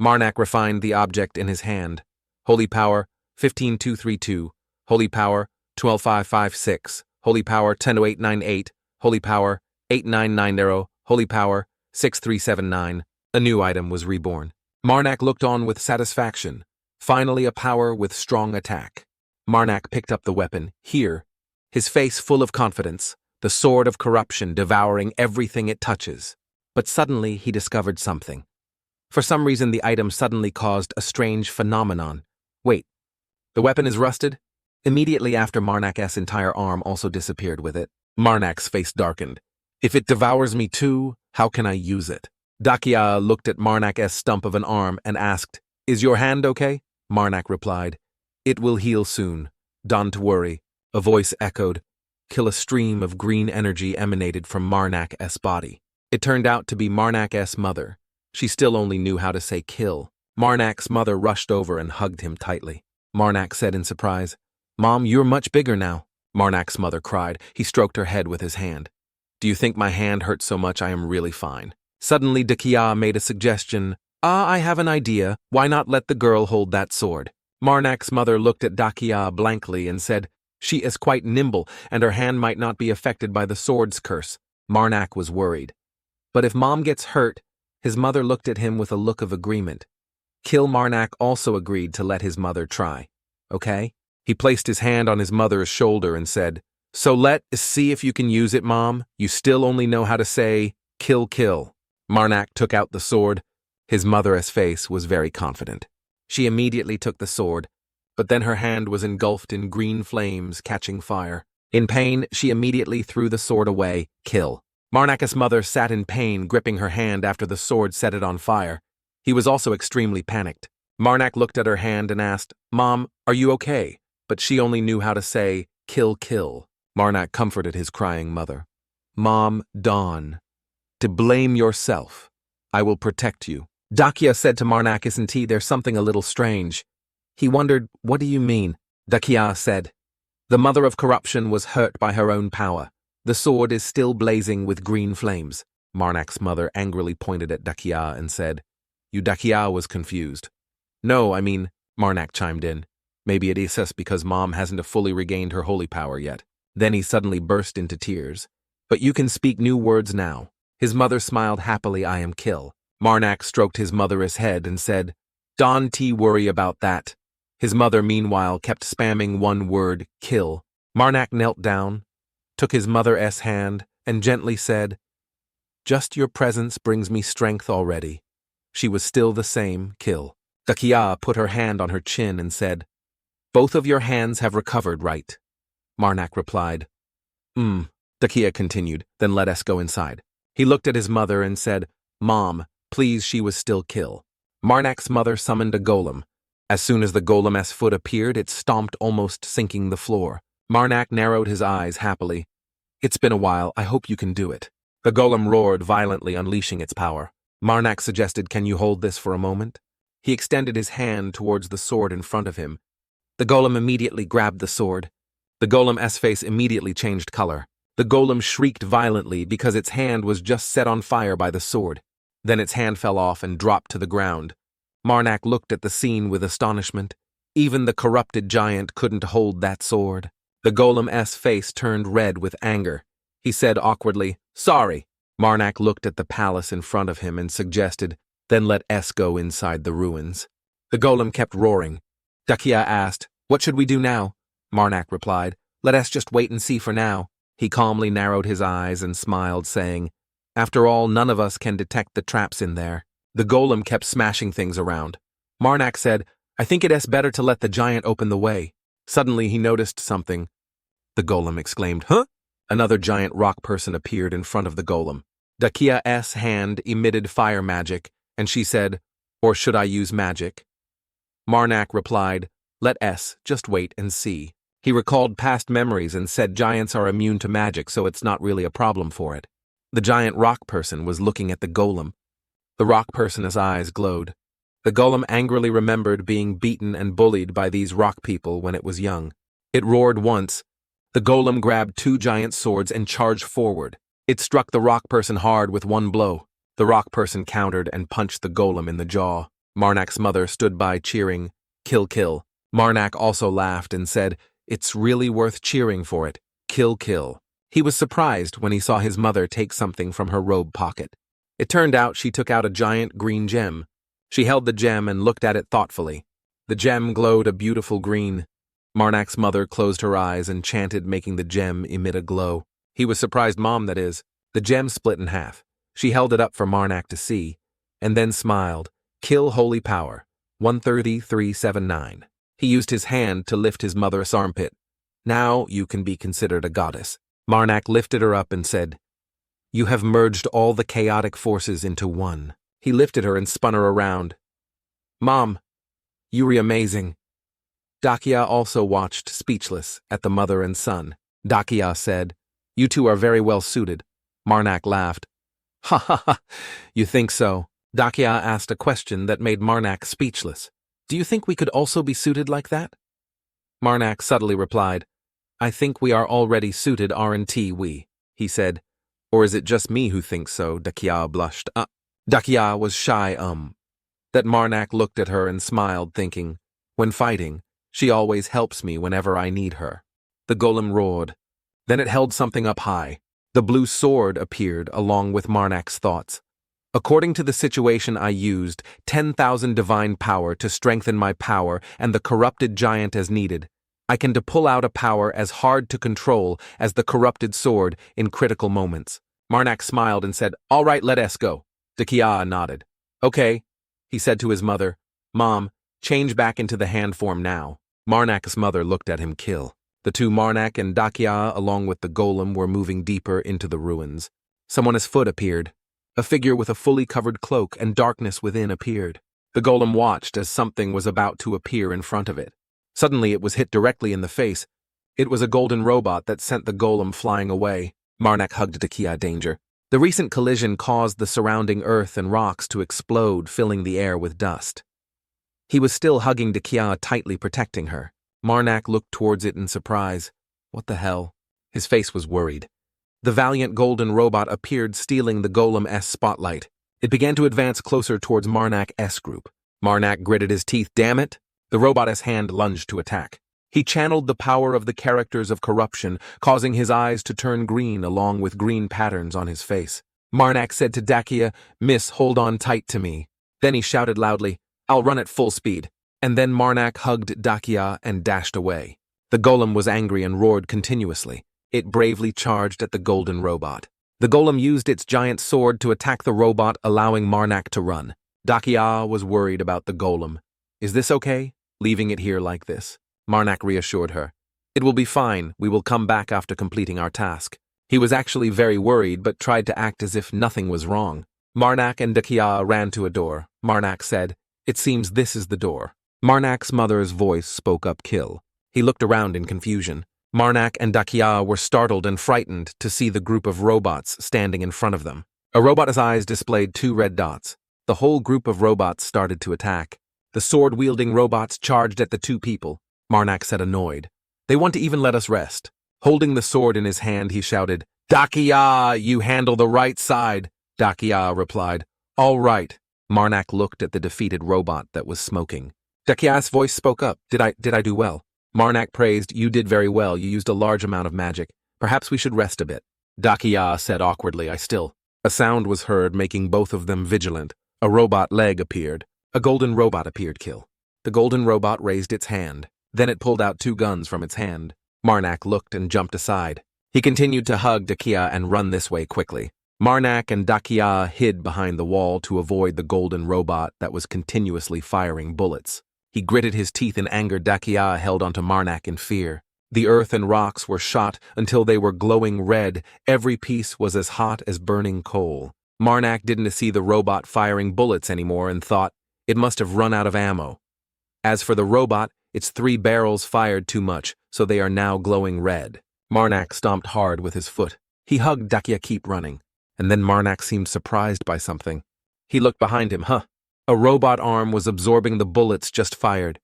Marnak refined the object in his hand. Holy power, 15232. Holy power, 12556. Holy power, 10898. Holy power, 8990. Holy power, 6379. A new item was reborn. Marnak looked on with satisfaction. Finally a power with strong attack. Marnak picked up the weapon, here, his face full of confidence, the sword of corruption devouring everything it touches. But suddenly he discovered something. For some reason the item suddenly caused a strange phenomenon. Wait, the weapon is rusted? Immediately after, Marnak's entire arm also disappeared with it. Marnak's face darkened. "If it devours me too, how can I use it?" Dakia looked at Marnak's stump of an arm and asked, "Is your hand okay?" Marnak replied, "It will heal soon. Don't worry." A voice echoed. A stream of green energy emanated from Marnak's body. It turned out to be Marnak's mother. She still only knew how to say "kill." Marnak's mother rushed over and hugged him tightly. Marnak said in surprise, "Mom, you're much bigger now." Marnak's mother cried. He stroked her head with his hand. "Do you think my hand hurts so much? I am really fine." Suddenly Dakia made a suggestion. "I have an idea. Why not let the girl hold that sword?" Marnak's mother looked at Dakia blankly and said, "She is quite nimble, and her hand might not be affected by the sword's curse." Marnak was worried. But if Mom gets hurt, his mother looked at him with a look of agreement. Marnak also agreed to let his mother try. "Okay?" He placed his hand on his mother's shoulder and said, "So let's see if you can use it, Mom. You still only know how to say, 'kill, kill.'" Marnak took out the sword. His mother's face was very confident. She immediately took the sword, but then her hand was engulfed in green flames, catching fire. In pain, she immediately threw the sword away. "Kill." Marnak's mother sat in pain, gripping her hand after the sword set it on fire. He was also extremely panicked. Marnak looked at her hand and asked, "Mom, are you okay?" But she only knew how to say, "Kill, kill." Marnak comforted his crying mother. "Mom, Dawn, to blame yourself. I will protect you." Dakia said to Marnak, "Isn't there's something a little strange?" He wondered, "What do you mean?" Dakia said, "The mother of corruption was hurt by her own power. The sword is still blazing with green flames." Marnak's mother angrily pointed at Dakia and said, Dakia was confused. "No, I mean," Marnak chimed in, "maybe it is just because Mom hasn't fully regained her holy power yet." Then he suddenly burst into tears. "But you can speak new words now." His mother smiled happily. "I am Kill." Marnak stroked his mother's head and said, "Don't worry about that." His mother, meanwhile, kept spamming one word, "kill." Marnak knelt down, took his mother's hand, and gently said, "Just your presence brings me strength already." She was still the same, Kill. Dakia put her hand on her chin and said, "Both of your hands have recovered, right?" Marnak replied, Dakia continued, "Then let us go inside." He looked at his mother and said, "Mom, please." She was still Kill. Marnak's mother summoned a golem. As soon as the golem's foot appeared, it stomped, almost sinking the floor. Marnak narrowed his eyes happily. "It's been a while. I hope you can do it." The golem roared violently, unleashing its power. Marnak suggested, "Can you hold this for a moment?" He extended his hand towards the sword in front of him. The golem immediately grabbed the sword. The golem's face immediately changed color. The golem shrieked violently because its hand was just set on fire by the sword. Then its hand fell off and dropped to the ground. Marnak looked at the scene with astonishment. Even the corrupted giant couldn't hold that sword. The golem's face turned red with anger. He said awkwardly, "Sorry." Marnak looked at the palace in front of him and suggested, "Then let S go inside the ruins." The golem kept roaring. Dakia asked, "What should we do now?" Marnak replied, "Let S just wait and see for now." He calmly narrowed his eyes and smiled, saying, "After all, none of us can detect the traps in there." The golem kept smashing things around. Marnak said, "I think it's better to let the giant open the way." Suddenly he noticed something. The golem exclaimed, "Huh?" Another giant rock person appeared in front of the golem. Dakia's hand emitted fire magic, and she said, "Or should I use magic?" Marnak replied, "Let S just wait and see." He recalled past memories and said giants are immune to magic, so it's not really a problem for it. The giant rock person was looking at the golem. The rock person's eyes glowed. The golem angrily remembered being beaten and bullied by these rock people when it was young. It roared once. The golem grabbed two giant swords and charged forward. It struck the rock person hard with one blow. The rock person countered and punched the golem in the jaw. Marnak's mother stood by cheering, "Kill, kill." Marnak also laughed and said, "It's really worth cheering for it. Kill, kill." He was surprised when he saw his mother take something from her robe pocket. It turned out she took out a giant green gem. She held the gem and looked at it thoughtfully. The gem glowed a beautiful green. Marnak's mother closed her eyes and chanted, making the gem emit a glow. He was surprised, Mom, that is. The gem split in half. She held it up for Marnak to see, and then smiled. "Kill holy power. 13379. He used his hand to lift his mother's armpit. "Now you can be considered a goddess." Marnak lifted her up and said, "You have merged all the chaotic forces into one." He lifted her and spun her around. "Mom, you're amazing." Dakia also watched, speechless, at the mother and son. Dakia said, "You two are very well suited." Marnak laughed. "Ha ha ha, you think so?" Dakia asked a question that made Marnak speechless. "Do you think we could also be suited like that?" Marnak subtly replied, "I think we are already suited, aren't we?" He said, "Or is it just me who thinks so?" Dakia blushed. Dakia was shy, That Marnak looked at her and smiled, thinking, "When fighting, she always helps me whenever I need her." The golem roared. Then it held something up high. The blue sword appeared along with Marnak's thoughts. "According to the situation I used 10,000 divine power to strengthen my power and the corrupted giant as needed. I can pull out a power as hard to control as the corrupted sword in critical moments." Marnak smiled and said, "All right, let us go." Dakia nodded. "Okay," he said to his mother. "Mom, change back into the hand form now." Marnak's mother looked at him kill. The two Marnak and Dakia, along with the golem, were moving deeper into the ruins. Someone's foot appeared. A figure with a fully covered cloak and darkness within appeared. The golem watched as something was about to appear in front of it. Suddenly it was hit directly in the face. It was a golden robot that sent the golem flying away. Marnak hugged Dakia danger. The recent collision caused the surrounding earth and rocks to explode, filling the air with dust. He was still hugging Dakia, tightly protecting her. Marnak looked towards it in surprise. What the hell? His face was worried. The valiant golden robot appeared, stealing the golem's spotlight. It began to advance closer towards Marnak's group. Marnak gritted his teeth. "Damn it!" The robot's hand lunged to attack. He channeled the power of the characters of corruption, causing his eyes to turn green along with green patterns on his face. Marnak said to Dakia, "Miss, hold on tight to me." Then he shouted loudly, "I'll run at full speed." And then Marnak hugged Dakia and dashed away. The golem was angry and roared continuously. It bravely charged at the golden robot. The golem used its giant sword to attack the robot, allowing Marnak to run. Dakia was worried about the golem. "Is this okay, leaving it here like this?" Marnak reassured her. "It will be fine. We will come back after completing our task." He was actually very worried but tried to act as if nothing was wrong. Marnak and Dakia ran to a door. Marnak said, "It seems this is the door." Marnak's mother's voice spoke up, "Kill." He looked around in confusion. Marnak and Dakia were startled and frightened to see the group of robots standing in front of them. A robot's eyes displayed two red dots. The whole group of robots started to attack. The sword-wielding robots charged at the two people. Marak said, annoyed. They want to even let us rest. Holding the sword in his hand, he shouted, Dakia, you handle the right side. Dakia replied, all right. Marak looked at the defeated robot that was smoking. Dakia's voice spoke up. Did I do well? Marak praised, you did very well. You used a large amount of magic. Perhaps we should rest a bit. Dakia said awkwardly, A sound was heard, making both of them vigilant. A robot leg appeared. A golden robot appeared. Kill. The golden robot raised its hand. Then it pulled out two guns from its hand. Marak looked and jumped aside. He continued to hug Dakia and run this way quickly. Marak and Dakia hid behind the wall to avoid the golden robot that was continuously firing bullets. He gritted his teeth in anger. Dakia held onto Marak in fear. The earth and rocks were shot until they were glowing red. Every piece was as hot as burning coal. Marak didn't see the robot firing bullets anymore and thought, it must have run out of ammo. As for the robot, its 3 barrels fired too much, so they are now glowing red. Marak stomped hard with his foot. He hugged Dakia, keep running. And then Marak seemed surprised by something. He looked behind him, A robot arm was absorbing the bullets just fired.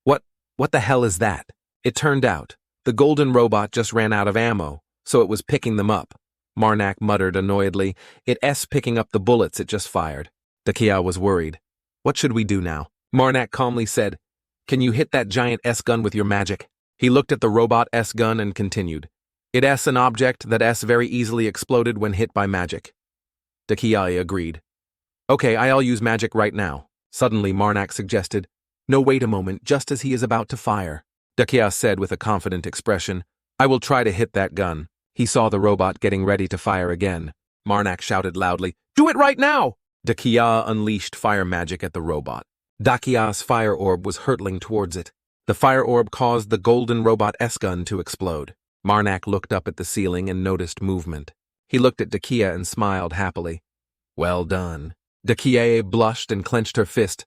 What the hell is that? It turned out, the golden robot just ran out of ammo, so it was picking them up. Marak muttered annoyedly, It's picking up the bullets it just fired. Dakia was worried. What should we do now? Marak calmly said, Can you hit that giant S-gun with your magic? He looked at the robot S-gun and continued. It's an object that very easily exploded when hit by magic. Dakia agreed. Okay, I'll use magic right now. Suddenly Marak suggested. No, wait a moment, just as he is about to fire. Dakia said with a confident expression, I will try to hit that gun. He saw the robot getting ready to fire again. Marak shouted loudly, Do it right now! Dakia unleashed fire magic at the robot. Dakia's fire orb was hurtling towards it. The fire orb caused the golden robot S-gun to explode. Marak looked up at the ceiling and noticed movement. He looked at Dakia and smiled happily. Well done. Dakia blushed and clenched her fist.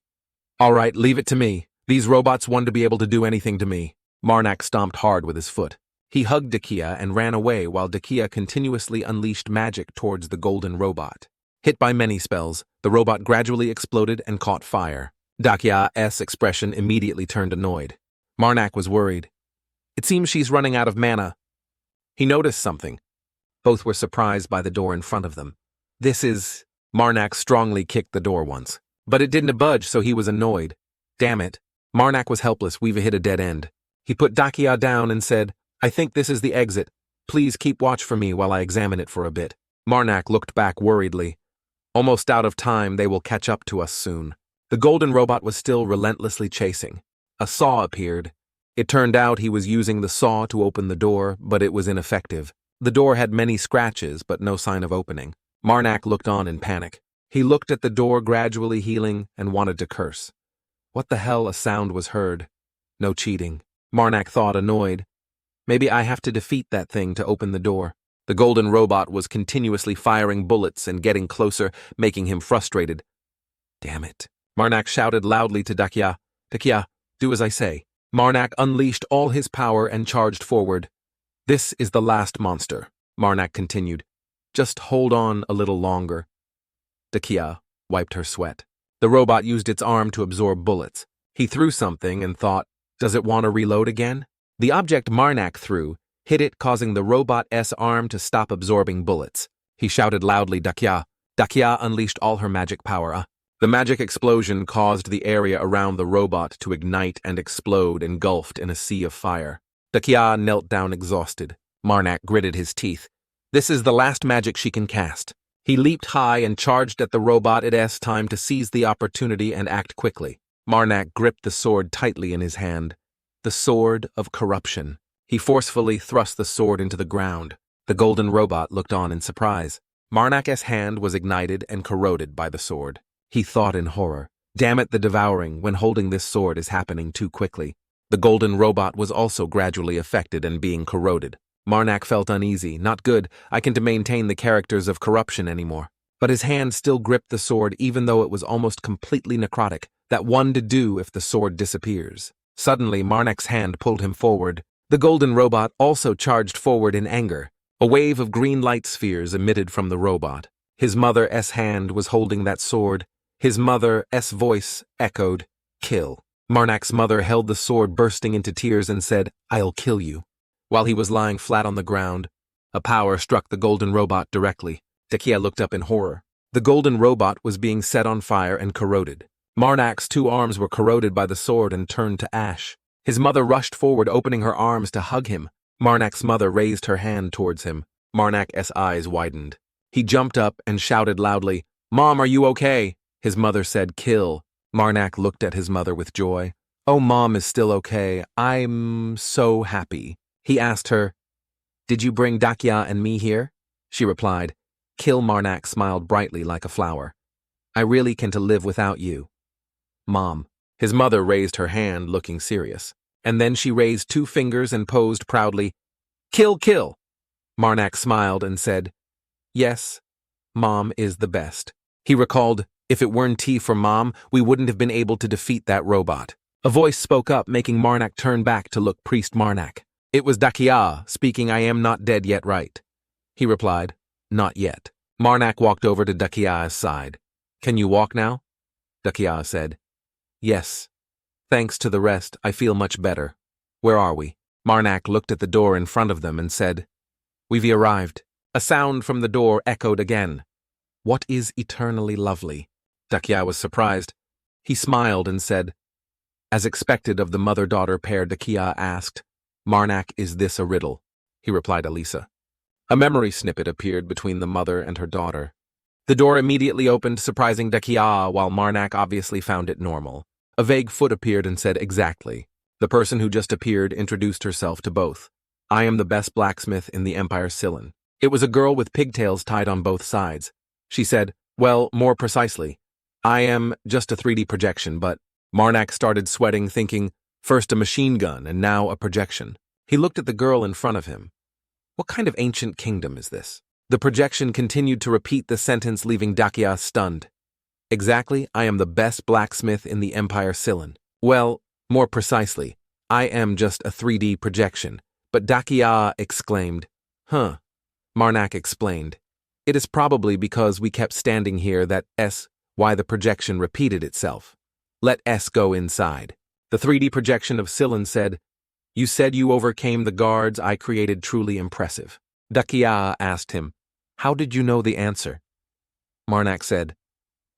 All right, leave it to me. These robots want to be able to do anything to me. Marak stomped hard with his foot. He hugged Dakia and ran away while Dakia continuously unleashed magic towards the golden robot. Hit by many spells, the robot gradually exploded and caught fire. Dakia's expression immediately turned annoyed. Marak was worried. It seems she's running out of mana. He noticed something. Both were surprised by the door in front of them. Marak strongly kicked the door once. But it didn't budge, so he was annoyed. Damn it. Marak was helpless. We've hit a dead end. He put Dakia down and said, I think this is the exit. Please keep watch for me while I examine it for a bit. Marak looked back worriedly. Almost out of time, they will catch up to us soon. The golden robot was still relentlessly chasing. A saw appeared. It turned out he was using the saw to open the door, but it was ineffective. The door had many scratches, but no sign of opening. Marak looked on in panic. He looked at the door gradually healing and wanted to curse. What the hell? A sound was heard. No cheating. Marak thought, annoyed. Maybe I have to defeat that thing to open the door. The golden robot was continuously firing bullets and getting closer, making him frustrated. Damn it. Marak shouted loudly to Dakia. Dakia, do as I say. Marak unleashed all his power and charged forward. This is the last monster, Marak continued. Just hold on a little longer. Dakia wiped her sweat. The robot used its arm to absorb bullets. He threw something and thought, does it want to reload again? The object Marak threw hit it, causing the robot's arm to stop absorbing bullets. He shouted loudly, Dakia. Dakia unleashed all her magic power. The magic explosion caused the area around the robot to ignite and explode, engulfed in a sea of fire. Dakia knelt down exhausted. Marak gritted his teeth. This is the last magic she can cast. He leaped high and charged at the robot. It's time to seize the opportunity and act quickly. Marak gripped the sword tightly in his hand. The sword of corruption. He forcefully thrust the sword into the ground. The golden robot looked on in surprise. Marak's hand was ignited and corroded by the sword. He thought in horror. Damn it, the devouring when holding this sword is happening too quickly. The golden robot was also gradually affected and being corroded. Marak felt uneasy. Not good. I can't maintain the characters of corruption anymore. But his hand still gripped the sword even though it was almost completely necrotic. That one to do if the sword disappears. Suddenly, Marak's hand pulled him forward. The golden robot also charged forward in anger. A wave of green light spheres emitted from the robot. His mother's hand was holding that sword. His mother's voice echoed, "Kill." Marnak's mother held the sword, bursting into tears, and said, "I'll kill you." While he was lying flat on the ground, a power struck the golden robot directly. Dakia looked up in horror. The golden robot was being set on fire and corroded. Marnak's 2 arms were corroded by the sword and turned to ash. His mother rushed forward, opening her arms to hug him. Marnak's mother raised her hand towards him. Marnak's eyes widened. He jumped up and shouted loudly, "Mom, are you okay?" His mother said, "Kill." Marnak looked at his mother with joy. "Oh, Mom is still okay. I'm so happy." He asked her, "Did you bring Dakia and me here?" She replied, "Kill." Marnak smiled brightly like a flower. "I really can't live without you, Mom." His mother raised her hand, looking serious. And then she raised 2 fingers and posed proudly, "Kill, kill." Marnak smiled and said, "Yes, Mom is the best." He recalled, "If it weren't for Mom, we wouldn't have been able to defeat that robot." A voice spoke up, making Marnak turn back to look Priest Marnak. It was Dakia, speaking. "I am not dead yet, right?" He replied, "Not yet." Marnak walked over to Dakia's side. "Can you walk now?" Dakia said, "Yes. Thanks to the rest, I feel much better. Where are we?" Marnak looked at the door in front of them and said, "We've arrived." A sound from the door echoed again. "What is eternally lovely?" Dakia was surprised. He smiled and said, "As expected of the mother-daughter pair." Dakia asked, "Marnak, is this a riddle?" He replied, "Elisa." A memory snippet appeared between the mother and her daughter. The door immediately opened, surprising Dakia, while Marnak obviously found it normal. A vague foot appeared and said, "Exactly." The person who just appeared introduced herself to both. "I am the best blacksmith in the Empire Sillin." It was a girl with pigtails tied on both sides. She said, "Well, more precisely, I am just a 3D projection, but..." Marnak started sweating, thinking, first a machine gun and now a projection. He looked at the girl in front of him. What kind of ancient kingdom is this? The projection continued to repeat the sentence, leaving Dakia stunned. "Exactly, I am the best blacksmith in the Empire Sillin." "Well, more precisely, I am just a 3D projection." But Dakia exclaimed, "Huh." Marnak explained, "It is probably because we kept standing here that's why the projection repeated itself. Let us go inside." The 3D projection of Sillin said, "You said you overcame the guards I created. Truly impressive." Dakia asked him, "How did you know the answer?" Marnak said,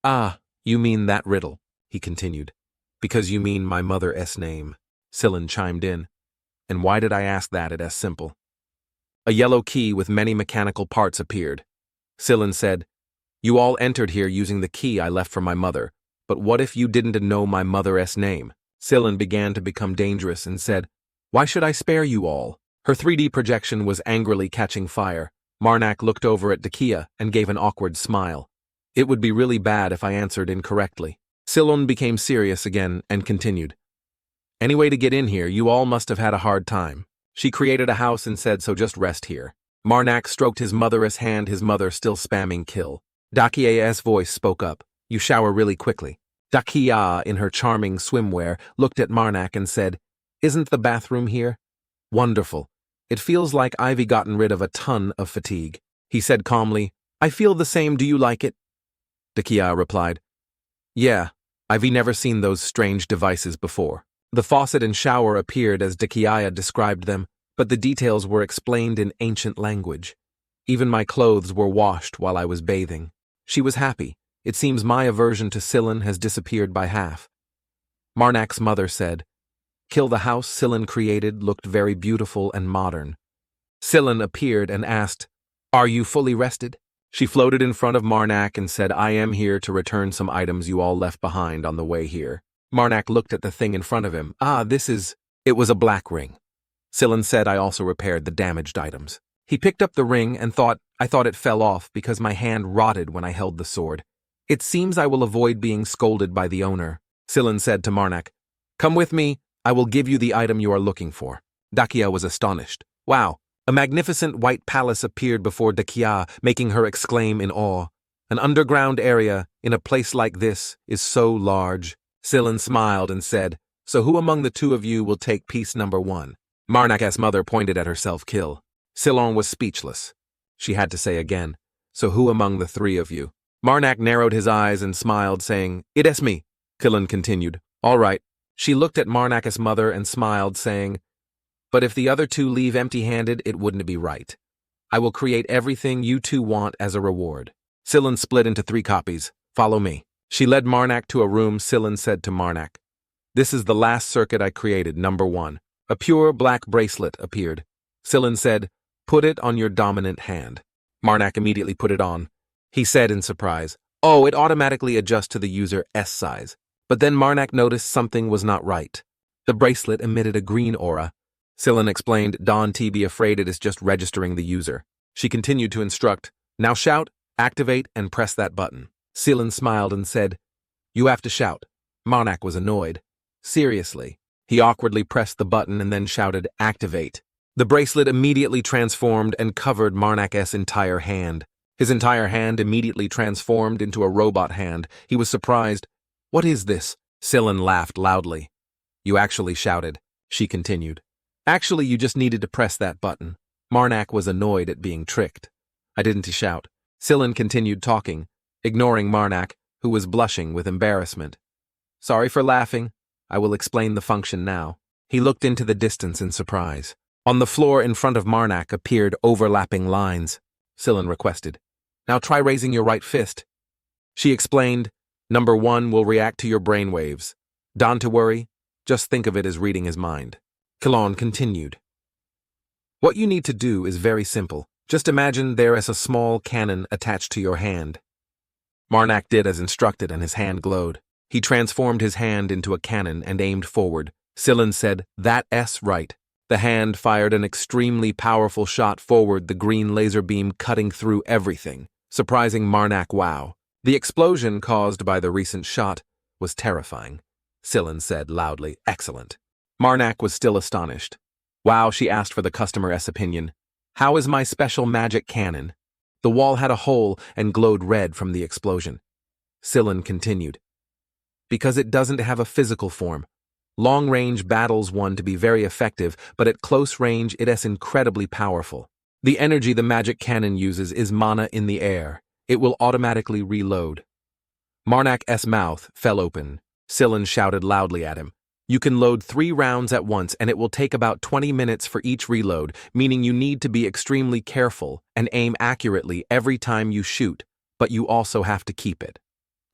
"Ah, you mean that riddle," he continued. "Because you mean my mother's name," Sillin chimed in. "And why did I ask that? It's simple." A yellow key with many mechanical parts appeared. Sillin said, "You all entered here using the key I left for my mother, but what if you didn't know my mother's name?" Sillin began to become dangerous and said, "Why should I spare you all?" Her 3D projection was angrily catching fire. Marnak looked over at Dakia and gave an awkward smile. "It would be really bad if I answered incorrectly." Sillin became serious again and continued, "Any way to get in here, you all must have had a hard time. She created a house and said, so just rest here." Marnak stroked his mother's hand, his mother still spamming kill. Dakia's voice spoke up, "You shower really quickly." Dakia, in her charming swimwear, looked at Marnak and said, "Isn't the bathroom here?" "Wonderful. It feels like I've gotten rid of a ton of fatigue." He said calmly, "I feel the same. Do you like it?" Dakia replied, "Yeah, I've never seen those strange devices before." The faucet and shower appeared as Dakia described them, but the details were explained in ancient language. Even my clothes were washed while I was bathing. She was happy. It seems my aversion to Sillin has disappeared by half. Marnak's mother said, "Kill the house Sillin created looked very beautiful and modern." Sillin appeared and asked, "Are you fully rested?" She floated in front of Marnak and said, "I am here to return some items you all left behind on the way here." Marnak looked at the thing in front of him. It was a black ring. Sillin said, "I also repaired the damaged items." He picked up the ring and I thought it fell off because my hand rotted when I held the sword. "It seems I will avoid being scolded by the owner." Sillin said to Marnak, "Come with me, I will give you the item you are looking for." Dakia was astonished. "Wow." A magnificent white palace appeared before Dakia, making her exclaim in awe. "An underground area, in a place like this, is so large." Sillin smiled and said, "So who among the 2 of you will take piece number 1? Marnak's mother pointed at herself, "Kill." Sillin was speechless. She had to say again, So who among the three of you? Marnak narrowed his eyes and smiled, saying, "It's me." Killen continued, "All right." She looked at Marnak's mother and smiled, saying, "But if the other two leave empty-handed, it wouldn't be right. I will create everything you two want as a reward." Sillen split into 3 copies. "Follow me." She led Marnak to a room. Sillen said to Marnak, "This is the last circuit I created, number 1. A pure black bracelet appeared. Sillen said, "Put it on your dominant hand." Marnak immediately put it on. He said in surprise, "Oh, it automatically adjusts to the user S size." But then Marnak noticed something was not right. The bracelet emitted a green aura. Sillen explained, "Don't be afraid, it is just registering the user." She continued to instruct, "Now shout, activate, and press that button." Sillen smiled and said, "You have to shout." Marnak was annoyed. "Seriously?" He awkwardly pressed the button and then shouted, "Activate." The bracelet immediately transformed and covered Marnak's entire hand. His entire hand immediately transformed into a robot hand. He was surprised. "What is this?" Sillen laughed loudly. "You actually shouted," she continued. "Actually, you just needed to press that button." Marnak was annoyed at being tricked. "I didn't shout." Sillen continued talking, ignoring Marnak, who was blushing with embarrassment. "Sorry for laughing. I will explain the function now." He looked into the distance in surprise. On the floor in front of Marnak appeared overlapping lines. Sillen requested, "Now try raising your right fist." She explained, "Number 1 will react to your brainwaves. Don't to worry, just think of it as reading his mind." Kilon continued, "What you need to do is very simple. Just imagine there is a small cannon attached to your hand." Marnak did as instructed and his hand glowed. He transformed his hand into a cannon and aimed forward. Sillen said, "That's right." The hand fired an extremely powerful shot forward, the green laser beam cutting through everything, surprising Marnak. Wow. The explosion caused by the recent shot was terrifying. Sillen said loudly, "Excellent." Marnak was still astonished. "Wow," she asked for the customer's opinion. "How is my special magic cannon?" The wall had a hole and glowed red from the explosion. Sillen continued, "Because it doesn't have a physical form. Long-range battles one to be very effective, but at close range it is incredibly powerful. The energy the magic cannon uses is mana in the air. It will automatically reload." Marnak's mouth fell open. Sillen shouted loudly at him, "You can load 3 rounds at once and it will take about 20 minutes for each reload, meaning you need to be extremely careful and aim accurately every time you shoot, but you also have to keep it.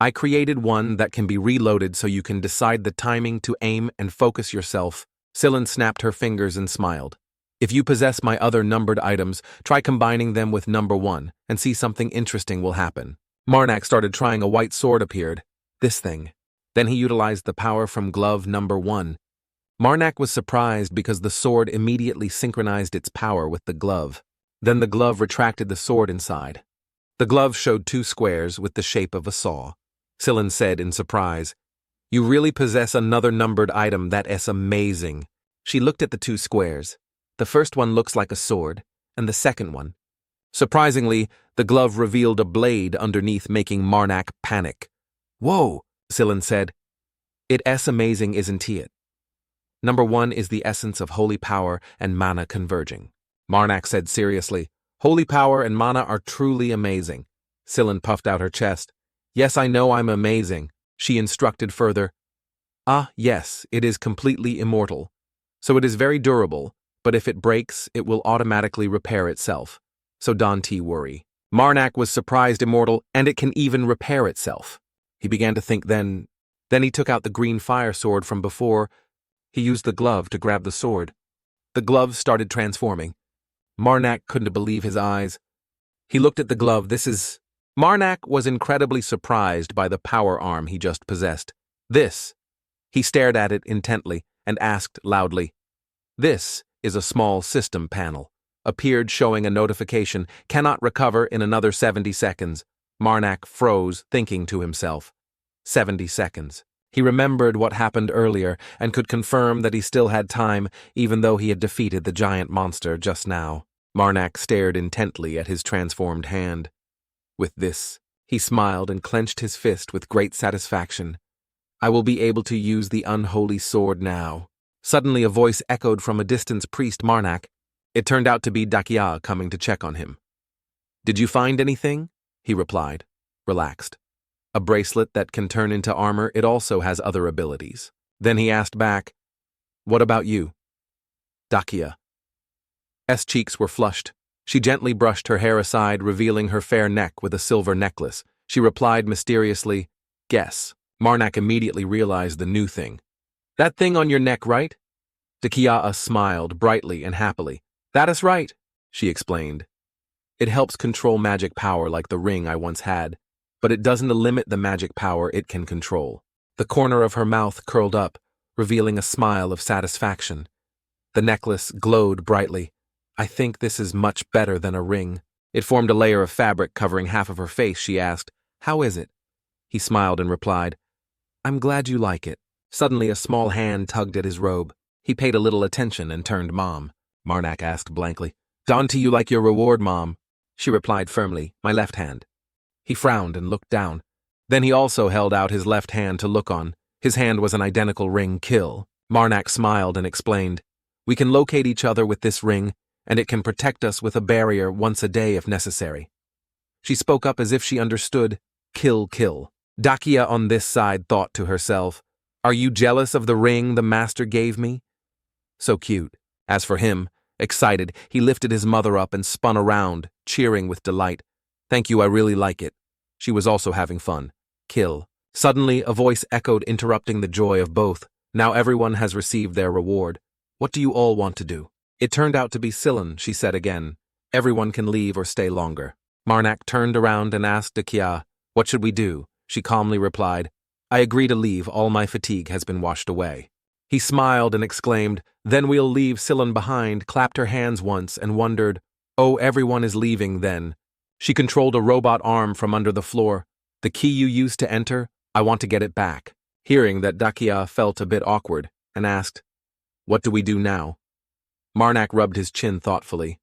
I created one that can be reloaded so you can decide the timing to aim and focus yourself." Sillen snapped her fingers and smiled. "If you possess my other numbered items, try combining them with number 1 and see something interesting will happen." Marnak started trying. A white sword appeared. This thing. Then he utilized the power from glove number 1. Marnak was surprised because the sword immediately synchronized its power with the glove. Then the glove retracted the sword inside. The glove showed 2 squares with the shape of a saw. Sillen said in surprise, "You really possess another numbered item, that is amazing." She looked at the 2 squares. The first one looks like a sword, and the second one. Surprisingly, the glove revealed a blade underneath, making Marnak panic. "Whoa," Sillen said. "It's amazing, isn't it? Number 1 is the essence of holy power and mana converging." Marnak said seriously, "Holy power and mana are truly amazing." Sillen puffed out her chest. "Yes, I know I'm amazing." She instructed further, "Ah, yes, it is completely immortal. So it is very durable, but if it breaks, it will automatically repair itself. So don't worry." Marnak was surprised. Immortal, and it can even repair itself. He began to think then he took out the green fire sword from before. He used the glove to grab the sword. The glove started transforming. Marnak couldn't believe his eyes. He looked at the glove. Marnak was incredibly surprised by the power arm he just possessed. "This." He stared at it intently and asked loudly, "This is a small system panel." Appeared showing a notification, "Cannot recover in another 70 seconds. Marnak froze, thinking to himself, 70 seconds. He remembered what happened earlier and could confirm that he still had time, even though he had defeated the giant monster just now. Marnak stared intently at his transformed hand. With this, he smiled and clenched his fist with great satisfaction. "I will be able to use the unholy sword now." Suddenly a voice echoed from a distant priest. Marnak. It turned out to be Dakia coming to check on him. Did you find anything? He replied, relaxed. A bracelet that can turn into armor, it also has other abilities. Then he asked back, what about you? Dakia's cheeks were flushed. She gently brushed her hair aside, revealing her fair neck with a silver necklace. She replied mysteriously, guess. Marnak immediately realized the new thing. That thing on your neck, right? Dakia smiled brightly and happily. That is right, she explained. It helps control magic power like the ring I once had, but it doesn't limit the magic power it can control. The corner of her mouth curled up, revealing a smile of satisfaction. The necklace glowed brightly. I think this is much better than a ring. It formed a layer of fabric covering half of her face. She asked, how is it? He smiled and replied, I'm glad you like it. Suddenly a small hand tugged at his robe. He paid a little attention and turned Mom. Marnak asked blankly, do you like your reward, Mom? She replied firmly, my left hand. He frowned and looked down. Then he also held out his left hand to look on. His hand was an identical ring kill. Marnak smiled and explained, we can locate each other with this ring, and it can protect us with a barrier once a day if necessary. She spoke up as if she understood, kill. Dakia on this side thought to herself, are you jealous of the ring the master gave me? So cute. As for him, excited, he lifted his mother up and spun around, cheering with delight. Thank you, I really like it. She was also having fun. Kill. Suddenly, a voice echoed, interrupting the joy of both. Now everyone has received their reward. What do you all want to do? It turned out to be Silan, she said again. Everyone can leave or stay longer. Marnak turned around and asked Dakia, what should we do? She calmly replied, I agree to leave, all my fatigue has been washed away. He smiled and exclaimed, then we'll leave Silan behind, clapped her hands once and wondered, oh, everyone is leaving then. She controlled a robot arm from under the floor. The key you used to enter, I want to get it back. Hearing that, Dakia felt a bit awkward and asked, what do we do now? Marnak rubbed his chin thoughtfully.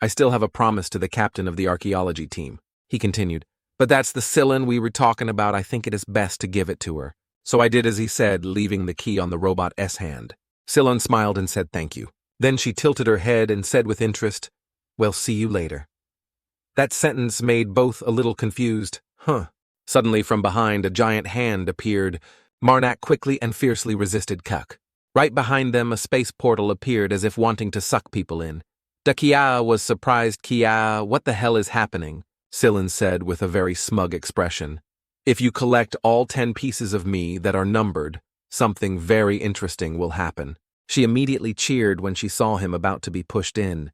I still have a promise to the captain of the archaeology team. He continued, but that's the Silan we were talking about. I think it is best to give it to her. So I did as he said, leaving the key on the robot's hand. Silan smiled and said thank you. Then she tilted her head and said with interest, well, see you later. That sentence made both a little confused. Suddenly from behind a giant hand appeared. Marnak quickly and fiercely resisted Kuk. Right behind them a space portal appeared as if wanting to suck people in. Dakia was surprised. Kia, what the hell is happening? Silan said with a very smug expression. If you collect all 10 pieces of me that are numbered, something very interesting will happen. She immediately cheered when she saw him about to be pushed in.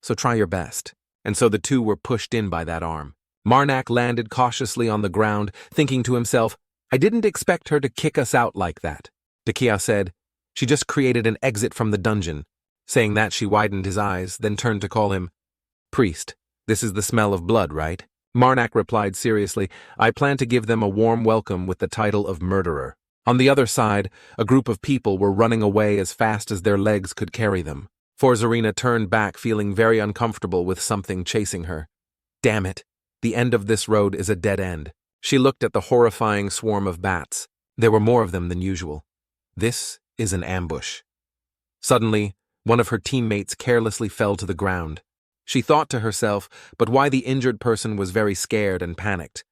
So try your best. And so the two were pushed in by that arm. Marnak landed cautiously on the ground, thinking to himself, I didn't expect her to kick us out like that. Dakia said, she just created an exit from the dungeon. Saying that, she widened his eyes, then turned to call him, Priest, this is the smell of blood, right? Marnak replied seriously, I plan to give them a warm welcome with the title of murderer. On the other side, a group of people were running away as fast as their legs could carry them. Forzarina turned back, feeling very uncomfortable with something chasing her. Damn it, the end of this road is a dead end. She looked at the horrifying swarm of bats. There were more of them than usual. This is an ambush. Suddenly, one of her teammates carelessly fell to the ground. She thought to herself, but why the injured person was very scared and panicked.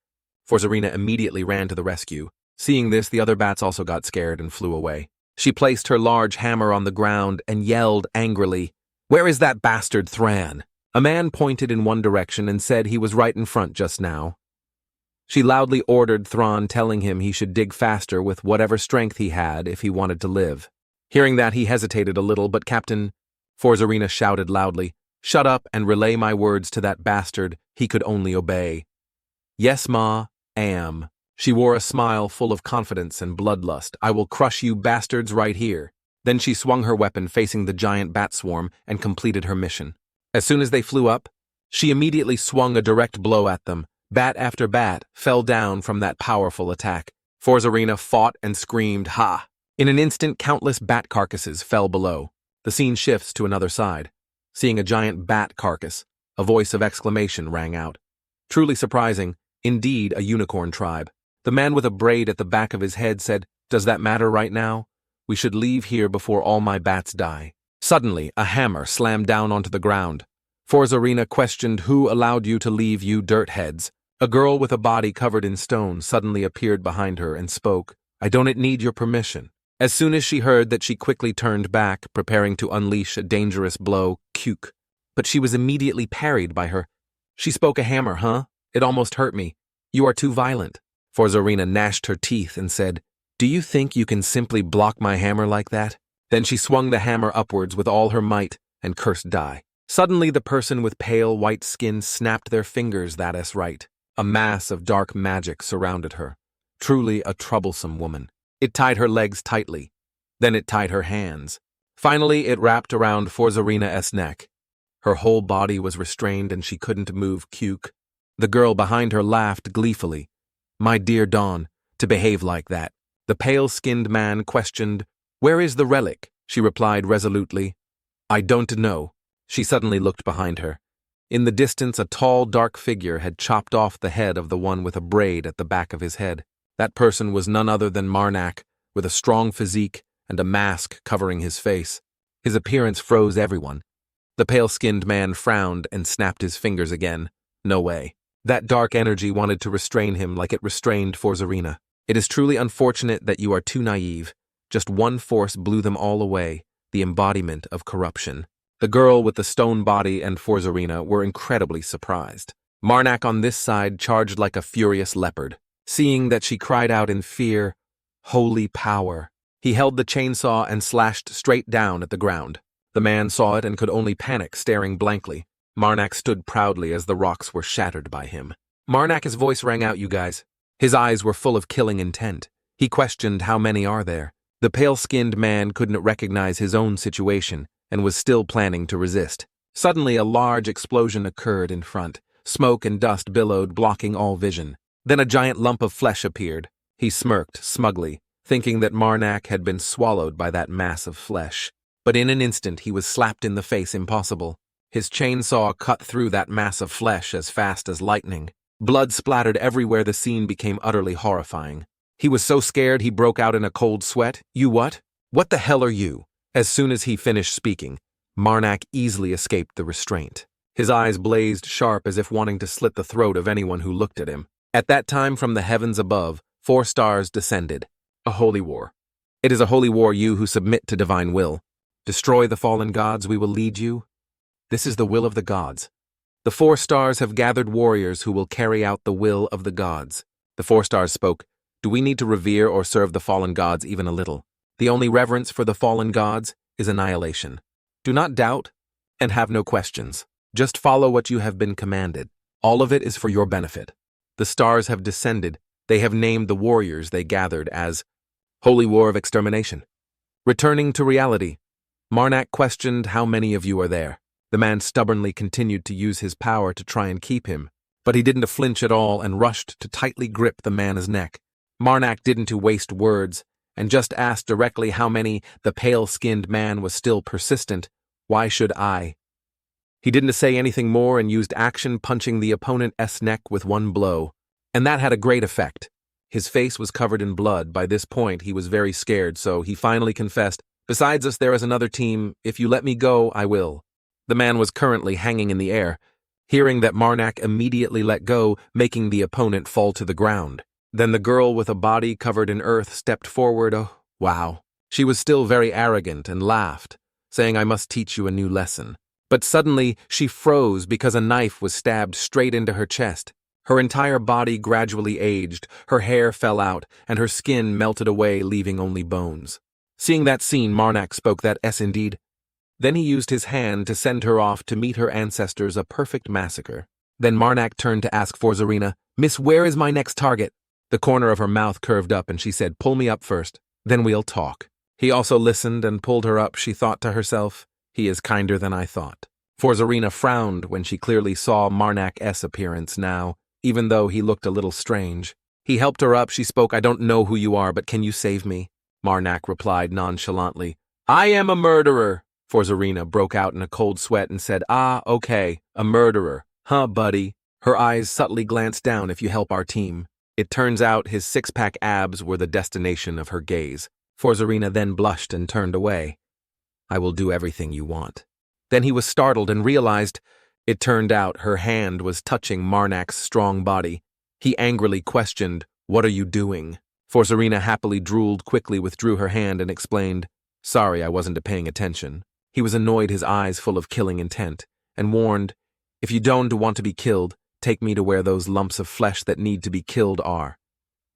Forzarina immediately ran to the rescue. Seeing this, the other bats also got scared and flew away. She placed her large hammer on the ground and yelled angrily, Where is that bastard Thran? A man pointed in one direction and said he was right in front just now. She loudly ordered Thran, telling him he should dig faster with whatever strength he had if he wanted to live. Hearing that, he hesitated a little, but Captain Forzarina shouted loudly, Shut up and relay my words to that bastard. He could only obey. Yes, ma, am. She wore a smile full of confidence and bloodlust. I will crush you bastards right here. Then she swung her weapon facing the giant bat swarm and completed her mission. As soon as they flew up, she immediately swung a direct blow at them. Bat after bat fell down from that powerful attack. Forzarina fought and screamed, Ha! In an instant, countless bat carcasses fell below. The scene shifts to another side. Seeing a giant bat carcass, a voice of exclamation rang out. Truly surprising, indeed a unicorn tribe. The man with a braid at the back of his head said, Does that matter right now? We should leave here before all my bats die. Suddenly, a hammer slammed down onto the ground. Forzarina questioned who allowed you to leave, you dirtheads. A girl with a body covered in stone suddenly appeared behind her and spoke. I don't need your permission. As soon as she heard that, she quickly turned back, preparing to unleash a dangerous blow, Cuke. But she was immediately parried by her. She spoke. A hammer, huh? It almost hurt me. You are too violent. Forzarina gnashed her teeth and said, Do you think you can simply block my hammer like that? Then she swung the hammer upwards with all her might and cursed die. Suddenly the person with pale white skin snapped their fingers. That's right. A mass of dark magic surrounded her. Truly a troublesome woman. It tied her legs tightly. Then it tied her hands. Finally it wrapped around Forzarina's neck. Her whole body was restrained and she couldn't move. Cuke. The girl behind her laughed gleefully. My dear Dawn, to behave like that. The pale-skinned man questioned, Where is the relic? She replied resolutely, I don't know. She suddenly looked behind her. In the distance, a tall, dark figure had chopped off the head of the one with a braid at the back of his head. That person was none other than Marnak, with a strong physique and a mask covering his face. His appearance froze everyone. The pale-skinned man frowned and snapped his fingers again. No way. That dark energy wanted to restrain him like it restrained Forzarina. It is truly unfortunate that you are too naive. Just one force blew them all away, the embodiment of corruption. The girl with the stone body and Forzarina were incredibly surprised. Marnak on this side charged like a furious leopard. Seeing that, she cried out in fear, Holy power! He held the chainsaw and slashed straight down at the ground. The man saw it and could only panic, staring blankly. Marnak stood proudly as the rocks were shattered by him. Marnak's voice rang out, you guys. His eyes were full of killing intent. He questioned, How many are there? The pale-skinned man couldn't recognize his own situation and was still planning to resist. Suddenly a large explosion occurred in front. Smoke and dust billowed, blocking all vision. Then a giant lump of flesh appeared. He smirked smugly, thinking that Marnak had been swallowed by that mass of flesh. But in an instant he was slapped in the face. Impossible. His chainsaw cut through that mass of flesh as fast as lightning. Blood splattered everywhere. The scene became utterly horrifying. He was so scared he broke out in a cold sweat. You what? What the hell are you? As soon as he finished speaking, Marnak easily escaped the restraint. His eyes blazed sharp as if wanting to slit the throat of anyone who looked at him. At that time, from the heavens above, 4 stars descended. A holy war. It is a holy war, you who submit to divine will. Destroy the fallen gods, we will lead you. This is the will of the gods. The 4 stars have gathered warriors who will carry out the will of the gods. The 4 stars spoke. Do we need to revere or serve the fallen gods even a little? The only reverence for the fallen gods is annihilation. Do not doubt and have no questions. Just follow what you have been commanded. All of it is for your benefit. The stars have descended. They have named the warriors they gathered as Holy War of Extermination. Returning to reality, Marnak questioned, How many of you are there? The man stubbornly continued to use his power to try and keep him, but he didn't flinch at all and rushed to tightly grip the man's neck. Marnak didn't waste words and just asked directly how many. The pale-skinned man was still persistent. Why should I? He didn't say anything more and used action, punching the opponent's neck with one blow. And that had a great effect. His face was covered in blood. By this point, he was very scared, so he finally confessed, Besides us, there is another team. If you let me go, I will. The man was currently hanging in the air. Hearing that, Marnak immediately let go, making the opponent fall to the ground. Then the girl with a body covered in earth stepped forward. Oh, wow. She was still very arrogant and laughed, saying, I must teach you a new lesson. But suddenly she froze because a knife was stabbed straight into her chest. Her entire body gradually aged, her hair fell out, and her skin melted away, leaving only bones. Seeing that scene, Marnak spoke. That's indeed. Then he used his hand to send her off to meet her ancestors, a perfect massacre. Then Marnak turned to ask Forzarina, Miss, where is my next target? The corner of her mouth curved up and she said, Pull me up first, then we'll talk. He also listened and pulled her up. She thought to herself, He is kinder than I thought. Forzarina frowned when she clearly saw Marnak's appearance now, even though he looked a little strange. He helped her up. She spoke, I don't know who you are, but can you save me? Marnak replied nonchalantly, I am a murderer. Forzarina broke out in a cold sweat and said, Ah, okay, a murderer. Huh, buddy? Her eyes subtly glanced down. If you help our team. It turns out his 6-pack abs were the destination of her gaze. Forzarina then blushed and turned away. I will do everything you want. Then he was startled and realized It turned out her hand was touching Marnak's strong body. He angrily questioned, "What are you doing?" Forzarina happily drooled, quickly withdrew her hand and explained, "Sorry, I wasn't paying attention." He was annoyed, his eyes full of killing intent, and warned, "If you don't want to be killed, take me to where those lumps of flesh that need to be killed are."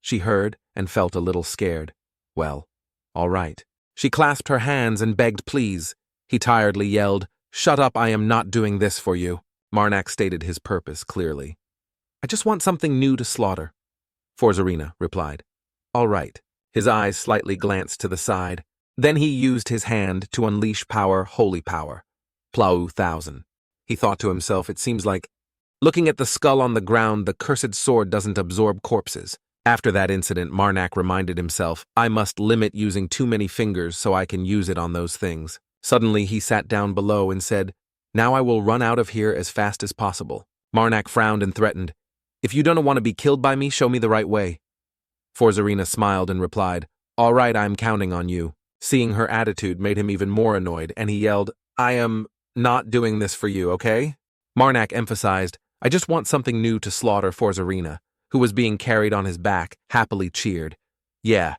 She heard and felt a little scared. Well, all right. She clasped her hands and begged please. He tiredly yelled, "Shut up, I am not doing this for you." Marnak stated his purpose clearly. "I just want something new to slaughter," Forzarina replied. "All right." His eyes slightly glanced to the side. Then he used his hand to unleash power, holy power. Plau 1000. He thought to himself, it seems like, looking at the skull on the ground, the cursed sword doesn't absorb corpses. After that incident, Marnak reminded himself, I must limit using too many fingers so I can use it on those things. Suddenly he sat down below and said, "Now I will run out of here as fast as possible." Marnak frowned and threatened, "If you don't want to be killed by me, show me the right way." Forzarina smiled and replied, "All right, I'm counting on you." Seeing her attitude made him even more annoyed, and he yelled, "I am not doing this for you, okay?" Marnak emphasized, "I just want something new to slaughter." Forzarina, who was being carried on his back, happily cheered. Yeah.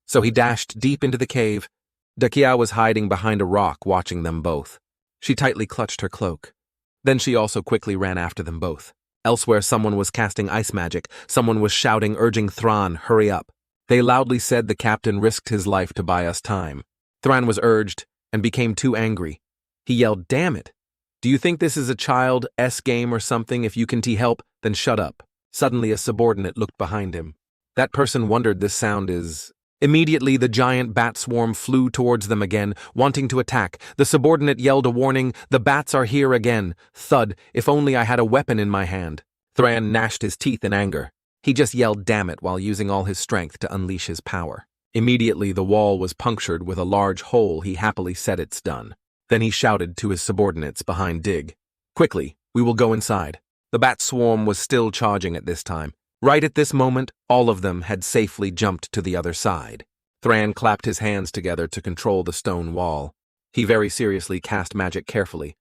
So he dashed deep into the cave. Dakia was hiding behind a rock, watching them both. She tightly clutched her cloak. Then she also quickly ran after them both. Elsewhere, someone was casting ice magic. Someone was shouting, urging Thran, "Hurry up." They loudly said the captain risked his life to buy us time. Thran was urged and became too angry. He yelled, "Damn it! Do you think this is a child's game or something? If you can help, then shut up." Suddenly a subordinate looked behind him. That person wondered this sound is... Immediately the giant bat swarm flew towards them again, wanting to attack. The subordinate yelled a warning, "The bats are here again." Thud, "If only I had a weapon in my hand." Thran gnashed his teeth in anger. He just yelled, "Damn it," while using all his strength to unleash his power. Immediately the wall was punctured with a large hole. He happily said, "It's done." Then he shouted to his subordinates behind Dig, "Quickly, we will go inside." The bat swarm was still charging at this time. Right at this moment, all of them had safely jumped to the other side. Thran clapped his hands together to control the stone wall. He very seriously cast magic carefully.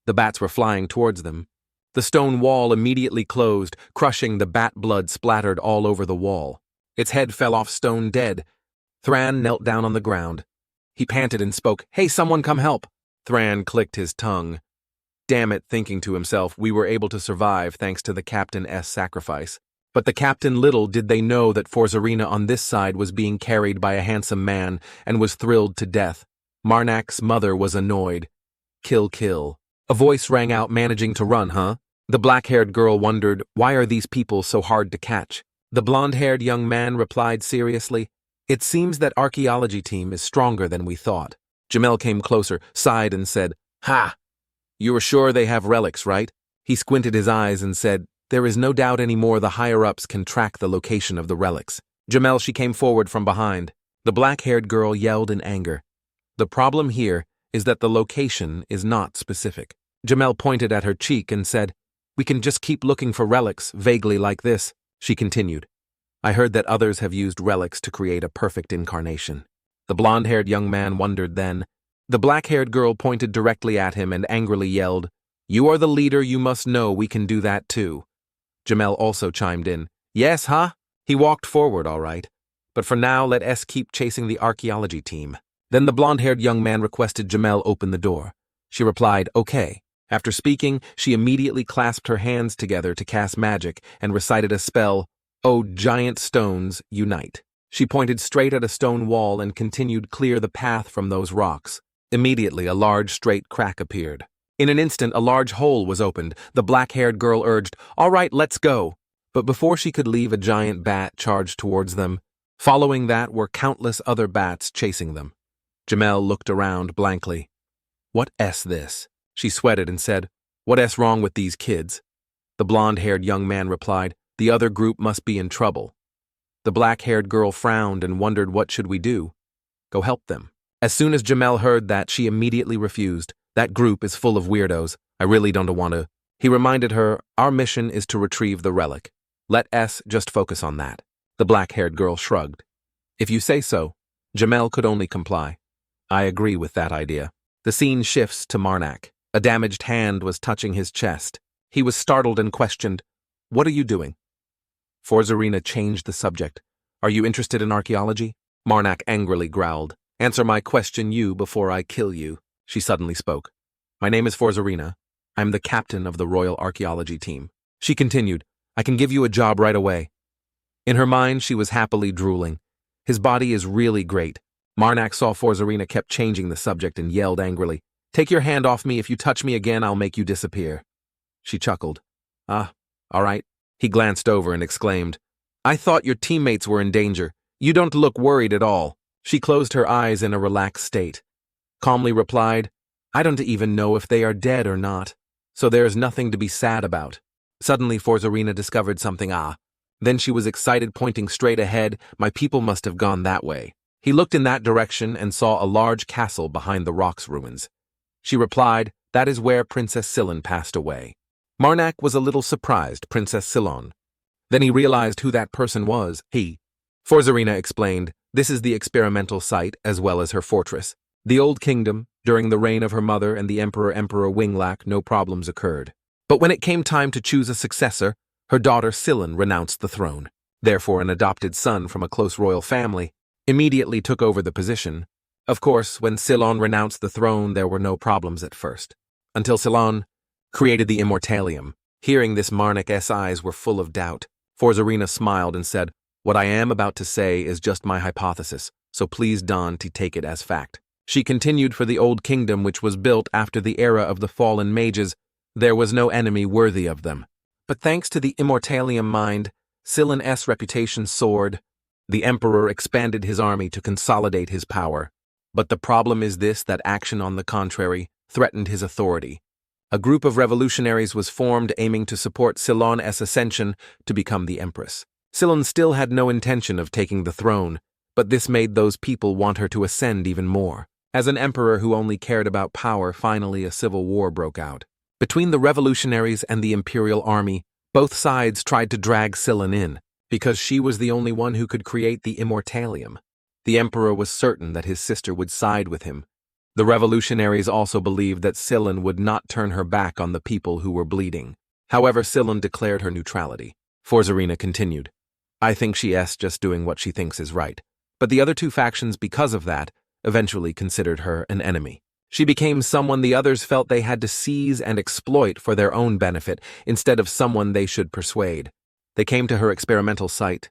The bats were flying towards them. The stone wall immediately closed, crushing. The bat blood splattered all over the wall. Its head fell off stone dead. Thran knelt down on the ground. He panted and spoke, "Hey, someone come help." Thran clicked his tongue. Damn it, thinking to himself, we were able to survive thanks to the captain's sacrifice. But the captain, little did they know that Forzarina on this side was being carried by a handsome man and was thrilled to death. Marnak's mother was annoyed. Kill. A voice rang out, "Managing to run, huh?" The black-haired girl wondered, why are these people so hard to catch? The blonde-haired young man replied seriously, "It seems that archaeology team is stronger than we thought." Jamel came closer, sighed and said, "Ha! You are sure they have relics, right?" He squinted his eyes and said, "There is no doubt anymore the higher-ups can track the location of the relics." Jamel, she came forward from behind. The black-haired girl yelled in anger, "The problem here is that the location is not specific." Jamel pointed at her cheek and said, "We can just keep looking for relics, vaguely like this." She continued, "I heard that others have used relics to create a perfect incarnation." The blonde-haired young man wondered then. The black-haired girl pointed directly at him and angrily yelled, "You are the leader, you must know we can do that too." Jamel also chimed in, "Yes, huh?" He walked forward, all right. "But for now, let us keep chasing the archaeology team." Then the blonde-haired young man requested Jamel open the door. She replied, "Okay." After speaking, she immediately clasped her hands together to cast magic and recited a spell, "Oh, giant stones, unite." She pointed straight at a stone wall and continued, "Clear the path from those rocks." Immediately, a large straight crack appeared. In an instant, a large hole was opened. The black-haired girl urged, "All right, let's go." But before she could leave, a giant bat charged towards them. Following that were countless other bats chasing them. Jamel looked around blankly. "What's this?" She sweated and said, "What's wrong with these kids?" The blonde-haired young man replied, "The other group must be in trouble." The black-haired girl frowned and wondered, what should we do? Go help them. As soon as Jamel heard that, she immediately refused. "That group is full of weirdos. I really don't want to." He reminded her, "Our mission is to retrieve the relic. Let us just focus on that." The black-haired girl shrugged. "If you say so." Jamel could only comply. "I agree with that idea." The scene shifts to Marnak. A damaged hand was touching his chest. He was startled and questioned, "What are you doing?" Forzarina changed the subject. "Are you interested in archaeology?" Marnak angrily growled. "Answer my question, you, before I kill you," she suddenly spoke. "My name is Forzarina. I'm the captain of the Royal Archaeology team." She continued, "I can give you a job right away." In her mind, she was happily drooling. His body is really great. Marnak saw Forzarina kept changing the subject and yelled angrily, "Take your hand off me. If you touch me again, I'll make you disappear." She chuckled. "Ah, all right." He glanced over and exclaimed, "I thought your teammates were in danger. You don't look worried at all." She closed her eyes in a relaxed state. Calmly replied, "I don't even know if they are dead or not, so there is nothing to be sad about." Suddenly, Forzarina discovered something. Then she was excited, pointing straight ahead. "My people must have gone that way." He looked in that direction and saw a large castle behind the rock's ruins. She replied, "That is where Princess Sillon passed away." Marnak was a little surprised, Princess Sillon. Then he realized who that person was. Forzarina explained, "This is the experimental site as well as her fortress. The Old Kingdom, during the reign of her mother and the Emperor Winglak, no problems occurred. But when it came time to choose a successor, her daughter Sillon renounced the throne. Therefore, an adopted son from a close royal family immediately took over the position. Of course, when Sillon renounced the throne, there were no problems at first, until Sillon created the Immortalium. Hearing this, Marnak's eyes were full of doubt. Forzarina smiled and said, "What I am about to say is just my hypothesis, so please don't take it as fact." She continued, "For the Old Kingdom, which was built after the era of the fallen mages, there was no enemy worthy of them. But thanks to the Immortalium mind, Sillon's reputation soared. The Emperor expanded his army to consolidate his power. But the problem is this, that action, on the contrary, threatened his authority. A group of revolutionaries was formed aiming to support Sillon's ascension to become the Empress. Sillon still had no intention of taking the throne, but this made those people want her to ascend even more. As an emperor who only cared about power, finally a civil war broke out. Between the revolutionaries and the imperial army, both sides tried to drag Sillon in, because she was the only one who could create the Immortalium. The emperor was certain that his sister would side with him. The revolutionaries also believed that Sillon would not turn her back on the people who were bleeding. However, Sillon declared her neutrality. Forzarina continued, "I think she's just doing what she thinks is right. But the other two factions, because of that, eventually considered her an enemy. She became someone the others felt they had to seize and exploit for their own benefit, instead of someone they should persuade. They came to her experimental site,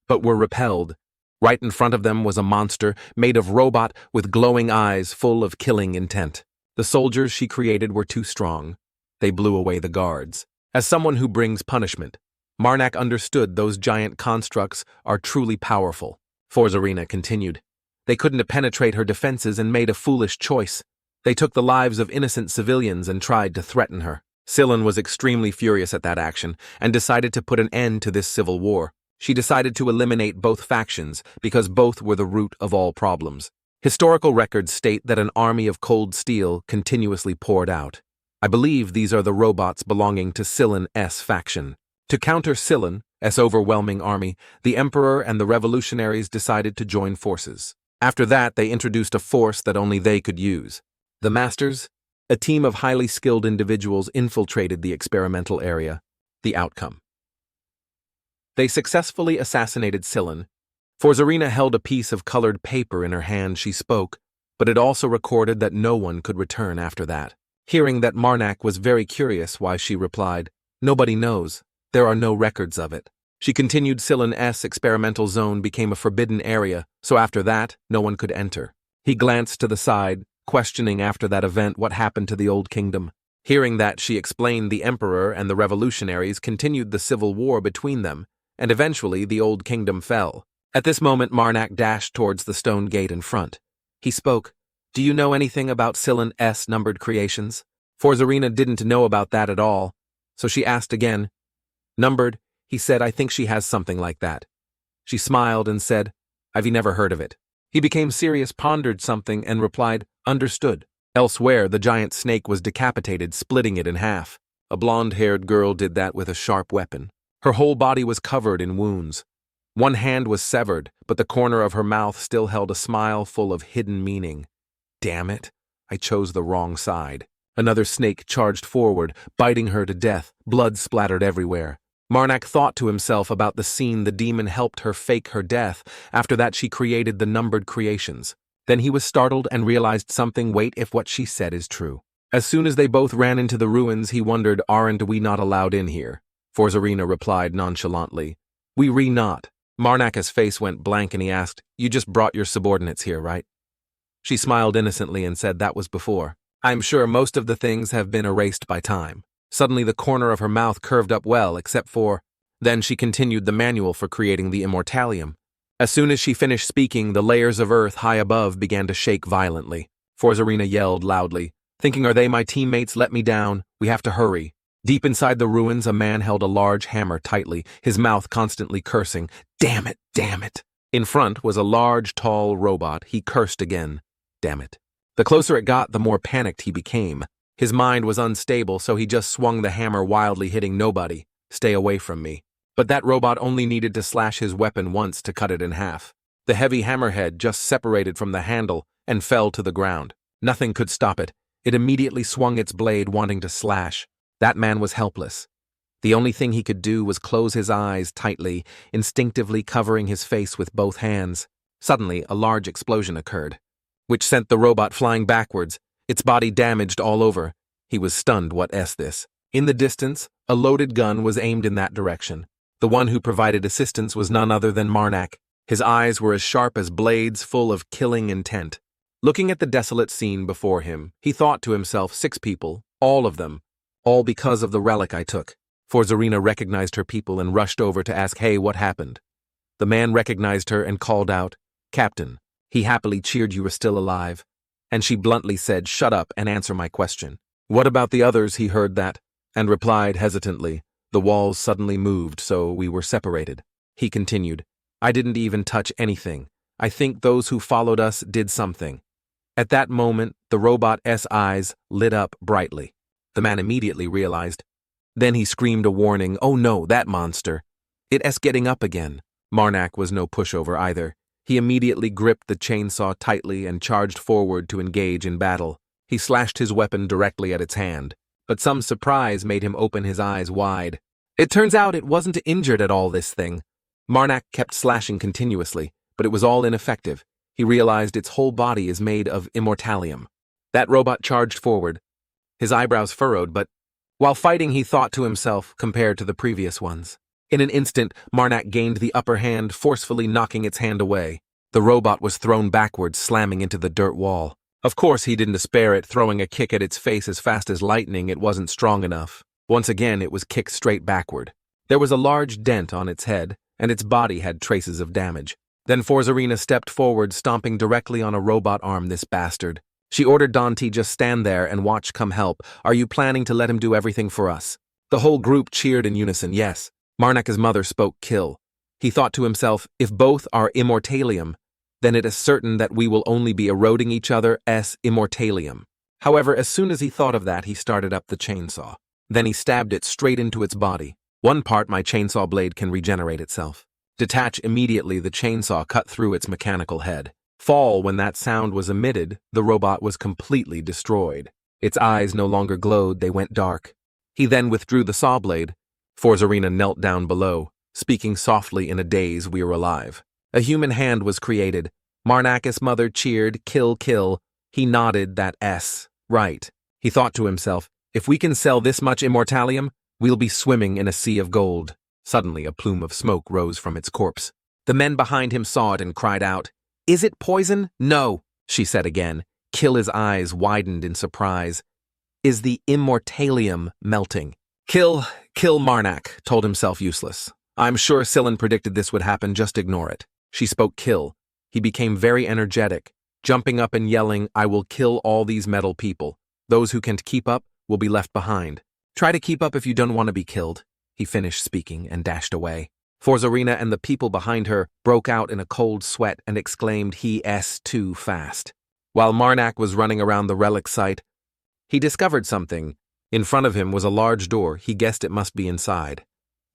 but were repelled. Right in front of them was a monster made of robot with glowing eyes full of killing intent. The soldiers she created were too strong. They blew away the guards. As someone who brings punishment, Marnak understood those giant constructs are truly powerful." Forzarina continued, "They couldn't penetrate her defenses and made a foolish choice. They took the lives of innocent civilians and tried to threaten her." Sillon was extremely furious at that action and decided to put an end to this civil war. She decided to eliminate both factions because both were the root of all problems. Historical records state that an army of cold steel continuously poured out. I believe these are the robots belonging to Sillon's faction. To counter Sillon's overwhelming army, the Emperor and the revolutionaries decided to join forces. After that, they introduced a force that only they could use. The Masters, a team of highly skilled individuals, infiltrated the experimental area. The outcome: they successfully assassinated Sillon. Forzarina held a piece of colored paper in her hand. She spoke, but it also recorded that no one could return after that. Hearing that, Marnak was very curious why she replied, "Nobody knows. There are no records of it." She continued, "Sillon's experimental zone became a forbidden area, so after that, no one could enter." He glanced to the side, questioning after that event what happened to the Old Kingdom. Hearing that, she explained the Emperor and the revolutionaries continued the civil war between them, and eventually the Old Kingdom fell. At this moment, Marnak dashed towards the stone gate in front. He spoke, "Do you know anything about Sillon's numbered creations?" Forzarina didn't know about that at all, so she asked again. "Numbered," he said, "I think she has something like that." She smiled and said, "I've never heard of it." He became serious, pondered something, and replied, "Understood." Elsewhere, the giant snake was decapitated, splitting it in half. A blonde-haired girl did that with a sharp weapon. Her whole body was covered in wounds. One hand was severed, but the corner of her mouth still held a smile full of hidden meaning. Damn it, I chose the wrong side. Another snake charged forward, biting her to death, blood splattered everywhere. Marnak thought to himself about the scene the demon helped her fake her death. After that she created the numbered creations. Then he was startled and realized something. Wait, if what she said is true. As soon as they both ran into the ruins, he wondered, aren't we not allowed in here? Forzarina replied nonchalantly, we re-not. Marnak's face went blank and he asked, you just brought your subordinates here, right? She smiled innocently and said that was before. I'm sure most of the things have been erased by time. Suddenly the corner of her mouth curved up well, except for... Then she continued the manual for creating the immortalium. As soon as she finished speaking, the layers of earth high above began to shake violently. Forzarina yelled loudly, thinking, are they my teammates? Let me down. We have to hurry. Deep inside the ruins, a man held a large hammer tightly, his mouth constantly cursing. Damn it, damn it. In front was a large, tall robot. He cursed again. Damn it. The closer it got, the more panicked he became. His mind was unstable, so he just swung the hammer wildly, hitting nobody. Stay away from me. But that robot only needed to slash his weapon once to cut it in half. The heavy hammerhead just separated from the handle and fell to the ground. Nothing could stop it. It immediately swung its blade, wanting to slash. That man was helpless. The only thing he could do was close his eyes tightly, instinctively covering his face with both hands. Suddenly, a large explosion occurred, which sent the robot flying backwards, its body damaged all over. He was stunned. What's this? In the distance, a loaded gun was aimed in that direction. The one who provided assistance was none other than Marnak. His eyes were as sharp as blades, full of killing intent. Looking at the desolate scene before him, he thought to himself, 6 people, all of them, all because of the relic I took. Forzarina recognized her people and rushed over to ask, hey, what happened? The man recognized her and called out, Captain. He happily cheered you were still alive. And she bluntly said, shut up and answer my question. What about the others? He heard that, and replied hesitantly, the walls suddenly moved, so we were separated. He continued, I didn't even touch anything. I think those who followed us did something. At that moment, the robot's eyes lit up brightly. The man immediately realized. Then he screamed a warning, oh no, that monster. It's getting up again. Marnak was no pushover either. He immediately gripped the chainsaw tightly and charged forward to engage in battle. He slashed his weapon directly at its hand, but some surprise made him open his eyes wide. It turns out it wasn't injured at all, this thing. Marnak kept slashing continuously, but it was all ineffective. He realized its whole body is made of immortalium. That robot charged forward, his eyebrows furrowed, but while fighting he thought to himself, compared to the previous ones. In an instant, Marnak gained the upper hand, forcefully knocking its hand away. The robot was thrown backwards, slamming into the dirt wall. Of course he didn't spare it, throwing a kick at its face as fast as lightning. It wasn't strong enough. Once again it was kicked straight backward. There was a large dent on its head, and its body had traces of damage. Then Forzarina stepped forward, stomping directly on a robot arm. This bastard. She ordered Dante, just stand there and watch, come help. Are you planning to let him do everything for us? The whole group cheered in unison, yes. Marnak's mother spoke, kill. He thought to himself, if both are immortalium, then it is certain that we will only be eroding each other's immortalium. However, as soon as he thought of that, he started up the chainsaw. Then he stabbed it straight into its body. One part, my chainsaw blade can regenerate itself. Detach immediately, the chainsaw cut through its mechanical head. Fall, when that sound was emitted, the robot was completely destroyed. Its eyes no longer glowed, they went dark. He then withdrew the saw blade. Forzarina knelt down below, speaking softly in a daze, we are alive. A human hand was created. Marnak's mother cheered, kill, kill. He nodded, that S. Right. He thought to himself, if we can sell this much immortalium, we'll be swimming in a sea of gold. Suddenly a plume of smoke rose from its corpse. The men behind him saw it and cried out, is it poison? No, she said again. His eyes widened in surprise. Is the immortalium melting? Kill Marnak, told himself useless. I'm sure Sillin predicted this would happen, just ignore it. She spoke kill. He became very energetic, jumping up and yelling, I will kill all these metal people. Those who can't keep up will be left behind. Try to keep up if you don't want to be killed. He finished speaking and dashed away. Forzarina and the people behind her broke out in a cold sweat and exclaimed, he's too fast. While Marnak was running around the relic site, he discovered something. In front of him was a large door. He guessed it must be inside.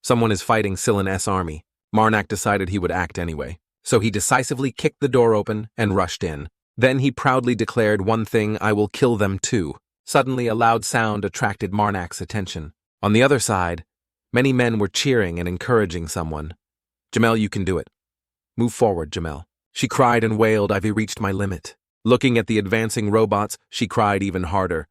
Someone is fighting Sillin's army. Marnak decided he would act anyway. So he decisively kicked the door open and rushed in. Then he proudly declared, one thing, I will kill them too. Suddenly, a loud sound attracted Marnak's attention. On the other side, many men were cheering and encouraging someone. "Jamel, you can do it. Move forward, Jamel." She cried and wailed, "I've reached my limit." Looking at the advancing robots, she cried even harder.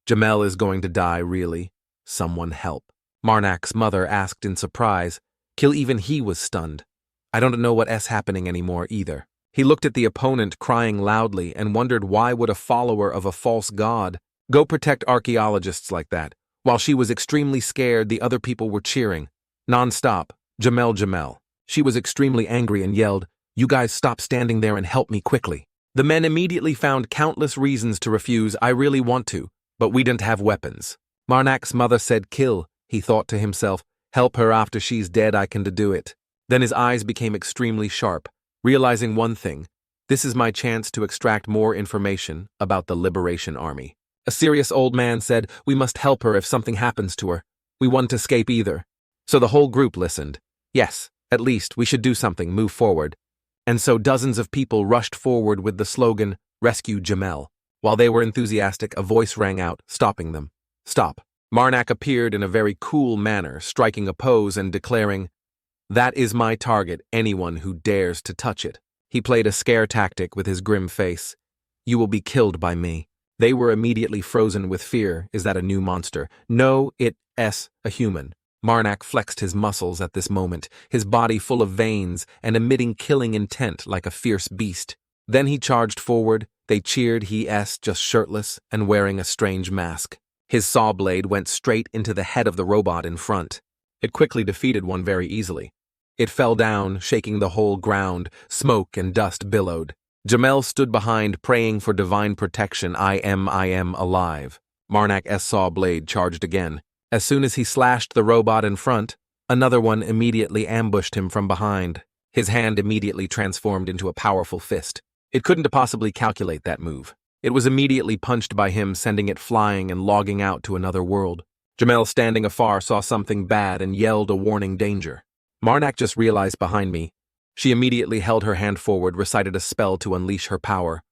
"Jamel is going to die, really. Someone help." Marnak's mother asked in surprise. Kill, even he was stunned. "I don't know what's happening anymore either." He looked at the opponent crying loudly and wondered why would a follower of a false god go protect archaeologists like that. While she was extremely scared, the other people were cheering. Non-stop, "Jamel, Jamel." She was extremely angry and yelled, "You guys stop standing there and help me quickly." The men immediately found countless reasons to refuse. "I really want to, but we didn't have weapons." Marnak's mother said, "Kill," he thought to himself. "Help her after she's dead, I can do it." Then his eyes became extremely sharp, realizing one thing: this is my chance to extract more information about the Liberation Army. A serious old man said, "We must help her if something happens to her. We won't escape either." So the whole group listened. Yes, at least we should do something, move forward. And so dozens of people rushed forward with the slogan, "Rescue Jamel." While they were enthusiastic, a voice rang out, stopping them. "Stop." Marnak appeared in a very cool manner, striking a pose and declaring, "That is my target, anyone who dares to touch it." He played a scare tactic with his grim face. "You will be killed by me." They were immediately frozen with fear. Is that a new monster? No, it's a human. Marnak flexed his muscles at this moment, his body full of veins and emitting killing intent like a fierce beast. Then he charged forward. They cheered. He's just shirtless and wearing a strange mask. His saw blade went straight into the head of the robot in front. It quickly defeated one very easily. It fell down, shaking the whole ground. Smoke and dust billowed. Jamel stood behind, praying for divine protection. I am alive. Marnak's saw blade charged again. As soon as he slashed the robot in front, another one immediately ambushed him from behind. His hand immediately transformed into a powerful fist. It couldn't possibly calculate that move. It was immediately punched by him, sending it flying and logging out to another world. Jamel, standing afar, saw something bad and yelled a warning, "Danger." Marnak just realized behind me. She immediately held her hand forward, recited a spell to unleash her power.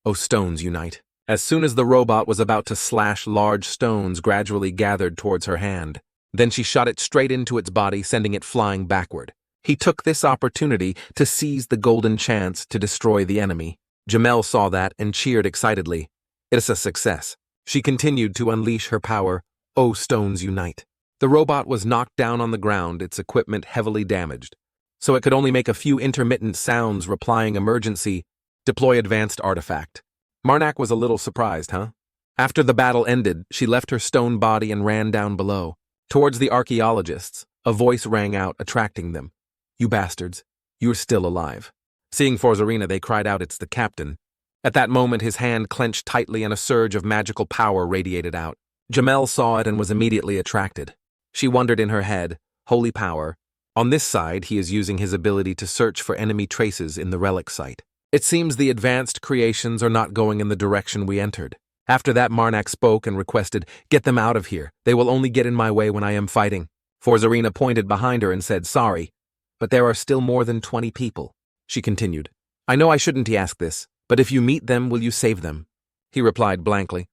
"Oh, stones, unite." As soon as the robot was about to slash, large stones gradually gathered towards her hand. Then she shot it straight into its body, sending it flying backward. He took this opportunity to seize the golden chance to destroy the enemy. Jamel saw that and cheered excitedly. "It's a success." She continued to unleash her power. "Oh, stones, unite." The robot was knocked down on the ground, its equipment heavily damaged. So it could only make a few intermittent sounds replying, "Emergency, deploy advanced artifact." Marnak was a little surprised, huh? After the battle ended, she left her stone body and ran down below. Towards the archaeologists, a voice rang out, attracting them. "You bastards, you're still alive." Seeing Forzarina, they cried out, "It's the captain." At that moment, his hand clenched tightly and a surge of magical power radiated out. Jamel saw it and was immediately attracted. She wondered in her head, "Holy power. On this side, he is using his ability to search for enemy traces in the relic site. It seems the advanced creations are not going in the direction we entered." After that, Marnak spoke and requested, "Get them out of here. They will only get in my way when I am fighting." Forzarina pointed behind her and said, "Sorry, but there are still more than 20 people." She continued, "I know I shouldn't ask this, but if you meet them, will you save them?" He replied blankly,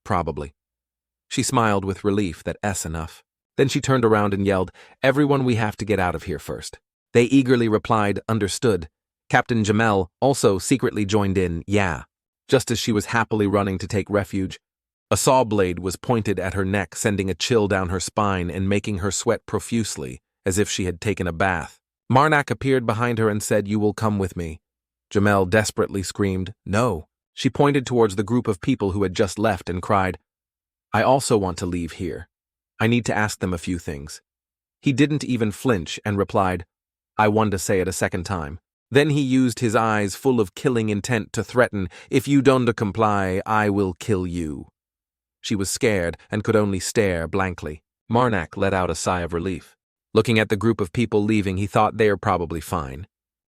"Probably." She smiled with relief that enough. Then she turned around and yelled, "Everyone, we have to get out of here first." They eagerly replied, "Understood." Captain Jamel also secretly joined in, "Yeah." Just as she was happily running to take refuge, a saw blade was pointed at her neck, sending a chill down her spine and making her sweat profusely, as if she had taken a bath. Marnak appeared behind her and said, "You will come with me." Jamel desperately screamed, "No." She pointed towards the group of people who had just left and cried, "I also want to leave here. I need to ask them a few things." He didn't even flinch and replied, "I want to say it a second time." Then he used his eyes full of killing intent to threaten, "If you don't comply, I will kill you." She was scared and could only stare blankly. Marnak let out a sigh of relief. Looking at the group of people leaving, he thought they are probably fine.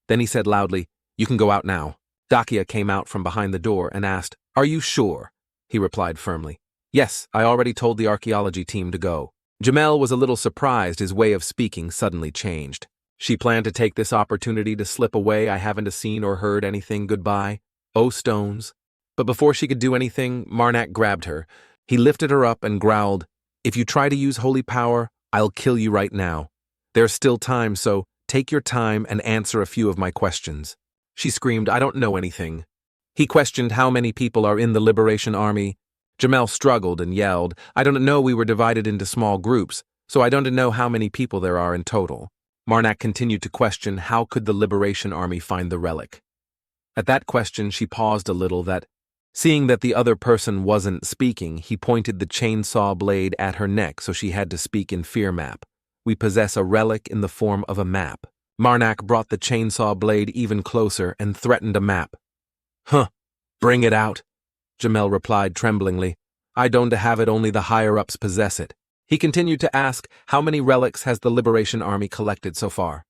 Then he said loudly, "You can go out now." Dakia came out from behind the door and asked, "Are you sure?" He replied firmly, "Yes, I already told the archaeology team to go." Jamel was a little surprised. His way of speaking suddenly changed. She planned to take this opportunity to slip away. "I haven't seen or heard anything. Goodbye. Oh, stones." But before she could do anything, Marnak grabbed her. He lifted her up and growled, "If you try to use holy power, I'll kill you right now. There's still time, so take your time and answer a few of my questions." She screamed, "I don't know anything." He questioned how many people are in the Liberation Army. Jamel struggled and yelled, "I don't know, we were divided into small groups, so I don't know how many people there are in total." Marak continued to question how could the Liberation Army find the relic. At that question she paused a little. Seeing that the other person wasn't speaking, he pointed the chainsaw blade at her neck so she had to speak in fear map. "We possess a relic in the form of a map." Marak brought the chainsaw blade even closer and threatened a map. "Huh, bring it out," Jamel replied tremblingly. "I don't have it, only the higher-ups possess it." He continued to ask, "How many relics has the Liberation Army collected so far?"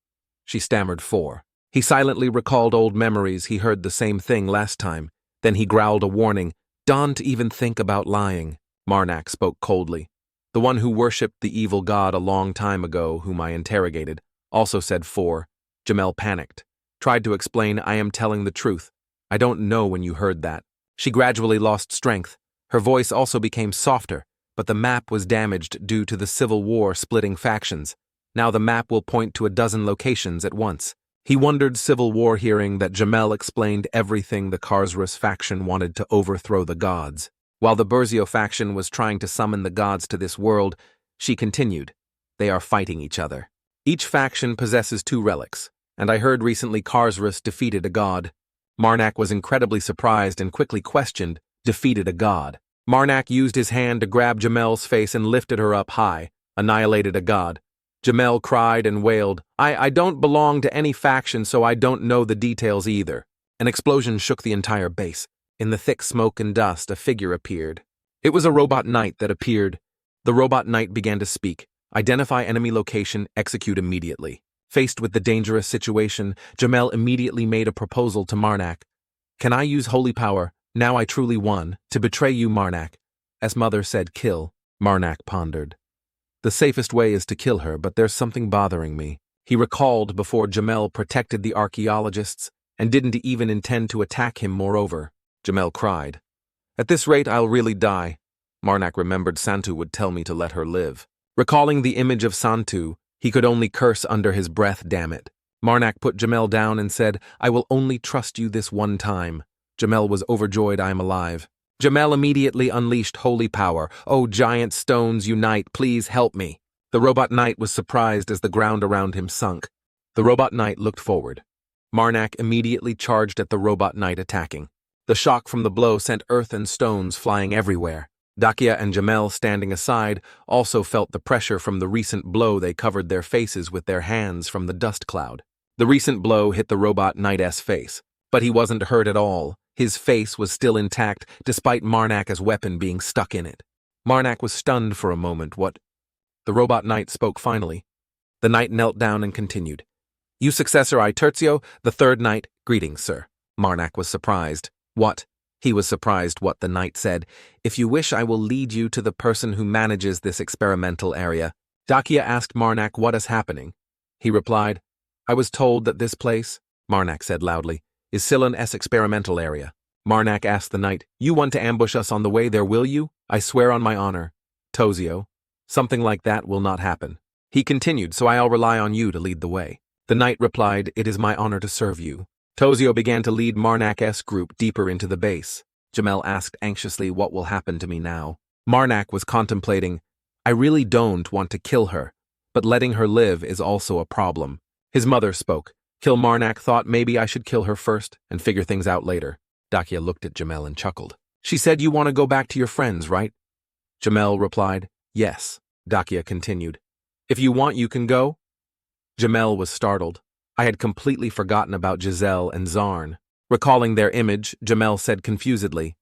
She stammered 4. He silently recalled old memories. He heard the same thing last time. Then he growled a warning, "Don't even think about lying." Marak spoke coldly. "The one who worshipped the evil god a long time ago, whom I interrogated, also said 4. Jamel panicked. Tried to explain, "I am telling the truth. I don't know when you heard that." She gradually lost strength. Her voice also became softer, but the map was damaged due to the civil war splitting factions. Now the map will point to a dozen locations at once. He wondered civil war hearing that Jamel explained everything. The Karsrus faction wanted to overthrow the gods. While the Burzio faction was trying to summon the gods to this world, she continued, "They are fighting each other. Each faction possesses 2 relics, and I heard recently Karsrus defeated a god." Marak was incredibly surprised and quickly questioned, "Defeated a god?" Marak used his hand to grab Jamel's face and lifted her up high, "Annihilated a god." Jamel cried and wailed, I don't belong to any faction, so I don't know the details either." An explosion shook the entire base. In the thick smoke and dust, a figure appeared. It was a robot knight that appeared. The robot knight began to speak. "Identify enemy location, execute immediately." Faced with the dangerous situation, Jamel immediately made a proposal to Marak. "Can I use holy power, now I truly won, to betray you, Marak?" As mother said, "Kill." Marak pondered. "The safest way is to kill her, but there's something bothering me." He recalled before Jamel protected the archaeologists and didn't even intend to attack him moreover. Jamel cried, "At this rate I'll really die." Marak remembered Santu would tell me to let her live. Recalling the image of Santu, he could only curse under his breath, "Damn it." Marak put Jamel down and said, "I will only trust you this one time." Jamel was overjoyed. "I am alive." Jamel immediately unleashed holy power. "Oh, giant stones, unite, please help me." The robot knight was surprised as the ground around him sunk. The robot knight looked forward. Marak immediately charged at the robot knight, attacking. The shock from the blow sent earth and stones flying everywhere. Dakia and Jamel, standing aside, also felt the pressure from the recent blow. They covered their faces with their hands from the dust cloud. The recent blow hit the robot knight's face, but he wasn't hurt at all. His face was still intact, despite Marak's weapon being stuck in it. Marak was stunned for a moment. "What?" The robot knight spoke finally. The knight knelt down and continued. "You successor I Tertio, the 3rd knight, greetings, sir." Marak was surprised. "What?" He was surprised what the knight said. "If you wish, I will lead you to the person who manages this experimental area." Dakia asked Marak what is happening. He replied, "I was told that this place," Marak said loudly, "is Silan's experimental area." Marak asked the knight, "You want to ambush us on the way there, will you?" "I swear on my honor, Tozio, something like that will not happen." He continued, "So I'll rely on you to lead the way." The knight replied, "It is my honor to serve you." Tozio began to lead Marak's group deeper into the base. Jamel asked anxiously, "What will happen to me now?" Marak was contemplating, "I really don't want to kill her, but letting her live is also a problem." His mother spoke. "Kill Marak, thought maybe I should kill her first and figure things out later." Dakia looked at Jamel and chuckled. "She said you want to go back to your friends, right?" Jamel replied, "Yes." Dakia continued, "If you want, you can go?" Jamel was startled. I had completely forgotten about Giselle and Zarn. Recalling their image, Jamel said confusedly,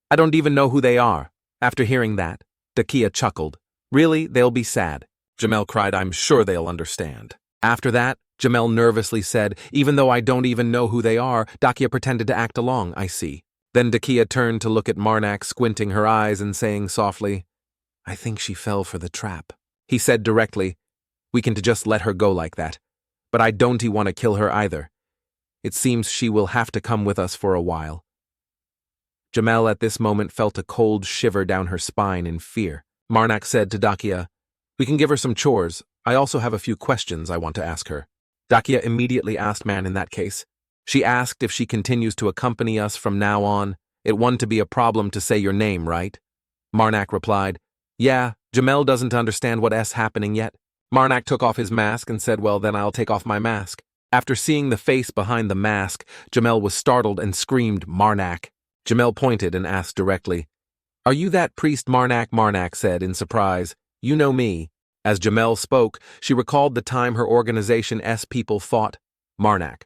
"I don't even know who they are." After hearing that, Dakia chuckled. "Really, they'll be sad." Jamel cried, "I'm sure they'll understand." After that, Jamel nervously said, "Even though I don't even know who they are," Dakia pretended to act along, "I see." Then Dakia turned to look at Marak, squinting her eyes and saying softly, "I think she fell for the trap." He said directly, "We can just let her go like that. But I don't want to kill her either. It seems she will have to come with us for a while." Jamel at this moment felt a cold shiver down her spine in fear. Marnak said to Dakia, "We can give her some chores. I also have a few questions I want to ask her." Dakia immediately asked Man in that case. She asked if she continues to accompany us from now on. It wouldn't to be a problem to say your name, right? Marnak replied, "Yeah, Jamel doesn't understand what's happening yet." Marnak took off his mask and said, "Well, then I'll take off my mask." After seeing the face behind the mask, Jamel was startled and screamed, "Marnak." Jamel pointed and asked directly, "Are you that priest Marnak?" Marnak said in surprise, "You know me." As Jamel spoke, she recalled the time her organization's people fought. Marnak,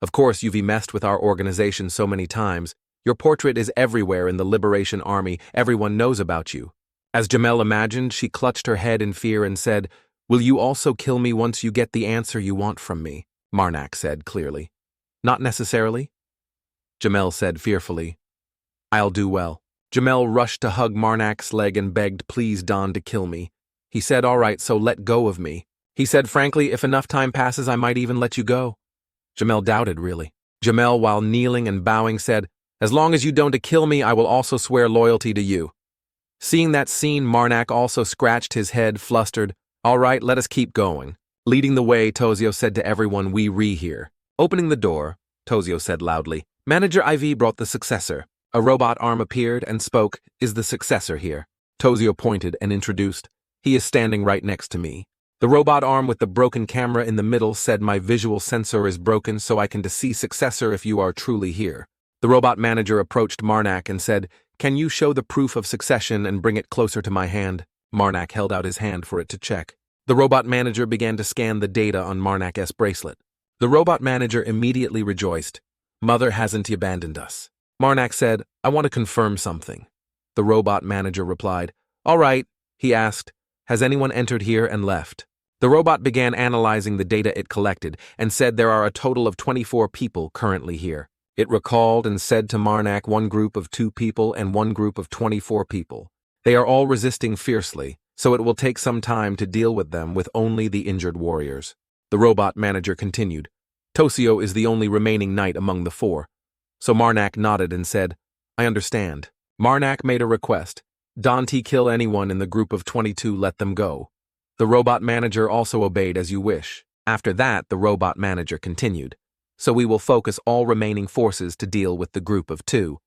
"Of course you've messed with our organization so many times. Your portrait is everywhere in the Liberation Army. Everyone knows about you." As Jamel imagined, she clutched her head in fear and said, "Will you also kill me once you get the answer you want from me?" Marnak said clearly. "Not necessarily." Jamel said fearfully, "I'll do well." Jamel rushed to hug Marnak's leg and begged, "Please, Don, to kill me." He said, "All right, so let go of me." He said, "Frankly, if enough time passes, I might even let you go." Jamel doubted, really. Jamel, while kneeling and bowing, said, "As long as you don't kill me, I will also swear loyalty to you." Seeing that scene, Marnak also scratched his head, flustered. "All right, let us keep going." Leading the way, Tozio said to everyone, "We here." Opening the door, Tozio said loudly, "Manager IV brought the successor." A robot arm appeared and spoke, "Is the successor here?" Tozio pointed and introduced, "He is standing right next to me." The robot arm with the broken camera in the middle said, "My visual sensor is broken, so I can see successor if you are truly here." The robot manager approached Marnak and said, "Can you show the proof of succession and bring it closer to my hand?" Marnak held out his hand for it to check. The robot manager began to scan the data on Marnak's bracelet. The robot manager immediately rejoiced. "Mother hasn't abandoned us." Marnak said, "I want to confirm something." The robot manager replied, "All right." He asked, "Has anyone entered here and left?" The robot began analyzing the data it collected and said there are a total of 24 people currently here. It recalled and said to Marnak one group of 2 people and one group of 24 people. They are all resisting fiercely, so it will take some time to deal with them with only the injured warriors. The robot manager continued, "Tosio is the only remaining knight among the 4. So Marnak nodded and said, "I understand." Marnak made a request. "Don't kill anyone in the group of 22, let them go." The robot manager also obeyed as you wish. After that, the robot manager continued. "So we will focus all remaining forces to deal with the group of 2.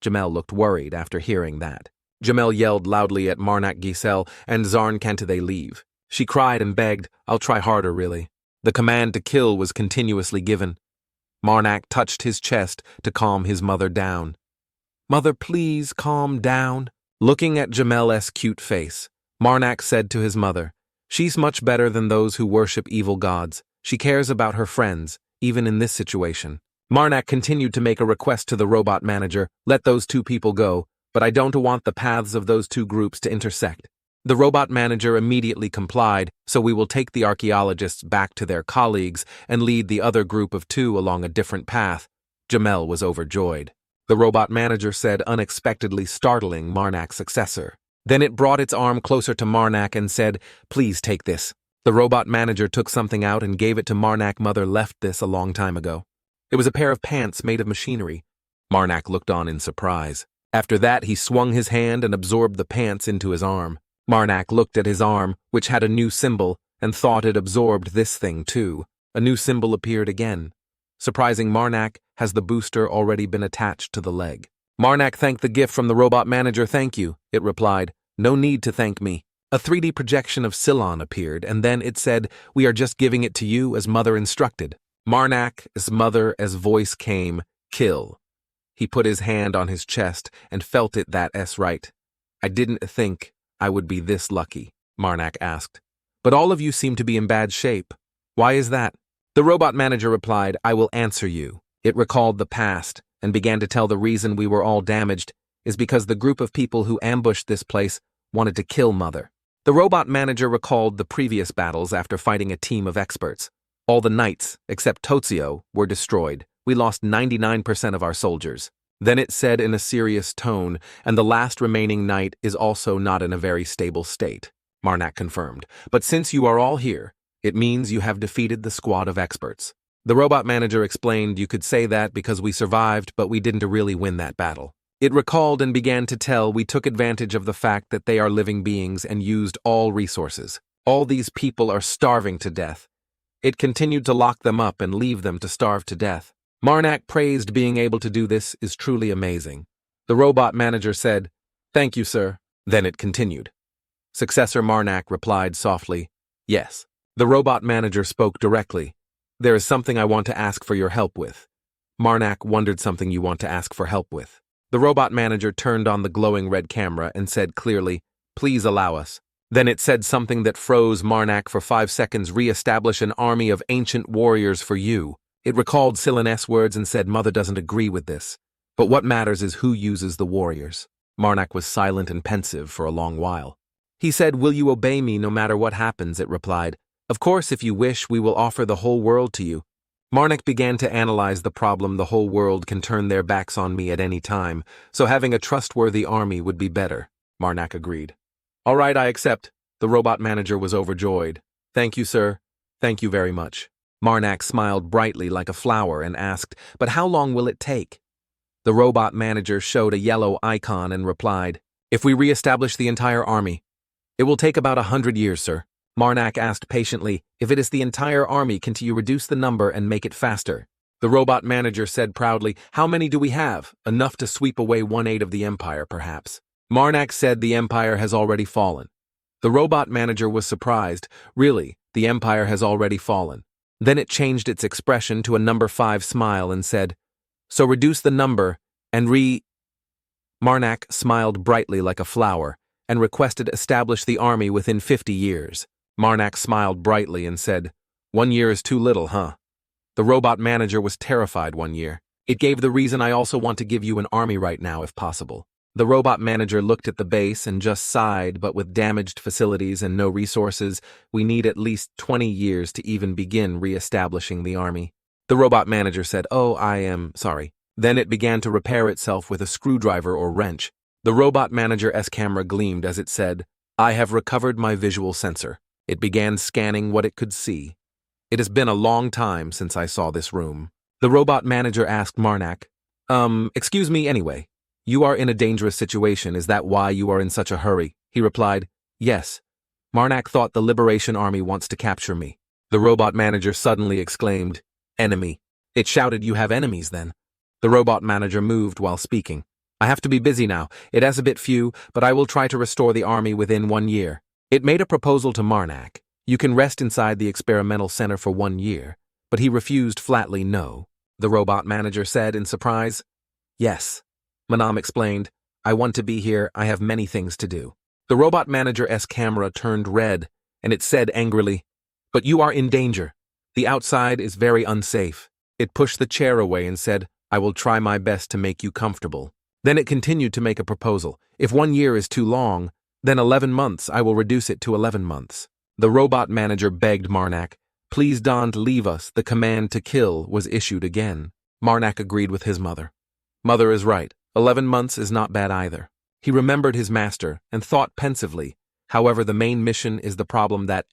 Jamel looked worried after hearing that. Jamel yelled loudly at Marnak Giselle and Zarn, "Can't they leave?" She cried and begged, "I'll try harder, really." The command to kill was continuously given. Marnak touched his chest to calm his mother down. "Mother, please calm down." Looking at Jamel's cute face, Marnak said to his mother, "She's much better than those who worship evil gods. She cares about her friends, even in this situation." Marnak continued to make a request to the robot manager, "Let those 2 people go, but I don't want the paths of those 2 groups to intersect." The robot manager immediately complied, "So we will take the archaeologists back to their colleagues and lead the other group of 2 along a different path." Jamel was overjoyed. The robot manager said, unexpectedly startling Marnak's successor. Then it brought its arm closer to Marnak and said, "Please take this." The robot manager took something out and gave it to Marnak. "Mother left this a long time ago." It was a pair of pants made of machinery. Marnak looked on in surprise. After that, he swung his hand and absorbed the pants into his arm. Marnak looked at his arm, which had a new symbol, and thought it absorbed this thing too. A new symbol appeared again. Surprising Marnak, has the booster already been attached to the leg? Marnak thanked the gift from the robot manager. "Thank you," it replied. "No need to thank me." A 3D projection of Cylon appeared, and then it said, "We are just giving it to you as mother instructed." Marnak's mother's voice came, "Kill." He put his hand on his chest and felt it. "That's right. I didn't think I would be this lucky," Marnak asked. "But all of you seem to be in bad shape. Why is that?" The robot manager replied, "I will answer you." It recalled the past and began to tell the reason we were all damaged is because the group of people who ambushed this place wanted to kill Mother. The robot manager recalled the previous battles after fighting a team of experts. All the knights, except Tozio, were destroyed. We lost 99% of our soldiers. Then it said in a serious tone, "And the last remaining knight is also not in a very stable state." Marnak confirmed, "But since you are all here, it means you have defeated the squad of experts." The robot manager explained, "You could say that because we survived, but we didn't really win that battle." It recalled and began to tell we took advantage of the fact that they are living beings and used all resources. All these people are starving to death. It continued to lock them up and leave them to starve to death. Marnak praised being able to do this is truly amazing. The robot manager said, "Thank you, sir." Then it continued. Successor Marnak replied softly, "Yes." The robot manager spoke directly. "There is something I want to ask for your help with." Marnak wondered something you want to ask for help with. The robot manager turned on the glowing red camera and said clearly, "Please allow us." Then it said something that froze Marnak for 5 seconds. "Re-establish an army of ancient warriors for you." It recalled Silen's words and said, "Mother doesn't agree with this. But what matters is who uses the warriors." Marnak was silent and pensive for a long while. He said, "Will you obey me no matter what happens?" It replied, "Of course, if you wish, we will offer the whole world to you." Marnak began to analyze the problem. The whole world can turn their backs on me at any time, so having a trustworthy army would be better. Marnak agreed. "All right, I accept." The robot manager was overjoyed. "Thank you, sir. Thank you very much." Marnak smiled brightly like a flower and asked, "But how long will it take?" The robot manager showed a yellow icon and replied, "If we re-establish the entire army, it will take about 100 years, sir." Marnak asked patiently, "If it is the entire army, can you reduce the number and make it faster?" The robot manager said proudly, "How many do we have? Enough to sweep away 1/8 of the empire, perhaps." Marnak said the empire has already fallen. The robot manager was surprised. "Really, the empire has already fallen." Then it changed its expression to a number 5 smile and said, "So reduce the number and Marnak smiled brightly like a flower and requested establish the army within 50 years. Marnak smiled brightly and said, "1 year is too little, huh?" The robot manager was terrified. 1 year. It gave the reason, "I also want to give you an army right now if possible." The robot manager looked at the base and just sighed, "But with damaged facilities and no resources, we need at least 20 years to even begin re-establishing the army." The robot manager said, "Oh, I am sorry." Then it began to repair itself with a screwdriver or wrench. The robot manager's camera gleamed as it said, "I have recovered my visual sensor." It began scanning what it could see. "It has been a long time since I saw this room." The robot manager asked Marnak, Excuse me anyway. You are in a dangerous situation, is that why you are in such a hurry?" He replied, "Yes. Marnak thought the Liberation Army wants to capture me." The robot manager suddenly exclaimed, "Enemy." It shouted, "You have enemies then?" The robot manager moved while speaking. "I have to be busy now. It has a bit few, but I will try to restore the army within 1 year." It made a proposal to Marnak. "You can rest inside the experimental center for 1 year," but he refused flatly no. The robot manager said in surprise, "Yes." Manam explained, "I want to be here. I have many things to do." The robot manager's camera turned red, and it said angrily, "But you are in danger. The outside is very unsafe." It pushed the chair away and said, "I will try my best to make you comfortable." Then it continued to make a proposal. "If 1 year is too long, then 11 months. I will reduce it to 11 months. The robot manager begged Marnak, "Please don't leave us." The command to kill was issued again. Marnak agreed with his mother. "Mother is right. 11 months is not bad either." He remembered his master and thought pensively, "However, the main mission is the problem that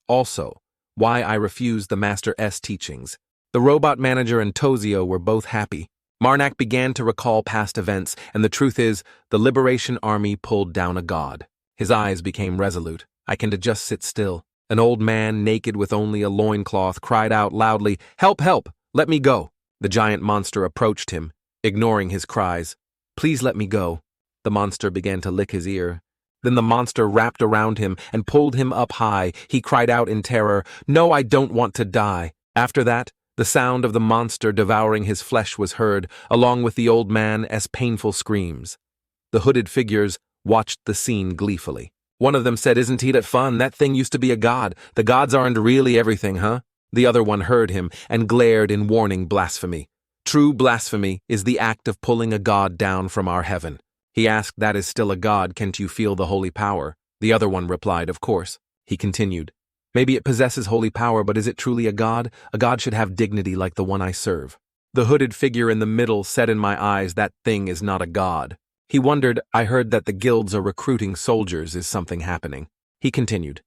also why I refused the master's teachings." The robot manager and Tozio were both happy. Marnak began to recall past events, and the truth is, the Liberation Army pulled down a god. His eyes became resolute. "I can just sit still." An old man, naked with only a loincloth, cried out loudly, "Help, help! Let me go!" The giant monster approached him, ignoring his cries. "Please let me go." The monster began to lick his ear. Then the monster wrapped around him and pulled him up high. He cried out in terror, "No, I don't want to die." After that, the sound of the monster devouring his flesh was heard, along with the old man's painful screams. The hooded figures watched the scene gleefully. One of them said, "Isn't it fun? That thing used to be a god. The gods aren't really everything, huh?" The other one heard him and glared in warning blasphemy. "True blasphemy is the act of pulling a god down from our heaven." He asked, "That is still a god, can't you feel the holy power?" The other one replied, "Of course." He continued, "Maybe it possesses holy power, but is it truly a god? A god should have dignity like the one I serve." The hooded figure in the middle said in my eyes, "That thing is not a god." He wondered, "I heard that the guilds are recruiting soldiers. Is something happening?" He continued,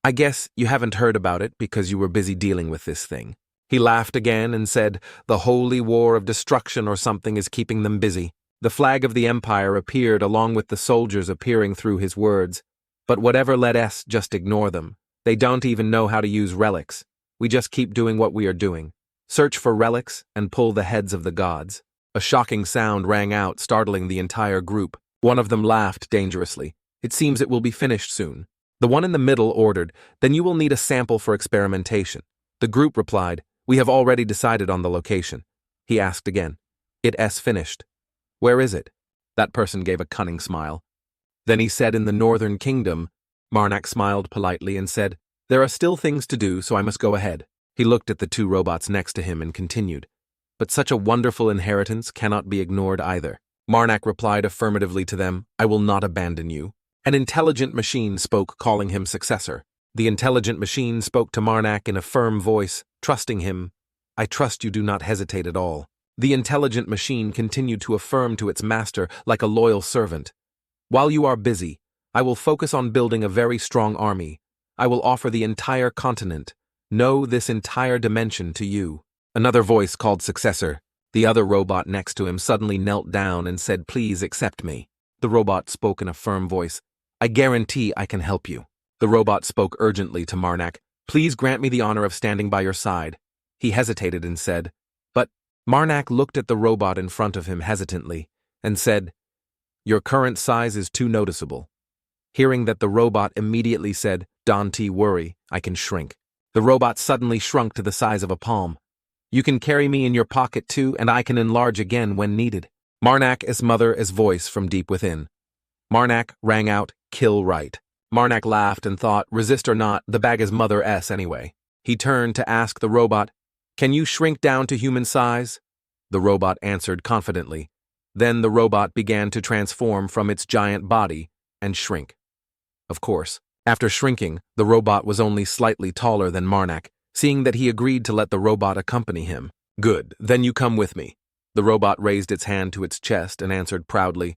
"I guess you haven't heard about it because you were busy dealing with this thing." He laughed again and said, "The holy war of destruction or something is keeping them busy." The flag of the Empire appeared along with the soldiers appearing through his words. But whatever let us just ignore them. They don't even know how to use relics. We just keep doing what we are doing. Search for relics and pull the heads of the gods. A shocking sound rang out, startling the entire group. One of them laughed dangerously. It seems it will be finished soon. The one in the middle ordered, then you will need a sample for experimentation. The group replied, we have already decided on the location. He asked again, It's finished. Where is it? That person gave a cunning smile. Then he said in the northern kingdom. Marak smiled politely and said, there are still things to do, so I must go ahead. He looked at the two robots next to him and continued, but such a wonderful inheritance cannot be ignored either. Marak replied affirmatively to them, I will not abandon you. An intelligent machine spoke, calling him successor. The intelligent machine spoke to Marak in a firm voice, trusting him. I trust you, do not hesitate at all. The intelligent machine continued to affirm to its master like a loyal servant. While you are busy, I will focus on building a very strong army. I will offer the entire continent, no, this entire dimension to you. Another voice called successor. The other robot next to him suddenly knelt down and said, please accept me. The robot spoke in a firm voice. I guarantee I can help you. The robot spoke urgently to Marak. Please grant me the honor of standing by your side. He hesitated and said, but Marak looked at the robot in front of him hesitantly and said, your current size is too noticeable. Hearing that, the robot immediately said, don't worry, I can shrink. The robot suddenly shrunk to the size of a palm. You can carry me in your pocket too, and I can enlarge again when needed. Marak's mother's voice from deep within. Marak rang out, kill right. Marak laughed and thought, resist or not, the bag is mother's anyway. He turned to ask the robot, can you shrink down to human size? The robot answered confidently. Then the robot began to transform from its giant body and shrink. Of course, after shrinking, the robot was only slightly taller than Marak, seeing that he agreed to let the robot accompany him. Good, then you come with me. The robot raised its hand to its chest and answered proudly,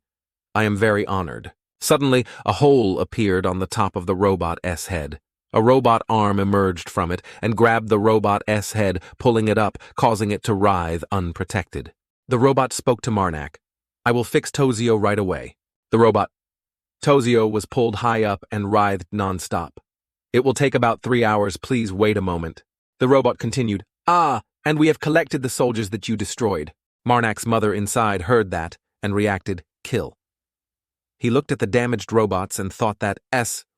I am very honored. Suddenly, a hole appeared on the top of the robot's head. A robot arm emerged from it and grabbed the robot's head, pulling it up, causing it to writhe unprotected. The robot spoke to Marak. I will fix Tozio right away. The robot. Tozio was pulled high up and writhed non-stop. It will take about 3 hours, please wait a moment. The robot continued, and we have collected the soldiers that you destroyed. Marak's mother inside heard that and reacted, kill. He looked at the damaged robots and thought that,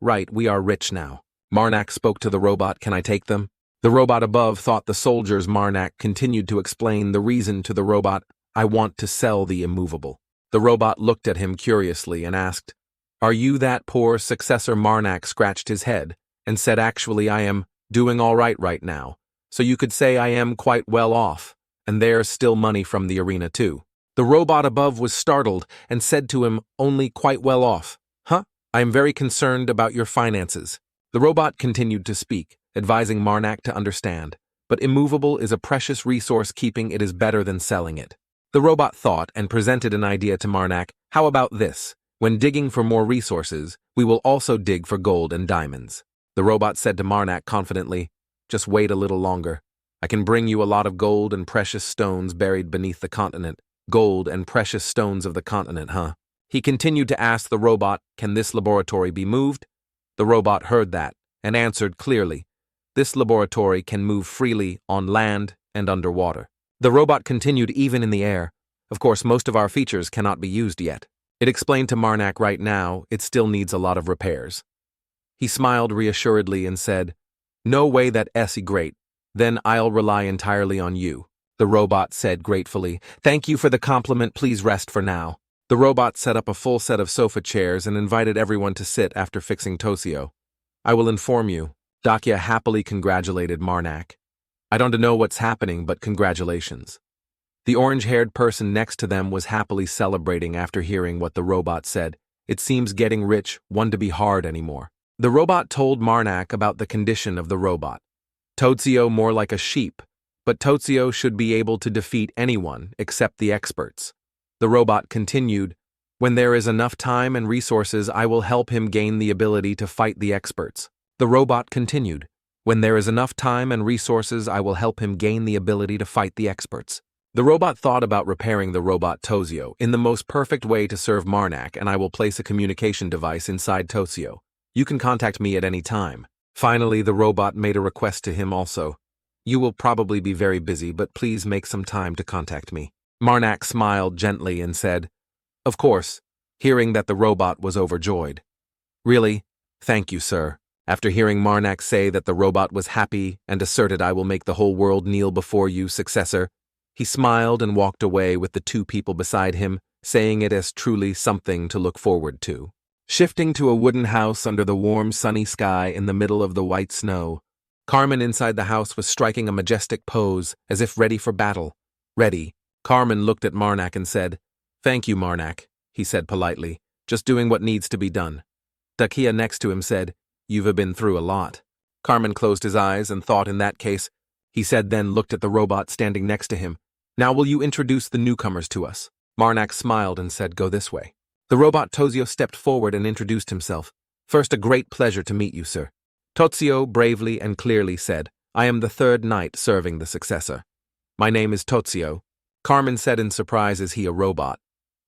right, we are rich now. Marak spoke to the robot, can I take them? The robot above thought the soldiers. Marak continued to explain the reason to the robot, I want to sell the immovable. The robot looked at him curiously and asked, are you that poor successor? Marak scratched his head and said, actually I am doing all right now, so you could say I am quite well off, and there's still money from the arena too. The robot above was startled and said to him, only quite well off? Huh? I am very concerned about your finances. The robot continued to speak, advising Marak to understand, but immovable is a precious resource, keeping it is better than selling it. The robot thought and presented an idea to Marak, how about this? When digging for more resources, we will also dig for gold and diamonds. The robot said to Marak confidently, just wait a little longer. I can bring you a lot of gold and precious stones buried beneath the continent. Gold and precious stones of the continent, huh? He continued to ask the robot, can this laboratory be moved? The robot heard that and answered clearly, this laboratory can move freely on land and underwater. The robot continued, even in the air. Of course, most of our features cannot be used yet. It explained to Marak right now, it still needs a lot of repairs. He smiled reassuredly and said, no way, that's great. Then I'll rely entirely on you. The robot said gratefully, thank you for the compliment, please rest for now. The robot set up a full set of sofa chairs and invited everyone to sit after fixing Tozio. I will inform you. Dakia happily congratulated Marak. I don't know what's happening, but congratulations. The orange-haired person next to them was happily celebrating after hearing what the robot said. It seems getting rich won't be hard anymore. The robot told Marak about the condition of the robot. Tozio more like a sheep, but Tozio should be able to defeat anyone except the experts. The robot continued, when there is enough time and resources, I will help him gain the ability to fight the experts. The robot continued, when there is enough time and resources, I will help him gain the ability to fight the experts. The robot thought about repairing the robot Tozio in the most perfect way to serve Marnak, and I will place a communication device inside Tozio. You can contact me at any time. Finally, the robot made a request to him also. You will probably be very busy, but please make some time to contact me. Marnak smiled gently and said, Of course, hearing that the robot was overjoyed. Really? Thank you, sir. After hearing Marnak say that the robot was happy and asserted I will make the whole world kneel before you, successor, he smiled and walked away with the two people beside him, saying it as truly something to look forward to. Shifting to a wooden house under the warm sunny sky in the middle of the white snow, Carmen inside the house was striking a majestic pose as if ready for battle. Ready. Carmen looked at Marnak and said, Thank you, Marnak, he said politely, just doing what needs to be done. Dakia next to him said, You've been through a lot. Carmen closed his eyes and thought in that case, he said, then looked at the robot standing next to him. Now will you introduce the newcomers to us? Marnak smiled and said, Go this way. The robot Tozio stepped forward and introduced himself. First, a great pleasure to meet you, sir. Tozio bravely and clearly said, I am the third knight serving the successor. My name is Tozio. Carmen said in surprise, Is he a robot?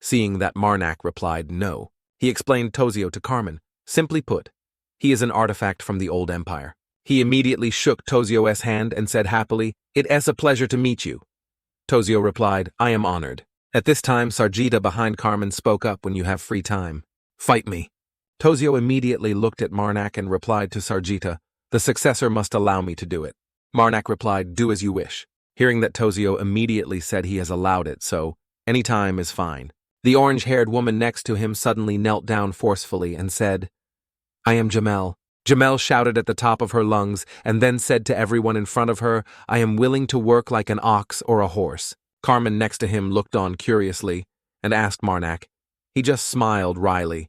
Seeing that Marnak replied no, he explained Tozio to Carmen. Simply put, he is an artifact from the old empire. He immediately shook Tozio's hand and said happily, It is a pleasure to meet you. Tozio replied, I am honored. At this time, Sarjita behind Carmen spoke up, When you have free time, fight me. Tozio immediately looked at Marnak and replied to Sarjita, The successor must allow me to do it. Marnak replied, Do as you wish. Hearing that, Tozio immediately said he has allowed it, so any time is fine. The orange-haired woman next to him suddenly knelt down forcefully and said, I am Jamel. Jamel shouted at the top of her lungs and then said to everyone in front of her, I am willing to work like an ox or a horse. Carmen next to him looked on curiously and asked Marnak. He just smiled wryly.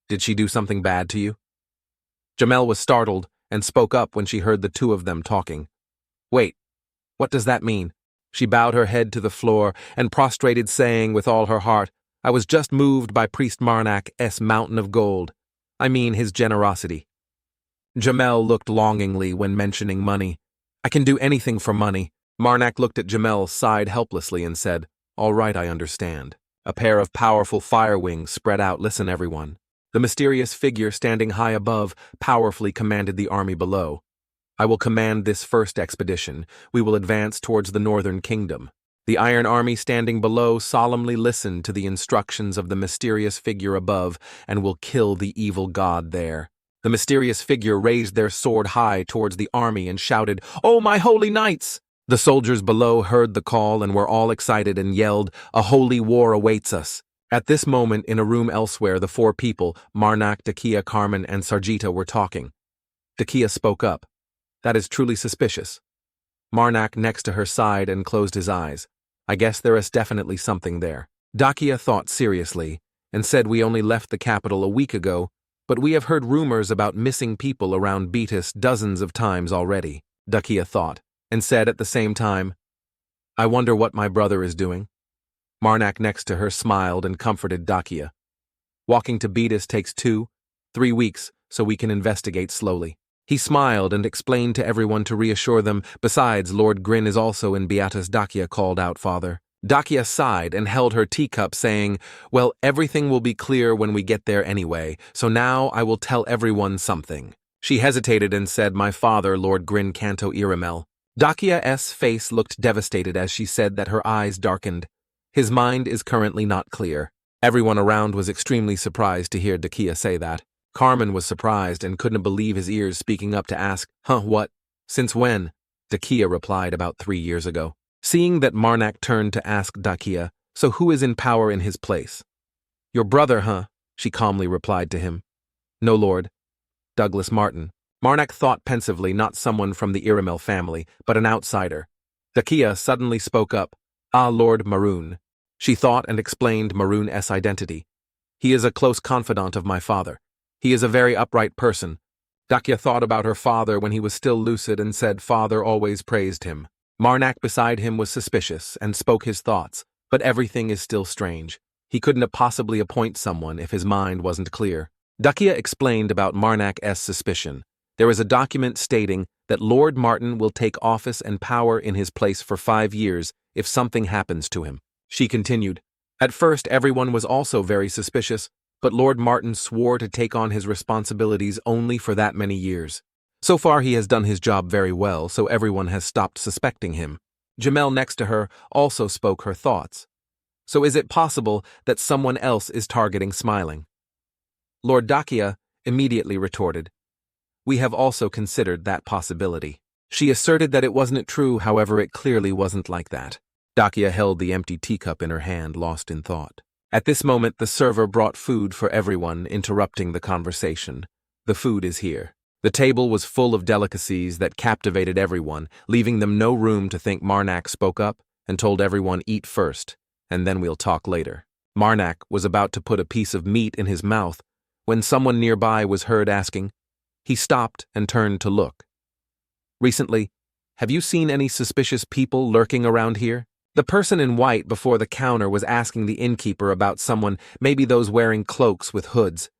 Did she do something bad to you? Jamel was startled and spoke up when she heard the two of them talking. Wait, what does that mean? She bowed her head to the floor and prostrated, saying with all her heart, I was just moved by Priest Marnak's mountain of gold. I mean his generosity. Jamel looked longingly when mentioning money. I can do anything for money. Marnak looked at Jamel, sighed helplessly and said, All right, I understand. A pair of powerful fire wings spread out. Listen, everyone. The mysterious figure standing high above powerfully commanded the army below. I will command this first expedition. We will advance towards the northern kingdom. The Iron Army standing below solemnly listened to the instructions of the mysterious figure above and will kill the evil god there. The mysterious figure raised their sword high towards the army and shouted, Oh, my holy knights! The soldiers below heard the call and were all excited and yelled, A holy war awaits us. At this moment, in a room elsewhere, the four people, Marnak, Dakia, Carmen, and Sarjita, were talking. Dakia spoke up. That is truly suspicious. Marnak next to her sighed and closed his eyes. I guess there is definitely something there. Dakia thought seriously and said, We only left the capital a week ago, but we have heard rumors about missing people around Betis dozens of times already. Dakia thought and said at the same time, I wonder what my brother is doing. Marnak next to her smiled and comforted Dakia. Walking to Betis takes 2-3 weeks, so we can investigate slowly. He smiled and explained to everyone to reassure them. Besides, Lord Grin is also in Beatus. Dakia called out, Father. Dakia sighed and held her teacup, saying, Well, everything will be clear when we get there anyway, so now I will tell everyone something. She hesitated and said, My father, Lord Grin Canto Iraml. Dakia's face looked devastated as she said that, her eyes darkened. His mind is currently not clear. Everyone around was extremely surprised to hear Dakia say that. Carmen was surprised and couldn't believe his ears, speaking up to ask, What? Since when? Dakia replied, About 3 years ago. Seeing that, Marnak turned to ask Dakia, So who is in power in his place? Your brother, huh? She calmly replied to him. No, Lord. Douglas Martin. Marnak thought pensively, not someone from the Iraml family, but an outsider. Dakia suddenly spoke up, Lord Maroon. She thought and explained Maroon's identity. He is a close confidant of my father. He is a very upright person. Dakia thought about her father when he was still lucid and said father always praised him. Marnak beside him was suspicious and spoke his thoughts, but everything is still strange. He couldn't possibly appoint someone if his mind wasn't clear. Dakia explained about Marnak's suspicion. There is a document stating that Lord Martin will take office and power in his place for 5 years if something happens to him. She continued. At first, everyone was also very suspicious, but Lord Martin swore to take on his responsibilities only for that many years. So far, he has done his job very well, so everyone has stopped suspecting him. Jamel next to her also spoke her thoughts. So is it possible that someone else is targeting Smiling? Lord Dakia immediately retorted. We have also considered that possibility. She asserted that it wasn't true, however it clearly wasn't like that. Dakia held the empty teacup in her hand, lost in thought. At this moment, the server brought food for everyone, interrupting the conversation. The food is here. The table was full of delicacies that captivated everyone, leaving them no room to think. Marnak spoke up and told everyone eat first, and then we'll talk later. Marnak was about to put a piece of meat in his mouth when someone nearby was heard asking. He stopped and turned to look. Recently, have you seen any suspicious people lurking around here? The person in white before the counter was asking the innkeeper about someone, maybe those wearing cloaks with hoods.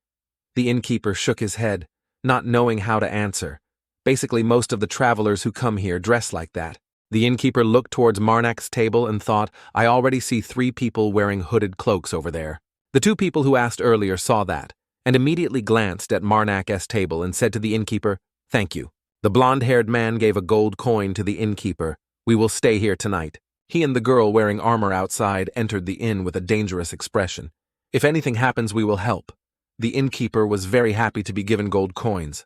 The innkeeper shook his head, not knowing how to answer. Basically, most of the travelers who come here dress like that. The innkeeper looked towards Marnak's table and thought, I already see 3 people wearing hooded cloaks over there. The 2 people who asked earlier saw that, and immediately glanced at Marnak's table and said to the innkeeper, Thank you. The blonde-haired man gave a gold coin to the innkeeper. We will stay here tonight. He and the girl wearing armor outside entered the inn with a dangerous expression. If anything happens, we will help. The innkeeper was very happy to be given gold coins.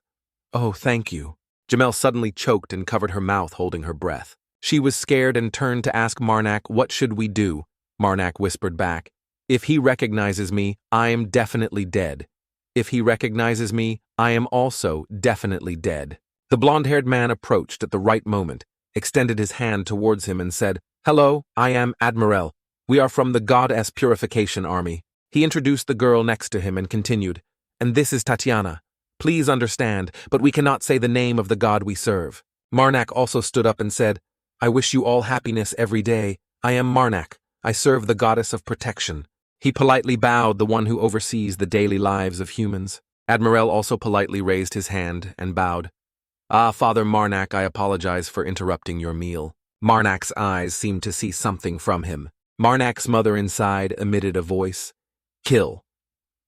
Oh, thank you. Jamel suddenly choked and covered her mouth, holding her breath. She was scared and turned to ask Marnak, What should we do? Marnak whispered back, If he recognizes me, I am definitely dead. If he recognizes me, I am also definitely dead. The blonde-haired man approached at the right moment, extended his hand towards him and said, Hello, I am Admiral. We are from the Goddess Purification Army. He introduced the girl next to him and continued, And this is Tatiana. Please understand, but we cannot say the name of the god we serve. Marnak also stood up and said, I wish you all happiness every day. I am Marnak. I serve the goddess of protection. He politely bowed, the one who oversees the daily lives of humans. Admiral also politely raised his hand and bowed. Ah, Father Marnak, I apologize for interrupting your meal. Marnak's eyes seemed to see something from him. Marnak's mother inside emitted a voice. Kill.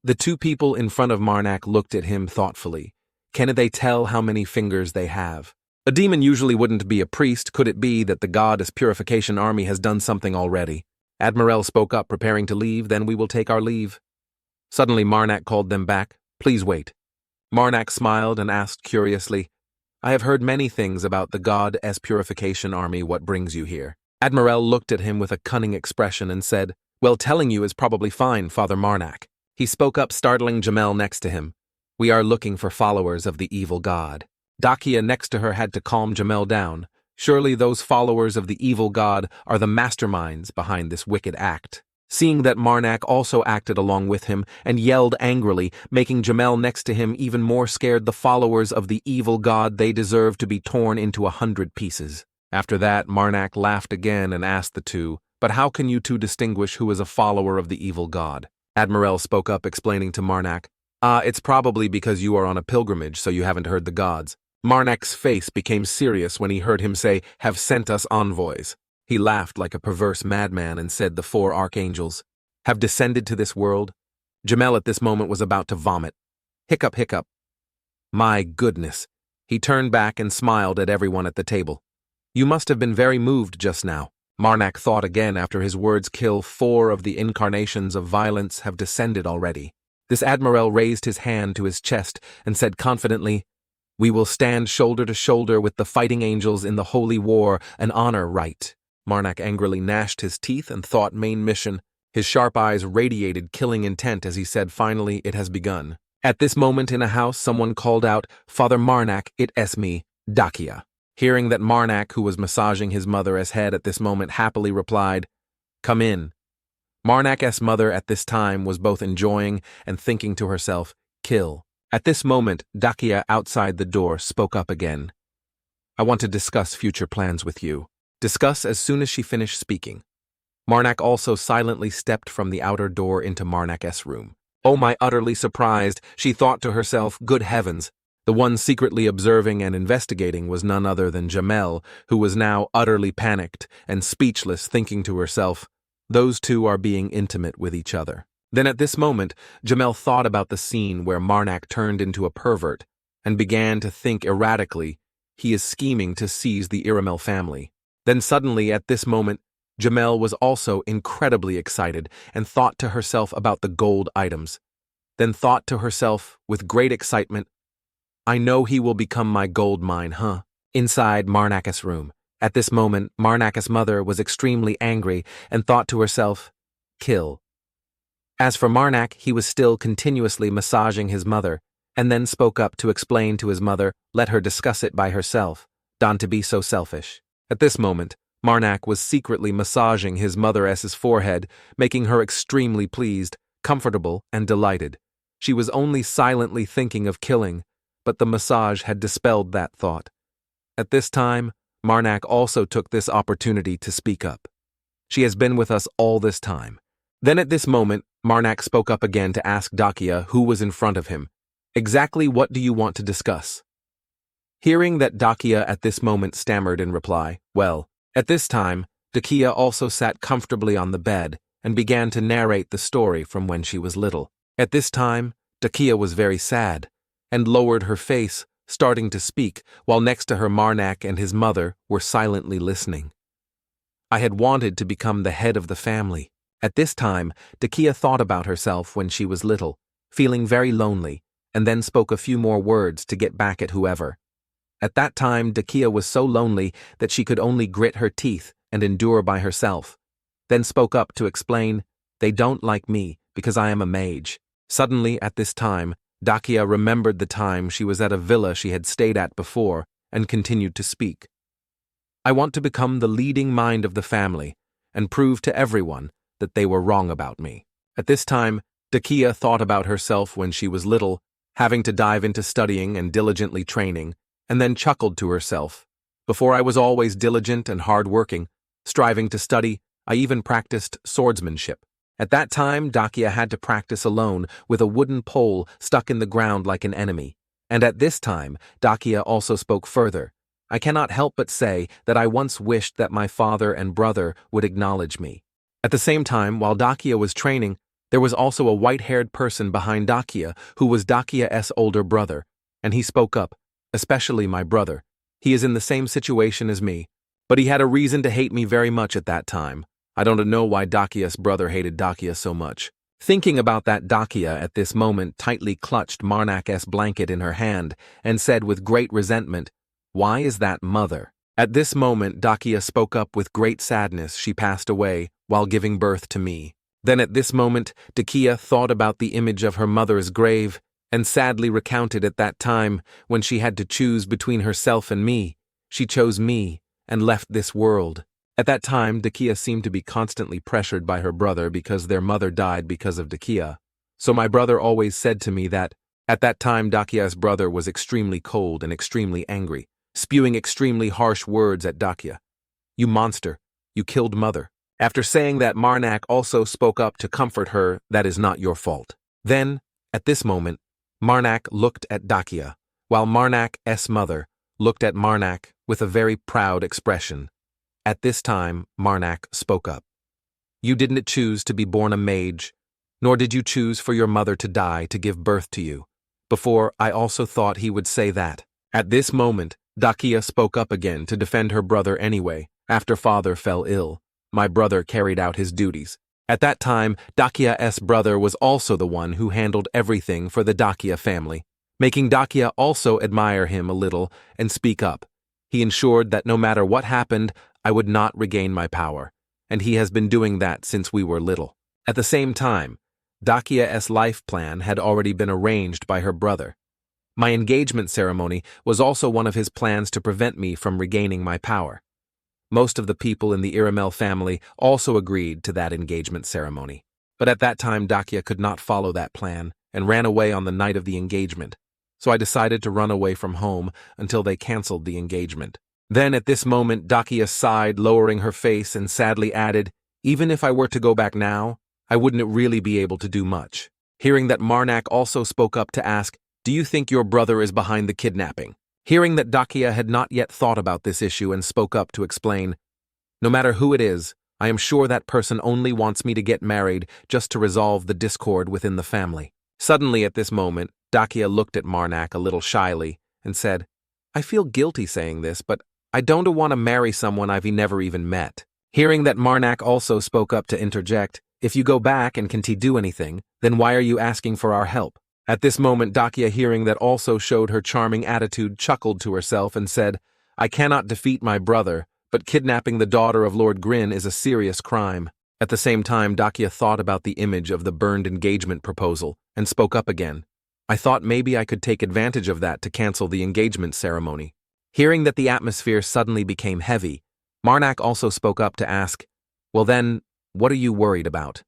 The 2 people in front of Marnak looked at him thoughtfully. Can they tell how many fingers they have? A demon usually wouldn't be a priest. Could it be that the Goddess Purification Army has done something already? Admiral spoke up, preparing to leave. Then we will take our leave. Suddenly Marnak called them back. Please wait. Marnak smiled and asked curiously, I have heard many things about the Goddess Purification Army. What brings you here? Admiral looked at him with a cunning expression and said, Well, telling you is probably fine, Father Marnak. He spoke up, startling Jamel next to him. We are looking for followers of the evil god. Dakia next to her had to calm Jamel down. Surely those followers of the evil god are the masterminds behind this wicked act. Seeing that Marnak also acted along with him and yelled angrily, making Jamel next to him even more scared. The followers of the evil god, they deserve to be torn into 100 pieces. After that, Marnak laughed again and asked the 2, But how can you 2 distinguish who is a follower of the evil god? Admiral spoke up, explaining to Marnak, It's probably because you are on a pilgrimage, so you haven't heard the gods. Marnak's face became serious when he heard him say, Have sent us envoys. He laughed like a perverse madman and said the 4 archangels have descended to this world. Jamel at this moment was about to vomit. Hiccup, hiccup. My goodness. He turned back and smiled at everyone at the table. You must have been very moved just now. Marnak thought again after his words. Kill 4 of the incarnations of violence have descended already. This admiral raised his hand to his chest and said confidently, We will stand shoulder to shoulder with the fighting angels in the holy war, an honor right. Marnak angrily gnashed his teeth and thought main mission. His sharp eyes radiated killing intent as he said, Finally, it has begun. At this moment in a house, someone called out, Father Marnak, it es me, Dakia. Hearing that Marnak, who was massaging his mother's head at this moment, happily replied, Come in. Marnak's mother at this time was both enjoying and thinking to herself, Kill. At this moment, Dakia outside the door spoke up again. I want to discuss future plans with you. Discuss as soon as she finished speaking. Marnak also silently stepped from the outer door into Marnak's room. Oh my, utterly surprised, she thought to herself, Good heavens. The one secretly observing and investigating was none other than Jamel, who was now utterly panicked and speechless, thinking to herself, "Those two are being intimate with each other." Then at this moment, Jamel thought about the scene where Marnak turned into a pervert and began to think erratically, he is scheming to seize the Iraml family. Then suddenly at this moment, Jamel was also incredibly excited and thought to herself about the gold items. Then thought to herself with great excitement, "I know he will become my gold mine, huh?" Inside Marnak's room. At this moment, Marnak's mother was extremely angry and thought to herself, "Kill." As for Marnak, he was still continuously massaging his mother, and then spoke up to explain to his mother, let her discuss it by herself, don't to be so selfish. At this moment, Marnak was secretly massaging his mother's forehead, making her extremely pleased, comfortable, and delighted. She was only silently thinking of killing, but the massage had dispelled that thought. At this time, Marnak also took this opportunity to speak up. "She has been with us all this time." Then at this moment, Marnak spoke up again to ask Dakia, who was in front of him, "Exactly what do you want to discuss?" Hearing that Dakia at this moment stammered in reply, "Well," at this time, Dakia also sat comfortably on the bed and began to narrate the story from when she was little. At this time, Dakia was very sad and lowered her face, starting to speak, while next to her Marnak and his mother were silently listening. "I had wanted to become the head of the family." At this time, Dakia thought about herself when she was little, feeling very lonely, and then spoke a few more words to get back at whoever. At that time, Dakia was so lonely that she could only grit her teeth and endure by herself. Then spoke up to explain, "They don't like me because I am a mage." Suddenly, at this time, Dakia remembered the time she was at a villa she had stayed at before and continued to speak. "I want to become the leading mind of the family and prove to everyone that they were wrong about me." At this time, Dakia thought about herself when she was little, having to dive into studying and diligently training, and then chuckled to herself. "Before I was always diligent and hard-working, striving to study, I even practiced swordsmanship. At that time, Dakia had to practice alone with a wooden pole stuck in the ground like an enemy. And at this time, Dakia also spoke further. "I cannot help but say that I once wished that my father and brother would acknowledge me." At the same time, while Dakia was training, there was also a white-haired person behind Dakia who was Dakia's older brother, and he spoke up, "Especially my brother. He is in the same situation as me, but he had a reason to hate me very much at that time. I don't know why Dakia's brother hated Dakia so much." Thinking about that, Dakia at this moment tightly clutched Marnak's blanket in her hand and said with great resentment, "Why is that mother?" At this moment, Dakia spoke up with great sadness. "She passed away while giving birth to me." Then at this moment, Dakia thought about the image of her mother's grave and sadly recounted at that time when she had to choose between herself and me. She chose me and left this world. At that time, Dakia seemed to be constantly pressured by her brother because their mother died because of Dakia. So my brother always said to me that, at that time Dakia's brother was extremely cold and extremely angry, spewing extremely harsh words at Dakia. "You monster, you killed mother." After saying that, Marnak also spoke up to comfort her, "That is not your fault." Then, at this moment, Marnak looked at Dakia, while Marnak's mother looked at Marnak with a very proud expression. At this time, Marnak spoke up. "You didn't choose to be born a mage, nor did you choose for your mother to die to give birth to you." Before, I also thought he would say that. At this moment, Dakia spoke up again to defend her brother anyway. After father fell ill, my brother carried out his duties. At that time, Dakia's brother was also the one who handled everything for the Dakia family, making Dakia also admire him a little and speak up. He ensured that no matter what happened, I would not regain my power, and he has been doing that since we were little. At the same time, Dakia's life plan had already been arranged by her brother. My engagement ceremony was also one of his plans to prevent me from regaining my power. Most of the people in the Iraml family also agreed to that engagement ceremony. But at that time, Dakia could not follow that plan and ran away on the night of the engagement. So I decided to run away from home until they canceled the engagement. Then at this moment, Dakia sighed, lowering her face, and sadly added, "Even if I were to go back now, I wouldn't really be able to do much." Hearing that, Marnak also spoke up to ask, "Do Do you think your brother is behind the kidnapping? Hearing that Dakia had not yet thought about this issue and spoke up to explain, no matter who it is, I am sure that person only wants me to get married just to resolve the discord within the family. Suddenly at this moment, Dakia looked at Marnak a little shyly and said, I feel guilty saying this, but I don't want to marry someone I've never even met. Hearing that Marnak also spoke up to interject, if you go back and can't do anything, then why are you asking for our help? At this moment, Dakia, hearing that, also showed her charming attitude, chuckled to herself and said, I cannot defeat my brother, but kidnapping the daughter of Lord Grin is a serious crime. At the same time, Dakia thought about the image of the burned engagement proposal and spoke up again. I thought maybe I could take advantage of that to cancel the engagement ceremony. Hearing that the atmosphere suddenly became heavy, Marnak also spoke up to ask, well then, what are you worried about?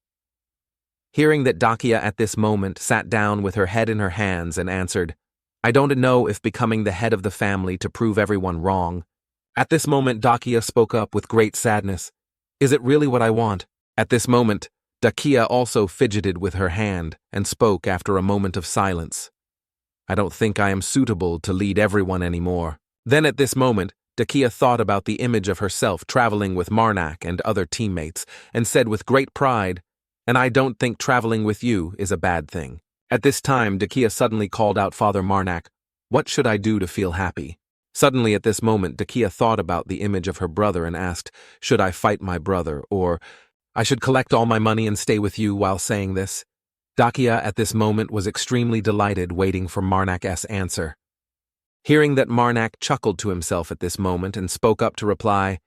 Hearing that, Dakia at this moment sat down with her head in her hands and answered, I don't know if becoming the head of the family to prove everyone wrong. At this moment, Dakia spoke up with great sadness. Is it really what I want? At this moment, Dakia also fidgeted with her hand and spoke after a moment of silence. I don't think I am suitable to lead everyone anymore. Then at this moment, Dakia thought about the image of herself traveling with Marnak and other teammates and said with great pride, and I don't think traveling with you is a bad thing. At this time, Dakia suddenly called out Father Marnak, what should I do to feel happy? Suddenly at this moment, Dakia thought about the image of her brother and asked, should I fight my brother, or I should collect all my money and stay with you while saying this? Dakia at this moment was extremely delighted, waiting for Marnak's answer. Hearing that, Marnak chuckled to himself at this moment and spoke up to reply,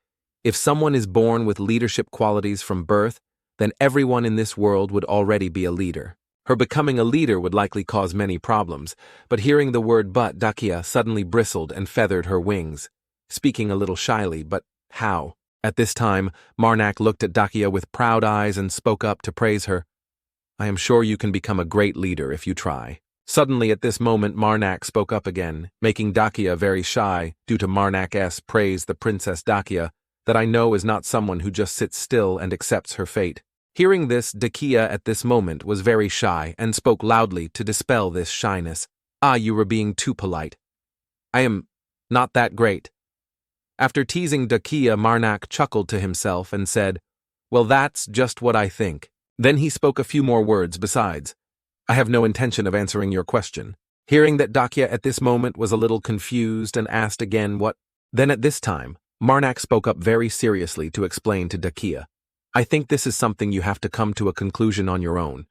if someone is born with leadership qualities from birth, then everyone in this world would already be a leader. Her becoming a leader would likely cause many problems, but hearing the word but, Dakia suddenly bristled and feathered her wings, speaking a little shyly, but how? At this time, Marnak looked at Dakia with proud eyes and spoke up to praise her. I am sure you can become a great leader if you try. Suddenly at this moment, Marnak spoke up again, making Dakia very shy due to Marnak's praise the Princess Dakia, that I know is not someone who just sits still and accepts her fate. Hearing this, Dakia at this moment was very shy and spoke loudly to dispel this shyness. You were being too polite. I am not that great. After teasing Dakia, Marnak chuckled to himself and said, well, that's just what I think. Then he spoke a few more words besides. I have no intention of answering your question. Hearing that, Dakia at this moment was a little confused and asked again what. Then at this time, Marnak spoke up very seriously to explain to Dakia. I think this is something you have to come to a conclusion on your own.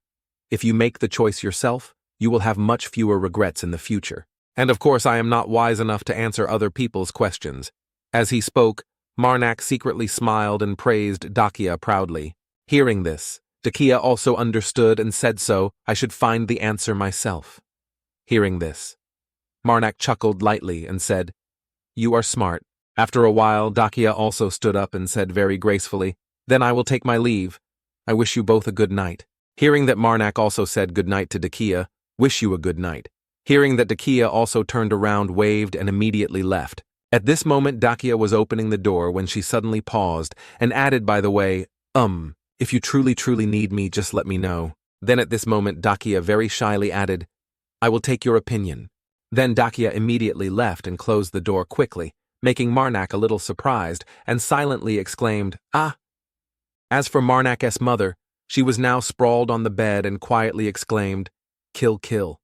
If you make the choice yourself, you will have much fewer regrets in the future. And of course I am not wise enough to answer other people's questions. As he spoke, Marnak secretly smiled and praised Dakia proudly. Hearing this, Dakia also understood and said so, I should find the answer myself. Hearing this, Marnak chuckled lightly and said, you are smart. After a while, Dakia also stood up and said very gracefully, then I will take my leave. I wish you both a good night. Hearing that, Marnak also said good night to Dakia, wish you a good night. Hearing that, Dakia also turned around, waved, and immediately left. At this moment, Dakia was opening the door when she suddenly paused and added, by the way, if you truly need me, just let me know. Then at this moment, Dakia very shyly added, I will take your opinion. Then Dakia immediately left and closed the door quickly, making Marnak a little surprised, and silently exclaimed, ah! As for Marnak's mother, she was now sprawled on the bed and quietly exclaimed, kill, kill.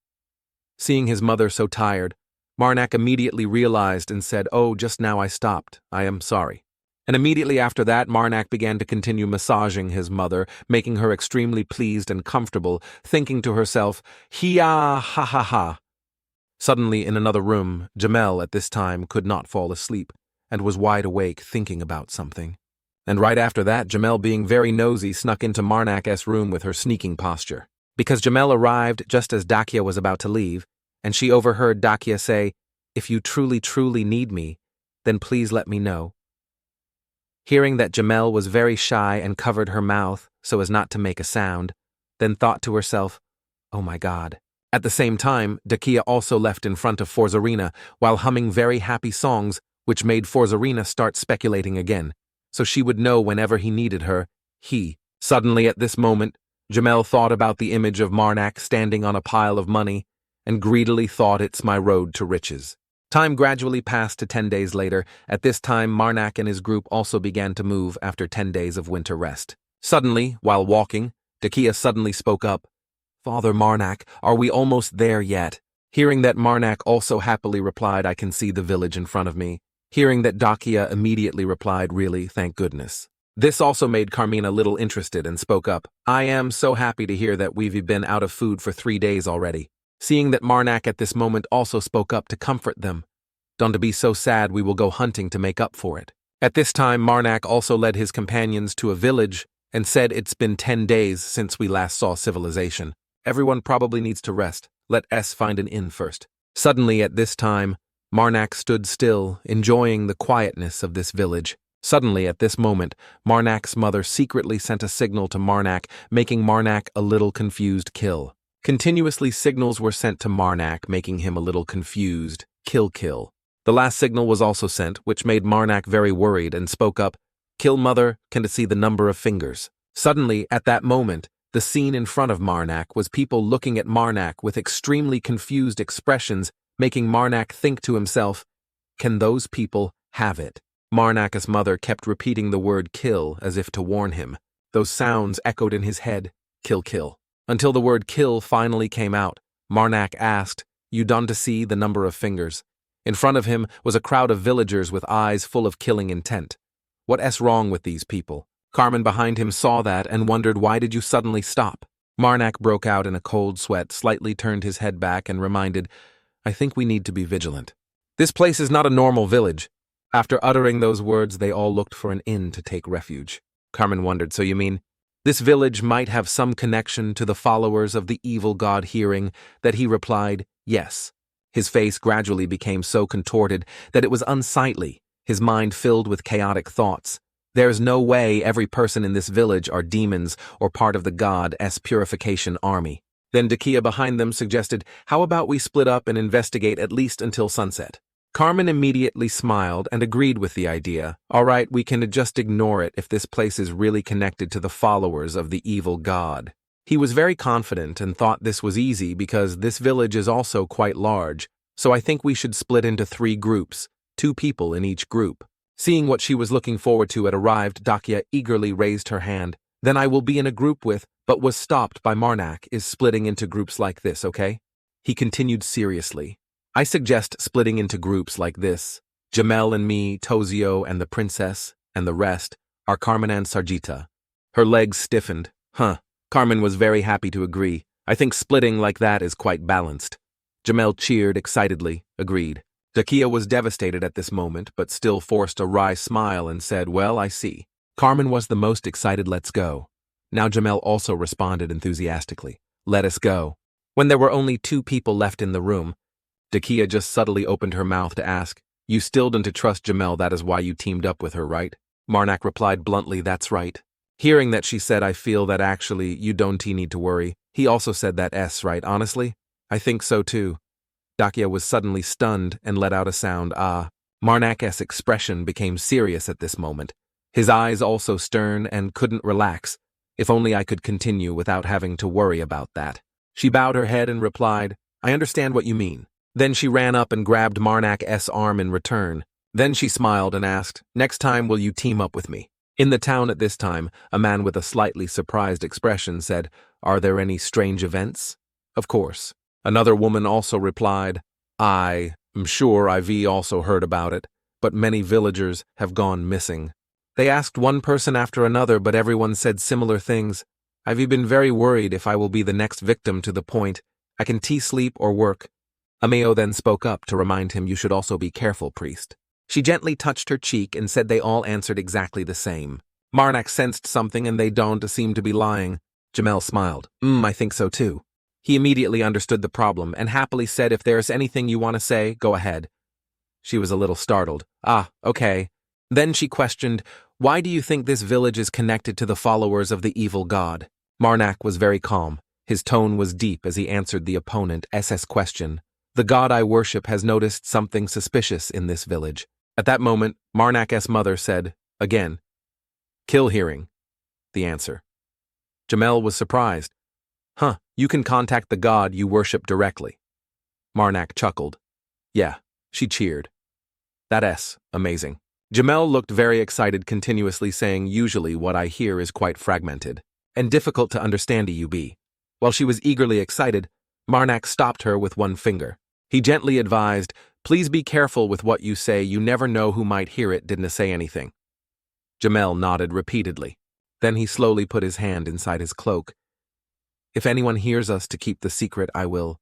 Seeing his mother so tired, Marnak immediately realized and said, oh, just now I stopped, I am sorry. And immediately after that, Marnak began to continue massaging his mother, making her extremely pleased and comfortable, thinking to herself, Hiya, ha ha ha. Suddenly, in another room, Jamel at this time could not fall asleep, and was wide awake thinking about something. And right after that, Jamel, being very nosy, snuck into Marnak's room with her sneaking posture. Because Jamel arrived just as Dakia was about to leave, and she overheard Dakia say, if you truly need me, then please let me know. Hearing that, Jamel was very shy and covered her mouth so as not to make a sound, then thought to herself, oh my God. At the same time, Dakia also left in front of Forzarina while humming very happy songs, which made Forzarina start speculating again, so she would know whenever he needed her, Suddenly at this moment, Jamel thought about the image of Marnak standing on a pile of money, and greedily thought it's my road to riches. Time gradually passed to 10 days later. At this time, Marnak and his group also began to move after 10 days of winter rest. Suddenly, while walking, Dakia suddenly spoke up. "Father Marnak, are we almost there yet?" Hearing that, Marnak also happily replied, "I can see the village in front of me." Hearing that, Dakia immediately replied, "Really, thank goodness." This also made Carmine a little interested and spoke up. "I am so happy to hear that we've been out of food for 3 days already." Seeing that Marnak at this moment also spoke up to comfort them. "Don't be so sad, we will go hunting to make up for it." At this time, Marnak also led his companions to a village and said, "It's been 10 days since we last saw civilization. Everyone probably needs to rest. Let us find an inn first." Suddenly at this time, Marnak stood still, enjoying the quietness of this village. Suddenly at this moment, Marnak's mother secretly sent a signal to Marnak, making Marnak a little confused. Kill. Continuously signals were sent to Marnak, making him a little confused. Kill. The last signal was also sent, which made Marnak very worried and spoke up. "Kill mother, can see the number of fingers." Suddenly, at that moment, the scene in front of Marnak was people looking at Marnak with extremely confused expressions, making Marnak think to himself, "Can those people have it?" Marnak's mother kept repeating the word kill as if to warn him. Those sounds echoed in his head, kill, until the word kill finally came out. Marnak asked, "You done to see the number of fingers?" In front of him was a crowd of villagers with eyes full of killing intent. What's wrong with these people? Carmen behind him saw that and wondered, "Why did you suddenly stop?" Marnak broke out in a cold sweat, slightly turned his head back and reminded, "I think we need to be vigilant. This place is not a normal village." After uttering those words, they all looked for an inn to take refuge. Carmen wondered, "So you mean this village might have some connection to the followers of the evil god?" Hearing that, he replied, "Yes." His face gradually became so contorted that it was unsightly, his mind filled with chaotic thoughts. There's no way every person in this village are demons or part of the god's purification army. Then Dakia behind them suggested, "How about we split up and investigate at least until sunset?" Carmen immediately smiled and agreed with the idea. "All right, we can just ignore it if this place is really connected to the followers of the evil god." He was very confident and thought this was easy because this village is also quite large, so I think we should split into 3 groups, 2 people in each group. Seeing what she was looking forward to had arrived, Dakia eagerly raised her hand. "Then I will be in a group with," but was stopped by Marnak, "is splitting into groups like this, okay?" He continued seriously. "I suggest splitting into groups like this. Jamel and me, Tozio and the princess, and the rest are Carmen and Sarjita." Her legs stiffened. Carmen was very happy to agree. "I think splitting like that is quite balanced." Jamel cheered excitedly, agreed. Dakia was devastated at this moment, but still forced a wry smile and said, "Well, I see." Carmen was the most excited. "Let's go." Now Jamel also responded enthusiastically, "Let us go." When there were only 2 people left in the room, Dakia just subtly opened her mouth to ask, "You still don't trust Jamel, that is why you teamed up with her, right?" Marnak replied bluntly, "That's right." Hearing that, she said, "I feel that actually you don't need to worry." He also said, "That's right, honestly? I think so too." Dakia was suddenly stunned and let out a sound, "Ah." Marnak's expression became serious at this moment. His eyes also stern and couldn't relax. "If only I could continue without having to worry about that." She bowed her head and replied, "I understand what you mean." Then she ran up and grabbed Marnak's arm in return. Then she smiled and asked, "Next time will you team up with me?" In the town at this time, a man with a slightly surprised expression said, "Are there any strange events?" "Of course." Another woman also replied, "I am sure I've also heard about it, but many villagers have gone missing." They asked one person after another, but everyone said similar things. "I've been very worried if I will be the next victim, to the point I can sleep or work." Ameo then spoke up to remind him, "You should also be careful, priest." She gently touched her cheek and said they all answered exactly the same. Marnak sensed something and they don't seem to be lying. Jamel smiled. I think so too." He immediately understood the problem and happily said, "If there's anything you want to say, go ahead." She was a little startled. Okay." Then she questioned, "Why do you think this village is connected to the followers of the evil god?" Marnak was very calm. His tone was deep as he answered the opponent's question. "The god I worship has noticed something suspicious in this village." At that moment, Marnak's mother said, again, "Kill." Hearing the answer, Jamel was surprised. You can contact the god you worship directly." Marnak chuckled. Yeah, she cheered. That's amazing. Jamel looked very excited, continuously saying usually what I hear is quite fragmented and difficult to understand EUB. While she was eagerly excited, Marnak stopped her with one finger. He gently advised, please be careful with what you say, you never know who might hear it. Didn't say anything. Jamel nodded repeatedly. Then he slowly put his hand inside his cloak. If anyone hears us to keep the secret, I will.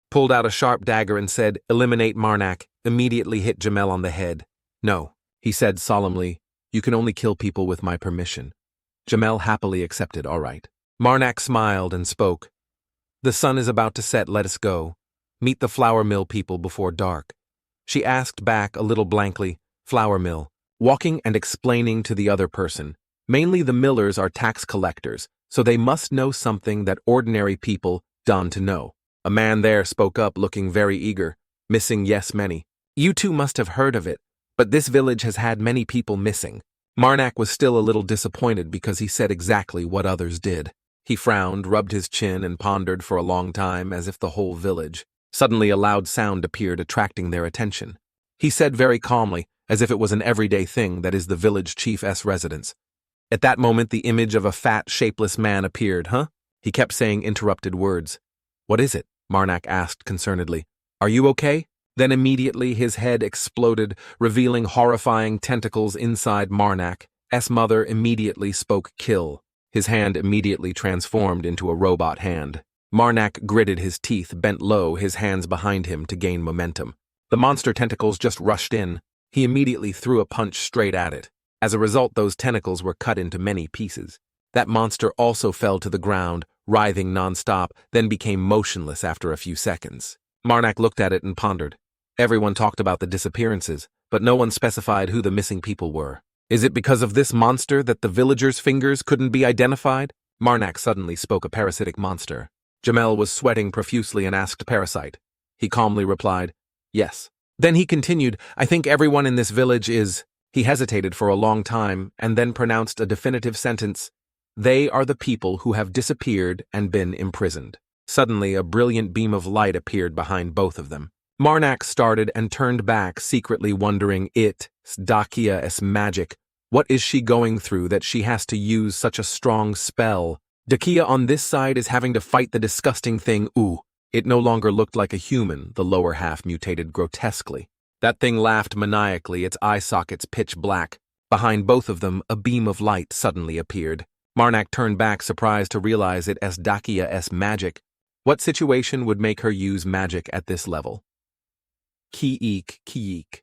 Pulled out a sharp dagger and said, eliminate Marnak, immediately hit Jamel on the head. No, he said solemnly, you can only kill people with my permission. Jamel happily accepted, all right. Marnak smiled and spoke. The sun is about to set, let us go. Meet the flour mill people before dark. She asked back a little blankly, flour mill, walking and explaining to the other person. Mainly the millers are tax collectors, so they must know something that ordinary people don't know. A man there spoke up, looking very eager, missing yes many. You two must have heard of it, but this village has had many people missing. Marnak was still a little disappointed because he said exactly what others did. He frowned, rubbed his chin, and pondered for a long time as if the whole village. Suddenly a loud sound appeared, attracting their attention. He said very calmly, as if it was an everyday thing, that is the village chief's residence. At that moment the image of a fat, shapeless man appeared. Huh? He kept saying interrupted words. What is it? Marnak asked concernedly. Are you okay? Then immediately his head exploded, revealing horrifying tentacles inside Marnak's mother immediately spoke kill. His hand immediately transformed into a robot hand. Marnak gritted his teeth, bent low, his hands behind him to gain momentum. The monster tentacles just rushed in. He immediately threw a punch straight at it. As a result, those tentacles were cut into many pieces. That monster also fell to the ground, writhing non-stop, then became motionless after a few seconds. Marnak looked at it and pondered. Everyone talked about the disappearances, but no one specified who the missing people were. Is it because of this monster that the villagers' fingers couldn't be identified? Marnak suddenly spoke, a parasitic monster. Jamel was sweating profusely and asked Parasite. He calmly replied, yes. Then he continued, I think everyone in this village is... He hesitated for a long time and then pronounced a definitive sentence. They are the people who have disappeared and been imprisoned. Suddenly, a brilliant beam of light appeared behind both of them. Marnak started and turned back, secretly wondering, it's Dakia's magic. What is she going through that she has to use such a strong spell? Dakia on this side is having to fight the disgusting thing. Ooh. It no longer looked like a human, the lower half mutated grotesquely. That thing laughed maniacally, its eye sockets pitch black. Behind both of them, a beam of light suddenly appeared. Marnak turned back, surprised to realize it as Dakia's magic. What situation would make her use magic at this level? Kiik.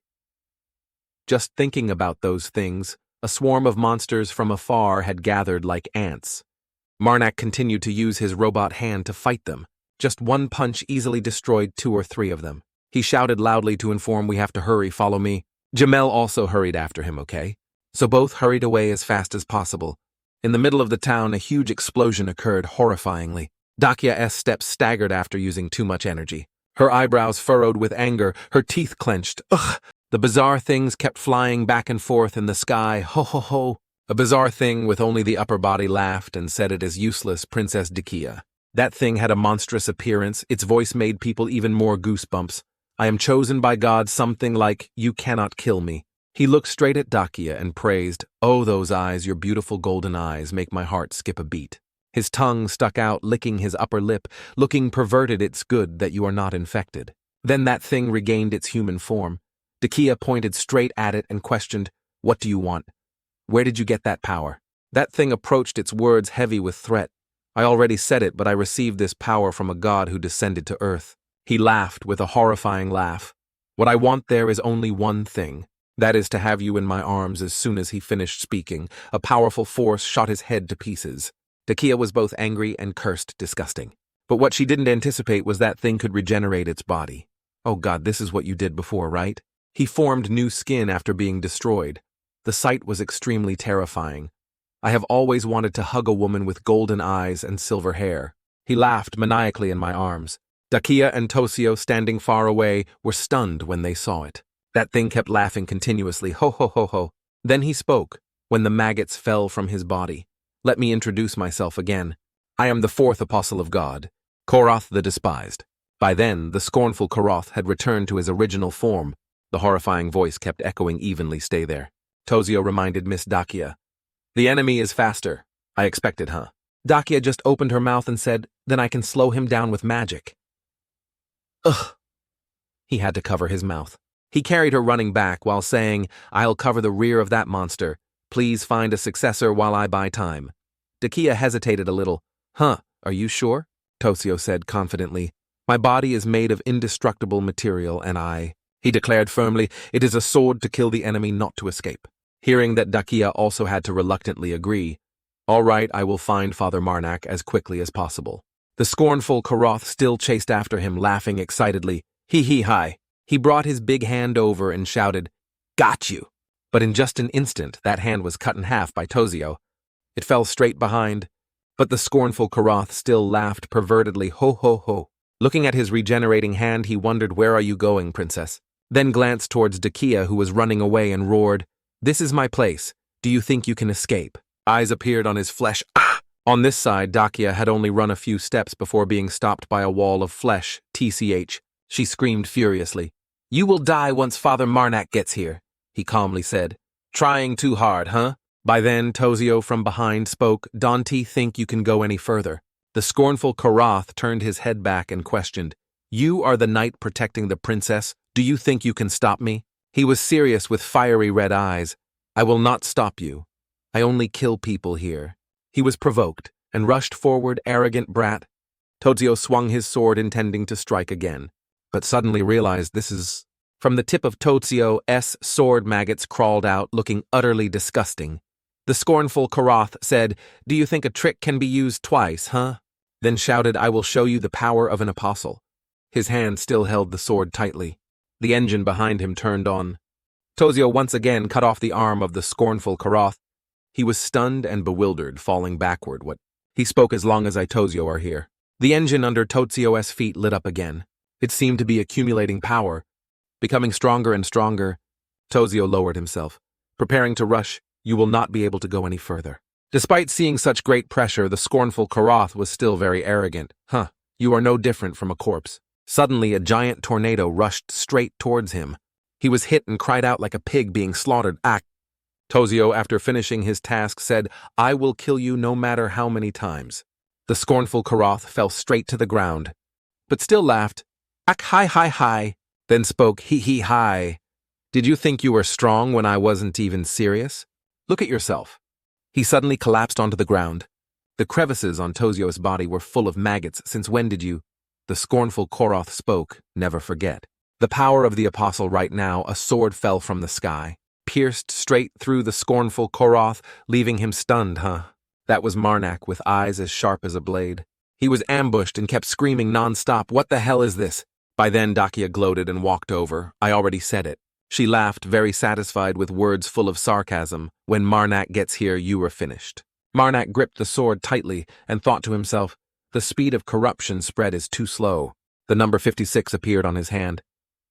Just thinking about those things, a swarm of monsters from afar had gathered like ants. Marnak continued to use his robot hand to fight them. Just one punch easily destroyed 2 or 3 of them. He shouted loudly to inform, we have to hurry, follow me. Jamel also hurried after him, okay? So both hurried away as fast as possible. In the middle of the town, a huge explosion occurred horrifyingly. Dakia's steps staggered after using too much energy. Her eyebrows furrowed with anger, her teeth clenched. Ugh! The bizarre things kept flying back and forth in the sky. Ho ho ho! A bizarre thing with only the upper body laughed and said it as useless, Princess Dakia. That thing had a monstrous appearance, its voice made people even more goosebumps. I am chosen by God, something like, you cannot kill me. He looked straight at Dakia and praised, oh, those eyes, your beautiful golden eyes, make my heart skip a beat. His tongue stuck out, licking his upper lip, looking perverted. It's good that you are not infected. Then that thing regained its human form. Dakia pointed straight at it and questioned, what do you want? Where did you get that power? That thing approached, its words heavy with threat. I already said it, but I received this power from a god who descended to earth. He laughed with a horrifying laugh. What I want there is only one thing. That is to have you in my arms. As soon as he finished speaking, a powerful force shot his head to pieces. Dakia was both angry and cursed disgusting. But what she didn't anticipate was that thing could regenerate its body. Oh God, this is what you did before, right? He formed new skin after being destroyed. The sight was extremely terrifying. I have always wanted to hug a woman with golden eyes and silver hair. He laughed maniacally in my arms. Dakia and Tosio, standing far away, were stunned when they saw it. That thing kept laughing continuously, ho ho ho ho. Then he spoke, when the maggots fell from his body. Let me introduce myself again. I am the 4th apostle of God, Koroth the Despised. By then, the scornful Karoth had returned to his original form. The horrifying voice kept echoing evenly, "Stay there." Tozio reminded Miss Dakia. "The enemy is faster. I expected, huh?" Dakia just opened her mouth and said, "Then I can slow him down with magic." Ugh. He had to cover his mouth. He carried her running back while saying, "I'll cover the rear of that monster. Please find a successor while I buy time." Dakia hesitated a little. "Huh, are you sure?" Tozio said confidently. "My body is made of indestructible material and he declared firmly, "It is a sword to kill the enemy, not to escape." Hearing that Dakia also had to reluctantly agree, "All right, I will find Father Marnak as quickly as possible." The scornful Karoth still chased after him, laughing excitedly. Hi. He brought his big hand over and shouted, "Got you!" But in just an instant, that hand was cut in half by Tozio. It fell straight behind, but the scornful Karoth still laughed pervertedly, "Ho ho ho." Looking at his regenerating hand, he wondered, "Where are you going, princess?" Then glanced towards Dakia, who was running away, and roared, "This is my place. Do you think you can escape?" Eyes appeared on his flesh. Ah! On this side, Dakia had only run a few steps before being stopped by a wall of flesh, TCH. She screamed furiously. "You will die once Father Marnak gets here," he calmly said. "Trying too hard, huh?" By then, Tozio from behind spoke, "Don't think you can go any further?" The scornful Karoth turned his head back and questioned, "You are the knight protecting the princess. Do you think you can stop me?" He was serious with fiery red eyes. "I will not stop you. I only kill people here." He was provoked and rushed forward, arrogant brat. Tozio swung his sword intending to strike again, but suddenly realized this is... From the tip of Tozio's sword, maggots crawled out, looking utterly disgusting. The scornful Karoth said, "Do you think a trick can be used twice, huh?" Then shouted, "I will show you the power of an apostle." His hand still held the sword tightly. The engine behind him turned on. Tozio once again cut off the arm of the scornful Karoth. He was stunned and bewildered, falling backward. "What?" He spoke, "As long as I Tozio are here." The engine under Tozio's feet lit up again. It seemed to be accumulating power, becoming stronger and stronger. Tozio lowered himself, preparing to rush. "You will not be able to go any further." Despite seeing such great pressure, the scornful Karoth was still very arrogant. "Huh, you are no different from a corpse." Suddenly, a giant tornado rushed straight towards him. He was hit and cried out like a pig being slaughtered. "Ah!" Tozio, after finishing his task, said, "I will kill you no matter how many times." The scornful Karoth fell straight to the ground, but still laughed. "Ak hi, then spoke, hi. Did you think you were strong when I wasn't even serious? Look at yourself." He suddenly collapsed onto the ground. The crevices on Tozio's body were full of maggots. "Since when did you..." The scornful Karoth spoke, "Never forget." The power of the apostle right now, a sword fell from the sky, pierced straight through the scornful Karoth, leaving him stunned, huh? That was Marnak with eyes as sharp as a blade. He was ambushed and kept screaming non-stop, "What the hell is this?" By then Dakia gloated and walked over. "I already said it." She laughed, very satisfied with words full of sarcasm. "When Marnak gets here, you are finished." Marnak gripped the sword tightly and thought to himself, "The speed of corruption spread is too slow." The number 56 appeared on his hand.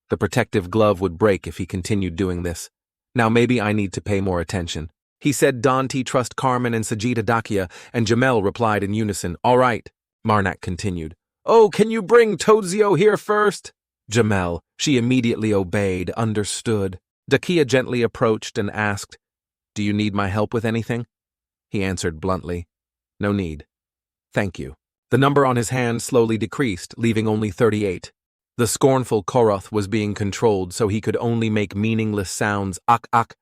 The protective glove would break if he continued doing this. "Now maybe I need to pay more attention." He said, "Don't trust Carmen and Sajida Dakia," and Jamel replied in unison, "All right." Marnak continued, "Oh, can you bring Tozio here first?" Jamel, she immediately obeyed, understood. Dakia gently approached and asked, "Do you need my help with anything?" He answered bluntly, "No need. Thank you." The number on his hand slowly decreased, leaving only 38. The scornful Karoth was being controlled, so he could only make meaningless sounds. Ak.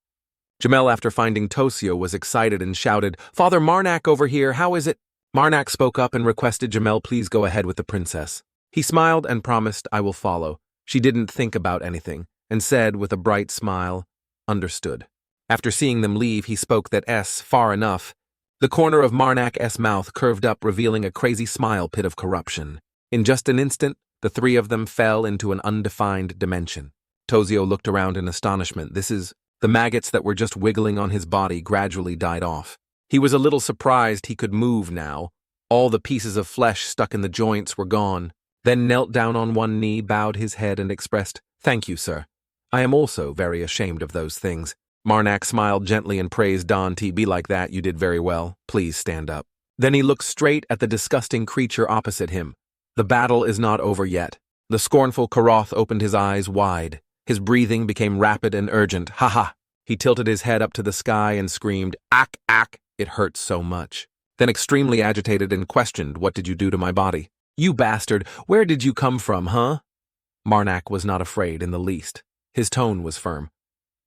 Jamel, after finding Tozio, was excited and shouted, "Father Marnak over here, how is it?" Marnak spoke up and requested Jamel please go ahead with the princess. He smiled and promised, "I will follow." She didn't think about anything, and said with a bright smile, "Understood." After seeing them leave, he spoke that far enough. The corner of Marnak's mouth curved up, revealing a crazy smile pit of corruption. In just an instant, the three of them fell into an undefined dimension. Tozio looked around in astonishment. The maggots that were just wiggling on his body gradually died off. He was a little surprised he could move now. All the pieces of flesh stuck in the joints were gone. Then knelt down on one knee, bowed his head, and expressed, "Thank you, sir. I am also very ashamed of those things." Marnak smiled gently and praised Dante. "Be like that, you did very well. Please stand up." Then he looked straight at the disgusting creature opposite him. "The battle is not over yet. The scornful Karoth opened his eyes wide. His breathing became rapid and urgent. Ha ha! He tilted his head up to the sky and screamed, "Ack, ack!" It hurt so much. Then extremely agitated and questioned, "What did you do to my body? You bastard, where did you come from, huh?" Marnak was not afraid in the least. His tone was firm.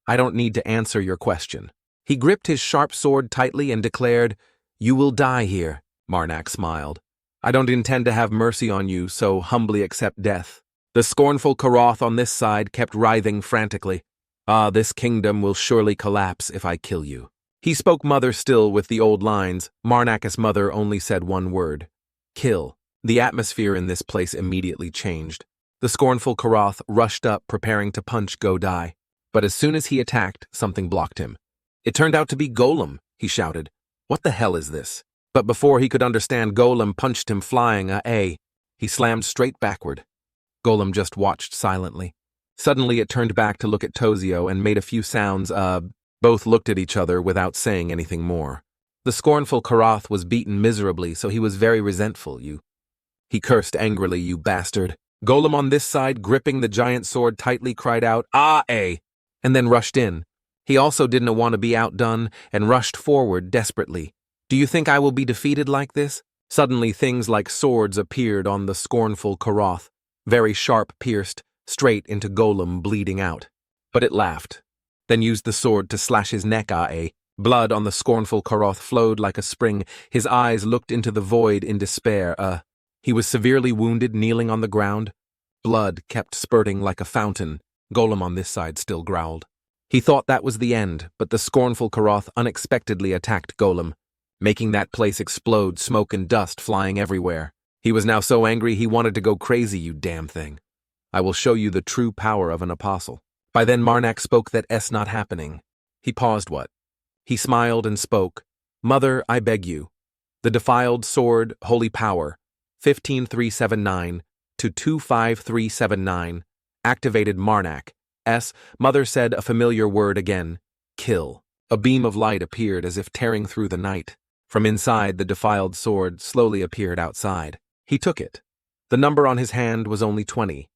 "I don't need to answer your question." He gripped his sharp sword tightly and declared, "You will die here." Marnak smiled. "I don't intend to have mercy on you, so humbly accept death." The scornful Karoth on this side kept writhing frantically. "Ah, this kingdom will surely collapse if I kill you." He spoke mother still with the old lines. Marnak's mother only said one word: "Kill." The atmosphere in this place immediately changed. The scornful Karoth rushed up, preparing to punch Godai. But as soon as he attacked, something blocked him. It turned out to be Golem, he shouted. "What the hell is this?" But before he could understand, Golem punched him flying a. He slammed straight backward. Golem just watched silently. Suddenly it turned back to look at Tozio and made a few sounds. Both looked at each other without saying anything more. The scornful Karoth was beaten miserably, so he was very resentful. He cursed angrily, "You bastard." Golem on this side, gripping the giant sword tightly, cried out, "Ah-eh," and then rushed in. He also didn't want to be outdone and rushed forward desperately. "Do you think I will be defeated like this?" Suddenly things like swords appeared on the scornful Karoth, very sharp, pierced, straight into Golem, bleeding out. But it laughed, then used the sword to slash his neck. Blood on the scornful Karoth flowed like a spring. His eyes looked into the void in despair. He was severely wounded, kneeling on the ground. Blood kept spurting like a fountain. Golem on this side still growled. He thought that was the end, but the scornful Karoth unexpectedly attacked Golem, making that place explode, smoke and dust flying everywhere. He was now so angry he wanted to go crazy. "You damn thing. I will show you the true power of an apostle." By then Marnak spoke that not happening. He paused. "What?" He smiled and spoke. "Mother, I beg you. The defiled sword, holy power, 15379 to 25379, activated Marnak. Mother said a familiar word again. Kill. A beam of light appeared as if tearing through the night. From inside, the defiled sword slowly appeared outside. He took it. The number on his hand was only 20.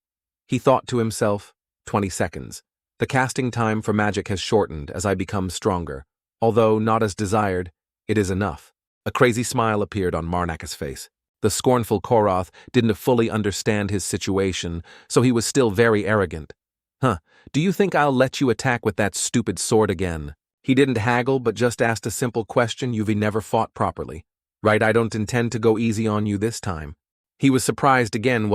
He thought to himself, 20 seconds. The casting time for magic has shortened as I become stronger. Although not as desired, it is enough. A crazy smile appeared on Marnak's face. The scornful Karoth didn't fully understand his situation, so he was still very arrogant. Do you think I'll let you attack with that stupid sword again?" He didn't haggle, but just asked a simple question. "You've never fought properly. Right, I don't intend to go easy on you this time." He was surprised again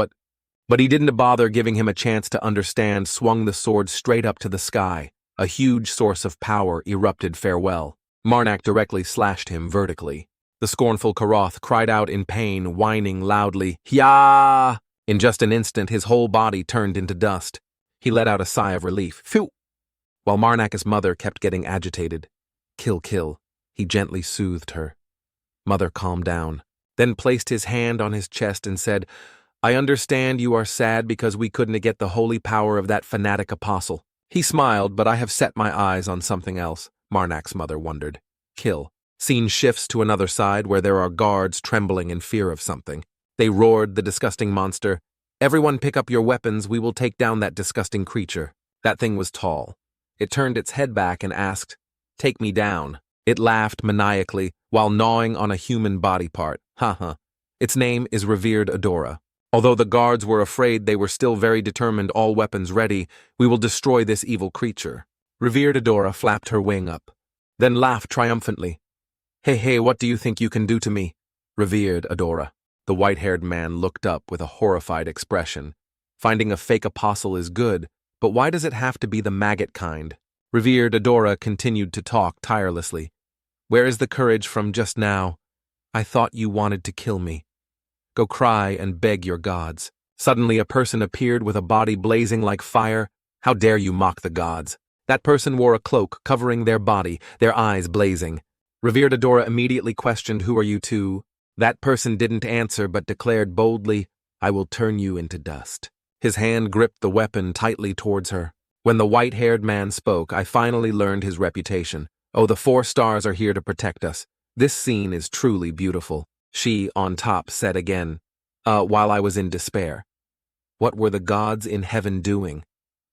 but he didn't bother giving him a chance to understand, swung the sword straight up to the sky. A huge source of power erupted farewell. Marnak directly slashed him vertically. The scornful Karoth cried out in pain, whining loudly, "Hya!" In just an instant, his whole body turned into dust. He let out a sigh of relief. Phew! While Marnak's mother kept getting agitated. "Kill, kill," he gently soothed her. Mother calmed down, then placed his hand on his chest and said, "I understand you are sad because we couldn't get the holy power of that fanatic apostle." He smiled, "But I have set my eyes on something else," Marnak's mother wondered. Kill. Scene shifts to another side where there are guards trembling in fear of something. They roared, the disgusting monster. "Everyone pick up your weapons, we will take down that disgusting creature." That thing was tall. It turned its head back and asked, "Take me down." It laughed maniacally while gnawing on a human body part. Ha. Its name is Revered Adora. Although the guards were afraid, they were still very determined, all weapons ready. "We will destroy this evil creature." Revered Adora flapped her wing up, then laughed triumphantly. Hey, what do you think you can do to me?" Revered Adora. The white-haired man looked up with a horrified expression. Finding a fake apostle is good, but why does it have to be the maggot kind? Revered Adora continued to talk tirelessly. "Where is the courage from just now? I thought you wanted to kill me. Go cry and beg your gods." Suddenly a person appeared with a body blazing like fire. "How dare you mock the gods?" That person wore a cloak covering their body, their eyes blazing. Revered Adora immediately questioned, "Who are you two?" That person didn't answer but declared boldly, "I will turn you into dust." His hand gripped the weapon tightly towards her. When the white-haired man spoke, I finally learned his reputation. "Oh, the 4 stars are here to protect us. This scene is truly beautiful," she, on top, said again, while I was in despair. What were the gods in heaven doing?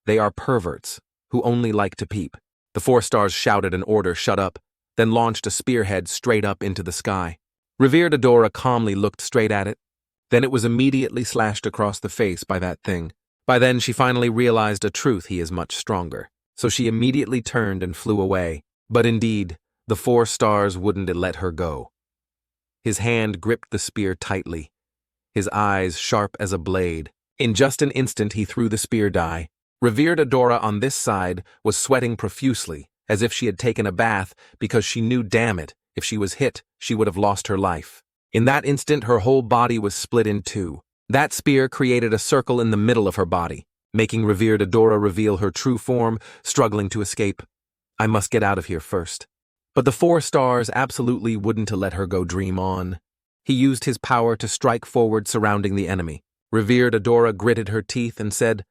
They are perverts, who only like to peep. The 4 stars shouted an order, shut up, then launched a spearhead straight up into the sky. Revered Adora calmly looked straight at it. Then it was immediately slashed across the face by that thing. By then she finally realized a truth: he is much stronger. So she immediately turned and flew away. But indeed, the 4 stars wouldn't let her go. His hand gripped the spear tightly, his eyes sharp as a blade. In just an instant he threw the spear die. Revered Adora on this side was sweating profusely, as if she had taken a bath, because she knew, damn it, if she was hit, she would have lost her life. In that instant her whole body was split in two. That spear created a circle in the middle of her body, making Revered Adora reveal her true form, struggling to escape. I must get out of here first. But the 4 stars absolutely wouldn't let her go. Dream on. He used his power to strike forward, surrounding the enemy. Revered Adora gritted her teeth and said,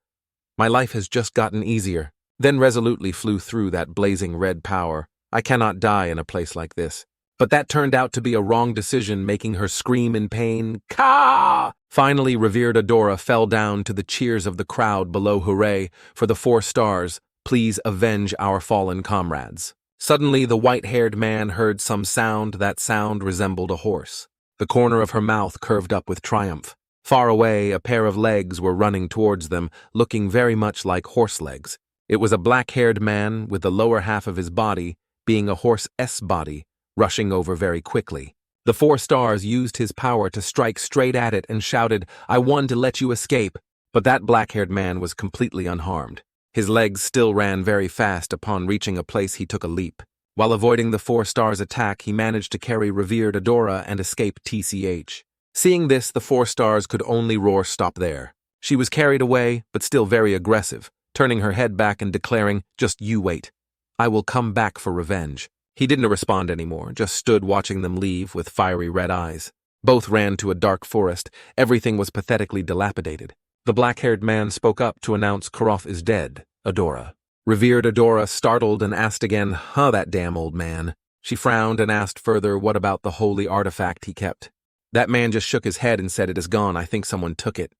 "My life has just gotten easier," then resolutely flew through that blazing red power. I cannot die in a place like this. But that turned out to be a wrong decision, making her scream in pain. Ka! Finally, Revered Adora fell down to the cheers of the crowd below. Hooray for the 4 stars, please avenge our fallen comrades. Suddenly, the white-haired man heard some sound. That sound resembled a horse. The corner of her mouth curved up with triumph. Far away, a pair of legs were running towards them, looking very much like horse legs. It was a black-haired man with the lower half of his body being a horse's body, rushing over very quickly. The 4 stars used his power to strike straight at it and shouted, "I won to let you escape." But that black-haired man was completely unharmed. His legs still ran very fast. Upon reaching a place, he took a leap. While avoiding the 4 stars' attack, he managed to carry Revered Adora and escape. TCH. Seeing this, the 4 stars could only roar, "Stop there." She was carried away, but still very aggressive, turning her head back and declaring, "Just you wait. I will come back for revenge." He didn't respond anymore, just stood watching them leave with fiery red eyes. Both ran to a dark forest. Everything was pathetically dilapidated. The black-haired man spoke up to announce, "Koroth is dead, Adora." Revered Adora startled and asked again, That damn old man." She frowned and asked further, "What about the holy artifact he kept?" That man just shook his head and said, "It is gone. I think someone took it."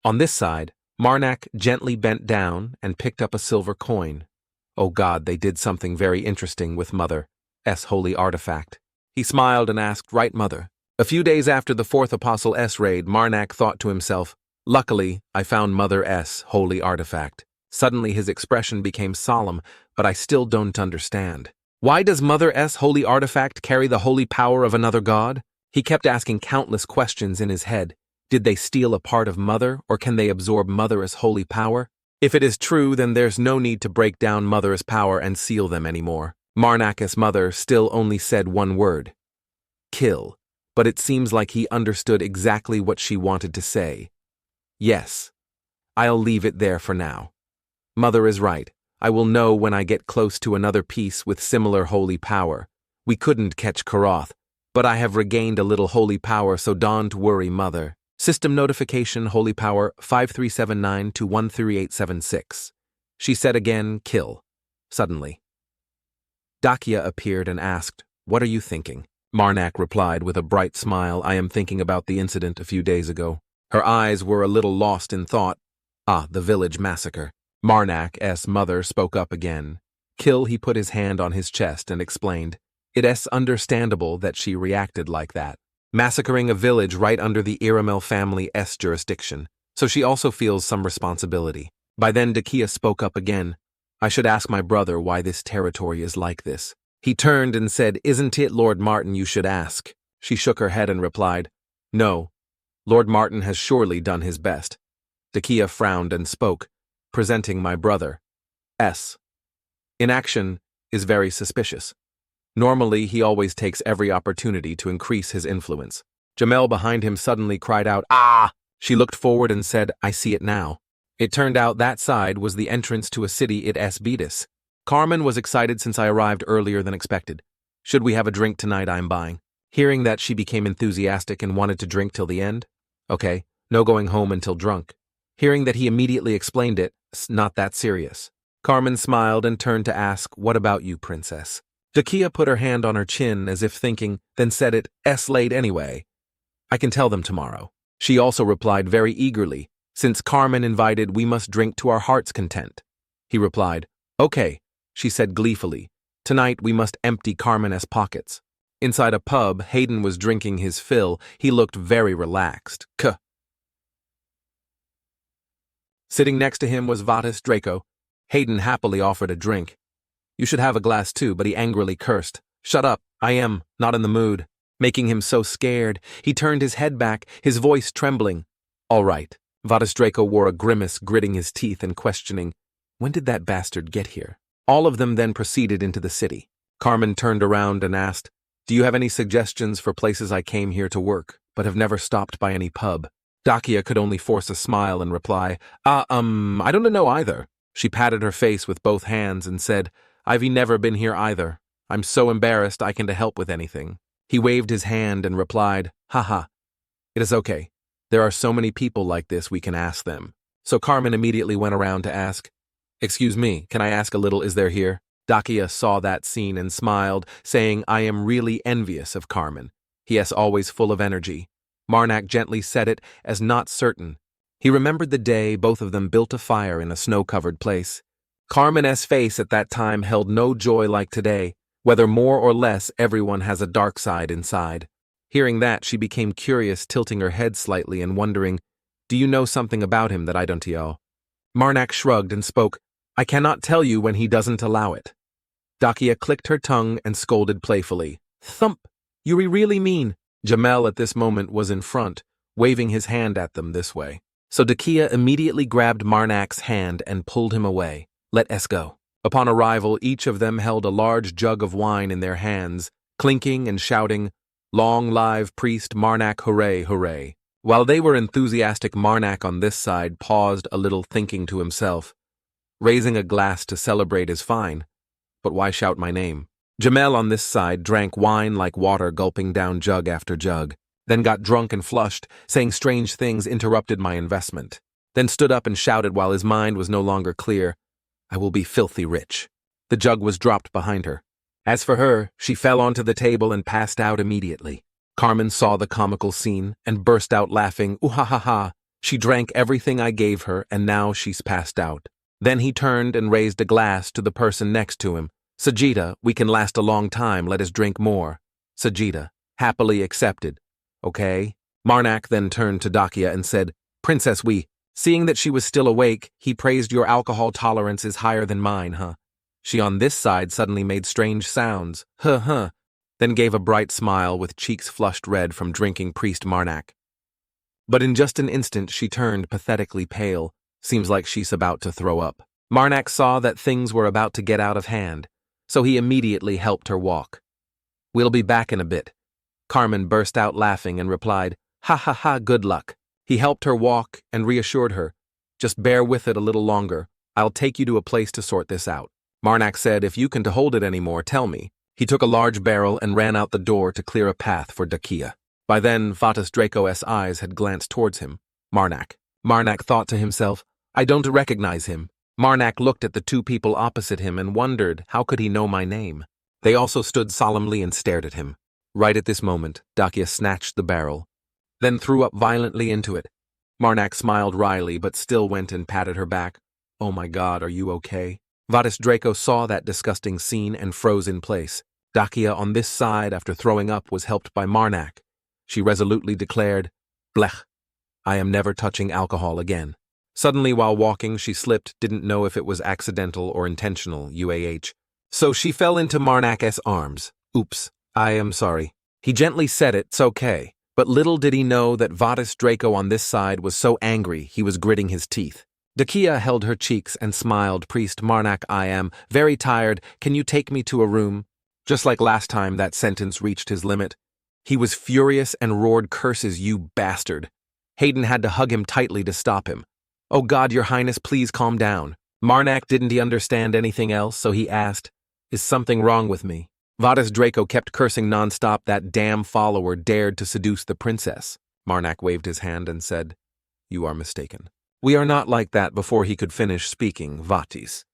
On this side, Marak gently bent down and picked up a silver coin. Oh God, they did something very interesting with Mother's holy artifact. He smiled and asked, "Right, Mother?" A few days after the 4th Apostle's raid, Marak thought to himself, "Luckily, I found Mother's holy artifact." Suddenly his expression became solemn, "But I still don't understand. Why does Mother's holy artifact carry the holy power of another god?" He kept asking countless questions in his head. Did they steal a part of Mother, or can they absorb Mother's holy power? If it is true, then there's no need to break down Mother's power and seal them anymore. Marak's mother still only said one word: kill. But it seems like he understood exactly what she wanted to say. Yes, I'll leave it there for now. Mother is right. I will know when I get close to another piece with similar holy power. We couldn't catch Koroth, but I have regained a little holy power, so don't worry, Mother. System notification, holy power 5379 to 13876. She said again, "Kill." Suddenly, Dakia appeared and asked, "What are you thinking?" Marak replied with a bright smile, "I am thinking about the incident a few days ago." Her eyes were a little lost in thought. The village massacre. Marak's mother spoke up again. "Kill." He put his hand on his chest and explained, "It's understandable that she reacted like that. Massacring a village right under the Iraml family's jurisdiction, so she also feels some responsibility." By then Dakia spoke up again. "I should ask my brother why this territory is like this." He turned and said, "Isn't it Lord Martin you should ask?" She shook her head and replied, "No, Lord Martin has surely done his best." Dakia frowned and spoke, "Presenting my brother S. in action is very suspicious. Normally, he always takes every opportunity to increase his influence." Jamel behind him suddenly cried out, "Ah!" She looked forward and said, "I see it now." It turned out that side was the entrance to a city it's Beatus. Carmen was excited since I arrived earlier than expected. "Should we have a drink tonight? I'm buying." Hearing that, she became enthusiastic and wanted to drink till the end. "Okay, no going home until drunk." Hearing that, he immediately explained it's not that serious. Carmen smiled and turned to ask, "What about you, princess?" Dakia put her hand on her chin as if thinking, then said, "It's late anyway. I can tell them tomorrow." She also replied very eagerly, Since Carmen invited, we must drink to our heart's content. He replied, Okay, she said gleefully. Tonight we must empty Carmen's pockets. Inside a pub, Hayden was drinking his fill. He looked very relaxed. Sitting next to him was Vatis Draco. Hayden happily offered a drink. You should have a glass too, but he angrily cursed. Shut up, I am not in the mood. Making him so scared, he turned his head back, his voice trembling. All right. Vatis Draco wore a grimace, gritting his teeth and questioning, when did that bastard get here? All of them then proceeded into the city. Carmen turned around and asked, Do you have any suggestions for places I came here to work, but have never stopped by any pub? Dakia could only force a smile and reply, I don't know either. She patted her face with both hands and said, I've never been here either. I'm so embarrassed I can't help with anything. He waved his hand and replied, Haha. It is okay. There are so many people like this we can ask them. So Carmen immediately went around to ask, Excuse me, can I ask a little, is there here? Dakia saw that scene and smiled, saying, I am really envious of Carmen. He is always full of energy. Marnak gently said it as not certain. He remembered the day both of them built a fire in a snow-covered place. Carmen's face at that time held no joy like today. Whether more or less, everyone has a dark side inside. Hearing that, she became curious, tilting her head slightly and wondering, Do you know something about him that I don't know? Marnak shrugged and spoke, I cannot tell you when he doesn't allow it. Dakia clicked her tongue and scolded playfully. Thump! You really mean? Jamel at this moment was in front, waving his hand at them this way. So Dakia immediately grabbed Marnak's hand and pulled him away. Let us go. Upon arrival, each of them held a large jug of wine in their hands, clinking and shouting, Long live priest Marnak, hooray, hooray. While they were enthusiastic, Marnak on this side paused a little, thinking to himself, Raising a glass to celebrate is fine, but why shout my name? Jamel on this side drank wine like water, gulping down jug after jug, then got drunk and flushed, saying strange things interrupted my investment, then stood up and shouted while his mind was no longer clear, I will be filthy rich. The jug was dropped behind her. As for her, she fell onto the table and passed out immediately. Carmen saw the comical scene and burst out laughing, Ooh-ha-ha-ha. She drank everything I gave her and now she's passed out. Then he turned and raised a glass to the person next to him. Sajida, we can last a long time, let us drink more. Sajida, happily accepted. Okay. Marnak then turned to Dakia and said, Princess, seeing that she was still awake, he praised your alcohol tolerance is higher than mine, huh? She on this side suddenly made strange sounds, then gave a bright smile with cheeks flushed red from drinking priest Marnak. But in just an instant she turned pathetically pale, seems like she's about to throw up. Marnak saw that things were about to get out of hand, so he immediately helped her walk. We'll be back in a bit. Carmen burst out laughing and replied, Ha ha ha, good luck. He helped her walk and reassured her, Just bear with it a little longer, I'll take you to a place to sort this out. Marnak said, If you can't hold it anymore, tell me. He took a large barrel and ran out the door to clear a path for Dakia. By then, Vatis Draco's eyes had glanced towards him. Marnak. Marnak thought to himself, I don't recognize him. Marnak looked at the two people opposite him and wondered, how could he know my name? They also stood solemnly and stared at him. Right at this moment, Dakia snatched the barrel, then threw up violently into it. Marnak smiled wryly but still went and patted her back. Oh my God, are you okay? Vatis Draco saw that disgusting scene and froze in place. Dakia on this side, after throwing up, was helped by Marnak. She resolutely declared, Blech, I am never touching alcohol again. Suddenly, while walking, she slipped, didn't know if it was accidental or intentional, UAH. So she fell into Marnak's arms. Oops, I am sorry. He gently said it's okay, but little did he know that Vatis Draco on this side was so angry he was gritting his teeth. Dakia held her cheeks and smiled, Priest Marnak, I am very tired, can you take me to a room? Just like last time, that sentence reached his limit. He was furious and roared curses, you bastard. Hayden had to hug him tightly to stop him. Oh God, your highness, please calm down. Marnak didn't he understand anything else, so he asked, Is something wrong with me? Vatis Draco kept cursing nonstop. That damn follower dared to seduce the princess. Marnak waved his hand and said, You are mistaken. We are not like that. Before he could finish speaking, Vatis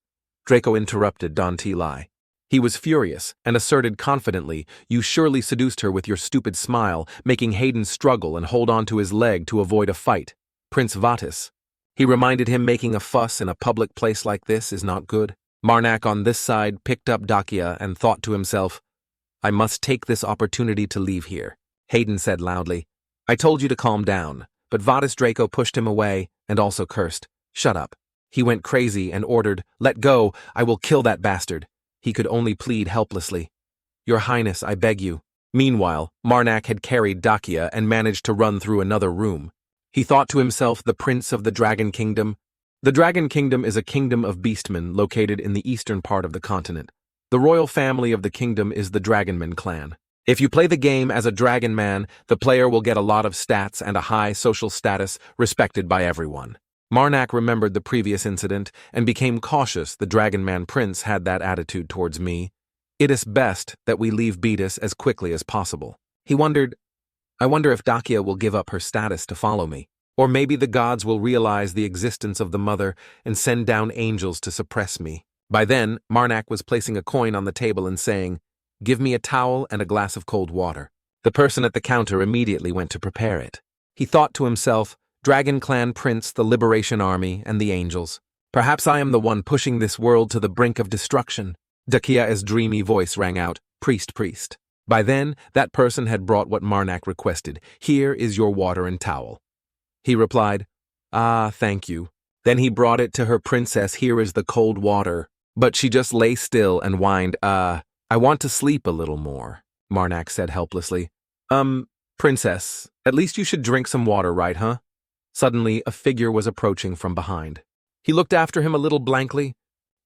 Draco interrupted Dantilai. He was furious and asserted confidently, You surely seduced her with your stupid smile, making Hayden struggle and hold on to his leg to avoid a fight. Prince Vatis, He reminded him making a fuss in a public place like this is not good. Marnak on this side picked up Dakia and thought to himself, I must take this opportunity to leave here. Hayden said loudly, I told you to calm down, but Vadis Draco pushed him away and also cursed, shut up. He went crazy and ordered, let go, I will kill that bastard. He could only plead helplessly. Your Highness, I beg you. Meanwhile, Marnak had carried Dakia and managed to run through another room. He thought to himself, the Prince of the Dragon Kingdom. The Dragon Kingdom is a kingdom of beastmen located in the eastern part of the continent. The royal family of the kingdom is the Dragonman clan. If you play the game as a Dragon Man, the player will get a lot of stats and a high social status respected by everyone. Marnak remembered the previous incident and became cautious. The Dragon Man Prince had that attitude towards me. It is best that we leave Beatus as quickly as possible. He wondered, I wonder if Dakia will give up her status to follow me. Or maybe the gods will realize the existence of the mother and send down angels to suppress me. By then, Marnak was placing a coin on the table and saying, give me a towel and a glass of cold water. The person at the counter immediately went to prepare it. He thought to himself, Dragon Clan Prince, the Liberation Army, and the angels. Perhaps I am the one pushing this world to the brink of destruction. Dakia's dreamy voice rang out, priest, priest. By then, that person had brought what Marnak requested. Here is your water and towel. He replied, ah, thank you. Then he brought it to her princess. Here is the cold water. But she just lay still and whined, I want to sleep a little more, Marnak said helplessly. Princess, at least you should drink some water, right, huh? Suddenly, a figure was approaching from behind. He looked after him a little blankly.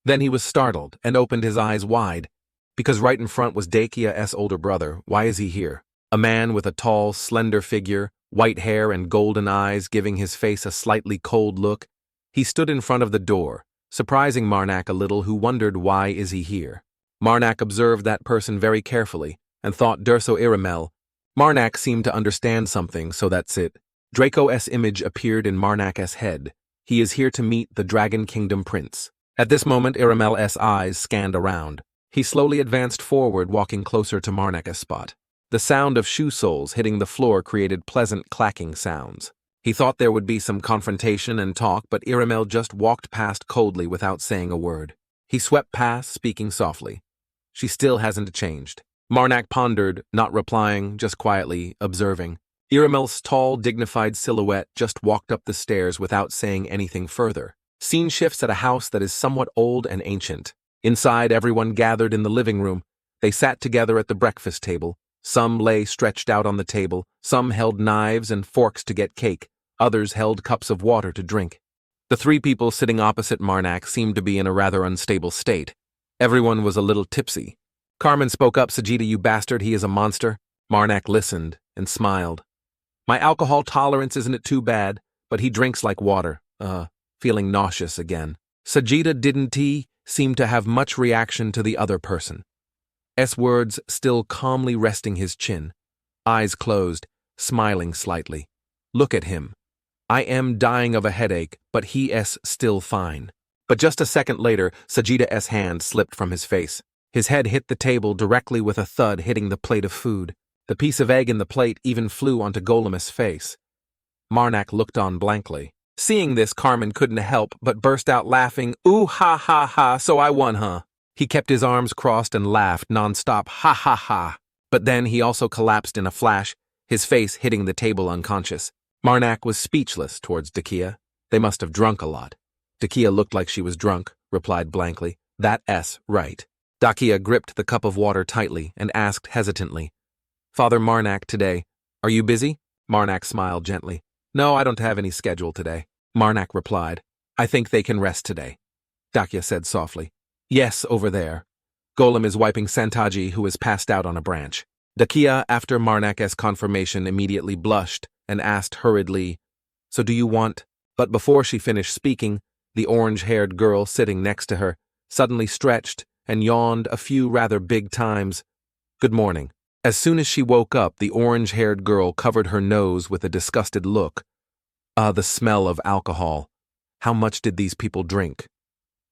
Then he was startled and opened his eyes wide, because right in front was Dakia's older brother. Why is he here? A man with a tall, slender figure, white hair and golden eyes giving his face a slightly cold look. He stood in front of the door, surprising Marnak a little, who wondered why is he here. Marnak observed that person very carefully and thought Durso Iraml. Marnak seemed to understand something, so that's it. Draco's image appeared in Marnak's head. He is here to meet the Dragon Kingdom Prince. At this moment, Iraml's eyes scanned around. He slowly advanced forward, walking closer to Marnak's spot. The sound of shoe soles hitting the floor created pleasant clacking sounds. He thought there would be some confrontation and talk, but Iraml just walked past coldly without saying a word. He swept past, speaking softly. She still hasn't changed. Marnak pondered, not replying, just quietly observing. Iraml's tall, dignified silhouette just walked up the stairs without saying anything further. Scene shifts at a house that is somewhat old and ancient. Inside, everyone gathered in the living room. They sat together at the breakfast table. Some lay stretched out on the table. Some held knives and forks to get cake. Others held cups of water to drink. The three people sitting opposite Marnak seemed to be in a rather unstable state. Everyone was a little tipsy. Carmen spoke up, Sajida, you bastard, he is a monster. Marnak listened and smiled. My alcohol tolerance isn't too bad, but he drinks like water. Feeling nauseous again. Sajida didn't seem to have much reaction to the other person. Words still calmly resting his chin. Eyes closed, smiling slightly. Look at him. I am dying of a headache, but he is still fine. But just a second later, Sajida's hand slipped from his face. His head hit the table directly with a thud, hitting the plate of food. The piece of egg in the plate even flew onto Golem's face. Marnak looked on blankly. Seeing this, Carmen couldn't help but burst out laughing. Ooh, ha ha ha, so I won, huh? He kept his arms crossed and laughed nonstop, ha ha ha. But then he also collapsed in a flash, his face hitting the table unconscious. Marnak was speechless towards Dakia. They must have drunk a lot. Dakia looked like she was drunk, replied blankly. That's right. Dakia gripped the cup of water tightly and asked hesitantly, Father Marnak today, are you busy? Marnak smiled gently. No, I don't have any schedule today. Marnak replied. I think they can rest today. Dakia said softly. Yes, over there. Golem is wiping Santaji, who is passed out on a branch. Dakia, after Marnak's confirmation, immediately blushed and asked hurriedly, So do you want? But before she finished speaking, the orange-haired girl sitting next to her suddenly stretched and yawned a few rather big times. Good morning. As soon as she woke up, the orange-haired girl covered her nose with a disgusted look. The smell of alcohol. How much did these people drink?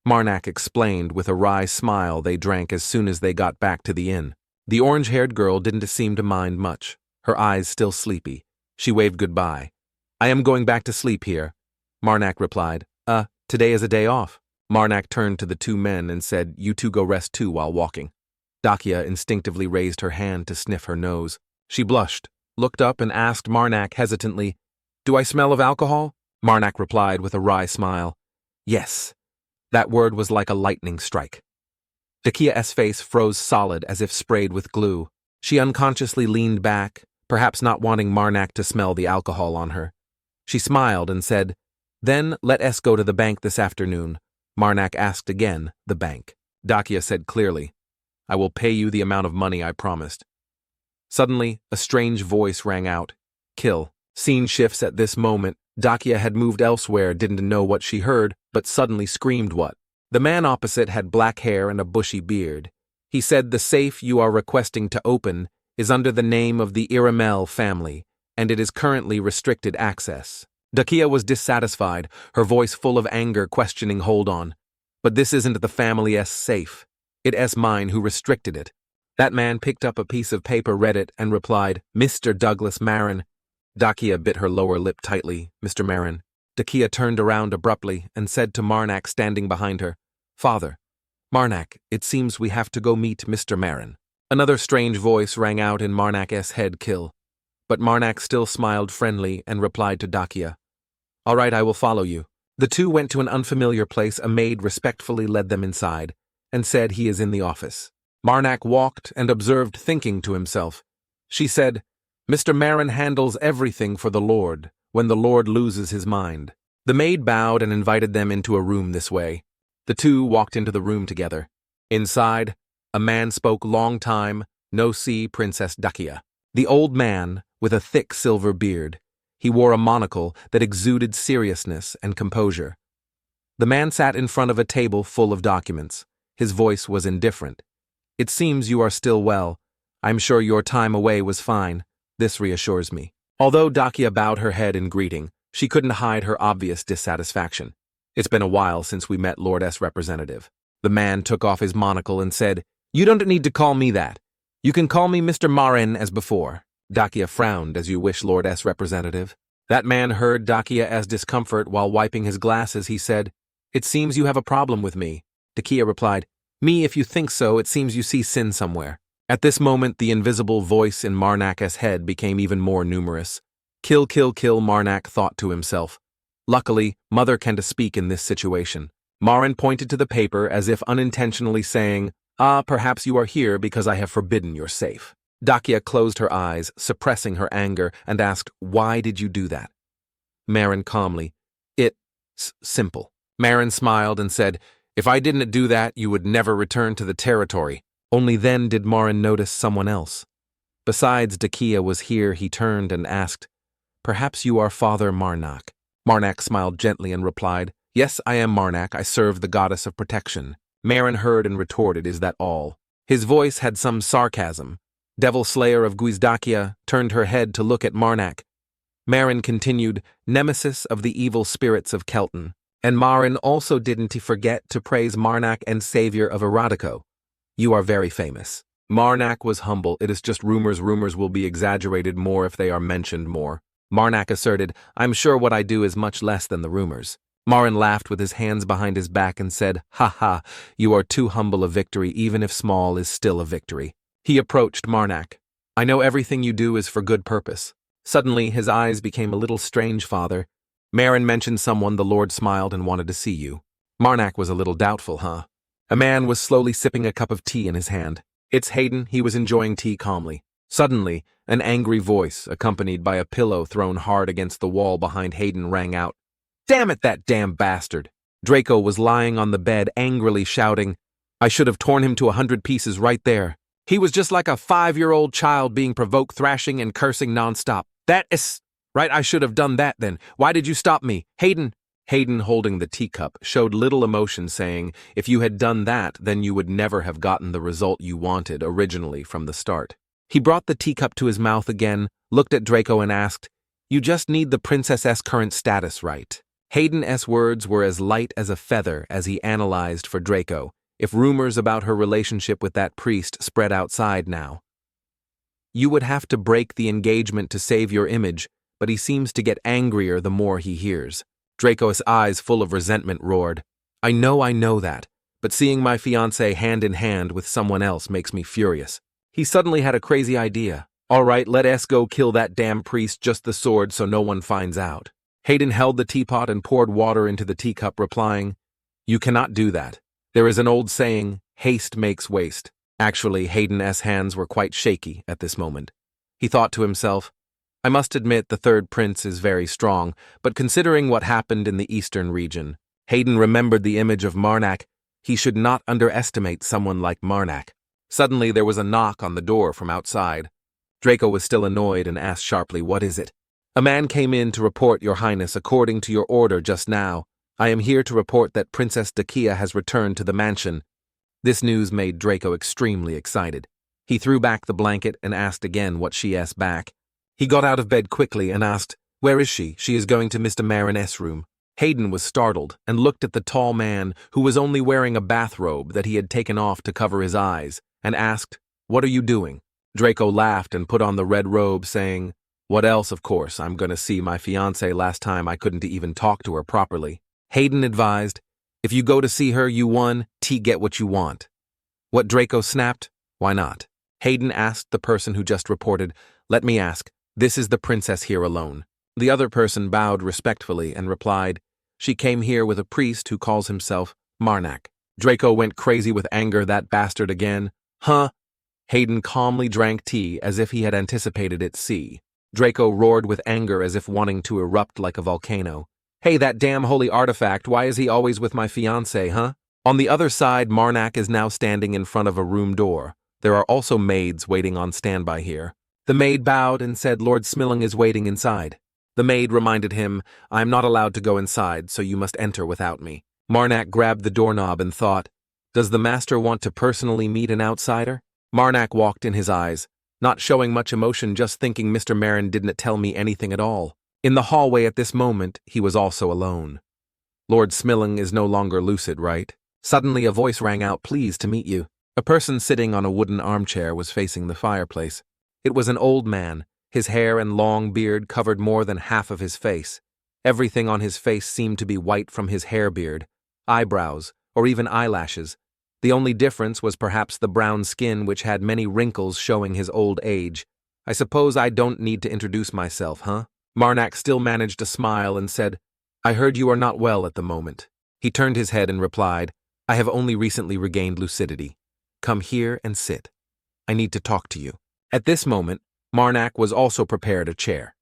Marnak explained with a wry smile they drank as soon as they got back to the inn. The orange-haired girl didn't seem to mind much, her eyes still sleepy. She waved goodbye. I am going back to sleep here. Marnak replied, today is a day off. Marnak turned to the two men and said, you two go rest too while walking. Dakia instinctively raised her hand to sniff her nose. She blushed, looked up and asked Marnak hesitantly, do I smell of alcohol? Marnak replied with a wry smile, yes. That word was like a lightning strike. Dakia's face froze solid as if sprayed with glue. She unconsciously leaned back, perhaps not wanting Marnak to smell the alcohol on her. She smiled and said, then let us go to the bank this afternoon. Marnak asked again, the bank. Dakia said clearly, I will pay you the amount of money I promised. Suddenly, a strange voice rang out, kill. Scene shifts at this moment. Dakia had moved elsewhere, didn't know what she heard, but suddenly screamed what. The man opposite had black hair and a bushy beard. He said the safe you are requesting to open is under the name of the Iraml family, and it is currently restricted access. Dakia was dissatisfied, her voice full of anger questioning hold on. But this isn't the family's safe. It's mine who restricted it. That man picked up a piece of paper, read it, and replied, Mr. Douglas Marin. Dakia bit her lower lip tightly, Mr. Marin. Dakia turned around abruptly and said to Marnak standing behind her, Father, Marnak, it seems we have to go meet Mr. Marin. Another strange voice rang out in Marnak's head, kill. But Marnak still smiled friendly and replied to Dakia, all right, I will follow you. The two went to an unfamiliar place. A maid respectfully led them inside and said he is in the office. Marnak walked and observed, thinking to himself. She said, Mr. Marin handles everything for the Lord when the Lord loses his mind. The maid bowed and invited them into a room this way. The two walked into the room together. Inside, a man spoke long time, no see Princess Dakia. The old man, with a thick silver beard. He wore a monocle that exuded seriousness and composure. The man sat in front of a table full of documents. His voice was indifferent. It seems you are still well. I'm sure your time away was fine. This reassures me. Although Dakia bowed her head in greeting, she couldn't hide her obvious dissatisfaction. It's been a while since we met Lord's representative. The man took off his monocle and said, you don't need to call me that. You can call me Mr. Marin as before. Dakia frowned, as you wish, Lord's representative. That man heard Dakia's discomfort while wiping his glasses. He said, it seems you have a problem with me. Dakia replied, me, if you think so, it seems you see sin somewhere. At this moment, the invisible voice in Marnak's head became even more numerous. Kill, kill, kill, Marnak thought to himself. Luckily, Mother can speak in this situation. Marin pointed to the paper as if unintentionally saying, perhaps you are here because I have forbidden your safe. Dakia closed her eyes, suppressing her anger, and asked, why did you do that? Marin calmly, it's simple. Marin smiled and said, if I didn't do that, you would never return to the territory. Only then did Marin notice someone else. Besides Dakia was here, he turned and asked, perhaps you are Father Marnak. Marnak smiled gently and replied, yes, I am Marnak. I serve the goddess of protection. Marin heard and retorted, is that all? His voice had some sarcasm. Devil Slayer of Dakia turned her head to look at Marnak. Marin continued, nemesis of the evil spirits of Kenton. And Marin also didn't forget to praise Marnak and savior of Erotico. You are very famous. Marnak was humble. It is just rumors. Rumors will be exaggerated more if they are mentioned more. Marnak asserted, I'm sure what I do is much less than the rumors. Marin laughed with his hands behind his back and said, ha ha, you are too humble. A victory, even if small, is still a victory. He approached Marnak. I know everything you do is for good purpose. Suddenly, his eyes became a little strange, Father. Marin mentioned someone. The Lord smiled and wanted to see you. Marnak was a little doubtful, huh? A man was slowly sipping a cup of tea in his hand. It's Hayden. He was enjoying tea calmly. Suddenly, an angry voice, accompanied by a pillow thrown hard against the wall behind Hayden, rang out. Damn it, that damn bastard! Draco was lying on the bed, angrily shouting, I should have torn him to 100 pieces right there. He was just like a 5-year-old child being provoked, thrashing and cursing nonstop. That is... right, I should have done that then. Why did you stop me? Hayden! Hayden, holding the teacup, showed little emotion, saying, if you had done that, then you would never have gotten the result you wanted originally from the start. He brought the teacup to his mouth again, looked at Draco and asked, you just need the princess's current status right. Hayden's words were as light as a feather as he analyzed for Draco. If rumors about her relationship with that priest spread outside now. You would have to break the engagement to save your image, but he seems to get angrier the more he hears. Draco's eyes full of resentment roared. I know that, but seeing my fiancé hand in hand with someone else makes me furious. He suddenly had a crazy idea. All right, let us go kill that damn priest, just the sword so no one finds out. Hayden held the teapot and poured water into the teacup, replying, You cannot do that. There is an old saying, haste makes waste. Actually, Hayden's hands were quite shaky at this moment. He thought to himself, I must admit the third prince is very strong, but considering what happened in the eastern region, Hayden remembered the image of Marak. He should not underestimate someone like Marak. Suddenly there was a knock on the door from outside. Draco was still annoyed and asked sharply, What is it? A man came in to report, Your Highness, according to your order just now. I am here to report that Princess Dakia has returned to the mansion. This news made Draco extremely excited. He threw back the blanket and asked again what she asked back. He got out of bed quickly and asked, Where is she? She is going to Mr. Marin's room. Hayden was startled and looked at the tall man who was only wearing a bathrobe that he had taken off to cover his eyes, and asked, What are you doing? Draco laughed and put on the red robe, saying, What else, of course, I'm going to see my fiancée. Last time I couldn't even talk to her properly. Hayden advised, If you go to see her, you get what you want. What? Draco snapped, Why not? Hayden asked the person who just reported, Let me ask, this is the princess here alone. The other person bowed respectfully and replied, She came here with a priest who calls himself Marak. Draco went crazy with anger. That bastard again. Huh? Hayden calmly drank tea as if he had anticipated it. See. Draco roared with anger as if wanting to erupt like a volcano. Hey, that damn holy artifact, why is he always with my fiancé, huh? On the other side, Marak is now standing in front of a room door. There are also maids waiting on standby here. The maid bowed and said Lord Smilling is waiting inside. The maid reminded him, I am not allowed to go inside, so you must enter without me. Marak grabbed the doorknob and thought, Does the master want to personally meet an outsider? Marak walked in his eyes, not showing much emotion, just thinking Mr. Marin didn't tell me anything at all. In the hallway at this moment, he was also alone. Lord Smilling is no longer lucid, right? Suddenly a voice rang out, Pleased to meet you. A person sitting on a wooden armchair was facing the fireplace. It was an old man. His hair and long beard covered more than half of his face. Everything on his face seemed to be white from his hair, beard, eyebrows, or even eyelashes. The only difference was perhaps the brown skin, which had many wrinkles showing his old age. I suppose I don't need to introduce myself, huh? Marak still managed a smile and said, I heard you are not well at the moment. He turned his head and replied, I have only recently regained lucidity. Come here and sit. I need to talk to you. At this moment, Marak was also prepared a chair.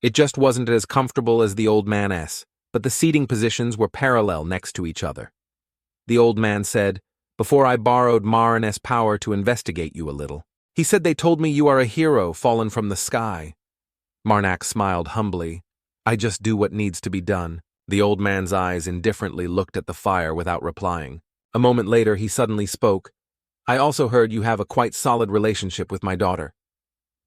It just wasn't as comfortable as the old man's, but the seating positions were parallel next to each other. The old man said, Before I borrowed Marin's power to investigate you a little. He said they told me you are a hero fallen from the sky. Marak smiled humbly. I just do what needs to be done. The old man's eyes indifferently looked at the fire without replying. A moment later, he suddenly spoke. I also heard you have a quite solid relationship with my daughter.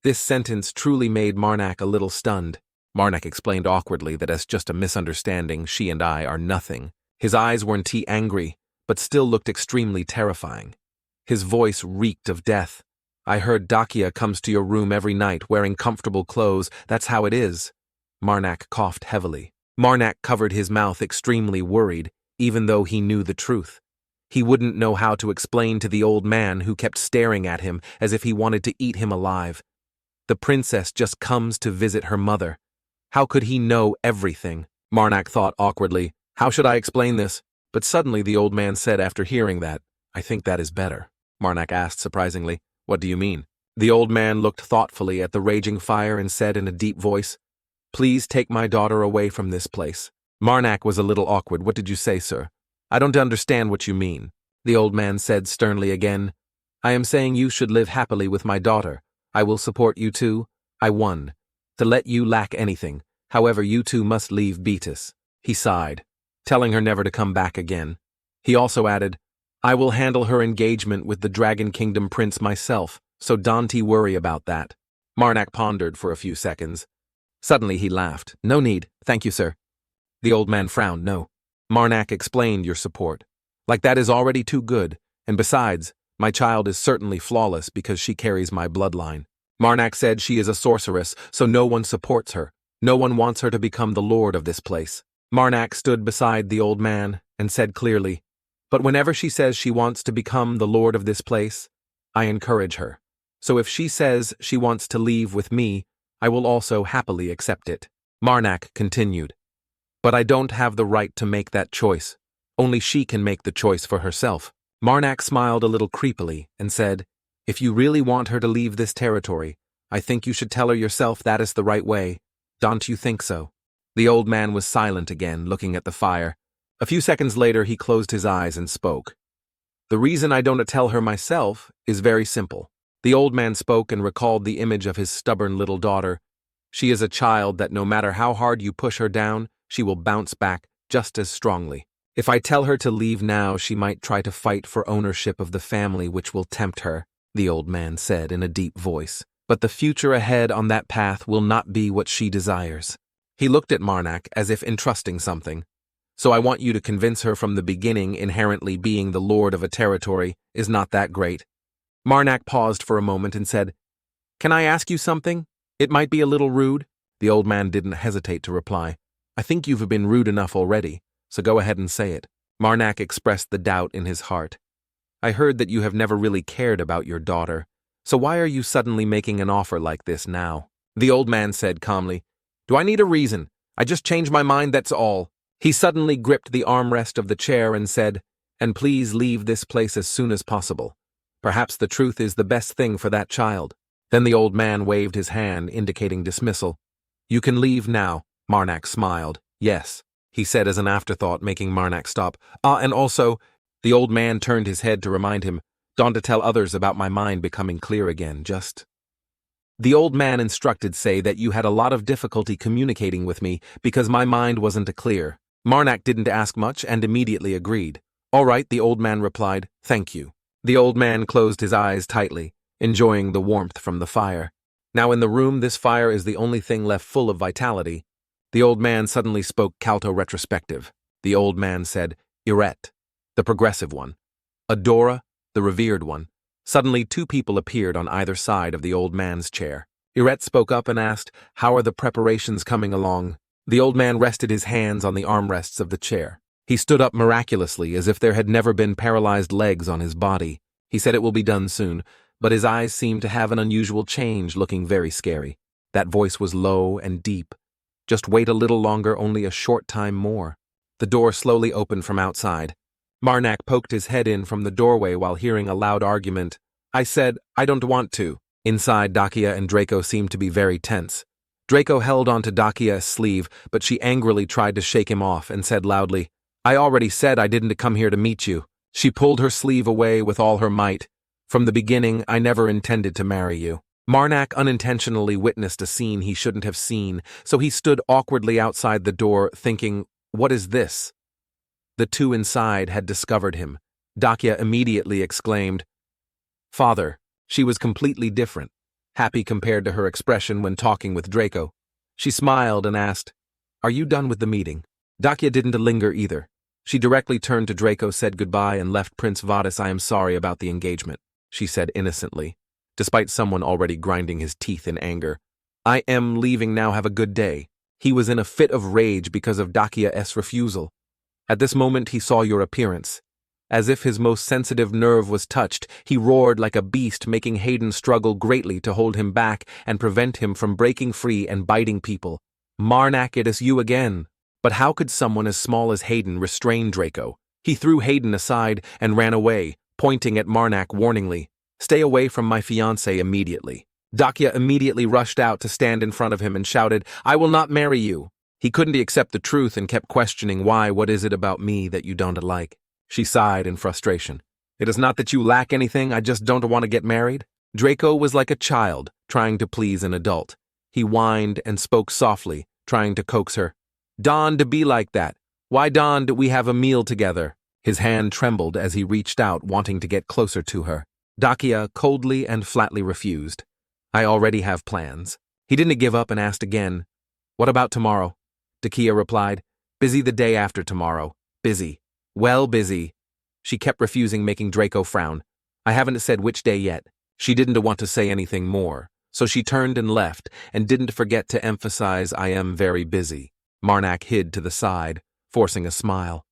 This sentence truly made Marak a little stunned. Marak explained awkwardly that as just a misunderstanding, she and I are nothing. His eyes weren't angry, but still looked extremely terrifying. His voice reeked of death. I heard Dakia comes to your room every night wearing comfortable clothes. That's how it is. Marak coughed heavily. Marak covered his mouth, extremely worried, even though he knew the truth. He wouldn't know how to explain to the old man who kept staring at him as if he wanted to eat him alive. The princess just comes to visit her mother. How could he know everything? Marak thought awkwardly. How should I explain this? But suddenly the old man said after hearing that, I think that is better. Marak asked surprisingly, What do you mean? The old man looked thoughtfully at the raging fire and said in a deep voice, Please take my daughter away from this place. Marak was a little awkward. What did you say, sir? I don't understand what you mean. The old man said sternly again, I am saying you should live happily with my daughter. I will support you too. I won. To let you lack anything. However, you two must leave Beatus. He sighed, telling her never to come back again. He also added, I will handle her engagement with the Dragon Kingdom prince myself, so don't worry about that. Marak pondered for a few seconds. Suddenly he laughed. No need, thank you, sir. The old man frowned. No. Marak explained, your support. Like that is already too good, and besides, my child is certainly flawless because she carries my bloodline. Marak said she is a sorceress, so no one supports her. No one wants her to become the lord of this place. Marnak stood beside the old man and said clearly, "But whenever she says she wants to become the lord of this place, I encourage her. So if she says she wants to leave with me, I will also happily accept it." Marnak continued, "But I don't have the right to make that choice. Only she can make the choice for herself." Marnak smiled a little creepily and said, "If you really want her to leave this territory, I think you should tell her yourself that is the right way. Don't you think so?" The old man was silent again, looking at the fire. A few seconds later, he closed his eyes and spoke. "The reason I don't tell her myself is very simple." The old man spoke and recalled the image of his stubborn little daughter. She is a child that no matter how hard you push her down, she will bounce back just as strongly. If I tell her to leave now, she might try to fight for ownership of the family, which will tempt her, the old man said in a deep voice. But the future ahead on that path will not be what she desires. He looked at Marnak as if entrusting something. "So I want you to convince her from the beginning inherently being the lord of a territory is not that great." Marnak paused for a moment and said, "Can I ask you something? It might be a little rude." The old man didn't hesitate to reply, "I think you've been rude enough already, so go ahead and say it." Marnak expressed the doubt in his heart. "I heard that you have never really cared about your daughter, so why are you suddenly making an offer like this now?" The old man said calmly, "Do I need a reason? I just changed my mind, that's all." He suddenly gripped the armrest of the chair and said, "And please leave this place as soon as possible. Perhaps the truth is the best thing for that child." Then the old man waved his hand, indicating dismissal. "You can leave now." Marnak smiled. "Yes," he said as an afterthought, making Marnak stop. And also," the old man turned his head to remind him, "don't to tell others about my mind becoming clear again, just." The old man instructed say that you had a lot of difficulty communicating with me because my mind wasn't clear. Marnak didn't ask much and immediately agreed. "All right," the old man replied, "thank you." The old man closed his eyes tightly, enjoying the warmth from the fire. Now in the room, this fire is the only thing left full of vitality. The old man suddenly spoke Calto retrospective. The old man said, "Iret, the progressive one. Adora, the revered one." Suddenly 2 people appeared on either side of the old man's chair. Iret spoke up and asked, "How are the preparations coming along?" The old man rested his hands on the armrests of the chair. He stood up miraculously as if there had never been paralyzed legs on his body. He said it will be done soon, but his eyes seemed to have an unusual change, looking very scary. That voice was low and deep. "Just wait a little longer, only a short time more." The door slowly opened from outside. Marnak poked his head in from the doorway while hearing a loud argument. "I said, I don't want to." Inside, Dakia and Draco seemed to be very tense. Draco held onto Dakia's sleeve, but she angrily tried to shake him off and said loudly, "I already said I didn't come here to meet you." She pulled her sleeve away with all her might. "From the beginning, I never intended to marry you." Marnak unintentionally witnessed a scene he shouldn't have seen, so he stood awkwardly outside the door, thinking, "What is this?" The 2 inside had discovered him. Dakia immediately exclaimed, "Father." She was completely different, happy compared to her expression when talking with Draco. She smiled and asked, "Are you done with the meeting?" Dakia didn't linger either. She directly turned to Draco, said goodbye, and left Prince Vadis. "I am sorry about the engagement," she said innocently, despite someone already grinding his teeth in anger. "I am leaving now, have a good day." He was in a fit of rage because of Dakia's refusal. At this moment he saw your appearance. As if his most sensitive nerve was touched, he roared like a beast, making Hayden struggle greatly to hold him back and prevent him from breaking free and biting people. "Marnak, it is you again." But how could someone as small as Hayden restrain Draco? He threw Hayden aside and ran away, pointing at Marnak warningly. "Stay away from my fiancé immediately." Dakia immediately rushed out to stand in front of him and shouted, "I will not marry you." He couldn't accept the truth and kept questioning, "Why, what is it about me that you don't like?" She sighed in frustration. "It is not that you lack anything, I just don't want to get married." Draco was like a child, trying to please an adult. He whined and spoke softly, trying to coax her. "Don, to be like that. Why, Don, do we have a meal together?" His hand trembled as he reached out, wanting to get closer to her. Dakia coldly and flatly refused. "I already have plans." He didn't give up and asked again, "What about tomorrow?" Dakia replied, "Busy the day after tomorrow. Busy. Well, busy." She kept refusing, making Draco frown. "I haven't said which day yet." She didn't want to say anything more, so she turned and left, and didn't forget to emphasize, "I am very busy." Marnak hid to the side, forcing a smile.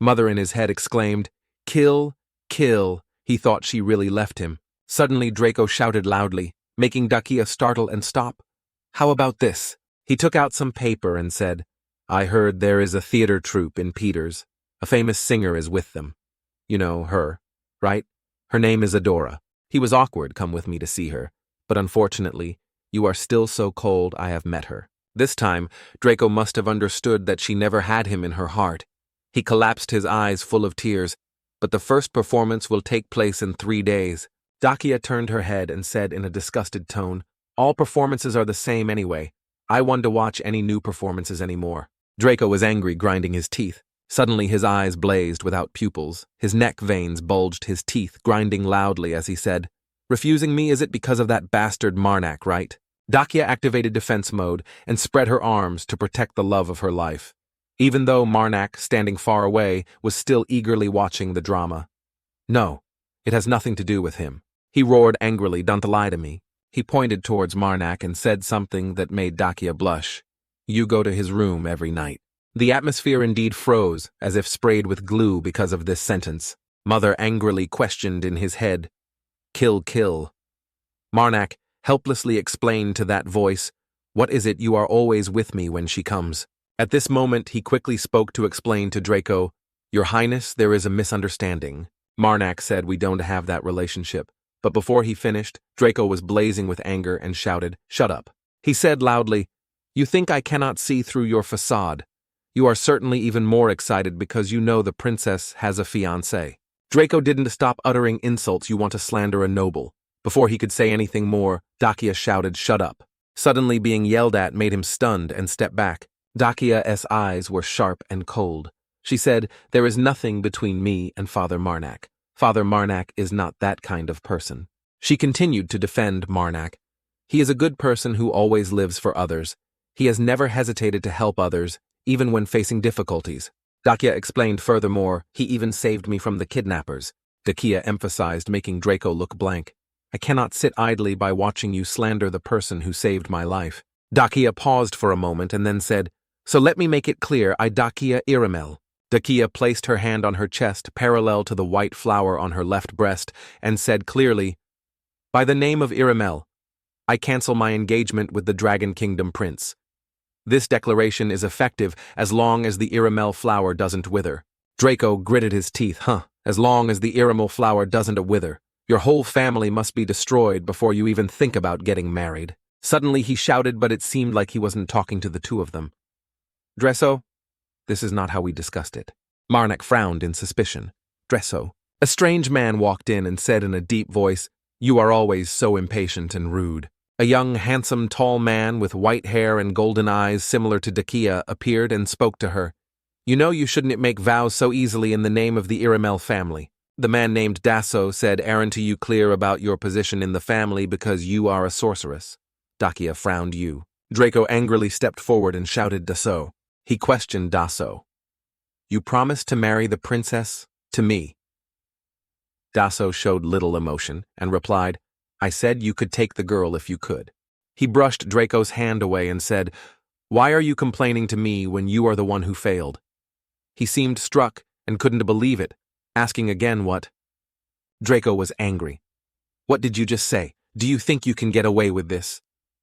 Mother in his head exclaimed, "Kill, kill." He thought she really left him. Suddenly Draco shouted loudly, making Dakia startle and stop. "How about this?" He took out some paper and said, "I heard there is a theater troupe in Peters. A famous singer is with them. You know her, right? Her name is Adora. He was awkward, come with me to see her. But unfortunately, you are still so cold I have met her." This time, Draco must have understood that she never had him in her heart. He collapsed, his eyes full of tears. "But the first performance will take place in 3 days. Dakia turned her head and said in a disgusted tone, "All performances are the same anyway. I want to watch any new performances anymore." Draco was angry, grinding his teeth. Suddenly his eyes blazed without pupils. His neck veins bulged, his teeth grinding loudly as he said, "Refusing me, is it because of that bastard Marnak, right?" Dakia activated defense mode and spread her arms to protect the love of her life, even though Marnak, standing far away, was still eagerly watching the drama. "No, it has nothing to do with him." He roared angrily, "Don't lie to me." He pointed towards Marnak and said something that made Dakia blush. "You go to his room every night." The atmosphere indeed froze, as if sprayed with glue because of this sentence. Mother angrily questioned in his head, "Kill, kill." Marnak helplessly explained to that voice, "What is it you are always with me when she comes?" At this moment he quickly spoke to explain to Draco, "Your Highness, there is a misunderstanding." Marnak said, "We don't have that relationship." But before he finished, Draco was blazing with anger and shouted, "Shut up." He said loudly, "You think I cannot see through your facade. You are certainly even more excited because you know the princess has a fiancé." Draco didn't stop uttering insults. "You want to slander a noble." Before he could say anything more, Dakia shouted, "Shut up." Suddenly being yelled at made him stunned and step back. Dakia's eyes were sharp and cold. She said, "There is nothing between me and Father Marnak. Father Marnak is not that kind of person." She continued to defend Marnak. "He is a good person who always lives for others. He has never hesitated to help others, even when facing difficulties." Dakia explained furthermore, "He even saved me from the kidnappers." Dakia emphasized, making Draco look blank. "I cannot sit idly by watching you slander the person who saved my life." Dakia paused for a moment and then said, "So let me make it clear, I Dakia Iraml." Dakia placed her hand on her chest parallel to the white flower on her left breast and said clearly, "By the name of Iraml, I cancel my engagement with the Dragon Kingdom Prince. This declaration is effective as long as the Iraml flower doesn't wither." Draco gritted his teeth. As long as the Iraml flower doesn't wither. Your whole family must be destroyed before you even think about getting married." Suddenly he shouted, but it seemed like he wasn't talking to the two of them. "Dresso, this is not how we discussed it." Marnak frowned in suspicion. "Dresso." A strange man walked in and said in a deep voice, "You are always so impatient and rude." A young, handsome, tall man with white hair and golden eyes similar to Dakia appeared and spoke to her. "You know you shouldn't make vows so easily in the name of the Iraml family." The man named Dasso said, "Aren't you clear about your position in the family because you are a sorceress?" Dakia frowned you. Draco angrily stepped forward and shouted, "Dasso." He questioned Dasso. "You promised to marry the princess to me." Dasso showed little emotion and replied, "I said you could take the girl if you could." He brushed Draco's hand away and said, "Why are you complaining to me when you are the one who failed?" He seemed struck and couldn't believe it, asking again what. Draco was angry. "What did you just say? Do you think you can get away with this?"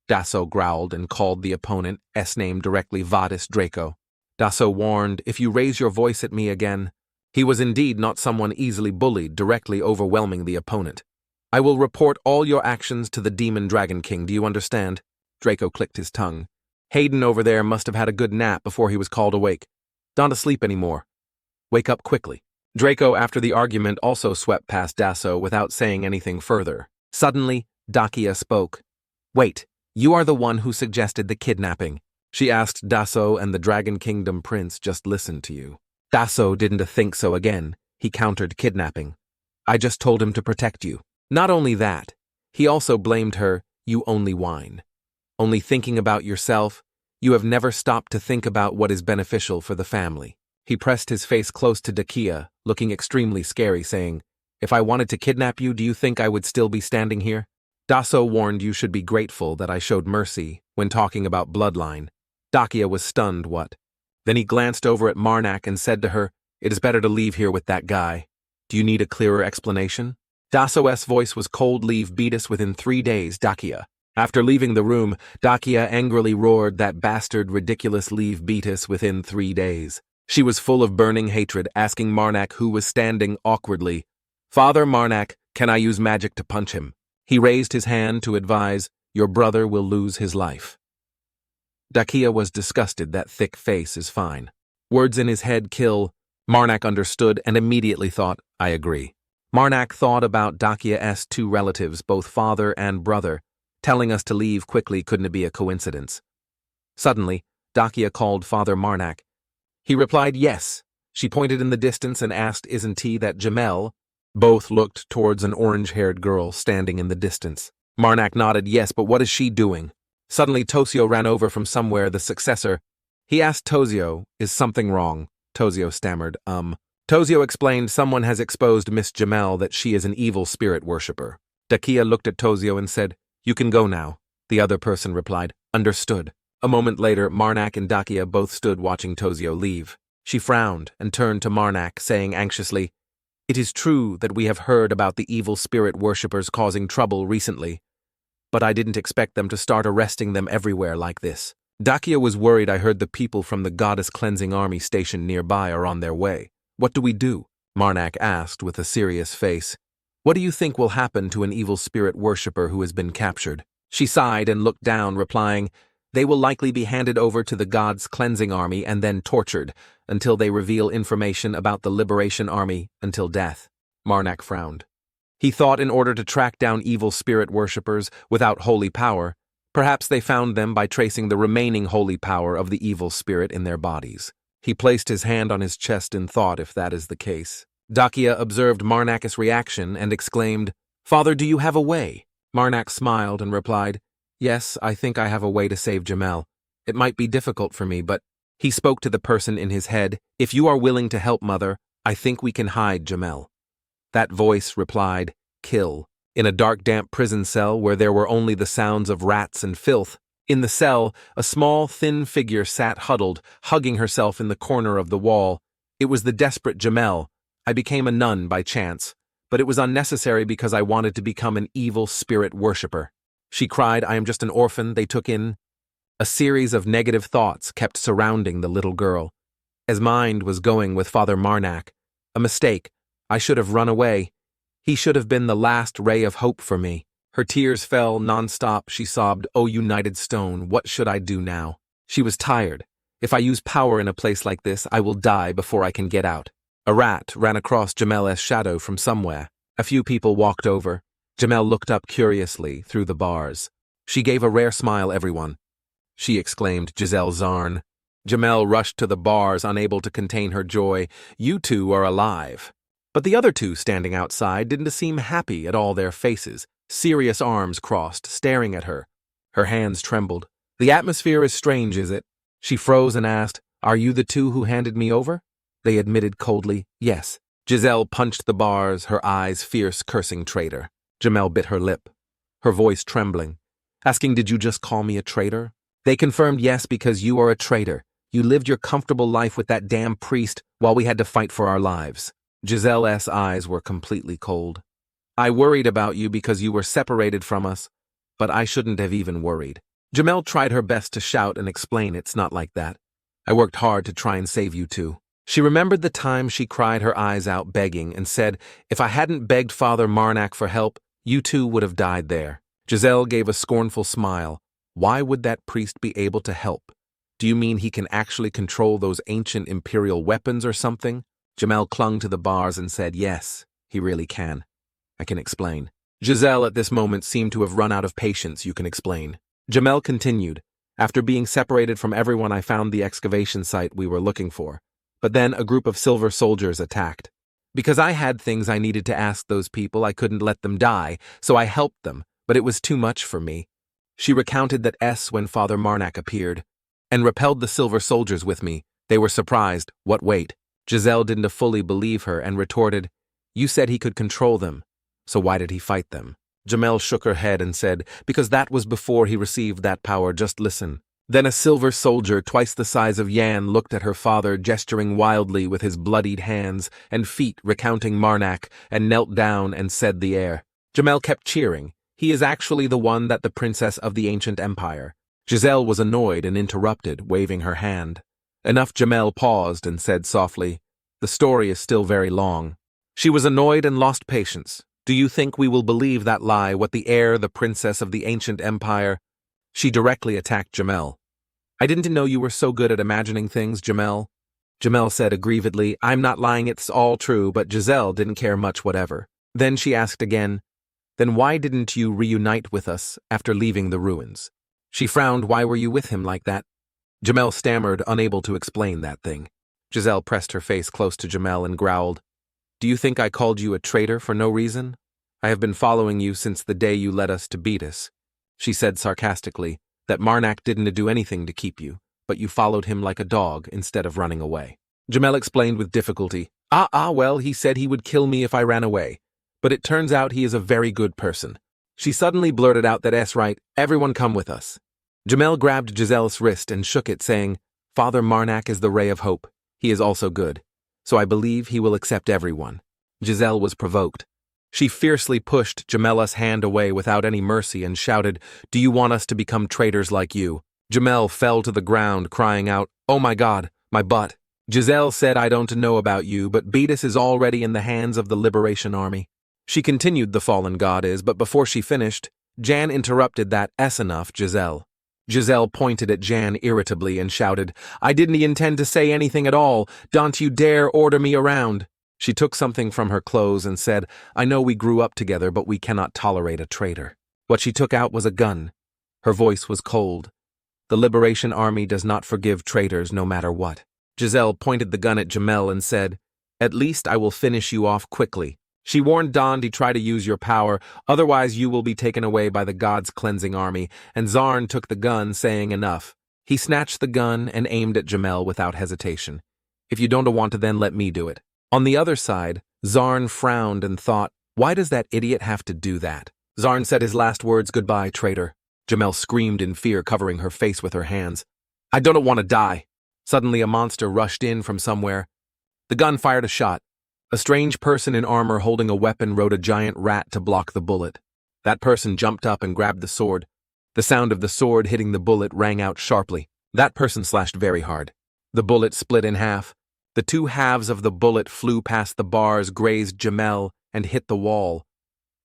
Dasso growled and called the opponent's name directly Vadis Draco. Dasso warned, "If you raise your voice at me again." He was indeed not someone easily bullied, directly overwhelming the opponent. "I will report all your actions to the Demon Dragon King, do you understand?" Draco clicked his tongue. "Hayden over there must have had a good nap before he was called awake. Don't sleep anymore. Wake up quickly." Draco, after the argument, also swept past Dasso without saying anything further. Suddenly, Dakia spoke. "Wait, you are the one who suggested the kidnapping." She asked Dasso, and the Dragon Kingdom Prince just listened to you. Dasso didn't think so again. He countered kidnapping. "I just told him to protect you." Not only that, he also blamed her, "You only whine. Only thinking about yourself, you have never stopped to think about what is beneficial for the family." He pressed his face close to Dakia, looking extremely scary, saying, "If I wanted to kidnap you, do you think I would still be standing here?" Dasso warned, "You should be grateful that I showed mercy when talking about bloodline. Dakia was stunned, what? Then he glanced over at Marnak and said to her, "It is better to leave here with that guy. Do you need a clearer explanation?" Daso's voice was cold. "Leave beat us within 3 days, Dakia." After leaving the room, Dakia angrily roared, "That bastard ridiculous, leave beat us within 3 days." She was full of burning hatred, asking Marnak, who was standing awkwardly, "Father Marnak, can I use magic to punch him?" He raised his hand to advise, "Your brother will lose his life." Dakia was disgusted. That thick face is fine. Words in his head kill. Marnak understood and immediately thought, "I agree." Marnak thought about Dakia's 2 relatives, both father and brother. Telling us to leave quickly couldn't be a coincidence. Suddenly, Dakia called Father Marnak. He replied, "Yes." She pointed in the distance and asked, "Isn't he that Jamel?" Both looked towards an orange-haired girl standing in the distance. Marnak nodded, "Yes, but what is she doing?" Suddenly, Tosio ran over from somewhere, the successor. He asked Tosio, "Is something wrong?" Tosio stammered, Tosio explained, "Someone has exposed Miss Jamel that she is an evil spirit worshipper." Dakia looked at Tosio and said, "You can go now." The other person replied, "Understood." A moment later, Marnak and Dakia both stood watching Tosio leave. She frowned and turned to Marnak, saying anxiously, "It is true that we have heard about the evil spirit worshippers causing trouble recently, but I didn't expect them to start arresting them everywhere like this." Dakia was worried. "I heard the people from the goddess cleansing army stationed nearby are on their way. What do we do?" Marnak asked with a serious face. "What do you think will happen to an evil spirit worshipper who has been captured?" She sighed and looked down, replying, "They will likely be handed over to the gods' cleansing army and then tortured until they reveal information about the liberation army until death." Marnak frowned. He thought in order to track down evil spirit worshippers without holy power, perhaps they found them by tracing the remaining holy power of the evil spirit in their bodies. He placed his hand on his chest in thought if that is the case. Dakia observed Marnak's reaction and exclaimed, "Father, do you have a way?" Marnak smiled and replied, "Yes, I think I have a way to save Jamel. It might be difficult for me, but..." He spoke to the person in his head, "If you are willing to help, Mother, I think we can hide Jamel." That voice replied, "Kill." In a dark, damp prison cell where there were only the sounds of rats and filth, in the cell, a small, thin figure sat huddled, hugging herself in the corner of the wall. It was the desperate Jamel. "I became a nun by chance, but it was unnecessary because I wanted to become an evil spirit worshipper." She cried, "I am just an orphan they took in." A series of negative thoughts kept surrounding the little girl. His mind was going with Father Marnak. "A mistake. I should have run away. He should have been the last ray of hope for me." Her tears fell non-stop. She sobbed, "Oh, united stone, what should I do now?" She was tired. "If I use power in a place like this, I will die before I can get out." A rat ran across Jamel's shadow from somewhere. A few people walked over. Jamel looked up curiously through the bars. She gave a rare smile, "Everyone," she exclaimed, "Giselle Zarn." Jamel rushed to the bars, unable to contain her joy. "You two are alive." But the other two standing outside didn't seem happy at all. Their faces, serious arms crossed, staring at her. Her hands trembled. "The atmosphere is strange, is it?" She froze and asked, "Are you the two who handed me over?" They admitted coldly, "Yes." Giselle punched the bars, her eyes fierce, cursing traitor. Jamel bit her lip, her voice trembling, asking, "Did you just call me a traitor?" They confirmed, "Yes, because you are a traitor. You lived your comfortable life with that damn priest while we had to fight for our lives." Giselle's eyes were completely cold. "I worried about you because you were separated from us, but I shouldn't have even worried." Jamel tried her best to shout and explain, "It's not like that. I worked hard to try and save you two." She remembered the time she cried her eyes out begging and said, "If I hadn't begged Father Marnak for help, you two would have died there." Giselle gave a scornful smile. "Why would that priest be able to help? Do you mean he can actually control those ancient imperial weapons or something?" Jamel clung to the bars and said, "Yes, he really can. I can explain." Giselle at this moment seemed to have run out of patience. "You can explain." Jamel continued, "After being separated from everyone, I found the excavation site we were looking for. But then a group of silver soldiers attacked. Because I had things I needed to ask those people, I couldn't let them die, so I helped them, but it was too much for me." She recounted that when Father Marnak appeared and repelled the silver soldiers with me, they were surprised. "What, wait?" Giselle didn't fully believe her and retorted, "You said he could control them, so why did he fight them?" Jamel shook her head and said, "Because that was before he received that power. Just listen. Then a silver soldier twice the size of Yan looked at her father, gesturing wildly with his bloodied hands and feet recounting Marnak, and knelt down and said the air. Jamel kept cheering. He is actually the one that the princess of the ancient empire. Giselle was annoyed and interrupted, waving her hand. Enough. Jamel paused and said softly, "The story is still very long." She was annoyed and lost patience. "Do you think we will believe that lie, what the heir, the princess of the ancient empire?" She directly attacked Jamel. "I didn't know you were so good at imagining things, Jamel." Jamel said aggrievedly, "I'm not lying, it's all true," but Giselle didn't care much whatever. Then she asked again, "Then why didn't you reunite with us after leaving the ruins?" She frowned. "Why were you with him like that?" Jamel stammered, unable to explain that thing. Giselle pressed her face close to Jamel and growled, "Do you think I called you a traitor for no reason? I have been following you since the day you led us to beat us." She said sarcastically that Marnak didn't do anything to keep you, but you followed him like a dog instead of running away. Jamel explained with difficulty, Well, he said he would kill me if I ran away, but it turns out he is a very good person." She suddenly blurted out that "S right, everyone come with us." Jamel grabbed Giselle's wrist and shook it, saying, "Father Marnak is the ray of hope. He is also good, so I believe he will accept everyone." Giselle was provoked. She fiercely pushed Jamela's hand away without any mercy and shouted, "Do you want us to become traitors like you?" Jamel fell to the ground, crying out, "Oh my God, my butt." Giselle said, "I don't know about you, but Beatus is already in the hands of the Liberation Army." She continued, "The fallen god is," but before she finished, Jan interrupted that, "S enough, Giselle." Giselle pointed at Jan irritably and shouted, "I didn't intend to say anything at all. Don't you dare order me around." She took something from her clothes and said, "I know we grew up together, but we cannot tolerate a traitor." What she took out was a gun. Her voice was cold. "The Liberation Army does not forgive traitors no matter what." Giselle pointed the gun at Jamel and said, "At least I will finish you off quickly." She warned Don to try to use your power, otherwise you will be taken away by the God's cleansing army, and Zarn took the gun, saying enough. He snatched the gun and aimed at Jamel without hesitation. "If you don't want to, then let me do it." On the other side, Zarn frowned and thought, "Why does that idiot have to do that?" Zarn said his last words, "Goodbye, traitor." Jamel screamed in fear, covering her face with her hands. "I don't want to die." Suddenly a monster rushed in from somewhere. The gun fired a shot. A strange person in armor holding a weapon rode a giant rat to block the bullet. That person jumped up and grabbed the sword. The sound of the sword hitting the bullet rang out sharply. That person slashed very hard. The bullet split in half. The two halves of the bullet flew past the bars, grazed Jamel, and hit the wall.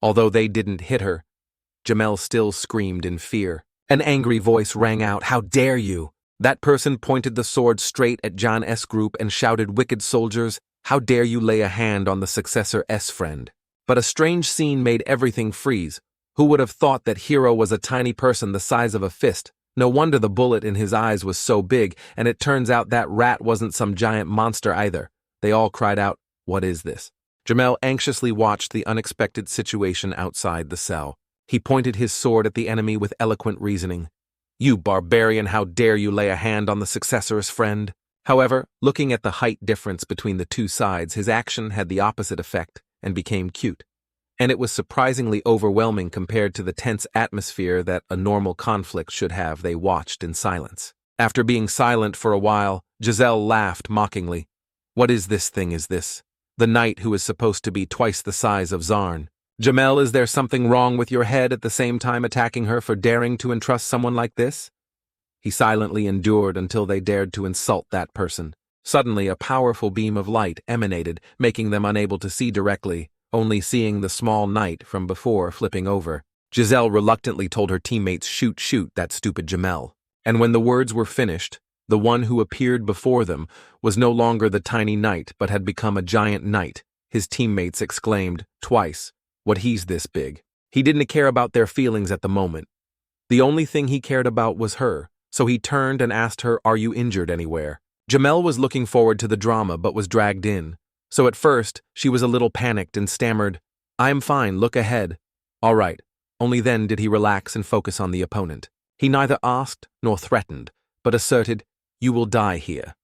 Although they didn't hit her, Jamel still screamed in fear. An angry voice rang out, "How dare you!" That person pointed the sword straight at John S. Group and shouted, "Wicked soldiers, how dare you lay a hand on the successor S friend." But a strange scene made everything freeze. Who would have thought that Hero was a tiny person the size of a fist? No wonder the bullet in his eyes was so big, and it turns out that rat wasn't some giant monster either. They all cried out, "What is this?" Jamel anxiously watched the unexpected situation outside the cell. He pointed his sword at the enemy with eloquent reasoning. "You barbarian, how dare you lay a hand on the successor's friend?" However, looking at the height difference between the two sides, his action had the opposite effect and became cute. And it was surprisingly overwhelming compared to the tense atmosphere that a normal conflict should have. They watched in silence. After being silent for a while, Giselle laughed mockingly. "What is this thing is this? The knight who is supposed to be twice the size of Zarn. Jamel, is there something wrong with your head at the same time attacking her for daring to entrust someone like this?" He silently endured until they dared to insult that person. Suddenly, a powerful beam of light emanated, making them unable to see directly, only seeing the small knight from before flipping over. Giselle reluctantly told her teammates, shoot that stupid Jamel." And when the words were finished, the one who appeared before them was no longer the tiny knight but had become a giant knight. His teammates exclaimed, twice, "What, he's this big?" He didn't care about their feelings at the moment. The only thing he cared about was her. So he turned and asked her, "Are you injured anywhere?" Jamel was looking forward to the drama but was dragged in. So at first, she was a little panicked and stammered, "I'm fine, look ahead." "All right." Only then did he relax and focus on the opponent. He neither asked nor threatened, but asserted, "You will die here."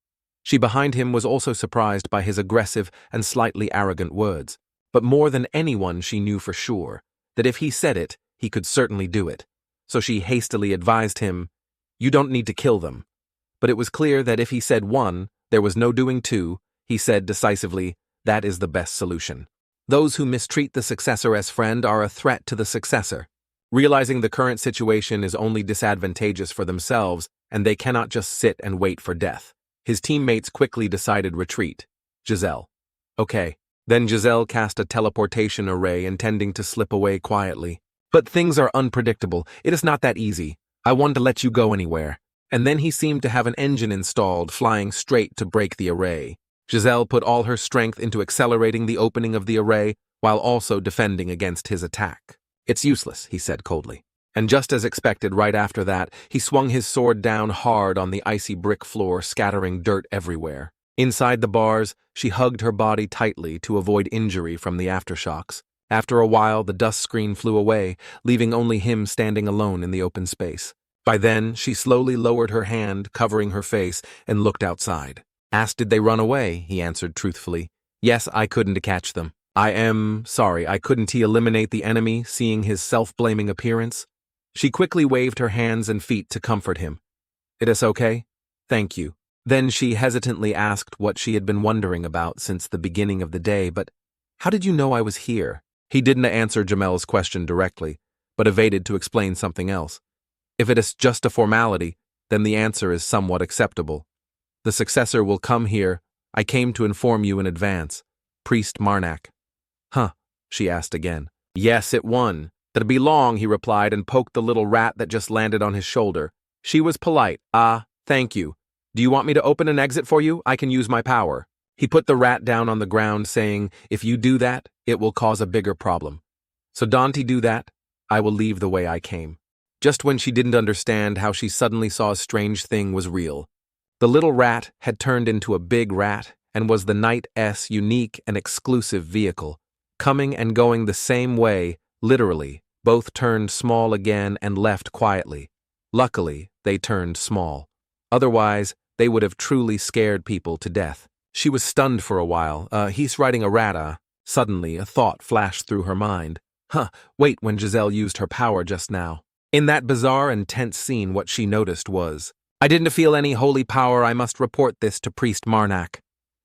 She behind him was also surprised by his aggressive and slightly arrogant words. But more than anyone she knew for sure that if he said it, he could certainly do it. So she hastily advised him, You don't need to kill them. But it was clear that if he said one, there was no doing two. He said decisively, that is the best solution. Those who mistreat the successor as friend are a threat to the successor. Realizing the current situation is only disadvantageous for themselves, and they cannot just sit and wait for death. His teammates quickly decided retreat. Giselle. Okay. Then Giselle cast a teleportation array intending to slip away quietly. But things are unpredictable. It is not that easy. I want to let you go anywhere. And then he seemed to have an engine installed, flying straight to break the array. Giselle put all her strength into accelerating the opening of the array, while also defending against his attack. It's useless, he said coldly. And just as expected, right after that, he swung his sword down hard on the icy brick floor, scattering dirt everywhere. Inside the bars, she hugged her body tightly to avoid injury from the aftershocks. After a while, the dust screen flew away, leaving only him standing alone in the open space. By then, she slowly lowered her hand, covering her face, and looked outside. Asked did they run away, he answered truthfully. Yes, I couldn't catch them. I am sorry, I couldn't eliminate the enemy, seeing his self-blaming appearance. She quickly waved her hands and feet to comfort him. It is okay? Thank you. Then she hesitantly asked what she had been wondering about since the beginning of the day, but how did you know I was here? He didn't answer Jamel's question directly, but evaded to explain something else. If it is just a formality, then the answer is somewhat acceptable. The successor will come here. I came to inform you in advance. Priest Marnak. Huh, she asked again. Yes, it won. That'd be long, he replied and poked the little rat that just landed on his shoulder. She was polite. Thank you. Do you want me to open an exit for you? I can use my power. He put the rat down on the ground, saying, if you do that, it will cause a bigger problem. So don't do that. I will leave the way I came. Just when she didn't understand how she suddenly saw a strange thing was real. The little rat had turned into a big rat and was the Knight's unique and exclusive vehicle. Coming and going the same way, literally, both turned small again and left quietly. Luckily, they turned small. Otherwise, they would have truly scared people to death. She was stunned for a while. He's riding a rat, Suddenly, a thought flashed through her mind. Wait, when Giselle used her power just now. In that bizarre and tense scene, what she noticed was, I didn't feel any holy power. I must report this to Priest Marnak.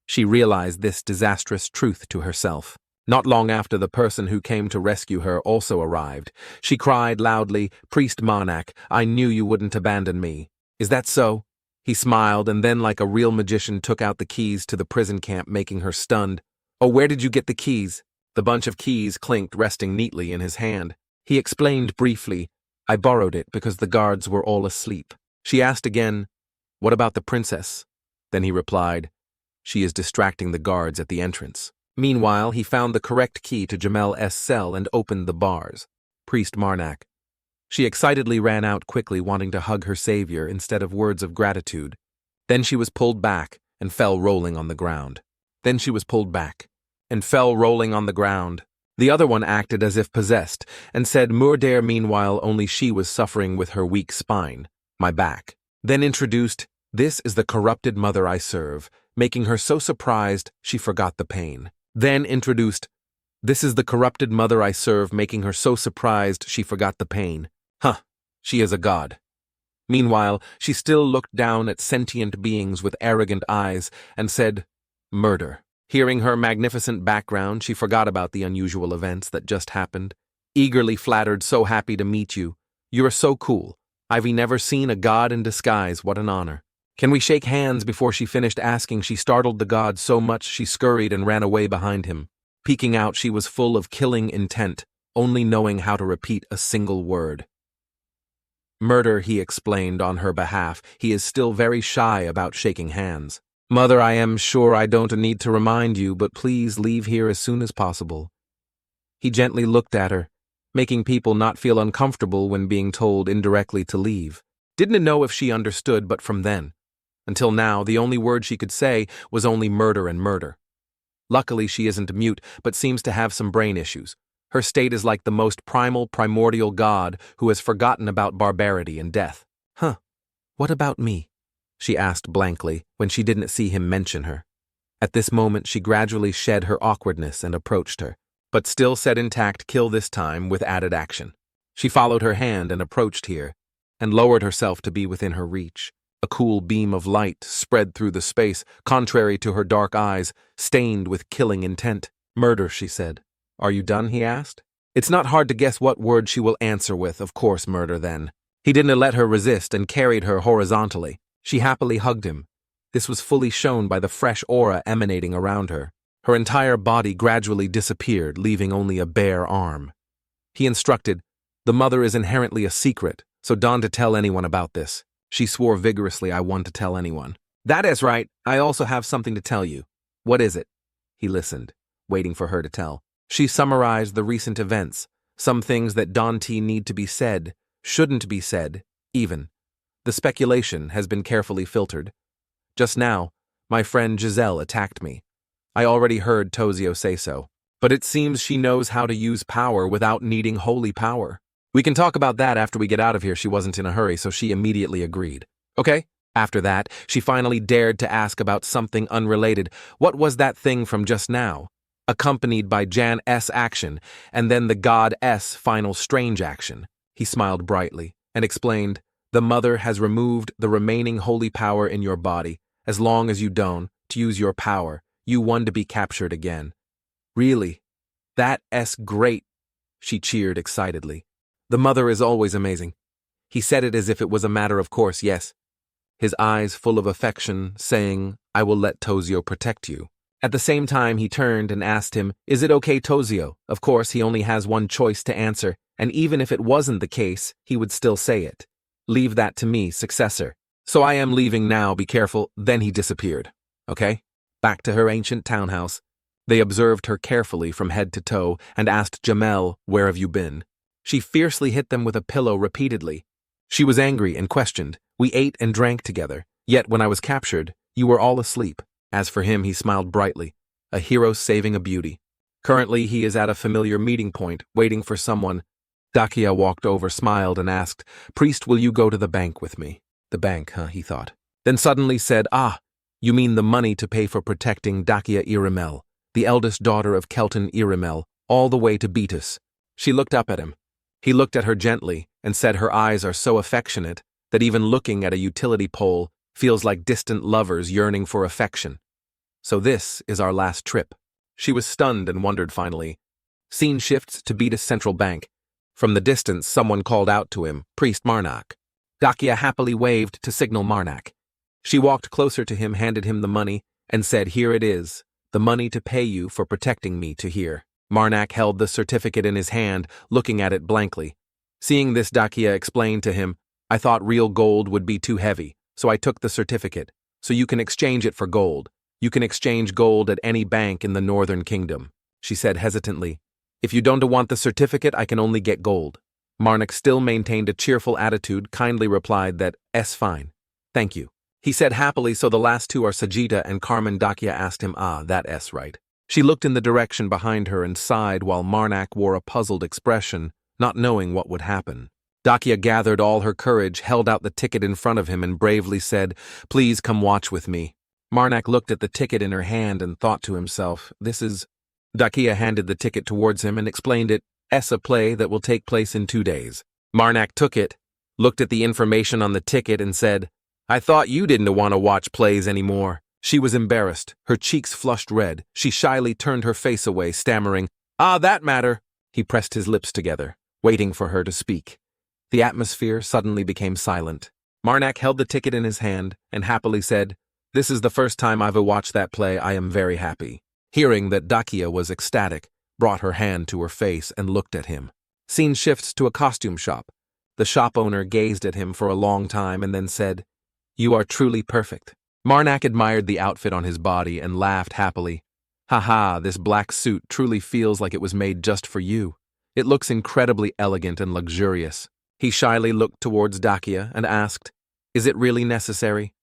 She realized this disastrous truth to herself. Not long after the person who came to rescue her also arrived, she cried loudly, Priest Marnak, I knew you wouldn't abandon me. Is that so? He smiled and then, like a real magician, took out the keys to the prison camp, making her stunned. Oh, where did you get the keys? The bunch of keys clinked, resting neatly in his hand. He explained briefly, I borrowed it because the guards were all asleep. She asked again, what about the princess? Then he replied, she is distracting the guards at the entrance. Meanwhile, he found the correct key to Jamel's cell and opened the bars. Priest Marnak. She excitedly ran out quickly, wanting to hug her savior instead of words of gratitude. Then she was pulled back and fell rolling on the ground. The other one acted as if possessed and said Murder. Meanwhile, only she was suffering with her weak spine. My back. Then introduced, this is the corrupted mother I serve, making her so surprised she forgot the pain. Then introduced, this is the corrupted mother I serve, making her so surprised she forgot the pain. She is a god. Meanwhile, she still looked down at sentient beings with arrogant eyes and said, murder. Hearing her magnificent background, she forgot about the unusual events that just happened. Eagerly flattered, so happy to meet you. You're so cool. I've never seen a god in disguise. What an honor. Can we shake hands? Before she finished asking, she startled the god so much she scurried and ran away behind him. Peeking out, she was full of killing intent, only knowing how to repeat a single word. Murder, he explained on her behalf. He is still very shy about shaking hands. Mother, I am sure I don't need to remind you, but please leave here as soon as possible. He gently looked at her, making people not feel uncomfortable when being told indirectly to leave. Didn't know if she understood, but from then until now, the only word she could say was only murder and murder. Luckily, she isn't mute, but seems to have some brain issues. Her state is like the most primordial god who has forgotten about barbarity and death. What about me? She asked blankly when she didn't see him mention her. At this moment, she gradually shed her awkwardness and approached her, but still said intact, kill this time with added action. She followed her hand and approached here. and lowered herself to be within her reach. A cool beam of light spread through the space, contrary to her dark eyes, stained with killing intent. "Murder," she said. "Are you done?" he asked. It's not hard to guess what word she will answer with. Of course, murder then. He didn't let her resist and carried her horizontally. She happily hugged him. This was fully shown by the fresh aura emanating around her. Her entire body gradually disappeared, leaving only a bare arm. He instructed, "The mother is inherently a secret, so don't to tell anyone about this." She swore vigorously, "I want to tell anyone." "That is right. I also have something to tell you." "What is it?" He listened, waiting for her to tell. She summarized the recent events, some things that Dante need to be said, shouldn't be said, even. The speculation has been carefully filtered. Just now, my friend Giselle attacked me. I already heard Tozio say so. But it seems she knows how to use power without needing holy power. We can talk about that after we get out of here. She wasn't in a hurry, so she immediately agreed. Okay? After that, she finally dared to ask about something unrelated. What was that thing from just now? Accompanied by Jan S. action, and then the God S. final strange action. He smiled brightly and explained, "The mother has removed the remaining holy power in your body. As long as you don't, to use your power, you want to be captured again." "Really? That's great," she cheered excitedly. "The mother is always amazing." He said it as if it was a matter of course, yes. His eyes full of affection, saying, "I will let Tozio protect you." At the same time, he turned and asked him, "Is it okay, Tozio?" Of course, he only has one choice to answer, and even if it wasn't the case, he would still say it. "Leave that to me, successor. So I am leaving now, be careful." Then he disappeared. Okay? Back to her ancient townhouse. They observed her carefully from head to toe and asked Jamel, "Where have you been?" She fiercely hit them with a pillow repeatedly. She was angry and questioned. "We ate and drank together, yet when I was captured, you were all asleep." As for him, he smiled brightly. A hero saving a beauty. Currently, he is at a familiar meeting point, waiting for someone. Dakia walked over, smiled, and asked, "Priest, will you go to the bank with me?" The bank, huh, he thought. Then suddenly said, "Ah, you mean the money to pay for protecting Dakia Iraml, the eldest daughter of Kenton Iraml, all the way to Beatus." She looked up at him. He looked at her gently and said her eyes are so affectionate that even looking at a utility pole feels like distant lovers yearning for affection. "So this is our last trip." She was stunned and wondered finally. Scene shifts to Beatus Central Bank. From the distance, someone called out to him, "Priest Marnak." Dakia happily waved to signal Marnak. She walked closer to him, handed him the money, and said, "Here it is, the money to pay you for protecting me to here." Marnak held the certificate in his hand, looking at it blankly. Seeing this, Dakia explained to him, "I thought real gold would be too heavy, so I took the certificate, so you can exchange it for gold. You can exchange gold at any bank in the Northern Kingdom." She said hesitantly, "If you don't want the certificate, I can only get gold." Marnak still maintained a cheerful attitude, kindly replied that, "S fine. Thank you." He said happily, "So the last two are Sajida and Carmen." Dakia asked him, "Ah, that S right." She looked in the direction behind her and sighed while Marnak wore a puzzled expression, not knowing what would happen. Dakia gathered all her courage, held out the ticket in front of him, and bravely said, "Please come watch with me." Marnak looked at the ticket in her hand and thought to himself, "This is..." Dakia handed the ticket towards him and explained it, "A play that will take place in 2 days." Marnak took it, looked at the information on the ticket and said, "I thought you didn't want to watch plays anymore." She was embarrassed, her cheeks flushed red. She shyly turned her face away, stammering, "Ah, that matter." He pressed his lips together, waiting for her to speak. The atmosphere suddenly became silent. Marnak held the ticket in his hand and happily said, "This is the first time I've watched that play. I am very happy." Hearing that Dakia was ecstatic, brought her hand to her face and looked at him. Scene shifts to a costume shop. The shop owner gazed at him for a long time and then said, "You are truly perfect." Marnak admired the outfit on his body and laughed happily. "Haha, this black suit truly feels like it was made just for you. It looks incredibly elegant and luxurious." He shyly looked towards Dakia and asked, "Is it really necessary?"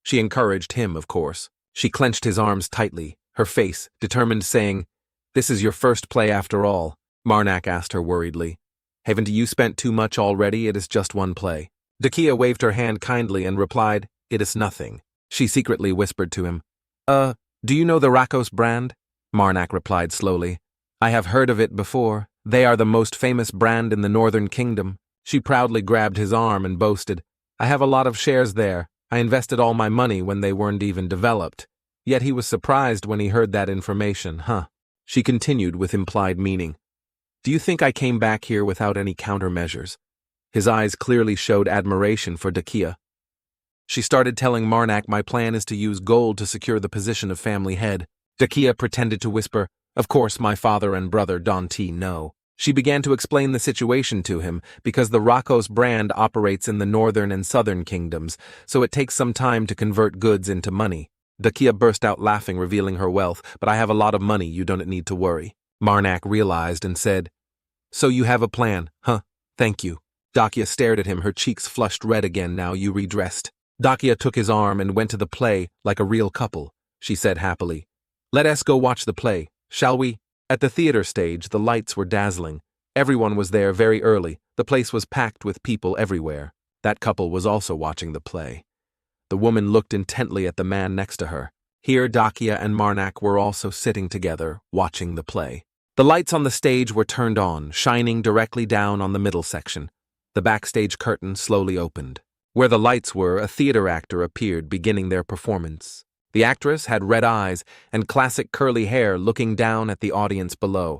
She encouraged him, of course. She clenched his arms tightly, her face determined, saying, "This is your first play after all." Marnak asked her worriedly, "Haven't you spent too much already? It is just one play." Dakia waved her hand kindly and replied, "It is nothing." She secretly whispered to him, Do you know the Rakos brand?" Marnak replied slowly, "I have heard of it before. They are the most famous brand in the Northern Kingdom. She proudly grabbed his arm and boasted, I have a lot of shares there. I invested all my money when they weren't even developed. Yet he was surprised when he heard that information, huh? She continued with implied meaning. Do you think I came back here without any countermeasures? His eyes clearly showed admiration for Dakia. She started telling Marnak my plan is to use gold to secure the position of family head. Dakia pretended to whisper, of course my father and brother Danti know. She began to explain the situation to him because the Rakos brand operates in the northern and southern kingdoms, so it takes some time to convert goods into money. Dakia burst out laughing, revealing her wealth, but I have a lot of money, you don't need to worry. Marnak realized and said, so you have a plan, huh? Thank you. Dakia stared at him, her cheeks flushed red again now you redressed. Dakia took his arm and went to the play like a real couple, she said happily. Let us go watch the play, shall we? At the theater stage, the lights were dazzling. Everyone was there very early. The place was packed with people everywhere. That couple was also watching the play. The woman looked intently at the man next to her. Here, Dakia and Marnak were also sitting together, watching the play. The lights on the stage were turned on, shining directly down on the middle section. The backstage curtain slowly opened. Where the lights were, a theater actor appeared, beginning their performance. The actress had red eyes and classic curly hair, looking down at the audience below.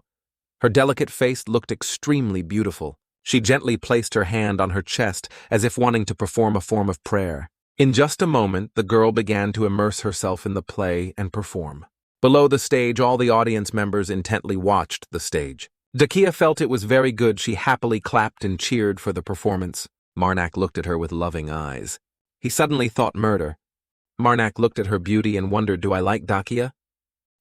Her delicate face looked extremely beautiful. She gently placed her hand on her chest as if wanting to perform a form of prayer. In just a moment, the girl began to immerse herself in the play and perform. Below the stage, all the audience members intently watched the stage. Dakia felt it was very good. She happily clapped and cheered for the performance. Marnak looked at her with loving eyes. He suddenly thought murder. Marnak looked at her beauty and wondered, do I like Dakia?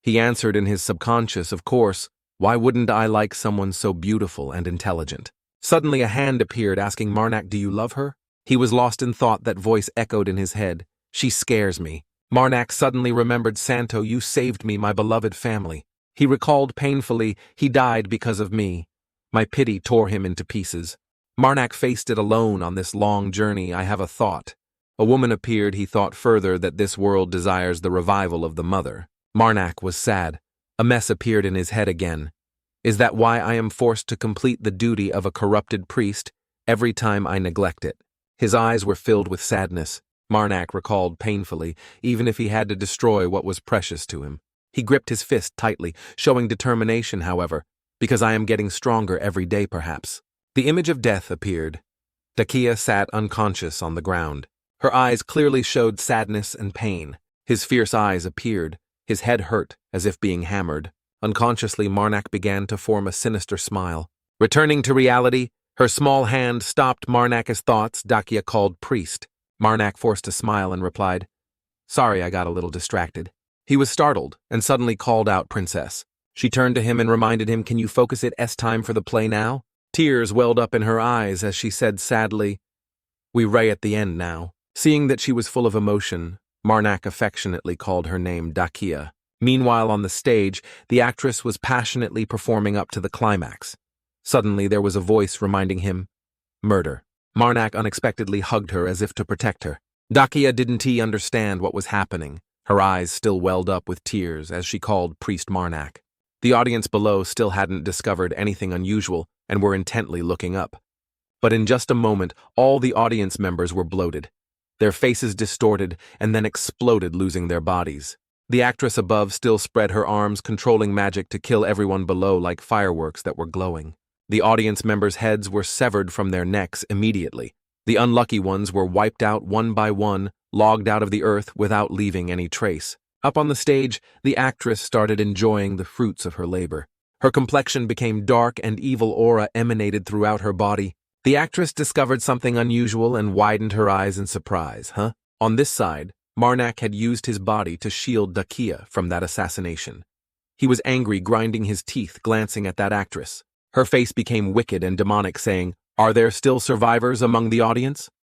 He answered in his subconscious, of course. Why wouldn't I like someone so beautiful and intelligent? Suddenly a hand appeared asking Marnak, do you love her? He was lost in thought. That voice echoed in his head. She scares me. Marnak suddenly remembered, Santo, you saved me, my beloved family. He recalled painfully, he died because of me. My pity tore him into pieces. Marnak faced it alone on this long journey. I have a thought. A woman appeared. He thought further that this world desires the revival of the mother. Marnak was sad. A mess appeared in his head again. Is that why I am forced to complete the duty of a corrupted priest every time I neglect it? His eyes were filled with sadness. Marnak recalled painfully, even if he had to destroy what was precious to him. He gripped his fist tightly, showing determination, however, because I am getting stronger every day, perhaps. The image of death appeared. Dakia sat unconscious on the ground. Her eyes clearly showed sadness and pain. His fierce eyes appeared. His head hurt, as if being hammered. Unconsciously, Marnak began to form a sinister smile. Returning to reality, her small hand stopped Marnak's thoughts. Dakia called priest. Marnak forced a smile and replied, sorry, I got a little distracted. He was startled and suddenly called out princess. She turned to him and reminded him, can you focus it? It's time for the play now? Tears welled up in her eyes as she said sadly, we right at the end now. Seeing that she was full of emotion, Marnak affectionately called her name Dakia. Meanwhile, on the stage, the actress was passionately performing up to the climax. Suddenly, there was a voice reminding him, murder. Marnak unexpectedly hugged her as if to protect her. Dakia didn't understand what was happening. Her eyes still welled up with tears as she called Priest Marnak. The audience below still hadn't discovered anything unusual and were intently looking up. But in just a moment, all the audience members were bloated. Their faces distorted and then exploded, losing their bodies. The actress above still spread her arms, controlling magic to kill everyone below like fireworks that were glowing. The audience members' heads were severed from their necks immediately. The unlucky ones were wiped out one by one, logged out of the earth without leaving any trace. Up on the stage, the actress started enjoying the fruits of her labor. Her complexion became dark and evil aura emanated throughout her body. The actress discovered something unusual and widened her eyes in surprise, On this side, Marnak had used his body to shield Dakia from that assassination. He was angry, grinding his teeth, glancing at that actress. Her face became wicked and demonic, saying, are there still survivors among the audience?